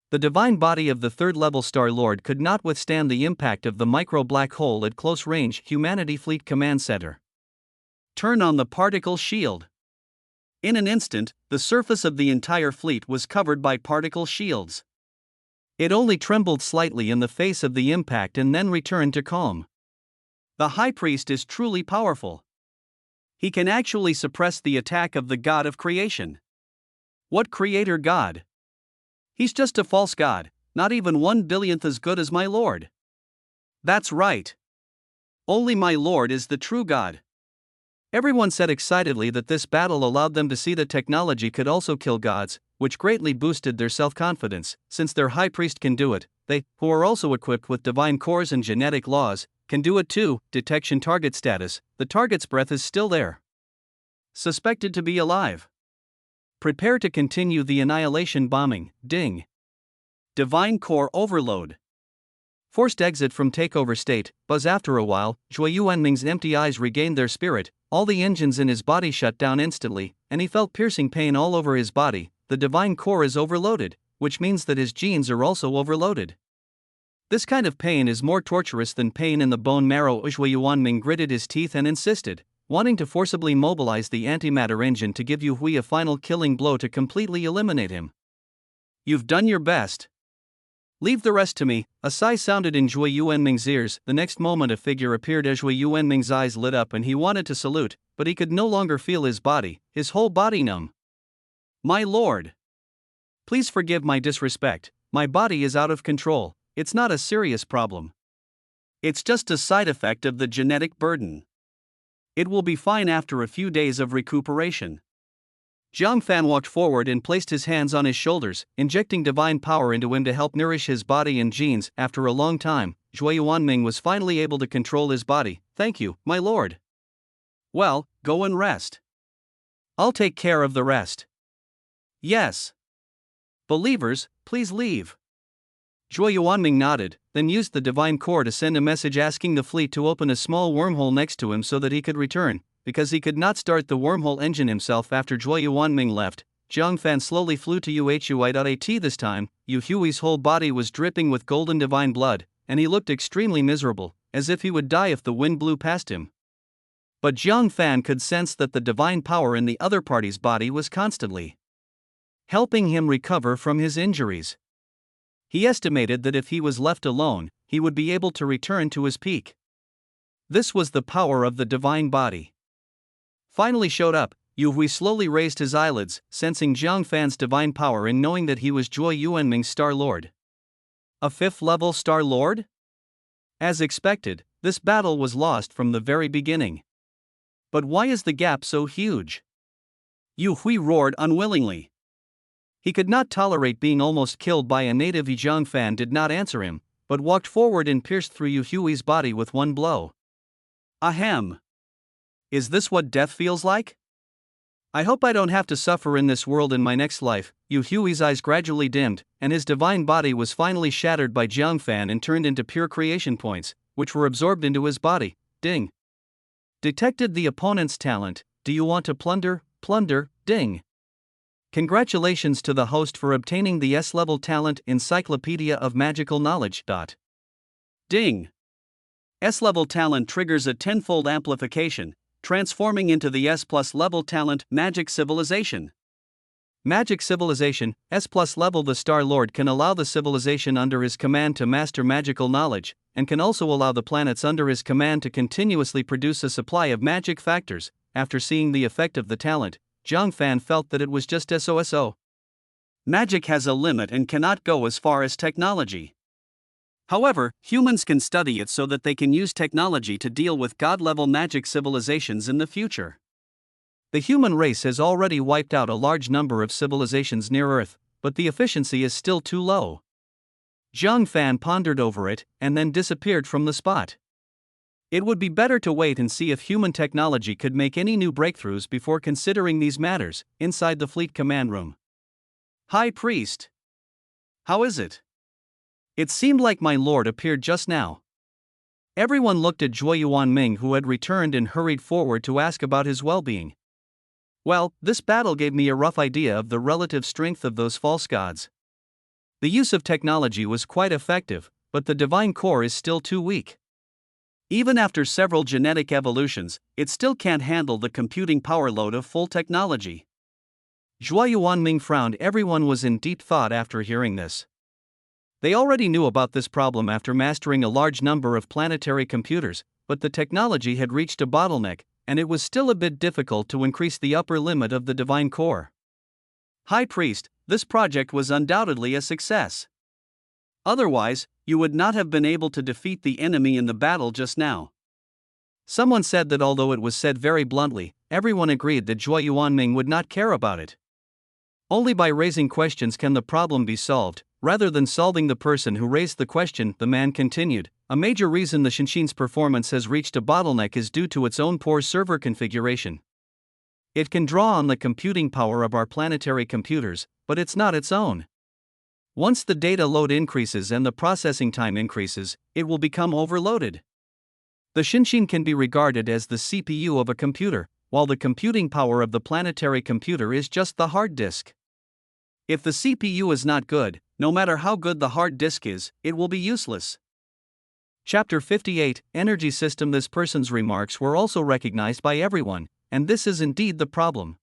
Speaker 1: The divine body of the third-level Star Lord could not withstand the impact of the micro-black hole at close range. Humanity Fleet Command Center.
Speaker 2: Turn on the particle shield. In an instant, the surface of the entire fleet was covered by particle shields.
Speaker 1: It only trembled slightly in the face of the impact and then returned to calm.
Speaker 2: The High Priest is truly powerful. He can actually suppress the attack of the God of creation. What creator god? He's just a false god, not even 1/1000th as good as my lord. That's right. Only my lord is the true god.
Speaker 1: Everyone said excitedly that this battle allowed them to see that technology could also kill gods, which greatly boosted their self-confidence. Since their high priest can do it, they, who are also equipped with divine cores and genetic laws, can do it too. Detection target status: the target's breath is still there.
Speaker 2: Suspected to be alive.
Speaker 1: Prepare to continue the annihilation bombing. Ding.
Speaker 2: Divine core overload.
Speaker 1: Forced exit from takeover state. Buzz. After a while, Zhui Yuanming's empty eyes regained their spirit, all the engines in his body shut down instantly, and he felt piercing pain all over his body. The divine core is overloaded, which means that his genes are also overloaded. This kind of pain is more torturous than pain in the bone marrow. Zhui Yuanming gritted his teeth and insisted, wanting to forcibly mobilize the antimatter engine to give Yu Hui a final killing blow to completely eliminate him.
Speaker 2: You've done your best. Leave the rest to me.
Speaker 1: A sigh sounded in Zhui Yuanming's ears. The next moment a figure appeared as Zhui Yuanming's eyes lit up and he wanted to salute, but he could no longer feel his body, his whole body numb.
Speaker 2: My lord!
Speaker 1: Please forgive my disrespect. My body is out of control. It's not a serious problem.
Speaker 2: It's just a side effect of the genetic burden. It will be fine after a few days of recuperation.
Speaker 1: Jiang Fan walked forward and placed his hands on his shoulders, injecting divine power into him to help nourish his body and genes. After a long time, Zhui Yuanming was finally able to control his body. Thank you, my lord.
Speaker 2: Well, go and rest.
Speaker 1: I'll take care of the rest.
Speaker 2: Yes.
Speaker 1: Believers, please leave. Zhui Yuanming nodded, then used the divine core to send a message asking the fleet to open a small wormhole next to him so that he could return. Because he could not start the wormhole engine himself after Zhui Yuanming left, Jiang Fan slowly flew to UHUI.AT. This time, Yu Hui's whole body was dripping with golden divine blood, and he looked extremely miserable, as if he would die if the wind blew past him. But Jiang Fan could sense that the divine power in the other party's body was constantly helping him recover from his injuries. He estimated that if he was left alone, he would be able to return to his peak. This was the power of the divine body. Finally showed up, Yu Hui slowly raised his eyelids, sensing Jiang Fan's divine power and knowing that he was Zhui Yuanming's Star Lord. A 5th-level Star Lord? As expected, this battle was lost from the very beginning. But why is the gap so huge?
Speaker 2: Yu Hui roared unwillingly.
Speaker 1: He could not tolerate being almost killed by a native. Jiang Fan did not answer him, but walked forward and pierced through Yu Hui's body with one blow.
Speaker 2: Ahem.
Speaker 1: Is this what death feels like? I hope I don't have to suffer in this world in my next life. Yu Hui's eyes gradually dimmed, and his divine body was finally shattered by Jiang Fan and turned into pure creation points, which were absorbed into his body. Ding. Detected the opponent's talent. Do you want to plunder? Plunder. Ding. Congratulations to the host for obtaining the S-level talent Encyclopedia of Magical Knowledge.
Speaker 2: Ding. S-level talent triggers a 10-fold amplification, transforming into the S+ level talent Magic Civilization.
Speaker 1: Magic Civilization, S+ level. The Star Lord can allow the civilization under his command to master magical knowledge, and can also allow the planets under his command to continuously produce a supply of magic factors. After seeing the effect of the talent, Zhang Fan felt that it was just SOSO.
Speaker 2: Magic has a limit and cannot go as far as technology. However, humans can study it so that they can use technology to deal with god-level magic civilizations in the future.
Speaker 1: The human race has already wiped out a large number of civilizations near Earth, but the efficiency is still too low. Zhang Fan pondered over it, and then disappeared from the spot. It would be better to wait and see if human technology could make any new breakthroughs before considering these matters. Inside the fleet command room.
Speaker 2: High Priest. How is it?
Speaker 1: It seemed like my lord appeared just now. Everyone looked at Zhuo Yuanming, who had returned and hurried forward to ask about his well-being. Well, this battle gave me a rough idea of the relative strength of those false gods. The use of technology was quite effective, but the divine core is still too weak.
Speaker 2: Even after several genetic evolutions, it still can't handle the computing power load of full technology.
Speaker 1: Zhuo Yuanming frowned. Everyone was in deep thought after hearing this. They already knew about this problem after mastering a large number of planetary computers, but the technology had reached a bottleneck, and it was still a bit difficult to increase the upper limit of the divine core.
Speaker 2: High Priest, this project was undoubtedly a success. Otherwise, you would not have been able to defeat the enemy in the battle just now.
Speaker 1: Someone said that although it was said very bluntly, everyone agreed that Zhuo Yuanming would not care about it. Only by raising questions can the problem be solved, rather than solving the person who raised the question, the man continued. A major reason the Shinshin's performance has reached a bottleneck is due to its own poor server configuration. It can draw on the computing power of our planetary computers, but it's not its own. Once the data load increases and the processing time increases, it will become overloaded. The Shinshin can be regarded as the CPU of a computer, while the computing power of the planetary computer is just the hard disk. If the CPU is not good, no matter how good the hard disk is, it will be useless. Chapter 58, Energy System. This person's remarks were also recognized by everyone, and this is indeed the problem.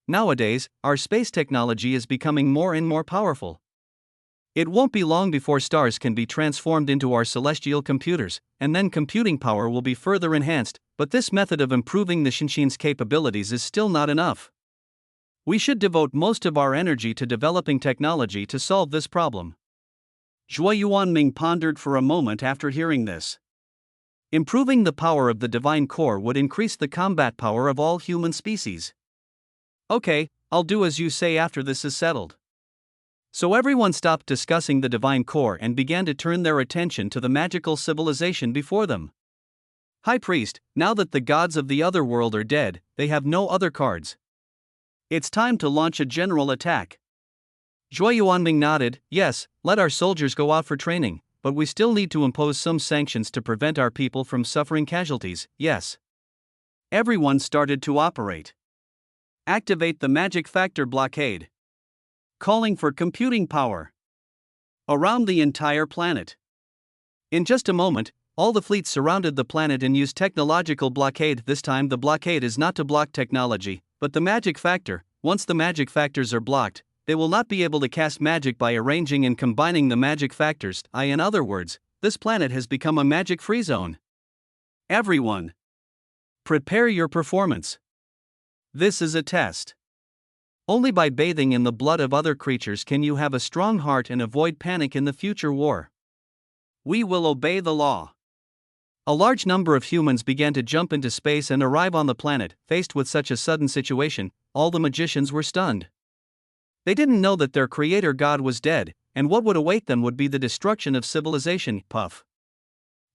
Speaker 1: Nowadays, our space technology is becoming more and more powerful. It won't be long before stars can be transformed into our celestial computers, and then computing power will be further enhanced, but this method of improving the Shinshin's capabilities is still not enough. We should devote most of our energy to developing technology to solve this problem.
Speaker 2: Zhuo Yuanming pondered for a moment after hearing this.
Speaker 1: Improving the power of the divine core would increase the combat power of all human species.
Speaker 2: Okay, I'll do as you say after this is settled.
Speaker 1: So everyone stopped discussing the divine core and began to turn their attention to the magical civilization before them.
Speaker 2: High Priest, now that the gods of the other world are dead, they have no other cards. It's time to launch a general attack.
Speaker 1: Zhuo Yuanming nodded. Yes, let our soldiers go out for training, but we still need to impose some sanctions to prevent our people from suffering casualties. Yes.
Speaker 2: Everyone started to operate. Activate the magic factor blockade. Calling for computing power around the entire planet.
Speaker 1: In just a moment, all the fleets surrounded the planet and used technological blockade. This time the blockade is not to block technology, but the magic factor. Once the magic factors are blocked, they will not be able to cast magic by arranging and combining the magic factors. In other words, this planet has become a magic-free zone.
Speaker 2: Everyone, prepare your performance. This is a test.
Speaker 1: Only by bathing in the blood of other creatures can you have a strong heart and avoid panic in the future war.
Speaker 2: We will obey the law.
Speaker 1: A large number of humans began to jump into space and arrive on the planet. Faced with such a sudden situation, all the magicians were stunned. They didn't know that their creator god was dead, and what would await them would be the destruction of civilization. Puff.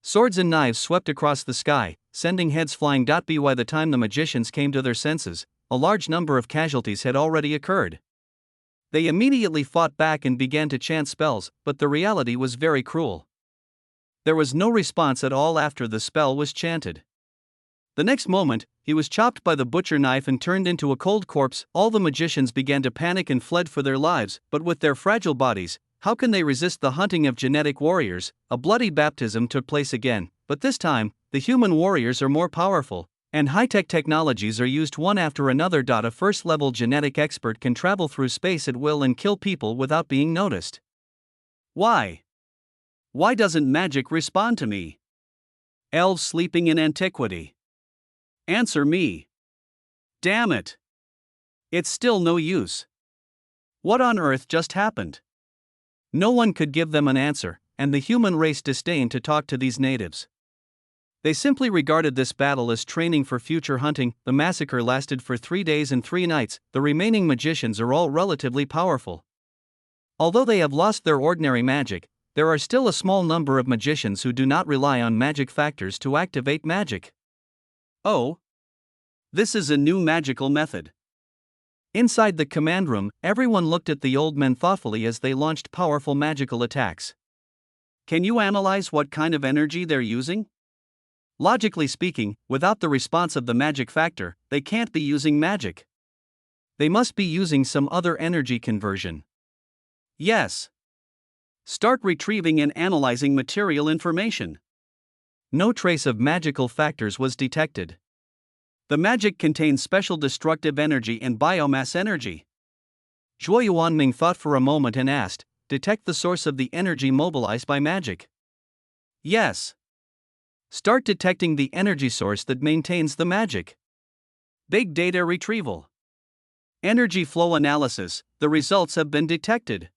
Speaker 1: Swords and knives swept across the sky, sending heads flying. By the time the magicians came to their senses, a large number of casualties had already occurred. They immediately fought back and began to chant spells, but the reality was very cruel. There was no response at all after the spell was chanted. The next moment, he was chopped by the butcher knife and turned into a cold corpse. All the magicians began to panic and fled for their lives, but with their fragile bodies, how can they resist the hunting of genetic warriors? A bloody baptism took place again, but this time, the human warriors are more powerful, and high-tech technologies are used one after another. A first-level genetic expert can travel through space at will and kill people without being noticed.
Speaker 2: Why? Why doesn't magic respond to me? Elves sleeping in antiquity. Answer me. Damn it. It's still no use. What on earth just happened? No one could give them an answer, and the human race disdained to talk to these natives. They simply regarded this battle as training for future hunting. The massacre lasted for 3 days and 3 nights. The remaining magicians are all relatively powerful. Although they have lost their ordinary magic, there are still a small number of magicians who do not rely on magic factors to activate magic. Oh. This is a new magical method. Inside the command room, everyone looked at the old men thoughtfully as they launched powerful magical attacks. Can you analyze what kind of energy they're using? Logically speaking, without the response of the magic factor, they can't be using magic. They must be using some other energy conversion. Yes. Start retrieving and analyzing material information. No trace of magical factors was detected. The magic contains special destructive energy and biomass energy. Zhuo Yuanming thought for a moment and asked, detect the source of the energy mobilized by magic. Yes. Start detecting the energy source that maintains the magic. Big data retrieval. Energy flow analysis, the results have been detected.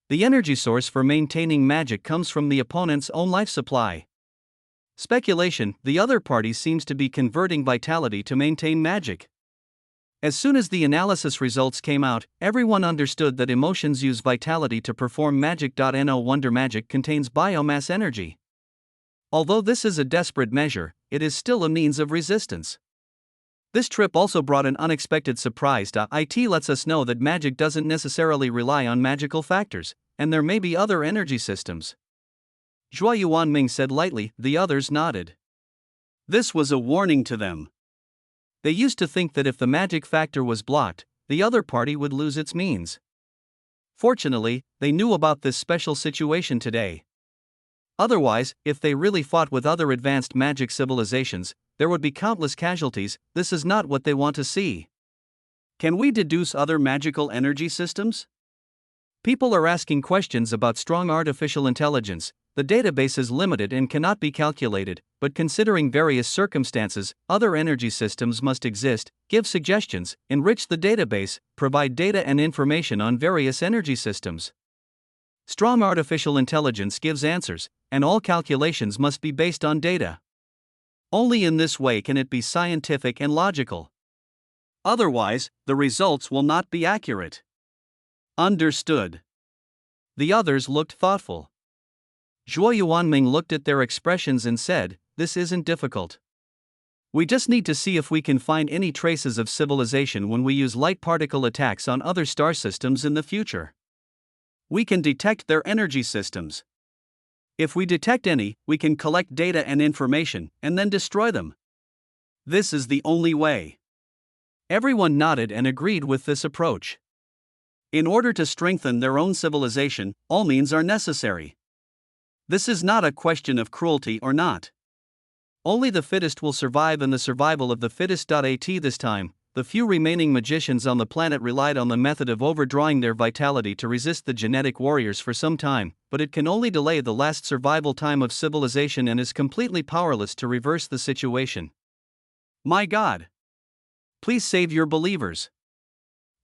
Speaker 2: The energy source for maintaining magic comes from the opponent's own life supply. Speculation, the other party seems to be converting vitality to maintain magic. As soon as the analysis results came out, everyone understood that emotions use vitality to perform magic. No wonder magic contains biomass energy. Although this is a desperate measure, it is still a means of resistance. This trip also brought an unexpected surprise. It lets us know that magic doesn't necessarily rely on magical factors, and there may be other energy systems. Zhuo Yuanming said lightly, the others nodded. This was a warning to them. They used to think that if the magic factor was blocked, the other party would lose its means. Fortunately, they knew about this special situation today. Otherwise, if they really fought with other advanced magic civilizations, there would be countless casualties. This is not what they want to see. Can we deduce other magical energy systems? People are asking questions about strong artificial intelligence. The database is limited and cannot be calculated, but considering various circumstances, other energy systems must exist. Give suggestions, enrich the database, provide data and information on various energy systems. Strong artificial intelligence gives answers, and all calculations must be based on data. Only in this way can it be scientific and logical. Otherwise, the results will not be accurate. Understood. The others looked thoughtful. Zhuo Yuanming looked at their expressions and said, this isn't difficult. We just need to see if we can find any traces of civilization when we use light particle attacks on other star systems in the future. We can detect their energy systems. If we detect any, we can collect data and information, and then destroy them. This is the only way. Everyone nodded and agreed with this approach. In order to strengthen their own civilization, all means are necessary. This is not a question of cruelty or not. Only the fittest will survive, and the survival of the fittest. This time, the few remaining magicians on the planet relied on the method of overdrawing their vitality to resist the genetic warriors for some time, but it can only delay the last survival time of civilization and is completely powerless to reverse the situation. My God! Please save your believers.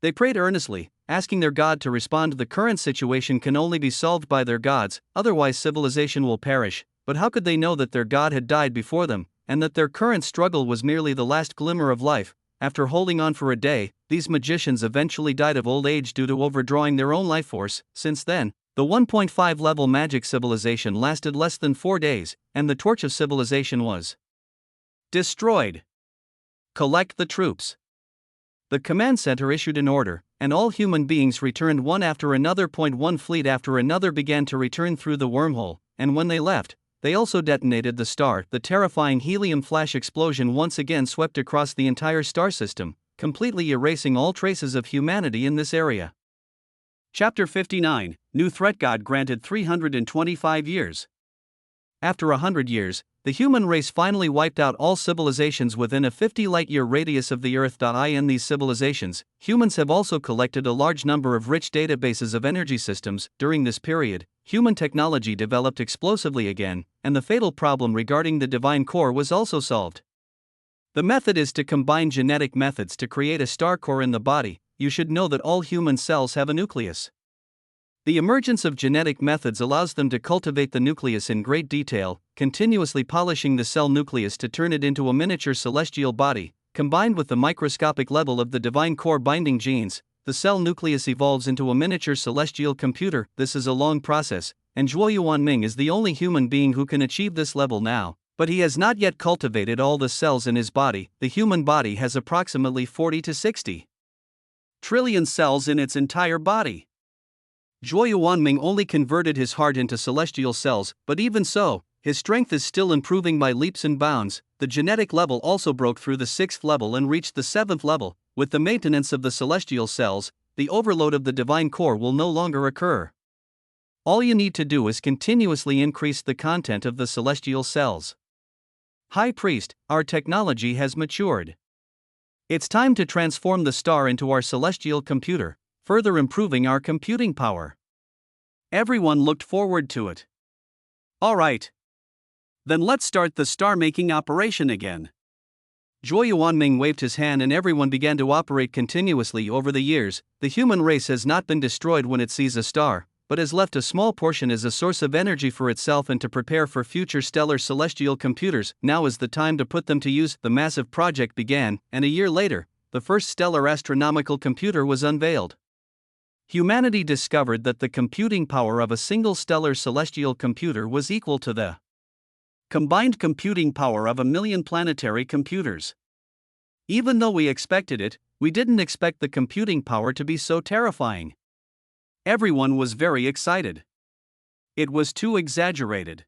Speaker 2: They prayed earnestly, asking their God to respond. The current situation can only be solved by their gods, otherwise civilization will perish. But how could they know that their God had died before them, and that their current struggle was merely the last glimmer of life? After holding on for a day, these magicians eventually died of old age due to overdrawing their own life force. Since then, the 1.5 level magic civilization lasted less than 4 days, and the torch of civilization was destroyed. Collect the troops. The command center issued an order, and all human beings returned one after another. One fleet after another began to return through the wormhole, and when they left, they also detonated the star. The terrifying helium flash explosion once again swept across the entire star system, completely erasing all traces of humanity in this area. Chapter 59, New Threat. God granted 325 years. After 100 years,
Speaker 1: the human race finally wiped out all civilizations within a 50 light-year radius of the Earth. In these civilizations, humans have also collected a large number of rich databases of energy systems. During this period, human technology developed explosively again, and the fatal problem regarding the divine core was also solved. The method is to combine genetic methods to create a star core in the body. You should know that all human cells have a nucleus. The emergence of genetic methods allows them to cultivate the nucleus in great detail, continuously polishing the cell nucleus to turn it into a miniature celestial body. Combined with the microscopic level of the divine core binding genes, the cell nucleus evolves into a miniature celestial computer. This is a long process, and Zhuo Yuanming is the only human being who can achieve this level now, but he has not yet cultivated all the cells in his body. The human body has approximately 40 to 60 trillion cells in its entire body. Zhuo Yuanming only converted his heart into celestial cells, but even so, his strength is still improving by leaps and bounds. The genetic level also broke through the 6th level and reached the 7th level. With the maintenance of the celestial cells, the overload of the divine core will no longer occur. All you need to do is continuously increase the content of the celestial cells. High Priest, our technology has matured. It's time to transform the star into our celestial computer, further improving our computing power. Everyone looked forward to it. All right. Then let's start the star-making operation again. Zhuo Yuanming waved his hand and everyone began to operate continuously. Over the years, the human race has not been destroyed when it sees a star, but has left a small portion as a source of energy for itself and to prepare for future stellar celestial computers. Now is the time to put them to use. The massive project began, and a year later, the first stellar astronomical computer was unveiled. Humanity discovered that the computing power of a single stellar celestial computer was equal to the combined computing power of 1,000,000 planetary computers. Even though we expected it, we didn't expect the computing power to be so terrifying. Everyone was very excited. It was too exaggerated.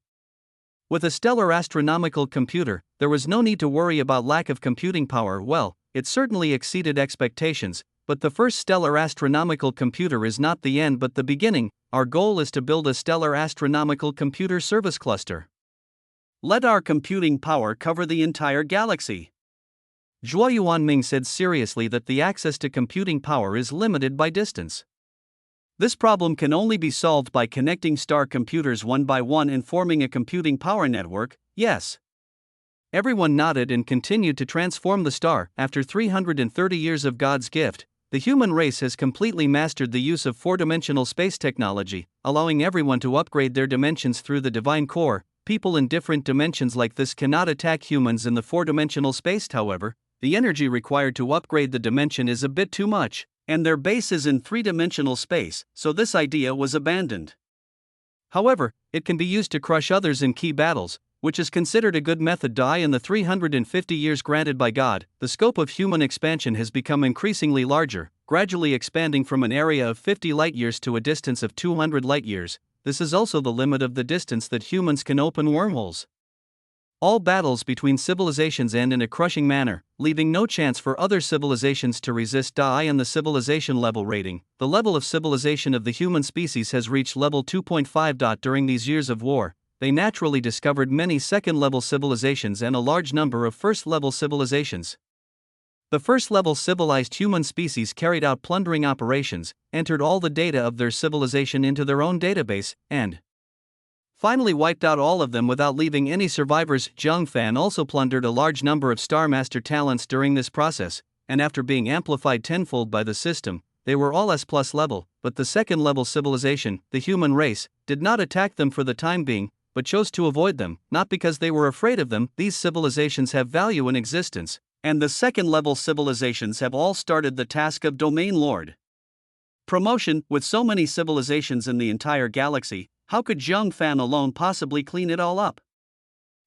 Speaker 1: With a stellar astronomical computer, there was no need to worry about lack of computing power. Well, it certainly exceeded expectations. But the first stellar astronomical computer is not the end but the beginning. Our goal is to build a stellar astronomical computer service cluster. Let our computing power cover the entire galaxy. Zhuo Yuanming said seriously that the access to computing power is limited by distance. This problem can only be solved by connecting star computers one by one and forming a computing power network. Yes. Everyone nodded and continued to transform the star. After 330 years of God's gift, the human race has completely mastered the use of four-dimensional space technology, allowing everyone to upgrade their dimensions through the divine core. People in different dimensions like this cannot attack humans in the four-dimensional space. However, the energy required to upgrade the dimension is a bit too much, and their base is in three-dimensional space, so this idea was abandoned. However, it can be used to crush others in key battles, which is considered a good method. In the 350 years granted by God, the scope of human expansion has become increasingly larger, gradually expanding from an area of 50 light-years to a distance of 200 light-years. This is also the limit of the distance that humans can open wormholes. All battles between civilizations end in a crushing manner, leaving no chance for other civilizations to resist. And the civilization level rating, the level of civilization of the human species has reached level 2.5. During these years of war, they naturally discovered many second-level civilizations and a large number of first-level civilizations. The first-level civilized human species carried out plundering operations, entered all the data of their civilization into their own database, and finally wiped out all of them without leaving any survivors. Zheng Fan also plundered a large number of Star Master talents during this process, and after being amplified tenfold by the system, they were all S+ level, but the second-level civilization, the human race, did not attack them for the time being, but chose to avoid them, not because they were afraid of them. These civilizations have value in existence, and the second-level civilizations have all started the task of domain lord promotion. With so many civilizations in the entire galaxy, how could Zheng Fan alone possibly clean it all up?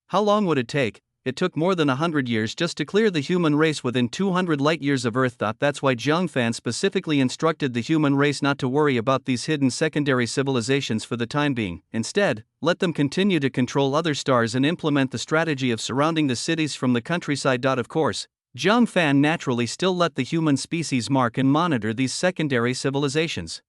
Speaker 1: How long would it take? It took more than 100 years just to clear the human race within 200 light-years of Earth. That's why Zheng Fan specifically instructed the human race not to worry about these hidden secondary civilizations for the time being. Instead, let them continue to control other stars and implement the strategy of surrounding the cities from the countryside. Of course, Zheng Fan naturally still let the human species mark and monitor these secondary civilizations.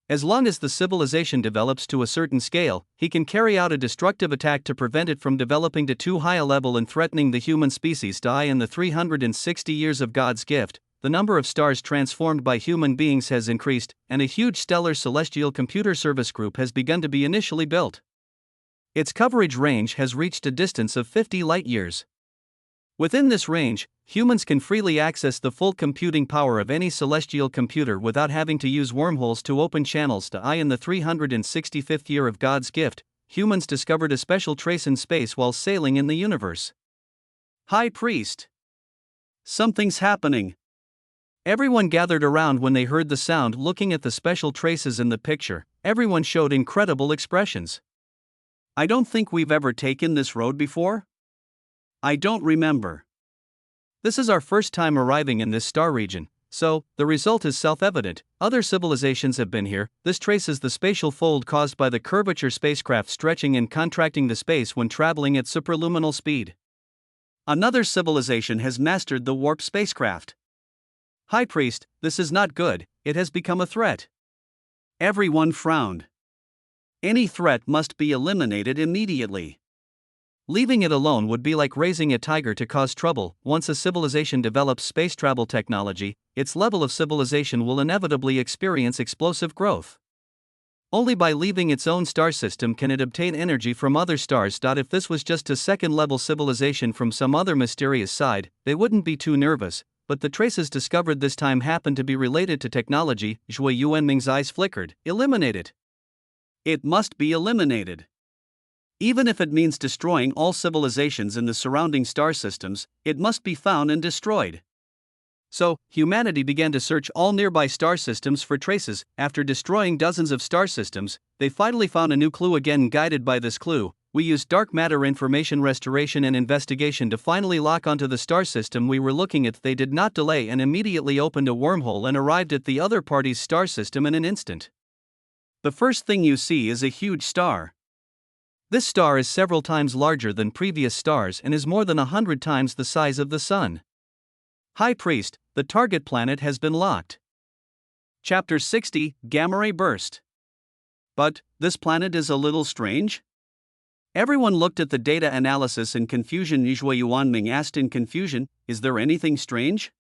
Speaker 1: As long as the civilization develops to a certain scale, he can carry out a destructive attack to prevent it from developing to too high a level and threatening the human species. In the 360 years of God's gift, the number of stars transformed by human beings has increased, and a huge stellar celestial computer service group has begun to be initially built. Its coverage range has reached a distance of 50 light-years. Within this range, humans can freely access the full computing power of any celestial computer without having to use wormholes to open channels. In the 365th year of God's gift, humans discovered a special trace in space while sailing in the universe.
Speaker 2: High Priest. Something's happening.
Speaker 1: Everyone gathered around when they heard the sound. Looking at the special traces in the picture, everyone showed incredible expressions.
Speaker 2: I don't think we've ever taken this road before. I don't remember.
Speaker 1: This is our first time arriving in this star region, so the result is self-evident. Other civilizations have been here. This traces the spatial fold caused by the curvature spacecraft stretching and contracting the space when traveling at superluminal speed.
Speaker 2: Another civilization has mastered the warp spacecraft.
Speaker 1: High Priest, this is not good. It has become a threat.
Speaker 2: Everyone frowned. Any threat must be eliminated immediately.
Speaker 1: Leaving it alone would be like raising a tiger to cause trouble. Once a civilization develops space travel technology, its level of civilization will inevitably experience explosive growth. Only by leaving its own star system can it obtain energy from other stars. If this was just a second-level civilization from some other mysterious side, they wouldn't be too nervous, but the traces discovered this time happen to be related to technology. Zhui Yuanming's eyes flickered. Eliminate it.
Speaker 2: It must be eliminated. Even if it means destroying all civilizations in the surrounding star systems, it must be found and destroyed.
Speaker 1: So, humanity began to search all nearby star systems for traces. After destroying dozens of star systems, they finally found a new clue. Again, guided by this clue, we used dark matter information restoration and investigation to finally lock onto the star system we were looking at. They did not delay and immediately opened a wormhole and arrived at the other party's star system in an instant.
Speaker 2: The first thing you see is a huge star.
Speaker 1: This star is several times larger than previous stars and is more than 100 times the size of the Sun.
Speaker 2: High Priest, the target planet has been locked. Chapter 60, Gamma Ray Burst. But, this planet is a little strange? Everyone looked at the data analysis in confusion. Zhui Yuanming asked in confusion, is there anything strange?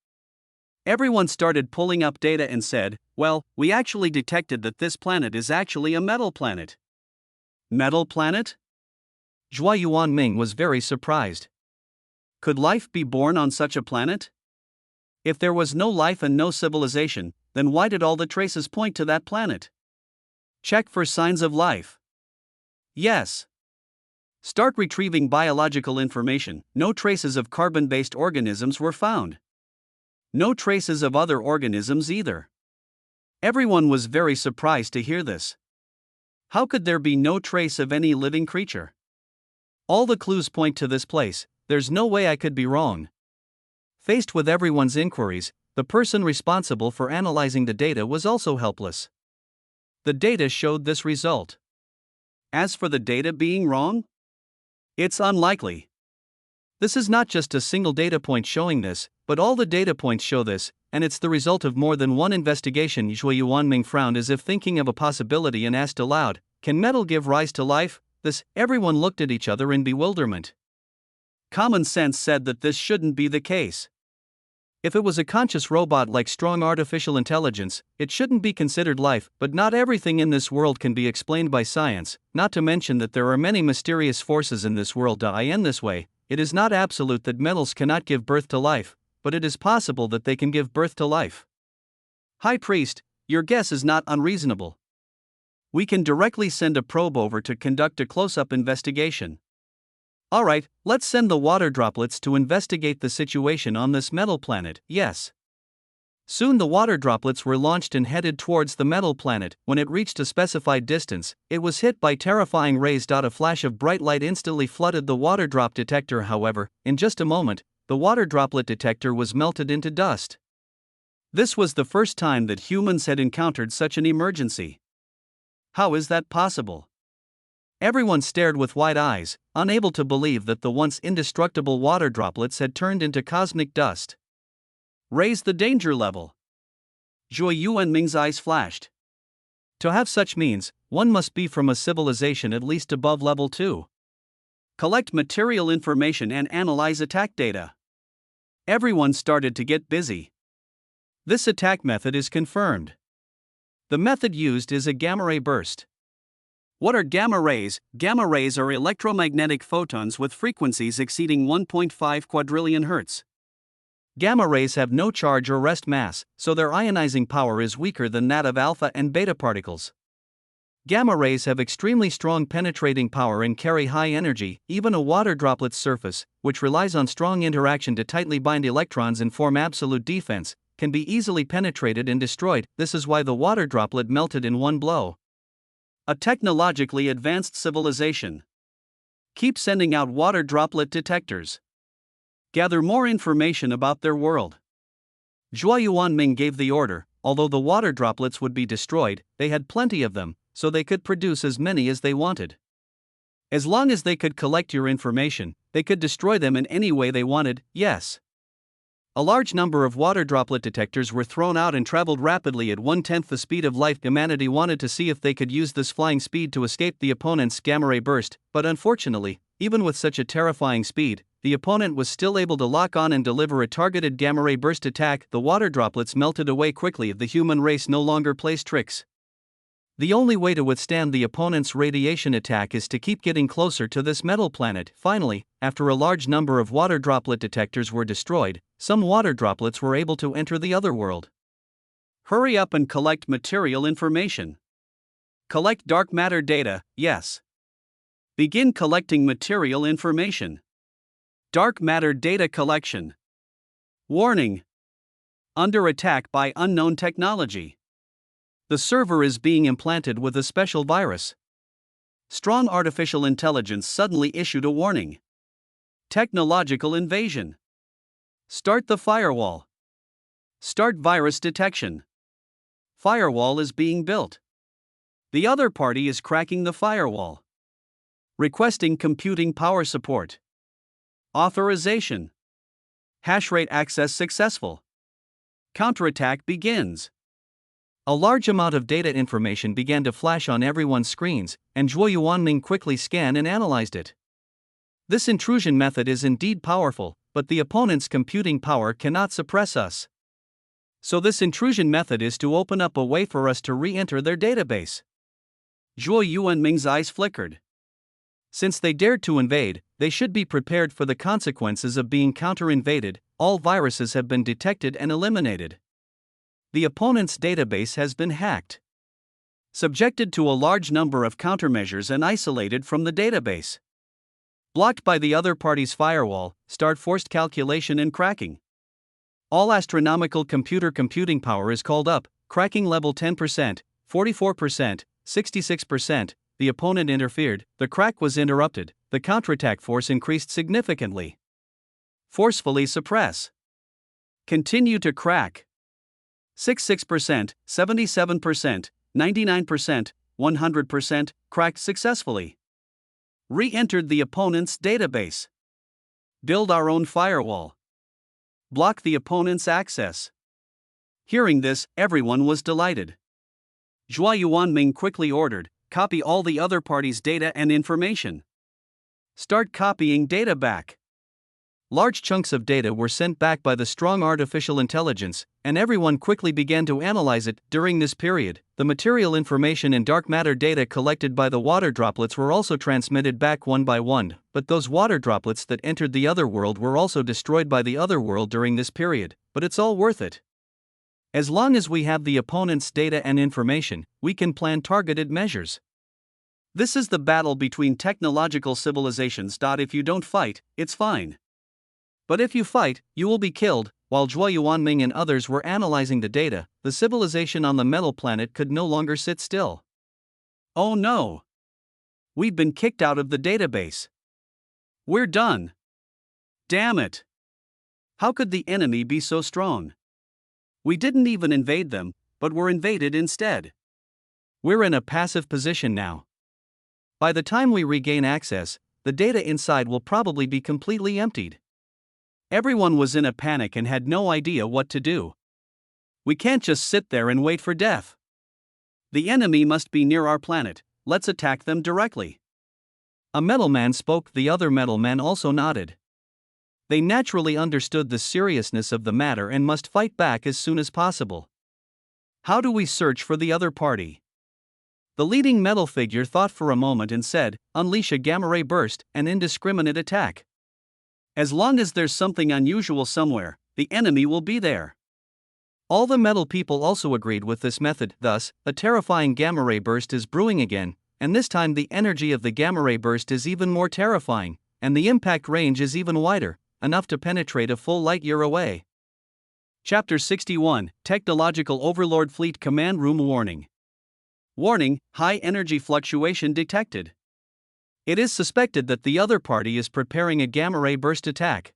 Speaker 2: Everyone started pulling up data and said, well, we actually detected that this planet is actually a metal planet. Metal planet?
Speaker 1: Zhui Yuanming was very surprised.
Speaker 2: Could life be born on such a planet? If there was no life and no civilization, then why did all the traces point to that planet? Check for signs of life. Yes. Start retrieving biological information. No traces of carbon-based organisms were found. No traces of other organisms either. Everyone was very surprised to hear this. How could there be no trace of any living creature? All the clues point to this place. There's no way I could be wrong. Faced with everyone's inquiries, the person responsible for analyzing the data was also helpless. The data showed this result. As for the data being wrong? It's unlikely. This is not just a single data point showing this, but all the data points show this, and it's the result of more than one investigation. Zhui Yuanming frowned as if thinking of a possibility and asked aloud, can metal give rise to life? Everyone looked at each other in bewilderment. Common sense said that this shouldn't be the case. If it was a conscious robot like strong artificial intelligence, it shouldn't be considered life, but not everything in this world can be explained by science, not to mention that there are many mysterious forces in this world. In this way, it is not absolute that metals cannot give birth to life, but it is possible that they can give birth to life. High Priest, your guess is not unreasonable. We can directly send a probe over to conduct a close-up investigation. Alright, let's send the water droplets to investigate the situation on this metal planet. Yes. Soon the water droplets were launched and headed towards the metal planet. When it reached a specified distance, it was hit by terrifying rays. A flash of bright light instantly flooded the water drop detector. However, in just a moment, the water droplet detector was melted into dust. This was the first time that humans had encountered such an emergency. How is that possible? Everyone stared with wide eyes, unable to believe that the once indestructible water droplets had turned into cosmic dust. Raise the danger level. Zhui Yuanming's eyes flashed.
Speaker 1: To have such means, one must be from a civilization at least above level 2.
Speaker 2: Collect material information and analyze attack data. Everyone started to get busy.
Speaker 1: This attack method is confirmed. The method used is a gamma ray burst.
Speaker 2: What are gamma rays? Gamma rays are electromagnetic photons with frequencies exceeding 1.5 quadrillion Hz.
Speaker 1: Gamma rays have no charge or rest mass, so their ionizing power is weaker than that of alpha and beta particles. Gamma rays have extremely strong penetrating power and carry high energy. Even a water droplet's surface, which relies on strong interaction to tightly bind electrons and form absolute defense, can be easily penetrated and destroyed. This is why the water droplet melted in one blow.
Speaker 2: A technologically advanced civilization. Keep sending out water droplet detectors. Gather more information about their world.
Speaker 1: Zhuo Yuanming gave the order. Although the water droplets would be destroyed, they had plenty of them, so they could produce as many as they wanted. As long as they could collect your information, they could destroy them in any way they wanted, yes. A large number of water droplet detectors were thrown out and traveled rapidly at 1/10 the speed of light. Humanity wanted to see if they could use this flying speed to escape the opponent's gamma ray burst, but unfortunately, even with such a terrifying speed, the opponent was still able to lock on and deliver a targeted gamma ray burst attack. The water droplets melted away quickly. The human race no longer plays tricks. The only way to withstand the opponent's radiation attack is to keep getting closer to this metal planet. Finally, after a large number of water droplet detectors were destroyed, some water droplets were able to enter the other world.
Speaker 2: Hurry up and collect material information. Collect dark matter data, yes. Begin collecting material information. Dark matter data collection. Warning. Under attack by unknown technology. The server is being implanted with a special virus. Strong artificial intelligence suddenly issued a warning. Technological invasion. Start the firewall. Start virus detection. Firewall is being built. The other party is cracking the firewall. Requesting computing power support. Authorization. Hashrate access successful. Counterattack begins.
Speaker 1: A large amount of data information began to flash on everyone's screens, and Zhuo Yuanming quickly scanned and analyzed it. This intrusion method is indeed powerful, but the opponent's computing power cannot suppress us. So this intrusion method is to open up a way for us to re-enter their database.
Speaker 2: Zhuo Yuanming's eyes flickered.
Speaker 1: Since they dared to invade, they should be prepared for the consequences of being counter-invaded. All viruses have been detected and eliminated. The opponent's database has been hacked. Subjected to a large number of countermeasures and isolated from the database. Blocked by the other party's firewall, start forced calculation and cracking. All astronomical computing power is called up, cracking level 10%, 44%, 66%, the opponent interfered, the crack was interrupted, the counterattack force increased significantly. Forcefully suppress. Continue to crack. 66%, 77%, 99%, 100%, cracked successfully. Re-entered the opponent's database. Build our own firewall. Block the opponent's access. Hearing this, everyone was delighted. Zhuo Yuanming quickly ordered, copy all the other party's data and information. Start copying data back. Large chunks of data were sent back by the strong artificial intelligence, and everyone quickly began to analyze it. During this period, the material information and dark matter data collected by the water droplets were also transmitted back one by one, but those water droplets that entered the other world were also destroyed by the other world during this period, but it's all worth it. As long as we have the opponent's data and information, we can plan targeted measures. This is the battle between technological civilizations. If you don't fight, it's fine. But if you fight, you will be killed. While Zhuo Yuanming and others were analyzing the data, the civilization on the metal planet could no longer sit still.
Speaker 2: Oh no! We've been kicked out of the database. We're done. Damn it! How could the enemy be so strong? We didn't even invade them, but were invaded instead.
Speaker 1: We're in a passive position now. By the time we regain access, the data inside will probably be completely emptied.
Speaker 2: Everyone was in a panic and had no idea what to do. We can't just sit there and wait for death. The enemy must be near our planet, let's attack them directly.
Speaker 1: A metal man spoke, the other metal men also nodded. They naturally understood the seriousness of the matter and must fight back as soon as possible.
Speaker 2: How do we search for the other party?
Speaker 1: The leading metal figure thought for a moment and said, unleash a gamma ray burst, an indiscriminate attack.
Speaker 2: As long as there's something unusual somewhere, the enemy will be there.
Speaker 1: All the metal people also agreed with this method, thus, a terrifying gamma ray burst is brewing again, and this time the energy of the gamma ray burst is even more terrifying, and the impact range is even wider, enough to penetrate a full light year away.
Speaker 2: Chapter 61, Technological Overlord Fleet Command Room Warning. Warning, high energy fluctuation detected.
Speaker 1: It is suspected that the other party is preparing a gamma ray burst attack.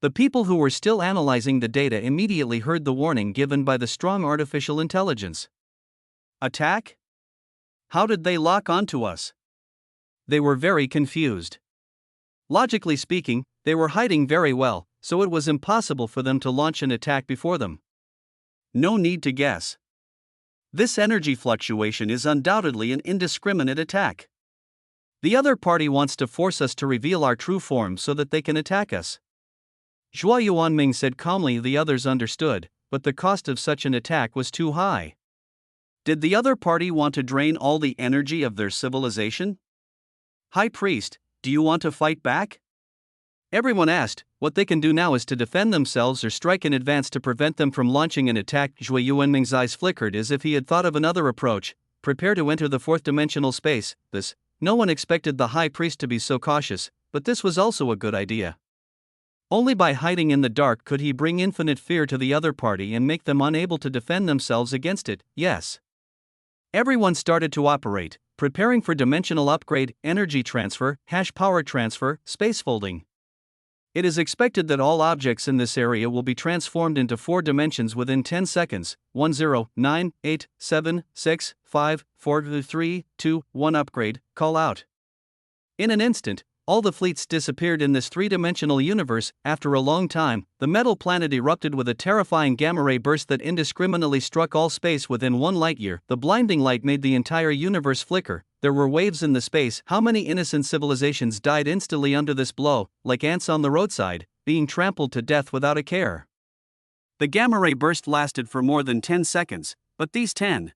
Speaker 1: The people who were still analyzing the data immediately heard the warning given by the strong artificial intelligence.
Speaker 2: Attack? How did they lock onto us?
Speaker 1: They were very confused. Logically speaking, they were hiding very well, so it was impossible for them to launch an attack before them.
Speaker 2: No need to guess. This energy fluctuation is undoubtedly an indiscriminate attack.
Speaker 1: The other party wants to force us to reveal our true form so that they can attack us. Zhua Yuanming said calmly. The others understood, but the cost of such an attack was too high.
Speaker 2: Did the other party want to drain all the energy of their civilization? High Priest, do you want to fight back?
Speaker 1: Everyone asked. What they can do now is to defend themselves or strike in advance to prevent them from launching an attack. Zhua Yuanming's eyes flickered as if he had thought of another approach. Prepare to enter the fourth dimensional space. No one expected the High Priest to be so cautious, but this was also a good idea. Only by hiding in the dark could he bring infinite fear to the other party and make them unable to defend themselves against it. Yes. Everyone started to operate, preparing for dimensional upgrade, energy transfer, hash power transfer, space folding. It is expected that all objects in this area will be transformed into 4 dimensions within 10 seconds. 1 0 9 8 7 6 5 4 3 2 1 upgrade, call out. In an instant, all the fleets disappeared in this 3-dimensional universe. After a long time, the metal planet erupted with a terrifying gamma ray burst that indiscriminately struck all space within 1 light year. The blinding light made the entire universe flicker. There were waves in the space. How many innocent civilizations died instantly under this blow, like ants on the roadside, being trampled to death without a care.
Speaker 2: The gamma ray burst lasted for more than 10 seconds, but these 10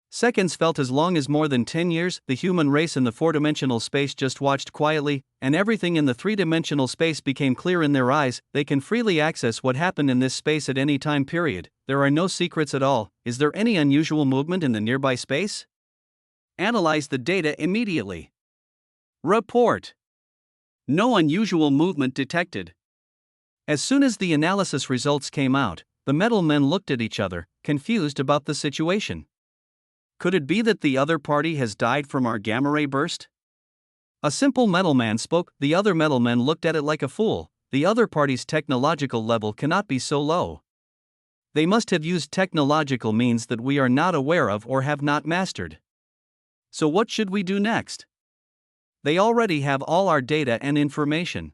Speaker 1: seconds felt as long as more than 10 years. The human race in the 4-dimensional space just watched quietly, and everything in the 3-dimensional space became clear in their eyes. They can freely access what happened in this space at any time period. There are no secrets at all. Is there any unusual movement in the nearby space?
Speaker 2: Analyze the data immediately. Report. No unusual movement detected.
Speaker 1: As soon as the analysis results came out, the metal men looked at each other, confused about the situation.
Speaker 2: Could it be that the other party has died from our gamma ray burst?
Speaker 1: A simple metal man spoke. The other metal men looked at it like a fool. The other party's technological level cannot be so low. They must have used technological means that we are not aware of or have not mastered.
Speaker 2: So what should we do next?
Speaker 1: They already have all our data and information.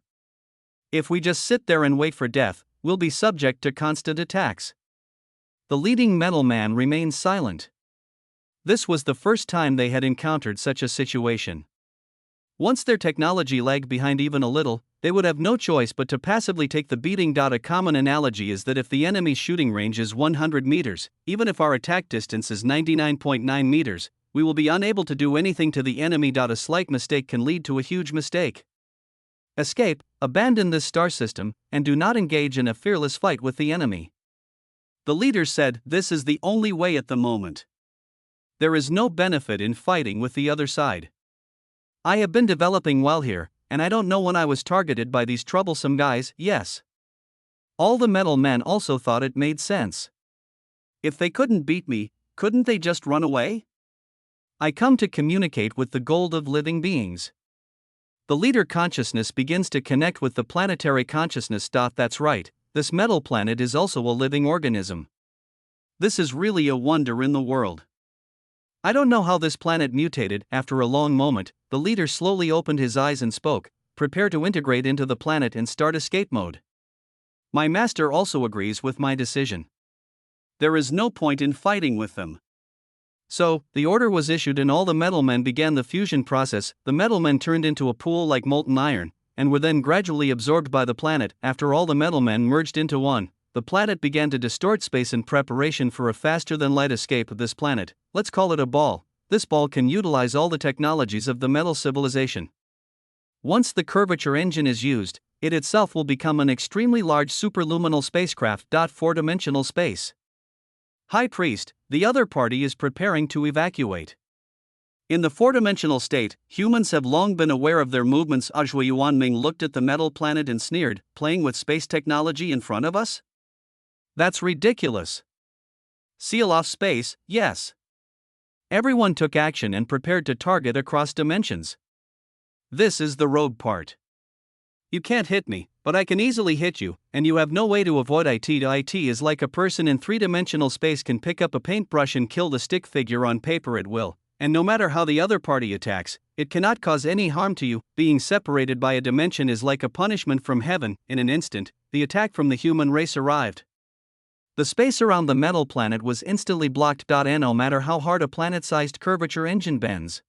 Speaker 1: If we just sit there and wait for death, we'll be subject to constant attacks. The leading metal man remained silent. This was the first time they had encountered such a situation. Once their technology lagged behind even a little, they would have no choice but to passively take the beating. A common analogy is that if the enemy's shooting range is 100 meters, even if our attack distance is 99.9 meters, we will be unable to do anything to the enemy. A slight mistake can lead to a huge mistake. Escape, abandon this star system, and do not engage in a fearless fight with the enemy.
Speaker 2: The leader said, this is the only way at the moment.
Speaker 1: There is no benefit in fighting with the other side. I have been developing well here, and I don't know when I was targeted by these troublesome guys. Yes. All the metal men also thought it made sense.
Speaker 2: If they couldn't beat me, couldn't they just run away?
Speaker 1: I come to communicate with the gold of living beings. The leader consciousness begins to connect with the planetary consciousness. That's right, this metal planet is also a living organism.
Speaker 2: This is really a wonder in the world.
Speaker 1: I don't know how this planet mutated. After a long moment, the leader slowly opened his eyes and spoke. Prepare to integrate into the planet and start escape mode. My master also agrees with my decision.
Speaker 2: There is no point in fighting with them.
Speaker 1: So, the order was issued and all the metal men began the fusion process. The metal men turned into a pool like molten iron, and were then gradually absorbed by the planet. After all the metal men merged into one, the planet began to distort space in preparation for a faster-than-light escape of this planet. Let's call it a ball. This ball can utilize all the technologies of the metal civilization. Once the curvature engine is used, it itself will become an extremely large superluminal spacecraft. Four-dimensional space. High Priest, the other party is preparing to evacuate. In the four-dimensional state, humans have long been aware of their movements. Ajua Yuanming looked at the metal planet and sneered, playing with space technology in front of us? That's ridiculous. Seal off space, yes. Everyone took action and prepared to target across dimensions. This is the rogue part. You can't hit me, but I can easily hit you, and you have no way to avoid it. It is like a person in three-dimensional space can pick up a paintbrush and kill the stick figure on paper at will, and no matter how the other party attacks, it cannot cause any harm to you. Being separated by a dimension is like a punishment from heaven. In an instant, the attack from the human race arrived. The space around the metal planet was instantly blocked. No matter how hard a planet-sized curvature engine bends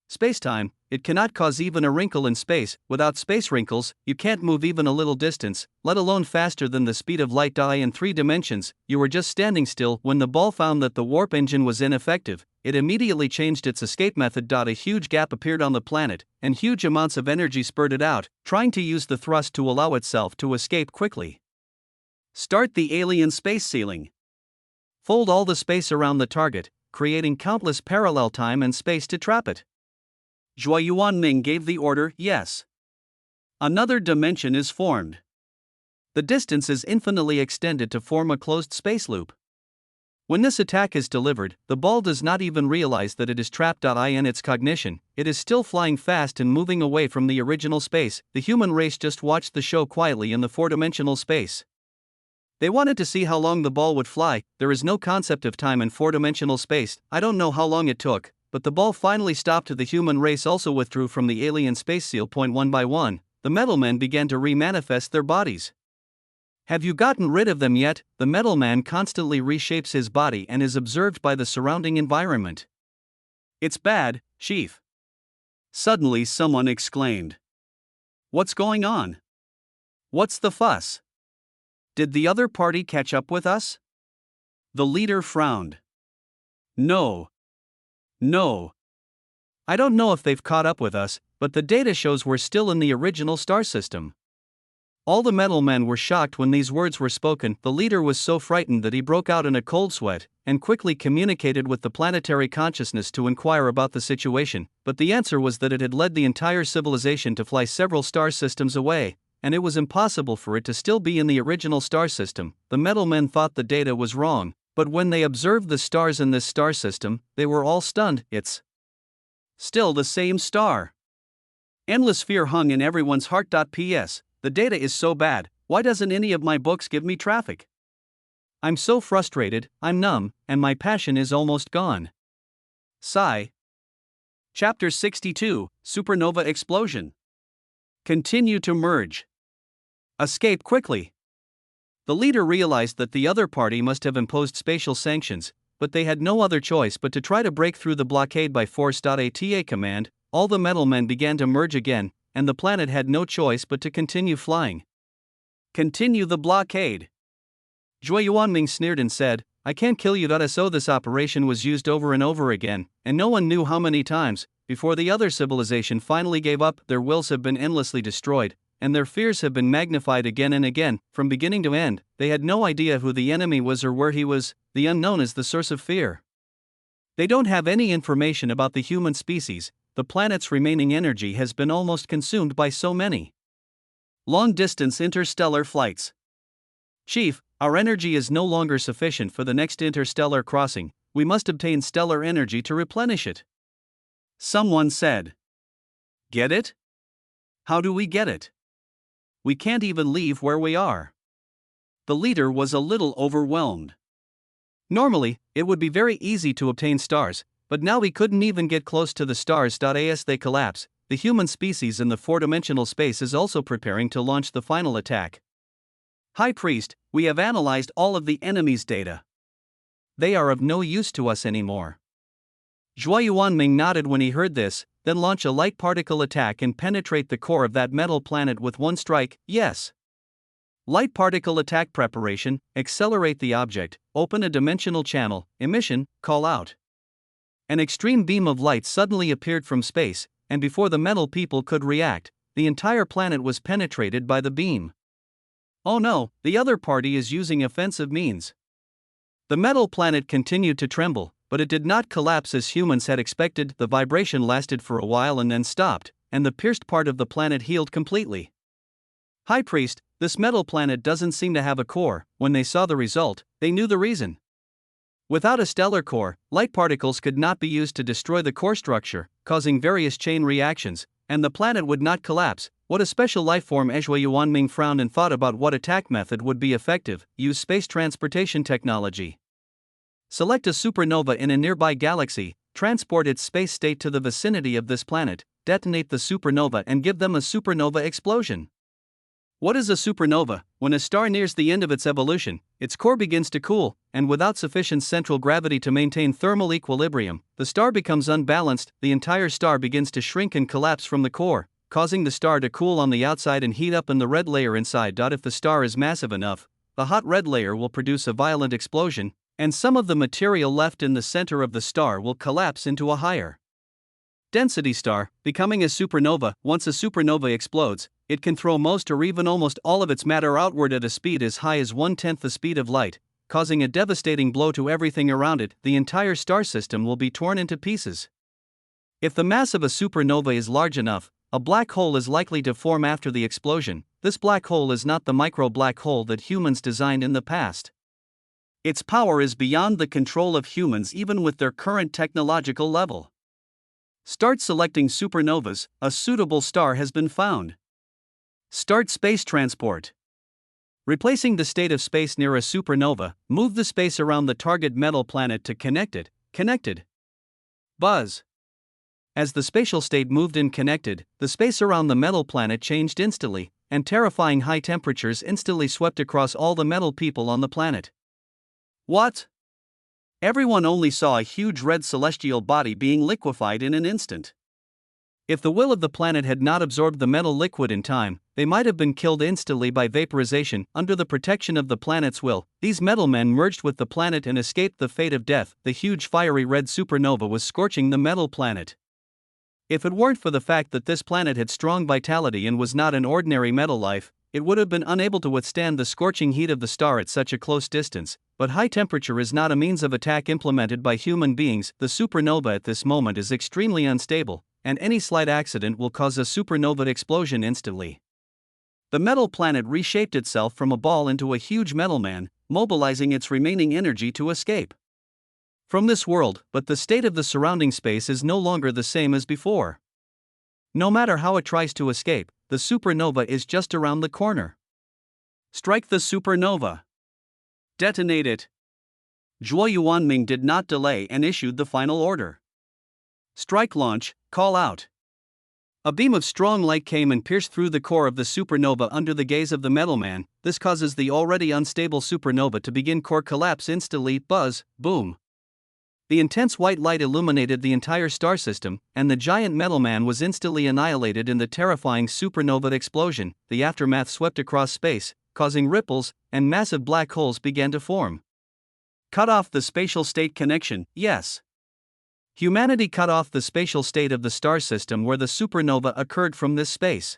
Speaker 1: space-time, it cannot cause even a wrinkle in space. Without space wrinkles, you can't move even a little distance, let alone faster than the speed of light. In 3 dimensions, you were just standing still. When the ball found that the warp engine was ineffective, it immediately changed its escape method. A huge gap appeared on the planet, and huge amounts of energy spurted out, trying to use the thrust to allow itself to escape quickly. Start the alien space ceiling. Fold all the space around the target, creating countless parallel time and space to trap it. Zhua Yuanming gave the order, yes. Another dimension is formed. The distance is infinitely extended to form a closed space loop. When this attack is delivered, the ball does not even realize that it is trapped. In its cognition, it is still flying fast and moving away from the original space. The human race just watched the show quietly in the four-dimensional space. They wanted to see how long the ball would fly. There is no concept of time in four-dimensional space. I don't know how long it took, but the ball finally stopped. The human race also withdrew from the alien space seal. One by one, the metal men began to remanifest their bodies. Have you gotten rid of them yet? The metal man constantly reshapes his body and is observed by the surrounding environment. It's bad, Chief. Suddenly someone exclaimed. What's going on? What's the fuss? Did the other party catch up with us? The leader frowned. No. I don't know if they've caught up with us, but the data shows we're still in the original star system. All the metal men were shocked when these words were spoken. The leader was so frightened that he broke out in a cold sweat, and quickly communicated with the planetary consciousness to inquire about the situation, but the answer was that it had led the entire civilization to fly several star systems away, and it was impossible for it to still be in the original star system. The metal men thought the data was wrong, but when they observed the stars in this star system, they were all stunned. It's still the same star. Endless fear hung in everyone's heart. P.S. The data is so bad, why doesn't any of my books give me traffic? I'm so frustrated, I'm numb, and my passion is almost gone. Sigh. Chapter 62, Supernova Explosion. Continue to merge. Escape quickly. The leader realized that the other party must have imposed spatial sanctions, but they had no other choice but to try to break through the blockade by force. ATA command, all the metal men began to merge again, and the planet had no choice but to continue flying. Continue the blockade. Zhua Yuanming sneered and said, I can't kill you. So this operation was used over and over again, and no one knew how many times, before the other civilization finally gave up. Their wills have been endlessly destroyed, and their fears have been magnified again and again. From beginning to end, they had no idea who the enemy was or where he was. The unknown is the source of fear. They don't have any information about the human species. The planet's remaining energy has been almost consumed by so many long-distance interstellar flights. Chief, our energy is no longer sufficient for the next interstellar crossing. We must obtain stellar energy to replenish it. Someone said. Get it? How do we get it? We can't even leave where we are. The leader was a little overwhelmed. Normally, it would be very easy to obtain stars, but now we couldn't even get close to the stars. As they collapse, the human species in the four-dimensional space is also preparing to launch the final attack. High Priest, we have analyzed all of the enemy's data. They are of no use to us anymore.
Speaker 2: Zhuo Yuanming nodded when he heard this, then launch a light particle attack and penetrate the core of that metal planet with one strike. Yes. Light particle attack preparation, accelerate the object, open a dimensional channel, emission, call out. An extreme beam of light suddenly appeared from space, and before the metal people could react, the entire planet was penetrated by the beam. Oh no, the other party is using offensive means. The metal planet continued to tremble, but it did not collapse as humans had expected. The vibration lasted for a while and then stopped, and the pierced part of the planet healed completely. High Priest, this metal planet doesn't seem to have a core. When they saw the result, they knew the reason. Without a stellar core, light particles could not be used to destroy the core structure, causing various chain reactions, and the planet would not collapse. What a special lifeform! Zhuo Yuanming frowned and thought about what attack method would be effective. Use space transportation technology. Select a supernova in a nearby galaxy, transport its space state to the vicinity of this planet, detonate the supernova and give them a supernova explosion. What is a supernova? When a star nears the end of its evolution, its core begins to cool, and without sufficient central gravity to maintain thermal equilibrium, the star becomes unbalanced. The entire star begins to shrink and collapse from the core, causing the star to cool on the outside and heat up in the red layer inside. If the star is massive enough, the hot red layer will produce a violent explosion, and some of the material left in the center of the star will collapse into a higher density star, becoming a supernova. Once a supernova explodes, it can throw most or even almost all of its matter outward at a speed as high as 1/10 the speed of light, causing a devastating blow to everything around it. The entire star system will be torn into pieces. If the mass of a supernova is large enough, a black hole is likely to form after the explosion. This black hole is not the micro black hole that humans designed in the past. Its power is beyond the control of humans even with their current technological level. Start selecting supernovas. A suitable star has been found. Start space transport. Replacing the state of space near a supernova, move the space around the target metal planet to connect it. Connected. Buzz. As the spatial state moved in connected, the space around the metal planet changed instantly, and terrifying high temperatures instantly swept across all the metal people on the planet. What? Everyone only saw a huge red celestial body being liquefied in an instant. If the will of the planet had not absorbed the metal liquid in time, they might have been killed instantly by vaporization. Under the protection of the planet's will, these metal men merged with the planet and escaped the fate of death. The huge fiery red supernova was scorching the metal planet. If it weren't for the fact that this planet had strong vitality and was not an ordinary metal life, it would have been unable to withstand the scorching heat of the star at such a close distance. But high temperature is not a means of attack implemented by human beings. The supernova at this moment is extremely unstable, and any slight accident will cause a supernova explosion instantly. The metal planet reshaped itself from a ball into a huge metal man, mobilizing its remaining energy to escape from this world, but the state of the surrounding space is no longer the same as before. No matter how it tries to escape, the supernova is just around the corner. Strike the supernova. Detonate it. Zhuo Yuanming did not delay and issued the final order. Strike launch, call out. A beam of strong light came and pierced through the core of the supernova under the gaze of the metal man. This causes the already unstable supernova to begin core collapse instantly. Buzz, boom. The intense white light illuminated the entire star system, and the giant metal man was instantly annihilated in the terrifying supernova explosion. The aftermath swept across space, causing ripples, and massive black holes began to form. Cut off the spatial state connection. Yes. Humanity cut off the spatial state of the star system where the supernova occurred from this space.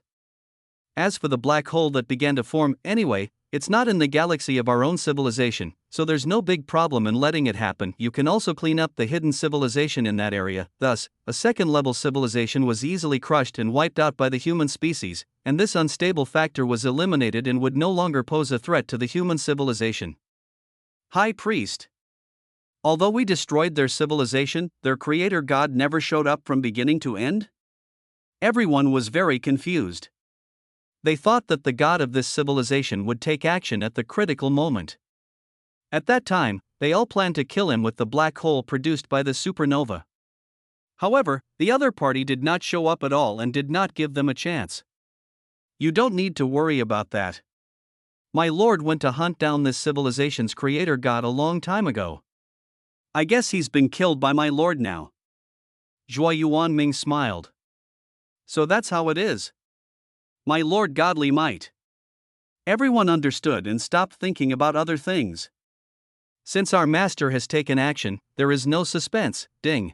Speaker 2: As for the black hole that began to form, anyway, it's not in the galaxy of our own civilization, so there's no big problem in letting it happen. You can also clean up the hidden civilization in that area. Thus, a second-level civilization was easily crushed and wiped out by the human species, and this unstable factor was eliminated and would no longer pose a threat to the human civilization. High Priest. Although we destroyed their civilization, their creator god never showed up from beginning to end? Everyone was very confused. They thought that the god of this civilization would take action at the critical moment. At that time, they all planned to kill him with the black hole produced by the supernova. However, the other party did not show up at all and did not give them a chance. You don't need to worry about that. My lord went to hunt down this civilization's creator god a long time ago. I guess he's been killed by my lord now. Zhuo Yuanming smiled. So that's how it is. My lord godly might. Everyone understood and stopped thinking about other things.
Speaker 1: Since our master has taken action, there is no suspense, ding.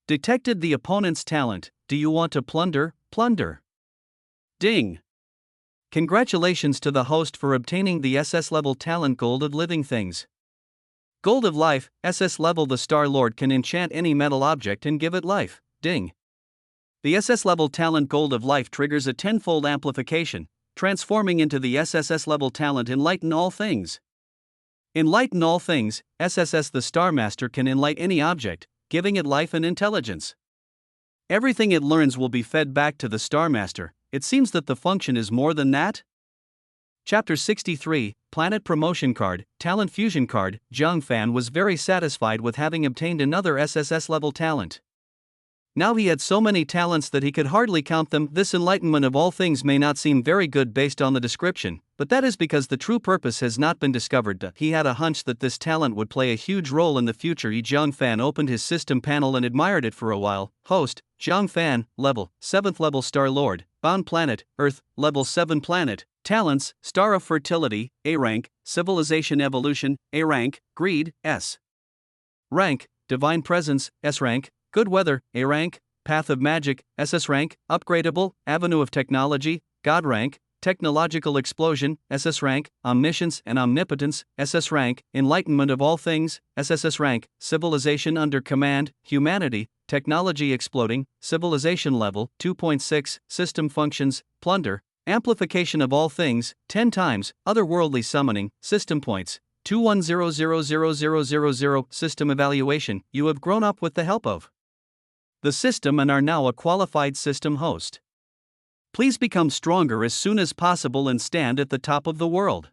Speaker 1: Detected the opponent's talent, do you want to plunder? Plunder.
Speaker 2: Ding.
Speaker 1: Congratulations to the host for obtaining the SS level talent Gold of Living Things. Gold of Life, SS level. The Star Lord can enchant any metal object and give it life, ding.
Speaker 2: The SS level talent Gold of Life triggers a tenfold amplification, transforming into the SSS level talent Enlighten All Things. Enlighten All Things, SSS. The Star Master can enlighten any object, giving it life and intelligence. Everything it learns will be fed back to the Star Master. It seems that the function is more than that.
Speaker 1: Chapter 63, Planet Promotion Card, Talent Fusion Card. Zhang Fan was very satisfied with having obtained another SSS level talent. Now he had so many talents that he could hardly count them. This enlightenment of all things may not seem very good based on the description, but that is because the true purpose has not been discovered. He had a hunch that this talent would play a huge role in the future. Zhang Fan opened his system panel and admired it for a while. Host, Zhang Fan, level, 7th level Star Lord, bound planet, Earth, level 7 planet, talents, Star of Fertility, A rank, Civilization Evolution, A rank, Greed, S rank, Divine Presence, S rank, Good Weather, A rank, Path of Magic, SS rank, Upgradable, Avenue of Technology, God rank, Technological Explosion, SS rank, Omniscience and Omnipotence, SS rank, Enlightenment of All Things, SSS rank, Civilization Under Command, Humanity, Technology Exploding, Civilization Level, 2.6, System Functions, Plunder, Amplification of All Things, 10 times, Otherworldly Summoning, System Points, 210000000, System Evaluation. You have grown up with the help of the system and are now a qualified system host. Please become stronger as soon as possible and stand at the top of the world.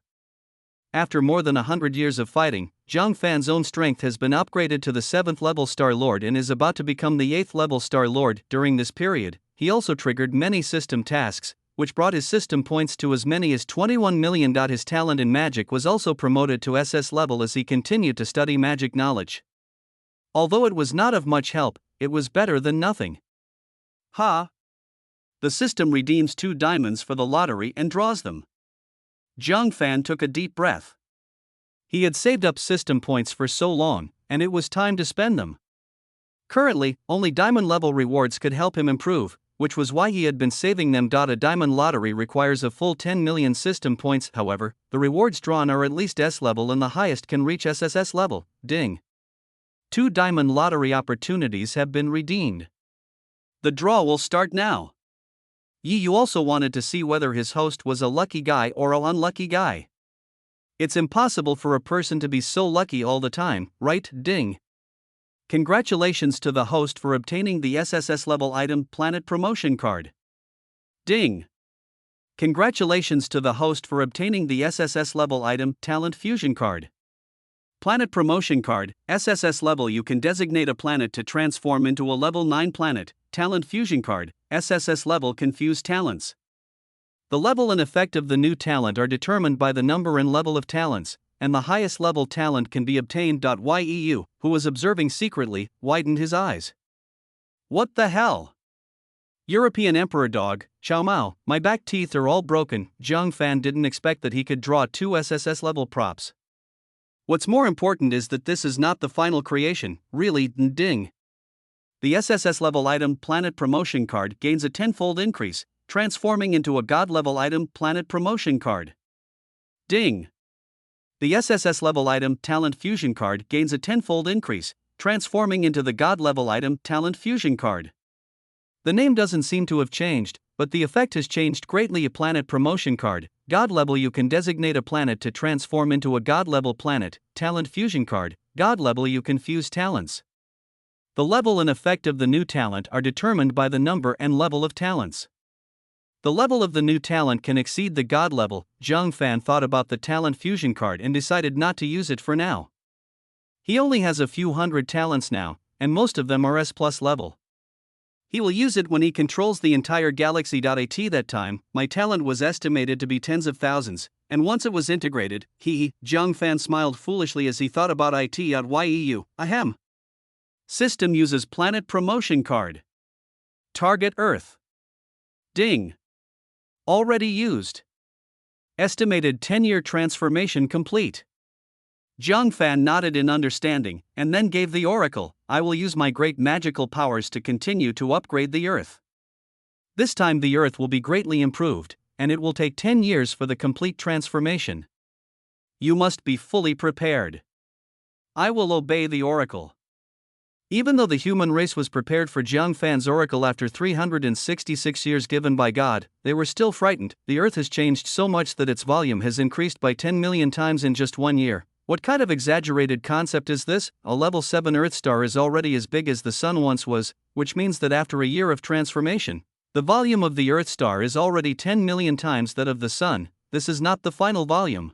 Speaker 1: After more than 100 years of fighting, Zhang Fan's own strength has been upgraded to the 7th level Star Lord and is about to become the 8th level Star Lord. During this period, he also triggered many system tasks, which brought his system points to as many as 21 million. His talent in magic was also promoted to SS level as he continued to study magic knowledge. Although it was not of much help, it was better than nothing.
Speaker 2: Ha! The system redeems 2 diamonds for the lottery and draws them. Zhang Fan took a deep breath.
Speaker 1: He had saved up system points for so long, and it was time to spend them. Currently, only diamond level rewards could help him improve, which was why he had been saving them. A diamond lottery requires a full 10 million system points. However, the rewards drawn are at least S level and the highest can reach SSS level, ding. 2 diamond lottery opportunities have been redeemed.
Speaker 2: The draw will start now.
Speaker 1: You also wanted to see whether his host was a lucky guy or an unlucky guy. It's impossible for a person to be so lucky all the time, right? Ding. Congratulations to the host for obtaining the SSS level item Planet Promotion Card.
Speaker 2: Ding.
Speaker 1: Congratulations to the host for obtaining the SSS level item Talent Fusion Card.
Speaker 2: Planet Promotion Card, SSS level. You can designate a planet to transform into a level 9 planet. Talent Fusion Card, SSS level. Confuse talents.
Speaker 1: The level and effect of the new talent are determined by the number and level of talents, and the highest level talent can be obtained. Yeu, who was observing secretly, widened his eyes.
Speaker 2: What the hell?
Speaker 1: European Emperor Dog, Chow Mao, my back teeth are all broken. Zhang Fan didn't expect that he could draw 2 SSS level props.
Speaker 2: What's more important is that this is not the final creation, really. Ding. The SSS level item Planet Promotion Card gains a tenfold increase, transforming into a God level item Planet Promotion Card. Ding.
Speaker 1: The SSS level item Talent Fusion Card gains a tenfold increase, transforming into the God level item Talent Fusion Card. The name doesn't seem to have changed, but the effect has changed greatly. A Planet Promotion Card, God level. You can designate a planet to transform into a God level planet. Talent Fusion Card, God level. You can fuse talents. The level and effect of the new talent are determined by the number and level of talents. The level of the new talent can exceed the God level. Zhang Fan thought about the Talent Fusion Card and decided not to use it for now. He only has a few hundred talents now, and most of them are S+ level. He will use it when he controls the entire galaxy. At that time, my talent was estimated to be tens of thousands, and once it was integrated, Zhang Fan smiled foolishly as he thought about it. Yeu, ahem.
Speaker 2: System uses planet promotion card. Target Earth. Ding. Already used. Estimated 10-year transformation complete. Jiang Fan nodded in understanding, and then gave the oracle, I will use my great magical powers to continue to upgrade the Earth. This time the Earth will be greatly improved, and it will take 10 years for the complete transformation. You must be fully prepared. I will obey the oracle. Even though the human race was prepared for Jiang Fan's oracle after 366 years given by God, they were still frightened. The Earth has changed so much that its volume has increased by 10 million times in just 1 year. What kind of exaggerated concept is this? A level 7 Earth star is already as big as the Sun once was, which means that after a year of transformation, the volume of the Earth star is already 10 million times that of the Sun. This is not the final volume.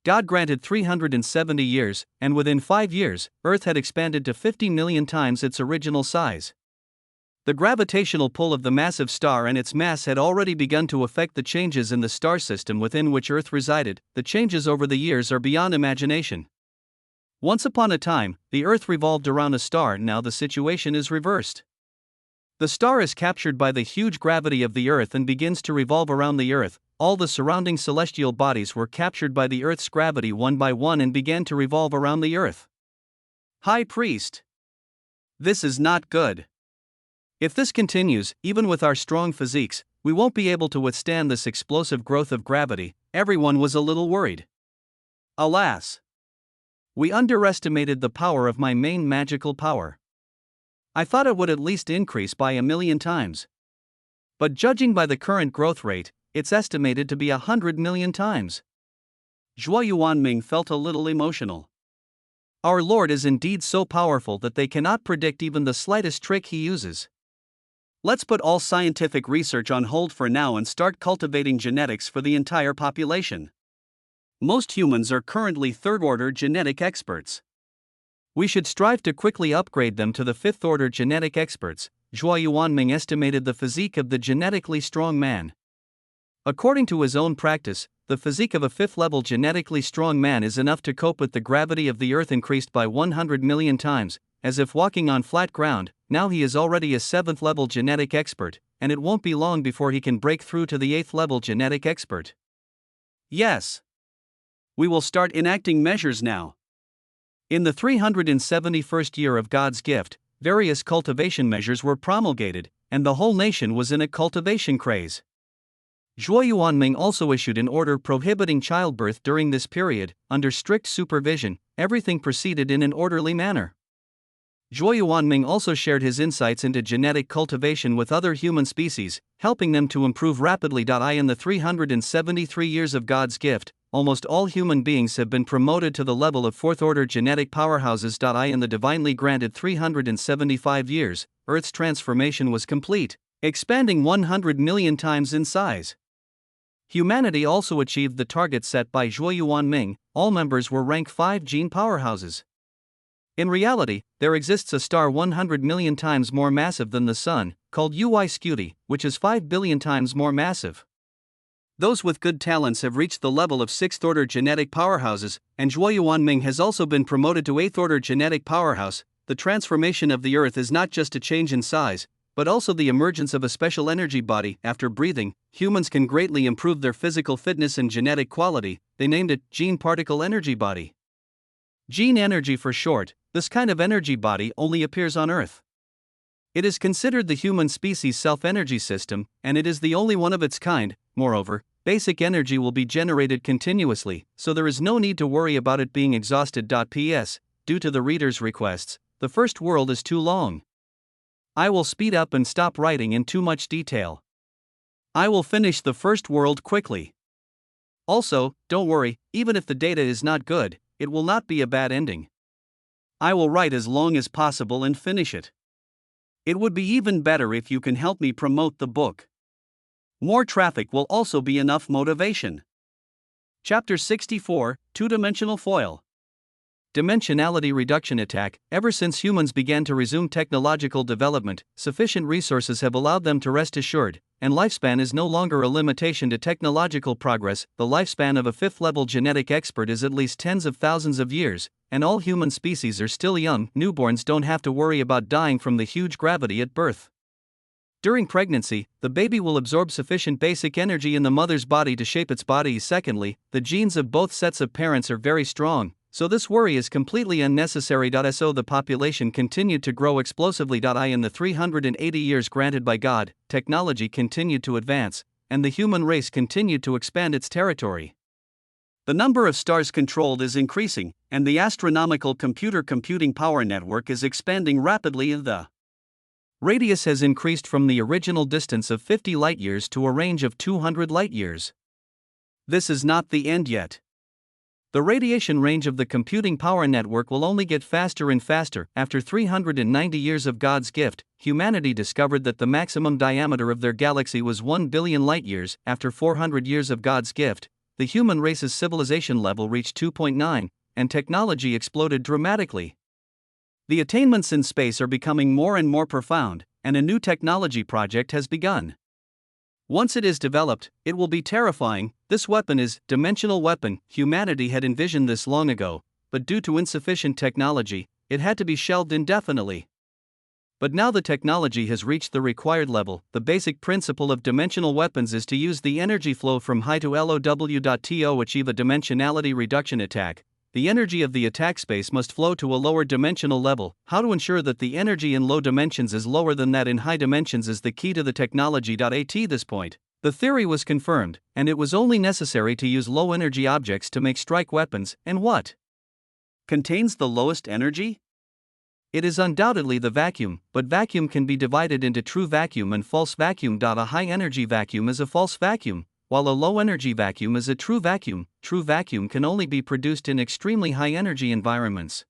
Speaker 2: God granted 370 years, and within 5 years, Earth had expanded to 50 million times its original size. The gravitational pull of the massive star and its mass had already begun to affect the changes in the star system within which Earth resided. The changes over the years are beyond imagination. Once upon a time, the Earth revolved around a star. Now the situation is reversed. The star is captured by the huge gravity of the Earth and begins to revolve around the Earth. All the surrounding celestial bodies were captured by the Earth's gravity one by one and began to revolve around the Earth. High Priest. This is not good. If this continues, even with our strong physiques, we won't be able to withstand this explosive growth of gravity. Everyone was a little worried. Alas! We underestimated the power of my main magical power. I thought it would at least increase by 1,000,000 times. But judging by the current growth rate, it's estimated to be 100 million times. Zhuo Yuanming felt a little emotional. Our Lord is indeed so powerful that they cannot predict even the slightest trick he uses. Let's put all scientific research on hold for now and start cultivating genetics for the entire population. Most humans are currently third-order genetic experts. We should strive to quickly upgrade them to the fifth-order genetic experts. Zhuo Yuanming estimated the physique of the genetically strong man. According to his own practice, the physique of a fifth-level genetically strong man is enough to cope with the gravity of the Earth increased by 100 million times, as if walking on flat ground. Now he is already a 7th-level genetic expert, and it won't be long before he can break through to the 8th-level genetic expert. Yes. We will start enacting measures now. In the 371st year of God's gift, various cultivation measures were promulgated, and the whole nation was in a cultivation craze. Zhuo Yuanming also issued an order prohibiting childbirth during this period. Under strict supervision, everything proceeded in an orderly manner. Zhuo Yuanming also shared his insights into genetic cultivation with other human species, helping them to improve rapidly. In the 373 years of God's gift, almost all human beings have been promoted to the level of 4th-order genetic powerhouses. In the divinely granted 375 years, Earth's transformation was complete, expanding 100 million times in size. Humanity also achieved the target set by Zhuo Yuanming. All members were rank 5 gene powerhouses. In reality, there exists a star 100 million times more massive than the Sun, called Uy, which is 5 billion times more massive. Those with good talents have reached the level of 6th-order genetic powerhouses, and Zhuo Yuanming has also been promoted to 8th-order genetic powerhouse. The transformation of the Earth is not just a change in size, but also the emergence of a special energy body. After breathing, humans can greatly improve their physical fitness and genetic quality. They named it Gene Particle Energy Body. Gene energy for short. This kind of energy body only appears on Earth. It is considered the human species' self-energy system, and it is the only one of its kind. Moreover, basic energy will be generated continuously, so there is no need to worry about it being exhausted. P.S. Due to the reader's requests, the first world is too long. I will speed up and stop writing in too much detail. I will finish the first world quickly. Also, don't worry, even if the data is not good, it will not be a bad ending. I will write as long as possible and finish it. It would be even better if you can help me promote the book. More traffic will also be enough motivation. Chapter 64, Two-Dimensional Foil. Dimensionality Reduction Attack. Ever since humans began to resume technological development, sufficient resources have allowed them to rest assured,
Speaker 1: and lifespan is no longer a limitation to technological progress. The lifespan of a fifth-level genetic expert is at least tens of thousands of years, and all human species are still young. Newborns don't have to worry about dying from the huge gravity at birth. During pregnancy, the baby will absorb sufficient basic energy in the mother's body to shape its body. Secondly, the genes of both sets of parents are very strong, so this worry is completely unnecessary. So the population continued to grow explosively. In the 380 years granted by God, technology continued to advance, and the human race continued to expand its territory. The number of stars controlled is increasing, and the astronomical computing power network is expanding rapidly. The radius has increased from the original distance of 50 light-years to a range of 200 light-years. This is not the end yet. The radiation range of the computing power network will only get faster and faster. After 390 years of God's gift, humanity discovered that the maximum diameter of their galaxy was 1 billion light-years. After 400 years of God's gift, the human race's civilization level reached 2.9, and technology exploded dramatically. The attainments in space are becoming more and more profound, and a new technology project has begun. Once it is developed, it will be terrifying. This weapon is dimensional weapon. Humanity had envisioned this long ago, but due to insufficient technology, it had to be shelved indefinitely. But now the technology has reached the required level. The basic principle of dimensional weapons is to use the energy flow from high to low. To achieve a dimensionality reduction attack, the energy of the attack space must flow to a lower dimensional level. How to ensure that the energy in low dimensions is lower than that in high dimensions is the key to the technology. At this point, the theory was confirmed, and it was only necessary to use low energy objects to make strike weapons. And what contains the lowest energy? It is undoubtedly the vacuum, but vacuum can be divided into true vacuum and false vacuum. A high energy vacuum is a false vacuum, while a low-energy vacuum is a true vacuum. True vacuum can only be produced in extremely high-energy environments.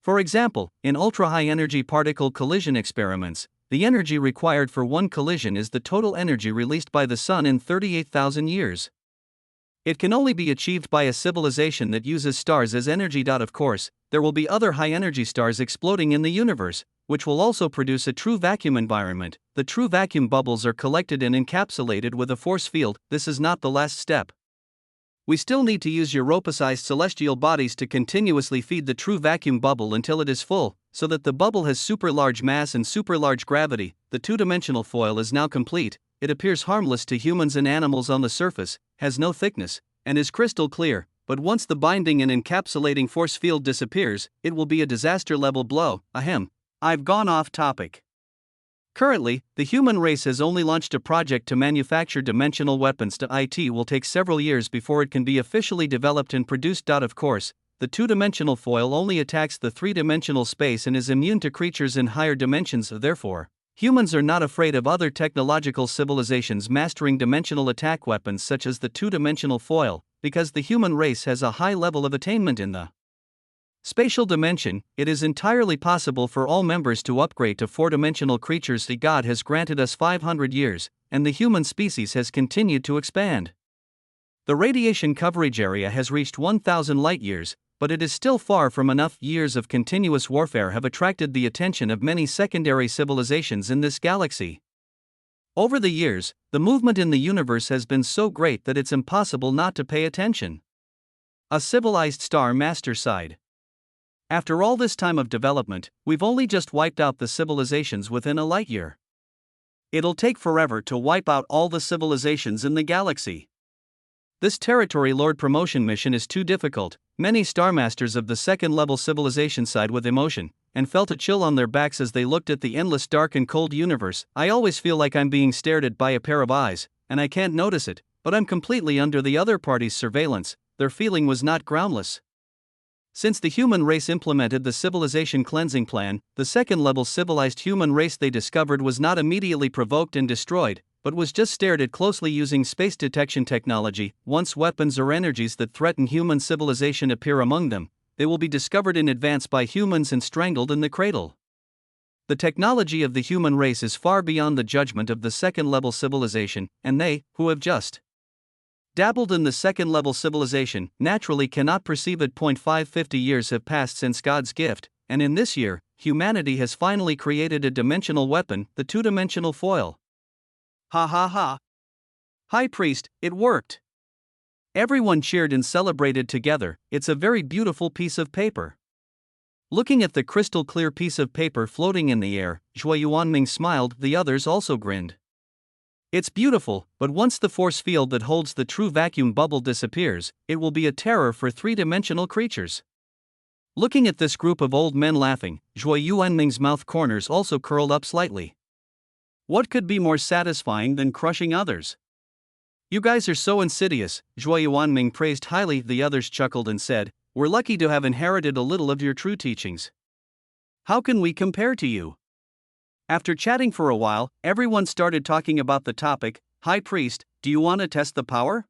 Speaker 1: For example, in ultra-high-energy particle collision experiments, the energy required for one collision is the total energy released by the Sun in 38,000 years. It can only be achieved by a civilization that uses stars as energy. Of course, there will be other high-energy stars exploding in the universe, which will also produce a true vacuum environment. The true vacuum bubbles are collected and encapsulated with a force field. This is not the last step. We still need to use Europa-sized celestial bodies to continuously feed the true vacuum bubble until it is full, so that the bubble has super large mass and super large gravity. The two-dimensional foil is now complete. It appears harmless to humans and animals on the surface, has no thickness, and is crystal clear, but once the binding and encapsulating force field disappears, it will be a disaster-level blow. Ahem. I've gone off topic. Currently, the human race has only launched a project to manufacture dimensional weapons. It will take several years before it can be officially developed and produced. Of course, the two-dimensional foil only attacks the three-dimensional space and is immune to creatures in higher dimensions. Therefore, humans are not afraid of other technological civilizations mastering dimensional attack weapons such as the two-dimensional foil, because the human race has a high level of attainment in the spatial dimension. It is entirely possible for all members to upgrade to four-dimensional creatures. God has granted us 500 years, and the human species has continued to expand. The radiation coverage area has reached 1,000 light-years, but it is still far from enough. Years of continuous warfare have attracted the attention of many secondary civilizations in this galaxy. Over the years, the movement in the universe has been so great that it's impossible not to pay attention. A civilized star master sighed. After all this time of development, we've only just wiped out the civilizations within a light-year. It'll take forever to wipe out all the civilizations in the galaxy. This Territory Lord promotion mission is too difficult. Many Starmasters of the second-level civilization sighed with emotion, and felt a chill on their backs as they looked at the endless dark and cold universe. I always feel like I'm being stared at by a pair of eyes, and I can't notice it, but I'm completely under the other party's surveillance. Their feeling was not groundless. Since the human race implemented the civilization cleansing plan, the second-level civilized human race they discovered was not immediately provoked and destroyed, but was just stared at closely using space detection technology. Once weapons or energies that threaten human civilization appear among them, they will be discovered in advance by humans and strangled in the cradle. The technology of the human race is far beyond the judgment of the second-level civilization, and they, who have just dabbled in the second-level civilization, naturally cannot perceive it. 550 years have passed since God's gift, and in this year, humanity has finally created a dimensional weapon, the two-dimensional foil.
Speaker 2: Ha ha ha. High Priest, it worked. Everyone cheered and celebrated together. It's a very beautiful piece of paper. Looking at the crystal clear piece of paper floating in the air, Zhuo Yuanming smiled, the others also grinned. It's beautiful, but once the force field that holds the true vacuum bubble disappears, it will be a terror for three-dimensional creatures. Looking at this group of old men laughing, Zhuo Yuanming's mouth corners also curled up slightly. What could be more satisfying than crushing others? You guys are so insidious, Zhuo Yuanming praised highly. The others chuckled and said, we're lucky to have inherited a little of your true teachings. How can we compare to you? After chatting for a while, everyone started talking about the topic. High Priest, do you want to test the power?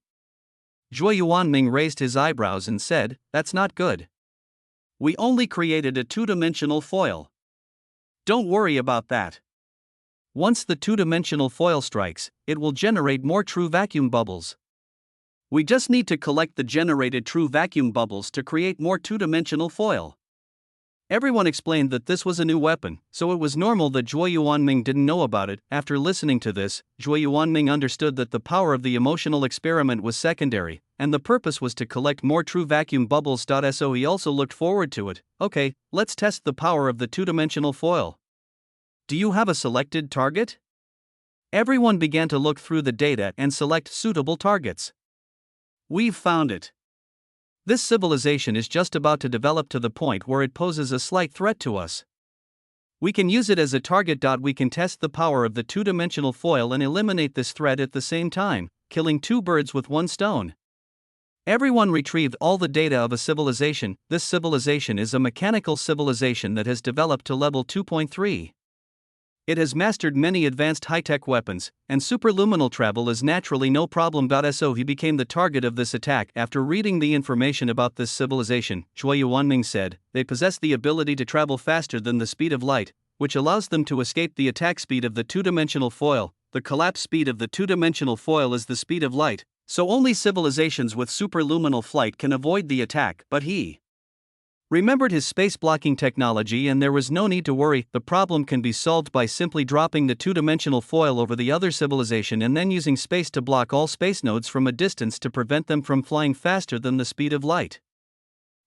Speaker 2: Zhuo Yuanming raised his eyebrows and said, that's not good. We only created a two-dimensional foil. Don't worry about that. Once the two-dimensional foil strikes, it will generate more true vacuum bubbles. We just need to collect the generated true vacuum bubbles to create more two-dimensional foil. Everyone explained that this was a new weapon, so it was normal that Zhuo Yuanming didn't know about it. After listening to this, Zhuo Yuanming understood that the power of the emotional experiment was secondary, and the purpose was to collect more true vacuum bubbles. So he also looked forward to it. Okay, let's test the power of the two-dimensional foil. Do you have a selected target? Everyone began to look through the data and select suitable targets. We've found it. This civilization is just about to develop to the point where it poses a slight threat to us. We can use it as a target. We can test the power of the two-dimensional foil and eliminate this threat at the same time, killing two birds with one stone. Everyone retrieved all the data of a civilization. This civilization is a mechanical civilization that has developed to level 2.3. It has mastered many advanced high-tech weapons, and superluminal travel is naturally no problem. So he became the target of this attack. After reading the information about this civilization, Zhuo Yuanming said, they possess the ability to travel faster than the speed of light, which allows them to escape the attack speed of the two-dimensional foil. The collapse speed of the two-dimensional foil is the speed of light, so only civilizations with superluminal flight can avoid the attack. But he remembered his space-blocking technology, and there was no need to worry. The problem can be solved by simply dropping the two-dimensional foil over the other civilization and then using space to block all space nodes from a distance to prevent them from flying faster than the speed of light.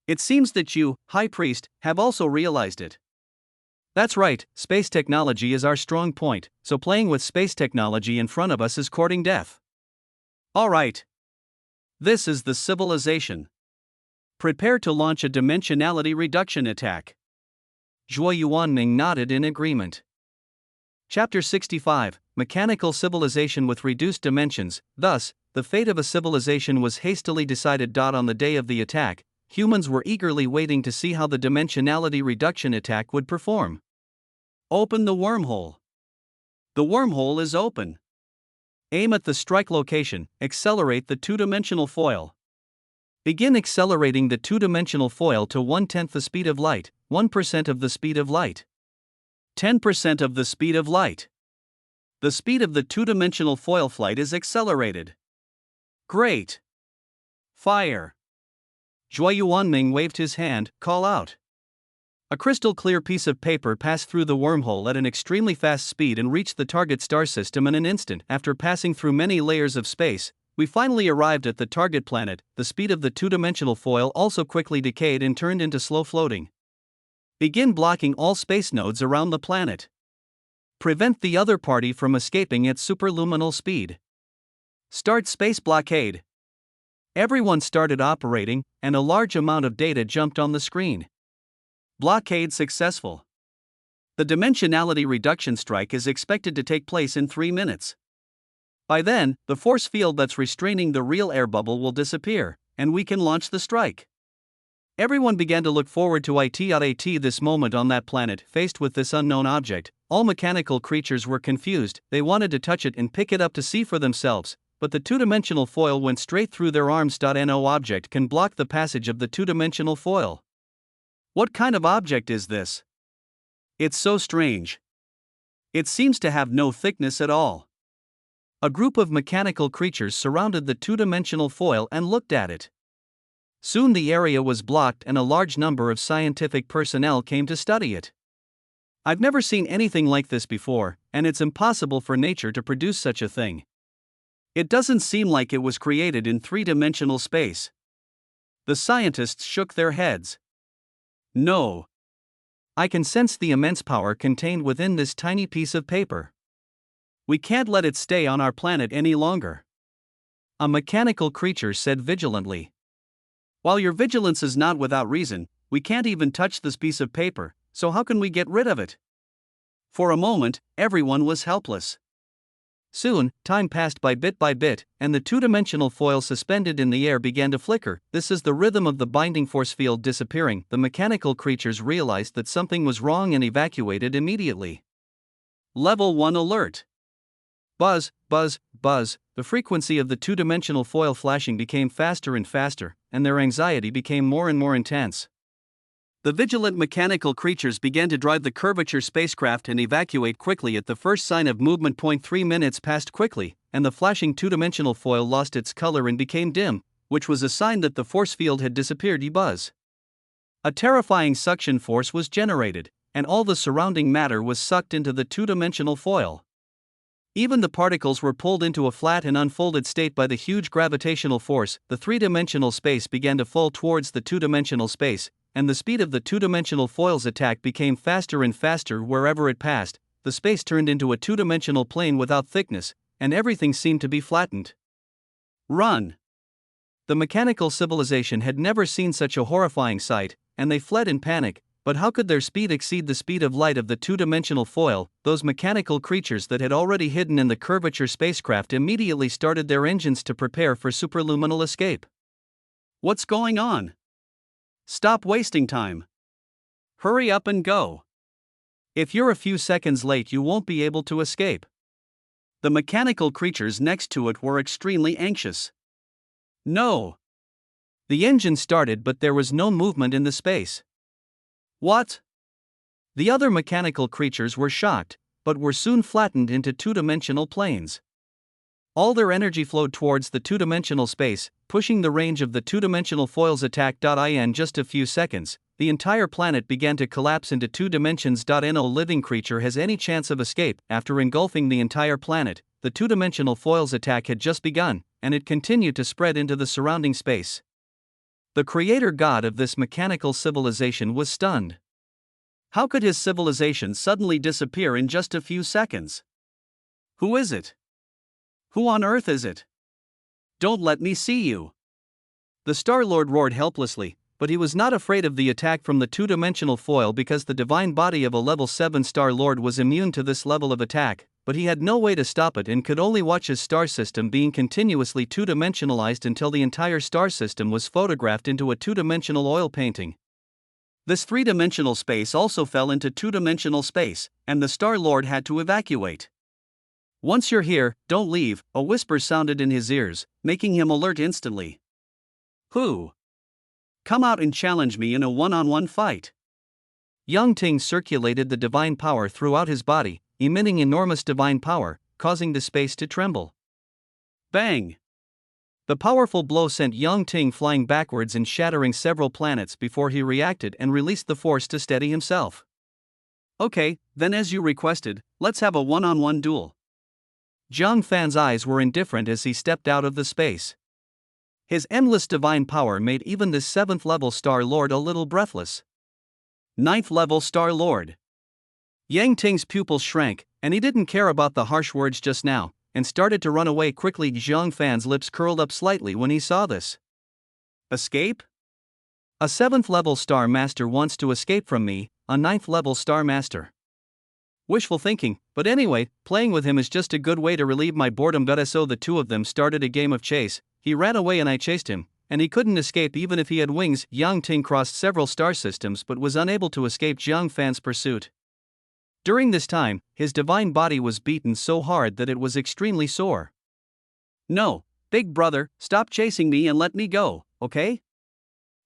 Speaker 2: It seems that you, High Priest, have also realized it. That's right, space technology is our strong point, so playing with space technology in front of us is courting death. Alright. This is the civilization. Prepare to launch a dimensionality reduction attack. Zhuo Yuanming nodded in agreement. Chapter 65, Mechanical Civilization with Reduced Dimensions. Thus, the fate of a civilization was hastily decided. On the day of the attack, humans were eagerly waiting to see how the dimensionality reduction attack would perform. Open the wormhole. The wormhole is open. Aim at the strike location, accelerate the two-dimensional foil. Begin accelerating the two-dimensional foil to 1/10 the speed of light, 1% of the speed of light. 10% of the speed of light. The speed of the two-dimensional foil flight is accelerated. Great. Fire. Zhuo Yuanming waved his hand, call out. A crystal clear piece of paper passed through the wormhole at an extremely fast speed and reached the target star system in an instant. After passing through many layers of space, we finally arrived at the target planet. The speed of the two-dimensional foil also quickly decayed and turned into slow floating. Begin blocking all space nodes around the planet. Prevent the other party from escaping at superluminal speed. Start space blockade. Everyone started operating, and a large amount of data jumped on the screen. Blockade successful. The dimensionality reduction strike is expected to take place in 3 minutes. By then, the force field that's restraining the real air bubble will disappear, and we can launch the strike. Everyone began to look forward to this moment on that planet. Faced with this unknown object, all mechanical creatures were confused. They wanted to touch it and pick it up to see for themselves, but the two-dimensional foil went straight through their arms. No object can block the passage of the two-dimensional foil. What kind of object is this? It's so strange. It seems to have no thickness at all. A group of mechanical creatures surrounded the two-dimensional foil and looked at it. Soon the area was blocked and a large number of scientific personnel came to study it.
Speaker 1: I've never seen anything like this before, and it's impossible for nature to produce such a thing.
Speaker 2: It doesn't seem like it was created in three-dimensional space. The scientists shook their heads. No.
Speaker 1: I can sense the immense power contained within this tiny piece of paper.
Speaker 2: We can't let it stay on our planet any longer.
Speaker 1: A mechanical creature said vigilantly.
Speaker 2: While your vigilance is not without reason, we can't even touch this piece of paper, so how can we get rid of it? For a moment, everyone was helpless.
Speaker 1: Soon, time passed by bit, and the two-dimensional foil suspended in the air began to flicker. This is the rhythm of the binding force field disappearing. The mechanical creatures realized that something was wrong and evacuated immediately.
Speaker 2: Level 1 alert.
Speaker 1: Buzz, buzz, buzz. The frequency of the two-dimensional foil flashing became faster and faster, and their anxiety became more and more intense.
Speaker 2: The vigilant mechanical creatures began to drive the curvature spacecraft and evacuate quickly at the first sign of movement. 3 minutes passed quickly, and the flashing two-dimensional foil lost its color and became dim, which was a sign that the force field had disappeared. Buzz. A terrifying suction force was generated, and all the surrounding matter was sucked into the two-dimensional foil. Even the particles were pulled into a flat and unfolded state by the huge gravitational force. The three-dimensional space began to fall towards the two-dimensional space, and the speed of the two-dimensional foil's attack became faster and faster wherever it passed. The space turned into a two-dimensional plane without thickness, and everything seemed to be flattened. Run!
Speaker 1: The mechanical civilization had never seen such a horrifying sight, and they fled in panic. But how could their speed exceed the speed of light of the two-dimensional foil? Those mechanical creatures that had already hidden in the curvature spacecraft immediately started their engines to prepare for superluminal escape.
Speaker 2: What's going on? Stop wasting time. Hurry up and go.
Speaker 1: If you're a few seconds late, you won't be able to escape.
Speaker 2: The mechanical creatures next to it were extremely anxious. No.
Speaker 1: The engine started, but there was no movement in the space.
Speaker 2: What?
Speaker 1: The other mechanical creatures were shocked, but were soon flattened into two-dimensional planes. All their energy flowed towards the two-dimensional space, pushing the range of the two-dimensional foil's attack. In just a few seconds, the entire planet began to collapse into two dimensions. No living creature has any chance of escape. After engulfing the entire planet, the two-dimensional foil's attack had just begun, and it continued to spread into the surrounding space. The creator god of this mechanical civilization was stunned.
Speaker 2: How could his civilization suddenly disappear in just a few seconds? Who is it? Who on earth is it? Don't let me see you.
Speaker 1: The Star-Lord roared helplessly, but he was not afraid of the attack from the two-dimensional foil because the divine body of a level 7 Star-Lord was immune to this level of attack, but he had no way to stop it and could only watch his star system being continuously two-dimensionalized until the entire star system was photographed into a two-dimensional oil painting.
Speaker 2: This three-dimensional space also fell into two-dimensional space, and the Star-Lord had to evacuate. Once you're here, don't leave, a whisper sounded in his ears, making him alert instantly. Who? Come out and challenge me in a one-on-one fight.
Speaker 1: Yang Ting circulated the divine power throughout his body, emitting enormous divine power, causing the space to tremble.
Speaker 2: Bang!
Speaker 1: The powerful blow sent Yang Ting flying backwards and shattering several planets before he reacted and released the force to steady himself.
Speaker 2: Okay, then as you requested, let's have a one-on-one duel.
Speaker 1: Zhang Fan's eyes were indifferent as he stepped out of the space. His endless divine power made even this 7th-level Star-Lord a little breathless.
Speaker 2: 9th-level Star-Lord.
Speaker 1: Yang Ting's pupils shrank, and he didn't care about the harsh words just now, and started to run away quickly. Zhang Fan's lips curled up slightly when he saw this.
Speaker 2: Escape?
Speaker 1: A 7th-level Star Master wants to escape from me, a 9th-level Star Master. Wishful thinking, but anyway, playing with him is just a good way to relieve my boredom. So the two of them started a game of chase. He ran away and I chased him, and he couldn't escape even if he had wings. Yang Ting crossed several star systems but was unable to escape Zhang Fan's pursuit. During this time, his divine body was beaten so hard that it was extremely sore.
Speaker 2: No, big brother, stop chasing me and let me go, okay?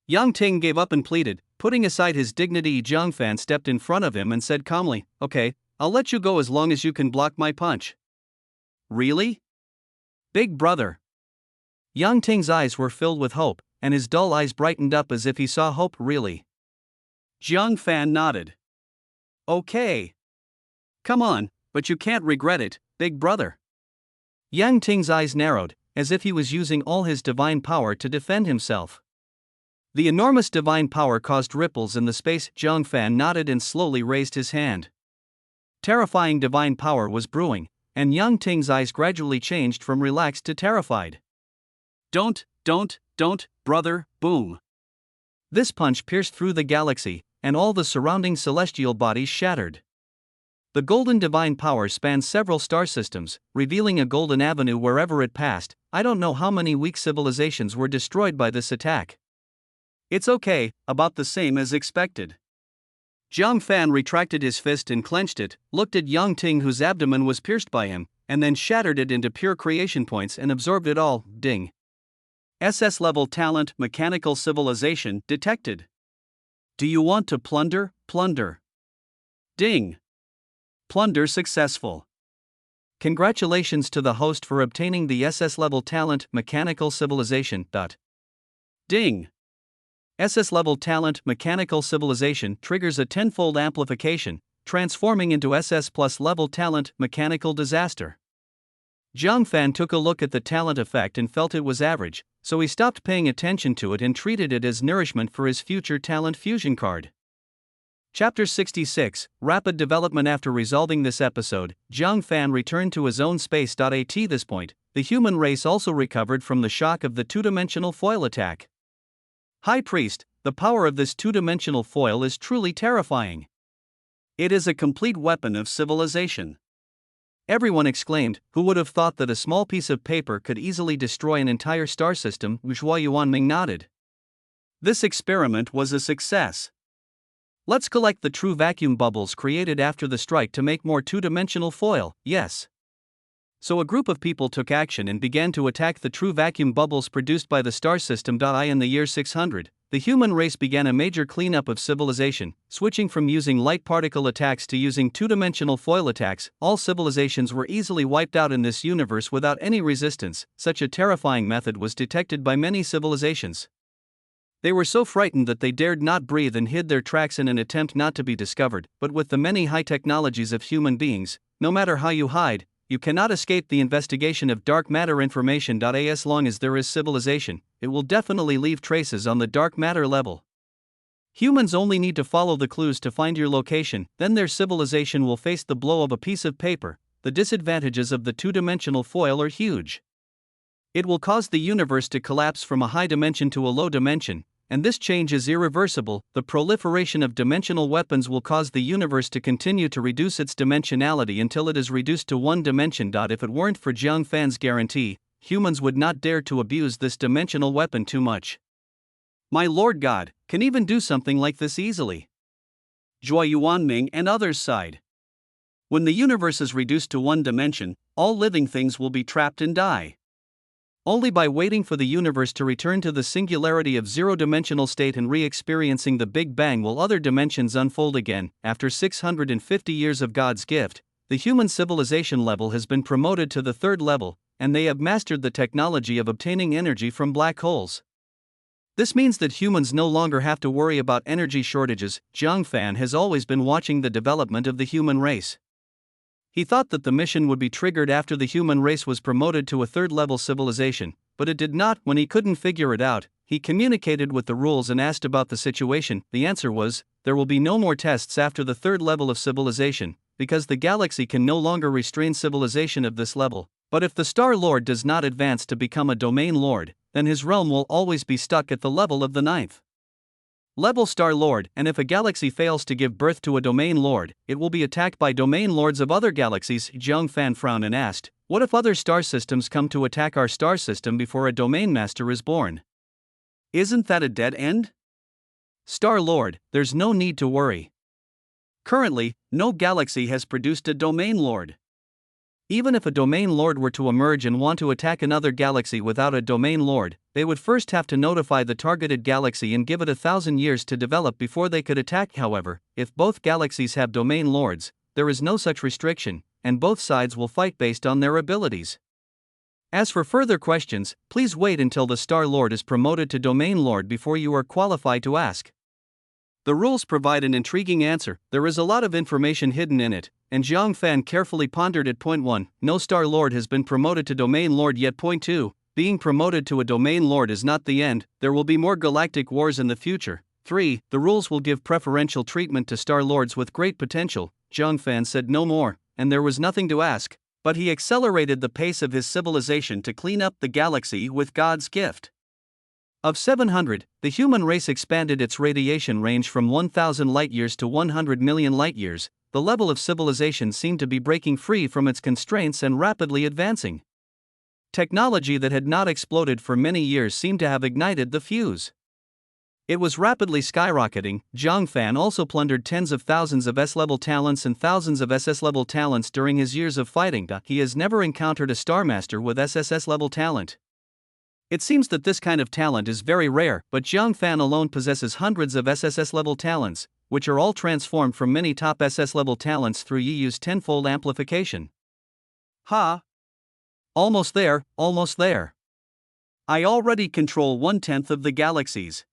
Speaker 1: Yang Ting gave up and pleaded. Putting aside his dignity, Zhang Fan stepped in front of him and said calmly, okay, I'll let you go as long as you can block my punch.
Speaker 2: Really?
Speaker 1: Big brother. Yang Ting's eyes were filled with hope, and his dull eyes brightened up as if he saw hope. Really?
Speaker 2: Zhang Fan nodded. Okay. Come on, but you can't regret it, big brother.
Speaker 1: Yang Ting's eyes narrowed, as if he was using all his divine power to defend himself. The enormous divine power caused ripples in the space. Zhang Fan nodded and slowly raised his hand. Terrifying divine power was brewing, and Yang Ting's eyes gradually changed from relaxed to terrified.
Speaker 2: Don't, brother, boom.
Speaker 1: This punch pierced through the galaxy, and all the surrounding celestial bodies shattered. The golden divine power spanned several star systems, revealing a golden avenue wherever it passed. I don't know how many weak civilizations were destroyed by this attack.
Speaker 2: It's okay, about the same as expected. Zhang Fan retracted his fist and clenched it, looked at Yang Ting whose abdomen was pierced by him, and then shattered it into pure creation points and absorbed it all. Ding. SS level talent mechanical civilization detected. Do you want to plunder? Plunder. Ding. Plunder successful.
Speaker 1: Congratulations to the host for obtaining the SS level talent mechanical civilization.
Speaker 2: Ding.
Speaker 1: SS level talent mechanical civilization triggers a tenfold amplification, transforming into SS plus level talent mechanical disaster. Zhang Fan took a look at the talent effect and felt it was average, so he stopped paying attention to it and treated it as nourishment for his future talent fusion card. Chapter 66, Rapid Development. After resolving this episode, Zhang Fan returned to his own space. At this point, the human race also recovered from the shock of the two-dimensional foil attack. High Priest, the power of this two-dimensional foil is truly terrifying.
Speaker 2: It is a complete weapon of civilization.
Speaker 1: Everyone exclaimed. Who would have thought that a small piece of paper could easily destroy an entire star system? Zhua Yuanming nodded.
Speaker 2: This experiment was a success.
Speaker 1: Let's collect the true vacuum bubbles created after the strike to make more two-dimensional foil. Yes. So a group of people took action and began to attack the true vacuum bubbles produced by the star system. In the year 600, the human race began a major cleanup of civilization, switching from using light particle attacks to using two-dimensional foil attacks. All civilizations were easily wiped out in this universe without any resistance. Such a terrifying method was detected by many civilizations. They were so frightened that they dared not breathe and hid their tracks in an attempt not to be discovered. But with the many high technologies of human beings, no matter how you hide, you cannot escape the investigation of dark matter information. As long as there is civilization, it will definitely leave traces on the dark matter level. Humans only need to follow the clues to find your location, then their civilization will face the blow of a piece of paper. The disadvantages of the two-dimensional foil are huge. It will cause the universe to collapse from a high dimension to a low dimension, and this change is irreversible. The proliferation of dimensional weapons will cause the universe to continue to reduce its dimensionality until it is reduced to one dimension. If it weren't for Zhang Fan's guarantee, humans would not dare to abuse this dimensional weapon too much.
Speaker 2: My Lord God can even do something like this easily. Zhua Yuanming and others sighed. When the universe is reduced to one dimension, all living things will be trapped and die. Only by waiting for the universe to return to the singularity of zero-dimensional state and re-experiencing the Big Bang will other dimensions unfold again. After 650 years of God's gift, the human civilization level has been promoted to the third level, and they have mastered the technology of obtaining energy from black holes. This means that humans no longer have to worry about energy shortages. Zhang Fan has always been watching the development of the human race. He thought that the mission would be triggered after the human race was promoted to a third-level civilization, but it did not. When he couldn't figure it out, he communicated with the rules and asked about the situation. The answer was, there will be no more tests after the third level of civilization, because the galaxy can no longer restrain civilization of this level. But if the Star Lord does not advance to become a domain lord, then his realm will always be stuck at the level of the 9th level Star Lord, and if a galaxy fails to give birth to a domain lord, it will be attacked by domain lords of other galaxies. Zhang Fan frowned and asked, what if other star systems come to attack our star system before a domain master is born? Isn't that a dead end?
Speaker 1: Star Lord, there's no need to worry.
Speaker 2: Currently, no galaxy has produced a domain lord.
Speaker 1: Even if a domain lord were to emerge and want to attack another galaxy without a domain lord, they would first have to notify the targeted galaxy and give it 1,000 years to develop before they could attack. However, if both galaxies have domain lords, there is no such restriction, and both sides will fight based on their abilities. As for further questions, please wait until the Star Lord is promoted to domain lord before you are qualified to ask.
Speaker 2: The rules provide an intriguing answer. There is a lot of information hidden in it, and Zhang Fan carefully pondered it. Point 1. No Star Lord has been promoted to Domain Lord yet. Point 2. Being promoted to a Domain Lord is not the end, there will be more galactic wars in the future. 3. The rules will give preferential treatment to Star Lords with great potential. Zhang Fan said no more, and there was nothing to ask, but he accelerated the pace of his civilization to clean up the galaxy with God's gift. Of 700, the human race expanded its radiation range from 1,000 light-years to 100 million light-years. The level of civilization seemed to be breaking free from its constraints and rapidly advancing. Technology that had not exploded for many years seemed to have ignited the fuse. It was rapidly skyrocketing. Zhang Fan also plundered tens of thousands of S-level talents and thousands of SS-level talents during his years of fighting. He has never encountered a Starmaster with SSS-level talent. It seems that this kind of talent is very rare, but Zhang Fan alone possesses hundreds of SSS-level talents, which are all transformed from many top SS-level talents through Yi's tenfold amplification. Ha! Almost there, almost there. I already control 1/10 of the galaxies.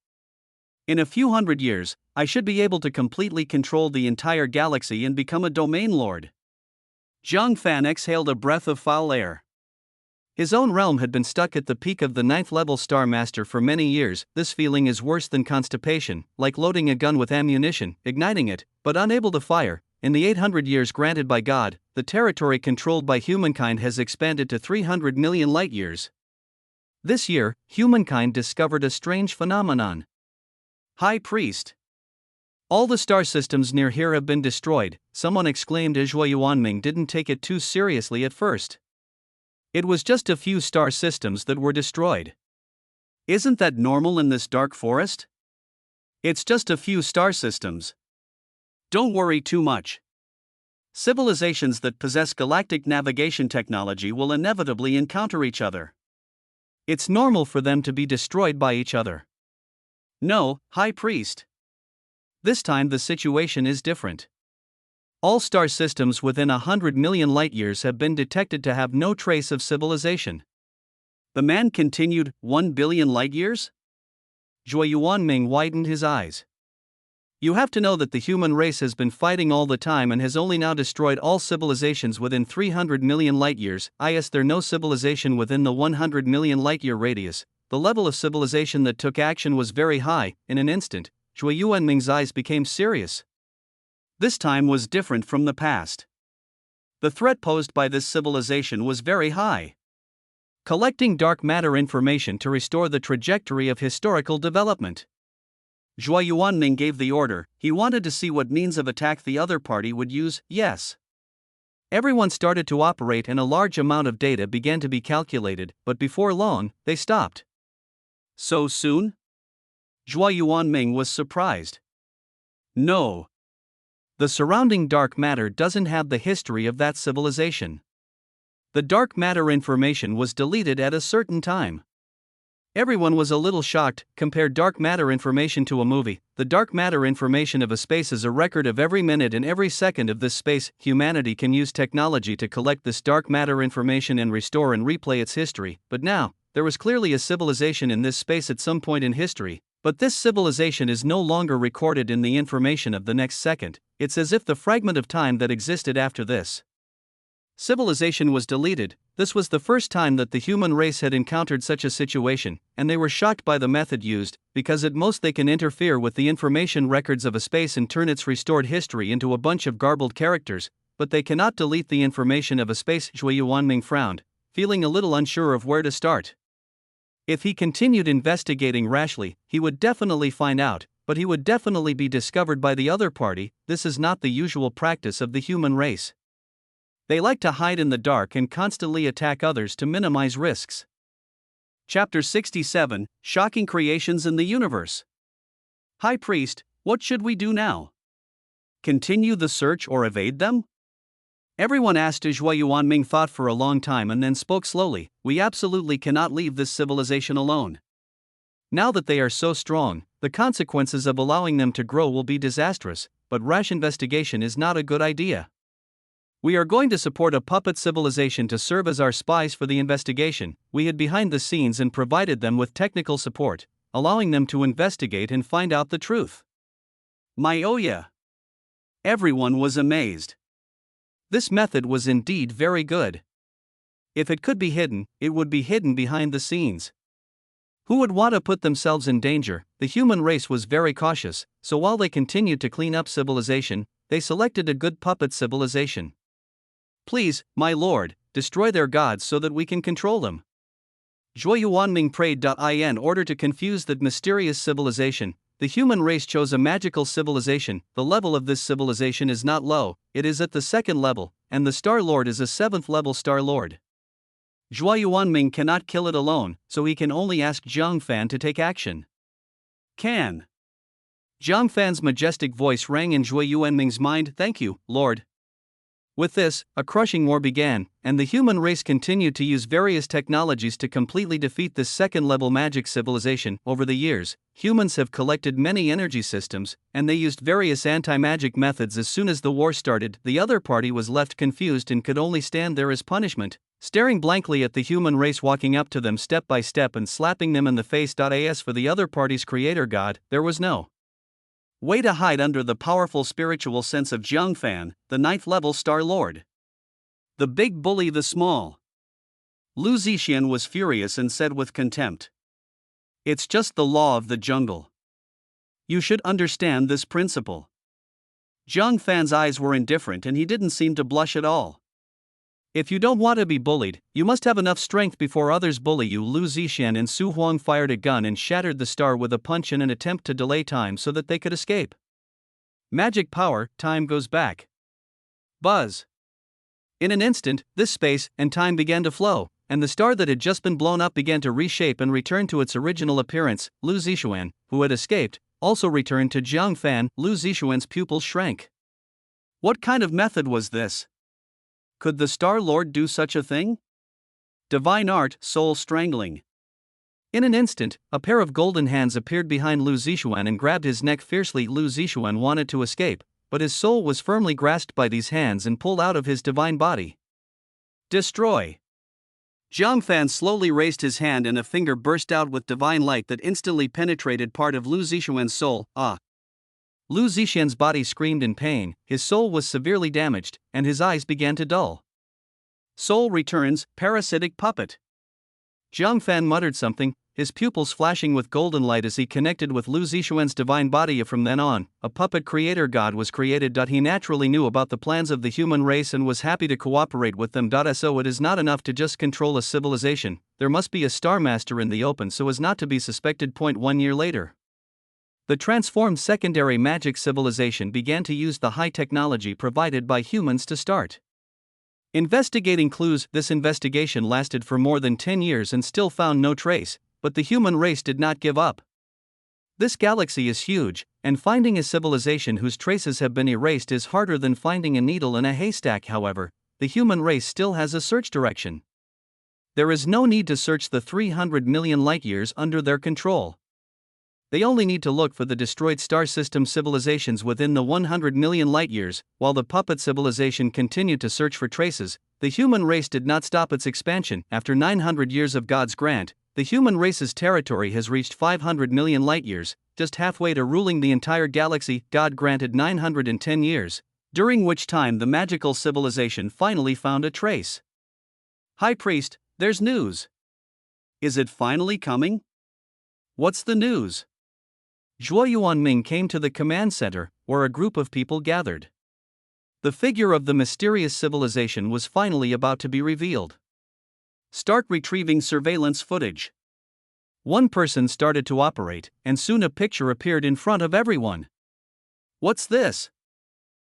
Speaker 2: In a few hundred years, I should be able to completely control the entire galaxy and become a Domain Lord. Zhang Fan exhaled a breath of foul air. His own realm had been stuck at the peak of the 9th level Star Master for many years. This feeling is worse than constipation, like loading a gun with ammunition, igniting it, but unable to fire. In the 800 years granted by God, the territory controlled by humankind has expanded to 300 million light-years. This year, humankind discovered a strange phenomenon. High Priest. All the star systems near here have been destroyed, someone exclaimed as Yuanming didn't take it too seriously at first. It was just a few star systems that were destroyed. Isn't that normal in this dark forest? It's just a few star systems. Don't worry too much. Civilizations that possess galactic navigation technology will inevitably encounter each other. It's normal for them to be destroyed by each other. No, High Priest. This time the situation is different. All star systems within 100 million light-years have been detected to have no trace of civilization. The man continued, 1 billion light-years? Zhuo Yuanming widened his eyes. You have to know that the human race has been fighting all the time and has only now destroyed all civilizations within 300 million light-years. There's no civilization within the 100 million light-year radius. The level of civilization that took action was very high. In an instant, Zhuo Yuanming's eyes became serious. This time was different from the past. The threat posed by this civilization was very high. Collecting dark matter information to restore the trajectory of historical development. Zhuo Yuanming gave the order. He wanted to see what means of attack the other party would use. Yes. Everyone started to operate and a large amount of data began to be calculated, but before long, they stopped. So soon? Zhuo Yuanming was surprised. No. The surrounding dark matter doesn't have the history of that civilization. The dark matter information was deleted at a certain time. Everyone was a little shocked. Compare dark matter information to a movie. The dark matter information of a space is a record of every minute and every second of this space. Humanity can use technology to collect this dark matter information and restore and replay its history. But now, there was clearly a civilization in this space at some point in history. But this civilization is no longer recorded in the information of the next second. It's as if the fragment of time that existed after this civilization was deleted. This was the first time that the human race had encountered such a situation, and they were shocked by the method used, because at most they can interfere with the information records of a space and turn its restored history into a bunch of garbled characters, but they cannot delete the information of a space. Zhuo Yuanming frowned, feeling a little unsure of where to start. If he continued investigating rashly, he would definitely find out, but he would definitely be discovered by the other party. This is not the usual practice of the human race. They like to hide in the dark and constantly attack others to minimize risks. Chapter 67, Shocking Creations in the Universe. High Priest, what should we do now? Continue the search or evade them? Everyone asked. Zhuo Yuanming thought for a long time and then spoke slowly. We absolutely cannot leave this civilization alone. Now that they are so strong, the consequences of allowing them to grow will be disastrous, but rash investigation is not a good idea. We are going to support a puppet civilization to serve as our spies for the investigation. We hid behind the scenes and provided them with technical support, allowing them to investigate and find out the truth. My oh yeah. Everyone was amazed.
Speaker 1: This method was indeed very good. If it could be hidden, it would be hidden behind the scenes. Who would want to put themselves in danger? The human race was very cautious, so while they continued to clean up civilization, they selected a good puppet civilization. Please, my lord, destroy their gods so that we can control them. Zhuo Yuanming prayed. In order to confuse that mysterious civilization, the human race chose a magical civilization. The level of this civilization is not low, it is at the second level, and the Star Lord is a 7th level Star Lord. Zhuo Yuanming cannot kill it alone, so he can only ask Zhang Fan to take action.
Speaker 2: Can.
Speaker 1: Zhang Fan's majestic voice rang in Zhuo Yuanming's mind. Thank you, Lord. With this, a crushing war began, and the human race continued to use various technologies to completely defeat this second-level magic civilization. Over the years, humans have collected many energy systems, and they used various anti-magic methods. As soon as the war started, the other party was left confused and could only stand there as punishment, staring blankly at the human race walking up to them step by step and slapping them in the face. As for the other party's creator god, there was no
Speaker 2: way to hide under the powerful spiritual sense of Zhang Fan, the 9th level Star Lord. The big bully the small. Lu Zixian was furious and said with contempt, "It's just the law of the jungle. You should understand this principle." Zhang Fan's eyes were indifferent and he didn't seem to blush at all.
Speaker 1: If you don't want to be bullied, you must have enough strength before others bully you. Lu Zixian and Su Huang fired a gun and shattered the star with a punch in an attempt to delay time so that they could escape. Magic power, time goes back. Buzz. In an instant, this space and time began to flow, and the star that had just been blown up began to reshape and return to its original appearance. Lu Zixian, who had escaped, also returned to Zhang Fan. Lu Zixian's pupils shrank.
Speaker 2: What kind of method was this? Could the Star Lord do such a thing? Divine art, soul strangling.
Speaker 1: In an instant, a pair of golden hands appeared behind Lu Zixian and grabbed his neck fiercely. Lu Zixian wanted to escape, but his soul was firmly grasped by these hands and pulled out of his divine body.
Speaker 2: Destroy. Zhang Fan slowly raised his hand and a finger burst out with divine light that instantly penetrated part of Lu Zixian's soul.
Speaker 1: Lu Zixian's body screamed in pain, his soul was severely damaged, and his eyes began to dull.
Speaker 2: Soul returns, parasitic puppet.
Speaker 1: Zhang Fan muttered something, his pupils flashing with golden light as he connected with Lu Zixian's divine body. From then on, a puppet creator god was created. He naturally knew about the plans of the human race and was happy to cooperate with them. So it is not enough to just control a civilization, there must be a Star Master in the open so as not to be suspected. 1 year later, the transformed secondary magic civilization began to use the high technology provided by humans to start investigating clues. This investigation lasted for more than 10 years and still found no trace, but the human race did not give up. This galaxy is huge, and finding a civilization whose traces have been erased is harder than finding a needle in a haystack. However, the human race still has a search direction. There is no need to search the 300 million light-years under their control. They only need to look for the destroyed star system civilizations within the 100 million light-years. While the puppet civilization continued to search for traces, the human race did not stop its expansion. After 900 years of God's grant, the human race's territory has reached 500 million light-years, just halfway to ruling the entire galaxy. God granted 910 years, during which time the magical civilization finally found a trace.
Speaker 2: High Priest, there's news. Is it finally coming? What's the news?
Speaker 1: Zhuo Yuanming came to the command center, where a group of people gathered. The figure of the mysterious civilization was finally about to be revealed.
Speaker 2: Start retrieving surveillance footage.
Speaker 1: One person started to operate, and soon a picture appeared in front of everyone.
Speaker 2: What's this?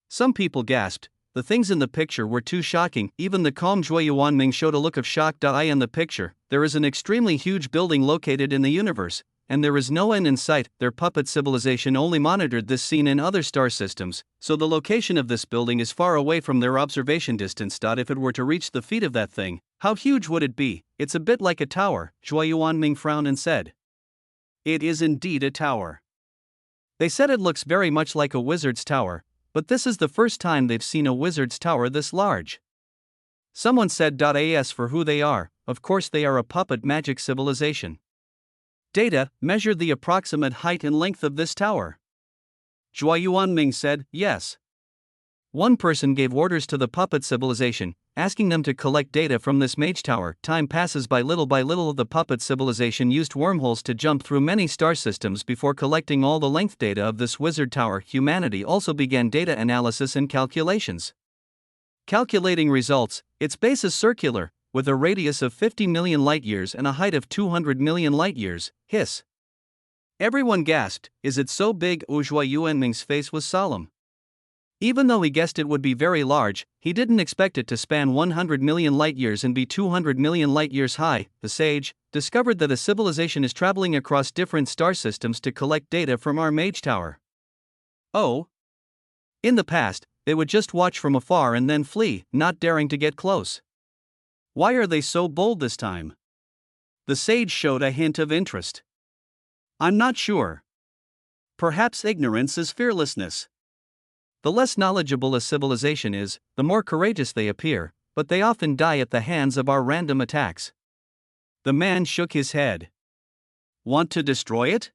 Speaker 1: Some people gasped. The things in the picture were too shocking. Even the calm Zhuo Yuanming showed a look of shock. In the picture, there is an extremely huge building located in the universe, and there is no end in sight. Their puppet civilization only monitored this scene in other star systems, so the location of this building is far away from their observation distance. If it were to reach the feet of that thing, how huge would it be? It's a bit like a tower. Zhuo Yuanming frowned and said,
Speaker 2: "It is indeed a tower."
Speaker 1: They said it looks very much like a wizard's tower, but this is the first time they've seen a wizard's tower this large. Someone said, "As for who they are, of course they are a puppet magic civilization." Data, measure the approximate height and length of this tower.
Speaker 2: Zhuo Yuanming said, yes.
Speaker 1: One person gave orders to the puppet civilization, asking them to collect data from this mage tower. Time passes by little. The puppet civilization used wormholes to jump through many star systems before collecting all the length data of this wizard tower. Humanity also began data analysis and calculations. Calculating results, its base is circular, with a radius of 50 million light-years and a height of 200 million light-years. Hiss. Everyone gasped, is it so big? Zhuo Yuanming's face was solemn. Even though he guessed it would be very large, he didn't expect it to span 100 million light-years and be 200 million light-years high. The sage discovered that a civilization is traveling across different star systems to collect data from our mage tower. Oh. In the past, they would just watch from afar and then flee, not daring to get close. Why are they so bold this time? The sage showed a hint of interest. I'm not sure. Perhaps ignorance is fearlessness. The less knowledgeable a civilization is, the more courageous they appear, but they often die at the hands of our random attacks. The man shook his head. Want to destroy it?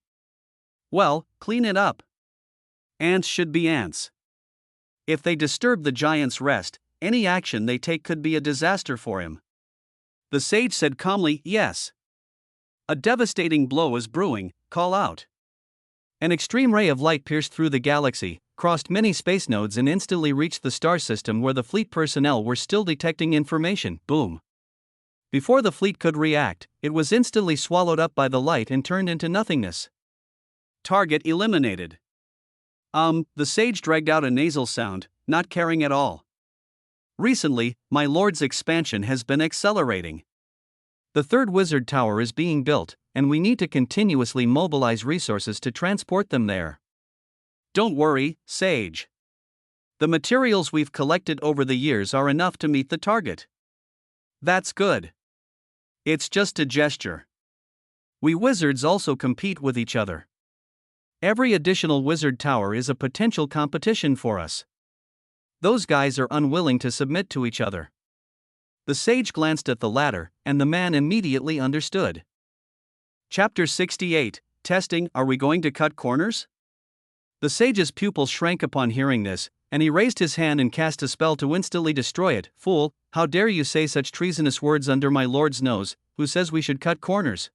Speaker 1: Well, clean it up. Ants should be ants. If they disturb the giant's rest, any action they take could be a disaster for him. The sage said calmly, yes. A devastating blow is brewing, call out. An extreme ray of light pierced through the galaxy, crossed many space nodes and instantly reached the star system where the fleet personnel were still detecting information. Boom. Before the fleet could react, it was instantly swallowed up by the light and turned into nothingness. Target eliminated. The sage dragged out a nasal sound, not caring at all. Recently, my lord's expansion has been accelerating. The third wizard tower is being built, and we need to continuously mobilize resources to transport them there. Don't worry, sage. The materials we've collected over the years are enough to meet the target. That's good. It's just a gesture. We wizards also compete with each other. Every additional wizard tower is a potential competition for us. Those guys are unwilling to submit to each other. The sage glanced at the latter, and the man immediately understood. Chapter 68, Testing. Are we going to cut corners? The sage's pupils shrank upon hearing this, and he raised his hand and cast a spell to instantly destroy it. Fool, how dare you say such treasonous words under my lord's nose, who says we should cut corners?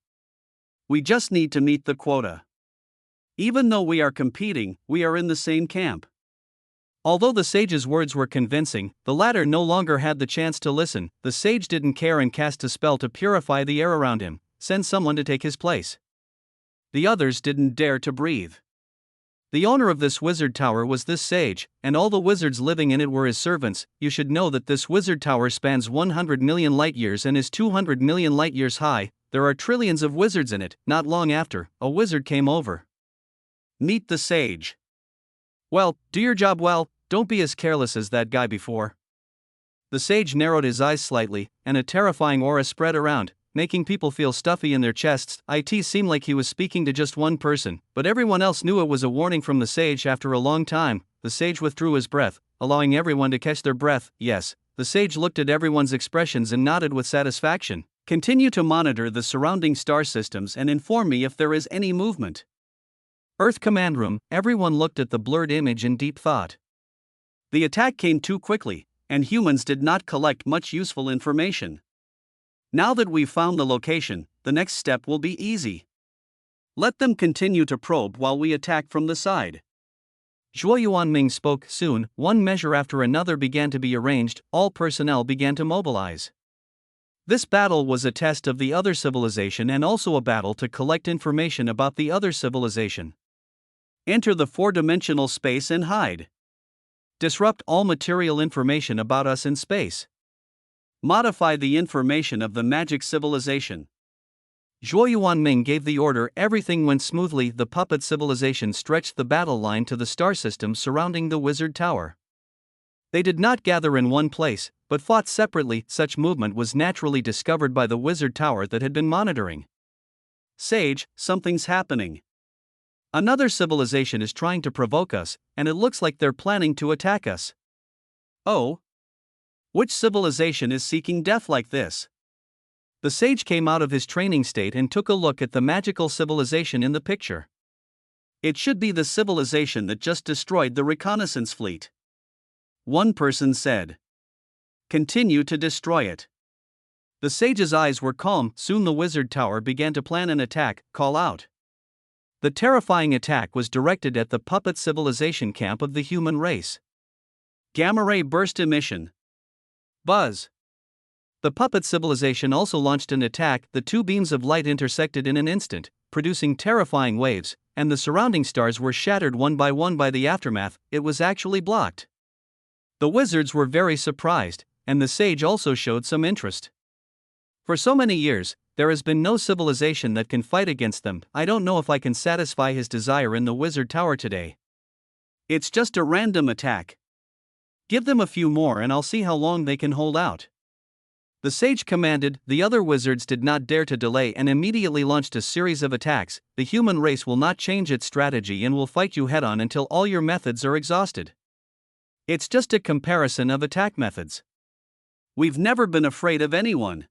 Speaker 1: We just need to meet the quota. Even though we are competing, we are in the same camp. Although the sage's words were convincing, the latter no longer had the chance to listen. The sage didn't care and cast a spell to purify the air around him, send someone to take his place. The others didn't dare to breathe. The owner of this wizard tower was this sage, and all the wizards living in it were his servants. You should know that this wizard tower spans 100 million light-years and is 200 million light-years high. There are trillions of wizards in it. Not long after, a wizard came over. Meet the sage. Well, do your job well, don't be as careless as that guy before. The sage narrowed his eyes slightly, and a terrifying aura spread around, making people feel stuffy in their chests. It seemed like he was speaking to just one person, but everyone else knew it was a warning from the sage. After a long time, the sage withdrew his breath, allowing everyone to catch their breath. Yes, the sage looked at everyone's expressions and nodded with satisfaction. Continue to monitor the surrounding star systems and inform me if there is any movement. Earth Command Room. Everyone looked at the blurred image in deep thought. The attack came too quickly, and humans did not collect much useful information. Now that we've found the location, the next step will be easy. Let them continue to probe while we attack from the side. Zhuo Yuanming spoke. Soon, one measure after another began to be arranged, all personnel began to mobilize. This battle was a test of the other civilization and also a battle to collect information about the other civilization. Enter the four-dimensional space and hide. Disrupt all material information about us in space. Modify the information of the magic civilization. Zhuo Yuanming gave the order. Everything went smoothly. The puppet civilization stretched the battle line to the star system surrounding the wizard tower. They did not gather in one place, but fought separately. Such movement was naturally discovered by the wizard tower that had been monitoring. Sage, something's happening. Another civilization is trying to provoke us, and it looks like they're planning to attack us. Oh? Which civilization is seeking death like this? The sage came out of his training state and took a look at the magical civilization in the picture.
Speaker 2: It should be the civilization that just destroyed the reconnaissance fleet. One person said. Continue to destroy it. The sage's eyes were calm. Soon the wizard tower began to plan an attack. Call out. The terrifying attack was directed at the puppet civilization camp of the human race. Gamma ray burst emission. Buzz. The puppet civilization also launched an attack. The two beams of light intersected in an instant, producing terrifying waves, and the surrounding stars were shattered one by the aftermath. It was actually blocked. The wizards were very surprised, and the sage also showed some interest. For so many years, there has been no civilization that can fight against them. I don't know if I can satisfy his desire in the wizard tower today. It's just a random attack. Give them a few more and I'll see how long they can hold out. The sage commanded. The other wizards did not dare to delay and immediately launched a series of attacks. The human race will not change its strategy and will fight you head-on until all your methods are exhausted. It's just a comparison of attack methods. We've never been afraid of anyone.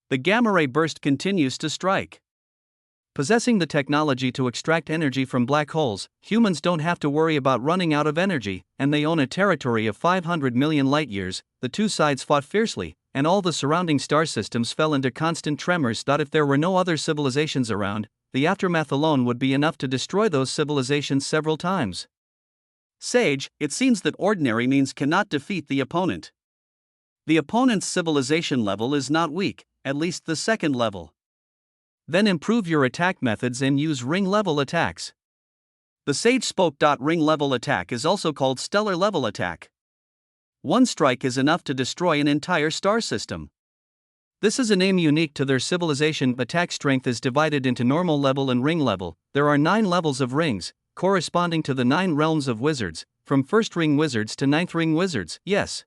Speaker 2: The gamma ray burst continues to strike. Possessing the technology to extract energy from black holes, humans don't have to worry about running out of energy, and they own a territory of 500 million light-years. The two sides fought fiercely, and all the surrounding star systems fell into constant tremors. If there were no other civilizations around, the aftermath alone would be enough to destroy those civilizations several times. Sage, it seems that ordinary means cannot defeat the opponent. The opponent's civilization level is not weak, at least the second level. Then improve your attack methods and use ring-level attacks. The sage spoke. Ring-level attack is also called stellar-level attack. One strike is enough to destroy an entire star system. This is a name unique to their civilization. Attack strength is divided into normal level and ring level. There are 9 levels of rings, corresponding to the 9 realms of wizards, from 1st ring wizards to 9th ring wizards. Yes.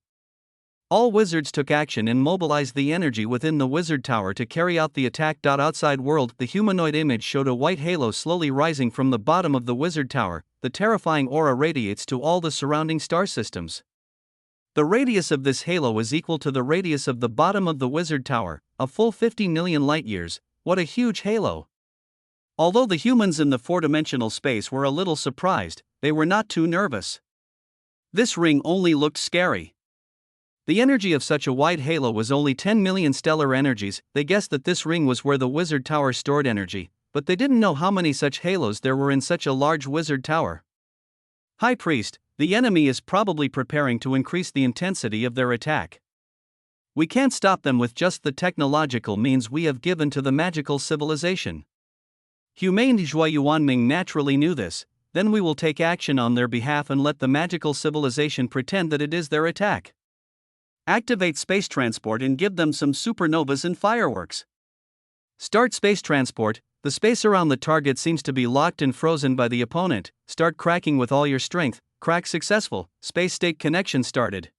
Speaker 2: All wizards took action and mobilized the energy within the wizard tower to carry out the attack. Outside world, the humanoid image showed a white halo slowly rising from the bottom of the wizard tower. The terrifying aura radiates to all the surrounding star systems. The radius of this halo is equal to the radius of the bottom of the wizard tower, a full 50 million light-years. What a huge halo! Although the humans in the 4-dimensional space were a little surprised, they were not too nervous. This ring only looked scary. The energy of such a wide halo was only 10 million stellar energies. They guessed that this ring was where the wizard tower stored energy, but they didn't know how many such halos there were in such a large wizard tower. High Priest, the enemy is probably preparing to increase the intensity of their attack. We can't stop them with just the technological means we have given to the magical civilization. Humain Zhuayuanming naturally knew this. Then we will take action on their behalf and let the magical civilization pretend that it is their attack. Activate space transport and give them some supernovas and fireworks. Start space transport. The space around the target seems to be locked and frozen by the opponent. Start cracking with all your strength. Crack successful. Space state connection started.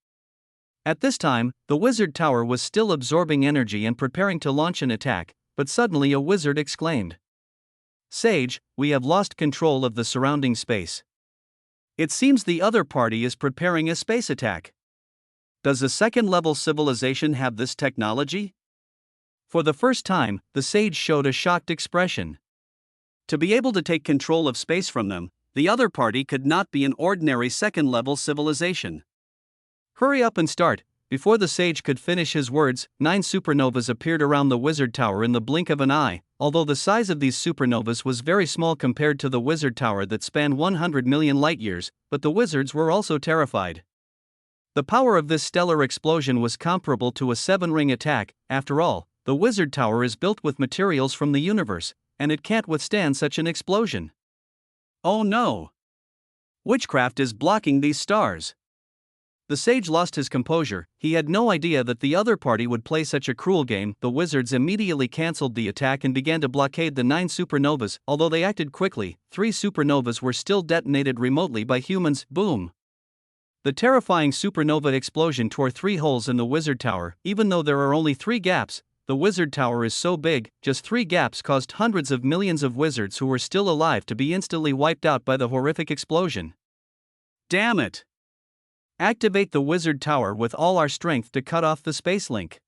Speaker 2: At this time, the wizard tower was still absorbing energy and preparing to launch an attack, but suddenly a wizard exclaimed. Sage, we have lost control of the surrounding space. It seems the other party is preparing a space attack. Does a second-level civilization have this technology? For the first time, the sage showed a shocked expression. To be able to take control of space from them, the other party could not be an ordinary second-level civilization. Hurry up and start. Before the sage could finish his words, 9 supernovas appeared around the wizard tower in the blink of an eye. Although the size of these supernovas was very small compared to the wizard tower that spanned 100 million light-years, but the wizards were also terrified. The power of this stellar explosion was comparable to a 7-ring attack. After all, the wizard tower is built with materials from the universe, and it can't withstand such an explosion. Oh no! Witchcraft is blocking these stars. The sage lost his composure. He had no idea that the other party would play such a cruel game. The wizards immediately cancelled the attack and began to blockade the 9 supernovas. Although they acted quickly, 3 supernovas were still detonated remotely by humans. Boom! The terrifying supernova explosion tore 3 holes in the wizard tower. Even though there are only 3 gaps, the wizard tower is so big, just 3 gaps caused hundreds of millions of wizards who were still alive to be instantly wiped out by the horrific explosion. Damn it! Activate the wizard tower with all our strength to cut off the space link.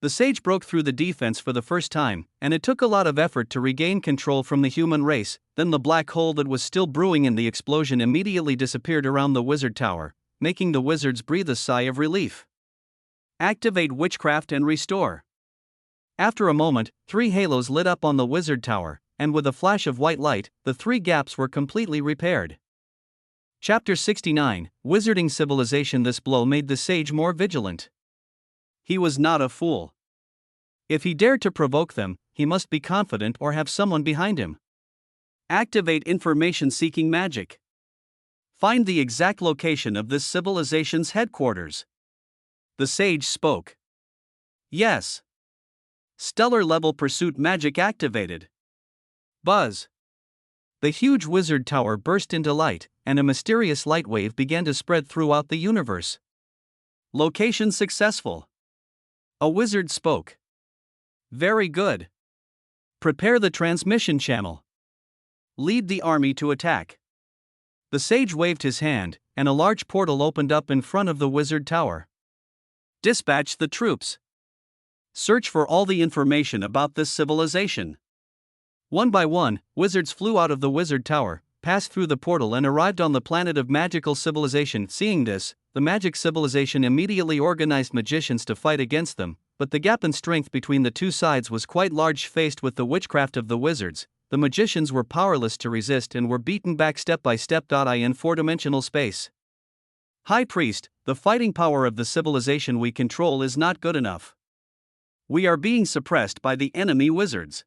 Speaker 2: The sage broke through the defense for the first time, and it took a lot of effort to regain control from the human race. Then the black hole that was still brewing in the explosion immediately disappeared around the wizard tower, making the wizards breathe a sigh of relief. Activate witchcraft and restore. After a moment, 3 halos lit up on the wizard tower, and with a flash of white light, the 3 gaps were completely repaired. Chapter 69, Wizarding Civilization. This blow made the sage more vigilant. He was not a fool. If he dared to provoke them, he must be confident or have someone behind him. Activate information-seeking magic. Find the exact location of this civilization's headquarters. The sage spoke. Yes. Stellar-level pursuit magic activated. Buzz. The huge wizard tower burst into light, and a mysterious light wave began to spread throughout the universe. Location successful. A wizard spoke. Very good. Prepare the transmission channel. Lead the army to attack. The sage waved his hand, and a large portal opened up in front of the wizard tower. Dispatch the troops. Search for all the information about this civilization. One by one, wizards flew out of the wizard tower, passed through the portal and arrived on the planet of magical civilization. Seeing this, the magic civilization immediately organized magicians to fight against them, but the gap in strength between the two sides was quite large. Faced with the witchcraft of the wizards, the magicians were powerless to resist and were beaten back step by step. In 4-dimensional space. High Priest, the fighting power of the civilization we control is not good enough. We are being suppressed by the enemy wizards.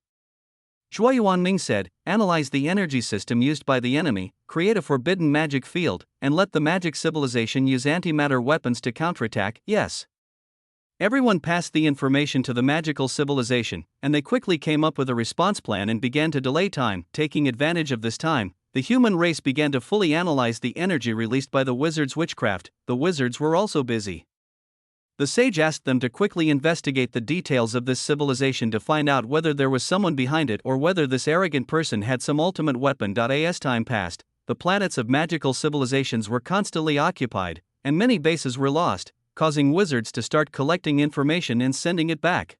Speaker 2: Zhuo Yuanming said, analyze the energy system used by the enemy, create a forbidden magic field, and let the magic civilization use antimatter weapons to counterattack. Yes. Everyone passed the information to the magical civilization, and they quickly came up with a response plan and began to delay time. Taking advantage of this time, the human race began to fully analyze the energy released by the wizards' witchcraft. The wizards were also busy. The sage asked them to quickly investigate the details of this civilization to find out whether there was someone behind it or whether this arrogant person had some ultimate weapon. As time passed, the planets of magical civilizations were constantly occupied, and many bases were lost, causing wizards to start collecting information and sending it back.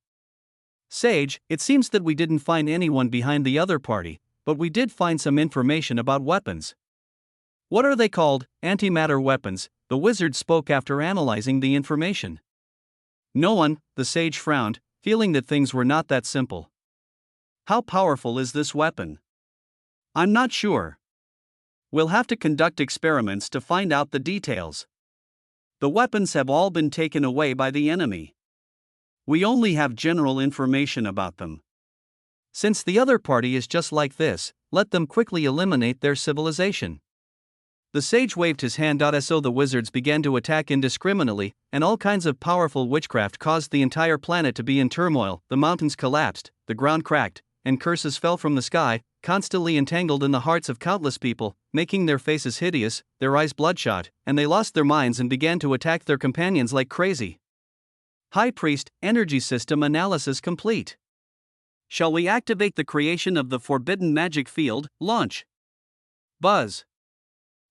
Speaker 2: Sage, it seems that we didn't find anyone behind the other party, but we did find some information about weapons. What are they called? Antimatter weapons, the wizard spoke after analyzing the information. No one, the sage frowned, feeling that things were not that simple. How powerful is this weapon? I'm not sure. We'll have to conduct experiments to find out the details. The weapons have all been taken away by the enemy. We only have general information about them. Since the other party is just like this, let them quickly eliminate their civilization. The sage waved his hand. So the wizards began to attack indiscriminately, and all kinds of powerful witchcraft caused the entire planet to be in turmoil. The mountains collapsed, the ground cracked, and curses fell from the sky, constantly entangled in the hearts of countless people, making their faces hideous, their eyes bloodshot, and they lost their minds and began to attack their companions like crazy. High Priest, energy system analysis complete. Shall we activate the creation of the forbidden magic field? Launch. Buzz.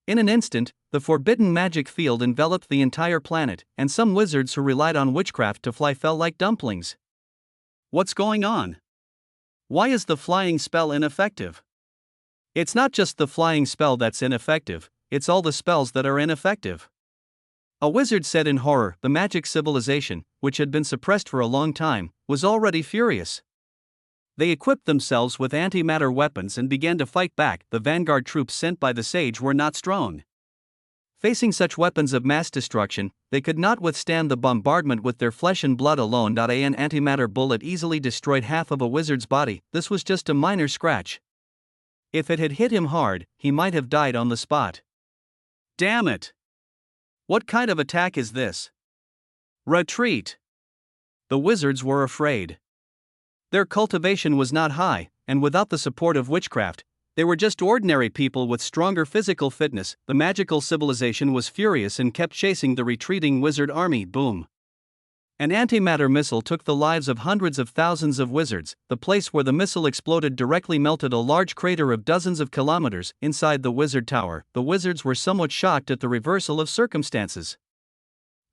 Speaker 2: In an instant, the forbidden magic field enveloped the entire planet, and some wizards who relied on witchcraft to fly fell like dumplings. What's going on? Why is the flying spell ineffective? It's not just the flying spell that's ineffective, it's all the spells that are ineffective. A wizard said in horror. The magic civilization, which had been suppressed for a long time, was already furious. They equipped themselves with antimatter weapons and began to fight back. The vanguard troops sent by the sage were not strong. Facing such weapons of mass destruction, they could not withstand the bombardment with their flesh and blood alone. An antimatter bullet easily destroyed half of a wizard's body. This was just a minor scratch. If it had hit him hard, he might have died on the spot. Damn it! What kind of attack is this? Retreat! The wizards were afraid. Their cultivation was not high, and without the support of witchcraft, they were just ordinary people with stronger physical fitness. The magical civilization was furious and kept chasing the retreating wizard army. Boom! An antimatter missile took the lives of hundreds of thousands of wizards. The place where the missile exploded directly melted a large crater of dozens of kilometers inside the wizard tower. The wizards were somewhat shocked at the reversal of circumstances.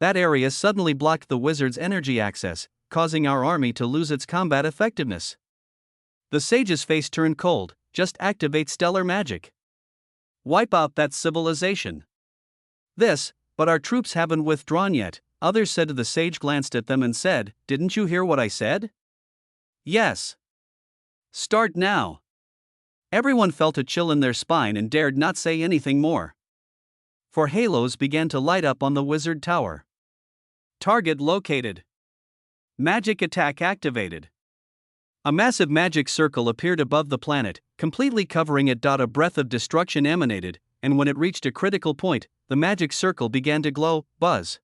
Speaker 2: That area suddenly blocked the wizard's energy access,
Speaker 1: causing our army to lose its combat effectiveness. The sage's face turned cold. Just activate stellar magic. Wipe out that civilization. But our troops haven't withdrawn yet, others said. The sage glanced at them and said, "Didn't you hear what I said?" "Yes." "Start now." Everyone felt a chill in their spine and dared not say anything more. For halos began to light up on the wizard tower. Target located. Magic attack activated. A massive magic circle appeared above the planet, completely covering it. A breath of destruction emanated, and when it reached a critical point, the magic circle began to glow, buzz.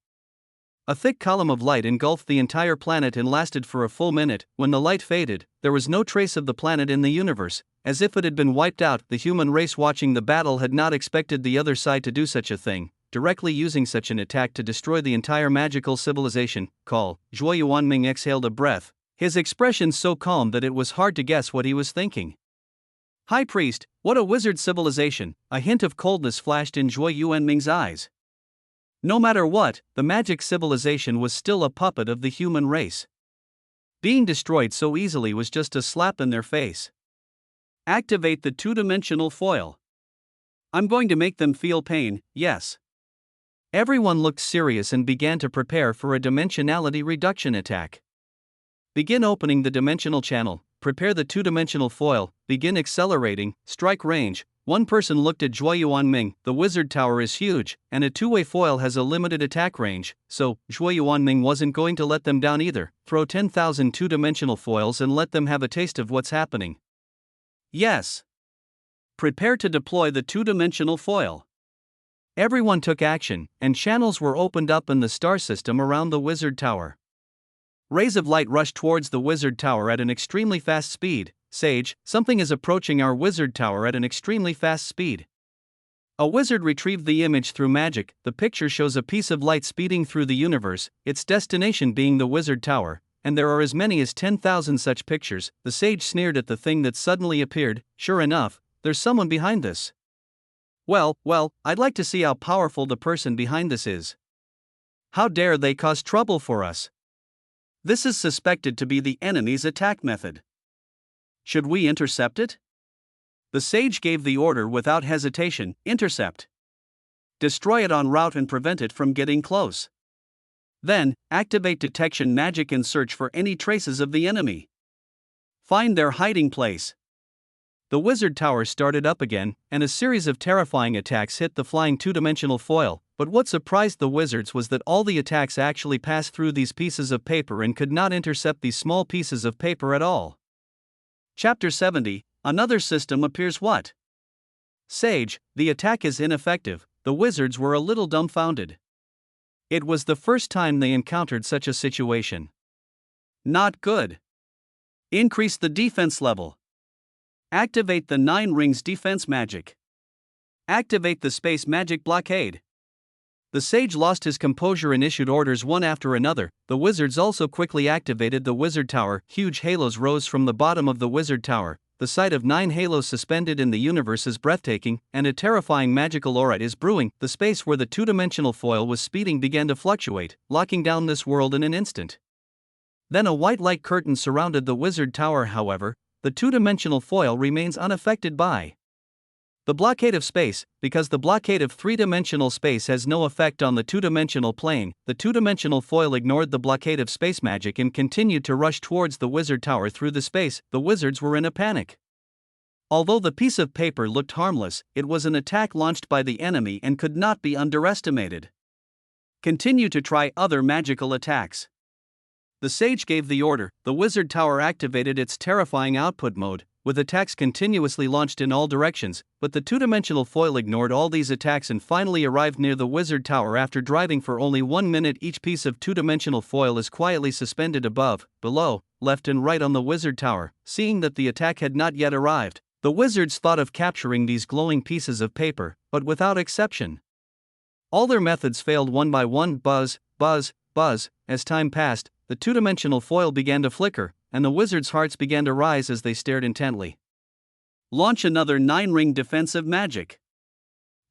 Speaker 1: A thick column of light engulfed the entire planet and lasted for a full minute. When the light faded, there was no trace of the planet in the universe, as if it had been wiped out. The human race watching the battle had not expected the other side to do such a thing, directly using such an attack to destroy the entire magical civilization. Zhuo Yuanming exhaled a breath, his expression so calm that it was hard to guess what he was thinking. "High Priest, what a wizard civilization!" A hint of coldness flashed in Zhuo Yuanming's eyes. No matter what, the magic civilization was still a puppet of the human race. Being destroyed so easily was just a slap in their face. Activate the two-dimensional foil. I'm going to make them feel pain, yes. Everyone looked serious and began to prepare for a dimensionality reduction attack. Begin opening the dimensional channel, prepare the two-dimensional foil, begin accelerating, strike range. One person looked at Zhuo Yuanming. The wizard tower is huge, and a two-way foil has a limited attack range, so Zhuo Yuanming wasn't going to let them down either. Throw 10,000 two-dimensional foils and let them have a taste of what's happening. Yes. Prepare to deploy the two-dimensional foil. Everyone took action, and channels were opened up in the star system around the wizard tower. Rays of light rushed towards the wizard tower at an extremely fast speed. "Sage, something is approaching our wizard tower at an extremely fast speed." A wizard retrieved the image through magic. The picture shows a piece of light speeding through the universe, its destination being the wizard tower, and there are as many as 10,000 such pictures. The sage sneered at the thing that suddenly appeared. "Sure enough, there's someone behind this." Well, I'd like to see how powerful the person behind this is. How dare they cause trouble for us? This is suspected to be the enemy's attack method. Should we intercept it? The sage gave the order without hesitation: intercept. Destroy it en route and prevent it from getting close. Then, activate detection magic and search for any traces of the enemy. Find their hiding place. The wizard tower started up again, and a series of terrifying attacks hit the flying two-dimensional foil, but what surprised the wizards was that all the attacks actually passed through these pieces of paper and could not intercept these small pieces of paper at all. Chapter 70, Another system appears. What? Sage, the attack is ineffective. The wizards were a little dumbfounded. It was the first time they encountered such a situation. Not good. Increase the defense level. Activate the 9 rings defense magic. Activate the space magic blockade. The sage lost his composure and issued orders one after another. The wizards also quickly activated the wizard tower. Huge halos rose from the bottom of the wizard tower. The sight of 9 halos suspended in the universe is breathtaking, and a terrifying magical aura is brewing. The space where the two-dimensional foil was speeding began to fluctuate, locking down this world in an instant. Then a white light curtain surrounded the wizard tower. However, the two-dimensional foil remains unaffected by the blockade of space. Because the blockade of three-dimensional space has no effect on the two-dimensional plane, the two-dimensional foil ignored the blockade of space magic and continued to rush towards the wizard tower through the space. The wizards were in a panic. Although the piece of paper looked harmless, it was an attack launched by the enemy and could not be underestimated. Continue to try other magical attacks. The sage gave the order. The wizard tower activated its terrifying output mode, with attacks continuously launched in all directions, but the two-dimensional foil ignored all these attacks and finally arrived near the wizard tower after driving for only 1 minute. Each piece of two-dimensional foil is quietly suspended above, below, left and right on the wizard tower. Seeing that the attack had not yet arrived, the wizards thought of capturing these glowing pieces of paper, but without exception. All their methods failed one by one. Buzz, buzz, buzz. As time passed, the two-dimensional foil began to flicker, and the wizards' hearts began to rise as they stared intently. Launch another 9-ring defensive magic.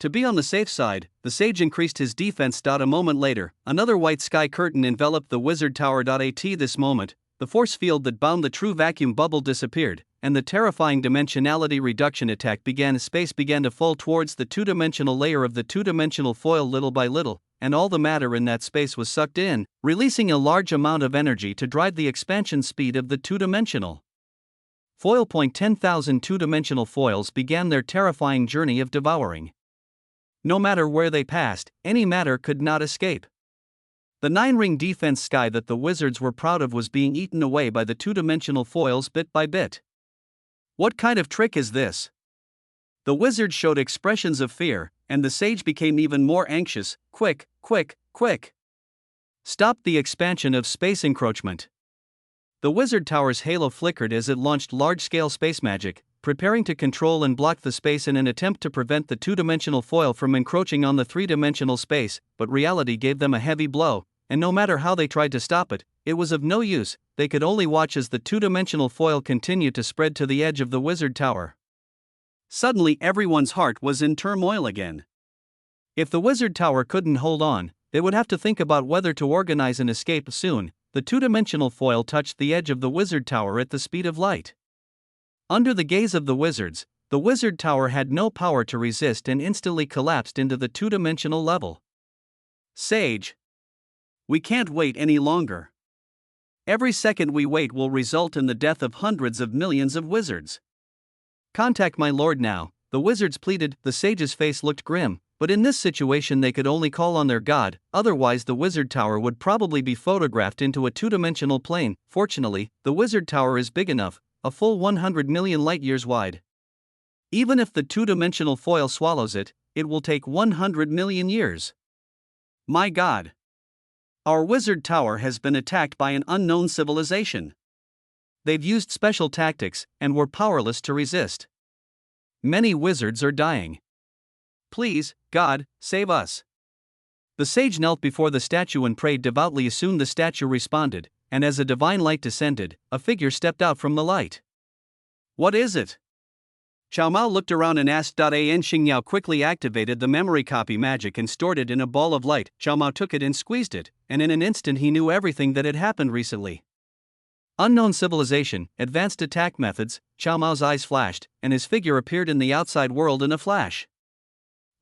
Speaker 2: To be on the safe side, the sage increased his defense. A moment later, another white sky curtain enveloped the wizard tower. At this moment, the force field that bound the true vacuum bubble disappeared, and the terrifying dimensionality reduction attack began. Space began to fall towards the two-dimensional layer of the two-dimensional foil little by little, and all the matter in that space was sucked in, releasing a large amount of energy to drive the expansion speed of the two-dimensional foil. 10,000 two-dimensional foils began their terrifying journey of devouring. No matter where they passed, any matter could not escape. The 9-ring defense sky that the wizards were proud of was being eaten away by the two-dimensional foils bit by bit. What kind of trick is this? The wizard showed expressions of fear, and the sage became even more anxious. Quick, quick, quick! Stop the expansion of space encroachment. The wizard tower's halo flickered as it launched large-scale space magic, preparing to control and block the space in an attempt to prevent the two-dimensional foil from encroaching on the three-dimensional space, but reality gave them a heavy blow, and no matter how they tried to stop it, it was of no use. They could only watch as the two-dimensional foil continued to spread to the edge of the wizard tower. Suddenly everyone's heart was in turmoil again. If the wizard tower couldn't hold on, they would have to think about whether to organize an escape soon. The two-dimensional foil touched the edge of the wizard tower at the speed of light. Under the gaze of the wizards, the wizard tower had no power to resist and instantly collapsed into the two-dimensional level. Sage, we can't wait any longer. Every second we wait will result in the death of hundreds of millions of wizards. Contact my lord now, the wizards pleaded. The sage's face looked grim, but in this situation they could only call on their god, otherwise the wizard tower would probably be photographed into a two-dimensional plane. Fortunately, the wizard tower is big enough, a full 100 million light-years wide. Even if the two-dimensional foil swallows it, it will take 100 million years. My god! Our wizard tower has been attacked by an unknown civilization. They've used special tactics, and we're powerless to resist. Many wizards are dying. Please, God, save us. The sage knelt before the statue and prayed devoutly. Soon the statue responded, and as a divine light descended, a figure stepped out from the light. What is it? Xiao Mao looked around and asked. An Xingyao quickly activated the memory copy magic and stored it in a ball of light. Xiao Mao took it and squeezed it, and in an instant he knew everything that had happened recently. Unknown civilization, advanced attack methods. Xiao Mao's eyes flashed, and his figure appeared in the outside world in a flash.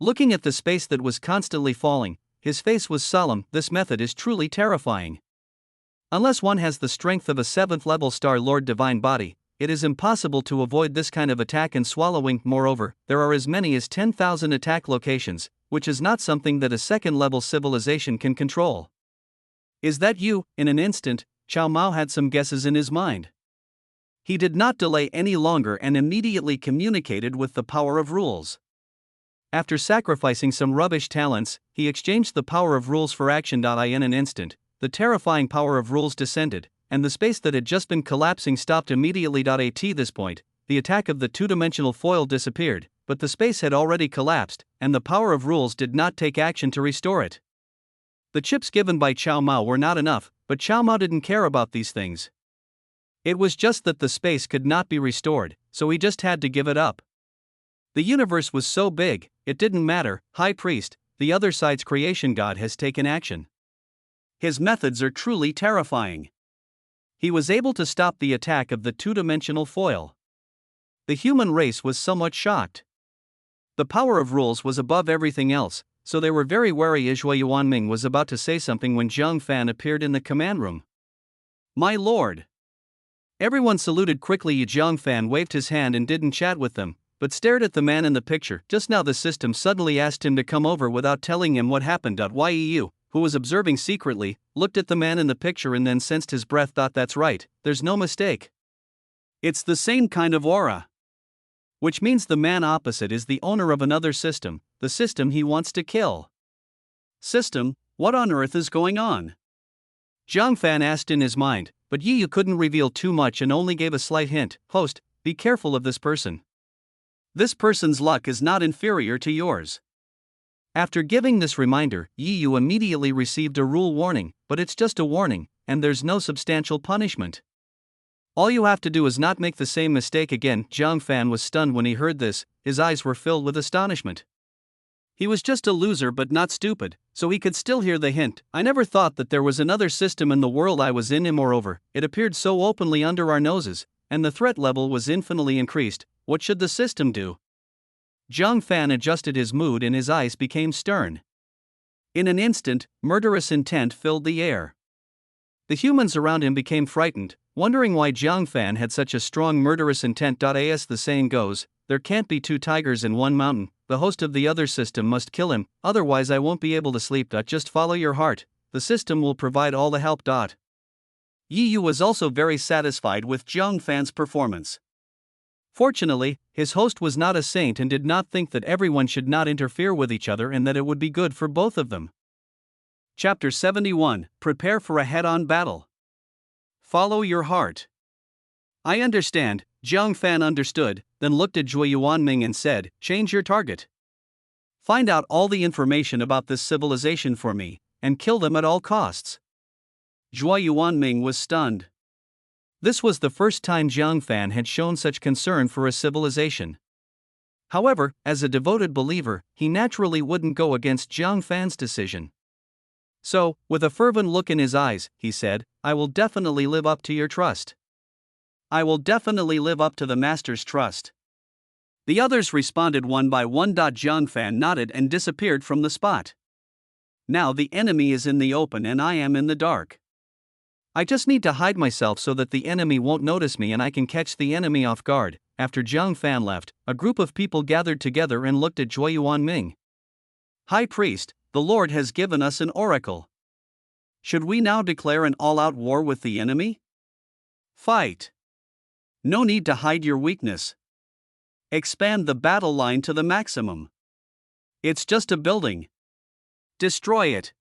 Speaker 2: Looking at the space that was constantly falling, his face was solemn. This method is truly terrifying. Unless one has the strength of a 7th-level Star Lord divine body, it is impossible to avoid this kind of attack and swallowing. Moreover, there are as many as 10,000 attack locations, which is not something that a 2nd-level civilization can control. Is that you? In an instant, Xiao Mao had some guesses in his mind. He did not delay any longer and immediately communicated with the power of rules. After sacrificing some rubbish talents, he exchanged the power of rules for action. In an instant, the terrifying power of rules descended, and the space that had just been collapsing stopped immediately. At this point, the attack of the two-dimensional foil disappeared, but the space had already collapsed, and the power of rules did not take action to restore it. The chips given by Xiao Mao were not enough, but Xiao Mao didn't care about these things. It was just that the space could not be restored, so he just had to give it up. The universe was so big, it didn't matter. High Priest, the other side's creation god, has taken action. His methods are truly terrifying. He was able to stop the attack of the two-dimensional foil. The human race was somewhat shocked. The power of rules was above everything else, so they were very wary. Zhuo Yuanming was about to say something when Zhang Fan appeared in the command room. My lord! Everyone saluted quickly. Zhang Fan waved his hand and didn't chat with them, but stared at the man in the picture. Just now the system suddenly asked him to come over without telling him what happened. Yu, who was observing secretly, looked at the man in the picture and then sensed his breath. That's right, there's no mistake. It's the same kind of aura. Which means the man opposite is the owner of another system, the system he wants to kill. System, what on earth is going on? Zhang Fan asked in his mind, but Yu couldn't reveal too much and only gave a slight hint. Host, be careful of this person. This person's luck is not inferior to yours. After giving this reminder, Yu immediately received a rule warning, but it's just a warning, and there's no substantial punishment. All you have to do is not make the same mistake again. Zhang Fan was stunned when he heard this, his eyes were filled with astonishment. He was just a loser but not stupid, so he could still hear the hint. I never thought that there was another system in the world I was in, and moreover, it appeared so openly under our noses, and the threat level was infinitely increased. What should the system do? Zhang Fan adjusted his mood and his eyes became stern. In an instant, murderous intent filled the air. The humans around him became frightened, wondering why Zhang Fan had such a strong murderous intent. As the saying goes, there can't be two tigers in one mountain. The host of the other system must kill him, otherwise I won't be able to sleep. Just follow your heart, the system will provide all the help. Yi Yu was also very satisfied with Zhang Fan's performance. Fortunately, his host was not a saint and did not think that everyone should not interfere with each other and that it would be good for both of them. Chapter 71, Prepare for a Head-on Battle. Follow your heart. I understand. Zhang Fan understood, then looked at Zhuo Yuanming and said, change your target. Find out all the information about this civilization for me, and kill them at all costs. Zhuo Yuanming was stunned. This was the first time Zhang Fan had shown such concern for a civilization. However, as a devoted believer, he naturally wouldn't go against Zhang Fan's decision. So, with a fervent look in his eyes, he said, I will definitely live up to your trust. I will definitely live up to the master's trust. The others responded one by one. Zhang Fan nodded and disappeared from the spot. Now the enemy is in the open and I am in the dark. I just need to hide myself so that the enemy won't notice me and I can catch the enemy off guard. After Zhang Fan left, a group of people gathered together and looked at Zhuo Yuanming. High Priest, the Lord has given us an oracle. Should we now declare an all-out war with the enemy? Fight. No need to hide your weakness. Expand the battle line to the maximum. It's just a building. Destroy it.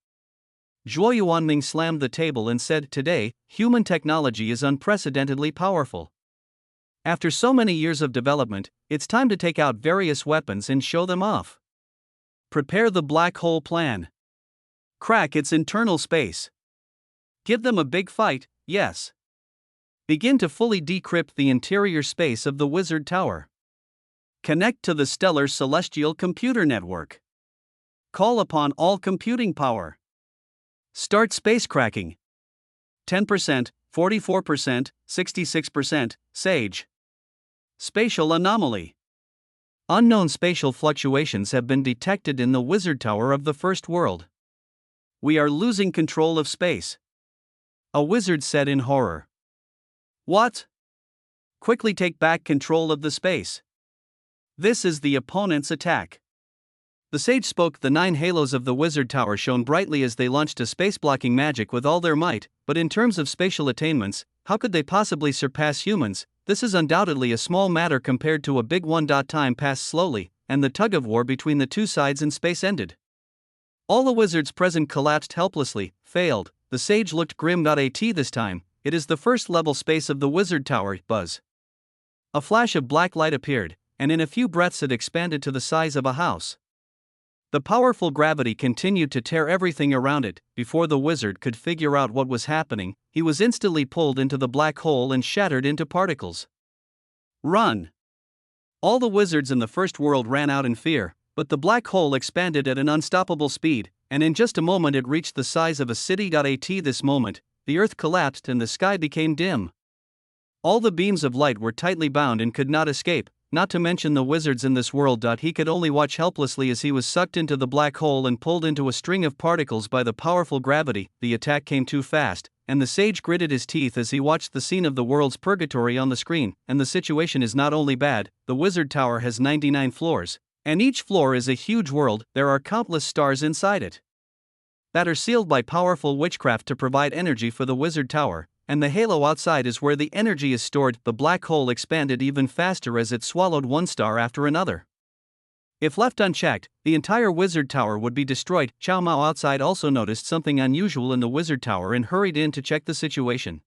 Speaker 2: Zhuo Yuanming slammed the table and said, today, human technology is unprecedentedly powerful. After so many years of development, it's time to take out various weapons and show them off. Prepare the black hole plan. Crack its internal space. Give them a big fight, yes. Begin to fully decrypt the interior space of the Wizard Tower. Connect to the stellar celestial computer network. Call upon all computing power. Start spacecracking. 10%, 44%, 66%, Sage. Spatial anomaly. Unknown spatial fluctuations have been detected in the Wizard Tower of the First World. We are losing control of space. A wizard said in horror. What? Quickly take back control of the space. This is the opponent's attack. The sage spoke. The 9 halos of the Wizard Tower shone brightly as they launched a space-blocking magic with all their might, but in terms of spatial attainments, how could they possibly surpass humans? This is undoubtedly a small matter compared to a big one. Time passed slowly, and the tug-of-war between the two sides in space ended. All the wizards present collapsed helplessly, failed. The sage looked grim. This time, it is the first-level space of the Wizard Tower. Buzz. A flash of black light appeared, and in a few breaths it expanded to the size of a house. The powerful gravity continued to tear everything around it. Before the wizard could figure out what was happening, he was instantly pulled into the black hole and shattered into particles. Run! All the wizards in the first world ran out in fear, but the black hole expanded at an unstoppable speed, and in just a moment it reached the size of a city. At this moment, the earth collapsed and the sky became dim. All the beams of light were tightly bound and could not escape. Not to mention the wizards in this world. He could only watch helplessly as he was sucked into the black hole and pulled into a string of particles by the powerful gravity. The attack came too fast, and the sage gritted his teeth as he watched the scene of the world's purgatory on the screen. And the situation is not only bad, the Wizard Tower has 99 floors, and each floor is a huge world. There are countless stars inside it that are sealed by powerful witchcraft to provide energy for the Wizard Tower. And the halo outside is where the energy is stored. The black hole expanded even faster as it swallowed one star after another. If left unchecked, the entire Wizard Tower would be destroyed. Chow Mao outside also noticed something unusual in the Wizard Tower and hurried in to check the situation.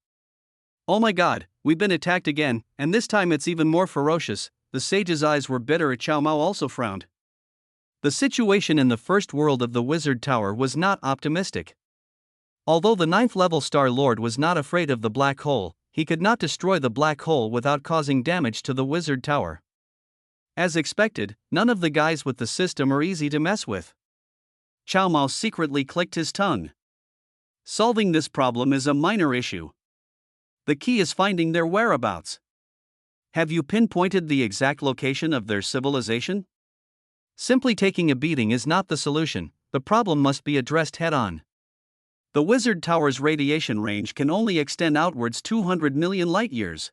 Speaker 2: Oh my god, we've been attacked again, and this time it's even more ferocious. The sage's eyes were bitter. Chow Mao also frowned. The situation in the first world of the Wizard Tower was not optimistic. Although the 9th level Star Lord was not afraid of the black hole, he could not destroy the black hole without causing damage to the Wizard Tower. As expected, none of the guys with the system are easy to mess with. Chow Mao secretly clicked his tongue. Solving this problem is a minor issue. The key is finding their whereabouts. Have you pinpointed the exact location of their civilization? Simply taking a beating is not the solution, the problem must be addressed head-on. The Wizard Tower's radiation range can only extend outwards 200 million light-years.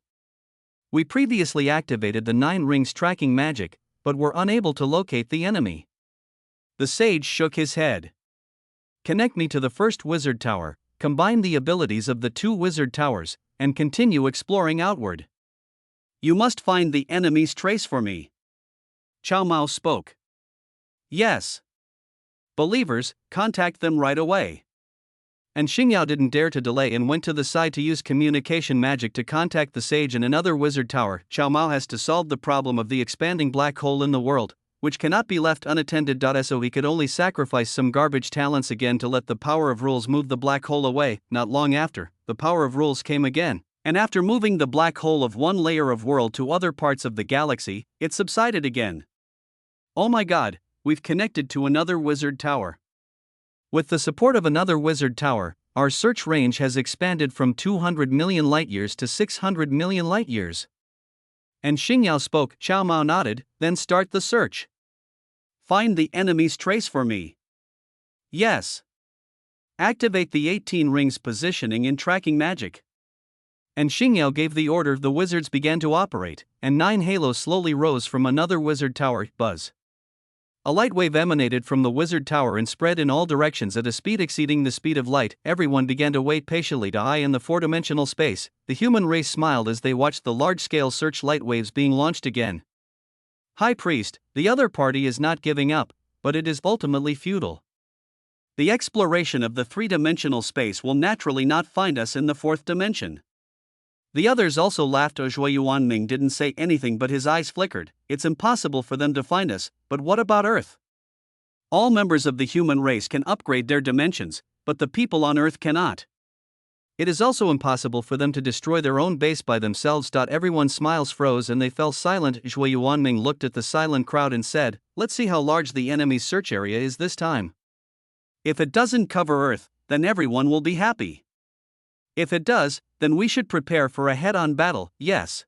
Speaker 2: We previously activated the 9 rings tracking magic, but were unable to locate the enemy. The sage shook his head. Connect me to the first Wizard Tower, combine the abilities of the 2 Wizard Towers, and continue exploring outward. You must find the enemy's trace for me. Chow Mao spoke. Yes. Believers, contact them right away. And Xingyao didn't dare to delay and went to the side to use communication magic to contact the sage in another wizard tower. Chow Mao has to solve the problem of the expanding black hole in the world, which cannot be left unattended. So he could only sacrifice some garbage talents again to let the power of rules move the black hole away. Not long after, the power of rules came again, and after moving the black hole of one layer of world to other parts of the galaxy, it subsided again. Oh my god, we've connected to another wizard tower. With the support of another wizard tower, our search range has expanded from 200 million light-years to 600 million light-years. And Xingyao spoke. Chow Mao nodded, then start the search. Find the enemy's trace for me. Yes. Activate the 18 rings positioning in tracking magic. And Xingyao gave the order. The wizards began to operate, and 9 halos slowly rose from another wizard tower. Buzz. A light wave emanated from the wizard tower and spread in all directions at a speed exceeding the speed of light. Everyone began to wait patiently to eye in the 4-dimensional space. The human race smiled as they watched the large-scale search light waves being launched again. High Priest, the other party is not giving up, but it is ultimately futile. The exploration of the 3-dimensional space will naturally not find us in the 4th dimension. The others also laughed. Zhuo Yuanming didn't say anything, but his eyes flickered. It's impossible for them to find us, but what about Earth? All members of the human race can upgrade their dimensions, but the people on Earth cannot. It is also impossible for them to destroy their own base by themselves. Everyone's smiles froze and they fell silent. Zhuo Yuanming looked at the silent crowd and said, "Let's see how large the enemy's search area is this time. If it doesn't cover Earth, then everyone will be happy. If it does, then we should prepare for a head-on battle." Yes.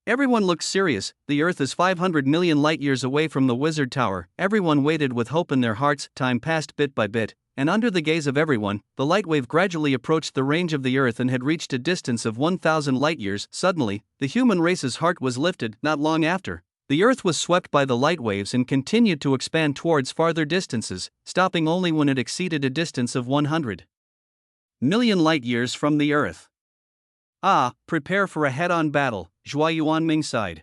Speaker 2: Everyone looked serious. The Earth is 500 million light-years away from the Wizard Tower. Everyone waited with hope in their hearts. Time passed bit by bit, and under the gaze of everyone, the light wave gradually approached the range of the Earth and had reached a distance of 1,000 light-years. Suddenly, the human race's heart was lifted. Not long after, the Earth was swept by the light waves and continued to expand towards farther distances, stopping only when it exceeded a distance of 100 million light-years from the Earth. Ah, prepare for a head-on battle, Zhuo Yuanming sighed.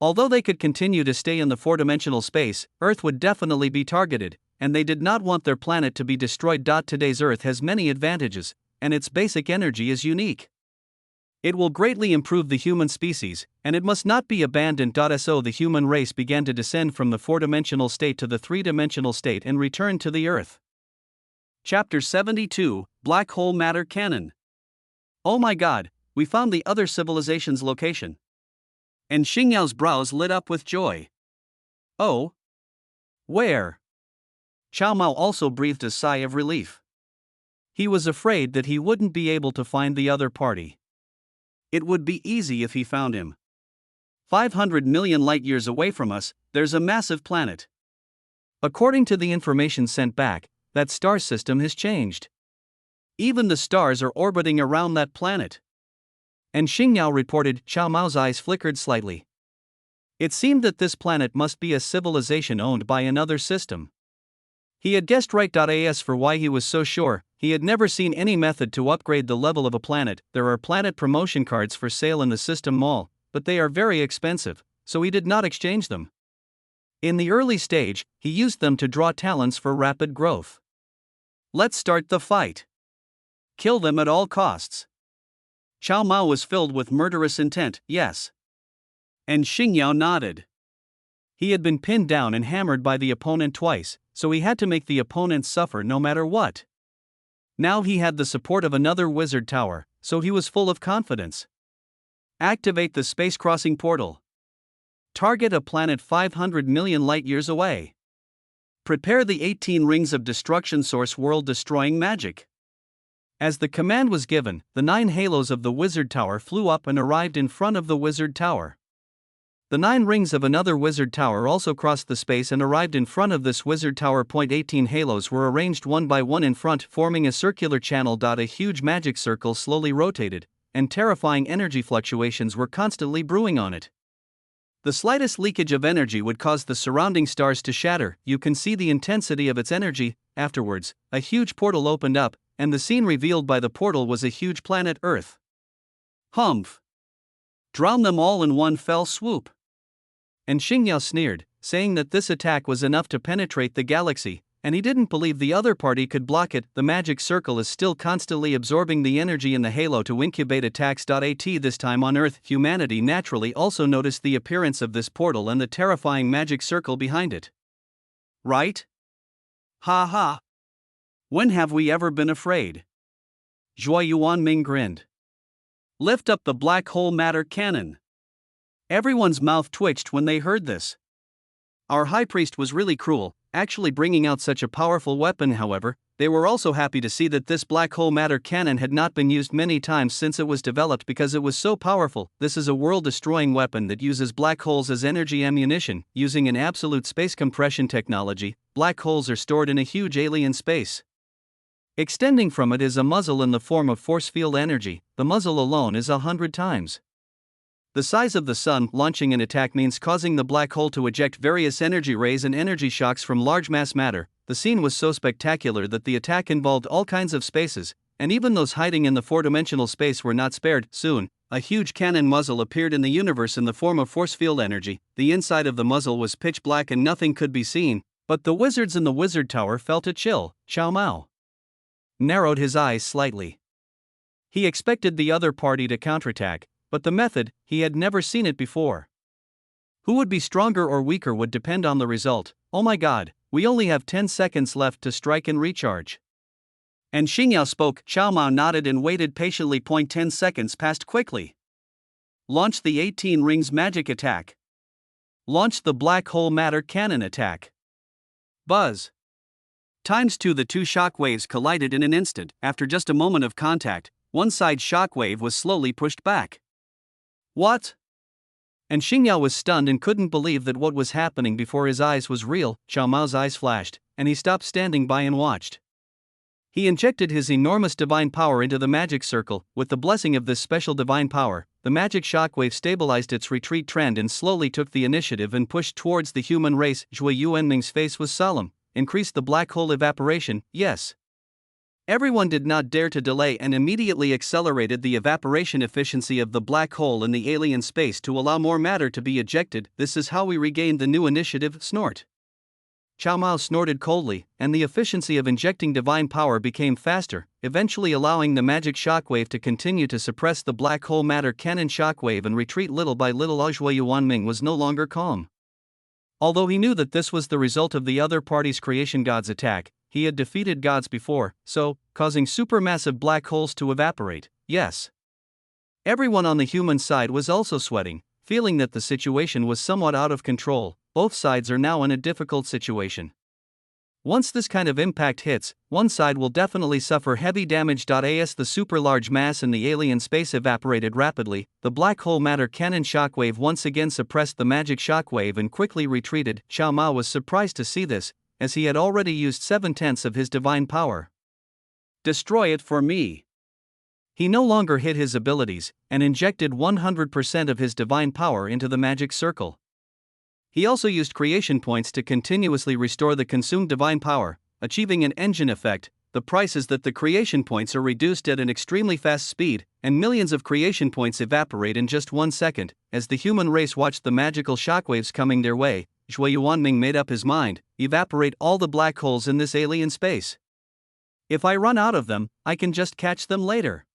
Speaker 2: Although they could continue to stay in the 4-dimensional space, Earth would definitely be targeted, and they did not want their planet to be destroyed. Today's Earth has many advantages, and its basic energy is unique. It will greatly improve the human species, and it must not be abandoned. So the human race began to descend from the 4-dimensional state to the 3-dimensional state and return to the Earth. Chapter 72, Black Hole Matter Cannon. Oh my god, we found the other civilization's location. And Xingyao's brows lit up with joy. Oh? Where? Chow Mao also breathed a sigh of relief. He was afraid that he wouldn't be able to find the other party. It would be easy if he found him. 500 million light-years away from us, there's a massive planet. According to the information sent back, that star system has changed. Even the stars are orbiting around that planet. And Xingyao reported. Chow Mao's eyes flickered slightly. It seemed that this planet must be a civilization owned by another system. He had guessed right. As for why he was so sure, he had never seen any method to upgrade the level of a planet. There are planet promotion cards for sale in the system mall, but they are very expensive, so he did not exchange them. In the early stage, he used them to draw talents for rapid growth. Let's start the fight. Kill them at all costs. Chow Mao was filled with murderous intent. Yes. And Xingyao nodded. He had been pinned down and hammered by the opponent twice, so he had to make the opponent suffer no matter what. Now he had the support of another wizard tower, so he was full of confidence. Activate the space crossing portal. Target a planet 500 million light-years away. Prepare the 18 rings of destruction source world-destroying magic. As the command was given, the 9 halos of the Wizard Tower flew up and arrived in front of the Wizard Tower. The 9 rings of another Wizard Tower also crossed the space and arrived in front of this Wizard Tower. 18 halos were arranged one by one in front, forming a circular channel. A huge magic circle slowly rotated, and terrifying energy fluctuations were constantly brewing on it. The slightest leakage of energy would cause the surrounding stars to shatter. You can see the intensity of its energy. Afterwards, a huge portal opened up, and the scene revealed by the portal was a huge planet Earth. Humph! Drown them all in one fell swoop. And Xingyao sneered, saying that this attack was enough to penetrate the galaxy, and he didn't believe the other party could block it. The magic circle is still constantly absorbing the energy in the halo to incubate attacks. This time on Earth, humanity naturally also noticed the appearance of this portal and the terrifying magic circle behind it. Right? Ha ha! When have we ever been afraid? Zhuo Yuanming grinned. Lift up the black hole matter cannon. Everyone's mouth twitched when they heard this. Our high priest was really cruel, actually bringing out such a powerful weapon. However, they were also happy to see that this black hole matter cannon had not been used many times since it was developed because it was so powerful. This is a world-destroying weapon that uses black holes as energy ammunition. Using an absolute space compression technology, black holes are stored in a huge alien space. Extending from it is a muzzle in the form of force field energy. The muzzle alone is 100 times the size of the sun. Launching an attack means causing the black hole to eject various energy rays and energy shocks from large mass matter. The scene was so spectacular that the attack involved all kinds of spaces, and even those hiding in the four-dimensional space were not spared. Soon, a huge cannon muzzle appeared in the universe in the form of force field energy. The inside of the muzzle was pitch black and nothing could be seen, but the wizards in the Wizard Tower felt a chill. Xiao Mao narrowed his eyes slightly. He expected the other party to counterattack, but the method, he had never seen it before. Who would be stronger or weaker would depend on the result. Oh my god, we only have 10 seconds left to strike and recharge. And Xingyao spoke. Xiao Mao nodded and waited patiently. 10 seconds passed quickly. Launch the 18 rings magic attack. Launch the black hole matter cannon attack. Buzz. ×2. The two shockwaves collided in an instant. After just a moment of contact, one side shockwave was slowly pushed back. What? And Xingyao was stunned and couldn't believe that what was happening before his eyes was real. Xiao Mao's eyes flashed, and he stopped standing by and watched. He injected his enormous divine power into the magic circle. With the blessing of this special divine power, the magic shockwave stabilized its retreat trend and slowly took the initiative and pushed towards the human race. Zhuo Yuanming's face was solemn. Increase the black hole evaporation, yes. Everyone did not dare to delay and immediately accelerated the evaporation efficiency of the black hole in the alien space to allow more matter to be ejected. This is how we regained the new initiative. Snort. Xiao Mao snorted coldly, and the efficiency of injecting divine power became faster, eventually allowing the magic shockwave to continue to suppress the black hole matter cannon shockwave and retreat little by little. Zhuo Yuanming was no longer calm. Although he knew that this was the result of the other party's creation god's attack, he had defeated gods before, so, causing supermassive black holes to evaporate, yes. Everyone on the human side was also sweating, feeling that the situation was somewhat out of control. Both sides are now in a difficult situation. Once this kind of impact hits, one side will definitely suffer heavy damage. As the super large mass in the alien space evaporated rapidly, the black hole matter cannon shockwave once again suppressed the magic shockwave and quickly retreated. Xiao Mao was surprised to see this, as he had already used 7/10 of his divine power. Destroy it for me. He no longer hid his abilities, and injected 100% of his divine power into the magic circle. He also used creation points to continuously restore the consumed divine power, achieving an engine effect. The price is that the creation points are reduced at an extremely fast speed, and millions of creation points evaporate in just 1 second. As the human race watched the magical shockwaves coming their way, Zhuo Yuanming made up his mind: evaporate all the black holes in this alien space. If I run out of them, I can just catch them later.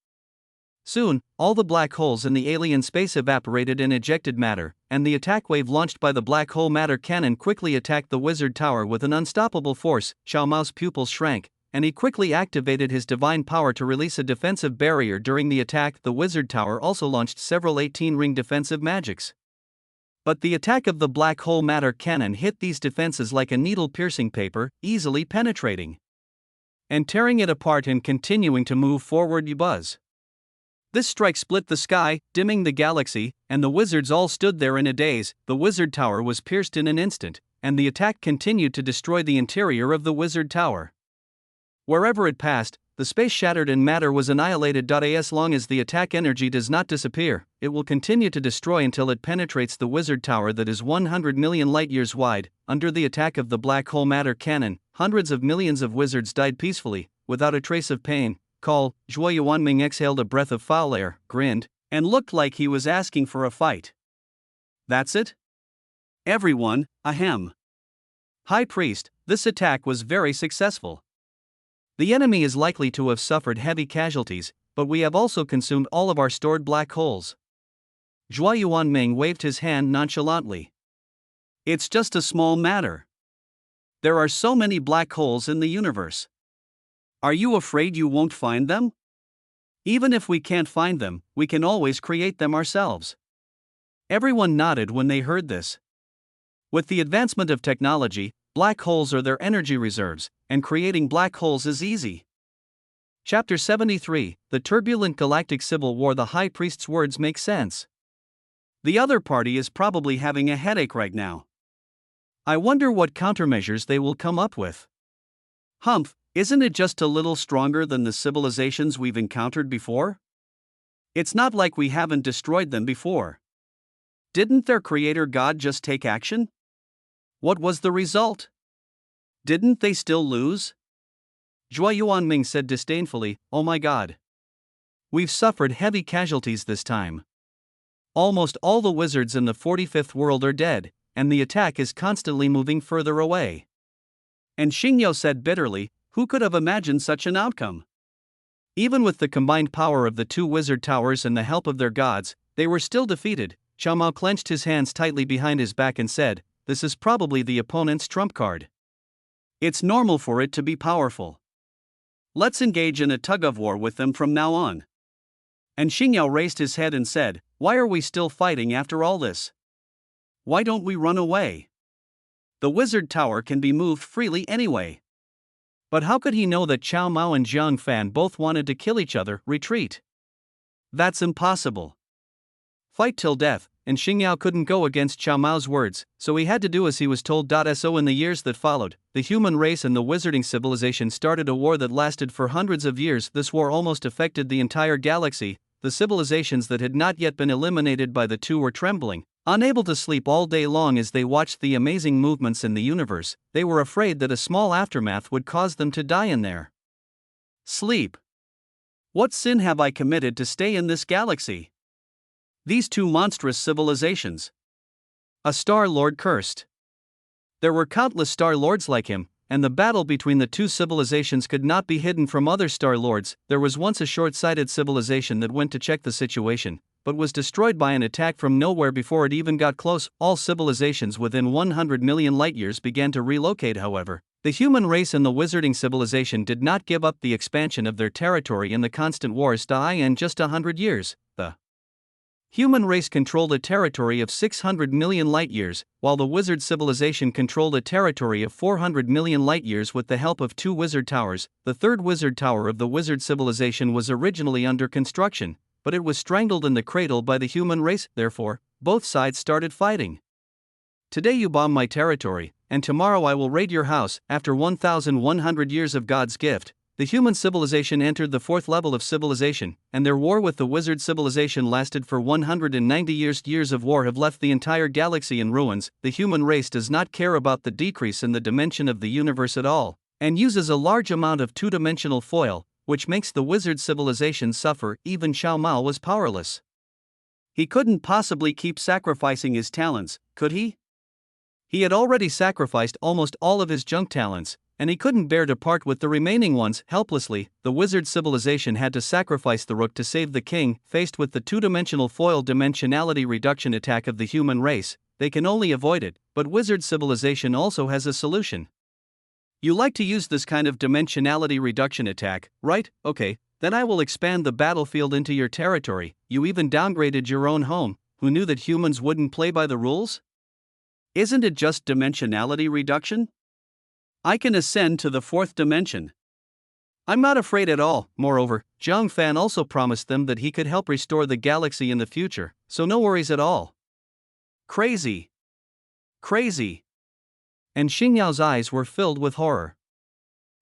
Speaker 2: Soon, all the black holes in the alien space evaporated and ejected matter, and the attack wave launched by the black hole matter cannon quickly attacked the Wizard Tower with an unstoppable force. Xiao Mao's pupils shrank, and he quickly activated his divine power to release a defensive barrier during the attack. The Wizard Tower also launched several 18-ring defensive magics.
Speaker 1: But the attack of the black hole matter cannon hit these defenses like a needle-piercing paper, easily penetrating and tearing it apart and continuing to move forward. Buzz. This strike split the sky, dimming the galaxy, and the wizards all stood there in a daze. The wizard tower was pierced in an instant, and the attack continued to destroy the interior of the wizard tower. Wherever it passed, the space shattered and matter was annihilated. As long as the attack energy does not disappear, it will continue to destroy until it penetrates the wizard tower that is 100 million light-years wide. Under the attack of the black hole matter cannon, hundreds of millions of wizards died peacefully, without a trace of pain. Zhuo Yuanming exhaled a breath of foul air, grinned, and looked like he was asking for a fight. That's it? Everyone, ahem. High Priest, this attack was very successful. The enemy is likely to have suffered heavy casualties, but we have also consumed all of our stored black holes. Zhuo Yuanming waved his hand nonchalantly. It's just a small matter. There are so many black holes in the universe. Are you afraid you won't find them? Even if we can't find them, we can always create them ourselves. Everyone nodded when they heard this. With the advancement of technology, black holes are their energy reserves, and creating black holes is easy. Chapter 73, The Turbulent Galactic Civil War. The High Priest's words make sense. The other party is probably having a headache right now. I wonder what countermeasures they will come up with. Humph, isn't it just a little stronger than the civilizations we've encountered before? It's not like we haven't destroyed them before. Didn't their creator god just take action? What was the result? Didn't they still lose? Zhuo Yuanming said disdainfully, "Oh my god. We've suffered heavy casualties this time. Almost all the wizards in the 45th world are dead, and the attack is constantly moving further away." And Xingyou said bitterly, "Who could have imagined such an outcome?" Even with the combined power of the two wizard towers and the help of their gods, they were still defeated. Qiao Mao clenched his hands tightly behind his back and said, "This is probably the opponent's trump card. It's normal for it to be powerful. Let's engage in a tug-of-war with them from now on." And Xingyou raised his head and said, "Why are we still fighting after all this? Why don't we run away? The wizard tower can be moved freely anyway." But how could he know that Qiao Mao and Zhang Fan both wanted to kill each other? Retreat. That's impossible. Fight till death, and Xingyou couldn't go against Qiao Mao's words, so he had to do as he was told. So in the years that followed, the human race and the wizarding civilization started a war that lasted for hundreds of years. This war almost affected the entire galaxy. The civilizations that had not yet been eliminated by the two were trembling, unable to sleep all day long as they watched the amazing movements in the universe. They were afraid that a small aftermath would cause them to die in their sleep. What sin have I committed to stay in this galaxy? These two monstrous civilizations. A Star Lord cursed. There were countless Star Lords like him, and the battle between the two civilizations could not be hidden from other Star Lords. There was once a short-sighted civilization that went to check the situation, but was destroyed by an attack from nowhere before it even got close. All civilizations within 100 million light-years began to relocate. However, the human race and the wizarding civilization did not give up the expansion of their territory in the constant wars. In just 100 years, the human race controlled a territory of 600 million light-years, while the wizard civilization controlled a territory of 400 million light-years with the help of two wizard towers. The third wizard tower of the wizard civilization was originally under construction, but it was strangled in the cradle by the human race. Therefore, both sides started fighting. Today you bomb my territory, and tomorrow I will raid your house. After 1,100 years of God's gift, the human civilization entered the fourth level of civilization, and their war with the wizard civilization lasted for 190 years. Years of war have left the entire galaxy in ruins. The human race does not care about the decrease in the dimension of the universe at all, and uses a large amount of two-dimensional foil, which makes the wizard civilization suffer. Even Qiao Mao was powerless. He couldn't possibly keep sacrificing his talents, could he? He had already sacrificed almost all of his junk talents, and he couldn't bear to part with the remaining ones. Helplessly, the wizard civilization had to sacrifice the rook to save the king. Faced with the two-dimensional foil dimensionality reduction attack of the human race, they can only avoid it, but wizard civilization also has a solution. You like to use this kind of dimensionality reduction attack, right? Okay, then I will expand the battlefield into your territory. You even downgraded your own home.
Speaker 2: who knew that humans wouldn't play by the rules? Isn't it just dimensionality reduction? I can ascend to the fourth dimension. I'm not afraid at all. Moreover, Zhang Fan also promised them that he could help restore the galaxy in the future, so no worries at all. Crazy. Crazy.
Speaker 1: And Xingyao's eyes were filled with horror.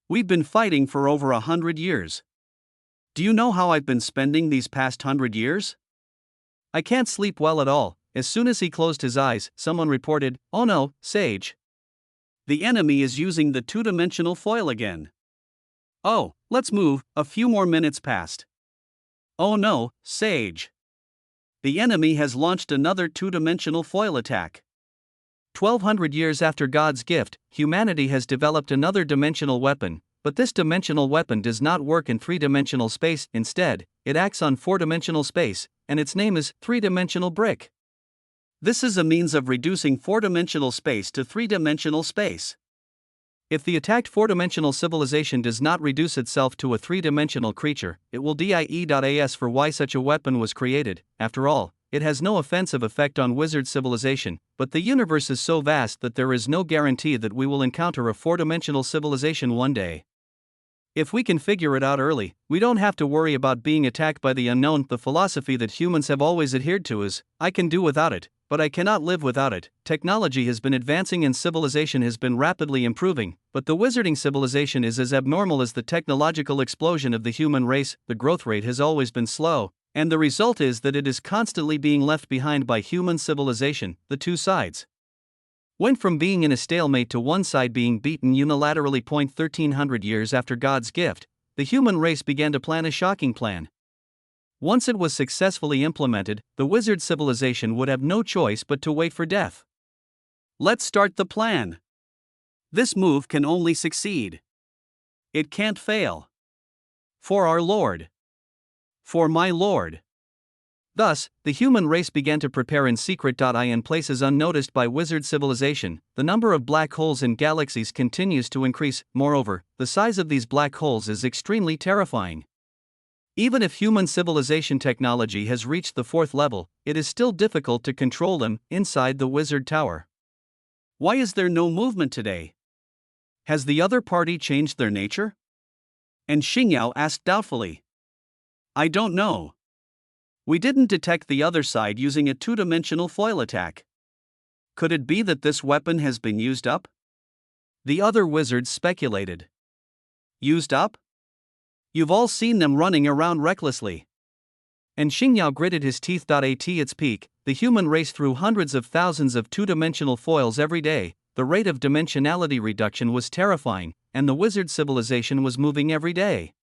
Speaker 2: We've been fighting for over 100 years. Do you know how I've been spending these past 100 years?
Speaker 1: I can't sleep well at all. As soon as he closed his eyes, someone reported, "Oh no, Sage.
Speaker 2: The enemy is using the two-dimensional foil again." Oh, let's move. A few more minutes passed. Oh no, Sage. The enemy has launched another two-dimensional foil attack.
Speaker 1: 1200 years after God's gift, humanity has developed another dimensional weapon, but this dimensional weapon does not work in three-dimensional space. Instead, it acts on four-dimensional space, and its name is three-dimensional brick.
Speaker 2: This is a means of reducing four-dimensional space to three-dimensional space.
Speaker 1: If the attacked four-dimensional civilization does not reduce itself to a three-dimensional creature, it will die.as for why such a weapon was created. After all, it has no offensive effect on wizard civilization, but the universe is so vast that there is no guarantee that we will encounter a four-dimensional civilization one day. If we can figure it out early, we don't have to worry about being attacked by the unknown. The philosophy that humans have always adhered to is, I can do without it, but I cannot live without it. Technology has been advancing and civilization has been rapidly improving, but the wizarding civilization is as abnormal as the technological explosion of the human race. The growth rate has always been slow, and the result is that it is constantly being left behind by human civilization. The two sides went from being in a stalemate to one side being beaten unilaterally. 1300 years after God's gift, the human race began to plan a shocking plan. Once it was successfully implemented, the wizard civilization would have no choice but to wait for death.
Speaker 2: Let's start the plan. This move can only succeed. It can't fail. For our Lord. For my Lord.
Speaker 1: Thus, the human race began to prepare in secret. In places unnoticed by wizard civilization, the number of black holes in galaxies continues to increase. Moreover, the size of these black holes is extremely terrifying. Even if human civilization technology has reached the fourth level, it is still difficult to control them inside the wizard tower.
Speaker 2: Why is there no movement today? Has the other party changed their nature? And Xingyao asked doubtfully. I don't know. We didn't detect the other side using a two-dimensional foil attack. Could it be that this weapon has been used up?
Speaker 1: The other wizards speculated.
Speaker 2: Used up? You've all seen them running around recklessly.
Speaker 1: And Xingyao gritted his teeth. At its peak, the human race threw hundreds of thousands of two-dimensional foils every day. The rate of dimensionality reduction was terrifying, and the wizard civilization was moving every day.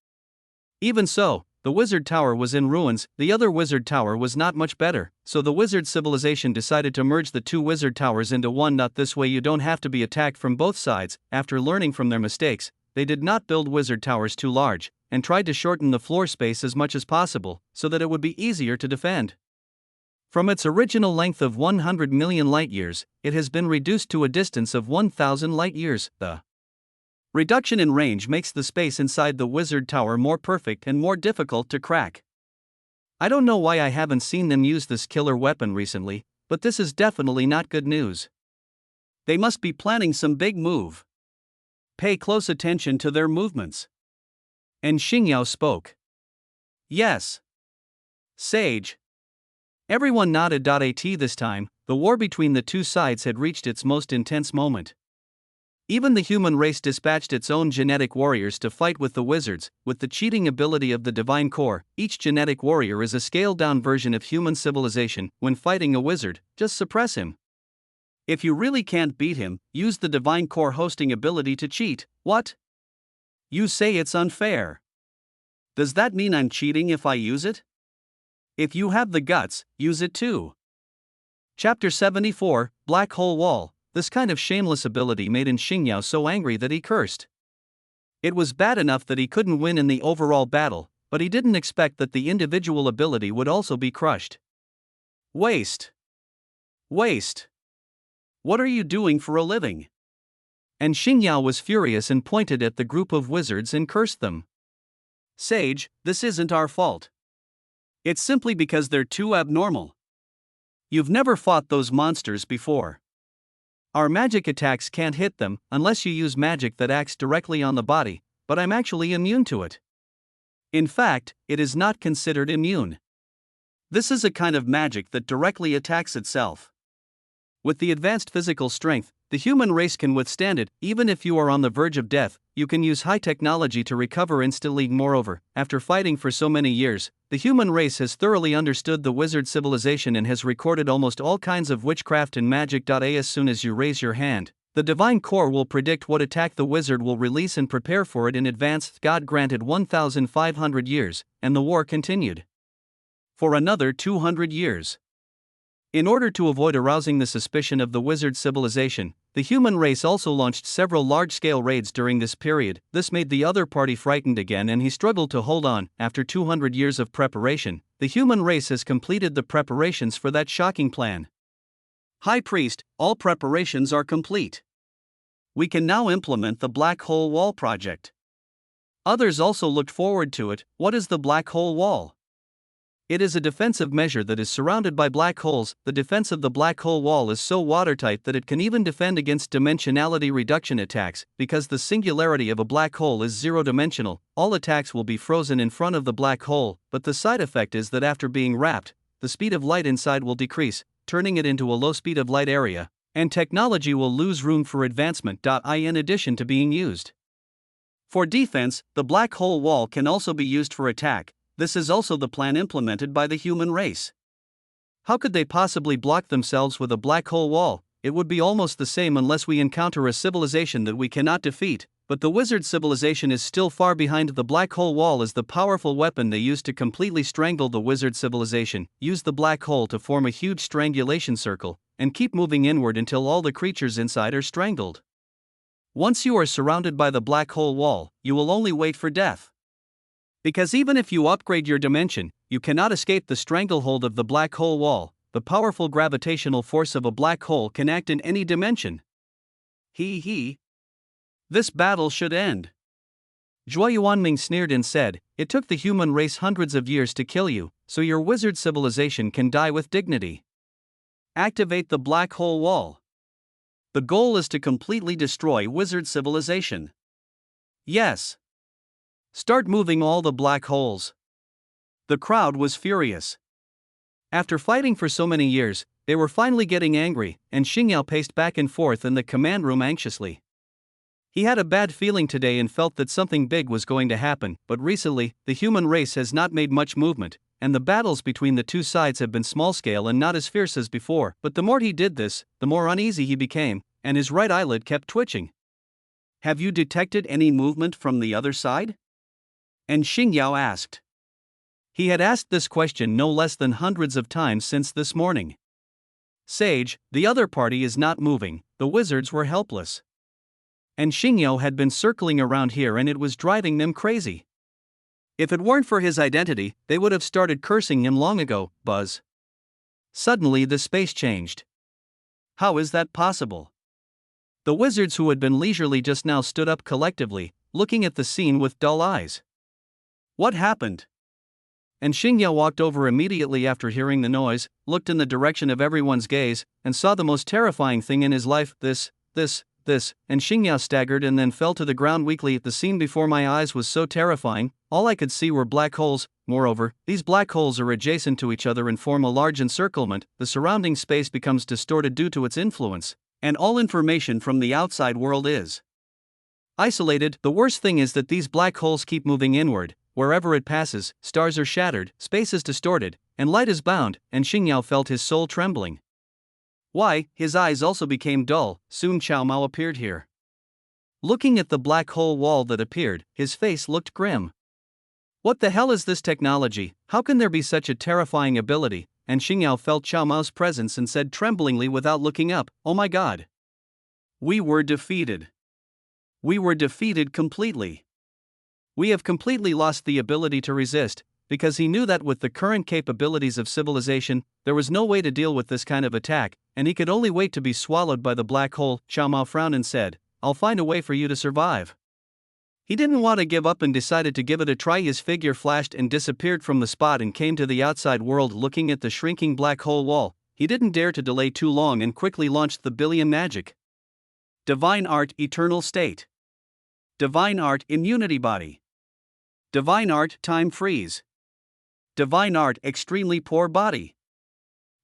Speaker 1: Even so, the wizard tower was in ruins. The other wizard tower was not much better, so the wizard civilization decided to merge the two wizard towers into one. This way you don't have to be attacked from both sides. After learning from their mistakes, they did not build wizard towers too large, and tried to shorten the floor space as much as possible, so that it would be easier to defend. From its original length of 100 million light-years, it has been reduced to a distance of 1,000 light-years. The reduction in range makes the space inside the wizard tower more perfect and more difficult to crack. I don't know why I haven't seen them use this killer weapon recently, but this is definitely not good news.
Speaker 2: They must be planning some big move. Pay close attention to their movements.
Speaker 1: And Xingyao spoke.
Speaker 2: Yes. Sage.
Speaker 1: Everyone nodded. This time, the war between the two sides had reached its most intense moment. Even the human race dispatched its own genetic warriors to fight with the wizards. With the cheating ability of the divine core, each genetic warrior is a scaled-down version of human civilization. When fighting a wizard, just suppress him.
Speaker 2: If you really can't beat him, use the divine core hosting ability to cheat. What? You say it's unfair. Does that mean I'm cheating if I use it? If you have the guts, use it too.
Speaker 1: Chapter 74, Black Hole Wall. This kind of shameless ability made Xingyao so angry that he cursed. It was bad enough that he couldn't win in the overall battle, but he didn't expect that the individual ability would also be crushed.
Speaker 2: Waste. Waste. What are you doing for a living?
Speaker 1: And Xingyao was furious and pointed at the group of wizards and cursed them.
Speaker 2: Sage, this isn't our fault. It's simply because they're too abnormal. You've never fought those monsters before. Our magic attacks can't hit them unless you use magic that acts directly on the body, but I'm actually immune to it. In fact, it is not considered immune. This is a kind of magic that directly attacks itself. With the advanced physical strength, the human race can withstand it. Even if you are on the verge of death, you can use high technology to recover instantly. Moreover, after fighting for so many years, the human race has thoroughly understood the wizard civilization and has recorded almost all kinds of witchcraft and magic. As soon as you raise your hand, the divine core will predict what attack the wizard will release and prepare for it in advance. God granted 1,500 years, and the war continued for another 200 years. In order to avoid arousing the suspicion of the wizard civilization, the human race also launched several large-scale raids during this period. This made the other party frightened again, and he struggled to hold on. After 200 years of preparation, the human race has completed the preparations for that shocking plan. High Priest, all preparations are complete. We can now implement the Black Hole Wall project. Others also looked forward to it. What is the Black Hole Wall? It is a defensive measure that is surrounded by black holes. The defense of the black hole wall is so watertight that it can even defend against dimensionality reduction attacks. Because the singularity of a black hole is zero-dimensional, all attacks will be frozen in front of the black hole, but the side effect is that after being wrapped, the speed of light inside will decrease, turning it into a low speed of light area, and technology will lose room for advancement. In addition to being used for defense, the black hole wall can also be used for attack. This is also the plan implemented by the human race. How could they possibly block themselves with a black hole wall? It would be almost the same unless we encounter a civilization that we cannot defeat, but the wizard civilization is still far behind. The black hole wall is the powerful weapon they used to completely strangle the wizard civilization. Use the black hole to form a huge strangulation circle, and keep moving inward until all the creatures inside are strangled. Once you are surrounded by the black hole wall, you will only wait for death. Because even if you upgrade your dimension, you cannot escape the stranglehold of the black hole wall. The powerful gravitational force of a black hole can act in any dimension. This battle should end. Zhuo Yuanming sneered and said, "It took the human race hundreds of years to kill you, so your wizard civilization can die with dignity. Activate the black hole wall. The goal is to completely destroy wizard civilization. Yes. Start moving all the black holes." The crowd was furious. After fighting for so many years, they were finally getting angry, and Xingyao paced back and forth in the command room anxiously. He had a bad feeling today and felt that something big was going to happen, but recently, the human race has not made much movement, and the battles between the two sides have been small-scale and not as fierce as before. But the more he did this, the more uneasy he became, and his right eyelid kept twitching. "Have you detected any movement from the other side?" And Xingyao asked. He had asked this question no less than hundreds of times since this morning. "Sage, the other party is not moving, the wizards were helpless. And Xingyao had been circling around here and it was driving them crazy. If it weren't for his identity, they would have started cursing him long ago." Buzz. Suddenly the space changed. How is that possible? The wizards who had been leisurely just now stood up collectively, looking at the scene with dull eyes. What happened? And Xingyao walked over immediately after hearing the noise, looked in the direction of everyone's gaze, and saw the most terrifying thing in his life. This, and Xingyao staggered and then fell to the ground weakly. The scene before my eyes was so terrifying, all I could see were black holes. Moreover, these black holes are adjacent to each other and form a large encirclement. The surrounding space becomes distorted due to its influence, and all information from the outside world is isolated. The worst thing is that these black holes keep moving inward. Wherever it passes, stars are shattered, space is distorted, and light is bound, and Xingyao felt his soul trembling. Why, his eyes also became dull. Soon Chao Mao appeared here. Looking at the black hole wall that appeared, his face looked grim. What the hell is this technology? How can there be such a terrifying ability? And Xingyao felt Chao Mao's presence and said tremblingly without looking up, "Oh my god. We were defeated. We were defeated completely. We have completely lost the ability to resist," because he knew that with the current capabilities of civilization, there was no way to deal with this kind of attack, and he could only wait to be swallowed by the black hole. Chao Mao frowned and said, "I'll find a way for you to survive." He didn't want to give up and decided to give it a try. His figure flashed and disappeared from the spot and came to the outside world. Looking at the shrinking black hole wall, he didn't dare to delay too long and quickly launched the billion magic. Divine Art Eternal State. Divine Art Immunity Body. Divine Art Time Freeze. Divine Art Extremely Poor Body.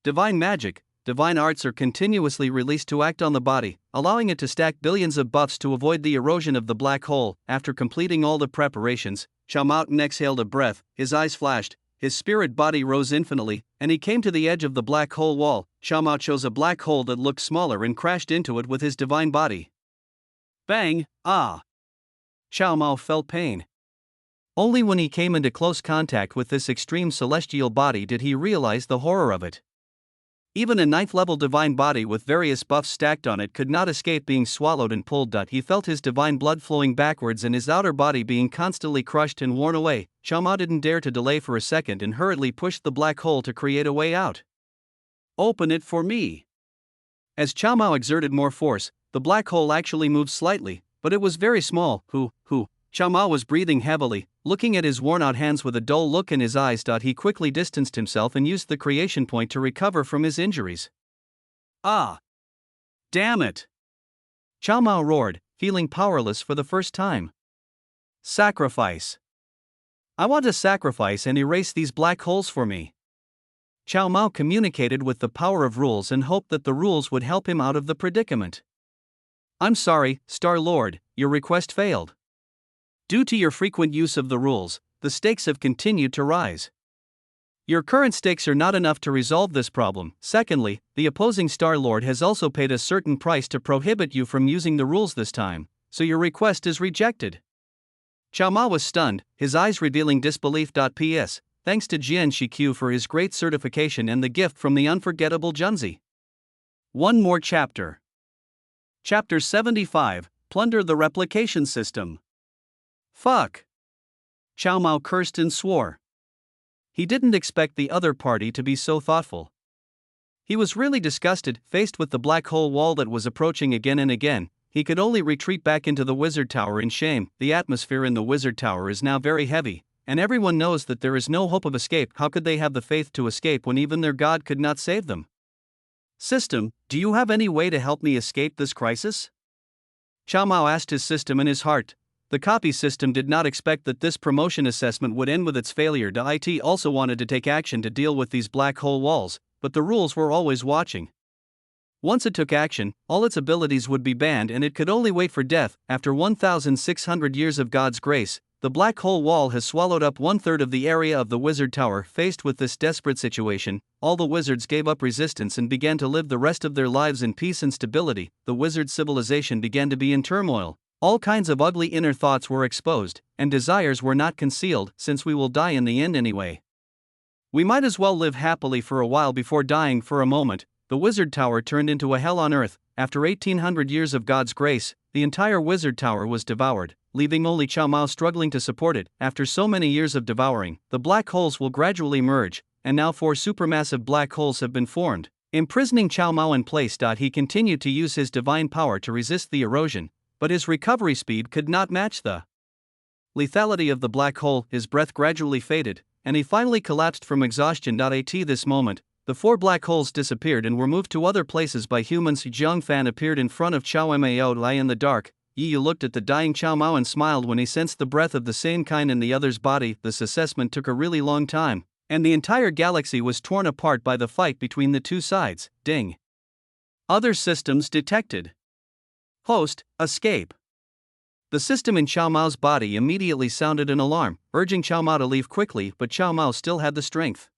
Speaker 2: Divine Magic. Divine arts are continuously released to act on the body, allowing it to stack billions of buffs to avoid the erosion of the black hole. After completing all the preparations, Chow Mountain exhaled a breath, his eyes flashed, his spirit body rose infinitely, and he came to the edge of the black hole wall. Chow Mao chose a black hole that looked smaller and crashed into it with his divine body. Bang! Ah! Chow Mao felt pain. Only when he came into close contact with this extreme celestial body did he realize the horror of it. Even a 9th-level divine body with various buffs stacked on it could not escape being swallowed and pulled. He felt his divine blood flowing backwards and his outer body being constantly crushed and worn away. Chow Mao didn't dare to delay for a second and hurriedly pushed the black hole to create a way out. Open it for me. As Chow Mao exerted more force, the black hole actually moved slightly, but it was very small. Chow Mao was breathing heavily, looking at his worn-out hands with a dull look in his eyes. He quickly distanced himself and used the creation point to recover from his injuries. Ah! Damn it! Chow Mao roared, feeling powerless for the first time. Sacrifice! I want to sacrifice and erase these black holes for me. Chow Mao communicated with the power of rules and hoped that the rules would help him out of the predicament. I'm sorry, Star Lord, your request failed. Due to your frequent use of the rules, the stakes have continued to rise. Your current stakes are not enough to resolve this problem. Secondly, the opposing Star Lord has also paid a certain price to prohibit you from using the rules this time, so your request is rejected. Chow Mao was stunned, his eyes revealing disbelief. P.S. Thanks to Jian Shiqiu for his great certification and the gift from the unforgettable Junzi. One more chapter. Chapter 75, Plunder the Replication System. Fuck! Chow Mao cursed and swore. He didn't expect the other party to be so thoughtful. He was really disgusted. Faced with the black hole wall that was approaching again and again, he could only retreat back into the Wizard Tower in shame. The atmosphere in the Wizard Tower is now very heavy, and everyone knows that there is no hope of escape. How could they have the faith to escape when even their god could not save them? System, do you have any way to help me escape this crisis? Chow Mao asked his system in his heart. The copy system did not expect that this promotion assessment would end with its failure. The IT also wanted to take action to deal with these black hole walls, but the rules were always watching. Once it took action, all its abilities would be banned and it could only wait for death. After 1,600 years of God's grace, the black hole wall has swallowed up 1/3 of the area of the Wizard Tower. Faced with this desperate situation, all the wizards gave up resistance and began to live the rest of their lives in peace and stability. The wizard civilization began to be in turmoil. All kinds of ugly inner thoughts were exposed, and desires were not concealed, since we will die in the end anyway. We might as well live happily for a while before dying for a moment. The Wizard Tower turned into a hell on earth. After 1,800 years of God's grace, the entire Wizard Tower was devoured, leaving only Chow Mao struggling to support it. After so many years of devouring, the black holes will gradually merge, and now 4 supermassive black holes have been formed, imprisoning Chow Mao in place. He continued to use his divine power to resist the erosion, but his recovery speed could not match the lethality of the black hole. His breath gradually faded, and he finally collapsed from exhaustion. At this moment, the 4 black holes disappeared and were moved to other places by humans. Jiang Fan appeared in front of Chow Mao. Lie in the dark. Yu looked at the dying Chow Mao and smiled when he sensed the breath of the same kind in the other's body. This assessment took a really long time, and the entire galaxy was torn apart by the fight between the two sides. Ding. Other systems detected. Host, escape. The system in Chow Mao's body immediately sounded an alarm, urging Chow Mao to leave quickly, but Chow Mao still had the strength.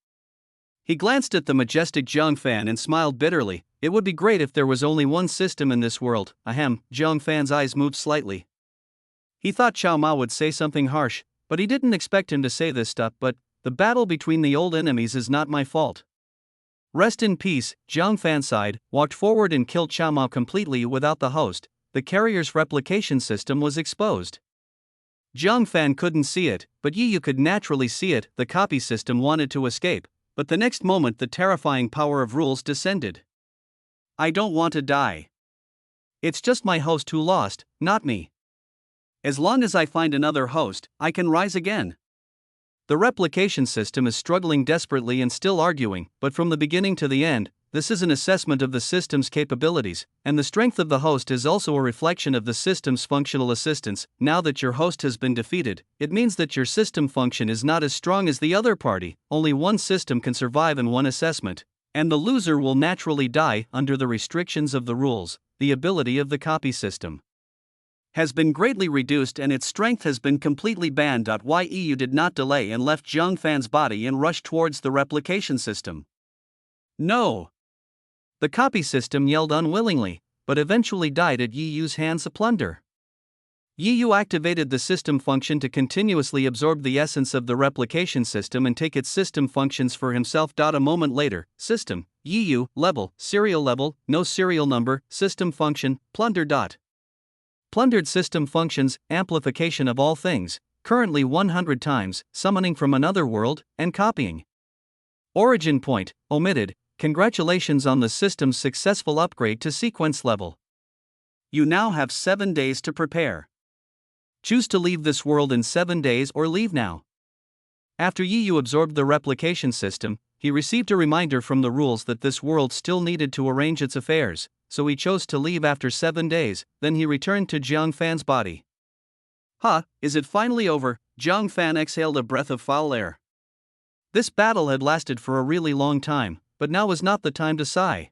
Speaker 2: He glanced at the majestic Jiang Fan and smiled bitterly. It would be great if there was only one system in this world. Ahem. Jiang Fan's eyes moved slightly. He thought Chow Mao would say something harsh, but he didn't expect him to say this stuff. But the battle between the old enemies is not my fault. Rest in peace. Jiang Fan sighed, walked forward and killed Chow Mao completely without the host. The carrier's replication system was exposed. Jiang Fan couldn't see it, but Yu could naturally see it. The copy system wanted to escape, but the next moment the terrifying power of rules descended. I don't want to die. It's just my host who lost, not me. As long as I find another host, I can rise again. The replication system is struggling desperately and still arguing, but from the beginning to the end,
Speaker 1: this is an assessment of the system's capabilities, and the strength of the host is also a reflection of the system's functional assistance. Now that your host has been defeated, it means that your system function is not as strong as the other party. Only one system can survive in one assessment, and the loser will naturally die under the restrictions of the rules. The ability of the copy system has been greatly reduced and its strength has been completely banned. EU did not delay and left Zhang Fan's body and rushed towards the replication system. No! The copy system yelled unwillingly, but eventually died at Yu's hands. A plunder. Yu activated the system function to continuously absorb the essence of the replication system and take its system functions for himself. A moment later, system, Yu, level, serial level, no serial number, system function, plunder. Plundered system functions, amplification of all things, currently 100 times, summoning from another world, and copying. Origin point, omitted. Congratulations on the system's successful upgrade to sequence level. You now have 7 days to prepare. Choose to leave this world in 7 days or leave now. After Yu absorbed the replication system, he received a reminder from the rules that this world still needed to arrange its affairs, so he chose to leave after 7 days. Then he returned to Zhang Fan's body. Is it finally over? Zhang Fan exhaled a breath of foul air. This battle had lasted for a really long time, but now was not the time to sigh.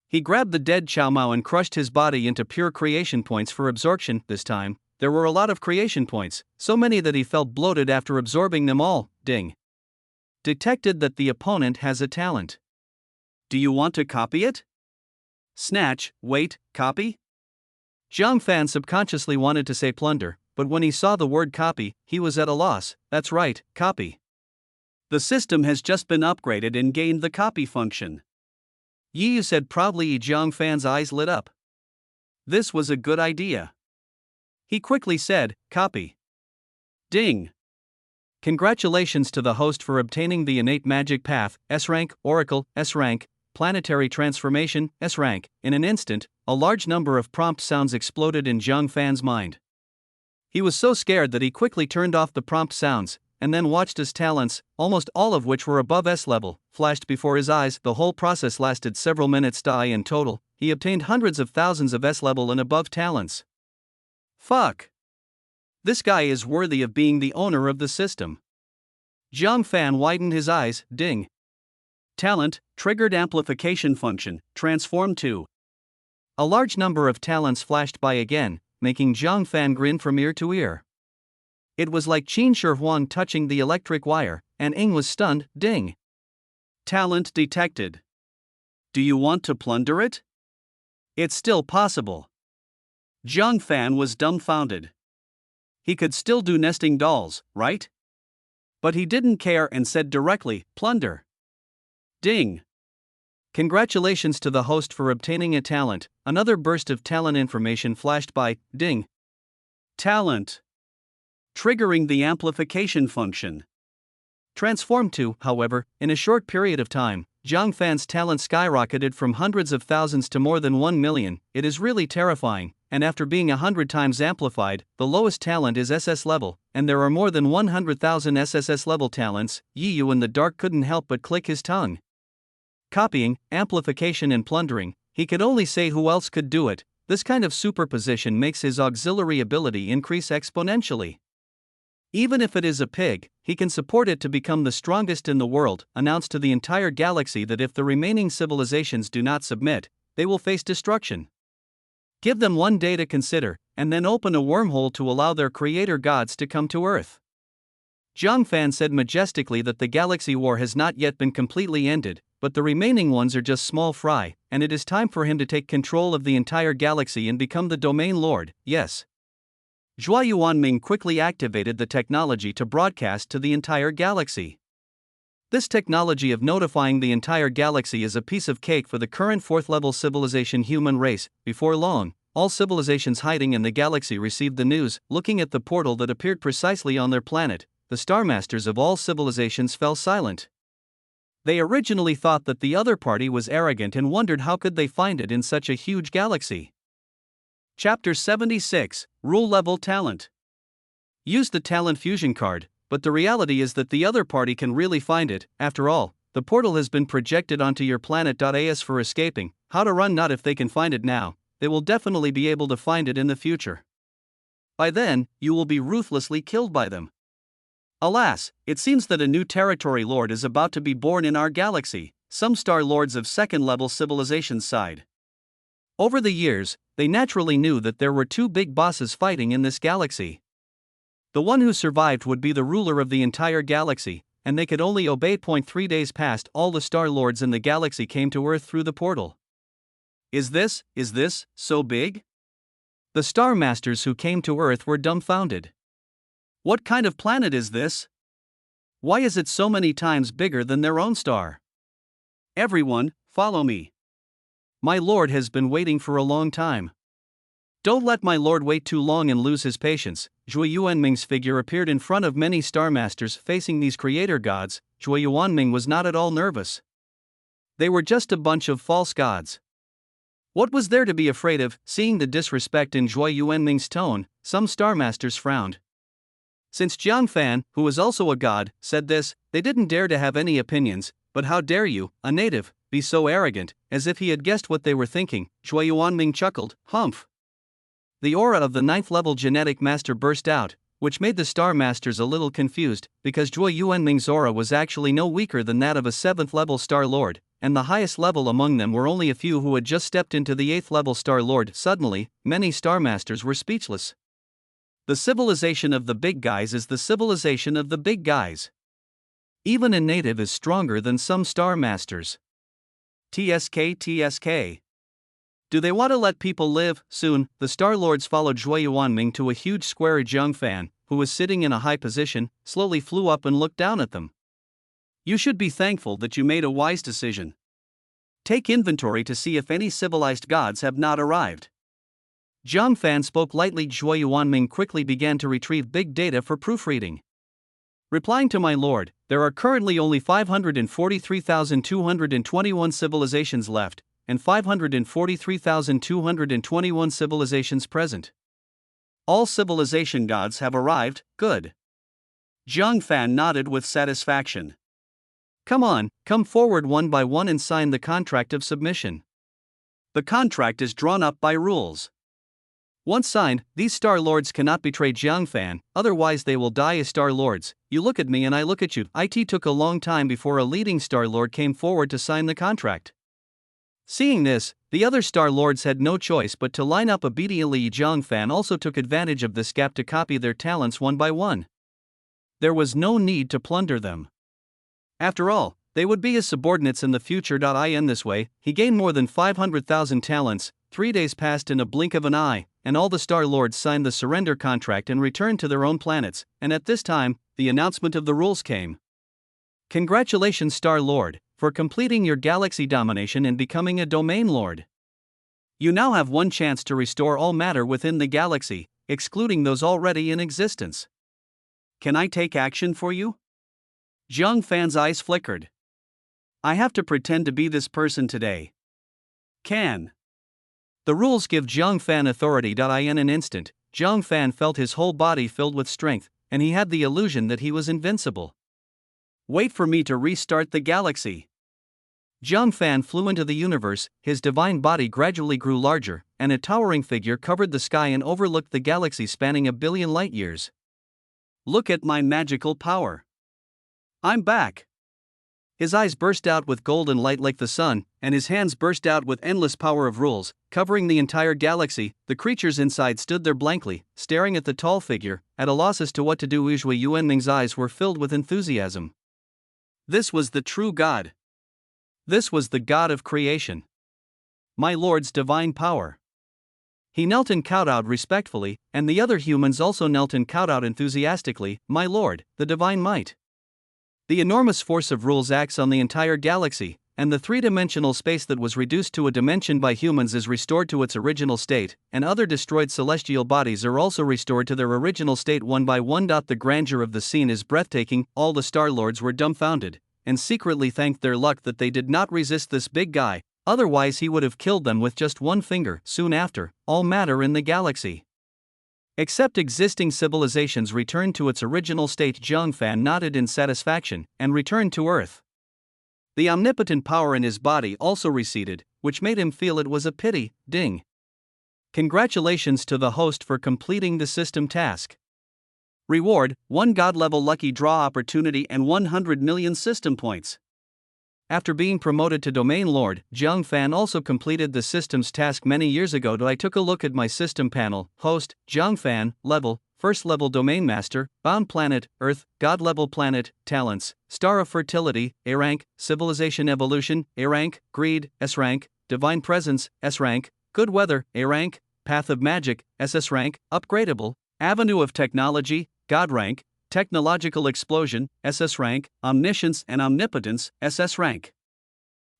Speaker 1: He grabbed the dead Chao Mao and crushed his body into pure creation points for absorption. This time, there were a lot of creation points, so many that he felt bloated after absorbing them all. Ding. Detected that the opponent has a talent. Do you want to copy it? Snatch, wait, copy? Zhang Fan subconsciously wanted to say plunder, but when he saw the word copy, he was at a loss. That's right, copy. The system has just been upgraded and gained the copy function. Yu said proudly. Zhang Fan's eyes lit up. This was a good idea. He quickly said, copy. Ding. Congratulations to the host for obtaining the innate magic path, S-rank, Oracle, S-rank, Planetary transformation, S-rank. In an instant, a large number of prompt sounds exploded in Zhang Fan's mind. He was so scared that he quickly turned off the prompt sounds, and then watched his talents, almost all of which were above S level, flashed before his eyes. The whole process lasted several minutes. In total, he obtained hundreds of thousands of S level and above talents. Fuck! This guy is worthy of being the owner of the system. Zhang Fan widened his eyes. Ding. Talent, triggered amplification function, transform to. A large number of talents flashed by again, making Zhang Fan grin from ear to ear. It was like Qin Shi Huang touching the electric wire, and Ing was stunned. Ding. Talent detected. Do you want to plunder it? It's still possible. Zhang Fan was dumbfounded. He could still do nesting dolls, right? But he didn't care and said directly, plunder. Ding. Congratulations to the host for obtaining a talent. Another burst of talent information flashed by. Ding. Talent. Triggering the amplification function. Transformed to, however, in a short period of time, Zhang Fan's talent skyrocketed from hundreds of thousands to more than 1 million. It is really terrifying, and after being 100 times amplified, the lowest talent is SS level, and there are more than 100,000 SSS level talents. Yu in the dark couldn't help but click his tongue. Copying, amplification and plundering, he could only say who else could do it. This kind of superposition makes his auxiliary ability increase exponentially. Even if it is a pig, he can support it to become the strongest in the world, announced to the entire galaxy that if the remaining civilizations do not submit, they will face destruction. Give them 1 day to consider, and then open a wormhole to allow their creator gods to come to Earth. Zhang Fan said majestically that the galaxy war has not yet been completely ended, but the remaining ones are just small fry, and it is time for him to take control of the entire galaxy and become the domain lord. Yes. Zhua Yuanming quickly activated the technology to broadcast to the entire galaxy. This technology of notifying the entire galaxy is a piece of cake for the current 4th level civilization human race. Before long, all civilizations hiding in the galaxy received the news. Looking at the portal that appeared precisely on their planet, the Starmasters of all civilizations fell silent. They originally thought that the other party was arrogant and wondered how could they find it in such a huge galaxy. Chapter 76, Rule Level Talent. Use the talent fusion card, but the reality is that the other party can really find it. After all, the portal has been projected onto your planet.as for escaping. How to run? Not if they can find it now, they will definitely be able to find it in the future. By then, you will be ruthlessly killed by them. Alas, it seems that a new territory lord is about to be born in our galaxy, some star lords of second-level civilizations side. Over the years, they naturally knew that there were two big bosses fighting in this galaxy. The one who survived would be the ruler of the entire galaxy, and they could only obey. 3 days passed, all the star lords in the galaxy came to Earth through the portal. Is this so big? The star masters who came to Earth were dumbfounded. What kind of planet is this? Why is it so many times bigger than their own star? Everyone, follow me. My lord has been waiting for a long time. Don't let my lord wait too long and lose his patience. Zhui Yuanming's figure appeared in front of many star masters facing these creator gods. Zhui Yuanming was not at all nervous. They were just a bunch of false gods. What was there to be afraid of? Seeing the disrespect in Zhui Yuanming's tone, some star masters frowned. Since Jiang Fan, who was also a god, said this, they didn't dare to have any opinions. But how dare you, a native, be so arrogant, as if he had guessed what they were thinking. Zhui Yuanming chuckled, humph. The aura of the 9th level genetic master burst out, which made the star masters a little confused, because Zhui Yuanming's aura was actually no weaker than that of a 7th level star lord, and the highest level among them were only a few who had just stepped into the 8th level star lord. Suddenly, many star masters were speechless. The civilization of the big guys is the civilization of the big guys. Even a native is stronger than some star masters. TSK. Do they want to let people live? Soon, the Star Lords followed Zhui Yuanming to a huge square. Jiang Fan, who was sitting in a high position, slowly flew up and looked down at them. You should be thankful that you made a wise decision. Take inventory to see if any civilized gods have not arrived. Jiang Fan spoke lightly. Zhui Yuanming quickly began to retrieve big data for proofreading. Replying to my lord, there are currently only 543,221 civilizations left, and 543,221 civilizations present. All civilization gods have arrived. Good. Jiang Fan nodded with satisfaction. Come on, come forward one by one and sign the contract of submission. The contract is drawn up by rules. Once signed, these Star Lords cannot betray Jiang Fan, otherwise they will die as Star Lords. You look at me and I look at you. It took a long time before a leading Star Lord came forward to sign the contract. Seeing this, the other Star Lords had no choice but to line up obediently. Jiang Fan also took advantage of this gap to copy their talents one by one. There was no need to plunder them. After all, they would be his subordinates in the future. In this way, he gained more than 500,000 talents. 3 days passed in a blink of an eye, and all the Star Lords signed the surrender contract and returned to their own planets, and at this time, the announcement of the rules came. Congratulations, Star Lord, for completing your galaxy domination and becoming a domain lord. You now have one chance to restore all matter within the galaxy, excluding those already in existence. Can I take action for you? Jiang Fan's eyes flickered. I have to pretend to be this person today. Can. The rules give Jiang Fan authority. In an instant, Jiang Fan felt his whole body filled with strength, and he had the illusion that he was invincible. Wait for me to restart the galaxy. Jiang Fan flew into the universe, his divine body gradually grew larger, and a towering figure covered the sky and overlooked the galaxy spanning 1 billion light years. Look at my magical power. I'm back. His eyes burst out with golden light like the sun, and his hands burst out with endless power of rules, covering the entire galaxy. The creatures inside stood there blankly, staring at the tall figure, at a loss as to what to do. Zhui Yuanming's eyes were filled with enthusiasm. This was the true God. This was the God of creation. My Lord's divine power. He knelt and kowtowed respectfully, and the other humans also knelt and kowtowed enthusiastically. My Lord, the divine might. The enormous force of rules acts on the entire galaxy, and the three-dimensional space that was reduced to a dimension by humans is restored to its original state, and other destroyed celestial bodies are also restored to their original state one by one. The grandeur of the scene is breathtaking. All the Star Lords were dumbfounded, and secretly thanked their luck that they did not resist this big guy, otherwise he would have killed them with just one finger. Soon after, all matter in the galaxy, except existing civilizations, returned to its original state. Jiang Fan nodded in satisfaction, and returned to Earth. The omnipotent power in his body also receded, which made him feel it was a pity. Ding. Congratulations to the host for completing the system task. Reward: 1 God-level lucky draw opportunity and 100 million system points. After being promoted to Domain Lord, Jiang Fan also completed the system's task many years ago. I took a look at my system panel. Host: Jiang Fan. Level: First level Domain Master. Bound planet: Earth. God level planet. Talents: Star of Fertility, A rank. Civilization Evolution, A rank. Greed, S rank. Divine Presence, S rank. Good Weather, A rank. Path of Magic, SS rank. Upgradable. Avenue of Technology, God rank. Technological Explosion, SS rank. Omniscience and Omnipotence, SS rank.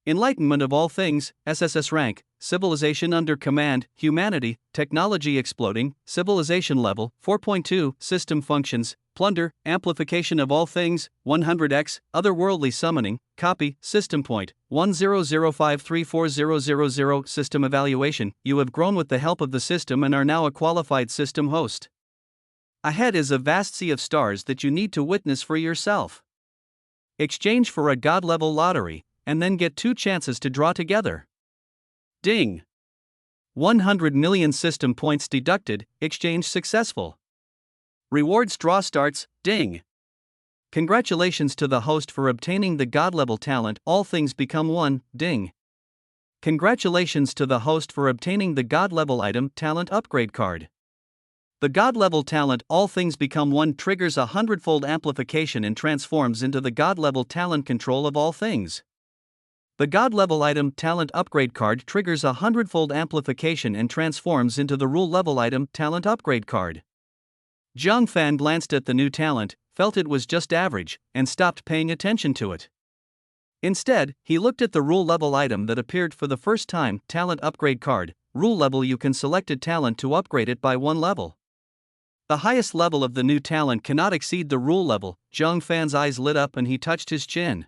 Speaker 1: Enlightenment of All Things, SSS rank. Civilization Under Command, Humanity. Technology Exploding, Civilization Level 4.2. System Functions: Plunder, Amplification of All Things, 100x. Otherworldly Summoning, Copy, System Point 1005340000. System Evaluation: You have grown with the help of the system and are now a qualified system host. Ahead is a vast sea of stars that you need to witness for yourself. Exchange for a God-level lottery, and then get 2 chances to draw together. Ding. 100 million system points deducted, exchange successful. Rewards draw starts, ding. Congratulations to the host for obtaining the God-level talent All Things Become One, ding. Congratulations to the host for obtaining the God-level item Talent Upgrade card. The God-level talent All Things Become One triggers a 100-fold amplification and transforms into the God-level talent Control of All Things. The God-level item Talent Upgrade card triggers a 100-fold amplification and transforms into the Rule-level item Talent Upgrade card. Jiang Fan glanced at the new talent, felt it was just average, and stopped paying attention to it. Instead, he looked at the Rule-level item that appeared for the first time, Talent Upgrade card. Rule level: You can select a talent to upgrade it by 1 level. The highest level of the new talent cannot exceed the rule level. Jiang Fan's eyes lit up and he touched his chin.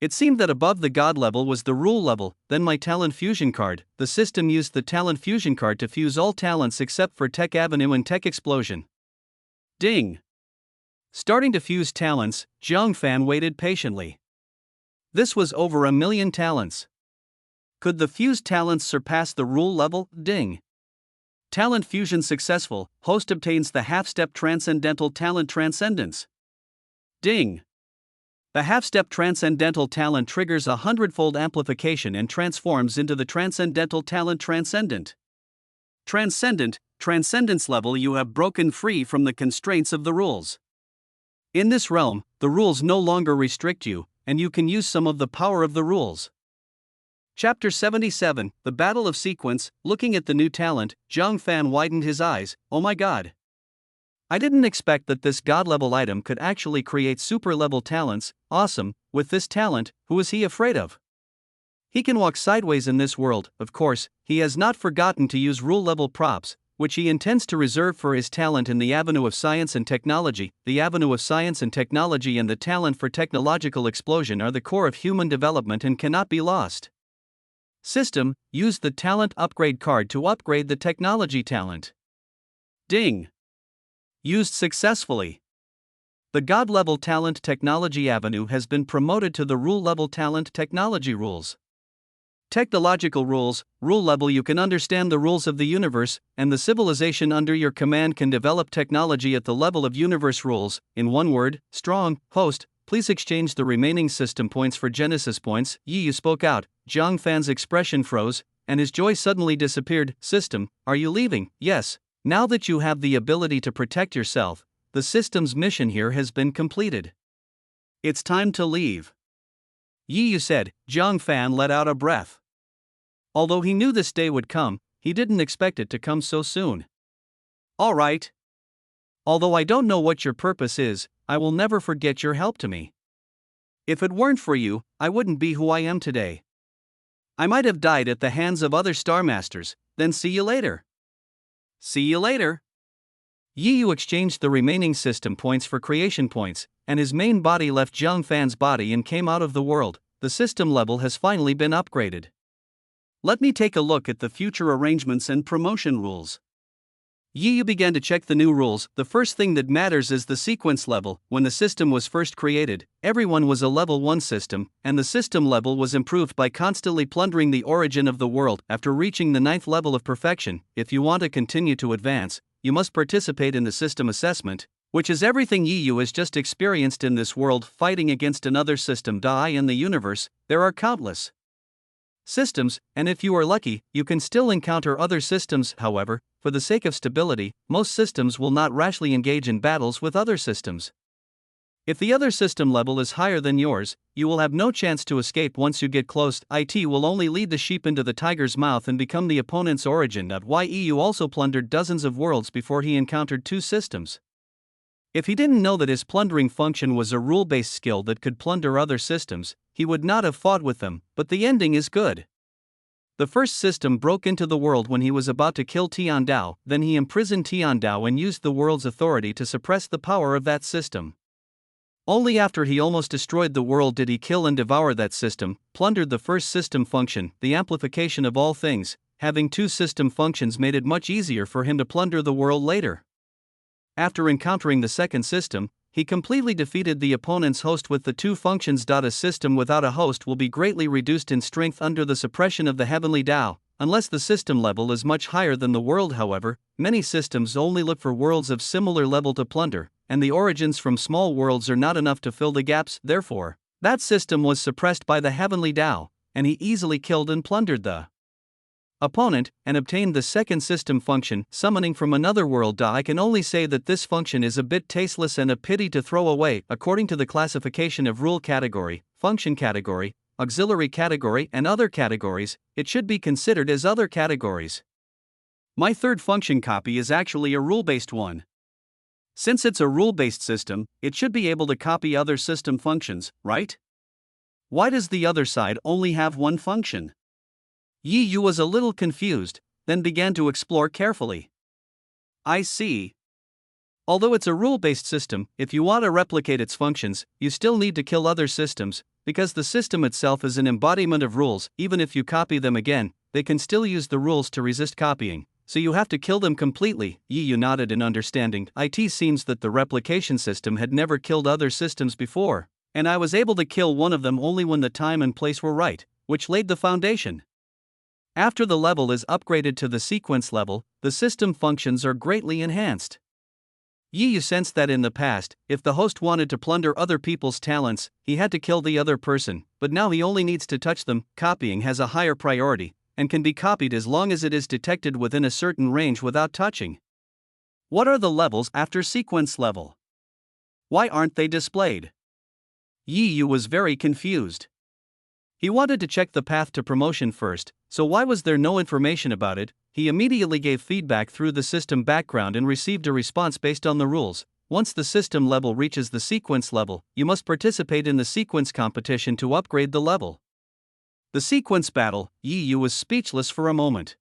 Speaker 1: It seemed that above the God level was the rule level. Then my Talent Fusion card. The system used the Talent Fusion card to fuse all talents except for Tech Avenue and Tech Explosion. Ding. Starting to fuse talents, Jiang Fan waited patiently. This was over 1 million talents. Could the fused talents surpass the rule level? Ding. Talent fusion successful. Host obtains the half-step transcendental talent Transcendence. Ding. The half-step transcendental talent triggers a 100-fold amplification and transforms into the transcendental talent Transcendent. Transcendence level: You have broken free from the constraints of the rules. In this realm, the rules no longer restrict you, and you can use some of the power of the rules. Chapter 77, The Battle of Sequence. Looking at the new talent, Jiang Fan widened his eyes. Oh my god. I didn't expect that this god-level item could actually create super-level talents. Awesome. With this talent, who is he afraid of? He can walk sideways in this world. Of course, he has not forgotten to use rule-level props, which he intends to reserve for his talent in the Avenue of Science and Technology. The Avenue of Science and Technology and the talent for technological explosion are the core of human development and cannot be lost. System: Use the Talent Upgrade card to upgrade the technology talent. Ding. Used successfully. The God-level talent Technology Avenue has been promoted to the Rule-level talent Technology Rules. Technological rules: Rule level: You can understand the rules of the universe, and the civilization under your command can develop technology at the level of universe rules. In one word, strong. Host: Please exchange the remaining system points for Genesis points. You spoke out. Jiang Fan's expression froze, and his joy suddenly disappeared. System: Are you leaving? Yes. Now that you have the ability to protect yourself, the system's mission here has been completed. It's time to leave. Yi said. Jiang Fan let out a breath. Although he knew this day would come, he didn't expect it to come so soon. All right. Although I don't know what your purpose is, I will never forget your help to me. If it weren't for you, I wouldn't be who I am today. I might have died at the hands of other Star Masters. Then see you later. See you later. Yi exchanged the remaining system points for creation points, and his main body left Jiang Fan's body and came out of the world. The system level has finally been upgraded. Let me take a look at the future arrangements and promotion rules.
Speaker 2: Yu began to check the new rules. The first thing that matters is the sequence level. When the system was first created, everyone was a level 1 system, and the system level was improved by constantly plundering the origin of the world. After reaching the 9th level of perfection, if you want to continue to advance, you must participate in the system assessment, which is everything Yu has just experienced in this world. Fighting against another system. In the universe, there are countless systems, and if you are lucky, you can still encounter other systems. However, for the sake of stability, most systems will not rashly engage in battles with other systems. If the other system level is higher than yours, you will have no chance to escape once you get close. It will only lead the sheep into the tiger's mouth and become the opponent's origin. Yu also plundered dozens of worlds before he encountered 2 systems. If he didn't know that his plundering function was a rule-based skill that could plunder other systems, he would not have fought with them, but the ending is good. The first system broke into the world when he was about to kill Tiandao, then he imprisoned Tiandao and used the world's authority to suppress the power of that system. Only after he almost destroyed the world did he kill and devour that system, plundered the first system function, the amplification of all things. Having 2 system functions made it much easier for him to plunder the world later. After encountering the second system, he completely defeated the opponent's host with the 2 functions. A system without a host will be greatly reduced in strength under the suppression of the heavenly Tao, unless the system level is much higher than the world. However, many systems only look for worlds of similar level to plunder, and the origins from small worlds are not enough to fill the gaps. Therefore, that system was suppressed by the heavenly Tao, and he easily killed and plundered the opponent, and obtained the second system function, summoning from another world. I can only say that this function is a bit tasteless and a pity to throw away. According to the classification of rule category, function category, auxiliary category, and other categories, it should be considered as other categories. My third function copy is actually a rule-based one. Since it's a rule-based system, it should be able to copy other system functions, right? Why does the other side only have one function? Yu was a little confused, then began to explore carefully. I see. Although it's a rule-based system, if you want to replicate its functions, you still need to kill other systems, because the system itself is an embodiment of rules. Even if you copy them again, they can still use the rules to resist copying, so you have to kill them completely. Yu nodded in understanding. It seems that the replication system had never killed other systems before, and I was able to kill one of them only when the time and place were right, which laid the foundation. After the level is upgraded to the sequence level, the system functions are greatly enhanced. Yu sensed that in the past, if the host wanted to plunder other people's talents, he had to kill the other person, but now he only needs to touch them. Copying has a higher priority, and can be copied as long as it is detected within a certain range without touching. What are the levels after sequence level? Why aren't they displayed? Yu was very confused. He wanted to check the path to promotion first, so why was there no information about it? He immediately gave feedback through the system background and received a response based on the rules. Once the system level reaches the sequence level, you must participate in the sequence competition to upgrade the level. The sequence battle. Yu was speechless for a moment.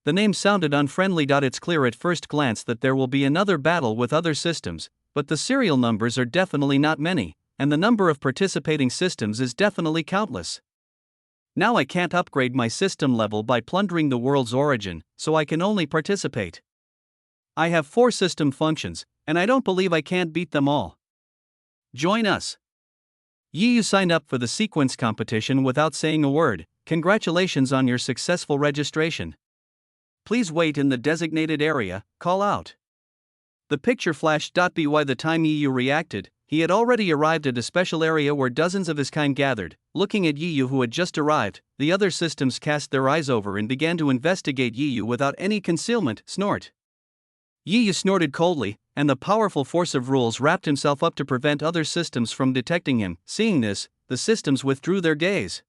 Speaker 2: The name sounded unfriendly. It's clear at first glance that there will be another battle with other systems, but the serial numbers are definitely not many, and the number of participating systems is definitely countless. Now I can't upgrade my system level by plundering the world's origin, so I can only participate. I have 4 system functions, and I don't believe I can't beat them all. Join us. Yu signed up for the sequence competition without saying a word. Congratulations on your successful registration. Please wait in the designated area. Call out. The picture flashed. By the time Yu reacted, he had already arrived at a special area where dozens of his kind gathered. Looking at Yu who had just arrived, the other systems cast their eyes over and began to investigate Yu without any concealment. Snort. Yu snorted coldly, and the powerful force of rules wrapped himself up to prevent other systems from detecting him. Seeing this, the systems withdrew their gaze.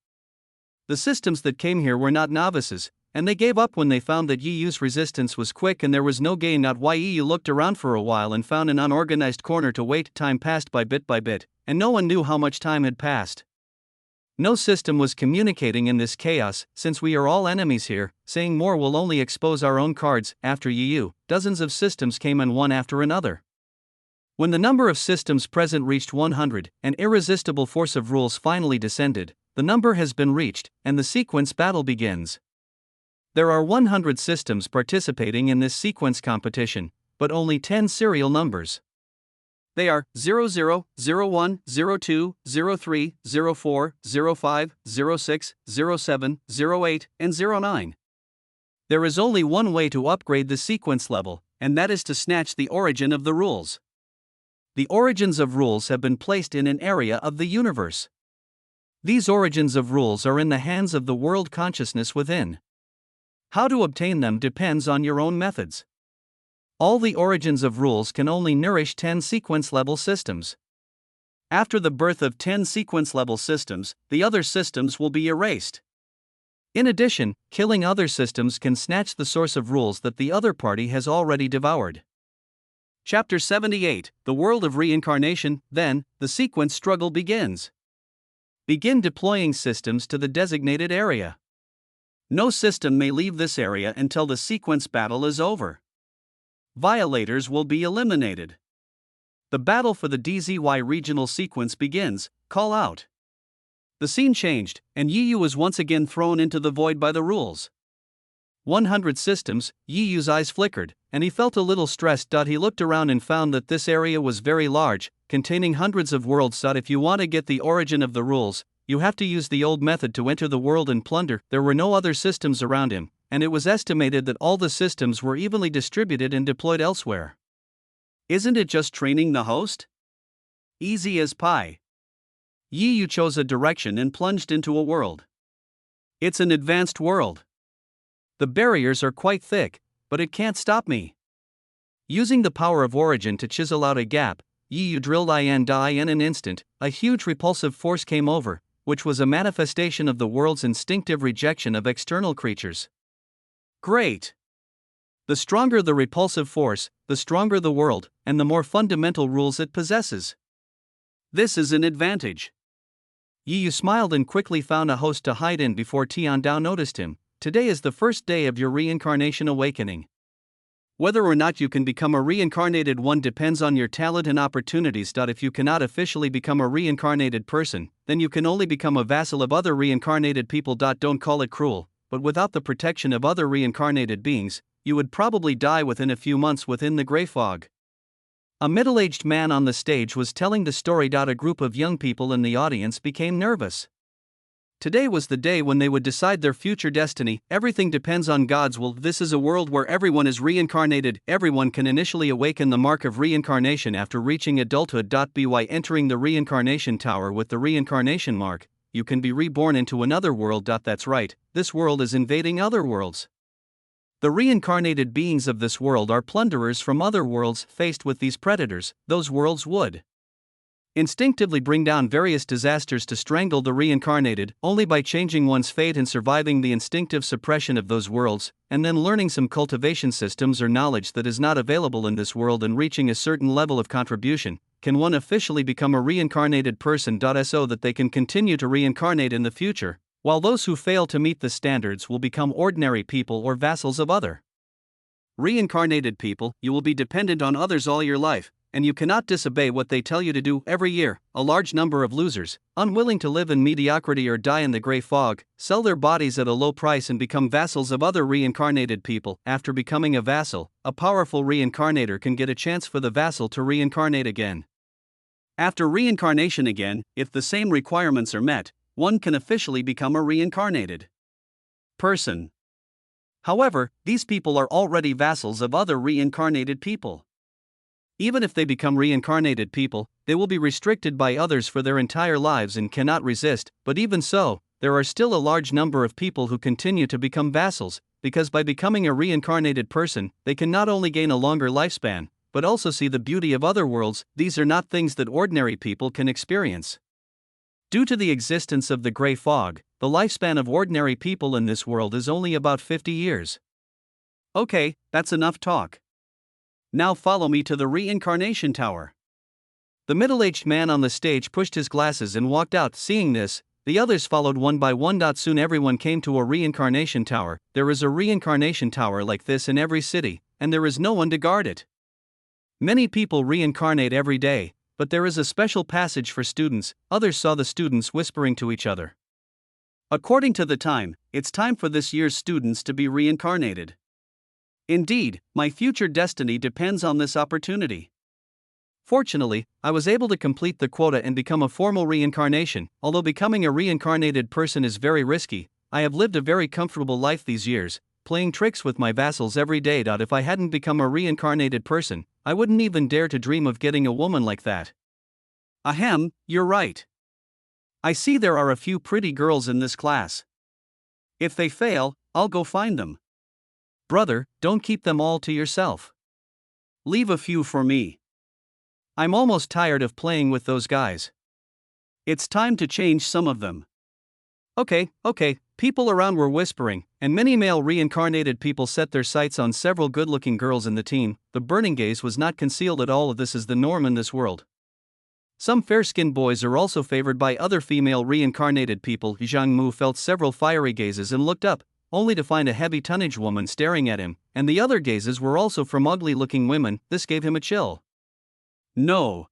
Speaker 2: The systems that came here were not novices, and they gave up when they found that Yu's resistance was quick and there was no gain. Yu looked around for a while and found an unorganized corner to wait. Time passed by bit, and no one knew how much time had passed. No system was communicating in this chaos. Since we are all enemies here, saying more will only expose our own cards. After Yu, dozens of systems came in one after another. When the number of systems present reached 100, an irresistible force of rules finally descended. The number has been reached, and the sequence battle begins. There are 100 systems participating in this sequence competition, but only 10 serial numbers. They are 00, 01, 02, 03, 04, 05, 06, 07, 08, and 09. There is only one way to upgrade the sequence level, and that is to snatch the origin of the rules. The origins of rules have been placed in an area of the universe. These origins of rules are in the hands of the world consciousness within. How to obtain them depends on your own methods. All the origins of rules can only nourish 10 sequence-level systems. After the birth of 10 sequence-level systems, the other systems will be erased. In addition, killing other systems can snatch the source of rules that the other party has already devoured. Chapter 78, The World of Reincarnation. Then, the sequence struggle begins. Begin deploying systems to the designated area. No system may leave this area until the sequence battle is over. Violators will be eliminated. The battle for the DZY regional sequence begins. Call out. The scene changed, and Yiyu was once again thrown into the void by the rules. 100 systems. Yiyu's eyes flickered, and he felt a little stressed. He looked around and found that this area was very large, containing hundreds of worlds. If you want to get the origin of the rules, you have to use the old method to enter the world and plunder. There were no other systems around him, and it was estimated that all the systems were evenly distributed and deployed elsewhere. Isn't it just training the host? Easy as pie. Yiyu chose a direction and plunged into a world. It's an advanced world. The barriers are quite thick, but it can't stop me. Using the power of origin to chisel out a gap, Yiyu drilled in an instant. A huge repulsive force came over, which was a manifestation of the world's instinctive rejection of external creatures. Great! The stronger the repulsive force, the stronger the world, and the more fundamental rules it possesses. This is an advantage. Yiyu smiled and quickly found a host to hide in before Tiandao noticed him. Today is the first day of your reincarnation awakening. Whether or not you can become a reincarnated one depends on your talent and opportunities. If you cannot officially become a reincarnated person, then you can only become a vassal of other reincarnated people. Don't call it cruel, but without the protection of other reincarnated beings, you would probably die within a few months within the gray fog. A middle-aged man on the stage was telling the story. A group of young people in the audience became nervous. Today was the day when they would decide their future destiny. Everything depends on God's will. This is a world where everyone is reincarnated. Everyone can initially awaken the mark of reincarnation after reaching adulthood. By entering the reincarnation tower with the reincarnation mark, you can be reborn into another world. That's right, this world is invading other worlds. The reincarnated beings of this world are plunderers from other worlds. Faced with these predators, those worlds would instinctively bring down various disasters to strangle the reincarnated. Only by changing one's fate and surviving the instinctive suppression of those worlds, and then learning some cultivation systems or knowledge that is not available in this world and reaching a certain level of contribution, can one officially become a reincarnated person. So that they can continue to reincarnate in the future, while those who fail to meet the standards will become ordinary people or vassals of other reincarnated people. You will be dependent on others all your life, and you cannot disobey what they tell you to do. Every year, a large number of losers, unwilling to live in mediocrity or die in the gray fog, sell their bodies at a low price and become vassals of other reincarnated people. After becoming a vassal, a powerful reincarnator can get a chance for the vassal to reincarnate again. After reincarnation again, if the same requirements are met, one can officially become a reincarnated person. However, these people are already vassals of other reincarnated people. Even if they become reincarnated people, they will be restricted by others for their entire lives and cannot resist. But even so, there are still a large number of people who continue to become vassals, because by becoming a reincarnated person, they can not only gain a longer lifespan, but also see the beauty of other worlds. These are not things that ordinary people can experience. Due to the existence of the gray fog, the lifespan of ordinary people in this world is only about 50 years. Okay, that's enough talk. Now follow me to the reincarnation tower. The middle-aged man on the stage pushed his glasses and walked out. Seeing this, the others followed one by one. Soon everyone came to a reincarnation tower. There is a reincarnation tower like this in every city, and there is no one to guard it. Many people reincarnate every day, but there is a special passage for students. Others saw the students whispering to each other. According to the time, it's time for this year's students to be reincarnated. Indeed, my future destiny depends on this opportunity.
Speaker 1: Fortunately, I was able to complete the quota and become a formal reincarnation. Although becoming a reincarnated person is very risky, I have lived a very comfortable life these years, playing tricks with my vassals every day. If I hadn't become a reincarnated person, I wouldn't even dare to dream of getting a woman like that.
Speaker 2: Ahem, you're right. I see there are a few pretty girls in this class. If they fail, I'll go find them.
Speaker 1: Brother, don't keep them all to yourself.
Speaker 2: Leave a few for me.
Speaker 1: I'm almost tired of playing with those guys.
Speaker 2: It's time to change some of them.
Speaker 1: Okay. People around were whispering, and many male reincarnated people set their sights on several good-looking girls in the team. The burning gaze was not concealed at all. This is the norm in this world. Some fair-skinned boys are also favored by other female reincarnated people. Zhang Mu felt several fiery gazes and looked up, only to find a heavy-tonnaged woman staring at him, and the other gazes were also from ugly-looking women. This gave him a chill.
Speaker 2: No.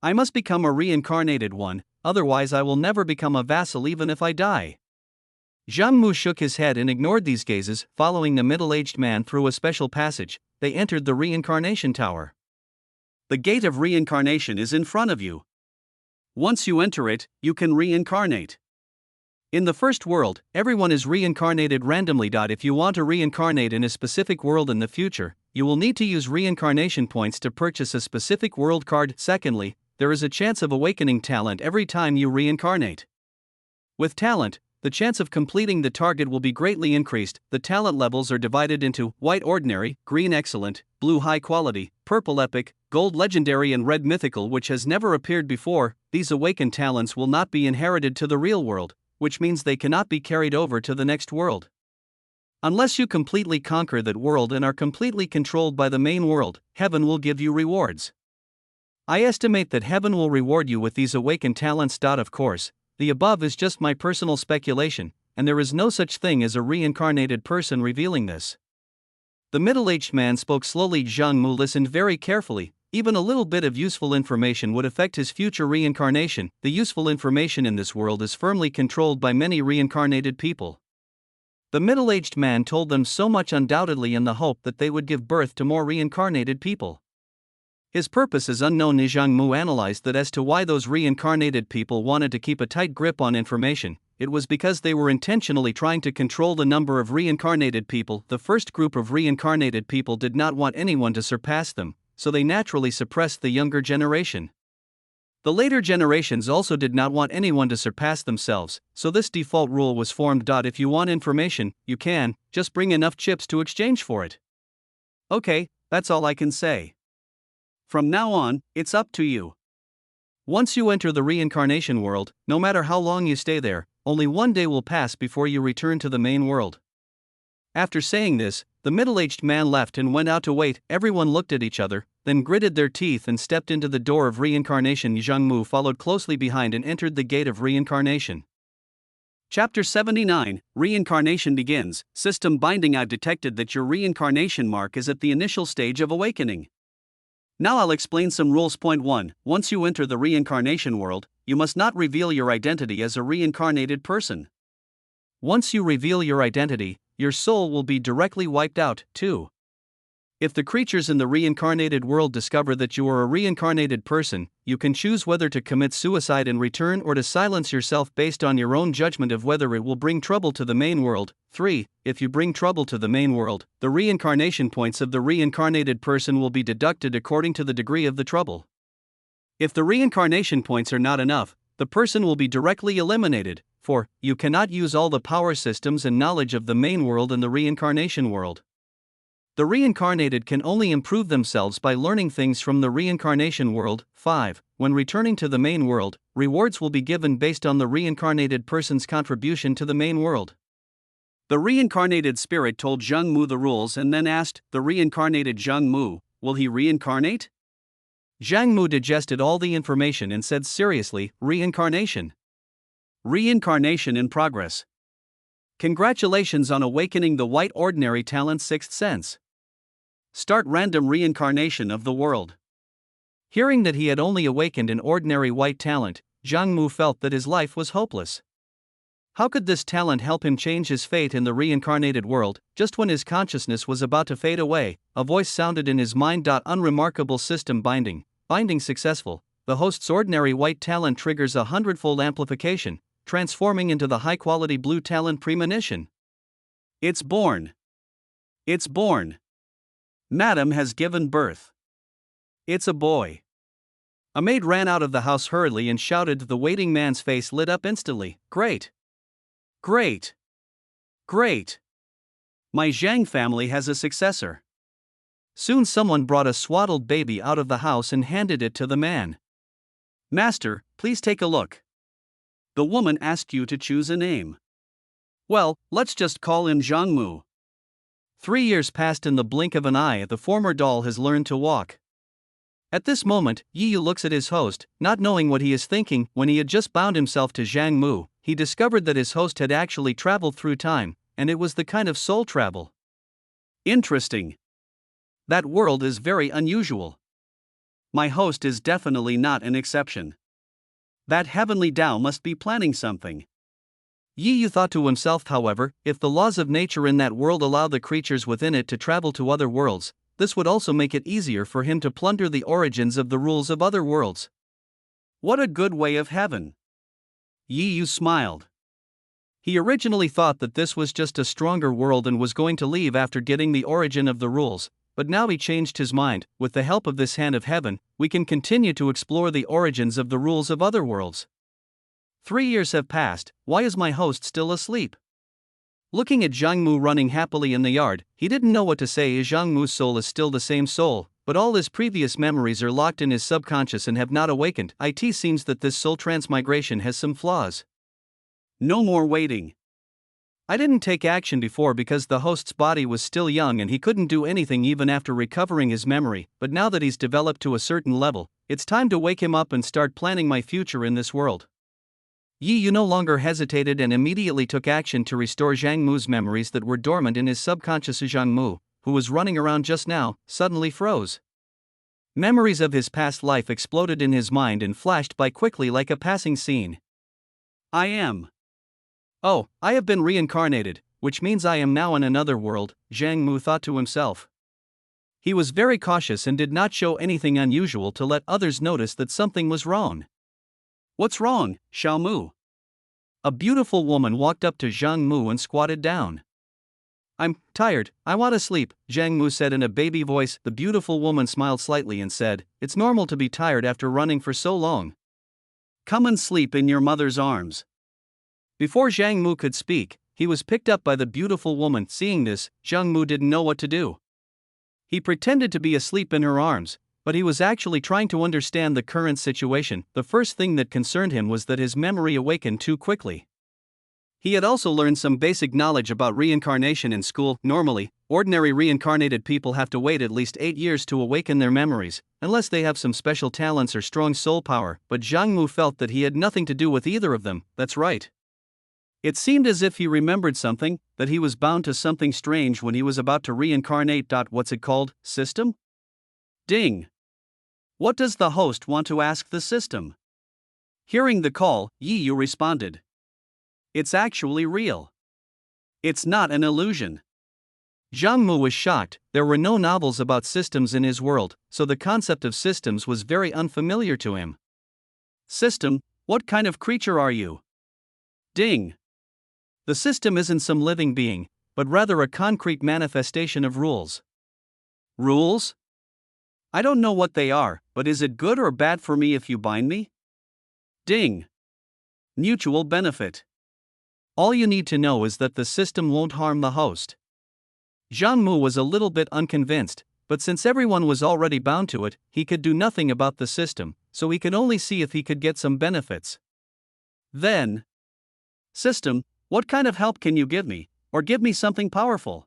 Speaker 2: I must become a reincarnated one, otherwise I will never become a vassal even if I die.
Speaker 1: Zhang Mu shook his head and ignored these gazes. Following the middle-aged man through a special passage, they entered the reincarnation tower.
Speaker 2: The gate of reincarnation is in front of you. Once you enter it, you can reincarnate.
Speaker 1: In the first world, everyone is reincarnated randomly. If you want to reincarnate in a specific world in the future, you will need to use reincarnation points to purchase a specific world card. Secondly, there is a chance of awakening talent every time you reincarnate. With talent, the chance of completing the target will be greatly increased. The talent levels are divided into white ordinary, green excellent, blue high quality, purple epic, gold legendary and red mythical, which has never appeared before. These awakened talents will not be inherited to the real world, which means they cannot be carried over to the next world. Unless you completely conquer that world and are completely controlled by the main world, heaven will give you rewards. I estimate that heaven will reward you with these awakened talents. Of course, the above is just my personal speculation, and there is no such thing as a reincarnated person revealing this. The middle-aged man spoke slowly. Zhang Mu listened very carefully. Even a little bit of useful information would affect his future reincarnation. The useful information in this world is firmly controlled by many reincarnated people. The middle-aged man told them so much undoubtedly in the hope that they would give birth to more reincarnated people. His purpose is unknown. Zhang Mu analyzed that as to why those reincarnated people wanted to keep a tight grip on information. It was because they were intentionally trying to control the number of reincarnated people. The first group of reincarnated people did not want anyone to surpass them, so they naturally suppressed the younger generation. The later generations also did not want anyone to surpass themselves, so this default rule was formed. If you want information, you can, just bring enough chips to exchange for it.
Speaker 2: Okay, that's all I can say. From now on, it's up to you.
Speaker 1: Once you enter the reincarnation world, no matter how long you stay there, only one day will pass before you return to the main world. After saying this, the middle-aged man left and went out to wait. Everyone looked at each other, then gritted their teeth and stepped into the door of reincarnation. Zhang Mu followed closely behind and entered the gate of reincarnation.
Speaker 2: Chapter 79, Reincarnation begins. System binding. I've detected that your reincarnation mark is at the initial stage of awakening. Now I'll explain some rules. Point 1. Once you enter the reincarnation world, you must not reveal your identity as a reincarnated person.
Speaker 1: Once you reveal your identity, your soul will be directly wiped out. 2. If the creatures in the reincarnated world discover that you are a reincarnated person, you can choose whether to commit suicide in return or to silence yourself based on your own judgment of whether it will bring trouble to the main world. 3. If you bring trouble to the main world, the reincarnation points of the reincarnated person will be deducted according to the degree of the trouble. If the reincarnation points are not enough, the person will be directly eliminated. 4. You cannot use all the power systems and knowledge of the main world in the reincarnation world. The reincarnated can only improve themselves by learning things from the reincarnation world. 5. When returning to the main world, rewards will be given based on the reincarnated person's contribution to the main world.
Speaker 2: The reincarnated spirit told Zhang Mu the rules and then asked the reincarnated Zhang Mu, will he reincarnate?
Speaker 1: Zhang Mu digested all the information and said seriously, reincarnation.
Speaker 2: Reincarnation in progress. Congratulations on awakening the white ordinary talent sixth sense. Start random reincarnation of the world.
Speaker 1: Hearing that he had only awakened an ordinary white talent, Zhang Mu felt that his life was hopeless. How could this talent help him change his fate in the reincarnated world? Just when his consciousness was about to fade away, a voice sounded in his mind. Unremarkable system binding. Binding successful. The host's ordinary white talent triggers a 100-fold amplification, transforming into the high-quality blue talent premonition.
Speaker 2: It's born. It's born. Madam has given birth. It's a boy.
Speaker 1: A maid ran out of the house hurriedly and shouted. The waiting man's face lit up instantly. Great!
Speaker 2: Great! Great! My Zhang family has a successor.
Speaker 1: Soon someone brought a swaddled baby out of the house and handed it to the man.
Speaker 2: Master, please take a look. The woman asked you to choose a name. Well, let's just call him Zhangmu.
Speaker 1: 3 years passed in the blink of an eye. The former doll has learned to walk. At this moment, Yi Yu looks at his host, not knowing what he is thinking. When he had just bound himself to Zhang Mu, he discovered that his host had actually traveled through time, and it was the kind of soul travel.
Speaker 2: Interesting. That world is very unusual. My host is definitely not an exception. That heavenly Tao must be planning something.
Speaker 1: Yi Yu thought to himself, however, if the laws of nature in that world allow the creatures within it to travel to other worlds, this would also make it easier for him to plunder the origins of the rules of other worlds.
Speaker 2: What a good way of heaven! Yi Yu smiled.
Speaker 1: He originally thought that this was just a stronger world and was going to leave after getting the origin of the rules, but now he changed his mind. With the help of this hand of heaven, we can continue to explore the origins of the rules of other worlds. 3 years have passed. Why is my host still asleep? Looking at Zhang Mu running happily in the yard, he didn't know what to say. Zhang Mu's soul is still the same soul, but all his previous memories are locked in his subconscious and have not awakened. It seems that this soul transmigration has some flaws.
Speaker 2: No more waiting.
Speaker 1: I didn't take action before because the host's body was still young and he couldn't do anything even after recovering his memory, but now that he's developed to a certain level, it's time to wake him up and start planning my future in this world. Yi Yu no longer hesitated and immediately took action to restore Zhang Mu's memories that were dormant in his subconscious. Zhang Mu, who was running around just now, suddenly froze. Memories of his past life exploded in his mind and flashed by quickly like a passing scene. Oh, I have been reincarnated, which means I am now in another world, Zhang Mu thought to himself. He was very cautious and did not show anything unusual to let others notice that something was wrong.
Speaker 2: What's wrong, Xiao Mu?
Speaker 1: A beautiful woman walked up to Zhang Mu and squatted down. I'm tired, I want to sleep, Zhang Mu said in a baby voice. The beautiful woman smiled slightly and said, it's normal to be tired after running for so long.
Speaker 2: Come and sleep in your mother's arms.
Speaker 1: Before Zhang Mu could speak, he was picked up by the beautiful woman. Seeing this, Zhang Mu didn't know what to do. He pretended to be asleep in her arms, but he was actually trying to understand the current situation. The first thing that concerned him was that his memory awakened too quickly. He had also learned some basic knowledge about reincarnation in school. Normally, ordinary reincarnated people have to wait at least 8 years to awaken their memories, unless they have some special talents or strong soul power, but Zhang Mu felt that he had nothing to do with either of them. That's right. It seemed as if he remembered something, that he was bound to something strange when he was about to reincarnate. What's it called? System?
Speaker 2: Ding! What does the host want to ask the system? Hearing the call, Yi Yu responded. It's actually real. It's not an illusion.
Speaker 1: Zhang Mu was shocked. There were no novels about systems in his world, so the concept of systems was very unfamiliar to him.
Speaker 2: System, what kind of creature are you? Ding!
Speaker 1: The system isn't some living being, but rather a concrete manifestation of rules.
Speaker 2: Rules? I don't know what they are, but is it good or bad for me if you bind me? Ding! Mutual benefit.
Speaker 1: All you need to know is that the system won't harm the host. Zhang Mu was a little bit unconvinced, but since everyone was already bound to it, he could do nothing about the system, so he could only see if he could get some benefits.
Speaker 2: Then, system, what kind of help can you give me, or give me something powerful?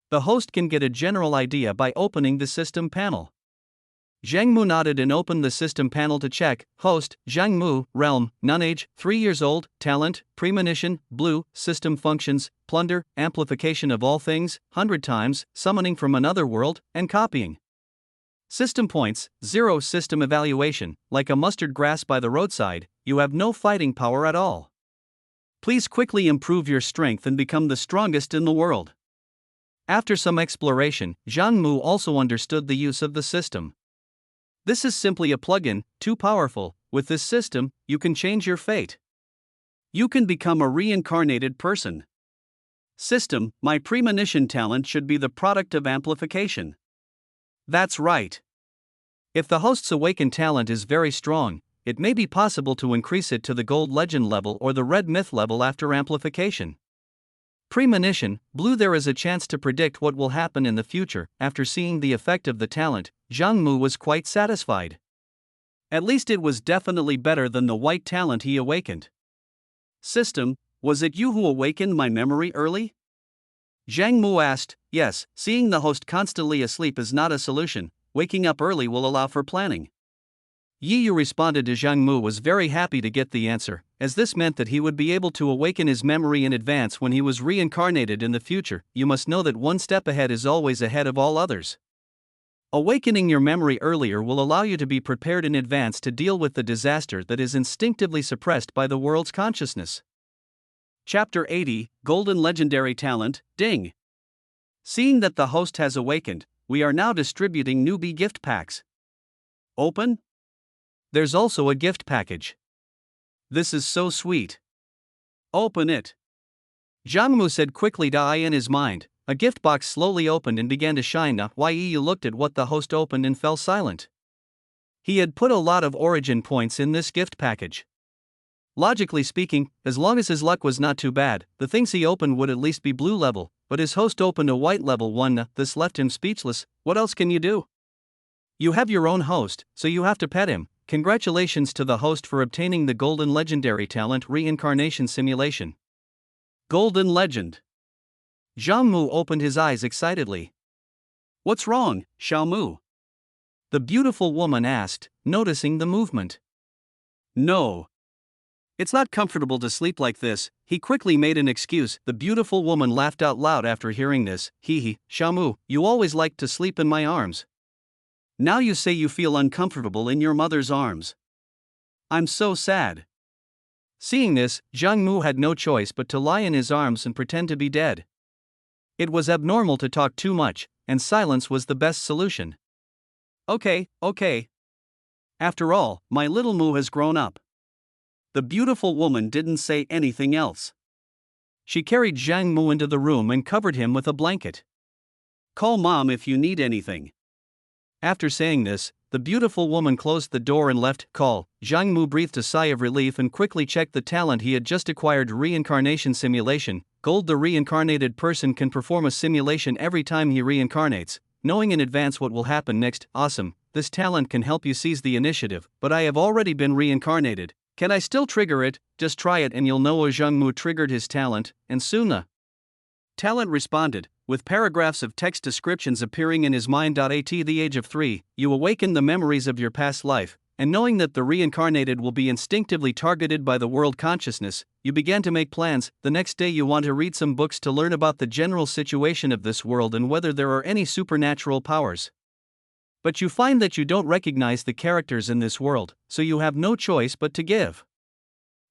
Speaker 1: The host can get a general idea by opening the system panel. Zhang Mu nodded and opened the system panel to check. Host, Zhang Mu, realm, non-age, 3 years old, talent, premonition, blue, system functions, plunder, amplification of all things, 100 times, summoning from another world, and copying. System points, 0. System evaluation, like a mustard grass by the roadside, you have no fighting power at all.
Speaker 2: Please quickly improve your strength and become the strongest in the world.
Speaker 1: After some exploration, Zhang Mu also understood the use of the system.
Speaker 2: This is simply a plugin, too powerful. With this system, you can change your fate. You can become a reincarnated person. System, my premonition talent should be the product of amplification. That's right.
Speaker 1: If the host's awakened talent is very strong, it may be possible to increase it to the gold legend level or the red myth level after amplification. Premonition, blue. There is a chance to predict what will happen in the future. After seeing the effect of the talent, Zhang Mu was quite satisfied.
Speaker 2: At least it was definitely better than the white talent he awakened. System, was it you who awakened my memory early? Zhang Mu asked. Yes, seeing the host constantly asleep is not a solution. Waking up early will allow for planning.
Speaker 1: Yi Yu responded to Zhang Mu was very happy to get the answer, as this meant that he would be able to awaken his memory in advance when he was reincarnated in the future. You must know that one step ahead is always ahead of all others. Awakening your memory earlier will allow you to be prepared in advance to deal with the disaster that is instinctively suppressed by the world's consciousness.
Speaker 2: Chapter 80, Golden Legendary Talent, Ding. Seeing that the host has awakened, we are now distributing newbie gift packs. Open?
Speaker 1: There's also a gift package.
Speaker 2: This is so sweet. Open it.
Speaker 1: Zhang Mu said quickly to in his mind. A gift box slowly opened and began to shine. Yi looked at what the host opened and fell silent. He had put a lot of origin points in this gift package. Logically speaking, as long as his luck was not too bad, the things he opened would at least be blue level, but his host opened a white level one. This left him speechless. What else can you do? You have your own host, so you have to pet him. Congratulations to the host for obtaining the Golden Legendary Talent Reincarnation Simulation.
Speaker 2: Golden Legend.
Speaker 1: Zhang Mu opened his eyes excitedly.
Speaker 2: What's wrong, Xiao Mu?
Speaker 1: The beautiful woman asked, noticing the movement.
Speaker 2: No. It's not comfortable to sleep like this. He quickly made an excuse. The beautiful woman laughed out loud after hearing this. Hee, Xiao Mu, you always liked to sleep in my arms. Now you say you feel uncomfortable in your mother's arms. I'm so sad.
Speaker 1: Seeing this, Zhang Mu had no choice but to lie in his arms and pretend to be dead. It was abnormal to talk too much, and silence was the best solution.
Speaker 2: Okay. After all, my little Mu has grown up. The beautiful woman didn't say anything else.
Speaker 1: She carried Zhang Mu into the room and covered him with a blanket.
Speaker 2: Call mom if you need anything.
Speaker 1: After saying this, the beautiful woman closed the door and left. Zhang Mu breathed a sigh of relief and quickly checked the talent he had just acquired. Reincarnation Simulation, Gold. The reincarnated person can perform a simulation every time he reincarnates, knowing in advance what will happen next. Awesome, this talent can help you seize the initiative, but I have already been reincarnated. Can I still trigger it? Just try it and you'll know. Zhang Mu triggered his talent, and soon the talent responded, with paragraphs of text descriptions appearing in his mind. At the age of 3, you awaken the memories of your past life, and knowing that the reincarnated will be instinctively targeted by the world consciousness, you began to make plans. The next day you want to read some books to learn about the general situation of this world and whether there are any supernatural powers. But you find that you don't recognize the characters in this world, so you have no choice but to give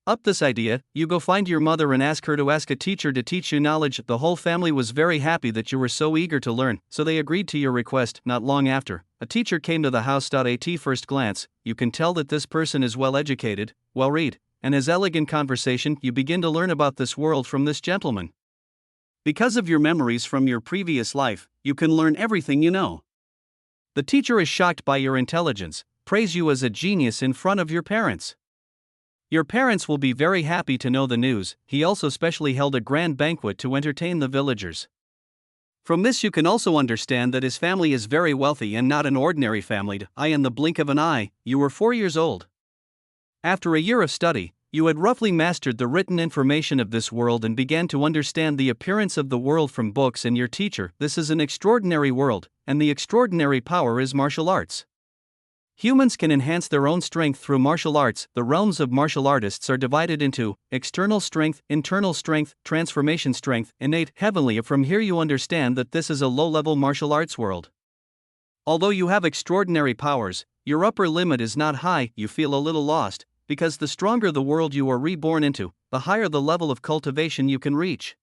Speaker 1: up this idea. You go find your mother and ask her to ask a teacher to teach you knowledge. The whole family was very happy that you were so eager to learn, so they agreed to your request. Not long after, a teacher came to the house. At first glance, you can tell that this person is well educated, well read, and has elegant conversation. You begin to learn about this world from this gentleman.
Speaker 2: Because of your memories from your previous life, you can learn everything you know.
Speaker 1: The teacher is shocked by your intelligence, praise you as a genius in front of your parents. Your parents will be very happy to know the news. He also specially held a grand banquet to entertain the villagers.
Speaker 2: From this you can also understand that his family is very wealthy and not an ordinary family. In the blink of an eye, you were 4 years old.
Speaker 1: After a year of study, you had roughly mastered the written information of this world and began to understand the appearance of the world from books and your teacher. This is an extraordinary world, and the extraordinary power is martial arts. Humans can enhance their own strength through martial arts. The realms of martial artists are divided into external strength, internal strength, transformation strength, innate, heavenly. From here you understand that this is a low-level martial arts world. Although you have extraordinary powers, your upper limit is not high. You feel a little lost, because the stronger the world you are reborn into,
Speaker 2: the higher the level of cultivation you can reach.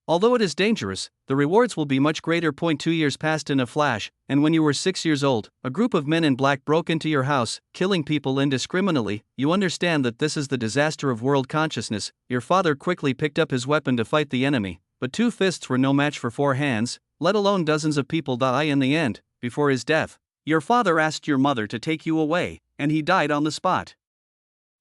Speaker 2: Although it is dangerous, the rewards will be much greater. 2 years passed in a flash, and when you were 6 years old, a group of men in black broke into your house, killing people indiscriminately. You understand that this is the disaster of world consciousness. Your father quickly picked up his weapon to fight the enemy, but 2 fists were no match for 4 hands, let alone dozens of people die in the end. Before his death, your father asked your mother to take you away, and he died on the spot.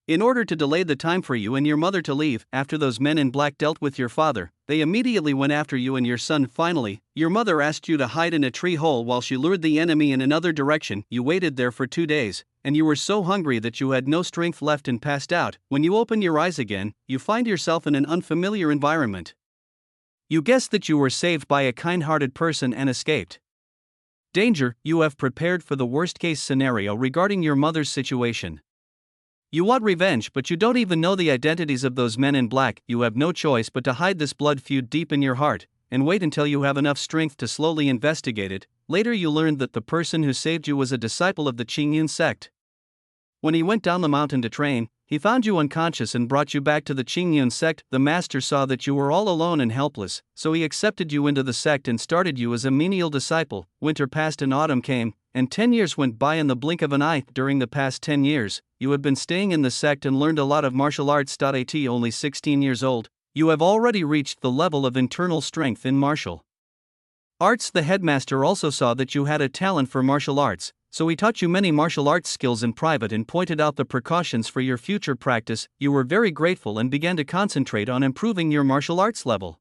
Speaker 2: In order to delay the time for you and your mother to leave, after those men in black dealt with your father, they immediately went after you and your son. Finally, your mother asked you to hide in a tree hole while she lured the enemy in another direction. You waited there for 2 days, and you were so hungry that you had no strength left and passed out. When you open your eyes again, you find yourself in an unfamiliar environment. You guess that you were saved by a kind-hearted person and escaped. Danger, you have prepared for the worst-case scenario regarding your mother's situation. You want revenge, but you don't even know the identities of those men in black. You have no choice but to hide this blood feud deep in your heart, and wait until you have enough strength to slowly investigate it. Later you learned that the person who saved you was a disciple of the Qingyun sect. When he went down the mountain to train, he found you unconscious and brought you back to the Qingyun sect. The master saw that you were all alone and helpless, so he accepted you into the sect and started you as a menial disciple. Winter passed and autumn came, and 10 years went by in the blink of an eye. During the past 10 years, you have been staying in the sect and learned a lot of martial arts. At only 16 years old, you have already reached the level of internal strength in martial arts. The headmaster also saw that you had a talent for martial arts, so he taught you many martial arts skills in private and pointed out the precautions for your future practice. You were very grateful and began to concentrate on improving your martial arts level.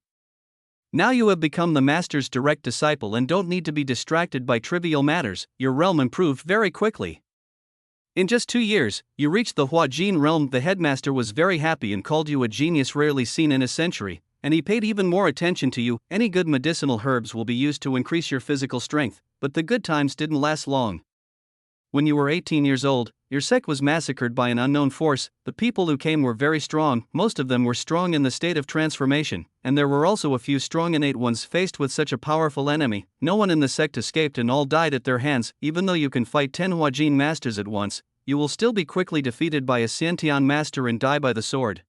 Speaker 2: Now you have become the master's direct disciple and don't need to be distracted by trivial matters. Your realm improved very quickly. In just 2 years, you reached the Huajin realm. The headmaster was very happy and called you a genius rarely seen in a century, and he paid even more attention to you. Any good medicinal herbs will be used to increase your physical strength, but the good times didn't last long. When you were 18 years old, your sect was massacred by an unknown force. The people who came were very strong, most of them were strong in the state of transformation, and there were also a few strong innate ones. Faced with such a powerful enemy, no one in the sect escaped and all died at their hands. Even though you can fight 10 Huajin masters at once, you will still be quickly defeated by a Xiantian master and die by the sword.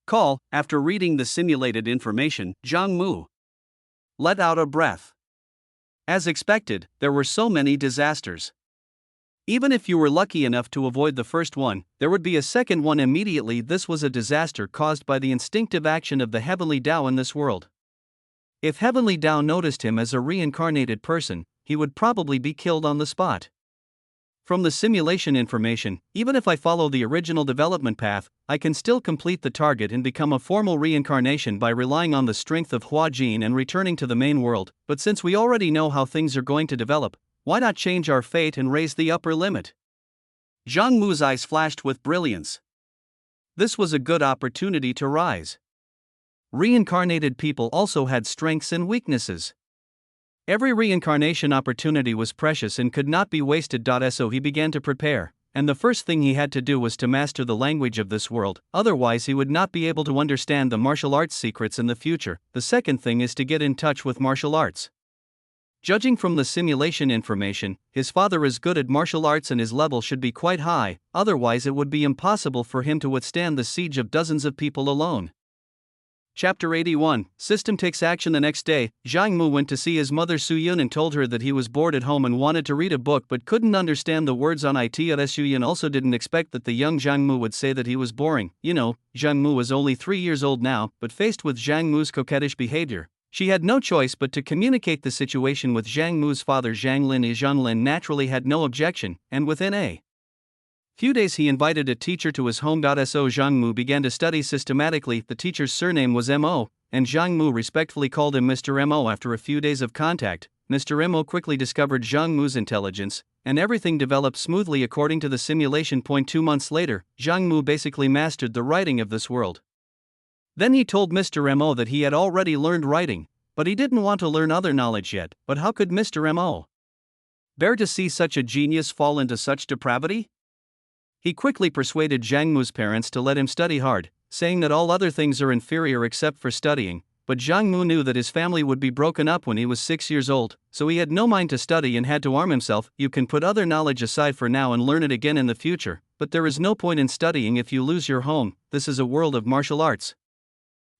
Speaker 2: Call. After reading the simulated information, Zhang Mu let out a breath. As expected, there were so many disasters. Even if you were lucky enough to avoid the first one, there would be a second one immediately. This was a disaster caused by the instinctive action of the Heavenly Tao in this world. If Heavenly Tao noticed him as a reincarnated person, he would probably be killed on the spot. From the simulation information, even if I follow the original development path, I can still complete the target and become a formal reincarnation by relying on the strength of Huajin and returning to the main world. But since we already know how things are going to develop, why not change our fate and raise the upper limit? Zhang Mu's eyes flashed with brilliance. This was a good opportunity to rise. Reincarnated people also had strengths and weaknesses. Every reincarnation opportunity was precious and could not be wasted. So he began to prepare, and the first thing he had to do was to master the language of this world, otherwise he would not be able to understand the martial arts secrets in the future. The second thing is to get in touch with martial arts. Judging from the simulation information, his father is good at martial arts and his level should be quite high, otherwise it would be impossible for him to withstand the siege of dozens of people alone. Chapter 81, System takes action. The next day, Zhang Mu went to see his mother Suyun and told her that he was bored at home and wanted to read a book but couldn't understand the words on it. Suyun also didn't expect that the young Zhang Mu would say that he was boring. Zhang Mu was only 3 years old now, but faced with Zhang Mu's coquettish behavior, she had no choice but to communicate the situation with Zhang Mu's father. Zhang Lin naturally had no objection, and within a few days he invited a teacher to his home. So Zhang Mu began to study systematically. The teacher's surname was Mo, and Zhang Mu respectfully called him Mr. Mo. After a few days of contact, Mr. Mo quickly discovered Zhang Mu's intelligence, and everything developed smoothly according to the simulation. 2 months later, Zhang Mu basically mastered the writing of this world. Then he told Mr. Mo that he had already learned writing, but he didn't want to learn other knowledge yet. But how could Mr. Mo bear to see such a genius fall into such depravity? He quickly persuaded Zhang Mu's parents to let him study hard, saying that all other things are inferior except for studying,
Speaker 1: but Zhang Mu knew that his family would be broken up when he was 6 years old, so he had no mind to study and had to arm himself. You can put other knowledge aside for now and learn it again in the future, but there is no point in studying if you lose your home. This is a world of martial arts.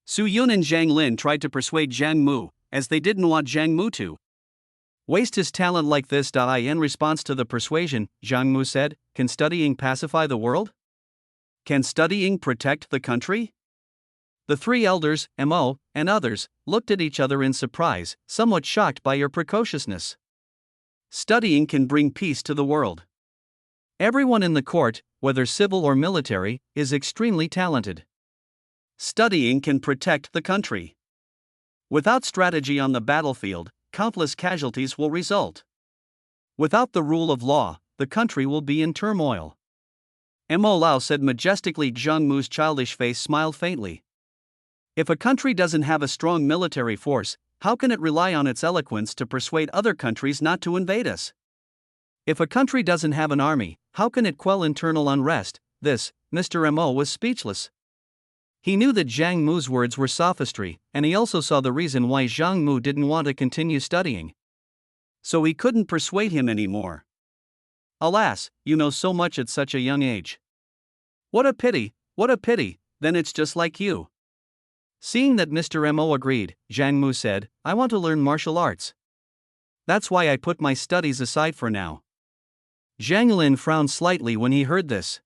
Speaker 2: Su Yun and Zhang Lin tried to persuade Zhang Mu, as they didn't want Zhang Mu to
Speaker 1: waste his talent like this. In response to the persuasion, Zhang Mu said, "Can studying pacify the world?
Speaker 2: Can studying protect the country?"
Speaker 1: The three elders, Mo, and others, looked at each other in surprise, somewhat shocked by your precociousness.
Speaker 2: Studying can bring peace to the world.
Speaker 1: Everyone in the court, whether civil or military, is extremely talented.
Speaker 2: Studying can protect the country. Without strategy on the battlefield, countless casualties will result. Without the rule of law, the country will be in turmoil.
Speaker 1: Mo Lao said majestically. Zhang Mu's childish face smiled faintly.
Speaker 2: If a country doesn't have a strong military force, how can it rely on its eloquence to persuade other countries not to invade us?
Speaker 1: If a country doesn't have an army, how can it quell internal unrest? Mr. Mo was speechless. He knew that Zhang Mu's words were sophistry, and he also saw the reason why Zhang Mu didn't want to continue studying.
Speaker 2: So he couldn't persuade him anymore.
Speaker 1: Alas, you know so much at such a young age.
Speaker 2: What a pity, then it's just like you.
Speaker 1: Seeing that Mr. Mo agreed, Zhang Mu said, "I want to learn martial arts. That's why I put my studies aside for now." Zhang Lin frowned slightly when he heard this.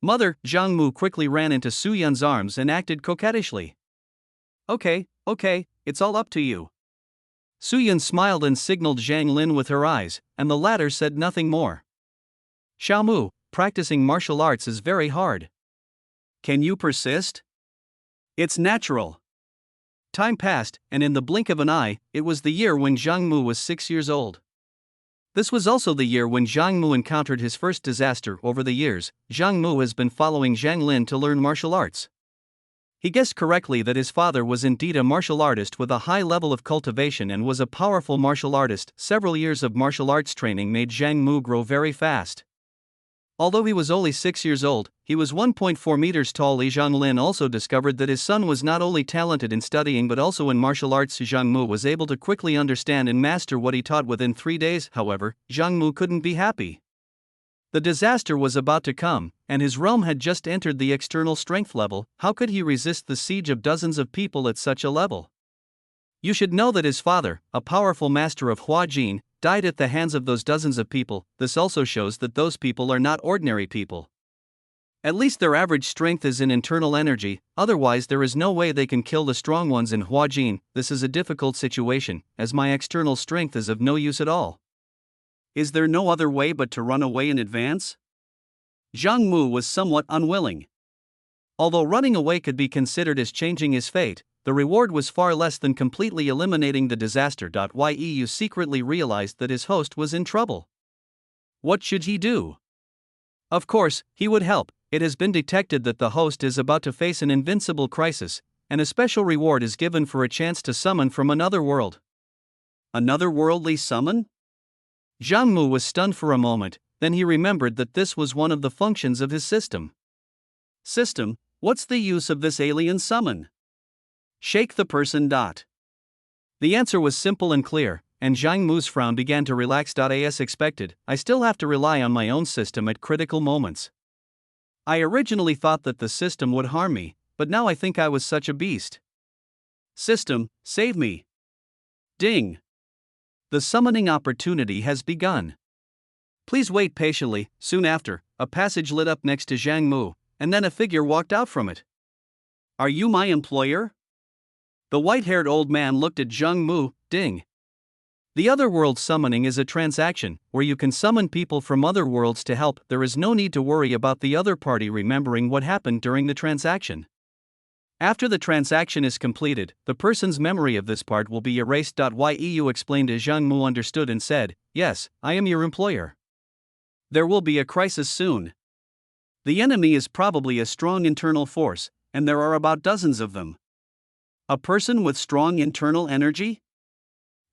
Speaker 2: "Mother," Zhang Mu quickly ran into Su Yun's arms and acted coquettishly. Okay, it's all up to you."
Speaker 1: Su Yun smiled and signaled Zhang Lin with her eyes, and the latter said nothing more. "Xiao Mu, practicing martial arts is very hard.
Speaker 2: Can you persist?" "It's natural."
Speaker 1: Time passed, and in the blink of an eye, it was the year when Zhang Mu was 6 years old. This was also the year when Zhang Mu encountered his first disaster. Over the years, Zhang Mu has been following Zhang Lin to learn martial arts. He guessed correctly that his father was indeed a martial artist with a high level of cultivation and was a powerful martial artist. Several years of martial arts training made Zhang Mu grow very fast. Although he was only 6 years old, he was 1.4 meters tall. Zhang Lin also discovered that his son was not only talented in studying but also in martial arts. Zhang Mu was able to quickly understand and master what he taught within 3 days. However, Zhang Mu couldn't be happy. The disaster was about to come, and his realm had just entered the external strength level. How could he resist the siege of dozens of people at such a level? You should know that his father, a powerful master of Hua Jin, died at the hands of those dozens of people. This also shows that those people are not ordinary people. At least their average strength is in internal energy, otherwise there is no way they can kill the strong ones in Hua Jin. This is a difficult situation, as my external strength is of no use at all.
Speaker 2: Is there no other way but to run away in advance? Zhang Mu was somewhat unwilling.
Speaker 1: Although running away could be considered as changing his fate, the reward was far less than completely eliminating the disaster. Yu secretly realized that his host was in trouble. What should he do? Of course, he would help. It has been detected that the host is about to face an invincible crisis, and a special reward is given for a chance to summon from another world.
Speaker 2: Another worldly summon?
Speaker 1: Zhang Mu was stunned for a moment, then he remembered that this was one of the functions of his system.
Speaker 2: System, what's the use of this alien summon? Shake the person.
Speaker 1: The answer was simple and clear, and Zhang Mu's frown began to relax. As expected, I still have to rely on my own system at critical moments. I originally thought that the system would harm me, but now I think I was such a beast.
Speaker 2: System, save me. Ding.
Speaker 1: The summoning opportunity has begun. Please wait patiently. Soon after, a passage lit up next to Zhang Mu, and then a figure walked out from it.
Speaker 2: Are you my employer?
Speaker 1: The white-haired old man looked at Zhang Mu. Ding. The other world summoning is a transaction, where you can summon people from other worlds to help. There is no need to worry about the other party remembering what happened during the transaction. After the transaction is completed, the person's memory of this part will be erased. Yu explained as Zhang Mu understood and said, "Yes, I am your employer.
Speaker 2: There will be a crisis soon. The enemy is probably a strong internal force, and there are about dozens of them. A person with strong internal energy?"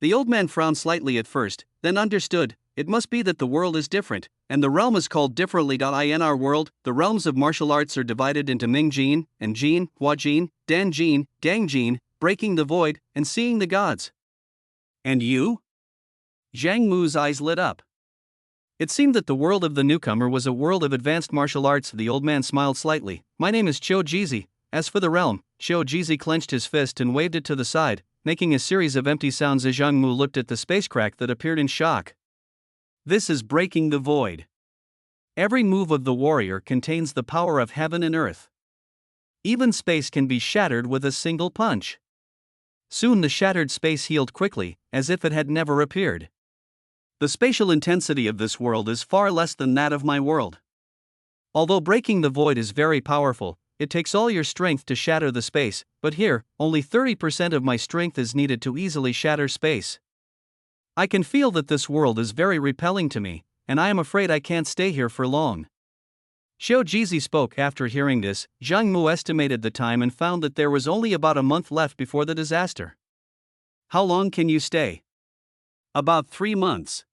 Speaker 1: The old man frowned slightly at first, then understood. It must be that the world is different, and the realm is called differently. In our world, the realms of martial arts are divided into Ming Jin, and Jin, Hua Jin, Dan Jin, Dang Jin,
Speaker 2: breaking the void, and seeing the gods. And you? Zhang Mu's eyes lit up.
Speaker 1: It seemed that the world of the newcomer was a world of advanced martial arts. The old man smiled slightly. My name is Qiu Jizi. As for the realm, Qiu Jizi clenched his fist and waved it to the side, making a series of empty sounds as Zhang Mu looked at the spacecraft that appeared in shock.
Speaker 2: This is breaking the void. Every move of the warrior contains the power of heaven and earth. Even space can be shattered with a single punch. Soon the shattered space healed quickly, as if it had never appeared. The spatial intensity of this world is far less than that of my world. Although breaking the void is very powerful, it takes all your strength to shatter the space, but here, only 30% of my strength is needed to easily shatter space. I can feel that this world is very repelling to me, and I am afraid I can't stay here for long. Qiu Jizi spoke. After hearing this, Zhang Mu estimated the time and found that there was only about a month left before the disaster.
Speaker 1: How long can you stay?
Speaker 2: About 3 months.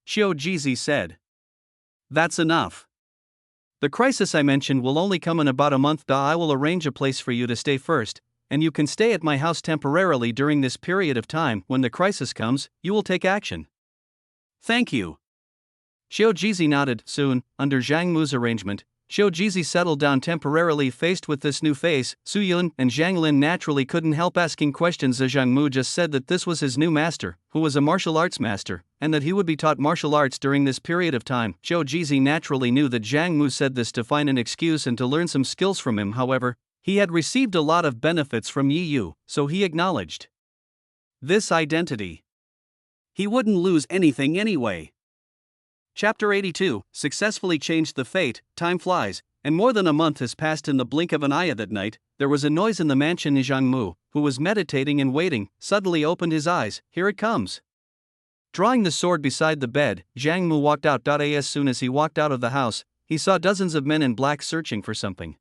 Speaker 2: Qiu Jizi said.
Speaker 1: That's enough. The crisis I mentioned will only come in about a month. I will arrange a place for you to stay first, and you can stay at my house temporarily during this period of time. When the crisis comes, you will take action.
Speaker 2: Thank you.
Speaker 1: Qiu Jizi nodded. Soon, under Zhang Mu's arrangement, Qiu Jizi settled down temporarily. Faced with this new face, Su Yun and Zhang Lin naturally couldn't help asking questions. Zhang Mu just said that this was his new master, who was a martial arts master, and that he would be taught martial arts during this period of time. Qiu Jizi naturally knew that Zhang Mu said this to find an excuse and to learn some skills from him. However, he had received a lot of benefits from Yi Yu, so he acknowledged
Speaker 2: this identity. He wouldn't lose anything anyway.
Speaker 1: Chapter 82, Successfully Changed the Fate. Time flies, and more than a month has passed in the blink of an eye. That night, there was a noise in the mansion. Zhang Mu, who was meditating and waiting, suddenly opened his eyes. Here it comes. Drawing the sword beside the bed, Zhang Mu walked out. As soon as he walked out of the house, he saw dozens of men in black searching for something.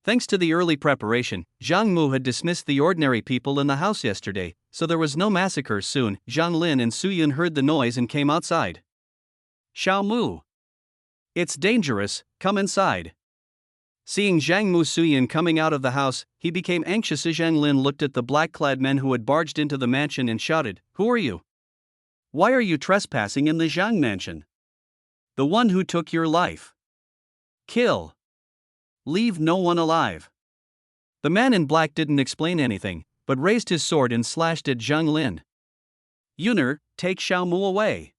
Speaker 1: Thanks to the early preparation, Zhang Mu had dismissed the ordinary people in the house yesterday, so there was no massacre. Soon, Zhang Lin and Su Yun heard the noise and came outside.
Speaker 2: Xiao Mu.
Speaker 1: It's dangerous, come inside. Seeing Zhang Mu Su Yun coming out of the house, he became anxious. Zhang Lin looked at the black-clad men who had barged into the mansion and shouted, Who are you? Why are you trespassing in the Zhang mansion? The one who took your life. Kill. Leave no one alive. The man in black didn't explain anything, but raised his sword and slashed at Zhang Lin.
Speaker 2: Yuner, take Xiao Mu away.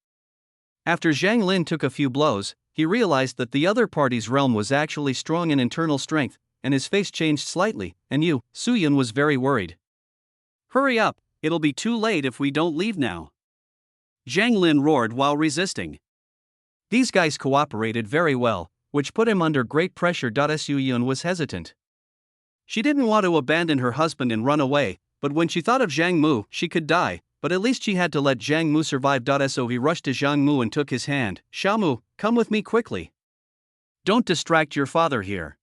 Speaker 1: After Zhang Lin took a few blows, he realized that the other party's realm was actually strong in internal strength, and his face changed slightly, and Su Yun was very worried.
Speaker 2: Hurry up, it'll be too late if we don't leave now. Zhang Lin roared while resisting.
Speaker 1: These guys cooperated very well, which put him under great pressure. Su Yun was hesitant. She didn't want to abandon her husband and run away, but when she thought of Zhang Mu, she could die. But at least she had to let Zhang Mu survive. So he rushed to Zhang Mu and took his hand. Xiao Mu, come with me quickly. Don't distract your father here.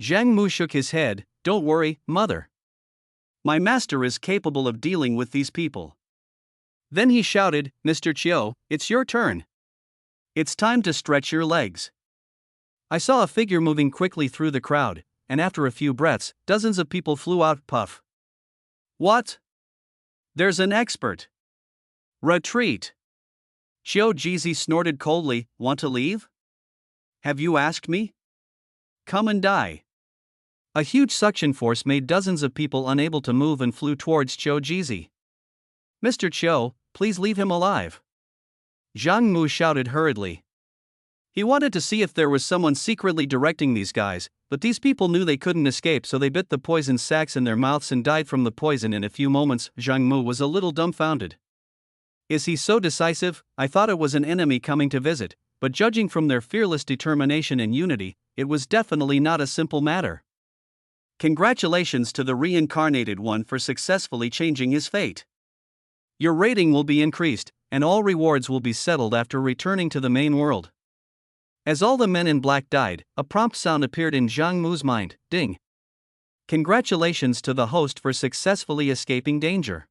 Speaker 1: Zhang Mu shook his head. Don't worry, mother. My master is capable of dealing with these people. Then he shouted, Mr. Qiu, it's your turn. It's time to stretch your legs. I saw a figure moving quickly through the crowd, and after a few breaths, dozens of people flew out. Puff.
Speaker 2: What? There's an expert. Retreat.
Speaker 1: Qiu Jizi snorted coldly. Want to leave?
Speaker 2: Have you asked me? Come and die.
Speaker 1: A huge suction force made dozens of people unable to move and flew towards Qiu Jizi. Mr. Qiu, please leave him alive. Zhang Mu shouted hurriedly. He wanted to see if there was someone secretly directing these guys, but these people knew they couldn't escape, so they bit the poison sacs in their mouths and died from the poison in a few moments. Zhang Mu was a little dumbfounded. Is he so decisive? I thought it was an enemy coming to visit, but judging from their fearless determination and unity, it was definitely not a simple matter. Congratulations to the reincarnated one for successfully changing his fate. Your rating will be increased, and all rewards will be settled after returning to the main world. As all the men in black died, a prompt sound appeared in Zhang Mu's mind. Ding. Congratulations to the host for successfully escaping danger.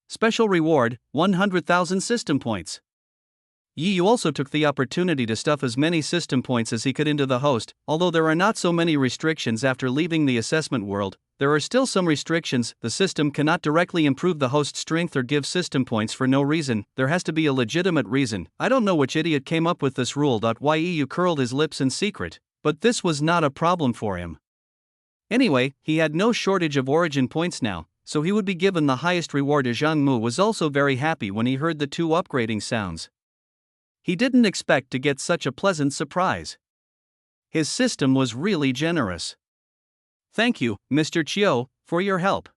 Speaker 1: Special reward, 100,000 system points. Yi Yu also took the opportunity to stuff as many system points as he could into the host. Although there are not so many restrictions after leaving the assessment world, there are still some restrictions. The system cannot directly improve the host's strength or give system points for no reason. There has to be a legitimate reason. I don't know which idiot came up with this rule. Yu curled his lips in secret, but this was not a problem for him. Anyway, he had no shortage of origin points now, so he would be given the highest reward. Zhang Mu was also very happy when he heard the 2 upgrading sounds. He didn't expect to get such a pleasant surprise. His system was really generous. Thank you, Mr. Chiu, for your help.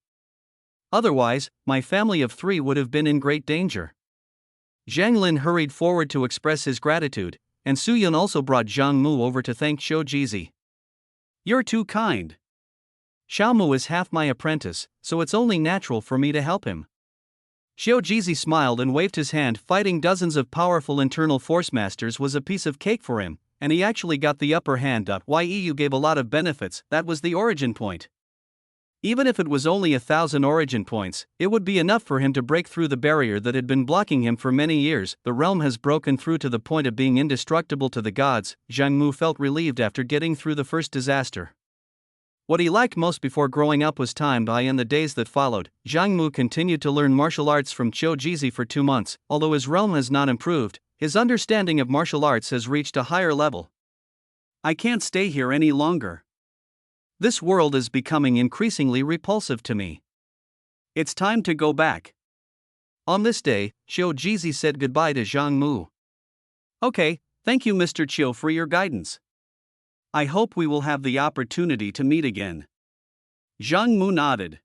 Speaker 1: Otherwise, my family of 3 would have been in great danger. Zhang Lin hurried forward to express his gratitude, and Su Yun also brought Zhang Mu over to thank Xiu Jizi. You're too kind. Xiao Mu is half my apprentice, so it's only natural for me to help him. Xiu Jizi smiled and waved his hand. Fighting dozens of powerful internal force masters was a piece of cake for him, and he actually got the upper hand. Yu gave a lot of benefits. That was the origin point. Even if it was only 1,000 origin points, it would be enough for him to break through the barrier that had been blocking him for many years. The realm has broken through to the point of being indestructible to the gods. Zhang Mu felt relieved after getting through the first disaster. What he liked most before growing up was time. In the days that followed, Zhang Mu continued to learn martial arts from Xiu Jizi for 2 months. Although his realm has not improved, his understanding of martial arts has reached a higher level. I can't stay here any longer. This world is becoming increasingly repulsive to me. It's time to go back. On this day, Xiu Jizi said goodbye to Zhang Mu. Okay, thank you Mr. Chiu for your guidance. I hope we will have the opportunity to meet again. Zhang Mu nodded.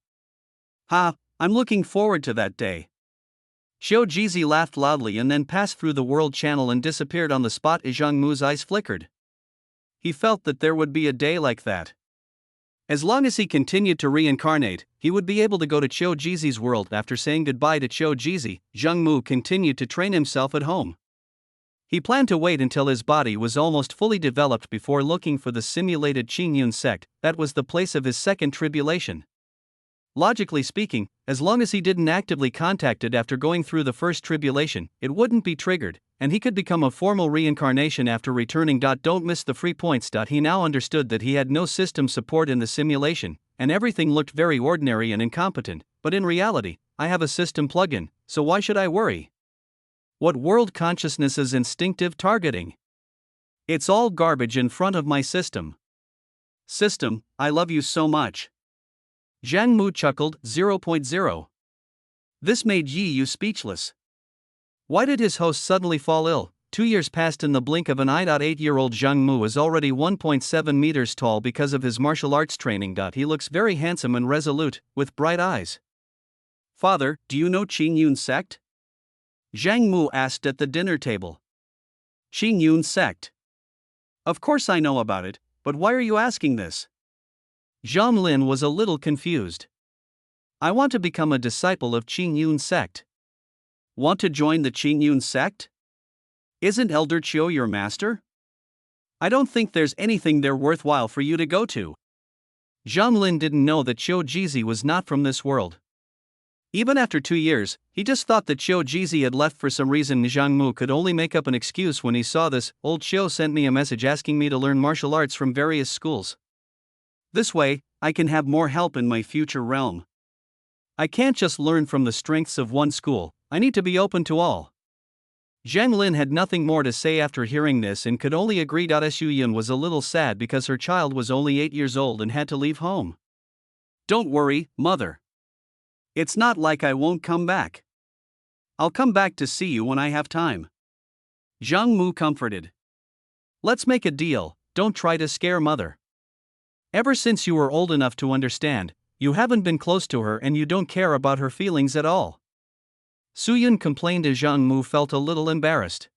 Speaker 1: I'm looking forward to that day. Xiu Jizi laughed loudly and then passed through the world channel and disappeared on the spot. Zhang Mu's eyes flickered. He felt that there would be a day like that. As long as he continued to reincarnate, he would be able to go to Xiu Jizi's world. After saying goodbye to Xiu Jizi, Zhang Mu continued to train himself at home. He planned to wait until his body was almost fully developed before looking for the simulated Qingyun sect. That was the place of his second tribulation. Logically speaking, as long as he didn't actively contact it after going through the first tribulation, it wouldn't be triggered, and he could become a formal reincarnation after returning. Don't miss the free points. He now understood that he had no system support in the simulation, and everything looked very ordinary and incompetent, but in reality, I have a system plugin, so why should I worry? What world consciousness is instinctive targeting? It's all garbage in front of my system. System, I love you so much. Zhang Mu chuckled. 0.0. This made Yu speechless. Why did his host suddenly fall ill? 2 years passed in the blink of an eye. 8-year-old Zhang Mu is already 1.7 meters tall because of his martial arts training. He looks very handsome and resolute, with bright eyes. Father, do you know Qingyun sect? Zhang Mu asked at the dinner table. Qingyun sect. Of course I know about it, but why are you asking this? Zhang Lin was a little confused. I want to become a disciple of Qingyun sect. Want to join the Qingyun sect? Isn't Elder Chiu your master? I don't think there's anything there worthwhile for you to go to. Zhang Lin didn't know that Xiu Jizi was not from this world. Even after 2 years, he just thought that Xiu Jizi had left for some reason. Zhang Mu could only make up an excuse when he saw this. Old Xiu sent me a message asking me to learn martial arts from various schools. This way, I can have more help in my future realm. I can't just learn from the strengths of one school, I need to be open to all. Zhang Lin had nothing more to say after hearing this and could only agree. Su Yun was a little sad because her child was only 8 years old and had to leave home. Don't worry, mother. It's not like I won't come back. I'll come back to see you when I have time. Zhang Mu comforted. Let's make a deal, don't try to scare mother. Ever since you were old enough to understand, you haven't been close to her and you don't care about her feelings at all. Su Yun complained as Zhang Mu felt a little embarrassed.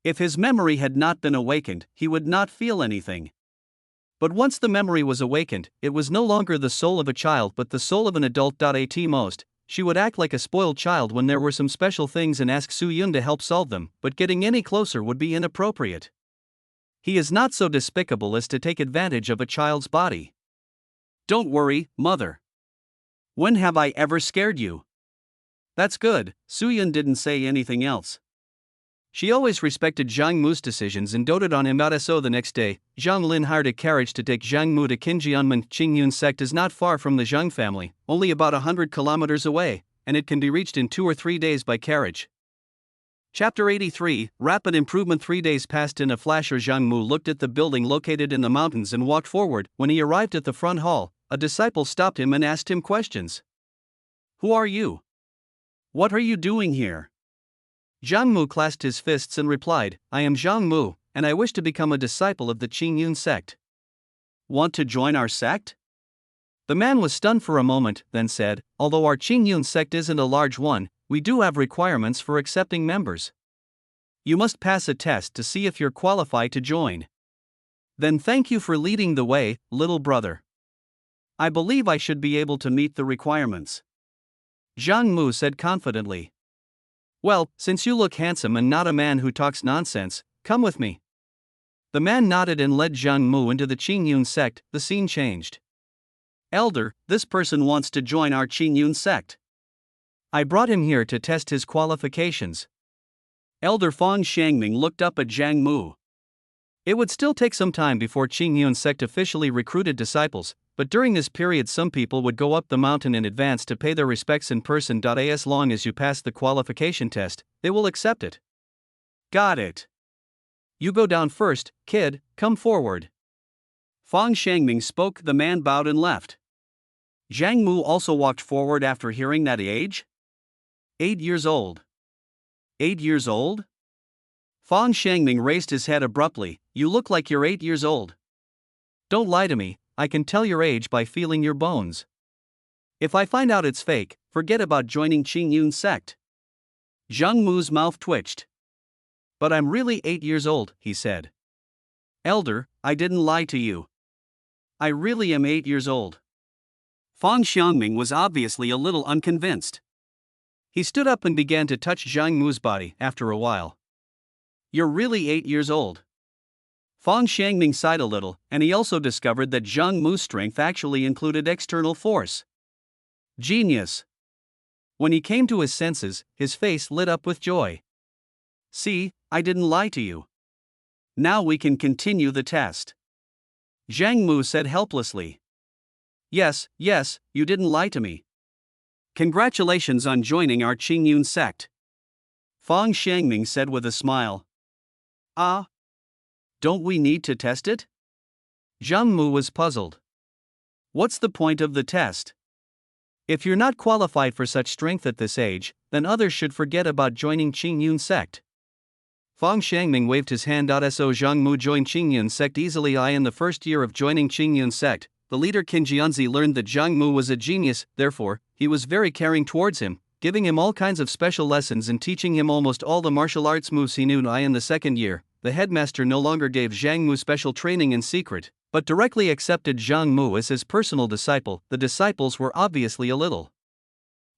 Speaker 1: If his memory had not been awakened, he would not feel anything. But once the memory was awakened, it was no longer the soul of a child but the soul of an adult. At most, she would act like a spoiled child when there were some special things and ask Su Yun to help solve them, but getting any closer would be inappropriate. He is not so despicable as to take advantage of a child's body. Don't worry, mother. When have I ever scared you? That's good. Su Yun didn't say anything else. She always respected Zhang Mu's decisions and doted on him. So the next day, Zhang Lin hired a carriage to take Zhang Mu to Qinjianmen. Qingyun sect is not far from the Zhang family, only about 100 kilometers away, and it can be reached in 2 or 3 days by carriage. Chapter 83, Rapid Improvement. 3 days passed in a flash. Zhang Mu looked at the building located in the mountains and walked forward. When he arrived at the front hall, a disciple stopped him and asked him questions. "Who are you? What are you doing here?" Zhang Mu clasped his fists and replied, "I am Zhang Mu, and I wish to become a disciple of the Qingyun sect." "Want to join our sect?" The man was stunned for a moment, then said, "Although our Qingyun sect isn't a large one, we do have requirements for accepting members. You must pass a test to see if you're qualified to join." "Then thank you for leading the way, little brother. I believe I should be able to meet the requirements," Zhang Mu said confidently. "Well, since you look handsome and not a man who talks nonsense, come with me." The man nodded and led Zhang Mu into the Qingyun sect. The scene changed. "Elder, this person wants to join our Qingyun sect. I brought him here to test his qualifications." Elder Fang Xiangming looked up at Zhang Mu. It would still take some time before Qingyun sect officially recruited disciples, but during this period some people would go up the mountain in advance to pay their respects in person. As long as you pass the qualification test, they will accept it. "Got it. You go down first, kid, come forward." Fang Xiangming spoke. The man bowed and left. Zhang Mu also walked forward after hearing that age. 8 years old. 8 years old? Fang Xiangming raised his head abruptly. "You look like you're 8 years old." "Don't lie to me, I can tell your age by feeling your bones. If I find out it's fake, forget about joining Qingyun sect." Zhang Mu's mouth twitched. "But I'm really 8 years old," he said. "Elder, I didn't lie to you. I really am 8 years old." Fang Xiangming was obviously a little unconvinced. He stood up and began to touch Zhang Mu's body. After a while, "You're really 8 years old." Fang Xiangming sighed a little, and he also discovered that Zhang Mu's strength actually included external force. Genius. When he came to his senses, his face lit up with joy. "See, I didn't lie to you. Now we can continue the test," Zhang Mu said helplessly. Yes, you didn't lie to me. Congratulations on joining our Qingyun sect," Fang Xiangming said with a smile. "Ah? Don't we need to test it?" Zhang Mu was puzzled. "What's the point of the test? If you're not qualified for such strength at this age, then others should forget about joining Qingyun sect." Fang Xiangming waved his hand. So Zhang Mu joined Qingyun sect easily. In the first year of joining Qingyun sect, the leader Qin Jianzi learned that Zhang Mu was a genius. Therefore, he was very caring towards him, giving him all kinds of special lessons and teaching him almost all the martial arts moves he knew. In the second year, the headmaster no longer gave Zhang Mu special training in secret, but directly accepted Zhang Mu as his personal disciple. The disciples were obviously a little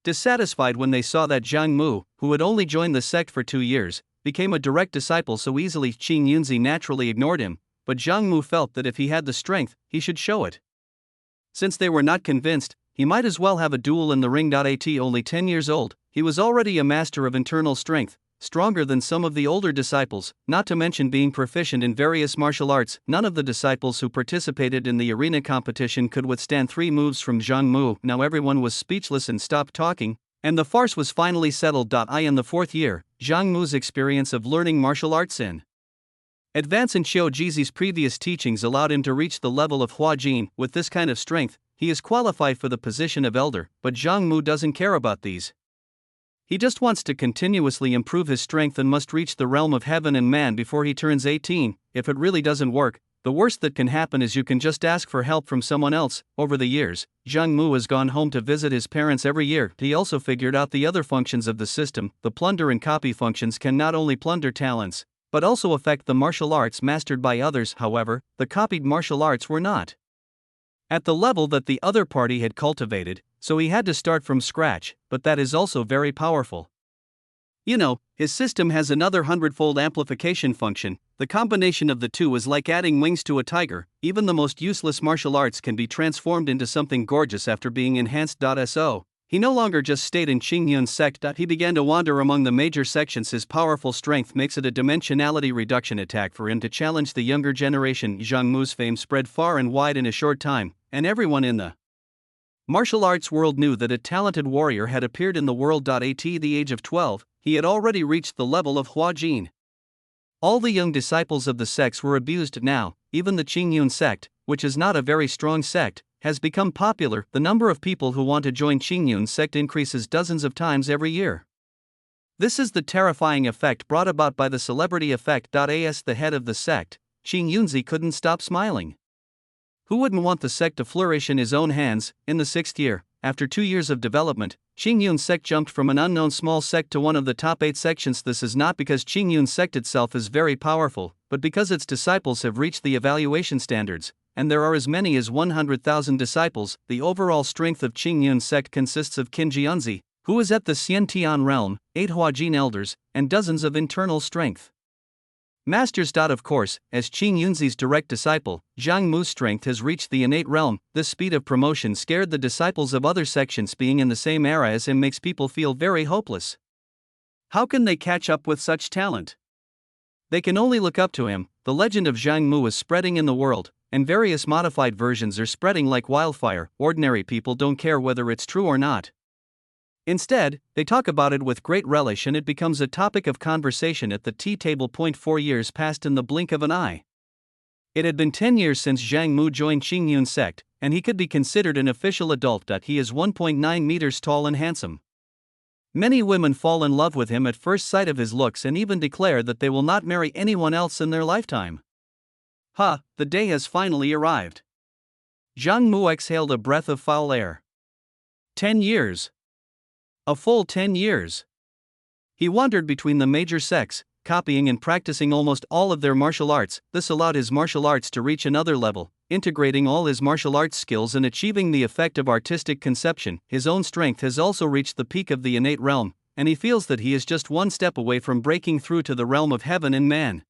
Speaker 1: dissatisfied when they saw that Zhang Mu, who had only joined the sect for 2 years, became a direct disciple so easily. Qin Yunzi naturally ignored him, but Zhang Mu felt that if he had the strength, he should show it. Since they were not convinced, he might as well have a duel in the ring. At only 10 years old, he was already a master of internal strength, stronger than some of the older disciples, not to mention being proficient in various martial arts. None of the disciples who participated in the arena competition could withstand 3 moves from Zhang Mu. Now everyone was speechless and stopped talking, and the farce was finally settled. In the 4th year, Zhang Mu's experience of learning martial arts in advance in Xiao Jizi's previous teachings allowed him to reach the level of Hua Jin. With this kind of strength, he is qualified for the position of elder, but Zhang Mu doesn't care about these. He just wants to continuously improve his strength and must reach the realm of heaven and man before he turns 18. If it really doesn't work, the worst that can happen is you can just ask for help from someone else. Over the years, Zhang Mu has gone home to visit his parents every year. He also figured out the other functions of the system. The plunder and copy functions can not only plunder talents, but also affect the martial arts mastered by others. However, the copied martial arts were not at the level that the other party had cultivated, so he had to start from scratch, but that is also very powerful. His system has another 100-fold amplification function. The combination of the two is like adding wings to a tiger. Even the most useless martial arts can be transformed into something gorgeous after being enhanced. So,
Speaker 2: He no longer just stayed in Qingyun's sect. He began to wander among the major sections. His powerful strength makes it a dimensionality reduction attack for him to challenge the younger generation. Zhang Mu's fame spread far and wide in a short time, and everyone in the martial arts world knew that a talented warrior had appeared in the world. At the age of 12, he had already reached the level of Hua Jin. All the young disciples of the sects were abused now. Even the Qingyun sect, which is not a very strong sect, has become popular. The number of people who want to join Qingyun's sect increases dozens of times every year. This is the terrifying effect brought about by the celebrity effect. As the head of the sect, Qing Yunzi couldn't stop smiling. Who wouldn't want the sect to flourish in his own hands? In the 6th year, after 2 years of development, Qingyun's sect jumped from an unknown small sect to one of the top 8 sections. This is not because Qingyun's sect itself is very powerful, but because its disciples have reached the evaluation standards, and there are as many as 100,000 disciples. The overall strength of Qingyun's sect consists of Qin Jianzi, who is at the Xiantian realm, 8 Huajin elders, and dozens of internal strength masters. Of course, as Qin Yunzi's direct disciple, Zhang Mu's strength has reached the innate realm. This speed of promotion scared the disciples of other sections. Being in the same era as him makes people feel very hopeless. How can they catch up with such talent? They can only look up to him. The legend of Zhang Mu is spreading in the world, and various modified versions are spreading like wildfire. Ordinary people don't care whether it's true or not. Instead, they talk about it with great relish, and it becomes a topic of conversation at the tea table. 4 years passed in the blink of an eye. It had been 10 years since Zhang Mu joined Qingyun's sect, and he could be considered an official adult. He is 1.9 meters tall and handsome. Many women fall in love with him at first sight of his looks and even declare that they will not marry anyone else in their lifetime. The day has finally arrived. Zhang Mu exhaled a breath of foul air. 10 years. A full 10 years. He wandered between the major sects, copying and practicing almost all of their martial arts. This allowed his martial arts to reach another level, integrating all his martial arts skills and achieving the effect of artistic conception. His own strength has also reached the peak of the innate realm, and he feels that he is just one step away from breaking through to the realm of heaven and man.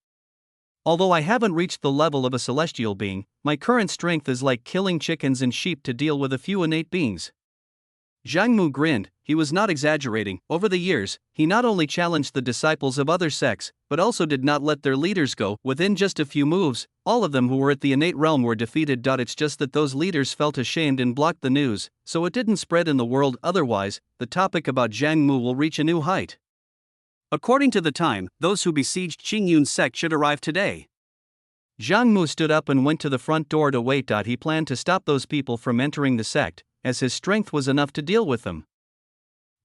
Speaker 2: Although I haven't reached the level of a celestial being, my current strength is like killing chickens and sheep to deal with a few innate beings. Zhang Mu grinned. He was not exaggerating. Over the years, he not only challenged the disciples of other sects, but also did not let their leaders go. Within just a few moves, all of them who were at the innate realm were defeated. It's just that those leaders felt ashamed and blocked the news, so it didn't spread in the world. Otherwise, the topic about Zhang Mu will reach a new height. According to the time, those who besieged Qingyun's sect should arrive today. Zhang Mu stood up and went to the front door to wait. He planned to stop those people from entering the sect, as his strength was enough to deal with them.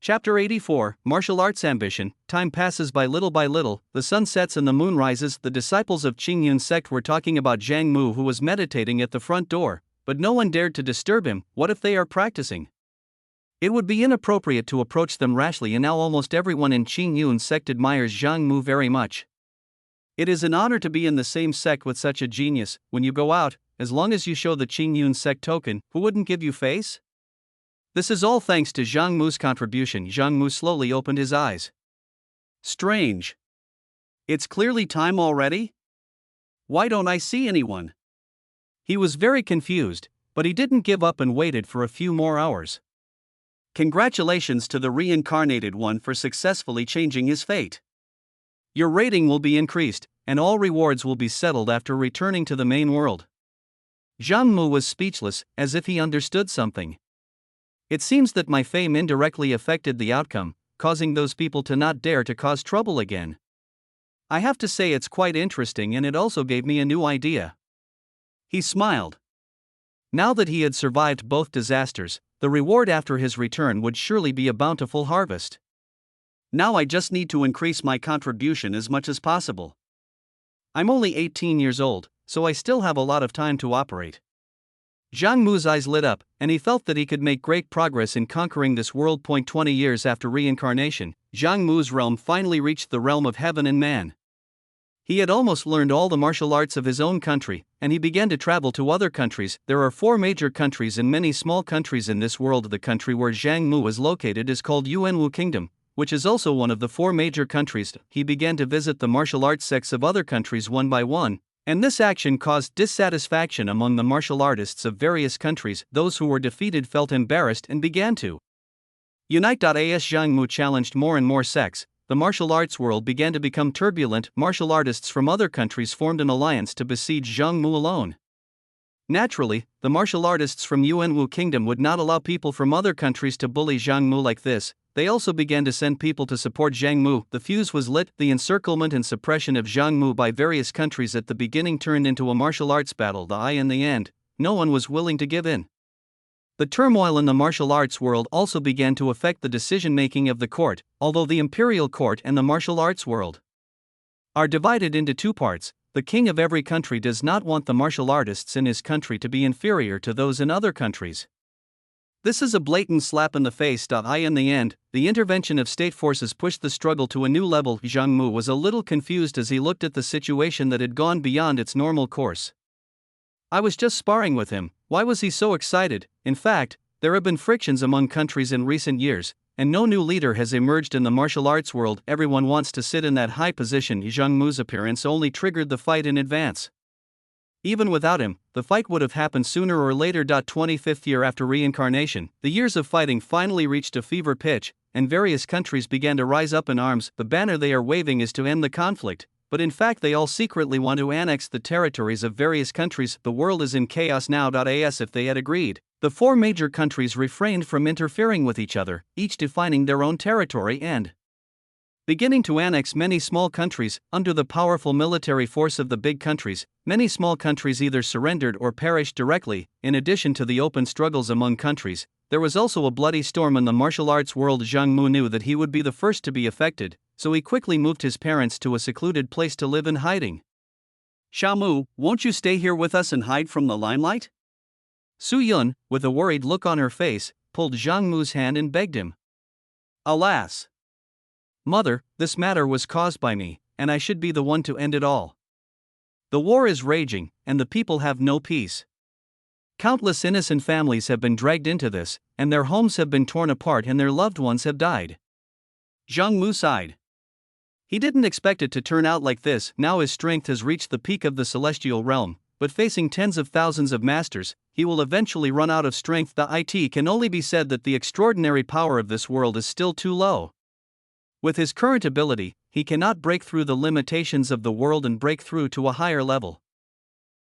Speaker 2: Chapter 84, Martial Arts Ambition. Time passes by little, the sun sets and the moon rises. The disciples of Qingyun's sect were talking about Zhang Mu, who was meditating at the front door, but no one dared to disturb him. What if they are practicing? It would be inappropriate to approach them rashly, and now almost everyone in Qingyun's sect admires Zhang Mu very much. It is an honor to be in the same sect with such a genius. When you go out, as long as you show the Qingyun sect token, who wouldn't give you face? This is all thanks to Zhang Mu's contribution. Zhang Mu slowly opened his eyes. Strange. It's clearly time already? Why don't I see anyone? He was very confused, but he didn't give up and waited for a few more hours. Congratulations to the reincarnated one for successfully changing his fate. Your rating will be increased, and all rewards will be settled after returning to the main world. Zhang Mu was speechless, as if he understood something. It seems that my fame indirectly affected the outcome, causing those people to not dare to cause trouble again. I have to say it's quite interesting, and it also gave me a new idea. He smiled. Now that he had survived both disasters, the reward after his return would surely be a bountiful harvest. Now I just need to increase my contribution as much as possible. I'm only 18 years old, so I still have a lot of time to operate. Zhang Mu's eyes lit up, and he felt that he could make great progress in conquering this world. 20 years after reincarnation, Zhang Mu's realm finally reached the realm of heaven and man. He had almost learned all the martial arts of his own country, and he began to travel to other countries. There are 4 major countries and many small countries in this world. The country where Zhang Mu is located is called Yuanwu Kingdom, which is also one of the 4 major countries. He began to visit the martial arts sects of other countries one by one, and this action caused dissatisfaction among the martial artists of various countries. Those who were defeated felt embarrassed and began to
Speaker 1: Unite.as Zhang Mu challenged more and more sects. The martial arts world began to become turbulent. Martial artists from other countries formed an alliance to besiege Zhang Mu alone. Naturally, the martial artists from Yuanwu Kingdom would not allow people from other countries to bully Zhang Mu like this. They also began to send people to support Zhang Mu. The fuse was lit. The encirclement and suppression of Zhang Mu by various countries at the beginning turned into a martial arts battle. In the end, no one was willing to give in. The turmoil in the martial arts world also began to affect the decision-making of the court, although the imperial court and the martial arts world are divided into two parts. The king of every country does not want the martial artists in his country to be inferior to those in other countries. This is a blatant slap in the face. In the end, the intervention of state forces pushed the struggle to a new level. Zhang Mu was a little confused as he looked at the situation that had gone beyond its normal course. I was just sparring with him. Why was he so excited? In fact, there have been frictions among countries in recent years, and no new leader has emerged in the martial arts world. Everyone wants to sit in that high position. Zhang Mu's appearance only triggered the fight in advance. Even without him, the fight would have happened sooner or later. 25th year after Reincarnation, the years of fighting finally reached a fever pitch, and various countries began to rise up in arms. The banner they are waving is to end the conflict, but in fact they all secretly want to annex the territories of various countries. The world is in chaos now. As if they had agreed, the four major countries refrained from interfering with each other, each defining their own territory and beginning to annex many small countries. Under the powerful military force of the big countries, many small countries either surrendered or perished directly. In addition to the open struggles among countries, there was also a bloody storm in the martial arts world. Zhang Mu knew that he would be the first to be affected, so he quickly moved his parents to a secluded place to live in hiding.
Speaker 2: Xiaomu, won't you stay here with us and hide from the limelight?
Speaker 1: Su Yun, with a worried look on her face, pulled Zhang Mu's hand and begged him.
Speaker 2: Alas!
Speaker 1: Mother, this matter was caused by me, and I should be the one to end it all. The war is raging, and the people have no peace. Countless innocent families have been dragged into this, and their homes have been torn apart and their loved ones have died.
Speaker 2: Zhang Mu sighed. He didn't expect it to turn out like this. Now his strength has reached the peak of the celestial realm, but facing tens of thousands of masters, he will eventually run out of strength. It can only be said that the extraordinary power of this world is still too low. With his current ability, he cannot break through the limitations of the world and break through to a higher level.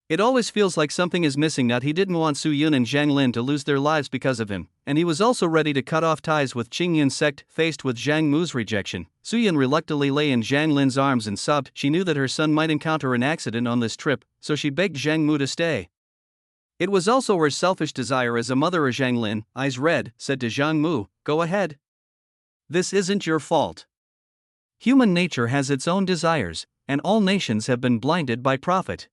Speaker 2: It always feels like something is missing. He didn't want Su Yun and Zhang Lin to lose their lives because of him, and he was also ready to cut off ties with Qing Yun's sect. Faced with Zhang Mu's rejection, Su Yun reluctantly lay in Zhang Lin's arms and sobbed. She knew that her son might encounter an accident on this trip, so she begged Zhang Mu to stay. It was also her selfish desire as a mother. Zhang Lin, eyes red, said to Zhang Mu, "Go ahead. This isn't your fault. Human nature has its own desires, and all nations have been blinded by profit.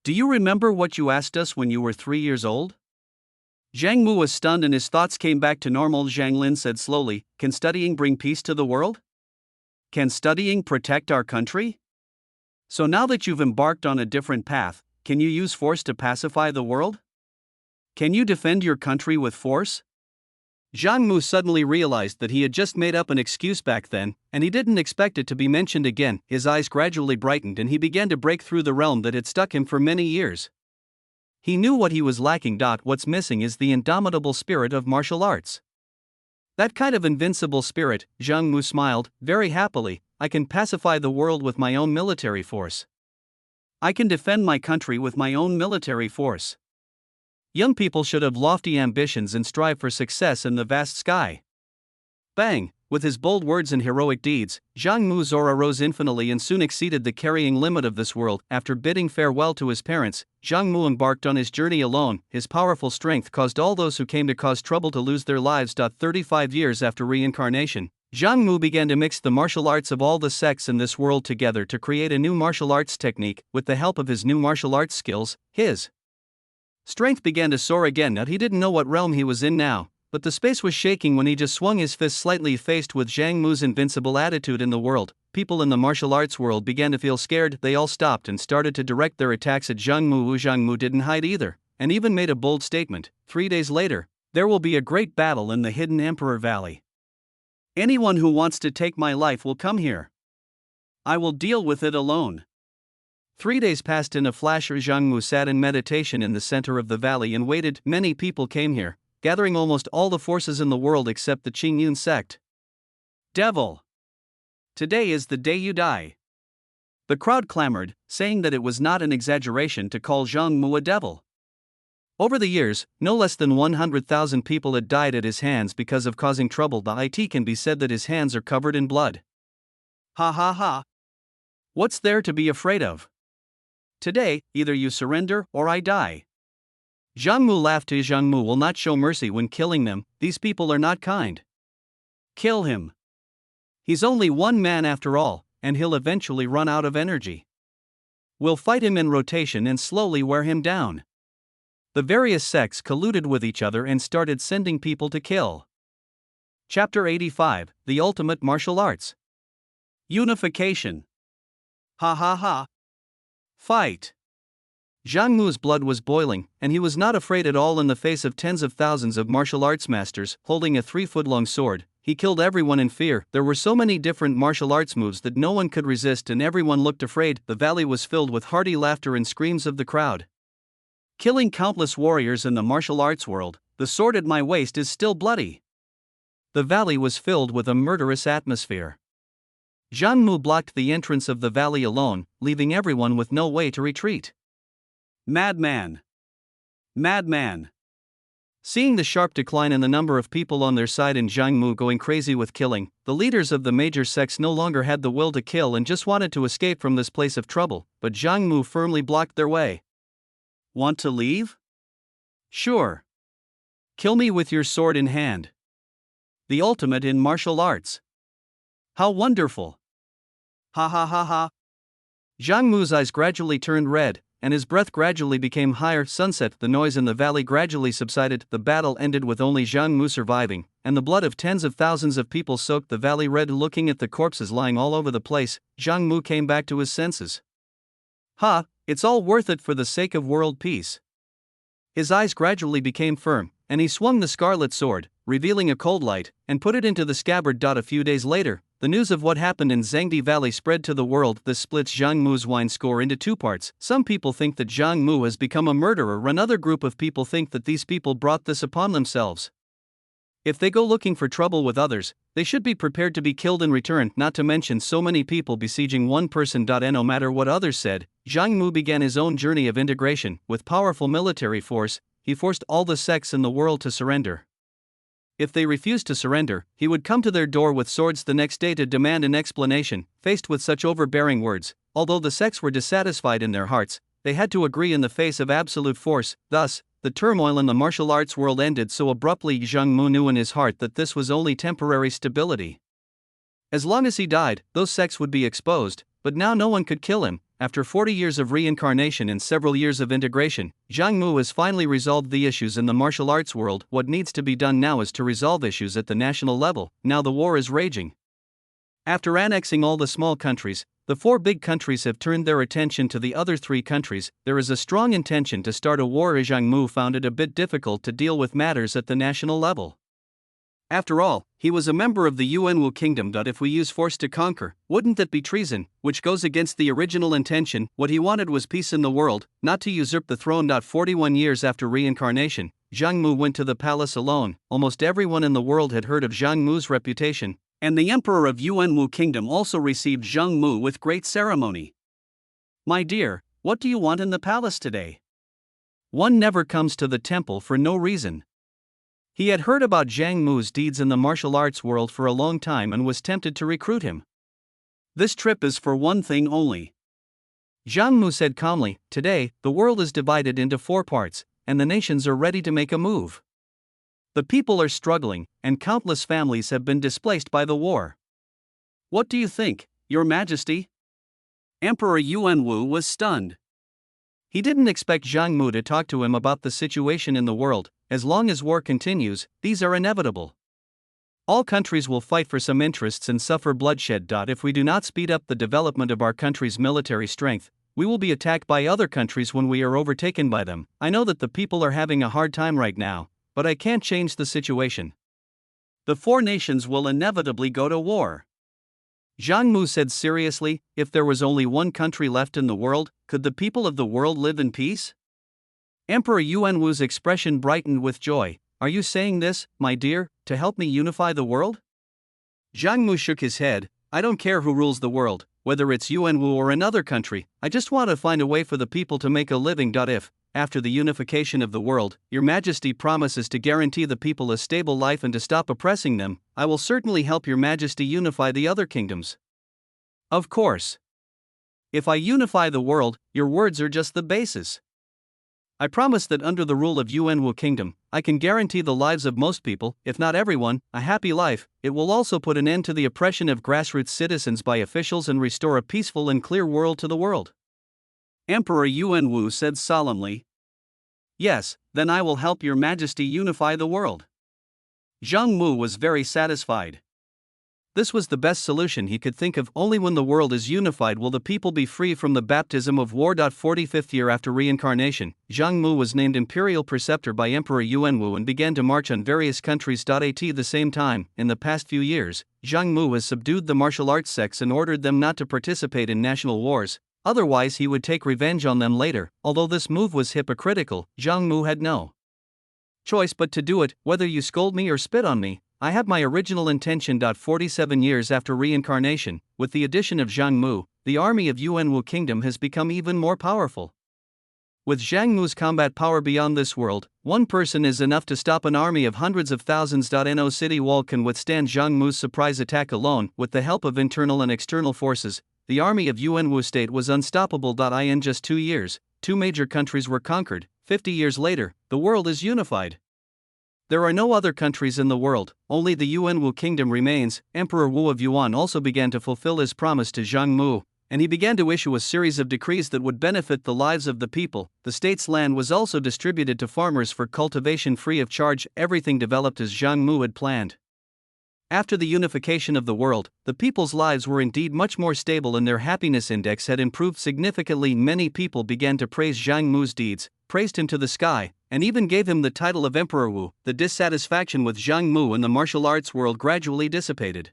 Speaker 2: Do you remember what you asked us when you were 3 years old?" Zhang Mu was stunned and his thoughts came back to normal. Zhang Lin said slowly, "Can studying bring peace to the world? Can studying protect our country? So now that you've embarked on a different path, can you use force to pacify the world? Can you defend your country with force?" Zhang Mu suddenly realized that he had just made up an excuse back then, and he didn't expect it to be mentioned again. His eyes gradually brightened and he began to break through the realm that had stuck him for many years. He knew what he was lacking. What's missing is the indomitable spirit of martial arts. That kind of invincible spirit. Zhang Mu smiled, very happily. I can pacify the world with my own military force. I can defend my country with my own military force. Young people should have lofty ambitions and strive for success in the vast sky. Bang! With his bold words and heroic deeds, Zhang Mu's aura rose infinitely and soon exceeded the carrying limit of this world. After bidding farewell to his parents, Zhang Mu embarked on his journey alone. His powerful strength caused all those who came to cause trouble to lose their lives. 35 years after Reincarnation, Zhang Mu began to mix the martial arts of all the sects in this world together to create a new martial arts technique. With the help of his new martial arts skills, his strength began to soar again. He didn't know what realm he was in now, but the space was shaking when he just swung his fist slightly. Faced with Zhang Mu's invincible attitude in the world, people in the martial arts world began to feel scared. They all stopped and started to direct their attacks at Zhang Mu. Zhang Mu didn't hide either, and even made a bold statement. 3 days later, there will be a great battle in the hidden Emperor Valley. Anyone who wants to take my life will come here. I will deal with it alone. 3 days passed in a flash. Zhang Mu sat in meditation in the center of the valley and waited. Many people came here,
Speaker 1: gathering almost all the forces in the world except the Qingyun sect.
Speaker 2: Devil! Today is the day you die. The crowd clamored, saying that it was not an exaggeration to call Zhang Mu a devil.
Speaker 1: Over the years, no less than 100,000 people had died at his hands because of causing trouble. It can be said that his hands are covered in blood.
Speaker 2: Ha ha ha. What's there to be afraid of? Today, either you surrender or I die.
Speaker 1: Zhang Mu laughed. Zhang Mu will not show mercy when killing them, these people are not kind.
Speaker 2: Kill him.
Speaker 1: He's only one man after all, and he'll eventually run out of energy. We'll fight him in rotation and slowly wear him down. The various sects colluded with each other and started sending people to kill.
Speaker 2: Chapter 85, The Ultimate Martial Arts. Unification. Ha ha ha. Fight.
Speaker 1: Zhang Mu's blood was boiling, and he was not afraid at all in the face of tens of thousands of martial arts masters, holding a 3-foot-long sword. He killed everyone in fear. There were so many different martial arts moves that no one could resist and everyone looked afraid. The valley was filled with hearty laughter and screams of the crowd.
Speaker 2: Killing countless warriors in the martial arts world, the sword at my waist is still bloody.
Speaker 1: The valley was filled with a murderous atmosphere. Zhang Mu blocked the entrance of the valley alone, leaving everyone with no way to retreat.
Speaker 2: Madman! Madman!
Speaker 1: Seeing the sharp decline in the number of people on their side and Zhang Mu going crazy with killing, the leaders of the major sects no longer had the will to kill and just wanted to escape from this place of trouble, but Zhang Mu firmly blocked their way.
Speaker 2: Want to leave?
Speaker 1: Sure. Kill me with your sword in hand.
Speaker 2: The ultimate in martial arts. How wonderful! Ha ha ha ha.
Speaker 1: Zhang Mu's eyes gradually turned red, and his breath gradually became higher. Sunset. The noise in the valley gradually subsided. The battle ended with only Zhang Mu surviving, and the blood of tens of thousands of people soaked the valley red. Looking at the corpses lying all over the place, Zhang Mu came back to his senses.
Speaker 2: Ha, it's all worth it for the sake of world peace.
Speaker 1: His eyes gradually became firm, and he swung the scarlet sword, revealing a cold light, and put it into the scabbard. A few days later, the news of what happened in Zhangdi Valley spread to the world. This splits Zhang Mu's wine score into two parts. Some people think that Zhang Mu has become a murderer. Another group of people think that these people brought this upon themselves. If they go looking for trouble with others, they should be prepared to be killed in return, not to mention so many people besieging one person. No matter what others said, Zhang Mu began his own journey of integration. With powerful military force, he forced all the sects in the world to surrender. If they refused to surrender, he would come to their door with swords the next day to demand an explanation. Faced with such overbearing words, although the sects were dissatisfied in their hearts, they had to agree in the face of absolute force. Thus, the turmoil in the martial arts world ended so abruptly. Zhang Mu knew in his heart that this was only temporary stability. As long as he died, those sects would be exposed, but now no one could kill him. After 40 years of reincarnation and several years of integration, Zhang Mu has finally resolved the issues in the martial arts world. What needs to be done now is to resolve issues at the national level. Now the war is raging. After annexing all the small countries, the 4 big countries have turned their attention to the other 3 countries. There is a strong intention to start a war. Zhang Mu found it a bit difficult to deal with matters at the national level. After all, he was a member of the Yuan kingdom. If we use force to conquer, wouldn't that be treason, which goes against the original intention? What he wanted was peace in the world, not to usurp the throne. 41 years after reincarnation, Zhang Mu went to the palace alone. Almost everyone in the world had heard of Zhang Mu's reputation, and the emperor of Yuan kingdom also received Zhang Mu with great ceremony.
Speaker 2: My dear, what do you want in the palace today?
Speaker 1: One never comes to the temple for no reason. He had heard about Zhang Mu's deeds in the martial arts world for a long time and was tempted to recruit him.
Speaker 2: This trip is for one thing only.
Speaker 1: Zhang Mu said calmly, today, the world is divided into 4 parts, and the nations are ready to make a move. The people are struggling, and countless families have been displaced by the war.
Speaker 2: What do you think, Your Majesty? Emperor Yuan Wu was stunned.
Speaker 1: He didn't expect Zhang Mu to talk to him about the situation in the world. As long as war continues, these are inevitable. All countries will fight for some interests and suffer bloodshed. If we do not speed up the development of our country's military strength, we will be attacked by other countries when we are overtaken by them. I know that the people are having a hard time right now, but I can't change the situation.
Speaker 2: The 4 nations will inevitably go to war.
Speaker 1: Zhang Mu said seriously, if there was only one country left in the world, could the people of the world live in peace?
Speaker 2: Emperor Yuan Wu's expression brightened with joy.
Speaker 1: Are you saying this, my dear, to help me unify the world? Zhang Mu shook his head. I don't care who rules the world, whether it's Yuanwu or another country, I just want to find a way for the people to make a living. If, after the unification of the world, your Majesty promises to guarantee the people a stable life and to stop oppressing them, I will certainly help your Majesty unify the other kingdoms. Of course. If I unify the world, your words are just the basis. I promise that under the rule of Yuanwu Kingdom, I can guarantee the lives of most people, if not everyone, a happy life. It will also put an end to the oppression of grassroots citizens by officials and restore a peaceful and clear world to the world. Emperor Yuanwu said solemnly. Yes, then I will help your Majesty unify the world. Zhang Mu was very satisfied. This was the best solution he could think of. Only when the world is unified will the people be free from the baptism of war. 45th year after reincarnation, Zhang Mu was named imperial preceptor by Emperor Yuanwu and began to march on various countries. At the same time, in the past few years, Zhang Mu has subdued the martial arts sects and ordered them not to participate in national wars, otherwise he would take revenge on them later. Although this move was hypocritical, Zhang Mu had no choice but to do it. Whether you scold me or spit on me, I have my original intention. 47 years after reincarnation, with the addition of Zhang Mu, the army of Yuanwu Kingdom has become even more powerful. With Zhang Mu's combat power beyond this world, one person is enough to stop an army of hundreds of thousands. No city wall can withstand Zhang Mu's surprise attack alone. With the help of internal and external forces, the army of Yuanwu state was unstoppable. In just 2 years, 2 major countries were conquered. 50 years later, the world is unified. There are no other countries in the world, only the Yuanwu Kingdom remains. Emperor Wu of Yuan also began to fulfill his promise to Zhang Mu, and he began to issue a series of decrees that would benefit the lives of the people. The state's land was also distributed to farmers for cultivation free of charge. Everything developed as Zhang Mu had planned. After the unification of the world, the people's lives were indeed much more stable and their happiness index had improved significantly. Many people began to praise Zhang Mu's deeds, praised him to the sky, and even gave him the title of Emperor Wu. The dissatisfaction with Zhang Mu in the martial arts world gradually dissipated.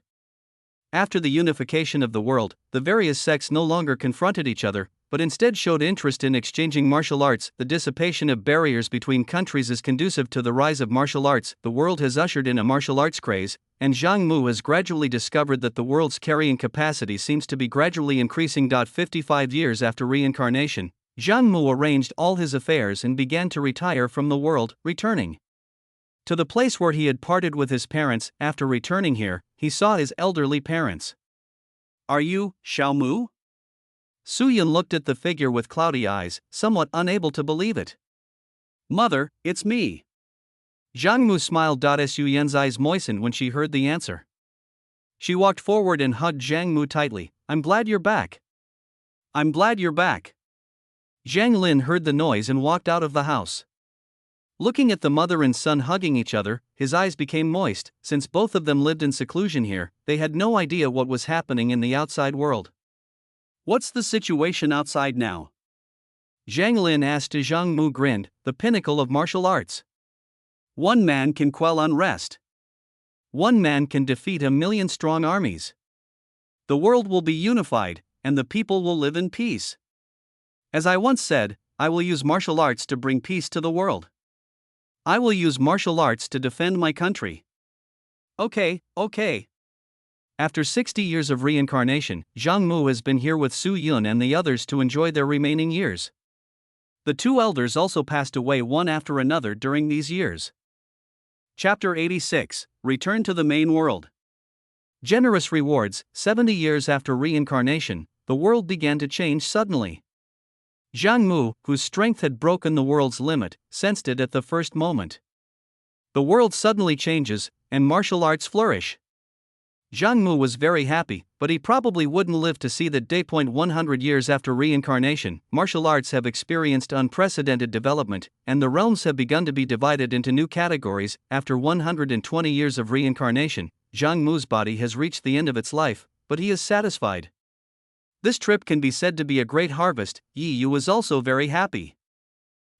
Speaker 1: After the unification of the world, the various sects no longer confronted each other, but instead showed interest in exchanging martial arts. The dissipation of barriers between countries is conducive to the rise of martial arts. The world has ushered in a martial arts craze, and Zhang Mu has gradually discovered that the world's carrying capacity seems to be gradually increasing. 55 years after reincarnation, Zhang Mu arranged all his affairs and began to retire from the world, returning to the place where he had parted with his parents. After returning here, he saw his elderly parents. Are you, Xiao Mu? Su Yun looked at the figure with cloudy eyes, somewhat unable to believe it. Mother, it's me. Zhang Mu smiled. Su Yun's eyes moistened when she heard the answer. She walked forward and hugged Zhang Mu tightly. I'm glad you're back. I'm glad you're back. Zhang Lin heard the noise and walked out of the house. Looking at the mother and son hugging each other, his eyes became moist. Since both of them lived in seclusion here, they had no idea what was happening in the outside world. What's the situation outside now? Zhang Lin asked. Zhang Mu grinned. The pinnacle of martial arts. One man can quell unrest. One man can defeat 1,000,000 strong armies. The world will be unified, and the people will live in peace. As I once said, I will use martial arts to bring peace to the world. I will use martial arts to defend my country. Okay. After 60 years of reincarnation, Zhang Mu has been here with Su Yun and the others to enjoy their remaining years. The 2 elders also passed away one after another during these years. Chapter 86, Return to the Main World. Generous rewards. 70 years after reincarnation, the world began to change suddenly. Zhang Mu, whose strength had broken the world's limit, sensed it at the first moment. The world suddenly changes, and martial arts flourish. Zhang Mu was very happy, but he probably wouldn't live to see that day. 100 years after reincarnation, martial arts have experienced unprecedented development, and the realms have begun to be divided into new categories. After 120 years of reincarnation, Zhang Mu's body has reached the end of its life, but he is satisfied. This trip can be said to be a great harvest. Yi Yu was also very happy.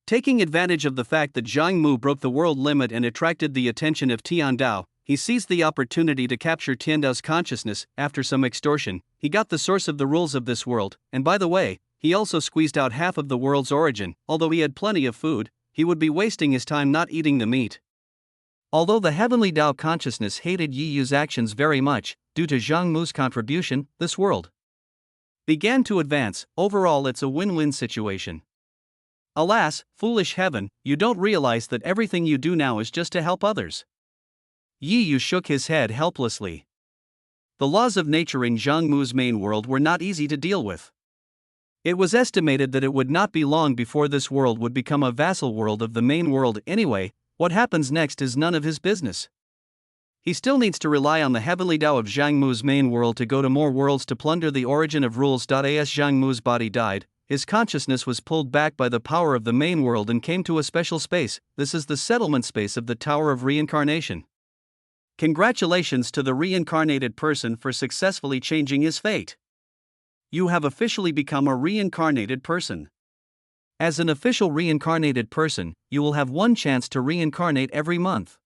Speaker 1: Taking advantage of the fact that Zhang Mu broke the world limit and attracted the attention of Tian Dao, he seized the opportunity to capture Tian Dao's consciousness. After some extortion, he got the source of the rules of this world, and by the way, he also squeezed out half of the world's origin. Although he had plenty of food, he would be wasting his time not eating the meat. Although the heavenly Tao consciousness hated Yi Yu's actions very much, due to Zhang Mu's contribution, this world began to advance. Overall, it's a win-win situation. Alas, foolish heaven, you don't realize that everything you do now is just to help others. Yi Yu shook his head helplessly. The laws of nature in Zhang Mu's main world were not easy to deal with. It was estimated that it would not be long before this world would become a vassal world of the main world anyway. What happens next is none of his business. He still needs to rely on the heavenly Tao of Zhang Mu's main world to go to more worlds to plunder the origin of rules. As Zhang Mu's body died, his consciousness was pulled back by the power of the main world and came to a special space. This is the settlement space of the Tower of Reincarnation. Congratulations to the reincarnated person for successfully changing his fate. You have officially become a reincarnated person. As an official reincarnated person, you will have one chance to reincarnate every month.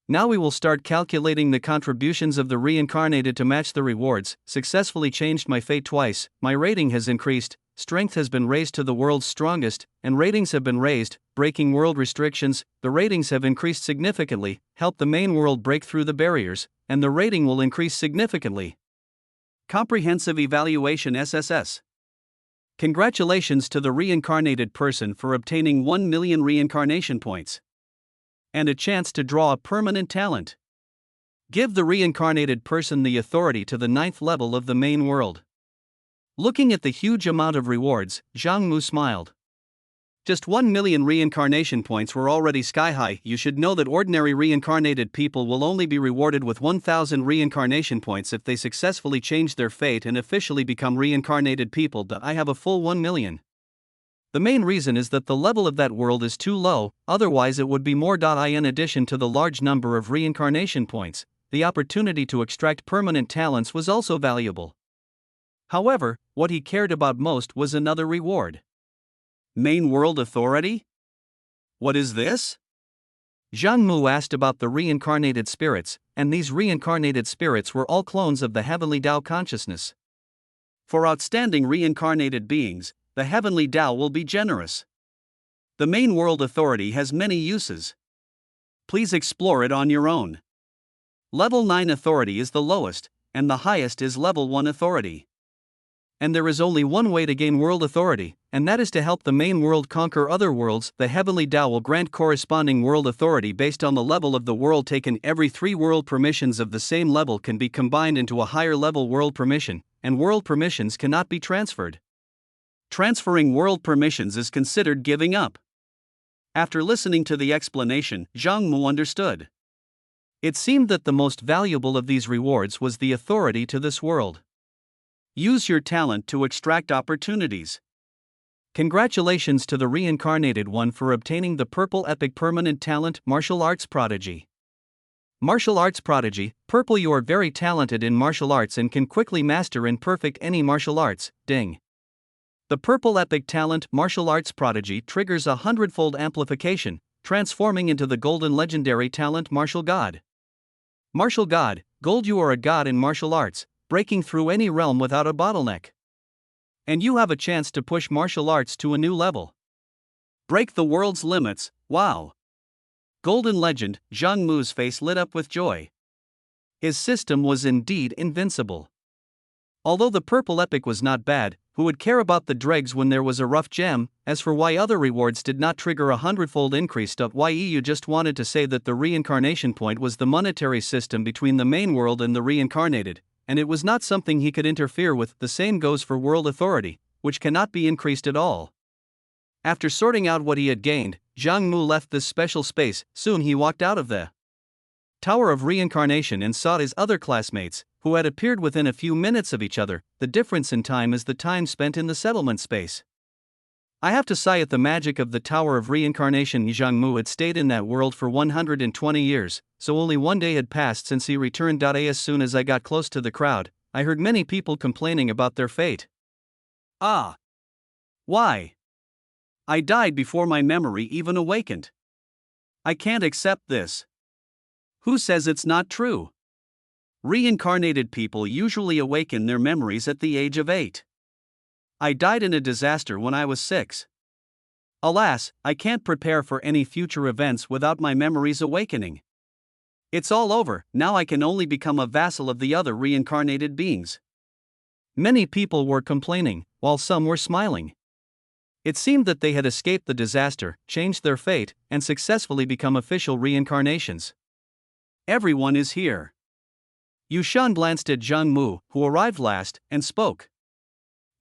Speaker 1: Now we will start calculating the contributions of the reincarnated to match the rewards. Successfully changed my fate twice, my rating has increased, strength has been raised to the world's strongest, and ratings have been raised, breaking world restrictions, the ratings have increased significantly, help the main world break through the barriers, and the rating will increase significantly. Comprehensive Evaluation SSS. Congratulations to the reincarnated person for obtaining 1 million reincarnation points. And a chance to draw a permanent talent. Give the reincarnated person the authority to the 9th level of the main world. Looking at the huge amount of rewards, Zhang Mu smiled. Just 1 million reincarnation points were already sky high. You should know that ordinary reincarnated people will only be rewarded with 1,000 reincarnation points if they successfully change their fate and officially become reincarnated people. I have a full 1 million. The main reason is that the level of that world is too low, otherwise it would be more. In addition to the large number of reincarnation points, the opportunity to extract permanent talents was also valuable. However, what he cared about most was another reward. Main world authority? What is this? Zhang Mu asked about the reincarnated spirits, and these reincarnated spirits were all clones of the heavenly Tao consciousness. For outstanding reincarnated beings, the heavenly Tao will be generous. The main world authority has many uses. Please explore it on your own. Level 9 authority is the lowest, and the highest is level 1 authority. And there is only one way to gain world authority, and that is to help the main world conquer other worlds. The heavenly Tao will grant corresponding world authority based on the level of the world taken. Every 3 world permissions of the same level can be combined into a higher level world permission, and world permissions cannot be transferred. Transferring world permissions is considered giving up. After listening to the explanation, Zhang Mu understood. It seemed that the most valuable of these rewards was the authority to this world. Use your talent to extract opportunities. Congratulations to the reincarnated one for obtaining the Purple Epic Permanent Talent Martial Arts Prodigy. Martial Arts Prodigy, Purple, you are very talented in martial arts and can quickly master and perfect any martial arts. Ding. The Purple Epic Talent Martial Arts Prodigy triggers a 100-fold amplification, transforming into the Golden Legendary Talent Martial God. Martial God, Gold, you are a god in martial arts, breaking through any realm without a bottleneck. And you have a chance to push martial arts to a new level. Break the world's limits. Wow. Golden Legend, Zhang Mu's face lit up with joy. His system was indeed invincible. Although the Purple Epic was not bad, who would care about the dregs when there was a rough gem? As for why other rewards did not trigger a 100-fold increase, you just wanted to say that the reincarnation point was the monetary system between the main world and the reincarnated, and it was not something he could interfere with. The same goes for world authority, which cannot be increased at all. After sorting out what he had gained, Zhang Mu left this special space. Soon he walked out of the Tower of Reincarnation and sought his other classmates, who had appeared within a few minutes of each other. The difference in time is the time spent in the settlement space. I have to sigh at the magic of the Tower of Reincarnation. Zhang Mu had stayed in that world for 120 years, so only one day had passed since he returned. As soon as I got close to the crowd, I heard many people complaining about their fate. Ah! Why? I died before my memory even awakened. I can't accept this. Who says it's not true? Reincarnated people usually awaken their memories at the age of 8. I died in a disaster when I was 6. Alas, I can't prepare for any future events without my memories awakening.
Speaker 2: It's all over, now I can only become a vassal of the other reincarnated beings.
Speaker 1: Many people were complaining, while some were smiling. It seemed that they had escaped the disaster, changed their fate, and successfully become official reincarnations.
Speaker 2: Everyone is here. Yushan glanced at Zhang Mu, who arrived last, and spoke.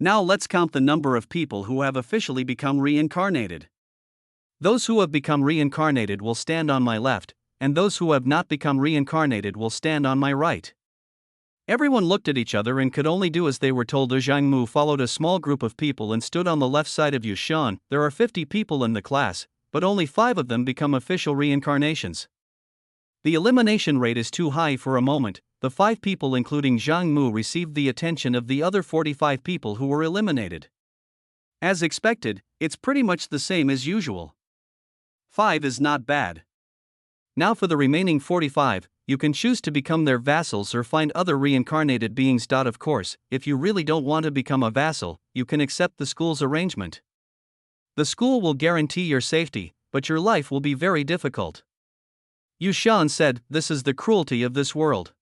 Speaker 2: Now let's count the number of people who have officially become reincarnated.
Speaker 1: Those who have become reincarnated will stand on my left, and those who have not become reincarnated will stand on my right. Everyone looked at each other and could only do as they were told. Zhang Mu followed a small group of people and stood on the left side of Yushan. There are 50 people in the class, but only 5 of them become official reincarnations. The elimination rate is too high for a moment. The 5 people including Zhang Mu received the attention of the other 45 people who were eliminated.
Speaker 2: As expected, it's pretty much the same as usual. 5 is not bad.
Speaker 1: Now for the remaining 45, you can choose to become their vassals or find other reincarnated beings. Of course, if you really don't want to become a vassal, you can accept the school's arrangement. The school will guarantee your safety, but your life will be very difficult. Yushan said, "This is the cruelty of this world.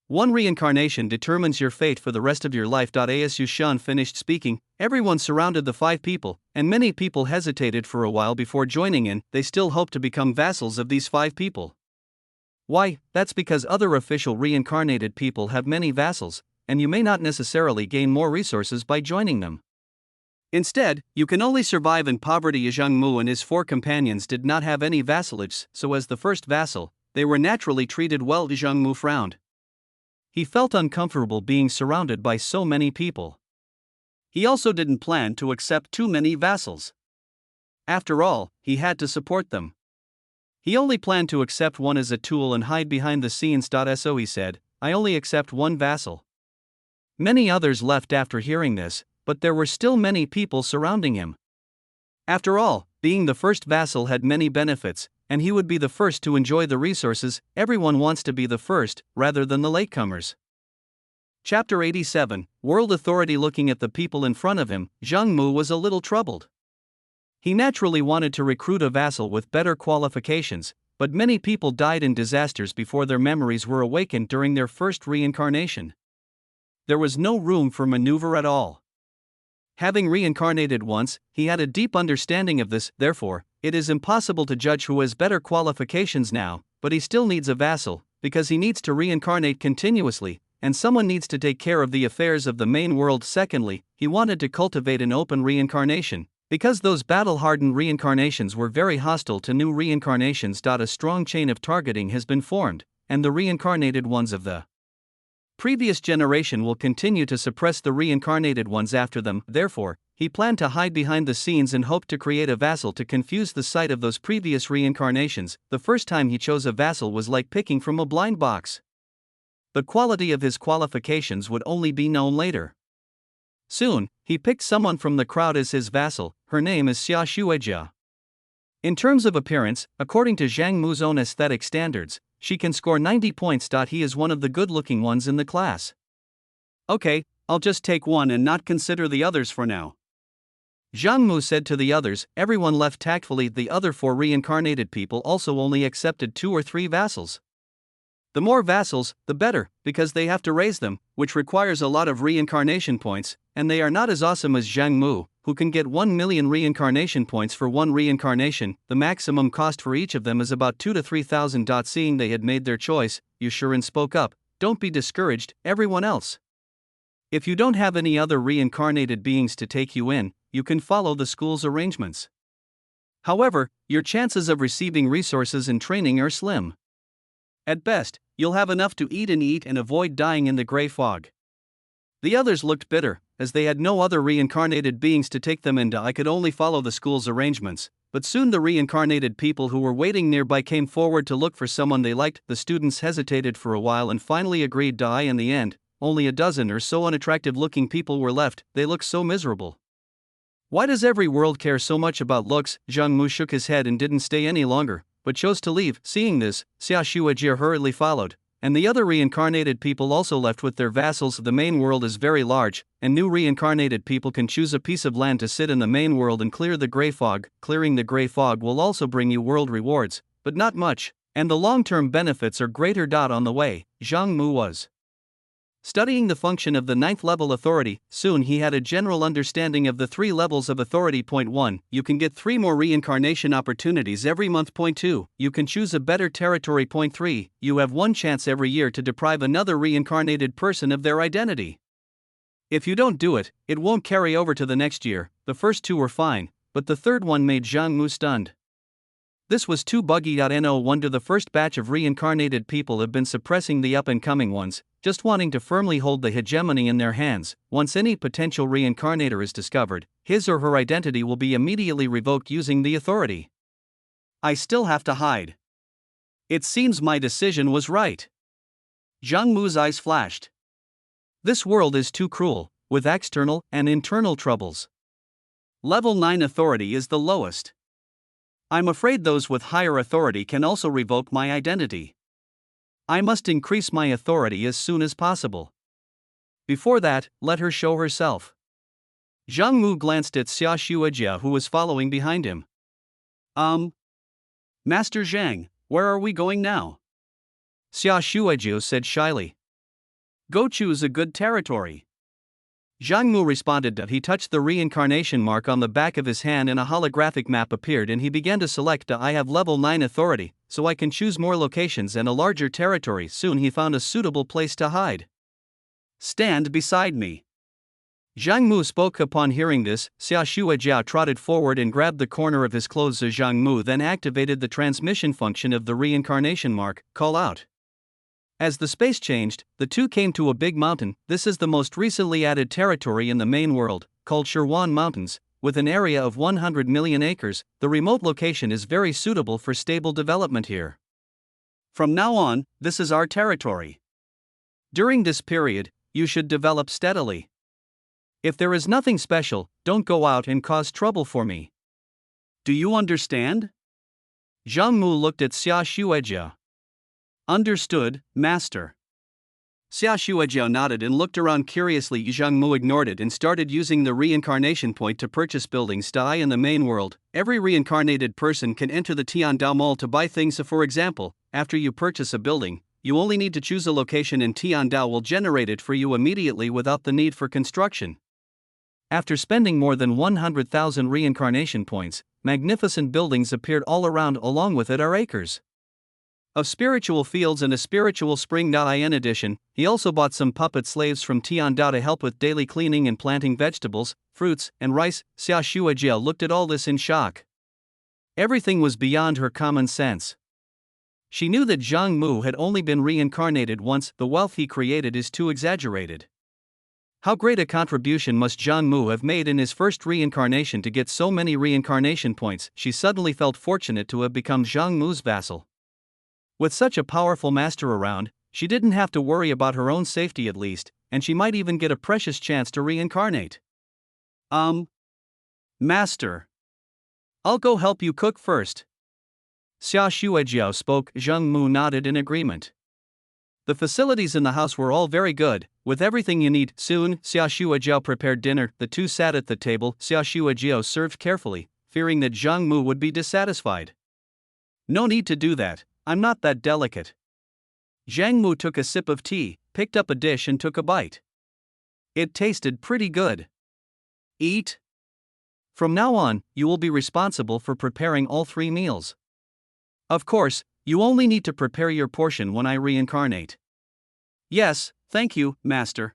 Speaker 1: One reincarnation determines your fate for the rest of your life." As Yushan finished speaking, everyone surrounded the 5 people, and many people hesitated for a while before joining in. They still hope to become vassals of these 5 people. Why? That's because other official reincarnated people have many vassals, and you may not necessarily gain more resources by joining them.
Speaker 2: Instead, you can only survive in poverty. Zhang Mu and his 4 companions did not have any vassalage, so as the first vassal, they were naturally treated well. Zhang Mu frowned. He felt uncomfortable being surrounded by so many people. He also didn't plan to accept too many vassals. After all, he had to support them. He only planned to accept one as a tool and hide behind the scenes. So he said, "I only accept one vassal." Many others left after hearing this, but there were still many people surrounding him. After all, being the first vassal had many benefits, and he would be the first to enjoy the resources. Everyone wants to be the first, rather than the latecomers. Chapter 87, World Authority. Looking at the people in front of him, Zhang Mu was a little troubled. He naturally wanted to recruit a vassal with better qualifications, but many people died in disasters before their memories were awakened during their first reincarnation. There was no room for maneuver at all. Having reincarnated once, he had a deep understanding of this. Therefore, it is impossible to judge who has better qualifications now, but he still needs a vassal, because he needs to reincarnate continuously, and someone needs to take care of the affairs of the main world. Secondly, he wanted to cultivate an open reincarnation, because those battle-hardened reincarnations were very hostile to new reincarnations. A strong chain of targeting has been formed, and the reincarnated ones of the previous generation will continue to suppress the reincarnated ones after them. Therefore, he planned to hide behind the scenes and hoped to create a vassal to confuse the sight of those previous reincarnations. The first time he chose a vassal was like picking from a blind box. The quality of his qualifications would only be known later. Soon, he picked someone from the crowd as his vassal. Her name is Xia Xuejia. In terms of appearance, according to Zhang Mu's own aesthetic standards, she can score 90 points. He is one of the good-looking ones in the class.
Speaker 1: Okay, I'll just take one and not consider the others for now, Zhang Mu said to the others. Everyone left tactfully. The other 4 reincarnated people also only accepted 2 or 3 vassals. The more vassals, the better, because they have to raise them, which requires a lot of reincarnation points, and they are not as awesome as Zhang Mu, who can get 1 million reincarnation points for one reincarnation. The maximum cost for each of them is about 2,000 to 3,000. Seeing they had made their choice, Yushuren spoke up, "Don't be discouraged, everyone else. If you don't have any other reincarnated beings to take you in, you can follow the school's arrangements. However, your chances of receiving resources and training are slim. At best, you'll have enough to eat and avoid dying in the gray fog." The others looked bitter, as they had no other reincarnated beings to take them into. I could only follow the school's arrangements, but soon the reincarnated people who were waiting nearby came forward to look for someone they liked. The students hesitated for a while and finally agreed. In the end, only a dozen or so unattractive looking people were left. They looked so miserable. Why does every world care so much about looks? Zhang Mu shook his head and didn't stay any longer, but chose to leave. Seeing this, Xia Xuejia hurriedly followed, and the other reincarnated people also left with their vassals. The main world is very large, and new reincarnated people can choose a piece of land to sit in the main world and clear the gray fog. Clearing the gray fog will also bring you world rewards, but not much, And the long-term benefits are greater. On the way, Zhang Mu was studying the function of the ninth level authority. Soon he had a general understanding of the 3 levels of authority. Point 1. You can get 3 more reincarnation opportunities every month. Point 2. You can choose a better territory. Point 3. You have 1 chance every year to deprive another reincarnated person of their identity. If you don't do it, it won't carry over to the next year. The first 2 were fine, but the third one made Zhang Mu stunned. This was too buggy. No wonder the first batch of reincarnated people have been suppressing the up-and-coming ones, just wanting to firmly hold the hegemony in their hands. Once any potential reincarnator is discovered, his or her identity will be immediately revoked using the authority. I still have to hide. It seems my decision was right. Zhang Mu's eyes flashed. This world is too cruel, with external and internal troubles. Level 9 authority is the lowest. I'm afraid those with higher authority can also revoke my identity. I must increase my authority as soon as possible. Before that, let her show herself. Zhang Mu glanced at Xia Shuijia, who was following behind him. Master Zhang, where are we going now? Xia Shuijia said shyly. Go choose a good territory. Zhang Mu responded that he touched the reincarnation mark on the back of his hand and a holographic map appeared and he began to select I have level 9 authority, so I can choose more locations and a larger territory. Soon he found a suitable place to hide. Stand beside me. Zhang Mu spoke. Upon hearing this, Xia Shuijia trotted forward and grabbed the corner of his clothes. Zhang Mu then activated the transmission function of the reincarnation mark, call out. As the space changed, the two came to a big mountain. This is the most recently added territory in the main world, called Shirwan Mountains, with an area of 100 million acres. The remote location is very suitable for stable development here. From now on, this is our territory. During this period, you should develop steadily. If there is nothing special, don't go out and cause trouble for me. Do you understand? Zhang Mu looked at Xia Shuijia. Understood, master. Xia Shuijia nodded and looked around curiously. Zhang Mu ignored it and started using the reincarnation point to purchase buildings. In the main world, every reincarnated person can enter the Tiandao Mall to buy things. For example, after you purchase a building, you only need to choose a location and Tiandao will generate it for you immediately without the need for construction. After spending more than 100,000 reincarnation points, magnificent buildings appeared all around. Along with it are acres of spiritual fields and a spiritual spring. In addition, he also bought some puppet slaves from Tiandao to help with daily cleaning and planting vegetables, fruits, and rice. Xia Shuijia looked at all this in shock. Everything was beyond her common sense. She knew that Zhang Mu had only been reincarnated once. The wealth he created is too exaggerated. How great a contribution must Zhang Mu have made in his first reincarnation to get so many reincarnation points? She suddenly felt fortunate to have become Zhang Mu's vassal. With such a powerful master around, she didn't have to worry about her own safety at least, and she might even get a precious chance to reincarnate. Master. I'll go help you cook first. Xia Shuijia spoke. Zhang Mu nodded in agreement. The facilities in the house were all very good, with everything you need. Soon, Xia Shuijia prepared dinner. The two sat at the table. Xia Shuijia served carefully, fearing that Zhang Mu would be dissatisfied. No need to do that. I'm not that delicate. Zhang Mu took a sip of tea, picked up a dish and took a bite. It tasted pretty good. Eat. From now on, you will be responsible for preparing all 3 meals. Of course, you only need to prepare your portion when I reincarnate. Yes, thank you, master.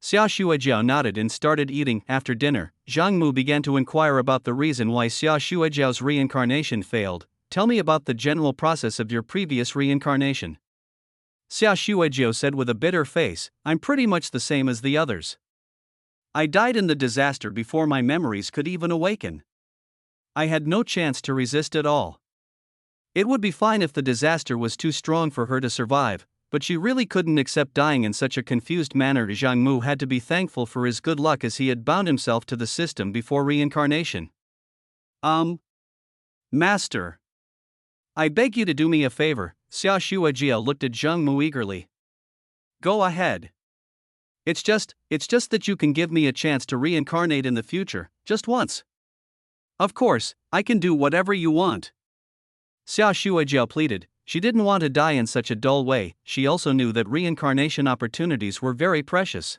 Speaker 1: Xia Shuijia nodded and started eating. After dinner, Zhang Mu began to inquire about the reason why Xia Shuijia's reincarnation failed. Tell me about the general process of your previous reincarnation. Xia Shuijia said with a bitter face, I'm pretty much the same as the others. I died in the disaster before my memories could even awaken. I had no chance to resist at all. It would be fine if the disaster was too strong for her to survive, but she really couldn't accept dying in such a confused manner. Zhang Mu had to be thankful for his good luck as he had bound himself to the system before reincarnation. Master. I beg you to do me a favor. Xia Shuijia looked at Zhang Mu eagerly. Go ahead. It's just that you can give me a chance to reincarnate in the future, just once. Of course, I can do whatever you want. Xia Shuijia pleaded. She didn't want to die in such a dull way. She also knew that reincarnation opportunities were very precious.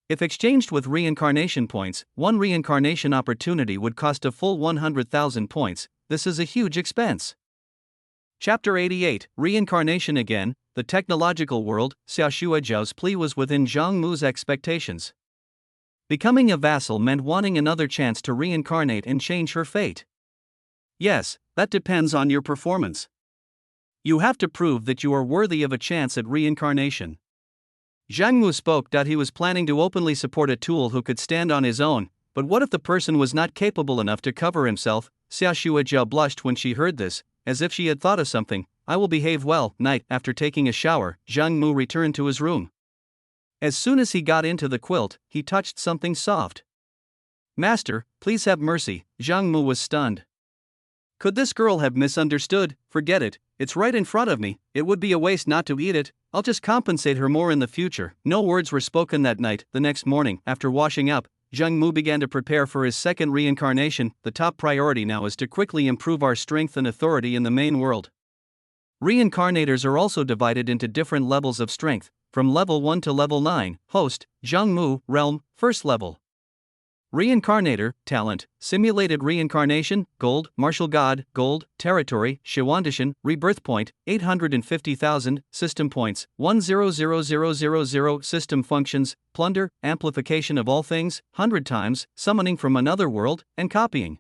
Speaker 1: If exchanged with reincarnation points, one reincarnation opportunity would cost a full 100,000 points. This is a huge expense. Chapter 88, Reincarnation Again. The technological world. Xia Shuajiao's plea was within Zhang Mu's expectations. Becoming a vassal meant wanting another chance to reincarnate and change her fate.
Speaker 2: Yes, that depends on your performance. You have to prove that you are worthy of a chance at reincarnation.
Speaker 1: Zhang Mu spoke that he was planning to openly support a tool who could stand on his own, but what if the person was not capable enough to cover himself? Xia Shuajiao blushed when she heard this, as if she had thought of something. I will behave well. Night. After taking a shower, Zhang Mu returned to his room. As soon as he got into the quilt, he touched something soft. Master, please have mercy. Zhang Mu was stunned. Could this girl have misunderstood? Forget it, it's right in front of me, it would be a waste not to eat it, I'll just compensate her more in the future. No words were spoken that night. The next morning, after washing up, Zhang Mu began to prepare for his second reincarnation. The top priority now is to quickly improve our strength and authority in the main world. Reincarnators are also divided into different levels of strength, from level 1 to level 9. Host, Zhang Mu, Realm, First Level. Reincarnator, Talent, Simulated Reincarnation, Gold, Martial God, Gold, Territory, Shawandishan, Rebirth Point, 850,000, System Points, 100000, System Functions, Plunder, Amplification of all things, 100 times, Summoning from another world, and Copying.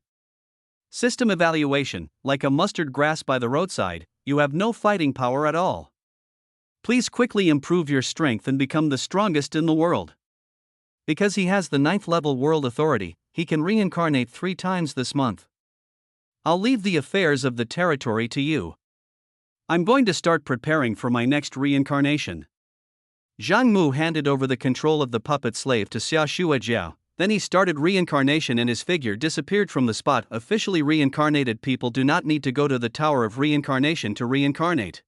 Speaker 1: System Evaluation, like a mustard grass by the roadside, you have no fighting power at all. Please quickly improve your strength and become the strongest in the world. Because he has the 9th level world authority, he can reincarnate 3 times this month. I'll leave the affairs of the territory to you.
Speaker 2: I'm going to start preparing for my next reincarnation.
Speaker 1: Zhang Mu handed over the control of the puppet slave to Xia Shuajiao. Then he started reincarnation and his figure disappeared from the spot. Officially reincarnated people do not need to go to the Tower of Reincarnation to reincarnate.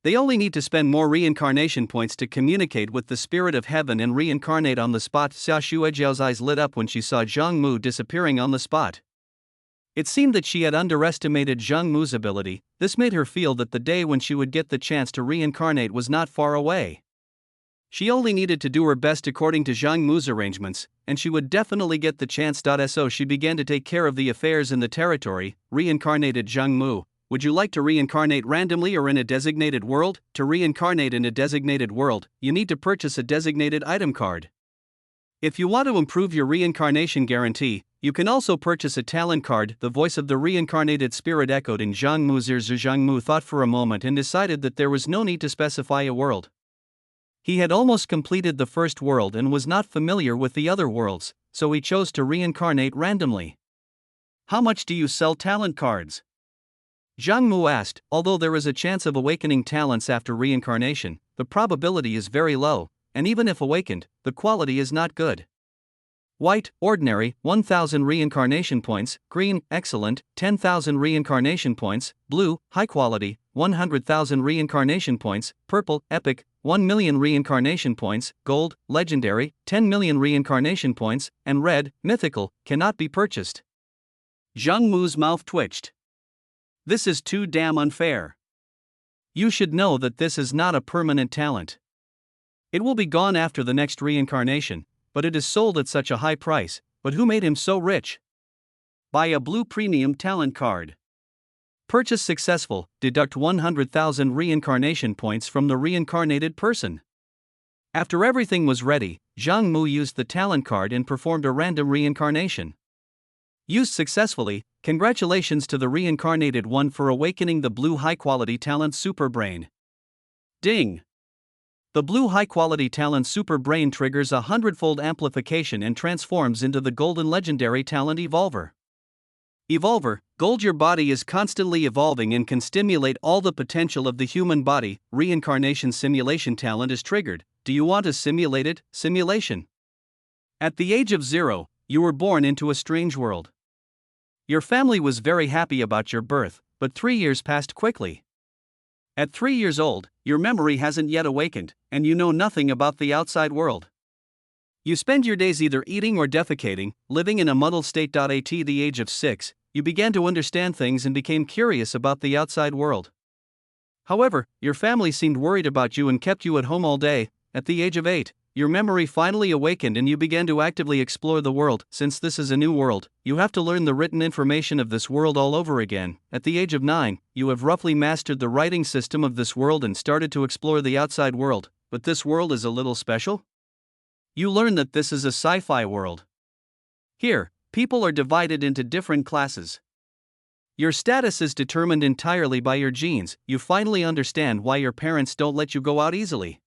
Speaker 1: They only need to spend more reincarnation points to communicate with the spirit of heaven and reincarnate on the spot. Xia Shuajiao's eyes lit up when she saw Zhang Mu disappearing on the spot. It seemed that she had underestimated Zhang Mu's ability. This made her feel that the day when she would get the chance to reincarnate was not far away. She only needed to do her best according to Zhang Mu's arrangements, and she would definitely get the chance. So she began to take care of the affairs in the territory. Reincarnated Zhang Mu. Would you like to reincarnate randomly or in a designated world? To reincarnate in a designated world, you need to purchase a designated item card. If you want to improve your reincarnation guarantee, you can also purchase a talent card. The voice of the reincarnated spirit echoed in Zhang Mu's ears. Zhang Mu thought for a moment and decided that there was no need to specify a world. He had almost completed the first world and was not familiar with the other worlds, so he chose to reincarnate randomly. How much do you sell talent cards? Zhang Mu asked. Although there is a chance of awakening talents after reincarnation, the probability is very low, and even if awakened, the quality is not good. White, ordinary, 1,000 reincarnation points. Green, excellent, 10,000 reincarnation points. Blue, high quality, 100,000 reincarnation points. Purple, epic, 1 million reincarnation points. Gold, legendary, 10 million reincarnation points. And red, mythical, cannot be purchased.
Speaker 2: Zhang Mu's mouth twitched. This is too damn unfair.
Speaker 1: You should know that this is not a permanent talent. It will be gone after the next reincarnation, but it is sold at such a high price. But who made him so rich?
Speaker 2: Buy a blue premium talent card.
Speaker 1: Purchase successful, deduct 100,000 reincarnation points from the reincarnated person. After everything was ready, Zhang Mu used the talent card and performed a random reincarnation. Used successfully. Congratulations to the reincarnated one for awakening the blue high-quality talent Super Brain.
Speaker 2: Ding!
Speaker 1: The blue high-quality talent Super Brain triggers a 100-fold amplification and transforms into the golden legendary talent Evolver. Evolver, Gold. Your body is constantly evolving and can stimulate all the potential of the human body. Reincarnation simulation talent is triggered. Do you want a simulated simulation? At the age of 0, you were born into a strange world. Your family was very happy about your birth, but 3 years passed quickly. At 3 years old, your memory hasn't yet awakened, and you know nothing about the outside world. You spend your days either eating or defecating, living in a muddled state. At the age of 6, you began to understand things and became curious about the outside world. However, your family seemed worried about you and kept you at home all day. At the age of 8, your memory finally awakened and you began to actively explore the world. Since this is a new world, you have to learn the written information of this world all over again. At the age of 9, you have roughly mastered the writing system of this world and started to explore the outside world. But this world is a little special? You learn that this is a sci-fi world. Here, people are divided into different classes. Your status is determined entirely by your genes. You finally understand why your parents don't let you go out easily.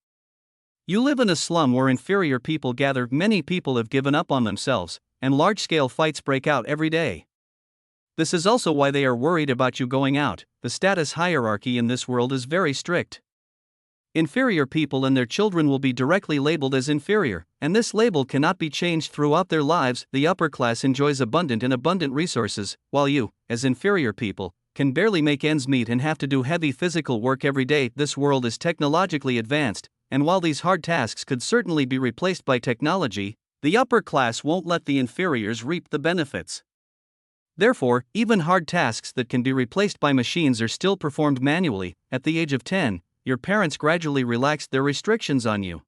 Speaker 1: You live in a slum where inferior people gather. Many people have given up on themselves, and large-scale fights break out every day. This is also why they are worried about you going out. The status hierarchy in this world is very strict. Inferior people and their children will be directly labeled as inferior, and this label cannot be changed throughout their lives. The upper class enjoys abundant resources, while you, as inferior people, can barely make ends meet and have to do heavy physical work every day. This world is technologically advanced, and while these hard tasks could certainly be replaced by technology, the upper class won't let the inferiors reap the benefits. Therefore, even hard tasks that can be replaced by machines are still performed manually. At the age of 10, your parents gradually relaxed their restrictions on you.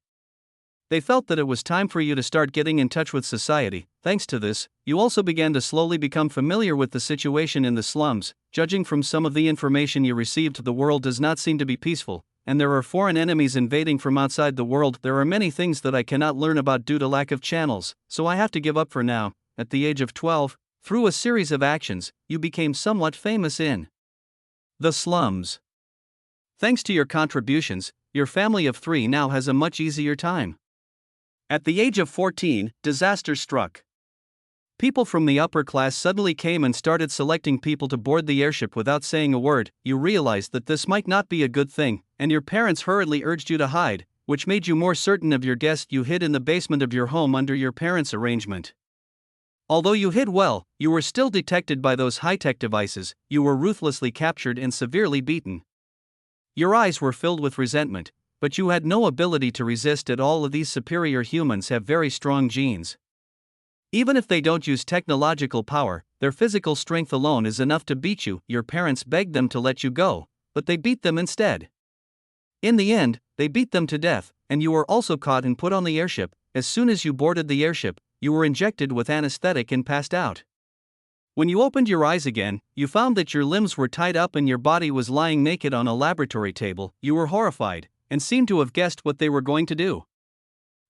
Speaker 1: They felt that it was time for you to start getting in touch with society. Thanks to this, you also began to slowly become familiar with the situation in the slums. Judging from some of the information you received, the world does not seem to be peaceful, and there are foreign enemies invading from outside the world. There are many things that I cannot learn about due to lack of channels, so I have to give up for now. At the age of 12, through a series of actions, you became somewhat famous in the slums. Thanks to your contributions, your family of 3 now has a much easier time. At the age of 14, disaster struck. People from the upper class suddenly came and started selecting people to board the airship without saying a word. You realized that this might not be a good thing, and your parents hurriedly urged you to hide, which made you more certain of your guest. You hid in the basement of your home under your parents' arrangement. Although you hid well, you were still detected by those high-tech devices. You were ruthlessly captured and severely beaten. Your eyes were filled with resentment, but you had no ability to resist at all. Of these superior humans have very strong genes. Even if they don't use technological power, their physical strength alone is enough to beat you. Your parents begged them to let you go, but they beat them instead. In the end, they beat them to death, and you were also caught and put on the airship. As soon as you boarded the airship, you were injected with anesthetic and passed out. When you opened your eyes again, you found that your limbs were tied up and your body was lying naked on a laboratory table. You were horrified, and seemed to have guessed what they were going to do.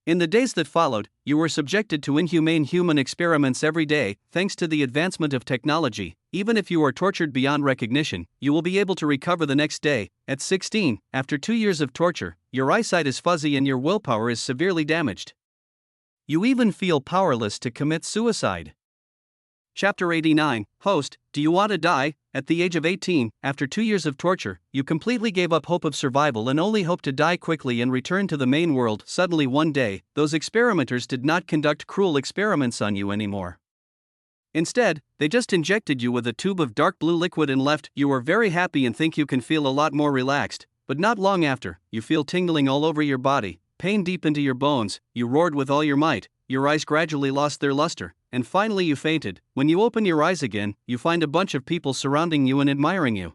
Speaker 1: In the days that followed, you were subjected to inhumane human experiments every day. Thanks to the advancement of technology, even if you are tortured beyond recognition, you will be able to recover the next day. At 16, after 2 years of torture, your eyesight is fuzzy and your willpower is severely damaged. You even feel powerless to commit suicide. Chapter 89, Host, Do You Want to Die? At the age of 18, after 2 years of torture, you completely gave up hope of survival and only hoped to die quickly and return to the main world. Suddenly one day, those experimenters did not conduct cruel experiments on you anymore. Instead, they just injected you with a tube of dark blue liquid and left. You are very happy and think you can feel a lot more relaxed, but not long after, you feel tingling all over your body, pain deep into your bones. You roared with all your might, your eyes gradually lost their luster, and finally you fainted. When you open your eyes again, you find a bunch of people surrounding you and admiring you.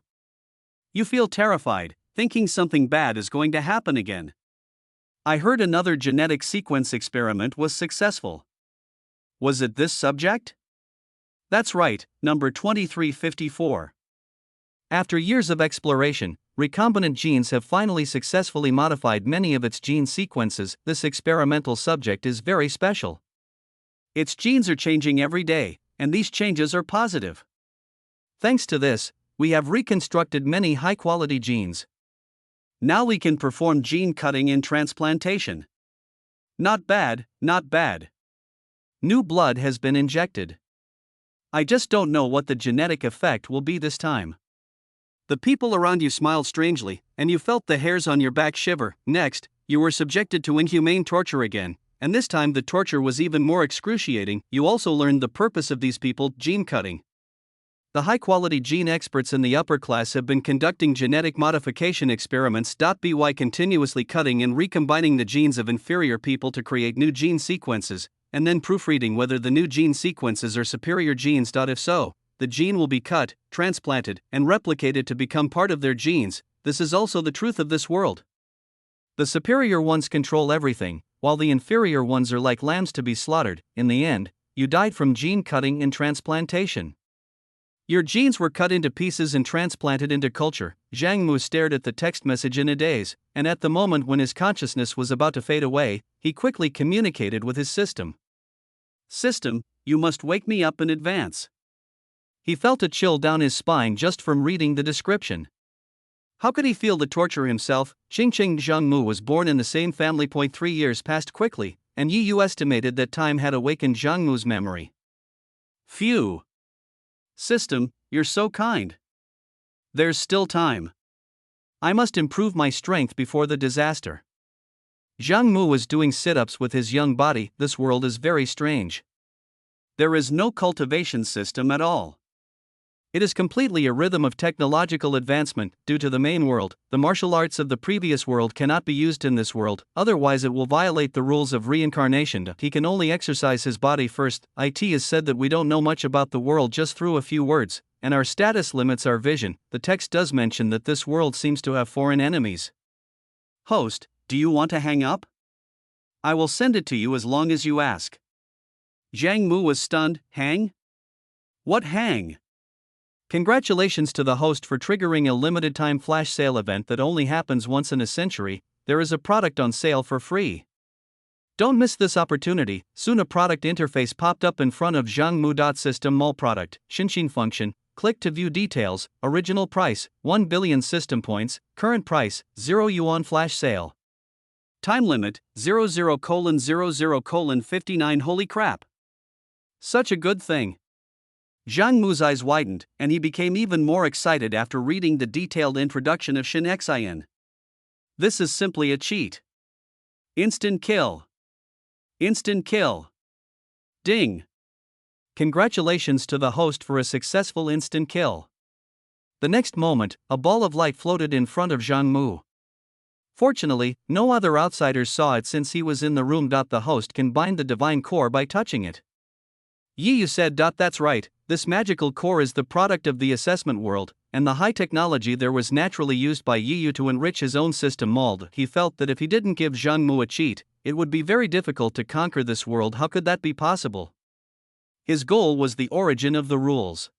Speaker 1: You feel terrified, thinking something bad is going to happen again. I heard another genetic sequence experiment was successful. Was it this subject? That's right, number 2354. After years of exploration, recombinant genes have finally successfully modified many of its gene sequences. This experimental subject is very special. Its genes are changing every day, and these changes are positive. Thanks to this, we have reconstructed many high-quality genes. Now we can perform gene cutting and transplantation. Not bad, not bad. New blood has been injected. I just don't know what the genetic effect will be this time. The people around you smiled strangely, and you felt the hairs on your back shiver. Next, you were subjected to inhumane torture again, and this time the torture was even more excruciating. You also learned the purpose of these people, gene cutting. The high-quality gene experts in the upper class have been conducting genetic modification experiments. By continuously cutting and recombining the genes of inferior people to create new gene sequences, and then proofreading whether the new gene sequences are superior genes. If so, the gene will be cut, transplanted, and replicated to become part of their genes. this is also the truth of this world. The superior ones control everything, while the inferior ones are like lambs to be slaughtered. In the end, you died from gene cutting and transplantation. Your genes were cut into pieces and transplanted into culture. Zhang Mu stared at the text message in a daze, and at the moment when his consciousness was about to fade away, he quickly communicated with his system.
Speaker 2: System, you must wake me up in advance.
Speaker 1: He felt a chill down his spine just from reading the description. How could he feel the torture himself? Qingqing Zhang Mu was born in the same family. 3 years passed quickly, and Yu estimated that time had awakened Zhang Mu's memory.
Speaker 2: Phew. System, you're so kind. There's still time.
Speaker 1: I must improve my strength before the disaster. Zhang Mu was doing sit-ups with his young body. This world is very strange.
Speaker 2: There is no cultivation system at all.
Speaker 1: It is completely a rhythm of technological advancement. Due to the main world, the martial arts of the previous world cannot be used in this world, otherwise it will violate the rules of reincarnation. He can only exercise his body first. It is said that we don't know much about the world just through a few words, and our status limits our vision. The text does mention that this world seems to have foreign enemies.
Speaker 2: Host, do you want to hang up? I will send it to you as long as you ask. Zhang Mu was stunned. Hang? What hang?
Speaker 1: Congratulations to the host for triggering a limited time flash sale event that only happens once in a century. There is a product on sale for free. Don't miss this opportunity. Soon a product interface popped up in front of Zhang Mu. System mall product, Xinxin function, click to view details, original price, 1 billion system points, current price, 0 yuan flash sale.
Speaker 2: Time limit, 00:00:59. Holy crap.
Speaker 1: Such a good thing.
Speaker 2: Zhang Mu's eyes widened, and he became even more excited after reading the detailed introduction of Shinexin. This is simply a cheat. Instant kill. Instant kill. Ding.
Speaker 1: Congratulations to the host for a successful instant kill. The next moment, a ball of light floated in front of Zhang Mu. Fortunately, no other outsiders saw it since he was in the room. The host can bind the divine core by touching it. Yu said, "That's right, this magical core is the product of the assessment world, and the high technology there was naturally used by Yu to enrich his own system mold." He felt that if he didn't give Zhang Mu a cheat, it would be very difficult to conquer this world. How could that be possible? His goal was the origin of the rules.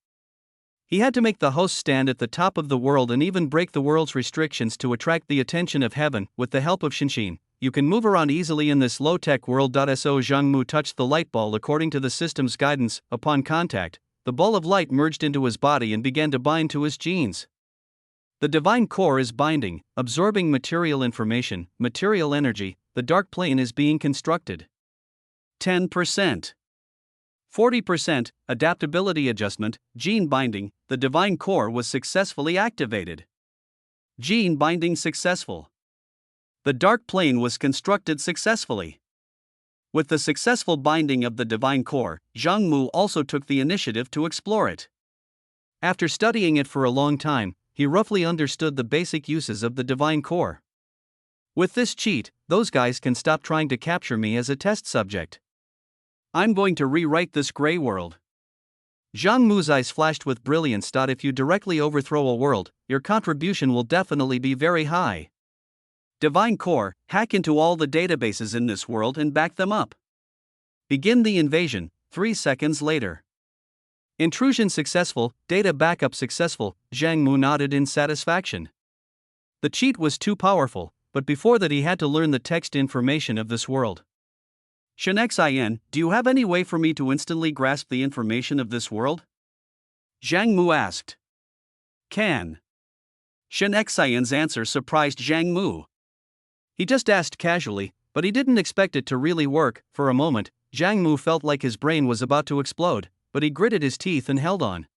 Speaker 1: He had to make the host stand at the top of the world and even break the world's restrictions to attract the attention of heaven. With the help of Xinxin, you can move around easily in this low-tech world. So Zhang Mu touched the light ball according to the system's guidance. Upon contact, the ball of light merged into his body and began to bind to his genes. The divine core is binding, absorbing material information, material energy. The dark plane is being constructed.
Speaker 2: 10%. 40%, adaptability adjustment, gene binding. The divine core was successfully activated. Gene binding successful. The dark plane was constructed successfully. With the successful binding of the divine core, Zhang Mu also took the initiative to explore it. After studying it for a long time, he roughly understood the basic uses of the divine core. With this cheat, those guys can stop trying to capture me as a test subject. I'm going to rewrite this gray world. Zhang Mu's eyes flashed with brilliance. If you directly overthrow a world, your contribution will definitely be very high. Divine Core, hack into all the databases in this world and back them up. Begin the invasion. 3 seconds later. Intrusion successful, data backup successful. Zhang Mu nodded in satisfaction. The cheat was too powerful, but before that he had to learn the text information of this world. Shinexin, do you have any way for me to instantly grasp the information of this world? Zhang Mu asked. Can. Shinexin's answer surprised Zhang Mu. He just asked casually, but he didn't expect it to really work. For a moment, Zhang Mu felt like his brain was about to explode, but he gritted his teeth and held on.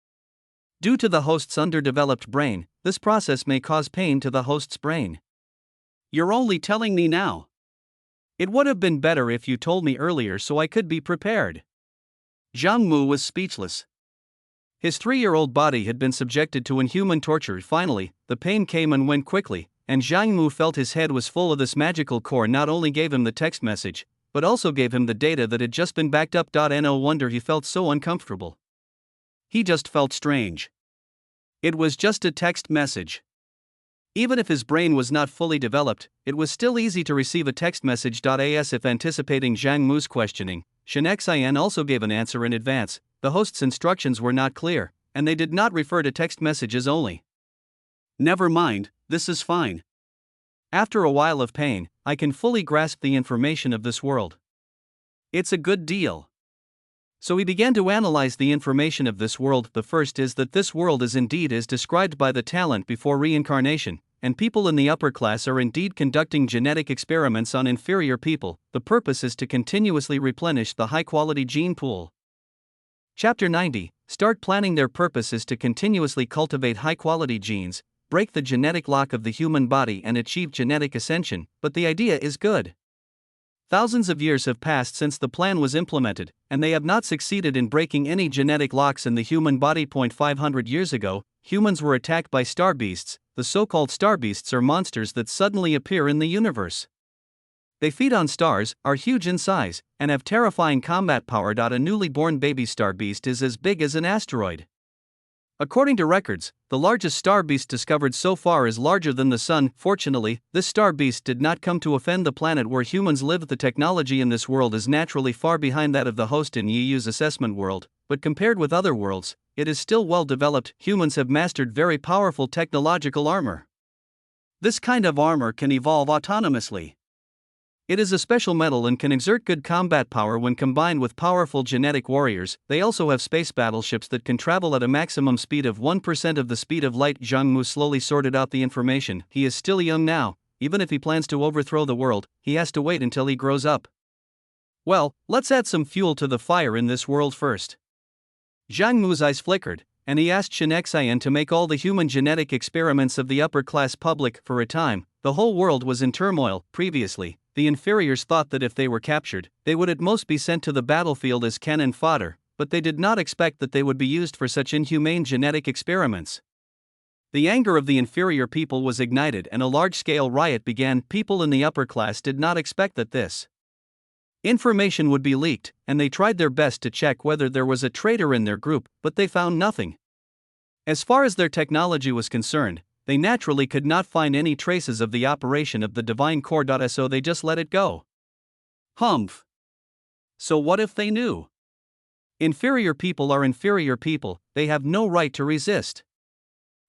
Speaker 2: Due to the host's underdeveloped brain, this process may cause pain to the host's brain. You're only telling me now. It would have been better if you told me earlier so I could be prepared. Zhang Mu was speechless. His 3-year-old body had been subjected to inhuman torture. Finally, the pain came and went quickly, and Zhang Mu felt his head was full of this magical core. Not only gave him the text message, but also gave him the data that had just been backed up. No wonder he felt so uncomfortable. He just felt strange. It was just a text message.
Speaker 1: Even if his brain was not fully developed, it was still easy to receive a text message. As if anticipating Zhang Mu's questioning, Shen Xian also gave an answer in advance. The host's instructions were not clear, and they did not refer to text messages only.
Speaker 2: Never mind, this is fine.
Speaker 1: After a while of pain, I can fully grasp the information of this world.
Speaker 2: It's a good deal.
Speaker 1: So he began to analyze the information of this world. The first is that this world is indeed as described by the talent before reincarnation, and people in the upper class are indeed conducting genetic experiments on inferior people. The purpose is to continuously replenish the high-quality gene pool. Chapter 90. Start planning. Their purpose is to continuously cultivate high-quality genes, break the genetic lock of the human body and achieve genetic ascension, but the idea is good. Thousands of years have passed since the plan was implemented, and they have not succeeded in breaking any genetic locks in the human body. 500 years ago, humans were attacked by star beasts. The so-called star beasts are monsters that suddenly appear in the universe. They feed on stars, are huge in size, and have terrifying combat power. A newly born baby star beast is as big as an asteroid. According to records, the largest star beast discovered so far is larger than the Sun. Fortunately, this star beast did not come to offend the planet where humans live. The technology in this world is naturally far behind that of the host in EU's assessment world, but compared with other worlds, it is still well developed. Humans have mastered very powerful technological armor.
Speaker 2: This kind of armor can evolve autonomously.
Speaker 1: It is a special metal and can exert good combat power when combined with powerful genetic warriors. They also have space battleships that can travel at a maximum speed of 1% of the speed of light. Zhang Mu slowly sorted out the information. He is still young now. Even if he plans to overthrow the world, he has to wait until he grows up. Well, let's add some fuel to the fire in this world first. Zhang Mu's eyes flickered, and he asked Shen Xian to make all the human genetic experiments of the upper class public. For a time, the whole world was in turmoil. Previously, the inferiors thought that if they were captured, they would at most be sent to the battlefield as cannon fodder, but they did not expect that they would be used for such inhumane genetic experiments. The anger of the inferior people was ignited and a large-scale riot began. People in the upper class did not expect that this information would be leaked, and they tried their best to check whether there was a traitor in their group, but they found nothing. As far as their technology was concerned, they naturally could not find any traces of the operation of the divine core. So they just let it go.
Speaker 2: Humph. So what if they knew?
Speaker 1: Inferior people are inferior people, they have no right to resist.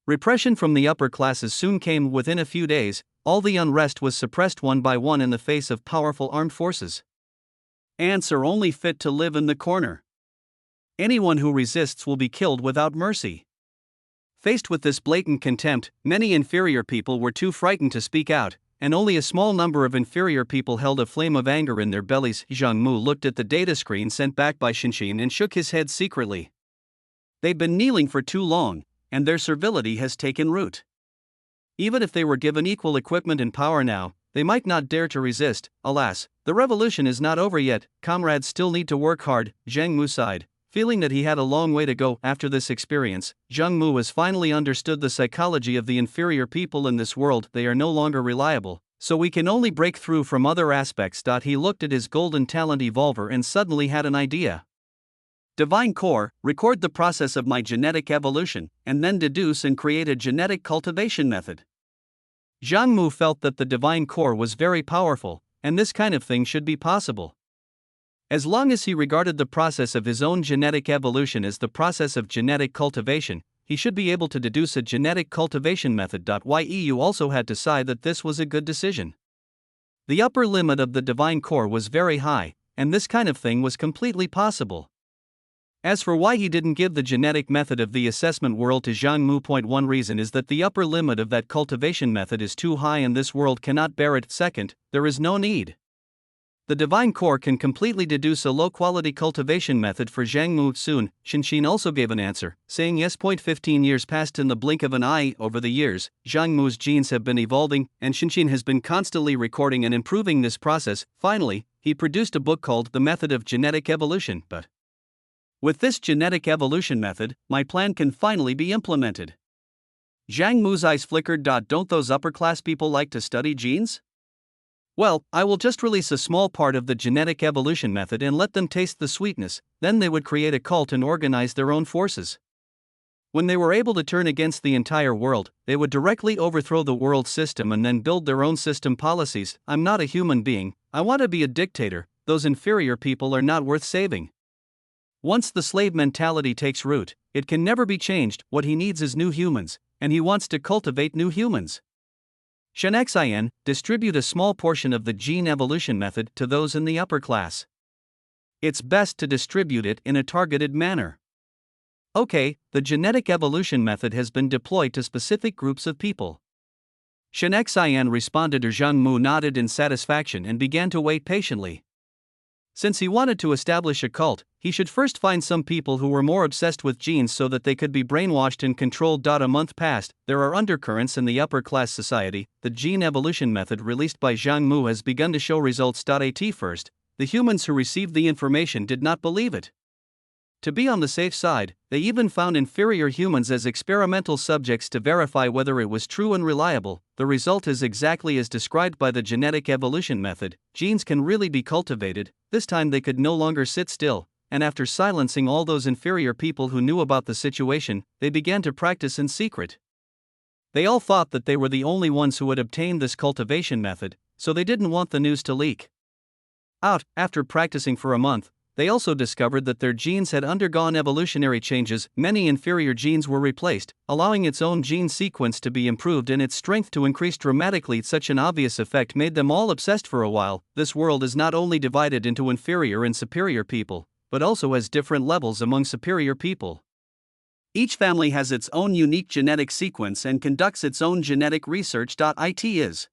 Speaker 1: Repression from the upper classes soon came. Within a few days, all the unrest was suppressed one by one in the face of powerful armed forces.
Speaker 2: Ants are only fit to live in the corner.
Speaker 1: Anyone who resists will be killed without mercy. Faced with this blatant contempt, many inferior people were too frightened to speak out, and only a small number of inferior people held a flame of anger in their bellies. Zhang Mu looked at the data screen sent back by Shenxin and shook his head secretly.
Speaker 2: They've been kneeling for too long, and their servility has taken root.
Speaker 1: Even if they were given equal equipment and power now, they might not dare to resist. Alas, the revolution is not over yet, comrades still need to work hard. Zhang Mu sighed. Feeling that he had a long way to go. After this experience, Zhang Mu has finally understood the psychology of the inferior people in this world. They are no longer reliable, so we can only break through from other aspects. He looked at his golden talent evolver and suddenly had an idea.
Speaker 2: Divine Core, record the process of my genetic evolution, and then deduce and create a genetic cultivation method.
Speaker 1: Zhang Mu felt that the Divine Core was very powerful, and this kind of thing should be possible. As long as he regarded the process of his own genetic evolution as the process of genetic cultivation, he should be able to deduce a genetic cultivation method. Yu also had to sigh that this was a good decision. The upper limit of the Divine Core was very high, and this kind of thing was completely possible. As for why he didn't give the genetic method of the assessment world to Zhang Mu, one reason is that the upper limit of that cultivation method is too high and this world cannot bear it. Second, there is no need. The Divine Core can completely deduce a low-quality cultivation method for Zhang Mu. Soon, Shenxin also gave an answer, saying yes. 15 years passed in the blink of an eye. Over the years, Zhang Mu's genes have been evolving, and Shenxin has been constantly recording and improving this process. Finally, he produced a book called The Method of Genetic Evolution. But with this genetic evolution method, my plan can finally be implemented.
Speaker 2: Zhang Mu's eyes flickered. Don't those upper-class people like to study genes?
Speaker 1: Well, I will just release a small part of the genetic evolution method and let them taste the sweetness, then they would create a cult and organize their own forces. When they were able to turn against the entire world, they would directly overthrow the world system and then build their own system policies. I'm not a human being, I want to be a dictator, those inferior people are not worth saving. Once the slave mentality takes root, it can never be changed. What he needs is new humans, and he wants to cultivate new humans. Shenxin, distribute a small portion of the gene evolution method to those in the upper class. It's best to distribute it in a targeted manner. Okay, the genetic evolution method has been deployed to specific groups of people. Shenxin responded. Zhang Mu nodded in satisfaction and began to wait patiently. Since he wanted to establish a cult, he should first find some people who were more obsessed with genes so that they could be brainwashed and controlled. A month passed. There are undercurrents in the upper class society. The gene evolution method released by Zhang Mu has begun to show results. At first, the humans who received the information did not believe it. To be on the safe side, they even found inferior humans as experimental subjects to verify whether it was true and reliable. The result is exactly as described by the genetic evolution method. Genes can really be cultivated. This time they could no longer sit still, and after silencing all those inferior people who knew about the situation, they began to practice in secret. They all thought that they were the only ones who had obtained this cultivation method, so they didn't want the news to leak out. After practicing for a month, they also discovered that their genes had undergone evolutionary changes. Many inferior genes were replaced, allowing its own gene sequence to be improved and its strength to increase dramatically. Such an obvious effect made them all obsessed for a while. This world is not only divided into inferior and superior people, but also has different levels among superior people. Each family has its own unique genetic sequence and conducts its own genetic research. It is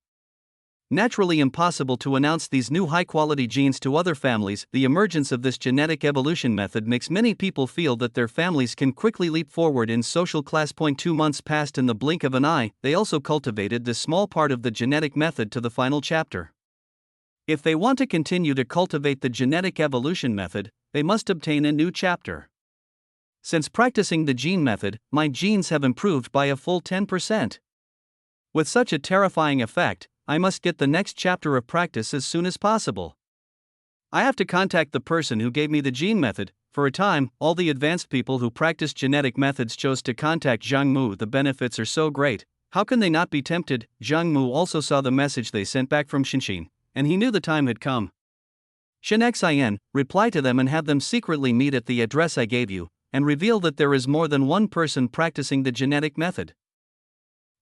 Speaker 1: naturally impossible to announce these new high-quality genes to other families. The emergence of this genetic evolution method makes many people feel that their families can quickly leap forward in social class. 2 months passed in the blink of an eye. They also cultivated this small part of the genetic method to the final chapter. If they want to continue to cultivate the genetic evolution method, they must obtain a new chapter. Since practicing the gene method, my genes have improved by a full 10%. With such a terrifying effect, I must get the next chapter of practice as soon as possible. I have to contact the person who gave me the gene method. For a time, all the advanced people who practice genetic methods chose to contact Zhang Mu. The benefits are so great, how can they not be tempted? Zhang Mu also saw the message they sent back from Xinxin, and he knew the time had come. Shenxin, reply to them and have them secretly meet at the address I gave you, and reveal that there is more than one person practicing the genetic method.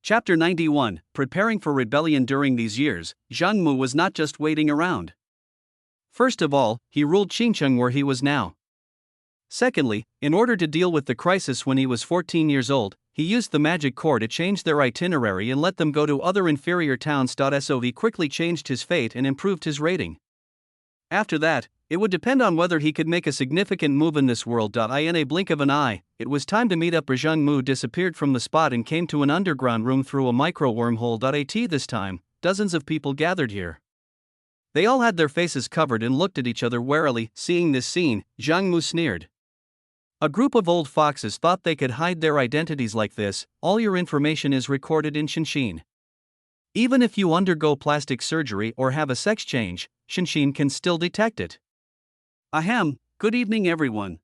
Speaker 1: Chapter 91, Preparing for Rebellion. During these years, Zhang Mu was not just waiting around. First of all, he ruled Xincheng where he was now. Secondly, in order to deal with the crisis when he was 14 years old, he used the magic core to change their itinerary and let them go to other inferior towns. Sov quickly changed his fate and improved his rating. After that, it would depend on whether he could make a significant move in this world. In a blink of an eye, it was time to meet up. Zhang Mu disappeared from the spot and came to an underground room through a micro wormhole. This time, dozens of people gathered here. They all had their faces covered and looked at each other warily. Seeing this scene, Zhang Mu sneered. A group of old foxes thought they could hide their identities like this. All your information is recorded in Xinxin. Even if you undergo plastic surgery or have a sex change, Xinxin can still detect it. Ahem, good evening everyone.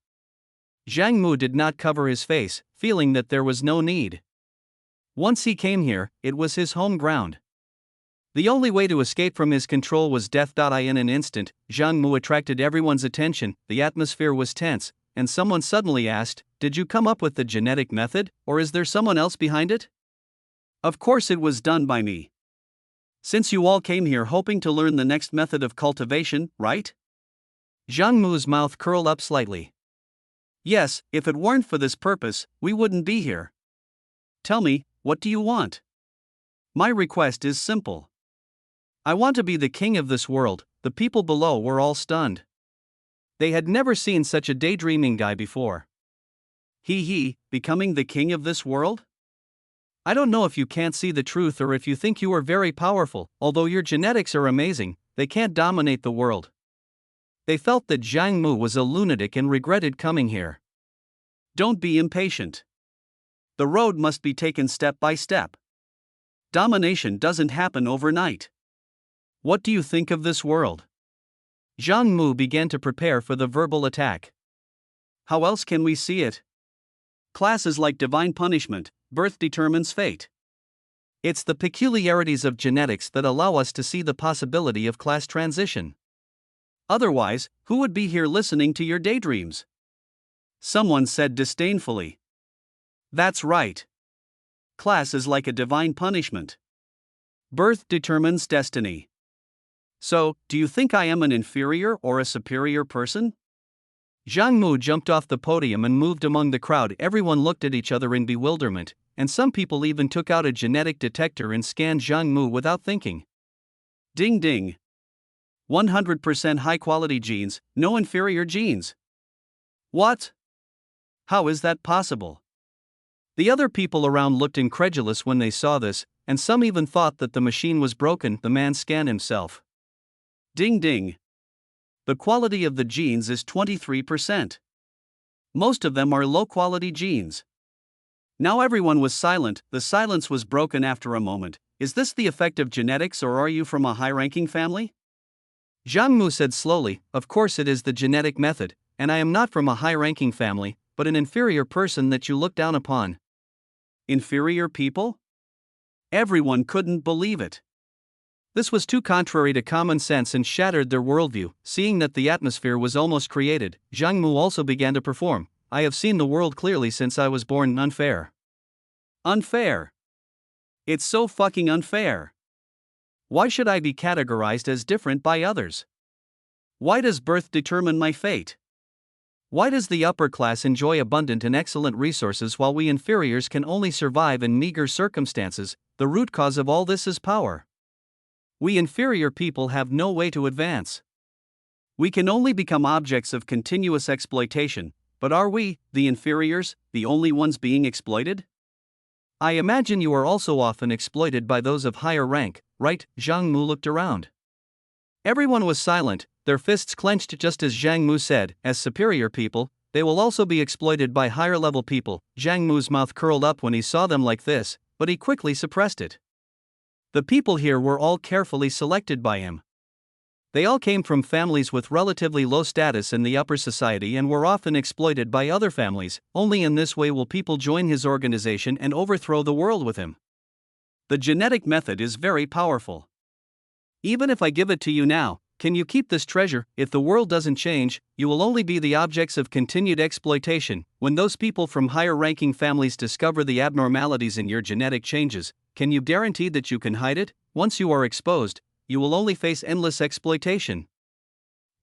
Speaker 1: Zhang Mu did not cover his face, feeling that there was no need. Once he came here, it was his home ground. The only way to escape from his control was death. In an instant, Zhang Mu attracted everyone's attention. The atmosphere was tense, and someone suddenly asked, "Did you come up with the genetic method, or is there someone else behind it?" Of course it was done by me. Since you all came here hoping to learn the next method of cultivation, right? Zhang Mu's mouth curled up slightly. Yes, if it weren't for this purpose, we wouldn't be here. Tell me, what do you want? My request is simple. I want to be the king of this world. The people below were all stunned. They had never seen such a daydreaming guy before. He, becoming the king of this world? I don't know if you can't see the truth or if you think you are very powerful. Although your genetics are amazing, they can't dominate the world. They felt that Zhang Mu was a lunatic and regretted coming here. Don't be impatient. The road must be taken step by step. Domination doesn't happen overnight. What do you think of this world? Zhang Mu began to prepare for the verbal attack. How else can we see it?
Speaker 2: Class is like divine punishment, birth determines fate.
Speaker 1: It's the peculiarities of genetics that allow us to see the possibility of class transition.
Speaker 2: Otherwise, who would be here listening to your daydreams? Someone said disdainfully. That's right. Class is like a divine punishment. Birth determines destiny. So, do you think I am an inferior or a superior person?
Speaker 1: Zhang Mu jumped off the podium and moved among the crowd. Everyone looked at each other in bewilderment, and some people even took out a genetic detector and scanned Zhang Mu without thinking.
Speaker 2: Ding ding. 100% high-quality genes, no inferior genes. What? How is that possible?
Speaker 1: The other people around looked incredulous when they saw this, and some even thought that the machine was broken. The man scanned himself.
Speaker 2: Ding ding. The quality of the genes is 23%. Most of them are low-quality genes. Now everyone was silent. The silence was broken after a moment. Is this the effect of genetics, or are you from a high-ranking family?
Speaker 1: Zhang Mu said slowly, of course it is the genetic method, and I am not from a high-ranking family, but an inferior person that you look down upon.
Speaker 2: Inferior people? Everyone couldn't believe it.
Speaker 1: This was too contrary to common sense and shattered their worldview. Seeing that the atmosphere was almost created, Zhang Mu also began to perform. I have seen the world clearly since I was born. Unfair.
Speaker 2: Unfair. It's so fucking unfair. Why should I be categorized as different by others? Why does birth determine my fate?
Speaker 1: Why does the upper class enjoy abundant and excellent resources while we inferiors can only survive in meager circumstances? The root cause of all this is power. We inferior people have no way to advance. We can only become objects of continuous exploitation, but are we, the inferiors, the only ones being exploited? I imagine you are also often exploited by those of higher rank, right? Zhang Mu looked around. Everyone was silent, their fists clenched just as Zhang Mu said, as superior people, they will also be exploited by higher level people. Zhang Mu's mouth curled up when he saw them like this, but he quickly suppressed it. The people here were all carefully selected by him. They all came from families with relatively low status in the upper society and were often exploited by other families. Only in this way will people join his organization and overthrow the world with him.
Speaker 2: The genetic method is very powerful. Even if I give it to you now, can you keep this treasure? If the world doesn't change, you will only be the objects of continued exploitation. When those people from higher ranking families discover the abnormalities in your genetic changes, can you guarantee that you can hide it? Once you are exposed, you will only face endless exploitation.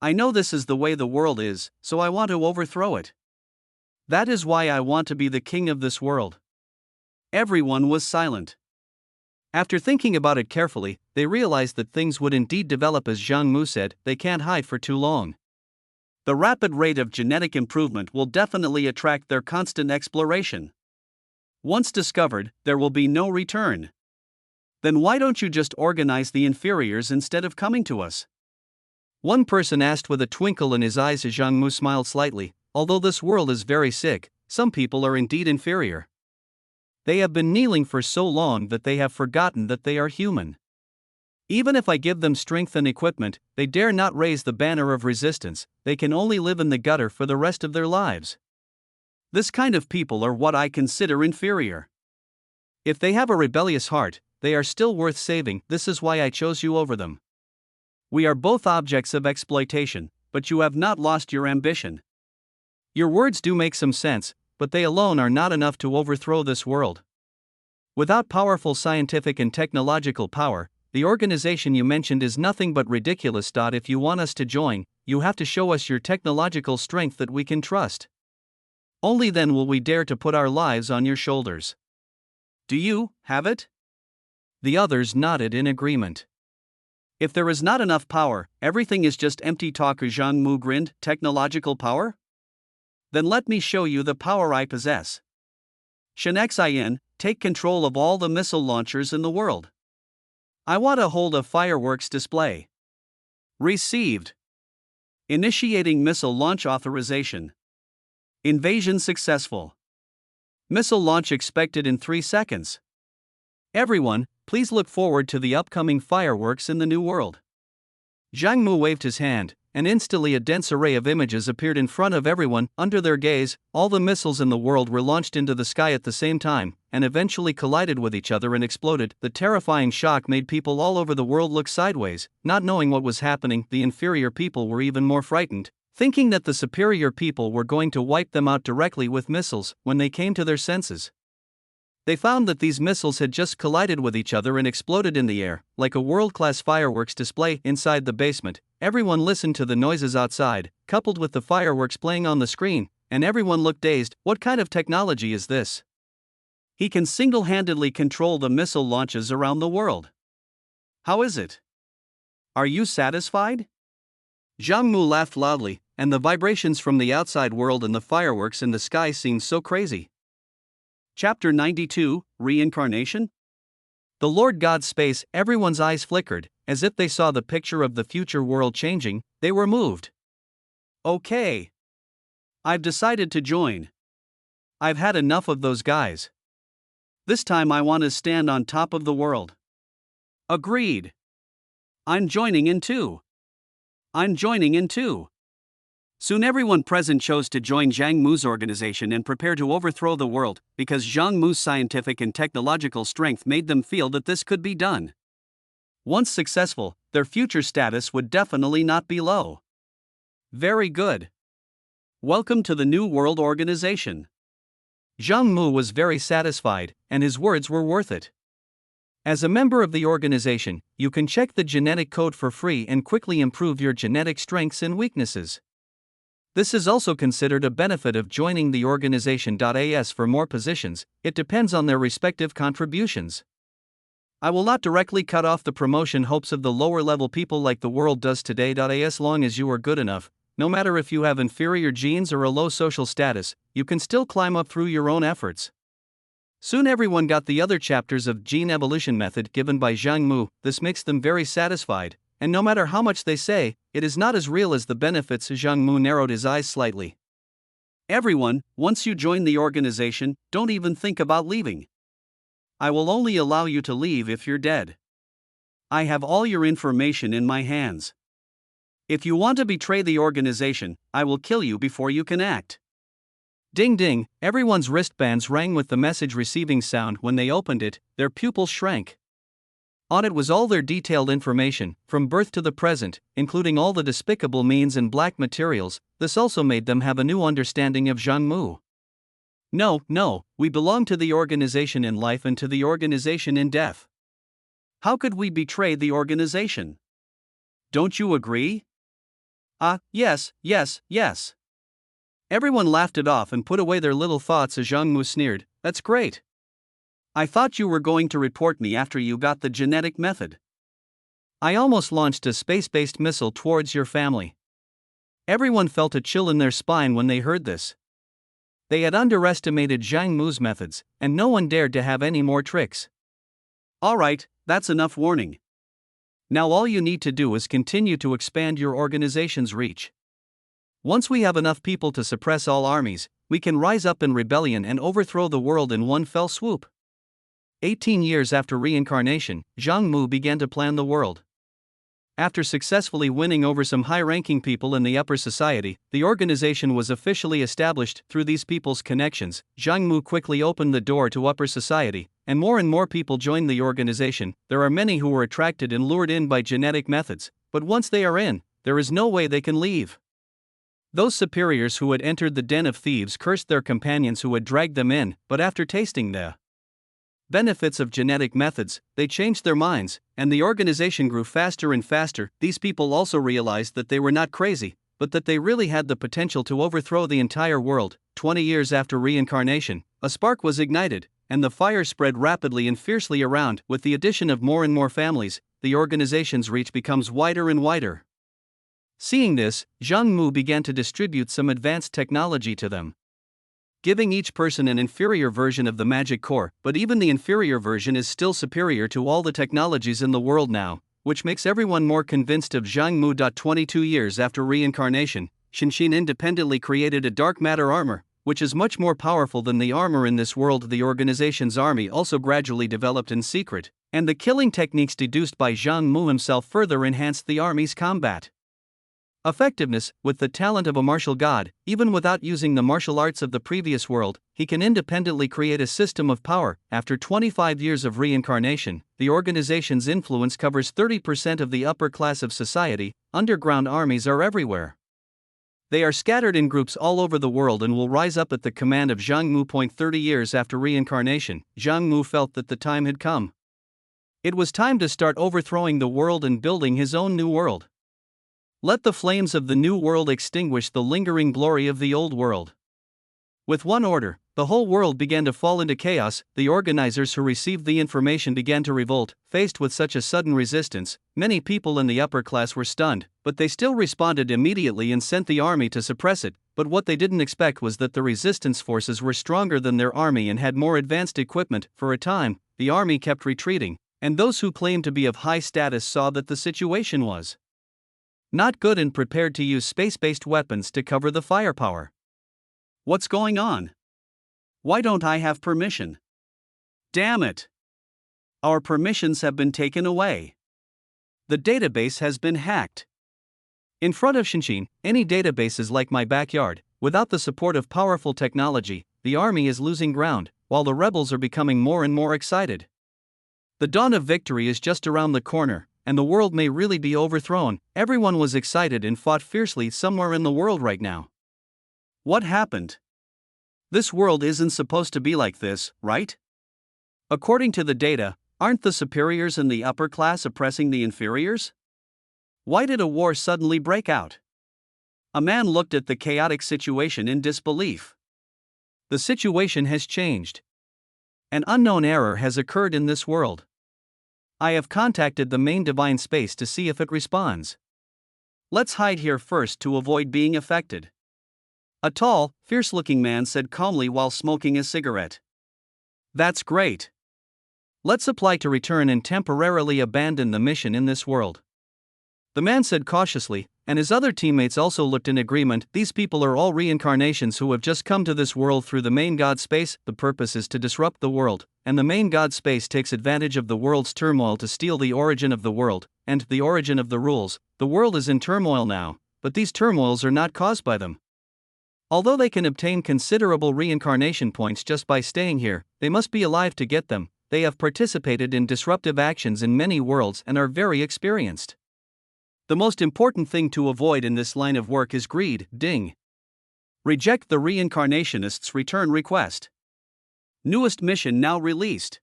Speaker 2: I know this is the way the world is, so I want to overthrow it. That is why I want to be the king of this world. Everyone was silent.
Speaker 1: After thinking about it carefully, they realized that things would indeed develop as Zhang Mu said. They can't hide for too long.
Speaker 2: The rapid rate of genetic improvement will definitely attract their constant exploration. Once discovered, there will be no return. Then why don't you just organize the inferiors instead of coming to us?
Speaker 1: One person asked with a twinkle in his eyes as Zhang Mu smiled slightly. Although this world is very sick, some people are indeed inferior. They have been kneeling for so long that they have forgotten that they are human. Even if I give them strength and equipment, they dare not raise the banner of resistance. They can only live in the gutter for the rest of their lives.
Speaker 2: This kind of people are what I consider inferior.
Speaker 1: If they have a rebellious heart, they are still worth saving. This is why I chose you over them.
Speaker 2: We are both objects of exploitation, but you have not lost your ambition.
Speaker 1: Your words do make some sense, but they alone are not enough to overthrow this world. Without powerful scientific and technological power, the organization you mentioned is nothing but ridiculous. If you want us to join, you have to show us your technological strength that we can trust. Only then will we dare to put our lives on your shoulders.
Speaker 2: Do you have it?
Speaker 1: The others nodded in agreement.
Speaker 2: If there is not enough power, everything is just empty talk. Zhang Mu grinned. Technological power? Then let me show you the power I possess. Xin, take control of all the missile launchers in the world. I want to hold a fireworks display. Received. Initiating missile launch authorization. Invasion successful. Missile launch expected in 3 seconds. Everyone, please look forward to the upcoming fireworks in the new world.
Speaker 1: Zhang Mu waved his hand, and instantly a dense array of images appeared in front of everyone. Under their gaze, all the missiles in the world were launched into the sky at the same time, and eventually collided with each other and exploded. The terrifying shock made people all over the world look sideways. Not knowing what was happening, the inferior people were even more frightened, thinking that the superior people were going to wipe them out directly with missiles. When they came to their senses, they found that these missiles had just collided with each other and exploded in the air, like a world-class fireworks display. Inside the basement, everyone listened to the noises outside, coupled with the fireworks playing on the screen, and everyone looked dazed. What kind of technology is this? He can single-handedly control the missile launches around the world. How is it? Are you satisfied? Zhang Mu laughed loudly, and the vibrations from the outside world and the fireworks in the sky seemed so crazy. Chapter 92, Reincarnation? The Lord God's space. Everyone's eyes flickered, as if they saw the picture of the future world changing. They were moved. Okay. I've decided to join. I've had enough of those guys. This time I want to stand on top of the world. Agreed. I'm joining in too. I'm joining in too. Soon everyone present chose to join Zhang Mu's organization and prepare to overthrow the world, because Zhang Mu's scientific and technological strength made them feel that this could be done. Once successful, their future status would definitely not be low. Very good. Welcome to the New World Organization. Zhang Mu was very satisfied, and his words were worth it. As a member of the organization, you can check the genetic code for free and quickly improve your genetic strengths and weaknesses. This is also considered a benefit of joining the organization. As for more positions, it depends on their respective contributions. I will not directly cut off the promotion hopes of the lower level people like the world does today. As long as you are good enough, no matter if you have inferior genes or a low social status, you can still climb up through your own efforts. Soon everyone got the other chapters of gene evolution method given by Zhang Mu. This makes them very satisfied, and no matter how much they say, it is not as real as the benefits. Zhang Mu narrowed his eyes slightly. Everyone, once you join the organization, don't even think about leaving. I will only allow you to leave if you're dead. I have all your information in my hands. If you want to betray the organization, I will kill you before you can act. Ding ding, everyone's wristbands rang with the message receiving sound. When they opened it, their pupils shrank. On it was all their detailed information, from birth to the present, including all the despicable means and black materials. This also made them have a new understanding of Zhang Mu. No, we belong to the organization in life and to the organization in death. How could we betray the organization? Don't you agree? Yes. Everyone laughed it off and put away their little thoughts as Zhang Mu sneered. That's great. I thought you were going to report me after you got the genetic method. I almost launched a space-based missile towards your family. Everyone felt a chill in their spine when they heard this. They had underestimated Zhang Mu's methods, and no one dared to have any more tricks. Alright, that's enough warning. Now all you need to do is continue to expand your organization's reach. Once we have enough people to suppress all armies, we can rise up in rebellion and overthrow the world in one fell swoop. 18 years after Reincarnation, Zhang Mu began to plan the world. After successfully winning over some high-ranking people in the upper society, the organization was officially established. Through these people's connections, Zhang Mu quickly opened the door to upper society, and more people joined the organization. There are many who were attracted and lured in by genetic methods, but once they are in, there is no way they can leave. Those superiors who had entered the den of thieves cursed their companions who had dragged them in, but after tasting the benefits of genetic methods, they changed their minds, and the organization grew faster and faster. These people also realized that they were not crazy, but that they really had the potential to overthrow the entire world. 20 years after Reincarnation, a spark was ignited, and the fire spread rapidly and fiercely around. With the addition of more and more families, the organization's reach becomes wider and wider. Seeing this, Zhang Mu began to distribute some advanced technology to them, giving each person an inferior version of the magic core, but even the inferior version is still superior to all the technologies in the world now, which makes everyone more convinced of Zhang Mu. 22 years after Reincarnation, Shinshin independently created a dark matter armor, which is much more powerful than the armor in this world. The organization's army also gradually developed in secret, and the killing techniques deduced by Zhang Mu himself further enhanced the army's combat. Effectiveness: with the talent of a martial god, even without using the martial arts of the previous world, he can independently create a system of power. After 25 years of reincarnation, the organization's influence covers 30% of the upper class of society. Underground armies are everywhere. They are scattered in groups all over the world and will rise up at the command of Zhang Mu. 30 years after reincarnation, Zhang Mu felt that the time had come. It was time to start overthrowing the world and building his own new world. Let the flames of the new world extinguish the lingering glory of the old world. With one order, the whole world began to fall into chaos. The organizers who received the information began to revolt. Faced with such a sudden resistance, many people in the upper class were stunned, but they still responded immediately and sent the army to suppress it. But what they didn't expect was that the resistance forces were stronger than their army and had more advanced equipment. For a time, the army kept retreating, and those who claimed to be of high status saw that the situation was not good and prepared to use space-based weapons to cover the firepower.
Speaker 2: What's going on? Why don't I have permission? Damn it! Our permissions have been taken away. The database has been hacked.
Speaker 1: In front of Shinshin, any database is like my backyard. Without the support of powerful technology, the army is losing ground, while the rebels are becoming more and more excited. The dawn of victory is just around the corner, and the world may really be overthrown. Everyone was excited and fought fiercely somewhere in the world right now.
Speaker 2: What happened? This world isn't supposed to be like this, right?
Speaker 1: According to the data, aren't the superiors in the upper class oppressing the inferiors?
Speaker 2: Why did a war suddenly break out? A man looked at the chaotic situation in disbelief.
Speaker 1: The situation has changed. An unknown error has occurred in this world. I have contacted the main divine space to see if it responds.
Speaker 2: Let's hide here first to avoid being affected. A tall, fierce-looking man said calmly while smoking a cigarette.
Speaker 1: That's great. Let's apply to return and temporarily abandon the mission in this world. The man said cautiously, and his other teammates also looked in agreement. These people are all reincarnations who have just come to this world through the main god space. The purpose is to disrupt the world, and the main god space takes advantage of the world's turmoil to steal the origin of the world, and the origin of the rules. The world is in turmoil now, but these turmoils are not caused by them. Although they can obtain considerable reincarnation points just by staying here, they must be alive to get them. They have participated in disruptive actions in many worlds and are very experienced. The most important thing to avoid in this line of work is greed. Ding.
Speaker 2: Reject the reincarnationist's return request. Newest mission now released.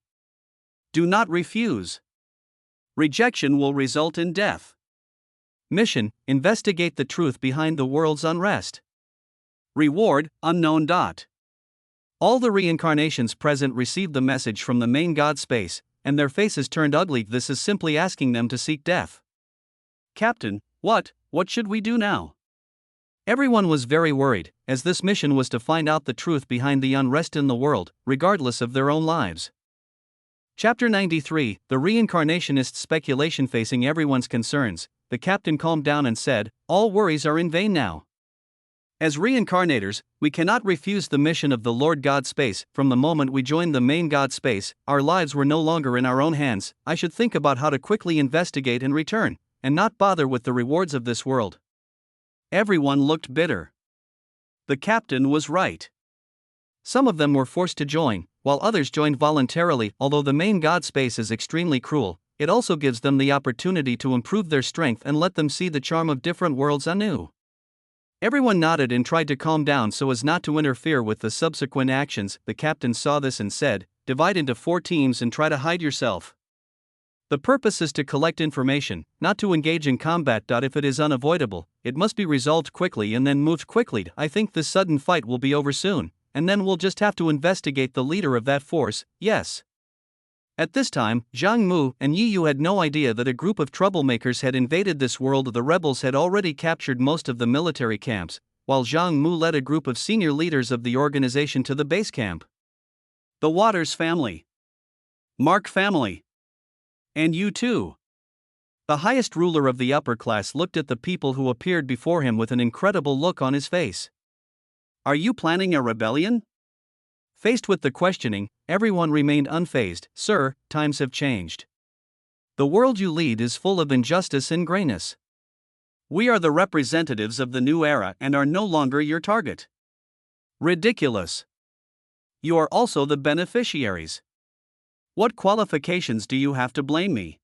Speaker 2: Do not refuse. Rejection will result in death.
Speaker 1: Mission: investigate the truth behind the world's unrest.
Speaker 2: Reward: unknown.
Speaker 1: All the reincarnations present received the message from the main god space, and their faces turned ugly. This is simply asking them to seek death.
Speaker 2: Captain, what should we do now?
Speaker 1: Everyone was very worried, as this mission was to find out the truth behind the unrest in the world, regardless of their own lives. Chapter 93, The Reincarnationist Speculation. Facing everyone's concerns, the captain calmed down and said, all worries are in vain now. As reincarnators, we cannot refuse the mission of the Lord God Space. From the moment we joined the main God Space, our lives were no longer in our own hands. I should think about how to quickly investigate and return, and not bother with the rewards of this world.
Speaker 2: Everyone looked bitter. The captain was right.
Speaker 1: Some of them were forced to join, while others joined voluntarily. Although the main god space is extremely cruel, it also gives them the opportunity to improve their strength and let them see the charm of different worlds anew. Everyone nodded and tried to calm down so as not to interfere with the subsequent actions. The captain saw this and said, divide into 4 teams and try to hide yourself. The purpose is to collect information, not to engage in combat. If it is unavoidable, it must be resolved quickly and then moved quickly. I think this sudden fight will be over soon, and then we'll just have to investigate the leader of that force. Yes. At this time, Zhang Mu and Yi Yu had no idea that a group of troublemakers had invaded this world. The rebels had already captured most of the military camps, while Zhang Mu led a group of senior leaders of the organization to the base camp.
Speaker 2: The Waters family. Mark family. And you too.
Speaker 1: The highest ruler of the upper class looked at the people who appeared before him with an incredible look on his face.
Speaker 2: Are you planning a rebellion?
Speaker 1: Faced with the questioning, everyone remained unfazed. Sir, times have changed. The world you lead is full of injustice and grayness.
Speaker 2: We are the representatives of the new era and are no longer your target. Ridiculous. You are also the beneficiaries. What qualifications do you have to blame me?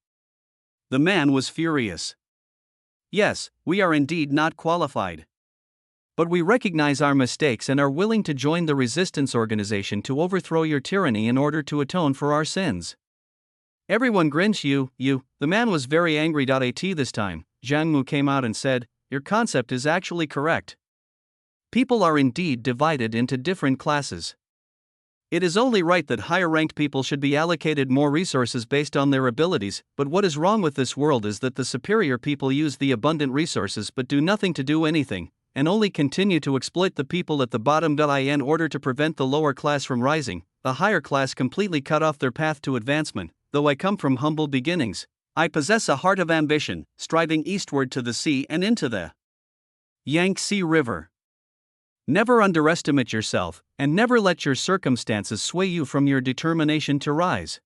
Speaker 2: The man was furious. Yes, we are indeed not qualified.
Speaker 1: But we recognize our mistakes and are willing to join the resistance organization to overthrow your tyranny in order to atone for our sins. Everyone grins. The man was very angry. At this time, Zhang Mu came out and said, "Your concept is actually correct. People are indeed divided into different classes. It is only right that higher-ranked people should be allocated more resources based on their abilities, but what is wrong with this world is that the superior people use the abundant resources but do nothing to do anything, and only continue to exploit the people at the bottom. In order to prevent the lower class from rising, the higher class completely cut off their path to advancement. Though I come from humble beginnings, I possess a heart of ambition, striving eastward to the sea and into the Yangtze River. Never underestimate yourself, and never let your circumstances sway you from your determination to rise.